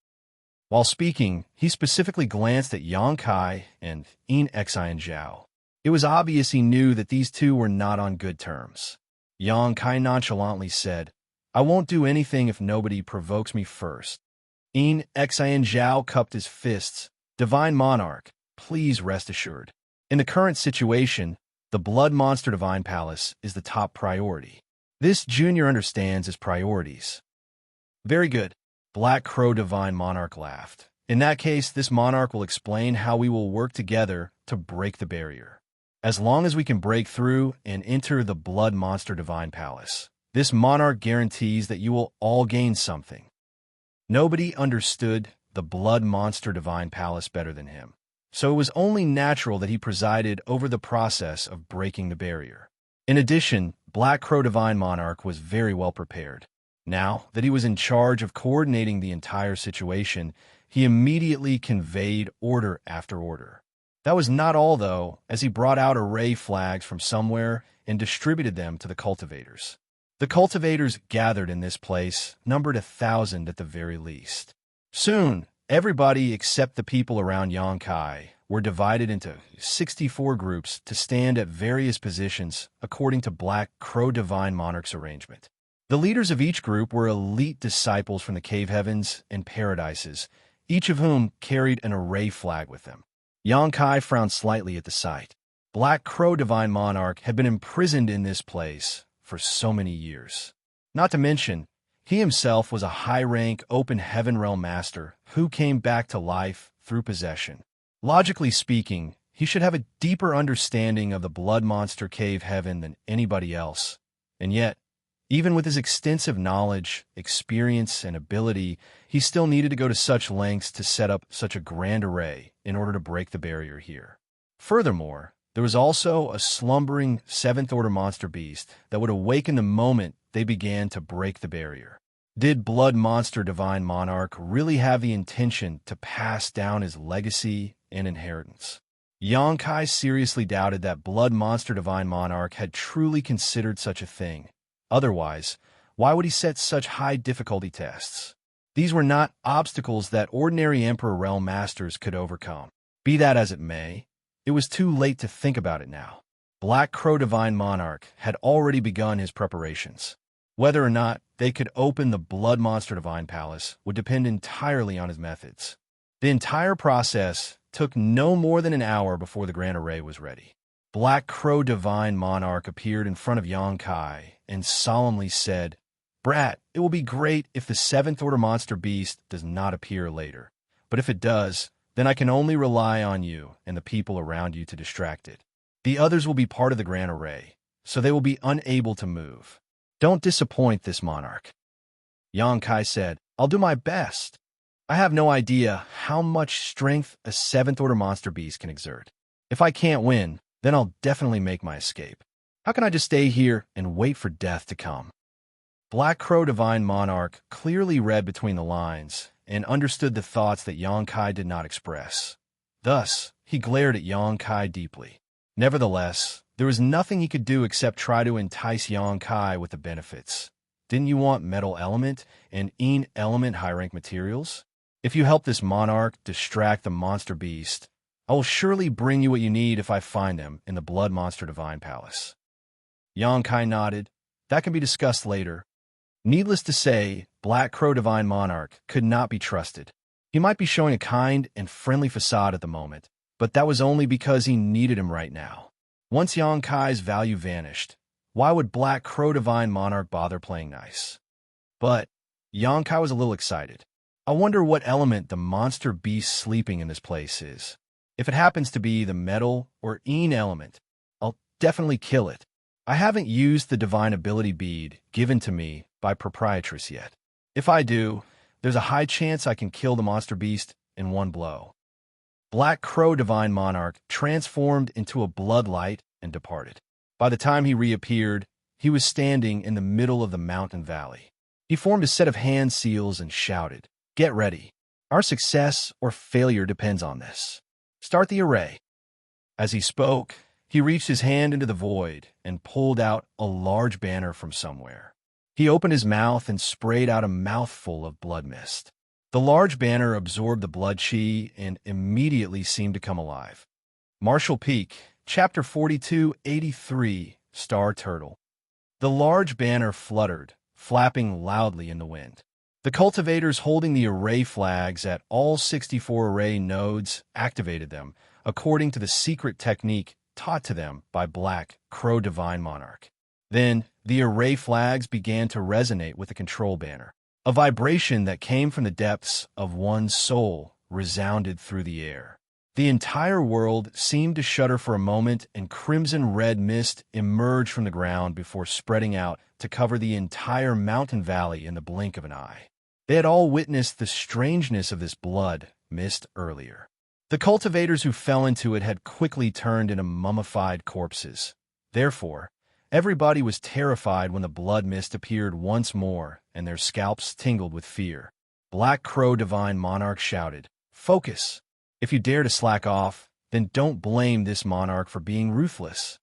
While speaking, he specifically glanced at Yang Kai and Xianxia. It was obvious he knew that these two were not on good terms. Yang Kai nonchalantly said, "I won't do anything if nobody provokes me first." Xianxia cupped his fists. "Divine Monarch, please rest assured. In the current situation, the Blood Monster Divine Palace is the top priority. This junior understands his priorities." "Very good." Black Crow Divine Monarch laughed. "In that case, this monarch will explain how we will work together to break the barrier. As long as we can break through and enter the Blood Monster Divine Palace, this monarch guarantees that you will all gain something." Nobody understood the Blood Monster Divine Palace better than him, so it was only natural that he presided over the process of breaking the barrier. In addition, Black Crow Divine Monarch was very well prepared. Now that he was in charge of coordinating the entire situation, he immediately conveyed order after order. That was not all, though, as he brought out array flags from somewhere and distributed them to the cultivators. The cultivators gathered in this place numbered 1,000 at the very least. Soon, everybody except the people around Yang Kai were divided into 64 groups to stand at various positions according to Black Crow Divine Monarch's arrangement. The leaders of each group were elite disciples from the cave heavens and paradises, each of whom carried an array flag with them. Yang Kai frowned slightly at the sight. Black Crow Divine Monarch had been imprisoned in this place for so many years. Not to mention, he himself was a high-rank open heaven realm master who came back to life through possession. Logically speaking, he should have a deeper understanding of the Blood Monster Cave Heaven than anybody else. And yet, even with his extensive knowledge, experience, and ability, he still needed to go to such lengths to set up such a grand array in order to break the barrier here. Furthermore, there was also a slumbering seventh-order monster beast that would awaken the moment they began to break the barrier. Did Blood Monster Divine Monarch really have the intention to pass down his legacy and inheritance? Yang Kai seriously doubted that Blood Monster Divine Monarch had truly considered such a thing. Otherwise, why would he set such high difficulty tests? These were not obstacles that ordinary Emperor Realm Masters could overcome. Be that as it may, it was too late to think about it now. Black Crow Divine Monarch had already begun his preparations. Whether or not they could open the Blood Monster Divine Palace would depend entirely on his methods. The entire process took no more than an hour before the grand array was ready. Black Crow Divine Monarch appeared in front of Yang Kai and solemnly said, "Brat, it will be great if the seventh-order monster beast does not appear later. But if it does, then I can only rely on you and the people around you to distract it. The others will be part of the grand array, so they will be unable to move. Don't disappoint this monarch." Yang Kai said, "I'll do my best. I have no idea how much strength a seventh-order monster beast can exert. If I can't win, then I'll definitely make my escape. How can I just stay here and wait for death to come?" Black Crow Divine Monarch clearly read between the lines and understood the thoughts that Yang Kai did not express. Thus, he glared at Yang Kai deeply. Nevertheless, there was nothing he could do except try to entice Yang Kai with the benefits. Didn't you want Metal Element and Een Element high-rank materials? If you help this monarch distract the monster beast, I will surely bring you what you need if I find them in the Blood Monster Divine Palace. Yang Kai nodded. That can be discussed later. Needless to say, Black Crow Divine Monarch could not be trusted. He might be showing a kind and friendly facade at the moment, but that was only because he needed him right now. Once Xianxia's value vanished, why would Black Crow Divine Monarch bother playing nice? But Xianxia was a little excited. I wonder what element the monster beast sleeping in this place is. If it happens to be the metal or Een element, I'll definitely kill it. I haven't used the divine ability bead given to me by Proprietress yet. If I do, there's a high chance I can kill the monster beast in one blow. Black Crow Divine Monarch transformed into a bloodlight and departed. By the time he reappeared, he was standing in the middle of the mountain valley. He formed a set of hand seals and shouted, "Get ready. Our success or failure depends on this. Start the array." As he spoke, he reached his hand into the void and pulled out a large banner from somewhere. He opened his mouth and sprayed out a mouthful of blood mist. The large banner absorbed the blood chi and immediately seemed to come alive. Martial Peak, Chapter 4283, Star Turtle. The large banner fluttered, flapping loudly in the wind. The cultivators holding the array flags at all 64 array nodes activated them, according to the secret technique taught to them by Black Crow Divine Monarch. Then, the array flags began to resonate with the control banner. A vibration that came from the depths of one's soul resounded through the air. The entire world seemed to shudder for a moment, and crimson-red mist emerged from the ground before spreading out to cover the entire mountain valley in the blink of an eye. They had all witnessed the strangeness of this blood mist earlier. The cultivators who fell into it had quickly turned into mummified corpses. Therefore, everybody was terrified when the blood mist appeared once more, and their scalps tingled with fear. Black Crow Divine Monarch shouted, "Focus! If you dare to slack off, then don't blame this monarch for being ruthless."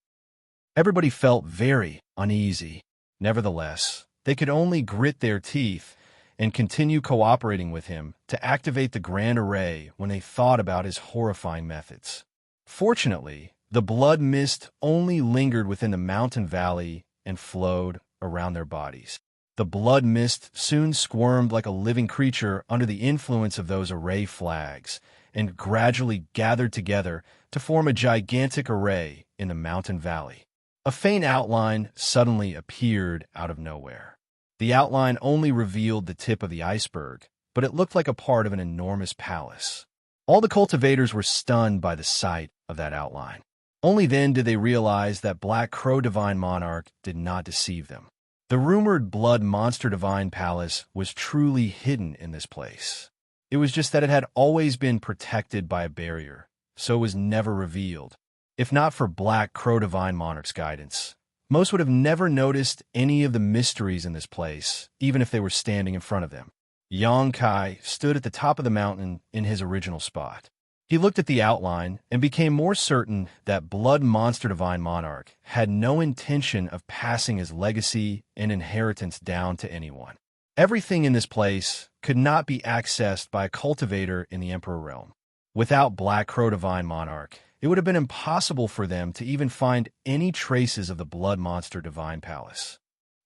Everybody felt very uneasy. Nevertheless, they could only grit their teeth and continue cooperating with him to activate the Grand Array when they thought about his horrifying methods. Fortunately, the blood mist only lingered within the mountain valley and flowed around their bodies. The blood mist soon squirmed like a living creature under the influence of those array flags and gradually gathered together to form a gigantic array in the mountain valley. A faint outline suddenly appeared out of nowhere. The outline only revealed the tip of the iceberg, but it looked like a part of an enormous palace. All the cultivators were stunned by the sight of that outline. Only then did they realize that Black Crow Divine Monarch did not deceive them. The rumored Blood Monster Divine Palace was truly hidden in this place. It was just that it had always been protected by a barrier, so it was never revealed. If not for Black Crow Divine Monarch's guidance, most would have never noticed any of the mysteries in this place, even if they were standing in front of them. Xianxia stood at the top of the mountain in his original spot. He looked at the outline and became more certain that Blood Monster Divine Monarch had no intention of passing his legacy and inheritance down to anyone. Everything in this place could not be accessed by a cultivator in the Emperor Realm. Without Black Crow Divine Monarch, it would have been impossible for them to even find any traces of the Blood Monster Divine Palace.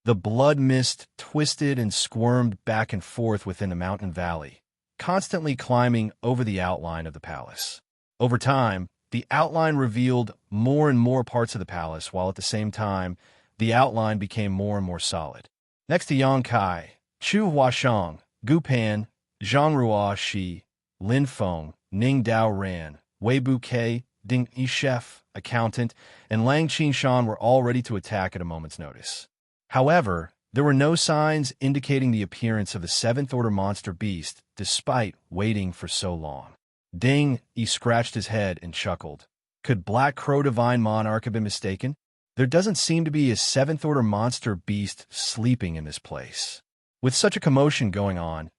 The blood mist twisted and squirmed back and forth within the mountain valley, constantly climbing over the outline of the palace. Over time, the outline revealed more and more parts of the palace, while at the same time, the outline became more and more solid. Next to Xianxia, Chu Huashang, Gu Pan, Zhang Ruo Shi, Lin Feng, Ning Dao Ran, Wei Bouquet, Ding Yishef, accountant, and Lang Qinshan were all ready to attack at a moment's notice. However, there were no signs indicating the appearance of the seventh order monster beast, despite waiting for so long. Ding, he scratched his head and chuckled. Could Black Crow Divine Monarch have been mistaken? There doesn't seem to be a seventh order monster beast sleeping in this place. With such a commotion going on,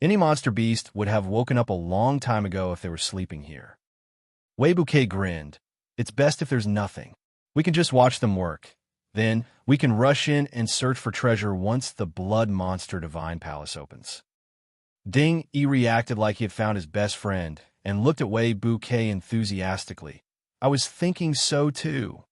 any monster beast would have woken up a long time ago if they were sleeping here. Wei Bouquet grinned. It's best if there's nothing. We can just watch them work. Then, we can rush in and search for treasure once the Blood Monster Divine Palace opens. Ding Yi reacted like he had found his best friend and looked at Wei Bouquet enthusiastically. I was thinking so too.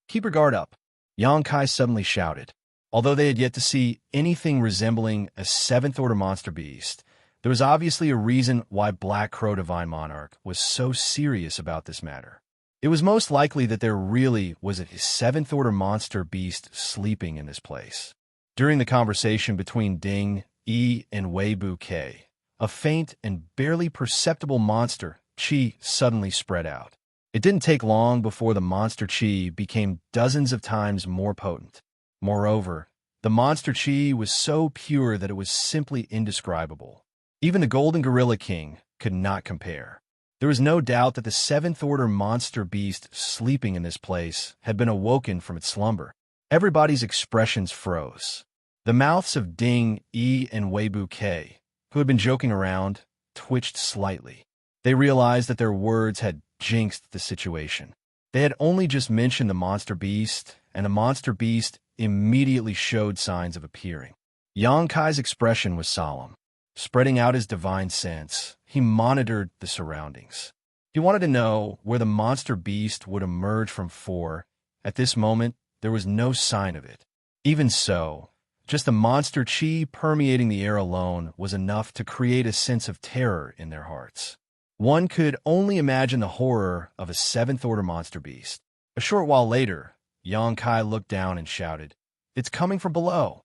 Keep your guard up, Xianxia suddenly shouted. Although they had yet to see anything resembling a seventh order monster beast, There was obviously a reason why Black Crow Divine Monarch was so serious about this matter. It was most likely that there really was a seventh-order monster beast sleeping in this place. During the conversation between Ding Yi and Weibu K, a faint and barely perceptible monster qi suddenly spread out. It didn't take long before the monster qi became dozens of times more potent. Moreover, the monster qi was so pure that it was simply indescribable. Even the Golden Gorilla King could not compare. There was no doubt that the seventh-order monster beast sleeping in this place had been awoken from its slumber. Everybody's expressions froze. The mouths of Ding Yi and Weibu K, who had been joking around, twitched slightly. They realized that their words had jinxed the situation. They had only just mentioned the monster beast, and the monster beast immediately showed signs of appearing. Yang Kai's expression was solemn. Spreading out his divine sense, he monitored the surroundings. He wanted to know where the monster beast would emerge from, for, at this moment, there was no sign of it. Even so, just the monster qi permeating the air alone was enough to create a sense of terror in their hearts. One could only imagine the horror of a seventh-order monster beast. A short while later, Yang Kai looked down and shouted, "It's coming from below."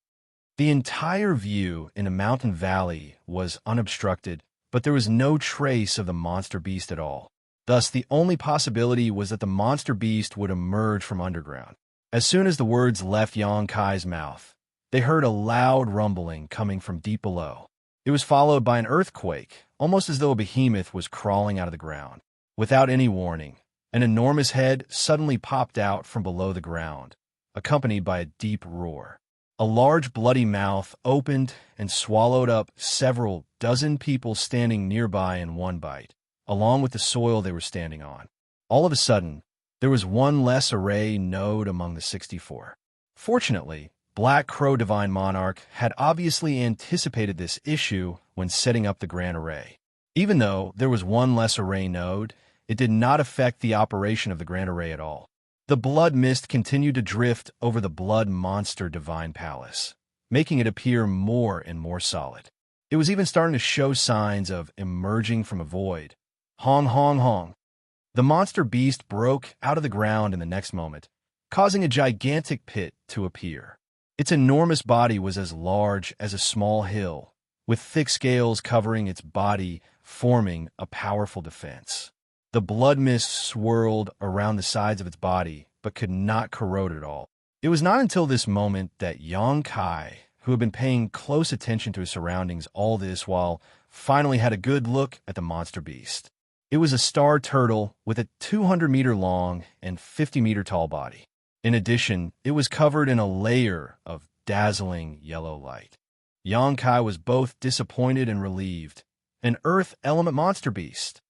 The entire view in the mountain valley was unobstructed, but there was no trace of the monster beast at all. Thus, the only possibility was that the monster beast would emerge from underground. As soon as the words left Yang Kai's mouth, they heard a loud rumbling coming from deep below. It was followed by an earthquake, almost as though a behemoth was crawling out of the ground. Without any warning, an enormous head suddenly popped out from below the ground, accompanied by a deep roar. A large bloody mouth opened and swallowed up several dozen people standing nearby in one bite, along with the soil they were standing on. All of a sudden, there was one less array node among the 64. Fortunately, Black Crow Divine Monarch had obviously anticipated this issue when setting up the Grand Array. Even though there was one less array node, it did not affect the operation of the Grand Array at all. The blood mist continued to drift over the blood monster Divine Palace, making it appear more and more solid. It was even starting to show signs of emerging from a void. Hong hong hong. The monster beast broke out of the ground in the next moment, causing a gigantic pit to appear. Its enormous body was as large as a small hill, with thick scales covering its body, forming a powerful defense. The blood mist swirled around the sides of its body, but could not corrode it all. It was not until this moment that Yang Kai, who had been paying close attention to his surroundings all this while, finally had a good look at the monster beast. It was a star turtle with a 200-meter-long and 50-meter-tall body. In addition, it was covered in a layer of dazzling yellow light. Yang Kai was both disappointed and relieved. An earth element monster beast.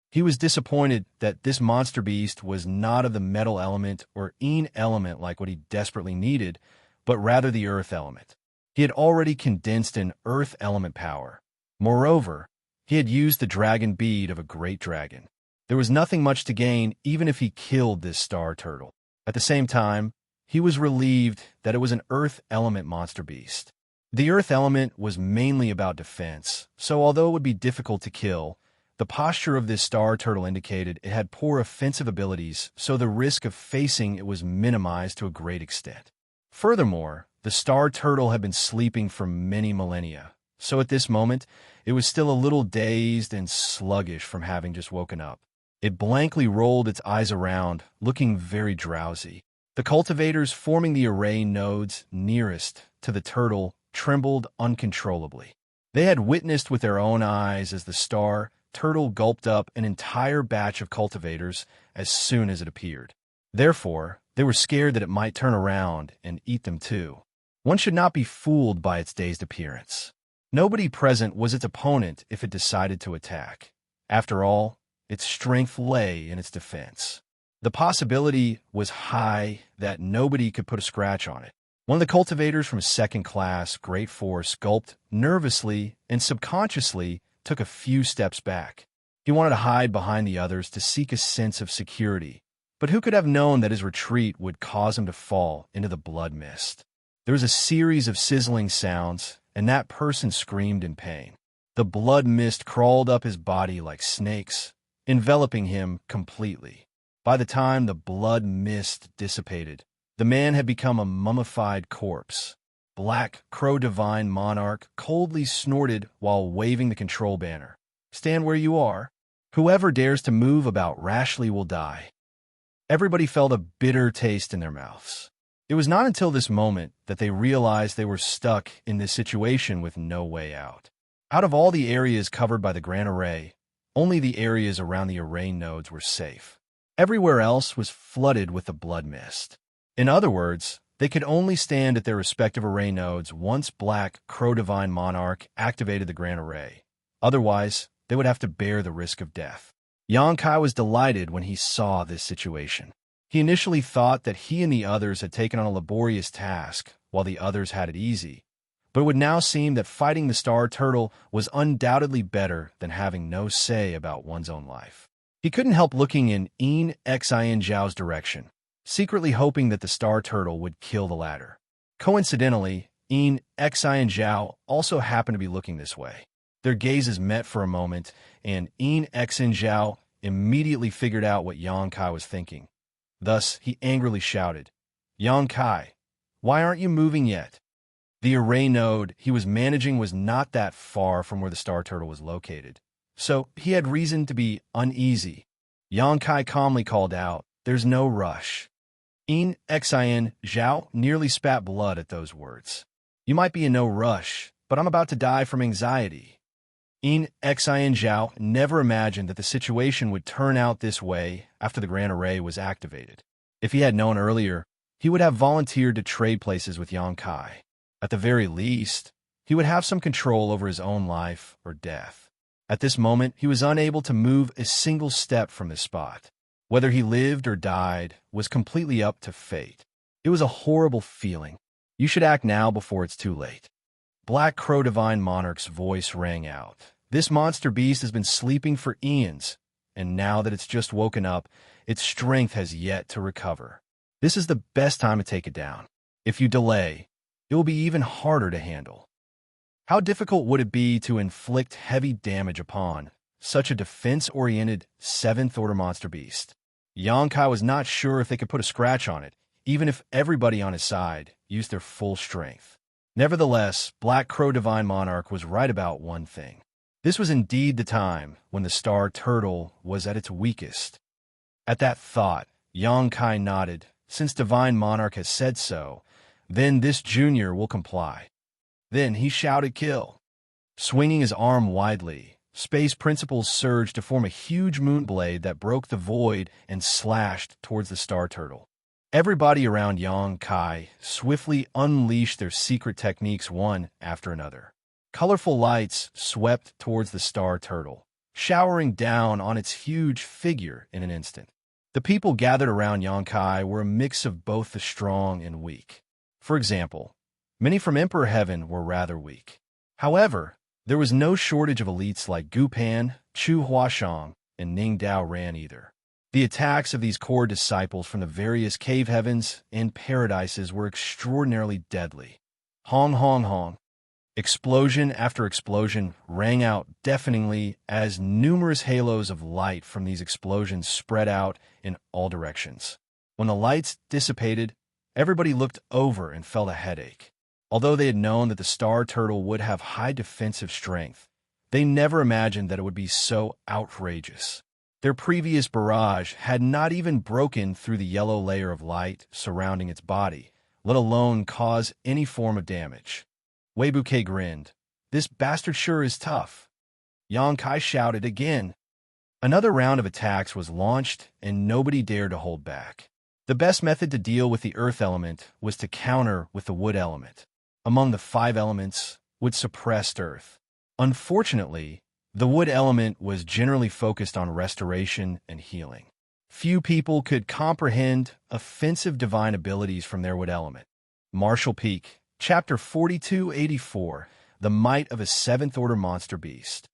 He was disappointed that this monster beast was not of the metal element or yin element like what he desperately needed, but rather the earth element. He had already condensed an earth element power. Moreover, he had used the dragon bead of a great dragon. There was nothing much to gain even if he killed this star turtle. At the same time, he was relieved that it was an earth element monster beast. The earth element was mainly about defense, so although it would be difficult to kill, the posture of this star turtle indicated it had poor offensive abilities, so the risk of facing it was minimized to a great extent. Furthermore, the star turtle had been sleeping for many millennia, so at this moment, it was still a little dazed and sluggish from having just woken up. It blankly rolled its eyes around, looking very drowsy. The cultivators forming the array nodes nearest to the turtle trembled uncontrollably. They had witnessed with their own eyes as the star turtle gulped up an entire batch of cultivators as soon as it appeared. Therefore, they were scared that it might turn around and eat them too. One should not be fooled by its dazed appearance. Nobody present was its opponent if it decided to attack. After all, its strength lay in its defense. The possibility was high that nobody could put a scratch on it. One of the cultivators from a second-class great force gulped nervously and subconsciously took a few steps back. He wanted to hide behind the others to seek a sense of security, but who could have known that his retreat would cause him to fall into the blood mist? There was a series of sizzling sounds, and that person screamed in pain. The blood mist crawled up his body like snakes, enveloping him completely. By the time the blood mist dissipated, the man had become a mummified corpse. Black Crow Divine Monarch coldly snorted while waving the control banner. "Stand where you are. Whoever dares to move about rashly will die." Everybody felt a bitter taste in their mouths. It was not until this moment that they realized they were stuck in this situation with no way out. Out of all the areas covered by the Grand Array, only the areas around the array nodes were safe. Everywhere else was flooded with the blood mist. In other words, they could only stand at their respective array nodes once Black Crow Divine Monarch activated the Grand Array. Otherwise, they would have to bear the risk of death. Xianxia was delighted when he saw this situation. He initially thought that he and the others had taken on a laborious task, while the others had it easy. But it would now seem that fighting the Star Turtle was undoubtedly better than having no say about one's own life. He couldn't help looking in Xianxiao's direction, secretly hoping that the Star Turtle would kill the latter. Coincidentally, Xianxiao also happened to be looking this way. Their gazes met for a moment, and Xianxiao immediately figured out what Xianxia was thinking. Thus, he angrily shouted, "Xianxia, why aren't you moving yet?" The array node he was managing was not that far from where the Star Turtle was located, so he had reason to be uneasy. Xianxia calmly called out, "There's no rush." Xianxiao nearly spat blood at those words. "You might be in no rush, but I'm about to die from anxiety." Xianxiao never imagined that the situation would turn out this way after the Grand Array was activated. If he had known earlier, he would have volunteered to trade places with Xianxia. At the very least, he would have some control over his own life or death. At this moment, he was unable to move a single step from this spot. Whether he lived or died was completely up to fate. It was a horrible feeling. "You should act now before it's too late." Black Crow Divine Monarch's voice rang out. "This monster beast has been sleeping for eons, and now that it's just woken up, its strength has yet to recover. This is the best time to take it down. If you delay, it will be even harder to handle." How difficult would it be to inflict heavy damage upon such a defense-oriented 7th-order monster beast? Xianxia was not sure if they could put a scratch on it, even if everybody on his side used their full strength. Nevertheless, Black Crow Divine Monarch was right about one thing. This was indeed the time when the Star Turtle was at its weakest. At that thought, Xianxia nodded. Since Divine Monarch has said so, then this junior will comply. Then he shouted, "Kill!" Swinging his arm widely, Space Principles surged to form a huge moonblade that broke the void and slashed towards the Star Turtle. Everybody around Xianxia swiftly unleashed their secret techniques one after another. Colorful lights swept towards the Star Turtle, showering down on its huge figure in an instant. The people gathered around Xianxia were a mix of both the strong and weak. For example, many from Emperor Heaven were rather weak. However, there was no shortage of elites like Gu Pan, Chu Huashang, and Ning Dao Ran either. The attacks of these core disciples from the various cave heavens and paradises were extraordinarily deadly. Hong hong hong. Explosion after explosion rang out deafeningly as numerous halos of light from these explosions spread out in all directions. When the lights dissipated, everybody looked over and felt a headache. Although they had known that the Star Turtle would have high defensive strength, they never imagined that it would be so outrageous. Their previous barrage had not even broken through the yellow layer of light surrounding its body, let alone cause any form of damage. Wei Buke grinned. "This bastard sure is tough." Xianxia shouted again. Another round of attacks was launched, and nobody dared to hold back. The best method to deal with the earth element was to counter with the wood element. Among the 5 elements, wood suppressed earth. Unfortunately, the wood element was generally focused on restoration and healing. Few people could comprehend offensive divine abilities from their wood element. Martial Peak, Chapter 4284, The Might of a 7th-Order Monster Beast.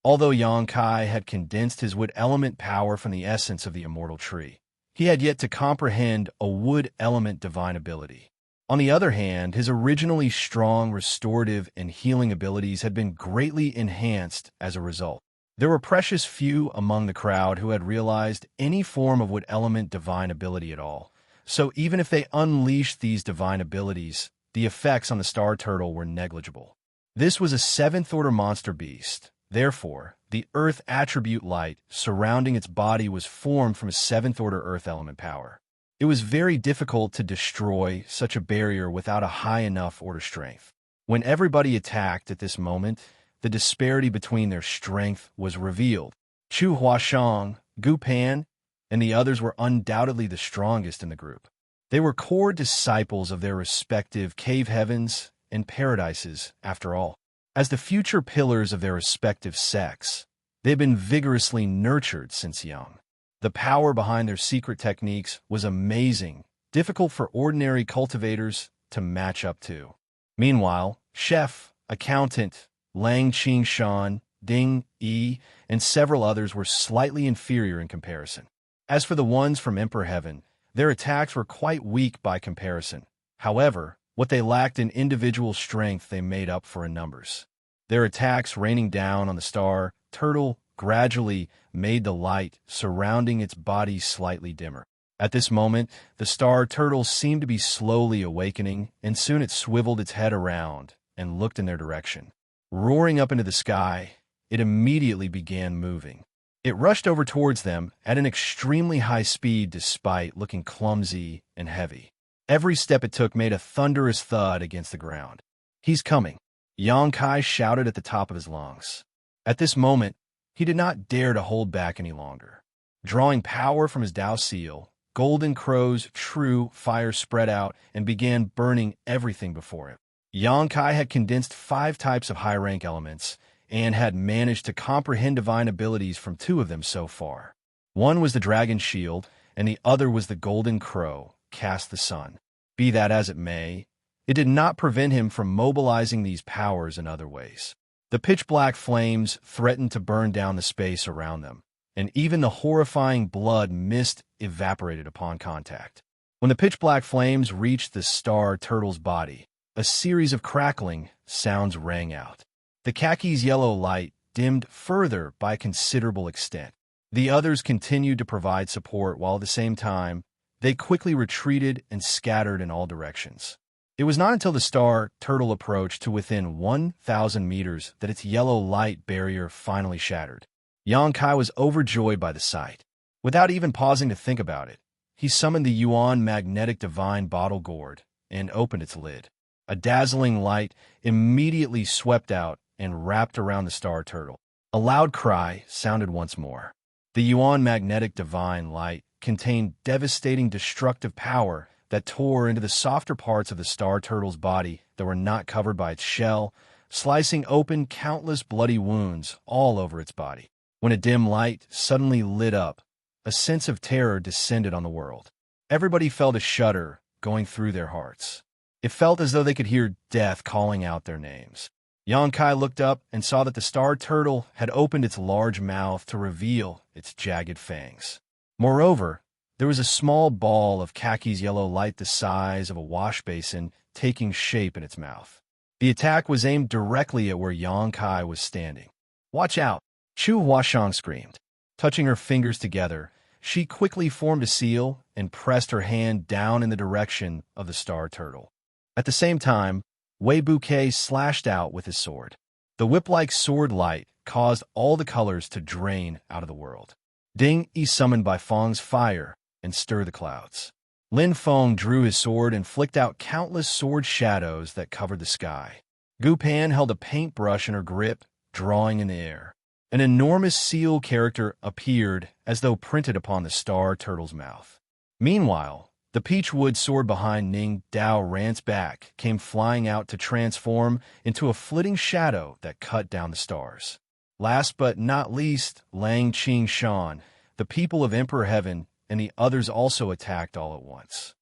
Although Xianxia had condensed his wood element power from the essence of the immortal tree, he had yet to comprehend a wood element divine ability. On the other hand, his originally strong restorative and healing abilities had been greatly enhanced as a result. There were precious few among the crowd who had realized any form of wood element divine ability at all. So even if they unleashed these divine abilities, the effects on the star turtle were negligible. This was a seventh-order monster beast. Therefore, the earth attribute light surrounding its body was formed from a seventh-order earth element power. It was very difficult to destroy such a barrier without a high enough order strength. When everybody attacked at this moment, the disparity between their strength was revealed. Chu Huashang, Gu Pan, and the others were undoubtedly the strongest in the group. They were core disciples of their respective cave heavens and paradises, after all. As the future pillars of their respective sects, they had been vigorously nurtured since young. The power behind their secret techniques was amazing, difficult for ordinary cultivators to match up to. Meanwhile, chef, accountant, Lang Qingshan, Ding Yi, and several others were slightly inferior in comparison. As for the ones from Emperor Heaven, their attacks were quite weak by comparison. However, what they lacked in individual strength they made up for in numbers. Their attacks raining down on the star turtle gradually made the light surrounding its body slightly dimmer. At this moment, the star turtle seemed to be slowly awakening, and soon it swiveled its head around and looked in their direction. Roaring up into the sky, it immediately began moving. It rushed over towards them at an extremely high speed despite looking clumsy and heavy. Every step it took made a thunderous thud against the ground. "He's coming," Yang Kai shouted at the top of his lungs. At this moment, he did not dare to hold back any longer. Drawing power from his Dao seal, Golden Crow's true fire spread out and began burning everything before him. Yang Kai had condensed 5 types of high-rank elements and had managed to comprehend divine abilities from 2 of them so far. One was the Dragon Shield, and the other was the Golden Crow, Cast the Sun. Be that as it may, it did not prevent him from mobilizing these powers in other ways. The pitch-black flames threatened to burn down the space around them, and even the horrifying blood mist evaporated upon contact. When the pitch-black flames reached the star turtle's body, a series of crackling sounds rang out. The khaki's yellow light dimmed further by a considerable extent. The others continued to provide support while at the same time, they quickly retreated and scattered in all directions. It was not until the star turtle approached to within 1,000 meters that its yellow light barrier finally shattered. Yang Kai was overjoyed by the sight. Without even pausing to think about it, he summoned the Yuan magnetic divine bottle gourd and opened its lid. A dazzling light immediately swept out and wrapped around the star turtle. A loud cry sounded once more. The Yuan magnetic divine light contained devastating destructive power that tore into the softer parts of the star turtle's body that were not covered by its shell, slicing open countless bloody wounds all over its body. When a dim light suddenly lit up, a sense of terror descended on the world. Everybody felt a shudder going through their hearts. It felt as though they could hear death calling out their names. Yang Kai looked up and saw that the star turtle had opened its large mouth to reveal its jagged fangs. Moreover, there was a small ball of khaki's yellow light the size of a wash basin taking shape in its mouth. The attack was aimed directly at where Yang Kai was standing. "Watch out!" Chu Huashang screamed. Touching her fingers together, she quickly formed a seal and pressed her hand down in the direction of the star turtle. At the same time, Wei Bouquet slashed out with his sword. The whip-like sword light caused all the colors to drain out of the world. Ding Yi summoned by Feng's fire and stirred the clouds. Lin Feng drew his sword and flicked out countless sword shadows that covered the sky. Gu Pan held a paintbrush in her grip, drawing in the air. An enormous seal character appeared as though printed upon the star turtle's mouth. Meanwhile, the peachwood sword behind Ning Dao Rant's back came flying out to transform into a flitting shadow that cut down the stars. Last but not least, Lang Qingshan, the people of Emperor Heaven, and the others also attacked all at once.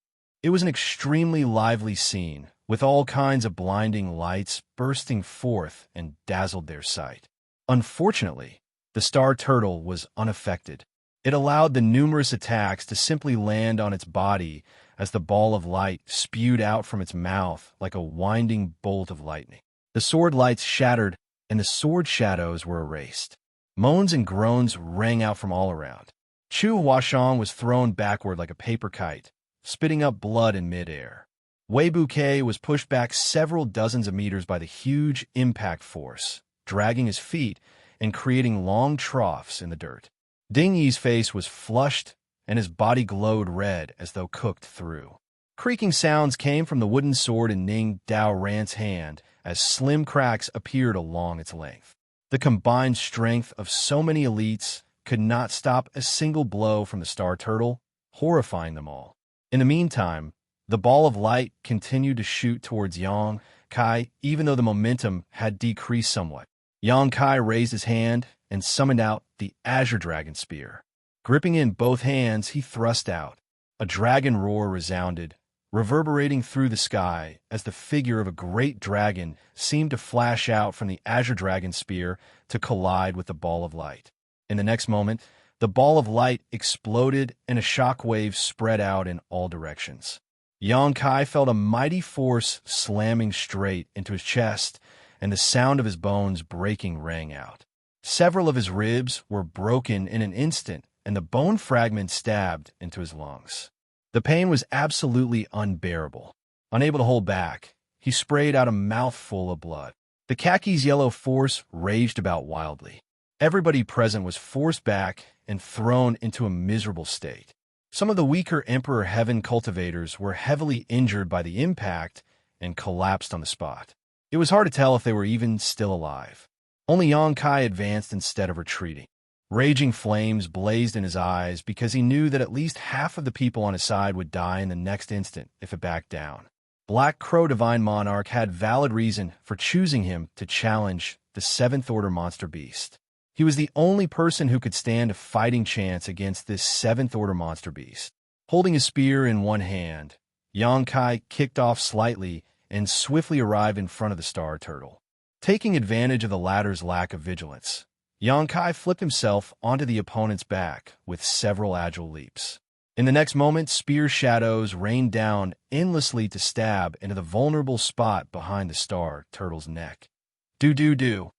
It was an extremely lively scene, with all kinds of blinding lights bursting forth and dazzled their sight. Unfortunately, the star turtle was unaffected. It allowed the numerous attacks to simply land on its body as the ball of light spewed out from its mouth like a winding bolt of lightning. The sword lights shattered, and the sword shadows were erased. Moans and groans rang out from all around. Chu Huashang was thrown backward like a paper kite, spitting up blood in midair. Wei Bouquet was pushed back several dozens of meters by the huge impact force, dragging his feet and creating long troughs in the dirt. Ding Yi's face was flushed, and his body glowed red as though cooked through. Creaking sounds came from the wooden sword in Ning Dao Ran's hand as slim cracks appeared along its length. The combined strength of so many elites could not stop a single blow from the Star Turtle, horrifying them all. In the meantime, the ball of light continued to shoot towards Yang Kai, even though the momentum had decreased somewhat. Yang Kai raised his hand and summoned out the Azure Dragon Spear. Gripping it in both hands, he thrust out. A dragon roar resounded, reverberating through the sky as the figure of a great dragon seemed to flash out from the Azure Dragon Spear to collide with the ball of light. In the next moment, the ball of light exploded and a shockwave spread out in all directions. Yang Kai felt a mighty force slamming straight into his chest, and the sound of his bones breaking rang out. Several of his ribs were broken in an instant, and the bone fragments stabbed into his lungs. The pain was absolutely unbearable. Unable to hold back, he sprayed out a mouthful of blood. The khaki's yellow force raged about wildly. Everybody present was forced back and thrown into a miserable state. Some of the weaker Emperor Heaven cultivators were heavily injured by the impact and collapsed on the spot. It was hard to tell if they were even still alive. Only Yang Kai advanced instead of retreating. Raging flames blazed in his eyes because he knew that at least half of the people on his side would die in the next instant if it backed down. Black Crow Divine Monarch had valid reason for choosing him to challenge the Seventh Order Monster Beast. He was the only person who could stand a fighting chance against this Seventh Order Monster Beast. Holding his spear in one hand, Yang Kai kicked off slightly and swiftly arrived in front of the Star Turtle. Taking advantage of the latter's lack of vigilance, Yang Kai flipped himself onto the opponent's back with several agile leaps. In the next moment, spear shadows rained down endlessly to stab into the vulnerable spot behind the Star Turtle's neck. Do-do-do.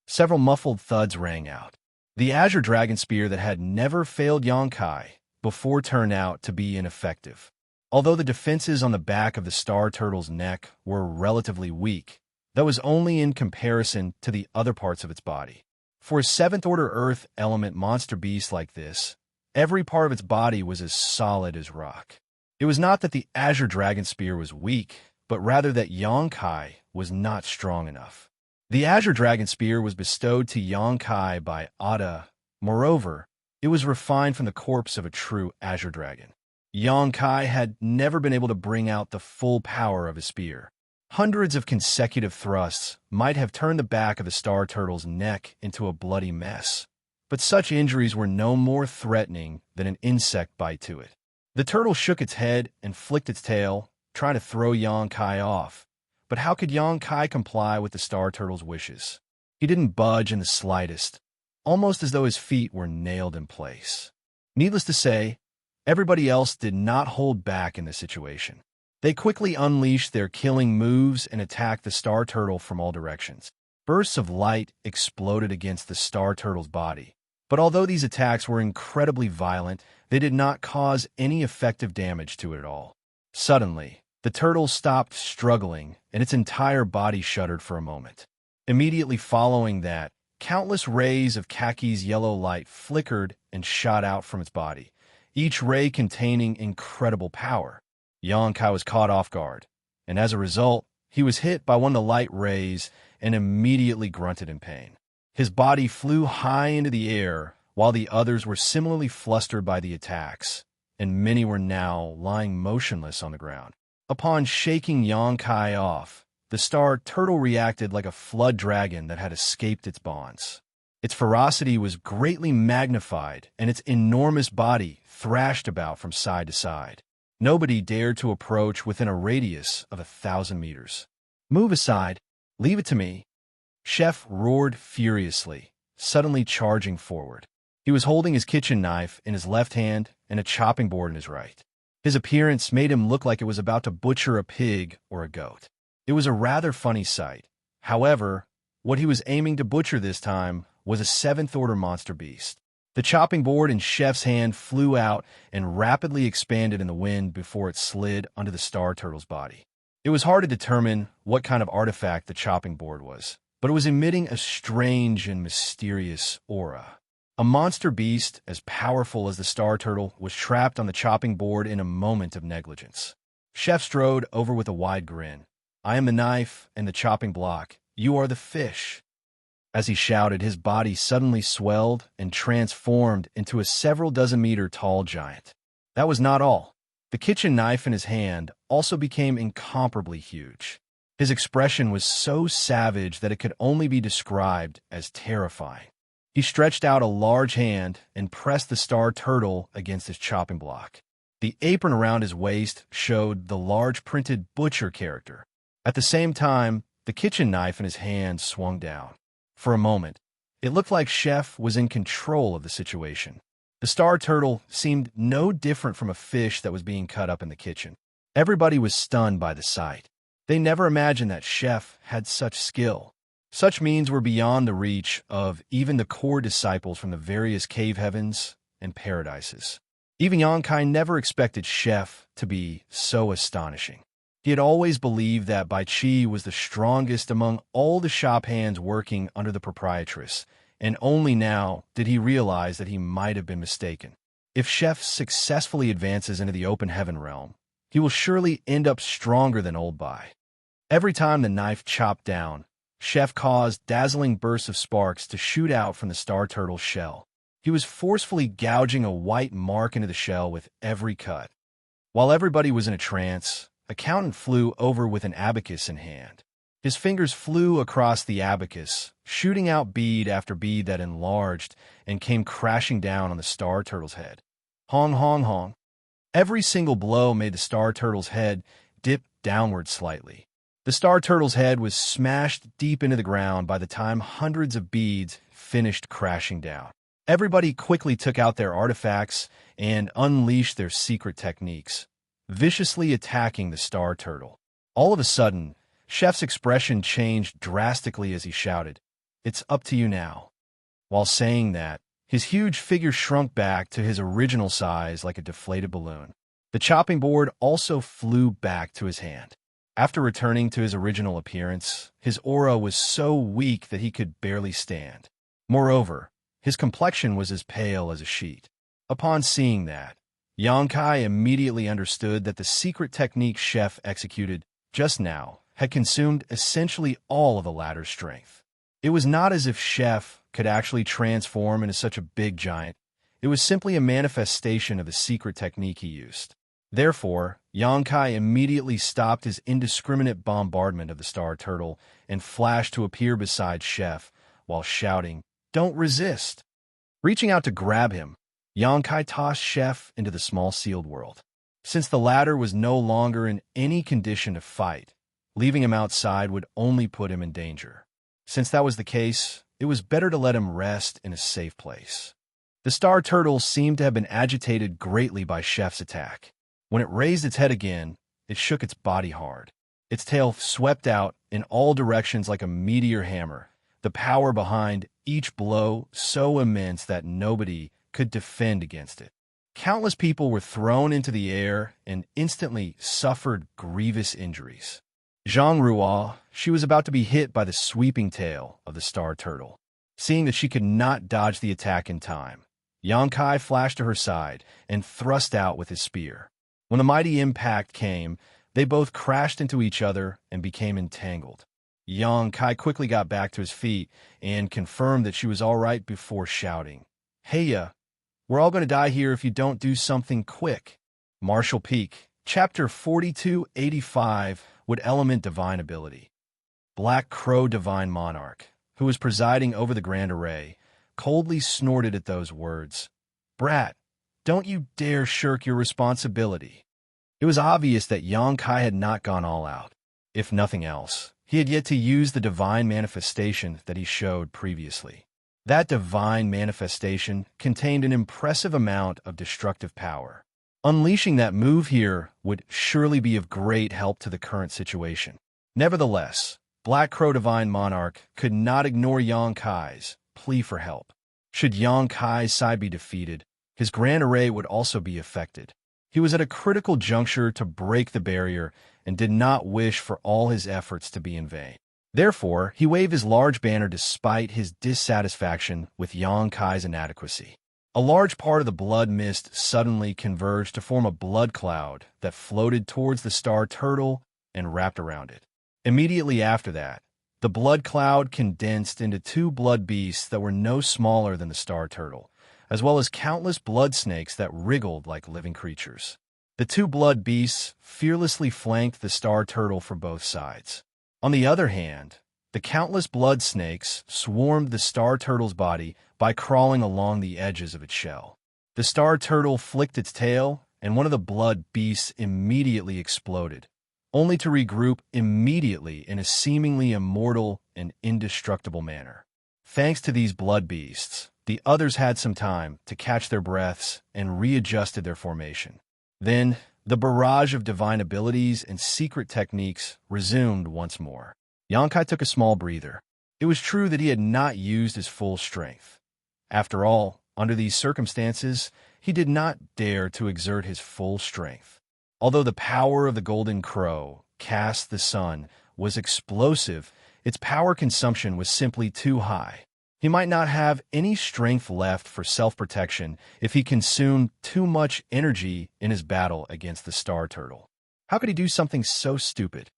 Several muffled thuds rang out. The Azure Dragon Spear that had never failed Yang Kai before turned out to be ineffective. Although the defenses on the back of the Star Turtle's neck were relatively weak, that was only in comparison to the other parts of its body. For a Seventh-Order Earth element monster beast like this, every part of its body was as solid as rock. It was not that the Azure Dragon Spear was weak, but rather that Yang Kai was not strong enough. The Azure Dragon Spear was bestowed to Yang Kai by Ada. Moreover, it was refined from the corpse of a true Azure Dragon. Yang Kai had never been able to bring out the full power of his spear. Hundreds of consecutive thrusts might have turned the back of the Star Turtle's neck into a bloody mess, but such injuries were no more threatening than an insect bite to it. The turtle shook its head and flicked its tail, trying to throw Yang Kai off. But how could Yang Kai comply with the Star Turtle's wishes? He didn't budge in the slightest, almost as though his feet were nailed in place. Needless to say, everybody else did not hold back in this situation. They quickly unleashed their killing moves and attacked the Star Turtle from all directions. Bursts of light exploded against the Star Turtle's body. But although these attacks were incredibly violent, they did not cause any effective damage to it at all. Suddenly, the turtle stopped struggling, and its entire body shuddered for a moment. Immediately following that, countless rays of Khaki's yellow light flickered and shot out from its body, each ray containing incredible power. Yang Kai was caught off guard, and as a result, he was hit by one of the light rays and immediately grunted in pain. His body flew high into the air, while the others were similarly flustered by the attacks, and many were now lying motionless on the ground. Upon shaking Yang Kai off, the Star Turtle reacted like a flood dragon that had escaped its bonds. Its ferocity was greatly magnified, and its enormous body thrashed about from side to side. Nobody dared to approach within a radius of 1,000 meters. "Move aside. Leave it to me." Chef roared furiously, suddenly charging forward. He was holding his kitchen knife in his left hand and a chopping board in his right. His appearance made him look like it was about to butcher a pig or a goat. It was a rather funny sight. However, what he was aiming to butcher this time was a seventh-order monster beast. The chopping board in Chef's hand flew out and rapidly expanded in the wind before it slid under the star turtle's body. It was hard to determine what kind of artifact the chopping board was, but it was emitting a strange and mysterious aura. A monster beast as powerful as the star turtle was trapped on the chopping board in a moment of negligence. Chef strode over with a wide grin. "I am the knife and the chopping block. You are the fish." As he shouted, his body suddenly swelled and transformed into a several dozen meter tall giant. That was not all. The kitchen knife in his hand also became incomparably huge. His expression was so savage that it could only be described as terrifying. He stretched out a large hand and pressed the star turtle against his chopping block. The apron around his waist showed the large printed butcher character. At the same time, the kitchen knife in his hand swung down. For a moment, it looked like Chef was in control of the situation. The star turtle seemed no different from a fish that was being cut up in the kitchen. Everybody was stunned by the sight. They never imagined that Chef had such skill. Such means were beyond the reach of even the core disciples from the various cave heavens and paradises. Even Xianxia never expected Chef to be so astonishing. He had always believed that Bai Qi was the strongest among all the shop hands working under the proprietress, and only now did he realize that he might have been mistaken. If Chef successfully advances into the open heaven realm, he will surely end up stronger than old Bai. Every time the knife chopped down, Chef caused dazzling bursts of sparks to shoot out from the star turtle's shell. He was forcefully gouging a white mark into the shell with every cut. While everybody was in a trance, Accountant flew over with an abacus in hand. His fingers flew across the abacus, shooting out bead after bead that enlarged and came crashing down on the star turtle's head. Hong, hong, hong. Every single blow made the star turtle's head dip downward slightly. The star turtle's head was smashed deep into the ground by the time hundreds of beads finished crashing down. Everybody quickly took out their artifacts and unleashed their secret techniques, viciously attacking the star turtle. All of a sudden, Chef's expression changed drastically as he shouted, "It's up to you now." While saying that, his huge figure shrunk back to his original size like a deflated balloon. The chopping board also flew back to his hand. After returning to his original appearance, his aura was so weak that he could barely stand. Moreover, his complexion was as pale as a sheet. Upon seeing that, Xianxia immediately understood that the secret technique Chef executed just now had consumed essentially all of the latter's strength. It was not as if Chef could actually transform into such a big giant. It was simply a manifestation of the secret technique he used. Therefore, Xianxia immediately stopped his indiscriminate bombardment of the star turtle and flashed to appear beside Chef while shouting, "Don't resist!" Reaching out to grab him, Xianxia tossed Chef into the small sealed world. Since the latter was no longer in any condition to fight, leaving him outside would only put him in danger. Since that was the case, it was better to let him rest in a safe place. The star turtle seemed to have been agitated greatly by Chef's attack. When it raised its head again, it shook its body hard. Its tail swept out in all directions like a meteor hammer, the power behind each blow so immense that nobody could defend against it. Countless people were thrown into the air and instantly suffered grievous injuries. Zhang Ruo, she was about to be hit by the sweeping tail of the star turtle. Seeing that she could not dodge the attack in time, Xianxia flashed to her side and thrust out with his spear. When the mighty impact came, they both crashed into each other and became entangled. Xianxia quickly got back to his feet and confirmed that she was all right before shouting, "Heya, we're all going to die here if you don't do something quick." Martial Peak, Chapter 4285, would element divine ability. Black Crow Divine Monarch, who was presiding over the grand array, coldly snorted at those words. "Brat, don't you dare shirk your responsibility." It was obvious that Xianxia had not gone all out. If nothing else, he had yet to use the divine manifestation that he showed previously. That divine manifestation contained an impressive amount of destructive power. Unleashing that move here would surely be of great help to the current situation. Nevertheless, Black Crow Divine Monarch could not ignore Yang Kai's plea for help. Should Yang Kai's side be defeated, his Grand Array would also be affected. He was at a critical juncture to break the barrier and did not wish for all his efforts to be in vain. Therefore, he waved his large banner despite his dissatisfaction with Yang Kai's inadequacy. A large part of the blood mist suddenly converged to form a blood cloud that floated towards the star turtle and wrapped around it. Immediately after that, the blood cloud condensed into two blood beasts that were no smaller than the star turtle, as well as countless blood snakes that wriggled like living creatures. The two blood beasts fearlessly flanked the star turtle from both sides. On the other hand, the countless blood snakes swarmed the star turtle's body by crawling along the edges of its shell. The star turtle flicked its tail, and one of the blood beasts immediately exploded, only to regroup immediately in a seemingly immortal and indestructible manner. Thanks to these blood beasts, the others had some time to catch their breaths and readjusted their formation. Then, the barrage of divine abilities and secret techniques resumed once more. Yang Kai took a small breather. It was true that he had not used his full strength. After all, under these circumstances, he did not dare to exert his full strength. Although the power of the Golden Crow, cast the sun, was explosive, its power consumption was simply too high. He might not have any strength left for self-protection if he consumed too much energy in his battle against the Star Turtle. How could he do something so stupid?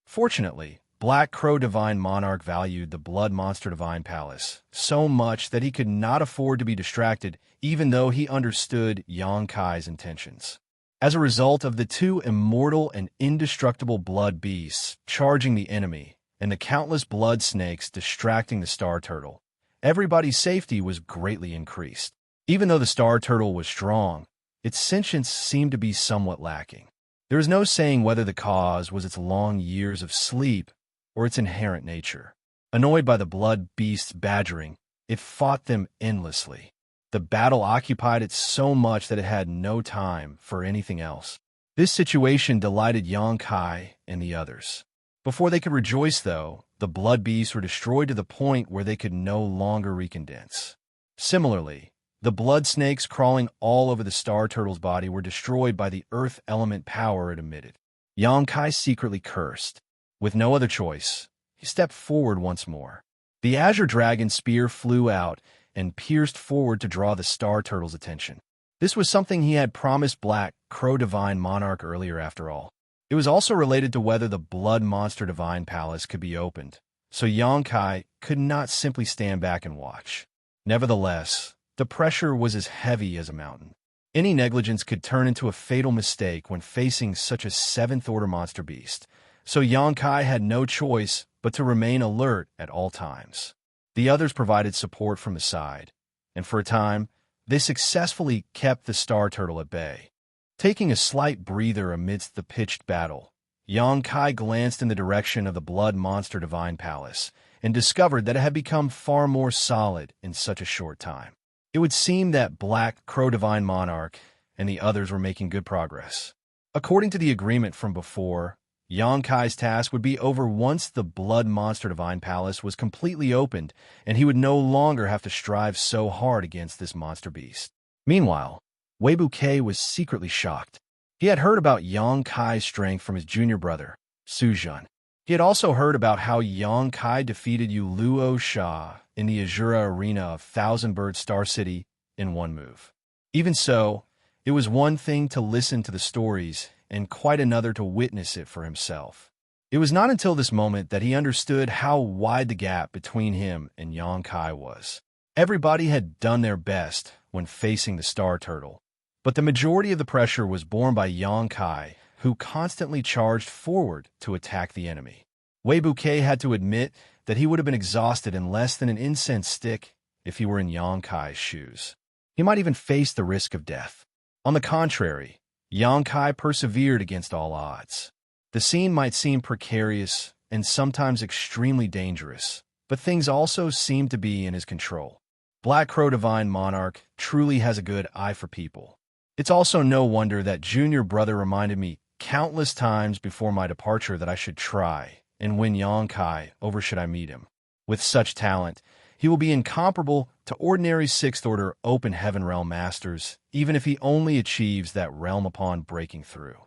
Fortunately, Black Crow Divine Monarch valued the Blood Monster Divine Palace so much that he could not afford to be distracted, even though he understood Yang Kai's intentions. As a result of the two immortal and indestructible blood beasts charging the enemy and the countless blood snakes distracting the Star Turtle, everybody's safety was greatly increased. Even though the Star Turtle was strong, its sentience seemed to be somewhat lacking. There is no saying whether the cause was its long years of sleep or its inherent nature. Annoyed by the blood beasts' badgering, it fought them endlessly. The battle occupied it so much that it had no time for anything else. This situation delighted Yang Kai and the others. Before they could rejoice, though, the blood beasts were destroyed to the point where they could no longer recondense. Similarly, the blood snakes crawling all over the Star Turtle's body were destroyed by the earth element power it emitted. Yang Kai secretly cursed. With no other choice, he stepped forward once more. The Azure Dragon spear flew out and pierced forward to draw the Star Turtle's attention. This was something he had promised Black Crow Divine Monarch earlier, after all. It was also related to whether the Blood Monster Divine Palace could be opened, so Yang Kai could not simply stand back and watch. Nevertheless, the pressure was as heavy as a mountain. Any negligence could turn into a fatal mistake when facing such a seventh-order monster beast, so Yang Kai had no choice but to remain alert at all times. The others provided support from the side, and for a time, they successfully kept the Star Turtle at bay. Taking a slight breather amidst the pitched battle, Yang Kai glanced in the direction of the Blood Monster Divine Palace and discovered that it had become far more solid in such a short time. It would seem that Black Crow Divine Monarch and the others were making good progress. According to the agreement from before, Yang Kai's task would be over once the Blood Monster Divine Palace was completely opened, and he would no longer have to strive so hard against this monster beast. Meanwhile, Wei Bouquet was secretly shocked. He had heard about Yang Kai's strength from his junior brother, Su Zhen. He had also heard about how Yang Kai defeated Yu Luo Sha in the Azura Arena of Thousand Bird Star City in one move. Even so, it was one thing to listen to the stories and quite another to witness it for himself. It was not until this moment that he understood how wide the gap between him and Yang Kai was. Everybody had done their best when facing the Star Turtle, but the majority of the pressure was borne by Yang Kai, who constantly charged forward to attack the enemy. Wei Bouquet had to admit that he would have been exhausted in less than an incense stick if he were in Yang Kai's shoes. He might even face the risk of death. On the contrary, Yang Kai persevered against all odds. The scene might seem precarious and sometimes extremely dangerous, but things also seemed to be in his control. Black Crow Divine Monarch truly has a good eye for people. It's also no wonder that junior brother reminded me countless times before my departure that I should try and win Yongkai over should I meet him. With such talent, he will be incomparable to ordinary sixth-order open heaven realm masters, even if he only achieves that realm upon breaking through.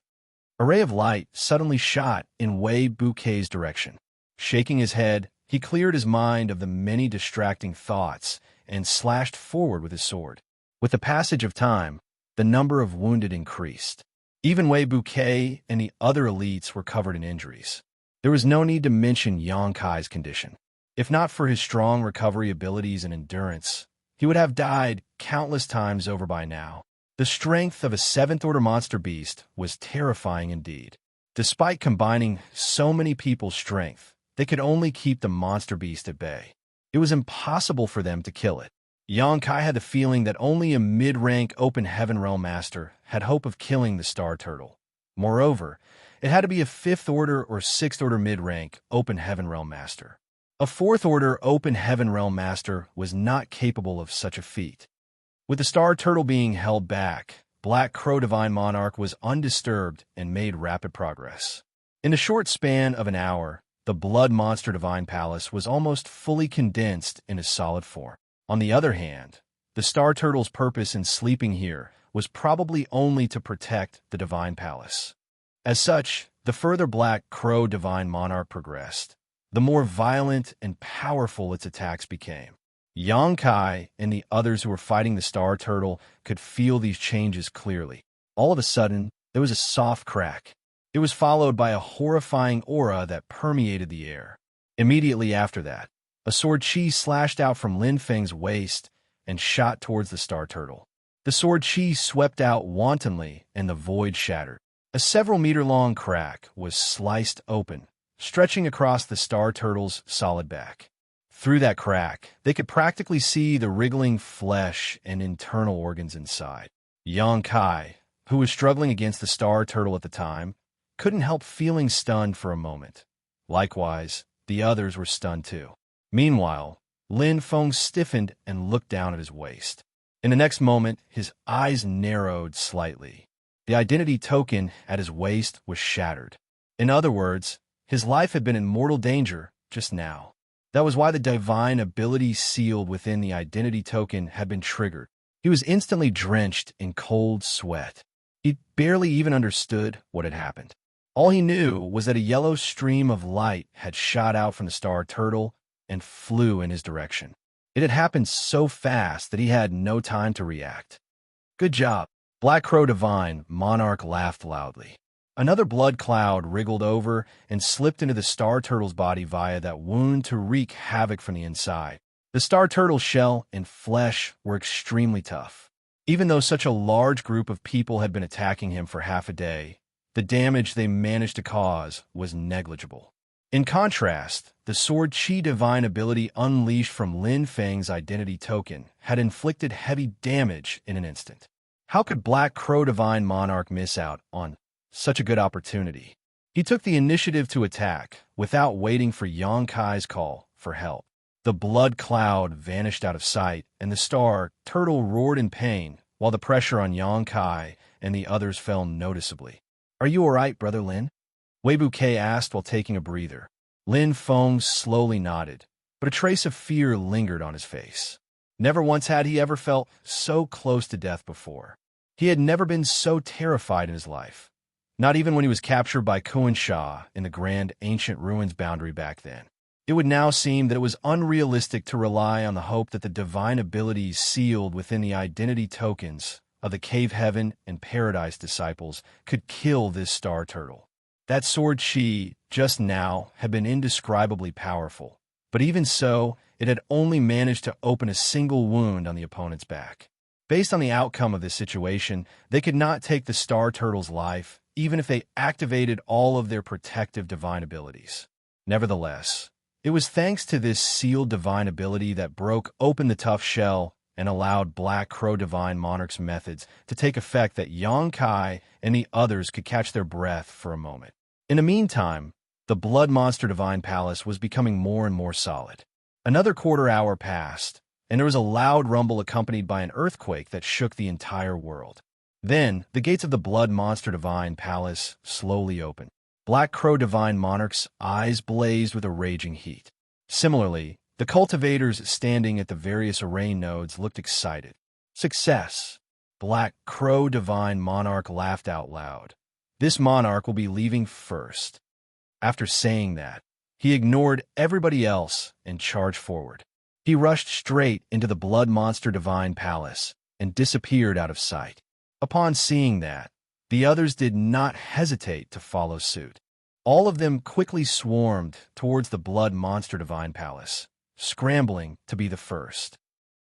A ray of light suddenly shot in Wei Bouquet's direction. Shaking his head, he cleared his mind of the many distracting thoughts and slashed forward with his sword. With the passage of time, the number of wounded increased. Even Wei Bouquet and the other elites were covered in injuries. There was no need to mention Yongkai's condition. If not for his strong recovery abilities and endurance, he would have died countless times over by now. The strength of a seventh-order monster beast was terrifying indeed. Despite combining so many people's strength, they could only keep the monster beast at bay. It was impossible for them to kill it. Yongkai had the feeling that only a mid-rank open heaven realm master had hope of killing the star turtle. Moreover, it had to be a fifth-order or sixth-order mid-rank open heaven realm master. A fourth-order open heaven realm master was not capable of such a feat. With the star turtle being held back, Black Crow Divine Monarch was undisturbed and made rapid progress. In the short span of an hour, the Blood Monster Divine Palace was almost fully condensed in a solid form. On the other hand, the star turtle's purpose in sleeping here was probably only to protect the Divine Palace. As such, the further Black Crow Divine Monarch progressed, the more violent and powerful its attacks became. Yongkai and the others who were fighting the star turtle could feel these changes clearly. All of a sudden, there was a soft crack. It was followed by a horrifying aura that permeated the air. Immediately after that, a sword chi slashed out from Lin Feng's waist and shot towards the star turtle. The sword chi swept out wantonly and the void shattered. A several-meter-long crack was sliced open, stretching across the star turtle's solid back. Through that crack, they could practically see the wriggling flesh and internal organs inside. Yongkai, who was struggling against the star turtle at the time, couldn't help feeling stunned for a moment. Likewise, the others were stunned too. Meanwhile, Lin Feng stiffened and looked down at his waist. In the next moment, his eyes narrowed slightly. The identity token at his waist was shattered. In other words, his life had been in mortal danger just now. That was why the divine ability sealed within the identity token had been triggered. He was instantly drenched in cold sweat. He barely even understood what had happened. All he knew was that a yellow stream of light had shot out from the star turtle and flew in his direction. It had happened so fast that he had no time to react. Good job. Black Crow Divine Monarch laughed loudly. Another blood cloud wriggled over and slipped into the star turtle's body via that wound to wreak havoc from the inside. The star turtle's shell and flesh were extremely tough. Even though such a large group of people had been attacking him for half a day, the damage they managed to cause was negligible. In contrast, the sword chi divine ability unleashed from Lin Feng's identity token had inflicted heavy damage in an instant. How could Black Crow Divine Monarch miss out on such a good opportunity? He took the initiative to attack without waiting for Yongkai's call for help. The blood cloud vanished out of sight, and the star turtle roared in pain while the pressure on Yongkai and the others fell noticeably. "Are you all right, Brother Lin?" Wei Bouquet asked while taking a breather. Lin Feng slowly nodded, but a trace of fear lingered on his face. Never once had he ever felt so close to death before. He had never been so terrified in his life, not even when he was captured by Xianxia in the grand ancient ruins boundary back then. It would now seem that it was unrealistic to rely on the hope that the divine abilities sealed within the identity tokens of the Cave Heaven and Paradise disciples could kill this star turtle. That sword chi just now had been indescribably powerful, but even so, it had only managed to open a single wound on the opponent's back. Based on the outcome of this situation, they could not take the star turtle's life, even if they activated all of their protective divine abilities. Nevertheless, it was thanks to this sealed divine ability that broke open the tough shell and allowed Black Crow Divine Monarch's methods to take effect that Yongkai and the others could catch their breath for a moment. In the meantime, the Blood Monster Divine Palace was becoming more and more solid. Another quarter hour passed, and there was a loud rumble accompanied by an earthquake that shook the entire world. Then, the gates of the Blood Monster Divine Palace slowly opened. Black Crow Divine Monarch's eyes blazed with a raging heat. Similarly, the cultivators standing at the various array nodes looked excited. Success! Black Crow Divine Monarch laughed out loud. This monarch will be leaving first. After saying that, he ignored everybody else and charged forward. He rushed straight into the Blood Monster Divine Palace and disappeared out of sight. Upon seeing that, the others did not hesitate to follow suit. All of them quickly swarmed towards the Blood Monster Divine Palace, scrambling to be the first.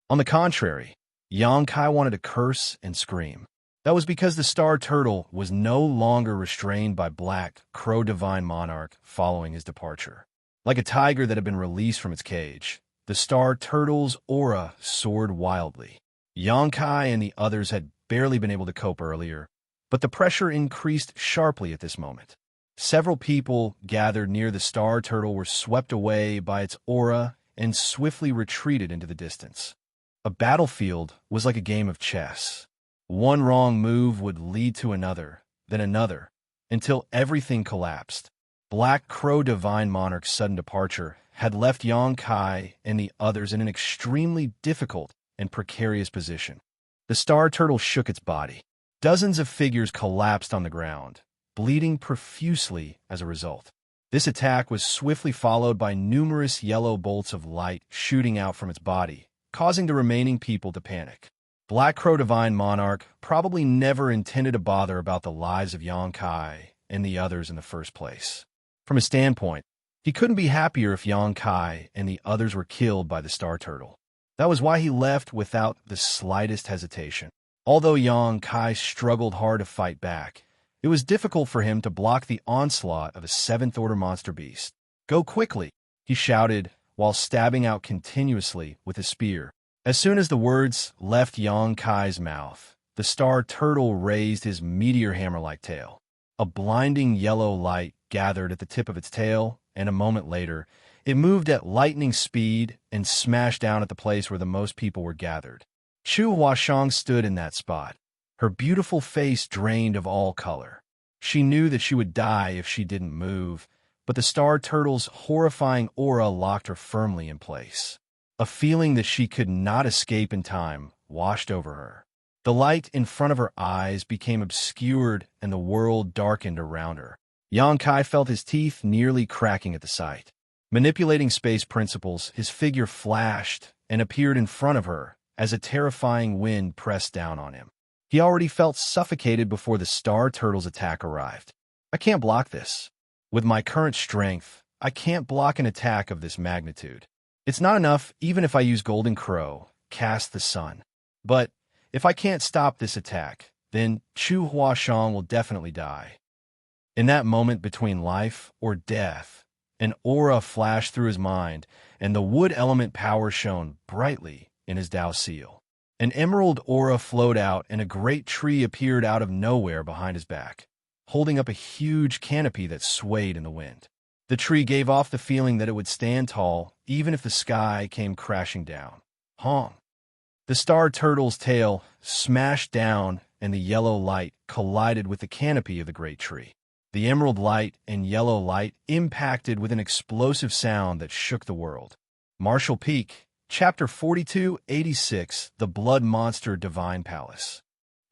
On the contrary, Xianxia wanted to curse and scream. That was because the Star Turtle was no longer restrained by Black Crow Divine Monarch following his departure. Like a tiger that had been released from its cage, the Star Turtle's aura soared wildly. Xianxia and the others had barely been able to cope earlier, but the pressure increased sharply at this moment. Several people gathered near the Star Turtle were swept away by its aura and swiftly retreated into the distance. A battlefield was like a game of chess. One wrong move would lead to another, then another, until everything collapsed. Black Crow Divine Monarch's sudden departure had left Xianxia and the others in an extremely difficult and precarious position. The Star Turtle shook its body. Dozens of figures collapsed on the ground, bleeding profusely as a result. This attack was swiftly followed by numerous yellow bolts of light shooting out from its body, causing the remaining people to panic. Black Crow Divine Monarch probably never intended to bother about the lives of Xianxia and the others in the first place. From his standpoint, he couldn't be happier if Xianxia and the others were killed by the Star Turtle. That was why he left without the slightest hesitation. Although Xianxia struggled hard to fight back, it was difficult for him to block the onslaught of a seventh-order monster beast. "Go quickly," he shouted while stabbing out continuously with his spear. As soon as the words left Xianxia's mouth, the Star Turtle raised his meteor hammer-like tail. A blinding yellow light gathered at the tip of its tail, and a moment later, it moved at lightning speed and smashed down at the place where the most people were gathered. Chu Huashang stood in that spot, her beautiful face drained of all color. She knew that she would die if she didn't move, but the Star Turtle's horrifying aura locked her firmly in place. A feeling that she could not escape in time washed over her. The light in front of her eyes became obscured and the world darkened around her. Xianxia felt his teeth nearly cracking at the sight. Manipulating space principles, his figure flashed and appeared in front of her as a terrifying wind pressed down on him. He already felt suffocated before the Star Turtle's attack arrived. "I can't block this. With my current strength, I can't block an attack of this magnitude. It's not enough even if I use Golden Crow, cast the sun. But if I can't stop this attack, then Chu Huashang will definitely die." In that moment between life or death, an aura flashed through his mind, and the wood element power shone brightly in his Dao seal. An emerald aura flowed out, and a great tree appeared out of nowhere behind his back, holding up a huge canopy that swayed in the wind. The tree gave off the feeling that it would stand tall, even if the sky came crashing down. Honk! The Star Turtle's tail smashed down, and the yellow light collided with the canopy of the great tree. The emerald light and yellow light impacted with an explosive sound that shook the world. Martial Peak, Chapter 4286, The Blood Monster Divine Palace.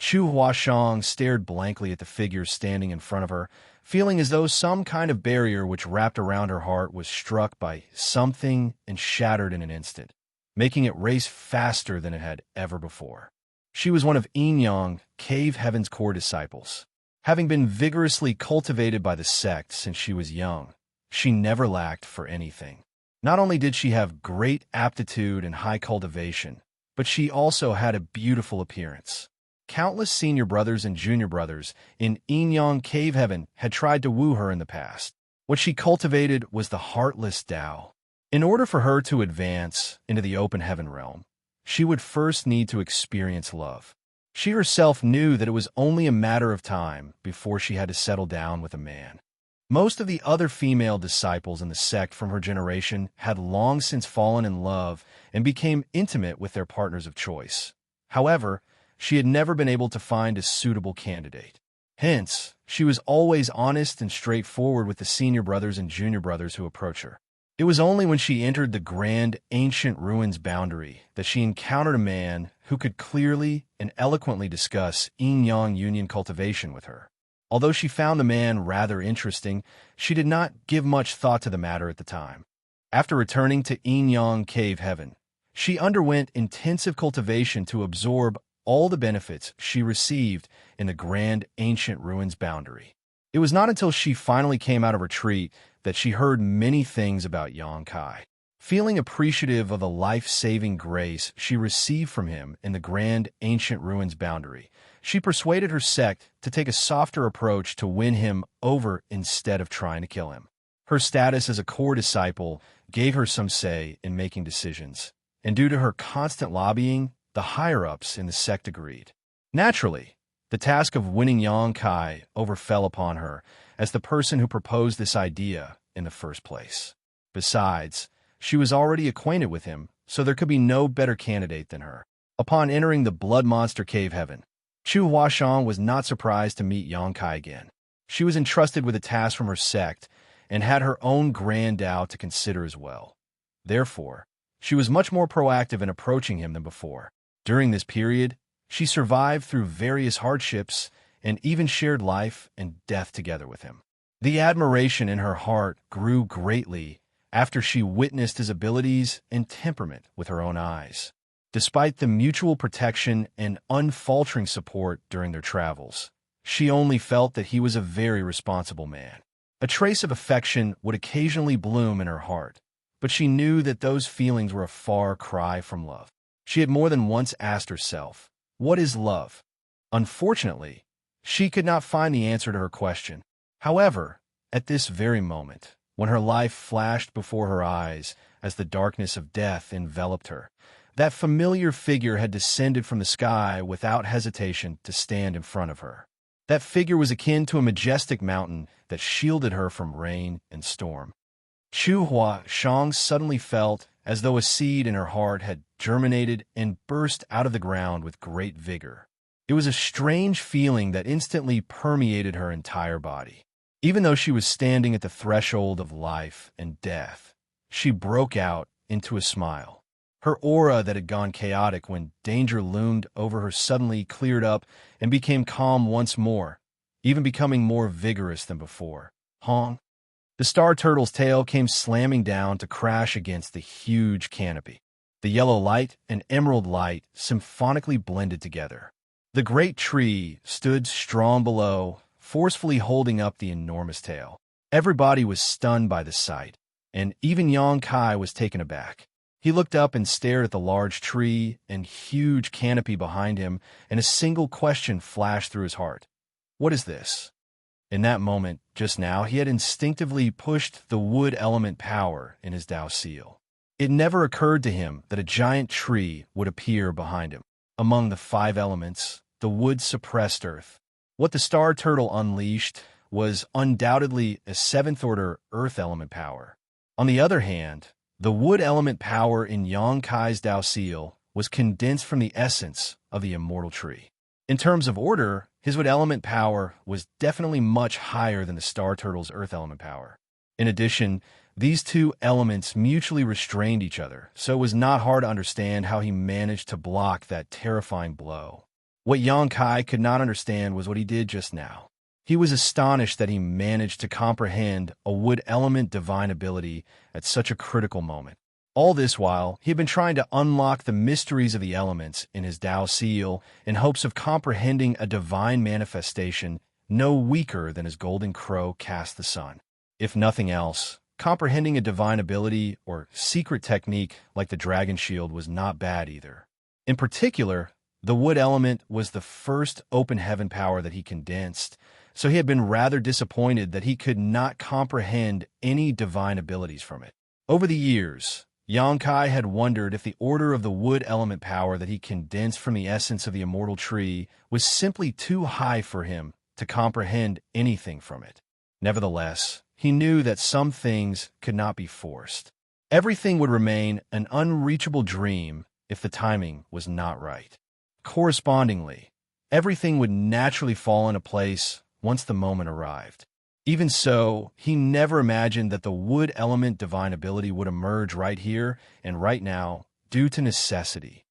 Chu Huashang stared blankly at the figure standing in front of her, feeling as though some kind of barrier which wrapped around her heart was struck by something and shattered in an instant, making it race faster than it had ever before. She was one of Immortal Cave Heaven's core disciples. Having been vigorously cultivated by the sect since she was young, she never lacked for anything. Not only did she have great aptitude and high cultivation, but she also had a beautiful appearance. Countless senior brothers and junior brothers in Immortal Cave Heaven had tried to woo her in the past. What she cultivated was the heartless Tao. In order for her to advance into the open heaven realm, she would first need to experience love. She herself knew that it was only a matter of time before she had to settle down with a man. Most of the other female disciples in the sect from her generation had long since fallen in love and became intimate with their partners of choice. However, she had never been able to find a suitable candidate. Hence, she was always honest and straightforward with the senior brothers and junior brothers who approached her. It was only when she entered the grand ancient ruins boundary that she encountered a man who could clearly and eloquently discuss yin-yang union cultivation with her. Although she found the man rather interesting, she did not give much thought to the matter at the time. After returning to yin-yang cave heaven, she underwent intensive cultivation to absorb all the benefits she received in the grand ancient ruins boundary. It was not until she finally came out of retreat that she heard many things about Yang Kai. Feeling appreciative of the life-saving grace she received from him in the grand ancient ruins boundary, she persuaded her sect to take a softer approach to win him over instead of trying to kill him. Her status as a core disciple gave her some say in making decisions, and due to her constant lobbying, the higher-ups in the sect agreed. Naturally, the task of winning Yang Kai over fell upon her as the person who proposed this idea in the first place. Besides, she was already acquainted with him, so there could be no better candidate than her. Upon entering the Blood Monster Cave Heaven, Chu Huashan was not surprised to meet Yang Kai again. She was entrusted with a task from her sect and had her own grand Tao to consider as well. Therefore, she was much more proactive in approaching him than before. During this period, she survived through various hardships and even shared life and death together with him. The admiration in her heart grew greatly after she witnessed his abilities and temperament with her own eyes. Despite the mutual protection and unfaltering support during their travels, she only felt that he was a very responsible man. A trace of affection would occasionally bloom in her heart, but she knew that those feelings were a far cry from love. She had more than once asked herself, "What is love?" Unfortunately, she could not find the answer to her question. However, at this very moment, when her life flashed before her eyes as the darkness of death enveloped her, that familiar figure had descended from the sky without hesitation to stand in front of her. That figure was akin to a majestic mountain that shielded her from rain and storm. Chu Huashan suddenly felt as though a seed in her heart had germinated and burst out of the ground with great vigor. It was a strange feeling that instantly permeated her entire body. Even though she was standing at the threshold of life and death, she broke out into a smile. Her aura that had gone chaotic when danger loomed over her suddenly cleared up and became calm once more, even becoming more vigorous than before. Hong! The star turtle's tail came slamming down to crash against the huge canopy. The yellow light and emerald light symphonically blended together. The great tree stood strong below, forcefully holding up the enormous tail. Everybody was stunned by the sight, and even Yang Kai was taken aback. He looked up and stared at the large tree and huge canopy behind him, and a single question flashed through his heart. What is this? In that moment, just now, he had instinctively pushed the wood element power in his Tao seal. It never occurred to him that a giant tree would appear behind him. Among the 5 elements, the wood suppressed earth. What the star turtle unleashed was undoubtedly a 7th-order earth element power. On the other hand, the wood element power in Yang Kai's Tao seal was condensed from the essence of the immortal tree. In terms of order, his wood element power was definitely much higher than the star turtle's earth element power. In addition, these 2 elements mutually restrained each other, so it was not hard to understand how he managed to block that terrifying blow. What Yang Kai could not understand was what he did just now. He was astonished that he managed to comprehend a wood element divine ability at such a critical moment. All this while, he had been trying to unlock the mysteries of the elements in his Tao seal in hopes of comprehending a divine manifestation no weaker than his golden crow cast the sun. If nothing else, comprehending a divine ability or secret technique like the dragon shield was not bad either. In particular, the wood element was the first open heaven power that he condensed, so he had been rather disappointed that he could not comprehend any divine abilities from it. Over the years, Yang Kai had wondered if the order of the wood element power that he condensed from the essence of the immortal tree was simply too high for him to comprehend anything from it. Nevertheless, he knew that some things could not be forced. Everything would remain an unreachable dream if the timing was not right. Correspondingly, everything would naturally fall into place once the moment arrived. Even so, he never imagined that the wood element divine ability would emerge right here and right now due to necessity.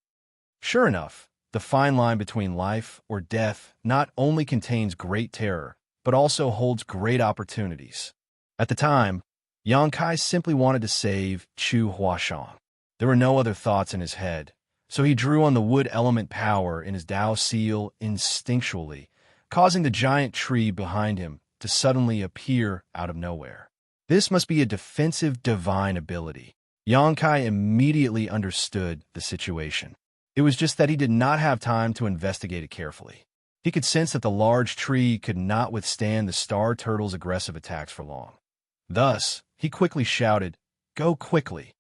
Sure enough, the fine line between life or death not only contains great terror, but also holds great opportunities. At the time, Yang Kai simply wanted to save Chu Huashang. There were no other thoughts in his head, so he drew on the wood element power in his Dao seal instinctually, causing the giant tree behind him to suddenly appear out of nowhere. This must be a defensive divine ability. Yang Kai immediately understood the situation. It was just that he did not have time to investigate it carefully. He could sense that the large tree could not withstand the star turtle's aggressive attacks for long. Thus, he quickly shouted, "Go quickly!"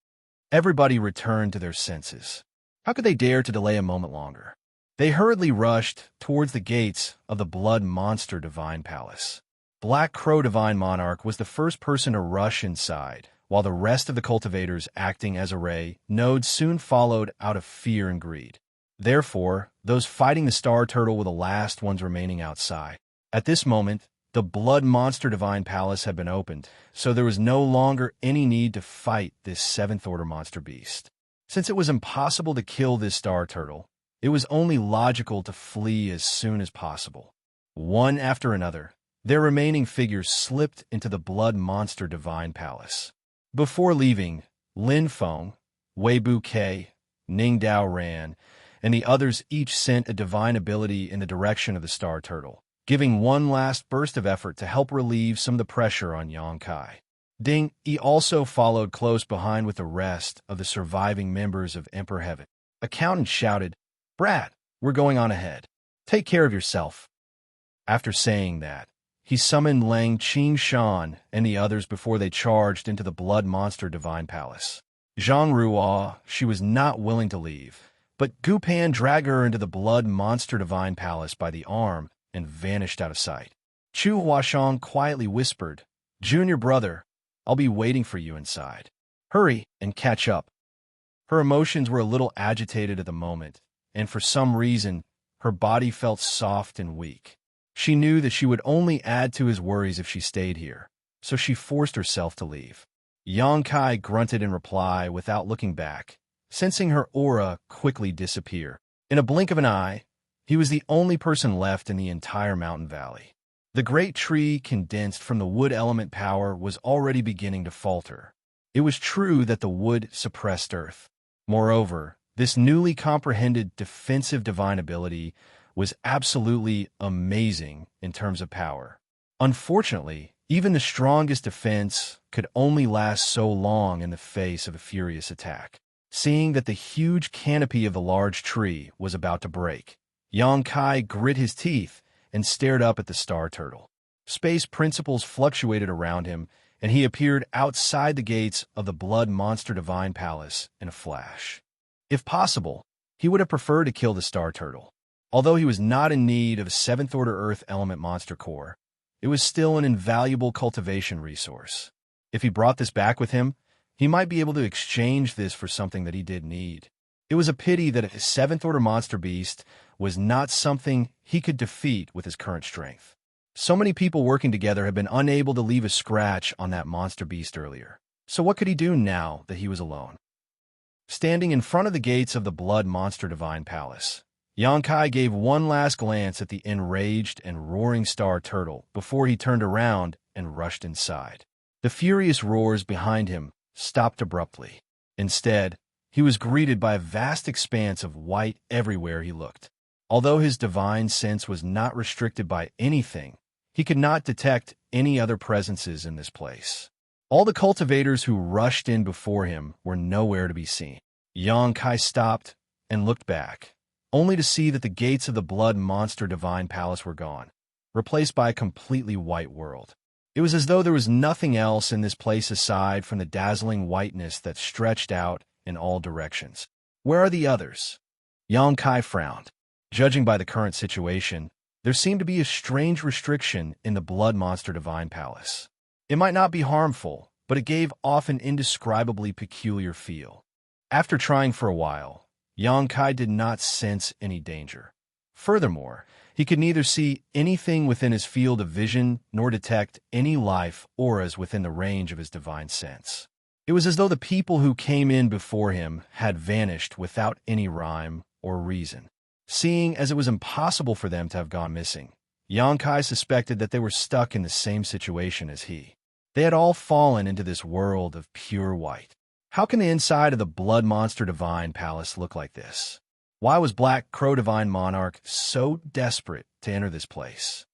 Everybody returned to their senses. How could they dare to delay a moment longer? They hurriedly rushed towards the gates of the Blood Monster Divine Palace. Black Crow Divine Monarch was the first person to rush inside, while the rest of the cultivators acting as array nodes soon followed out of fear and greed. Therefore, those fighting the Star Turtle were the last ones remaining outside. At this moment, the Blood Monster Divine Palace had been opened, so there was no longer any need to fight this seventh-order monster beast. Since it was impossible to kill this Star Turtle, it was only logical to flee as soon as possible. One after another, their remaining figures slipped into the Blood Monster Divine Palace. Before leaving, Lin Feng, Wei Bu Ke, Ning Dao Ran, and the others each sent a divine ability in the direction of the Star Turtle, giving one last burst of effort to help relieve some of the pressure on Yang Kai. Ding Yi also followed close behind with the rest of the surviving members of Emperor Heaven. Accountant shouted, "Brat, we're going on ahead. Take care of yourself." After saying that, he summoned Lang Qingshan and the others before they charged into the Blood Monster Divine Palace. Zhang Ruo, she was not willing to leave, but Gu Pan dragged her into the Blood Monster Divine Palace by the arm and vanished out of sight. Chu Huashang quietly whispered, "Junior brother, I'll be waiting for you inside. Hurry and catch up." Her emotions were a little agitated at the moment, and for some reason, her body felt soft and weak. She knew that she would only add to his worries if she stayed here, so she forced herself to leave. Yang Kai grunted in reply without looking back, sensing her aura quickly disappear. In a blink of an eye, he was the only person left in the entire mountain valley. The great tree condensed from the wood element power was already beginning to falter. It was true that the wood suppressed earth. Moreover, this newly comprehended defensive divine ability was absolutely amazing in terms of power. Unfortunately, even the strongest defense could only last so long in the face of a furious attack. Seeing that the huge canopy of the large tree was about to break, Yang Kai grit his teeth and stared up at the Star Turtle. Space principles fluctuated around him, and he appeared outside the gates of the Blood Monster Divine Palace in a flash. If possible, he would have preferred to kill the Star Turtle. Although he was not in need of a 7th-order Earth element monster core, it was still an invaluable cultivation resource. If he brought this back with him, he might be able to exchange this for something that he did need. It was a pity that a 7th-order monster beast was not something he could defeat with his current strength. So many people working together had been unable to leave a scratch on that monster beast earlier. So what could he do now that he was alone? Standing in front of the gates of the Blood Monster Divine Palace, Yang Kai gave one last glance at the enraged and roaring Star Turtle before he turned around and rushed inside. The furious roars behind him stopped abruptly. Instead, he was greeted by a vast expanse of white everywhere he looked. Although his divine sense was not restricted by anything, he could not detect any other presences in this place. All the cultivators who rushed in before him were nowhere to be seen. Yang Kai stopped and looked back, only to see that the gates of the Blood Monster Divine Palace were gone, replaced by a completely white world. It was as though there was nothing else in this place aside from the dazzling whiteness that stretched out in all directions. Where are the others? Yang Kai frowned. Judging by the current situation, there seemed to be a strange restriction in the Blood Monster Divine Palace. It might not be harmful, but it gave off an indescribably peculiar feel. After trying for a while, Xianxia did not sense any danger. Furthermore, he could neither see anything within his field of vision nor detect any life auras within the range of his divine sense. It was as though the people who came in before him had vanished without any rhyme or reason. Seeing as it was impossible for them to have gone missing, Xianxia suspected that they were stuck in the same situation as he. They had all fallen into this world of pure white. How can the inside of the Blood Monster Divine Palace look like this? Why was Black Crow Divine Monarch so desperate to enter this place?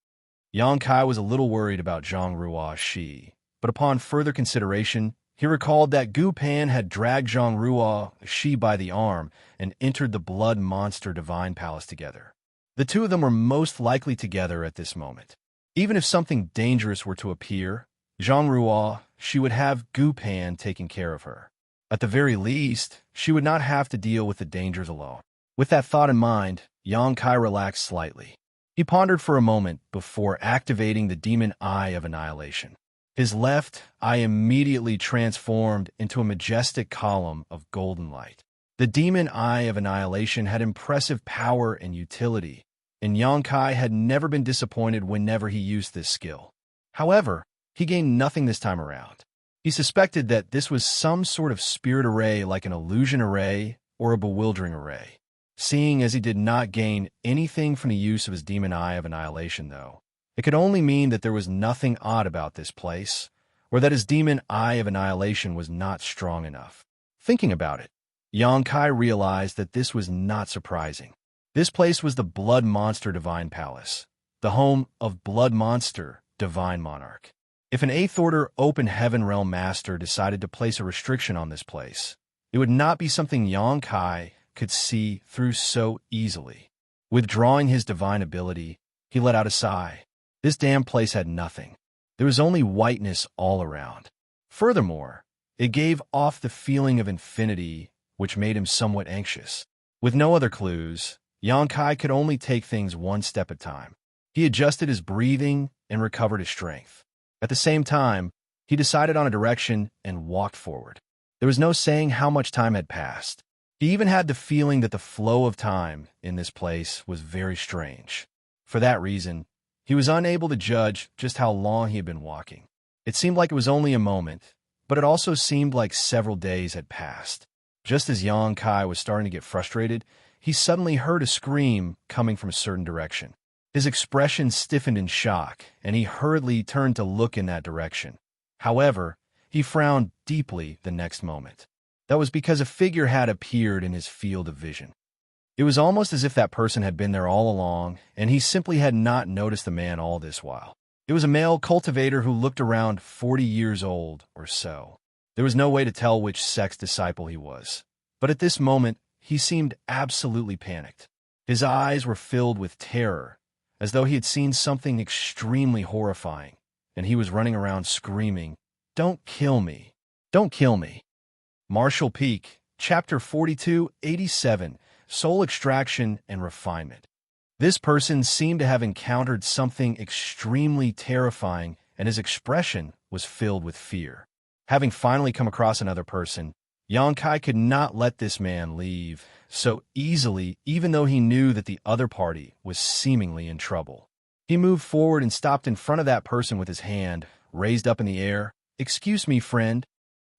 Xianxia was a little worried about Zhang Ruo's Shi, but upon further consideration, he recalled that Gu Pan had dragged Zhang Ruo's Shi by the arm and entered the Blood Monster Divine Palace together. The two of them were most likely together at this moment. Even if something dangerous were to appear, Zhang Ruo's Shi would have Gu Pan taking care of her. At the very least, she would not have to deal with the dangers alone. With that thought in mind, Xianxia relaxed slightly. He pondered for a moment before activating the Demon Eye of Annihilation. His left eye immediately transformed into a majestic column of golden light. The Demon Eye of Annihilation had impressive power and utility, and Xianxia had never been disappointed whenever he used this skill. However, he gained nothing this time around. He suspected that this was some sort of spirit array like an illusion array or a bewildering array. Seeing as he did not gain anything from the use of his Demon Eye of Annihilation, though, it could only mean that there was nothing odd about this place, or that his Demon Eye of Annihilation was not strong enough. Thinking about it, Xianxia realized that this was not surprising. This place was the Blood Monster Divine Palace, the home of Blood Monster Divine Monarch. If an 8th Order Open Heaven Realm Master decided to place a restriction on this place, it would not be something Xianxia could see through so easily. Withdrawing his divine ability, he let out a sigh. This damn place had nothing. There was only whiteness all around. Furthermore, it gave off the feeling of infinity, which made him somewhat anxious. With no other clues, Xianxia could only take things one step at a time. He adjusted his breathing and recovered his strength. At the same time, he decided on a direction and walked forward. There was no saying how much time had passed. He even had the feeling that the flow of time in this place was very strange. For that reason, he was unable to judge just how long he had been walking. It seemed like it was only a moment, but it also seemed like several days had passed. Just as Xianxia was starting to get frustrated, he suddenly heard a scream coming from a certain direction. His expression stiffened in shock, and he hurriedly turned to look in that direction. However, he frowned deeply the next moment. That was because a figure had appeared in his field of vision. It was almost as if that person had been there all along, and he simply had not noticed the man all this while. It was a male cultivator who looked around 40 years old or so. There was no way to tell which sex disciple he was, but at this moment, he seemed absolutely panicked. His eyes were filled with terror, as though he had seen something extremely horrifying, and he was running around screaming, "Don't kill me! Don't kill me!" Martial Peak, Chapter 4287, Soul Extraction and Refinement. This person seemed to have encountered something extremely terrifying, and his expression was filled with fear. Having finally come across another person, Xianxia could not let this man leave so easily, even though he knew that the other party was seemingly in trouble. He moved forward and stopped in front of that person with his hand raised up in the air. "Excuse me, friend."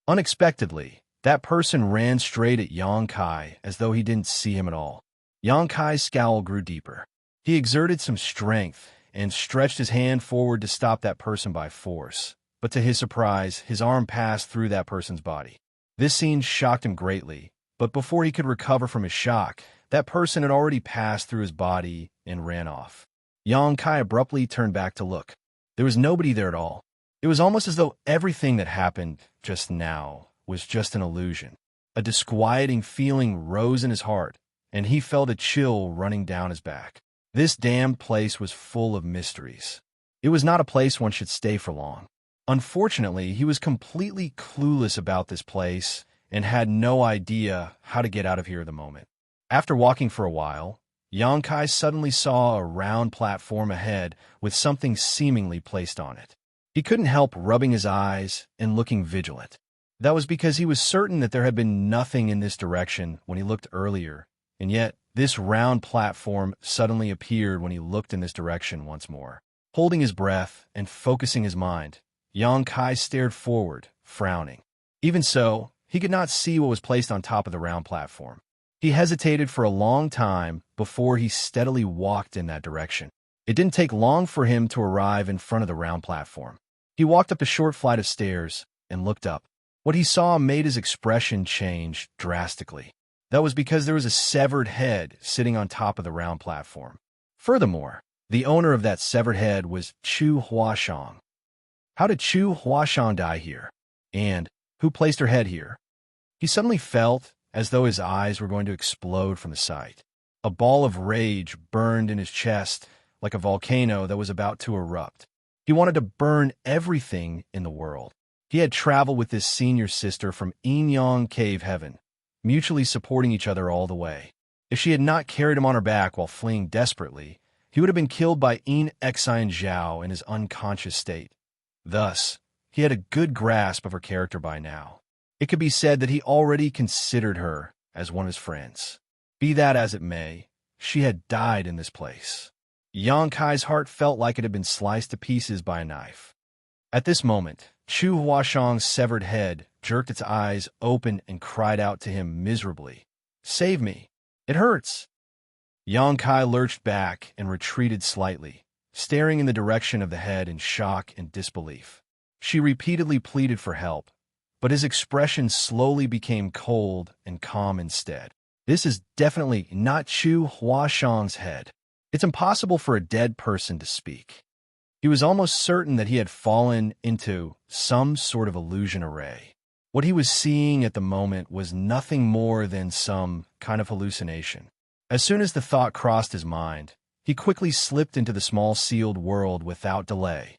Unexpectedly, that person ran straight at Xianxia as though he didn't see him at all. Xianxi's scowl grew deeper. He exerted some strength and stretched his hand forward to stop that person by force. But to his surprise, his arm passed through that person's body. This scene shocked him greatly, but before he could recover from his shock, that person had already passed through his body and ran off. Xianxia abruptly turned back to look. There was nobody there at all. It was almost as though everything that happened just now was just an illusion. A disquieting feeling rose in his heart, and he felt a chill running down his back. This damned place was full of mysteries. It was not a place one should stay for long. Unfortunately, he was completely clueless about this place and had no idea how to get out of here at the moment. After walking for a while, Xianxia suddenly saw a round platform ahead with something seemingly placed on it. He couldn't help rubbing his eyes and looking vigilant. That was because he was certain that there had been nothing in this direction when he looked earlier, And yet, this round platform suddenly appeared when he looked in this direction once more. Holding his breath and focusing his mind, Yang Kai stared forward, frowning. Even so, he could not see what was placed on top of the round platform. He hesitated for a long time before he steadily walked in that direction. It didn't take long for him to arrive in front of the round platform. He walked up a short flight of stairs and looked up. What he saw made his expression change drastically. That was because there was a severed head sitting on top of the round platform. Furthermore, the owner of that severed head was Chu Huashang. How did Chu Huashang die here? And who placed her head here? He suddenly felt as though his eyes were going to explode from the sight. A ball of rage burned in his chest like a volcano that was about to erupt. He wanted to burn everything in the world. He had traveled with his senior sister from Yinyang Cave Heaven, mutually supporting each other all the way. If she had not carried him on her back while fleeing desperately, he would have been killed by Yin Xian Zhao in his unconscious state. Thus, he had a good grasp of her character by now. It could be said that he already considered her as one of his friends. Be that as it may, she had died in this place. Yang Kai's heart felt like it had been sliced to pieces by a knife. At this moment, Chu Huashang's severed head jerked its eyes open and cried out to him miserably, "Save me! It hurts!" Yang Kai lurched back and retreated slightly, staring in the direction of the head in shock and disbelief. She repeatedly pleaded for help, but his expression slowly became cold and calm instead. This is definitely not Chu Huashang's head. It's impossible for a dead person to speak. He was almost certain that he had fallen into some sort of illusion array. What he was seeing at the moment was nothing more than some kind of hallucination. As soon as the thought crossed his mind, he quickly slipped into the small sealed world without delay.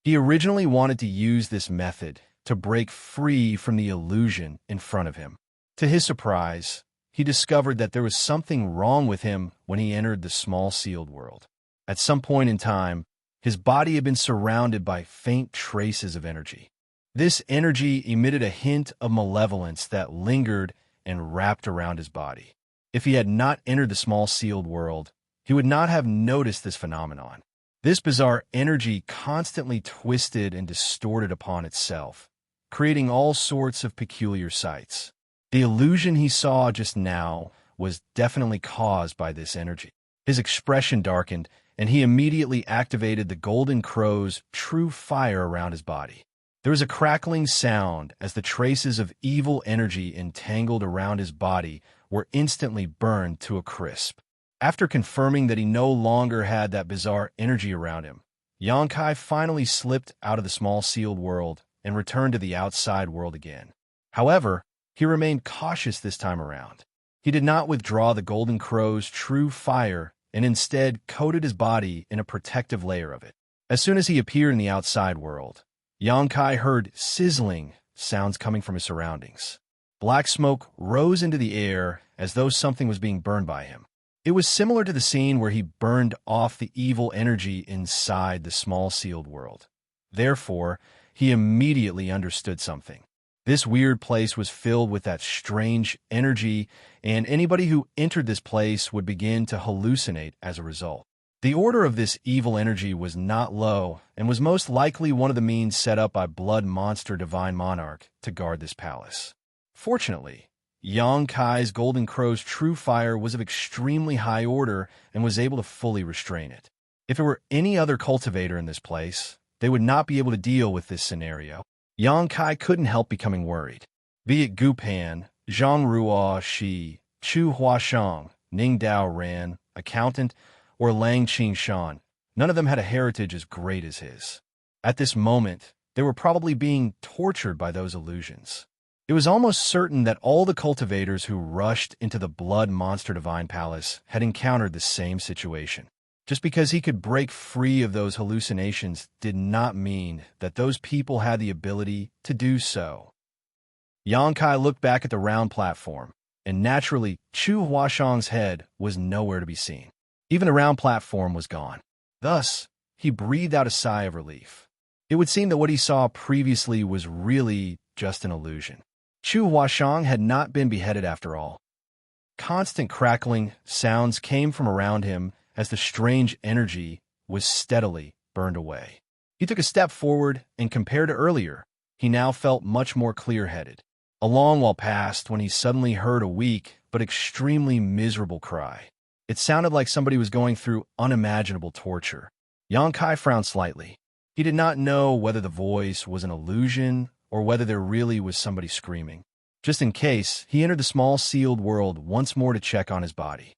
He originally wanted to use this method to break free from the illusion in front of him. To his surprise, he discovered that there was something wrong with him when he entered the small sealed world. At some point in time, his body had been surrounded by faint traces of energy. This energy emitted a hint of malevolence that lingered and wrapped around his body. If he had not entered the small sealed world, he would not have noticed this phenomenon. This bizarre energy constantly twisted and distorted upon itself, creating all sorts of peculiar sights. The illusion he saw just now was definitely caused by this energy. His expression darkened, and he immediately activated the Golden Crow's true fire around his body. There was a crackling sound as the traces of evil energy entangled around his body were instantly burned to a crisp. After confirming that he no longer had that bizarre energy around him, Yang Kai finally slipped out of the small sealed world and returned to the outside world again. However, he remained cautious this time around. He did not withdraw the Golden Crow's true fire and instead coated his body in a protective layer of it. As soon as he appeared in the outside world, Yang Kai heard sizzling sounds coming from his surroundings. Black smoke rose into the air as though something was being burned by him. It was similar to the scene where he burned off the evil energy inside the small sealed world. Therefore, he immediately understood something. This weird place was filled with that strange energy, and anybody who entered this place would begin to hallucinate as a result. The order of this evil energy was not low, and was most likely one of the means set up by Blood Monster Divine Monarch to guard this palace. Fortunately, Yang Kai's Golden Crow's true fire was of extremely high order and was able to fully restrain it. If it were any other cultivator in this place, they would not be able to deal with this scenario. Yang Kai couldn't help becoming worried. Be it Gu Pan, Zhang Ruo Shi, Chu Huashang, Ning Dao Ran, accountant, or Lang Qingshan, none of them had a heritage as great as his. At this moment, they were probably being tortured by those illusions. It was almost certain that all the cultivators who rushed into the Blood Monster Divine Palace had encountered the same situation. Just because he could break free of those hallucinations did not mean that those people had the ability to do so. Yang Kai looked back at the round platform, and naturally, Chu Huashang's head was nowhere to be seen. Even the round platform was gone. Thus, he breathed out a sigh of relief. It would seem that what he saw previously was really just an illusion. Chu Huashang had not been beheaded after all. Constant crackling sounds came from around him as the strange energy was steadily burned away. He took a step forward, and compared to earlier, he now felt much more clear-headed. A long while passed when he suddenly heard a weak but extremely miserable cry. It sounded like somebody was going through unimaginable torture. Xianxia frowned slightly. He did not know whether the voice was an illusion or whether there really was somebody screaming. Just in case, he entered the small sealed world once more to check on his body.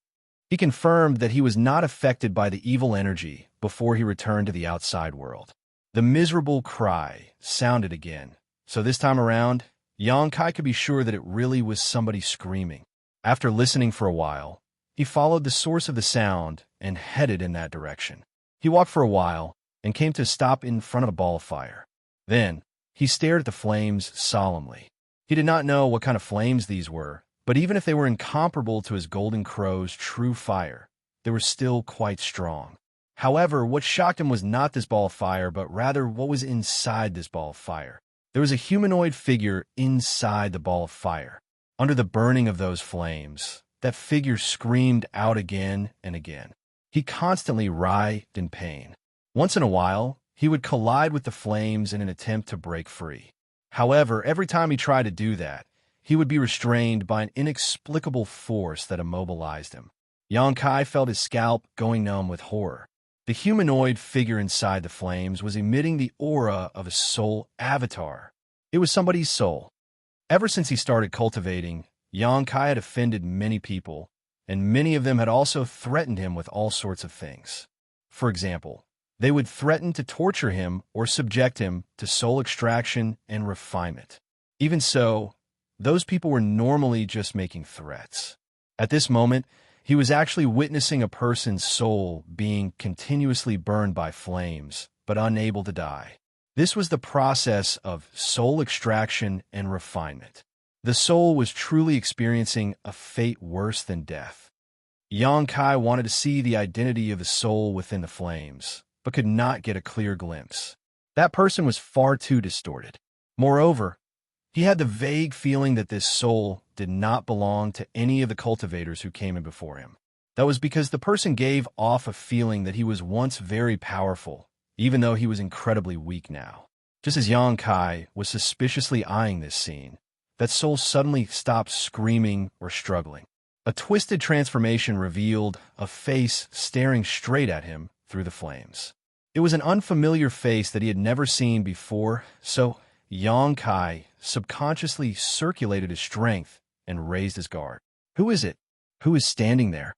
He confirmed that he was not affected by the evil energy before he returned to the outside world. The miserable cry sounded again, so this time around, Xianxia could be sure that it really was somebody screaming. After listening for a while, he followed the source of the sound and headed in that direction. He walked for a while and came to a stop in front of a ball of fire. Then, he stared at the flames solemnly. He did not know what kind of flames these were, but even if they were incomparable to his golden crow's true fire, they were still quite strong. However, what shocked him was not this ball of fire, but rather what was inside this ball of fire. There was a humanoid figure inside the ball of fire. Under the burning of those flames, that figure screamed out again and again. He constantly writhed in pain. Once in a while, he would collide with the flames in an attempt to break free. However, every time he tried to do that, he would be restrained by an inexplicable force that immobilized him. Xianxia felt his scalp going numb with horror. The humanoid figure inside the flames was emitting the aura of a soul avatar. It was somebody's soul. Ever since he started cultivating, Xianxia had offended many people, and many of them had also threatened him with all sorts of things. For example, they would threaten to torture him or subject him to soul extraction and refinement. Even so, those people were normally just making threats. At this moment, he was actually witnessing a person's soul being continuously burned by flames, but unable to die. This was the process of soul extraction and refinement. The soul was truly experiencing a fate worse than death. Xianxia wanted to see the identity of the soul within the flames, but could not get a clear glimpse. That person was far too distorted. Moreover, he had the vague feeling that this soul did not belong to any of the cultivators who came in before him. That was because the person gave off a feeling that he was once very powerful, even though he was incredibly weak now. Just as Xianxia was suspiciously eyeing this scene, that soul suddenly stopped screaming or struggling. A twisted transformation revealed a face staring straight at him through the flames. It was an unfamiliar face that he had never seen before, so Xianxia subconsciously circulated his strength and raised his guard. Who is it? Who is standing there?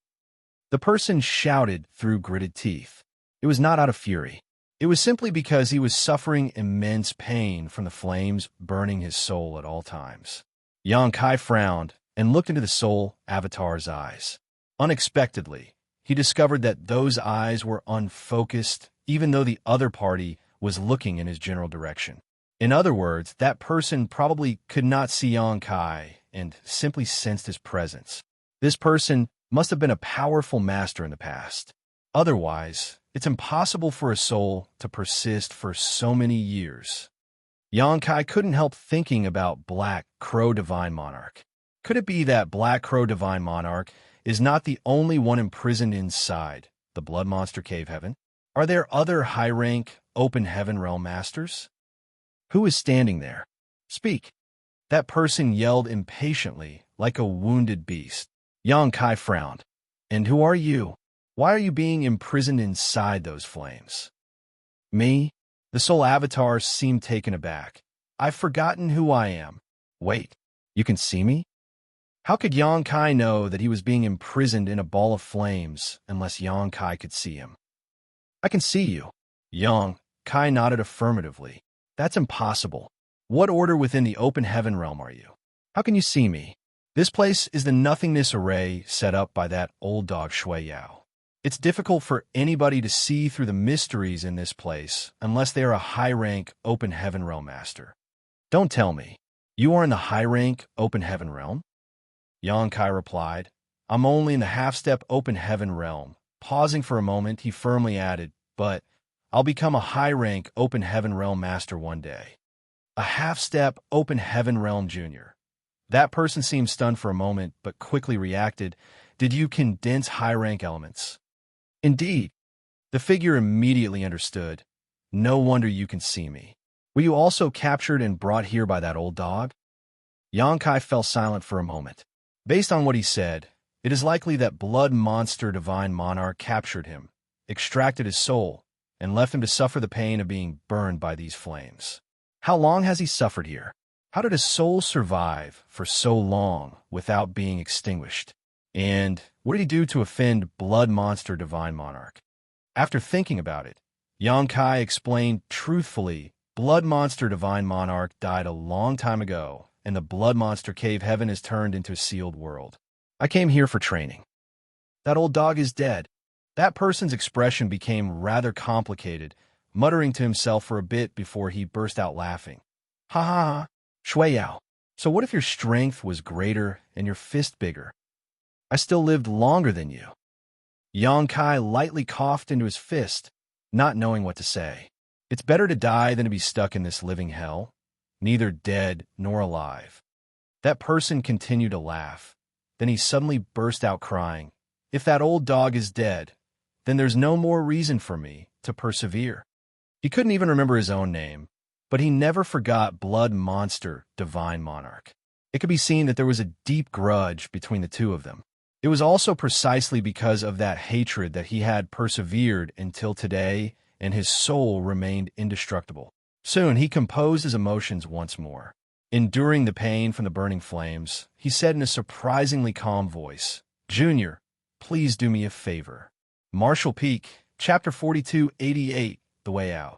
The person shouted through gritted teeth. It was not out of fury. It was simply because he was suffering immense pain from the flames burning his soul at all times. Xianxia frowned and looked into the soul avatar's eyes. Unexpectedly, he discovered that those eyes were unfocused, even though the other party was looking in his general direction. In other words, that person probably could not see Xianxia and simply sensed his presence. This person must have been a powerful master in the past. Otherwise, it's impossible for a soul to persist for so many years. Xianxia couldn't help thinking about Black Crow Divine Monarch. Could it be that Black Crow Divine Monarch is not the only one imprisoned inside the Blood Monster Cave Heaven? Are there other high-rank, open heaven realm masters? Who is standing there? Speak. That person yelled impatiently, like a wounded beast. Xianxia frowned. And who are you? Why are you being imprisoned inside those flames? Me? The soul avatar seemed taken aback. I've forgotten who I am. Wait, you can see me? How could Xianxia know that he was being imprisoned in a ball of flames unless Xianxia could see him? I can see you. Xianxia nodded affirmatively. That's impossible. What order within the open heaven realm are you? How can you see me? This place is the nothingness array set up by that old dog Shui Yao. It's difficult for anybody to see through the mysteries in this place unless they are a high-rank open heaven realm master. Don't tell me. You are in the high-rank open heaven realm? Xianxia replied, I'm only in the half-step open heaven realm. Pausing for a moment, he firmly added, but I'll become a high-rank open heaven realm master one day. A half-step open heaven realm junior. That person seemed stunned for a moment, but quickly reacted. Did you condense high-rank elements? Indeed. The figure immediately understood. No wonder you can see me. Were you also captured and brought here by that old dog? Xianxia fell silent for a moment. Based on what he said, it is likely that blood monster divine monarch captured him, extracted his soul, and left him to suffer the pain of being burned by these flames. How long has he suffered here? How did his soul survive for so long without being extinguished? And what did he do to offend blood monster divine monarch? After thinking about it, Xianxia explained truthfully, blood monster divine monarch died a long time ago, and the blood monster cave heaven is turned into a sealed world. I came here for training. That old dog is dead. That person's expression became rather complicated, muttering to himself for a bit before he burst out laughing. Ha ha ha, Shui Yao. So what if your strength was greater and your fist bigger? I still lived longer than you. Xianxia lightly coughed into his fist, not knowing what to say. It's better to die than to be stuck in this living hell, neither dead nor alive. That person continued to laugh. Then he suddenly burst out crying. If that old dog is dead, then there's no more reason for me to persevere. He couldn't even remember his own name, but he never forgot blood monster divine monarch. It could be seen that there was a deep grudge between the two of them. It was also precisely because of that hatred that he had persevered until today, and his soul remained indestructible. Soon he composed his emotions once more. Enduring the pain from the burning flames, he said in a surprisingly calm voice, Junior, please do me a favor. Marshall Peak, Chapter 4288, The Way Out.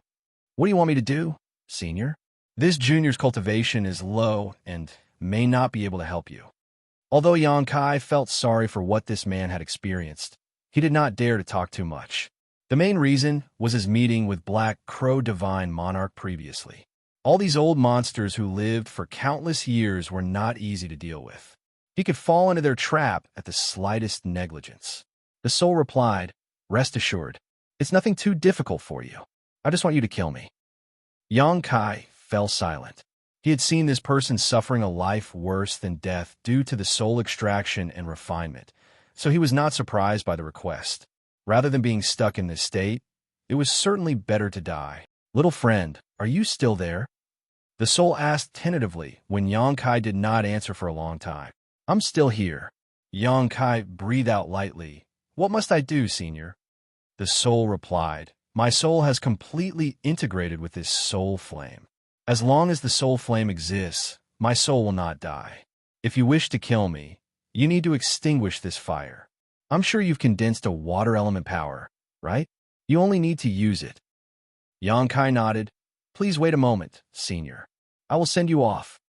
What do you want me to do, Senior? This Junior's cultivation is low and may not be able to help you. Although Xianxia felt sorry for what this man had experienced, he did not dare to talk too much. The main reason was his meeting with Black Crow Divine Monarch previously. All these old monsters who lived for countless years were not easy to deal with. He could fall into their trap at the slightest negligence. The soul replied, Rest assured, it's nothing too difficult for you. I just want you to kill me. Xianxia fell silent. He had seen this person suffering a life worse than death due to the soul extraction and refinement, so he was not surprised by the request. Rather than being stuck in this state, it was certainly better to die. Little friend, are you still there? The soul asked tentatively when Xianxia did not answer for a long time. I'm still here. Xianxia breathed out lightly. What must I do, Senior? The soul replied, My soul has completely integrated with this soul flame. As long as the soul flame exists, my soul will not die. If you wish to kill me, you need to extinguish this fire. I'm sure you've condensed a water element power, right? You only need to use it. Xianxia nodded. Please wait a moment, Senior. I will send you off.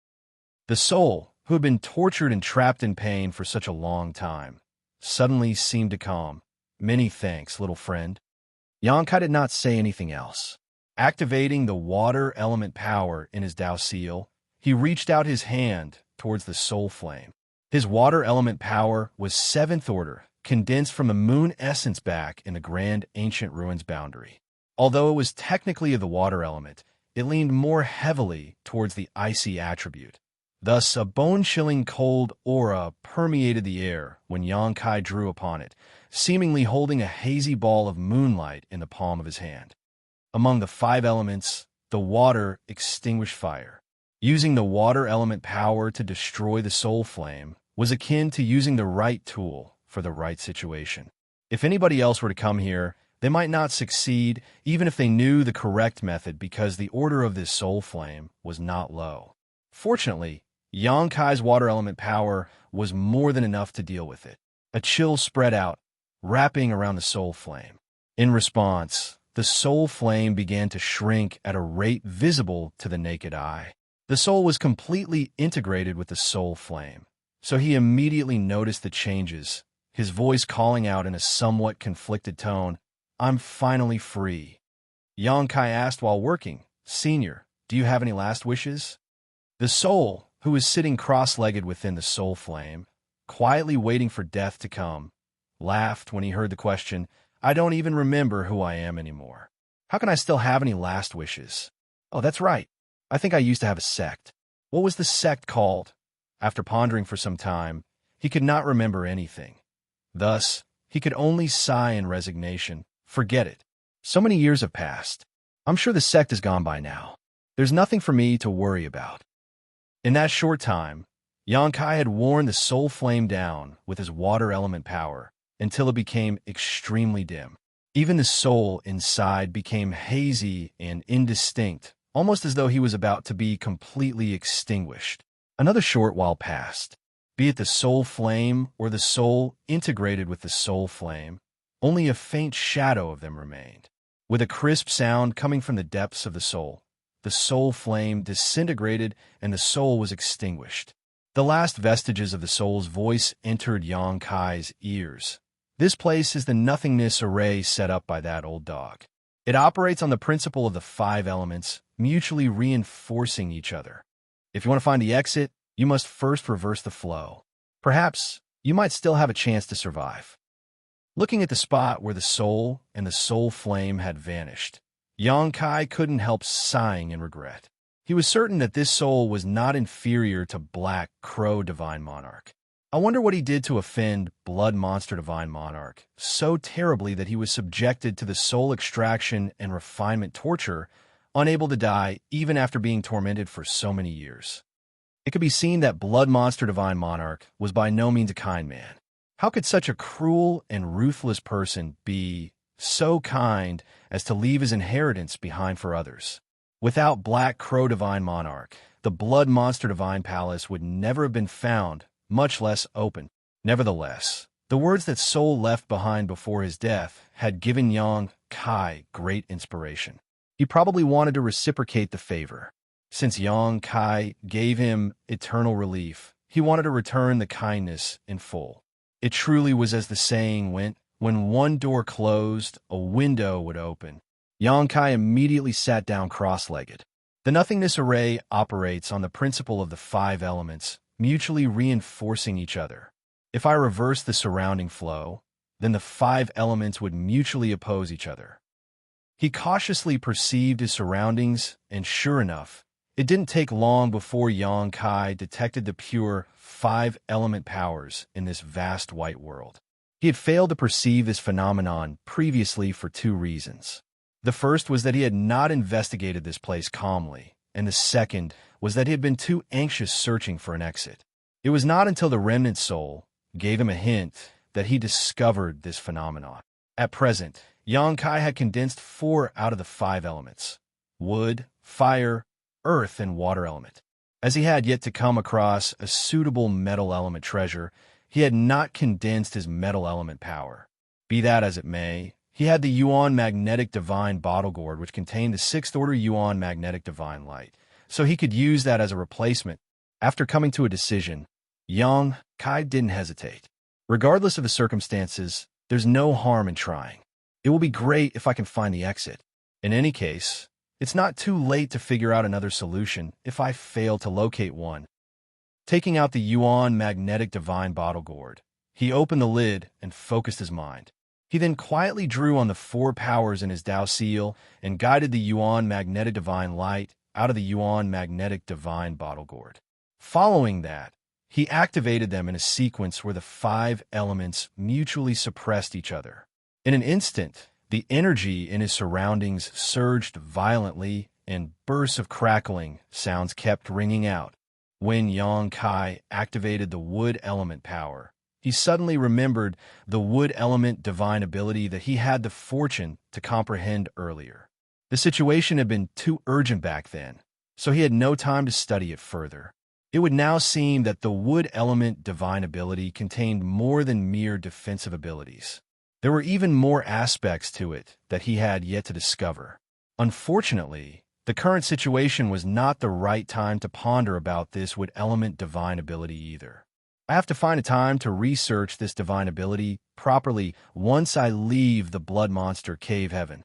The soul, who had been tortured and trapped in pain for such a long time, suddenly seemed to calm. Many thanks, little friend. Xianxia did not say anything else. Activating the water element power in his Dao seal, he reached out his hand towards the soul flame. His water element power was 7th order, condensed from the moon essence back in the grand ancient ruins boundary. Although it was technically of the water element, it leaned more heavily towards the icy attribute. Thus, a bone-chilling cold aura permeated the air when Xianxia drew upon it, seemingly holding a hazy ball of moonlight in the palm of his hand. Among the 5 elements, the water extinguished fire. Using the water element power to destroy the soul flame was akin to using the right tool for the right situation. If anybody else were to come here, they might not succeed even if they knew the correct method because the order of this soul flame was not low. Fortunately, Xianxia's water element power was more than enough to deal with it. A chill spread out, wrapping around the soul flame. In response, the soul flame began to shrink at a rate visible to the naked eye. The soul was completely integrated with the soul flame, so he immediately noticed the changes, his voice calling out in a somewhat conflicted tone, I'm finally free. Xianxia asked while working, Senior, do you have any last wishes? The soul, who was sitting cross-legged within the soul flame, quietly waiting for death to come, laughed when he heard the question, I don't even remember who I am anymore. How can I still have any last wishes? Oh, that's right. I think I used to have a sect. What was the sect called? After pondering for some time, he could not remember anything. Thus, he could only sigh in resignation. Forget it. So many years have passed. I'm sure the sect is gone by now. There's nothing for me to worry about. In that short time, Xianxia had worn the soul flame down with his water element power until it became extremely dim. Even the soul inside became hazy and indistinct, almost as though he was about to be completely extinguished. Another short while passed. Be it the soul flame or the soul integrated with the soul flame, only a faint shadow of them remained. With a crisp sound coming from the depths of the soul flame disintegrated and the soul was extinguished. The last vestiges of the soul's voice entered Xianxia's ears. This place is the nothingness array set up by that old dog. It operates on the principle of the 5 elements, mutually reinforcing each other. If you want to find the exit, you must first reverse the flow. Perhaps you might still have a chance to survive. Looking at the spot where the soul and the soul flame had vanished, Xianxia couldn't help sighing in regret. He was certain that this soul was not inferior to Black Crow Divine Monarch. I wonder what he did to offend Blood Monster Divine Monarch so terribly that he was subjected to the soul extraction and refinement torture, unable to die even after being tormented for so many years. It could be seen that Blood Monster Divine Monarch was by no means a kind man. How could such a cruel and ruthless person be so kind as to leave his inheritance behind for others? Without Black Crow Divine Monarch, the Blood Monster Divine Palace would never have been found, much less open. Nevertheless, the words that Soul left behind before his death had given Xianxia great inspiration. He probably wanted to reciprocate the favor. Since Xianxia gave him eternal relief, he wanted to return the kindness in full. It truly was as the saying went, when one door closed, a window would open. Xianxia immediately sat down cross-legged. The nothingness array operates on the principle of the 5 elements, mutually reinforcing each other. If I reverse the surrounding flow, then the 5 elements would mutually oppose each other. He cautiously perceived his surroundings, and sure enough, it didn't take long before Xianxia detected the pure 5-element powers in this vast white world. He had failed to perceive this phenomenon previously for 2 reasons. The first was that he had not investigated this place calmly, and the second was that he had been too anxious searching for an exit. It was not until the remnant soul gave him a hint that he discovered this phenomenon. At present, Xianxia had condensed 4 out of the 5 elements: wood, fire, earth, and water element. As he had yet to come across a suitable metal element treasure, he had not condensed his metal element power. Be that as it may, he had the Yuan Magnetic Divine Bottle Gourd, which contained the 6th Order Yuan Magnetic Divine Light, so he could use that as a replacement. After coming to a decision, Xianxia didn't hesitate. Regardless of the circumstances, there's no harm in trying. It will be great if I can find the exit. In any case, it's not too late to figure out another solution if I fail to locate one. Taking out the Yuan Magnetic Divine Bottle Gourd, he opened the lid and focused his mind. He then quietly drew on the 4 powers in his Dao Seal and guided the Yuan Magnetic Divine Light out of the Yuan Magnetic Divine Bottle Gourd. Following that, he activated them in a sequence where the 5 elements mutually suppressed each other. In an instant, the energy in his surroundings surged violently, and bursts of crackling sounds kept ringing out. When Xianxia activated the wood element power, he suddenly remembered the wood element divine ability that he had the fortune to comprehend earlier. The situation had been too urgent back then, so he had no time to study it further. It would now seem that the wood element divine ability contained more than mere defensive abilities. There were even more aspects to it that he had yet to discover. Unfortunately, the current situation was not the right time to ponder about this wood element divine ability either. I have to find a time to research this divine ability properly once I leave the Blood Monster Cave Heaven.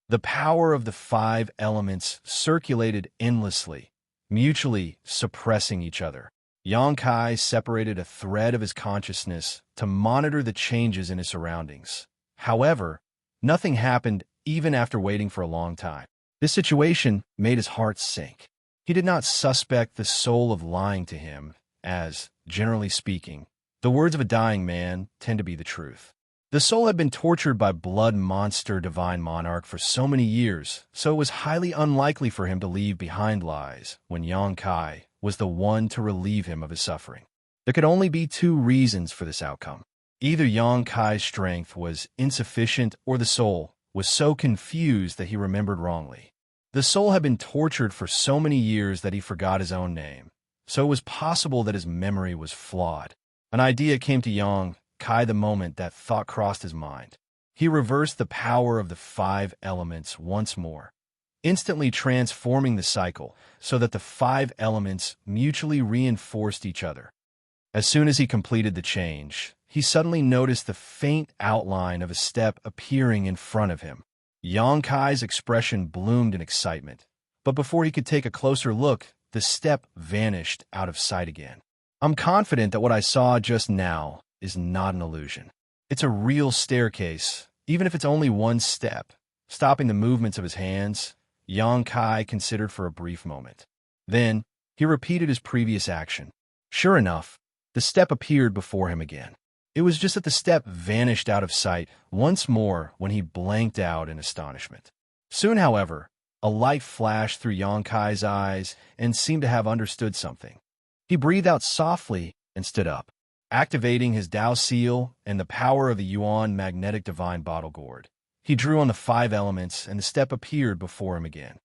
The power of the 5 elements circulated endlessly, mutually suppressing each other. Xianxia separated a thread of his consciousness to monitor the changes in his surroundings. However, nothing happened even after waiting for a long time. This situation made his heart sink. He did not suspect the soul of lying to him, as, generally speaking, the words of a dying man tend to be the truth. The soul had been tortured by blood monster divine monarch for so many years, so it was highly unlikely for him to leave behind lies when Xianxia was the one to relieve him of his suffering. There could only be two reasons for this outcome. Either Xianxia's strength was insufficient or the soul was so confused that he remembered wrongly. The soul had been tortured for so many years that he forgot his own name, so it was possible that his memory was flawed. An idea came to Xianxia the moment that thought crossed his mind. He reversed the power of the 5 elements once more, instantly transforming the cycle so that the 5 elements mutually reinforced each other. As soon as he completed the change, he suddenly noticed the faint outline of a step appearing in front of him. Xianxia's expression bloomed in excitement, but before he could take a closer look, the step vanished out of sight again. I'm confident that what I saw just now is not an illusion. It's a real staircase, even if it's only one step. Stopping the movements of his hands, Xianxia considered for a brief moment. Then, he repeated his previous action. Sure enough, the step appeared before him again. It was just that the step vanished out of sight once more when he blanked out in astonishment. Soon, however, a light flashed through Xianxia's eyes and seemed to have understood something. He breathed out softly and stood up, activating his Dao seal and the power of the Yuan magnetic divine bottle gourd. He drew on the 5 elements and the step appeared before him again.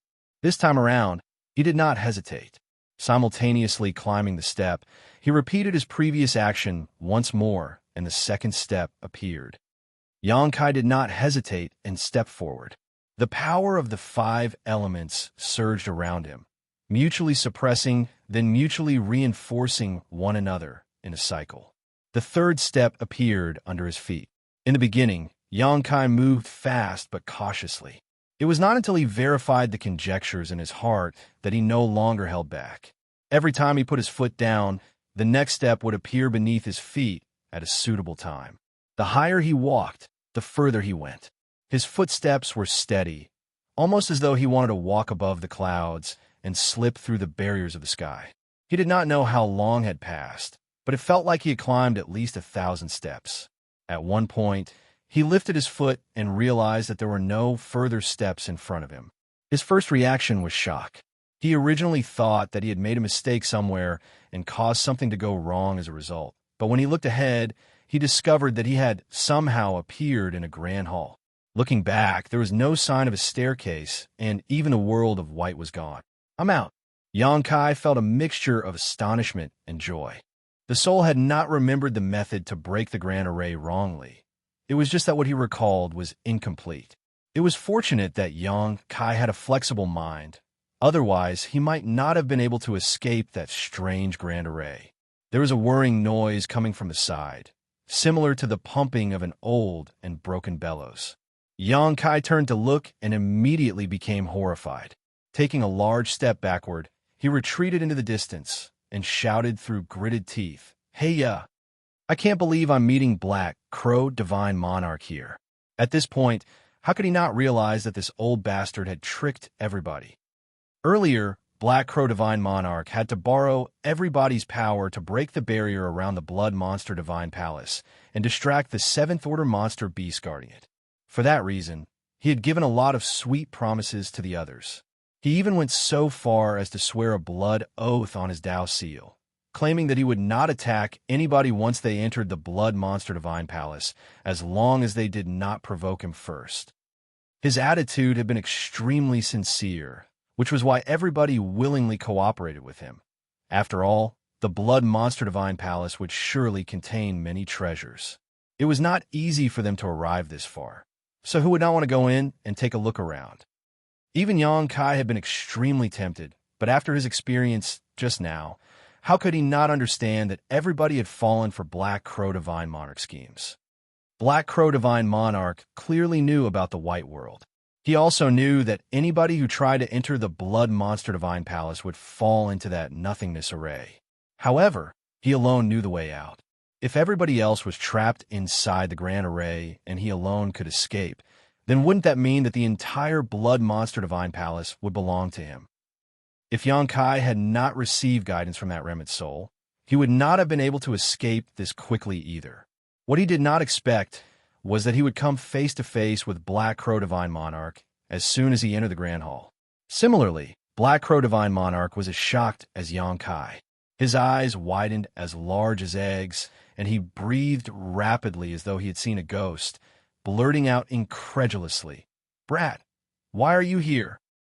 This time around, he did not hesitate. Simultaneously climbing the step, he repeated his previous action once more, and the second step appeared. Xianxia did not hesitate and stepped forward. The power of the 5 elements surged around him, mutually suppressing, then mutually reinforcing one another in a cycle. The third step appeared under his feet. In the beginning, Xianxia moved fast but cautiously. It was not until he verified the conjectures in his heart that he no longer held back. Every time he put his foot down, the next step would appear beneath his feet at a suitable time. The higher he walked, the further he went. His footsteps were steady, almost as though he wanted to walk above the clouds and slip through the barriers of the sky. He did not know how long had passed, but it felt like he had climbed at least 1,000 steps. At one point, he lifted his foot and realized that there were no further steps in front of him. His first reaction was shock. He originally thought that he had made a mistake somewhere and caused something to go wrong as a result. But when he looked ahead, he discovered that he had somehow appeared in a grand hall. Looking back, there was no sign of a staircase, and even the world of white was gone. I'm out. Xianxia felt a mixture of astonishment and joy. The soul had not remembered the method to break the grand array wrongly. It was just that what he recalled was incomplete. It was fortunate that Xianxia had a flexible mind. Otherwise, he might not have been able to escape that strange grand array. There was a whirring noise coming from the side, similar to the pumping of an old and broken bellows. Xianxia turned to look and immediately became horrified. Taking a large step backward, he retreated into the distance and shouted through gritted teeth, "Hey ya! I can't believe I'm meeting Black Crow Divine Monarch here." At this point, how could he not realize that this old bastard had tricked everybody? Earlier, Black Crow Divine Monarch had to borrow everybody's power to break the barrier around the Blood Monster Divine Palace and distract the 7th Order Monster Beast Guardian. For that reason, he had given a lot of sweet promises to the others. He even went so far as to swear a blood oath on his Dao seal, claiming that he would not attack anybody once they entered the Blood Monster Divine Palace, as long as they did not provoke him first. His attitude had been extremely sincere, which was why everybody willingly cooperated with him. After all, the Blood Monster Divine Palace would surely contain many treasures. It was not easy for them to arrive this far, so who would not want to go in and take a look around? Even Xianxia had been extremely tempted, but after his experience just now, how could he not understand that everybody had fallen for Black Crow Divine Monarch schemes? Black Crow Divine Monarch clearly knew about the White World. He also knew that anybody who tried to enter the Blood Monster Divine Palace would fall into that nothingness array. However, he alone knew the way out. If everybody else was trapped inside the Grand Array and he alone could escape, then wouldn't that mean that the entire Blood Monster Divine Palace would belong to him? If Xianxia had not received guidance from that remnant soul, He would not have been able to escape this quickly either. What he did not expect was that he would come face to face with Black Crow Divine Monarch as soon as he entered the Grand Hall. Similarly, Black Crow Divine Monarch was as shocked as Yang Kai. His eyes widened as large as eggs, and he breathed rapidly as though he had seen a ghost, blurting out incredulously, "Brat, why are you here?"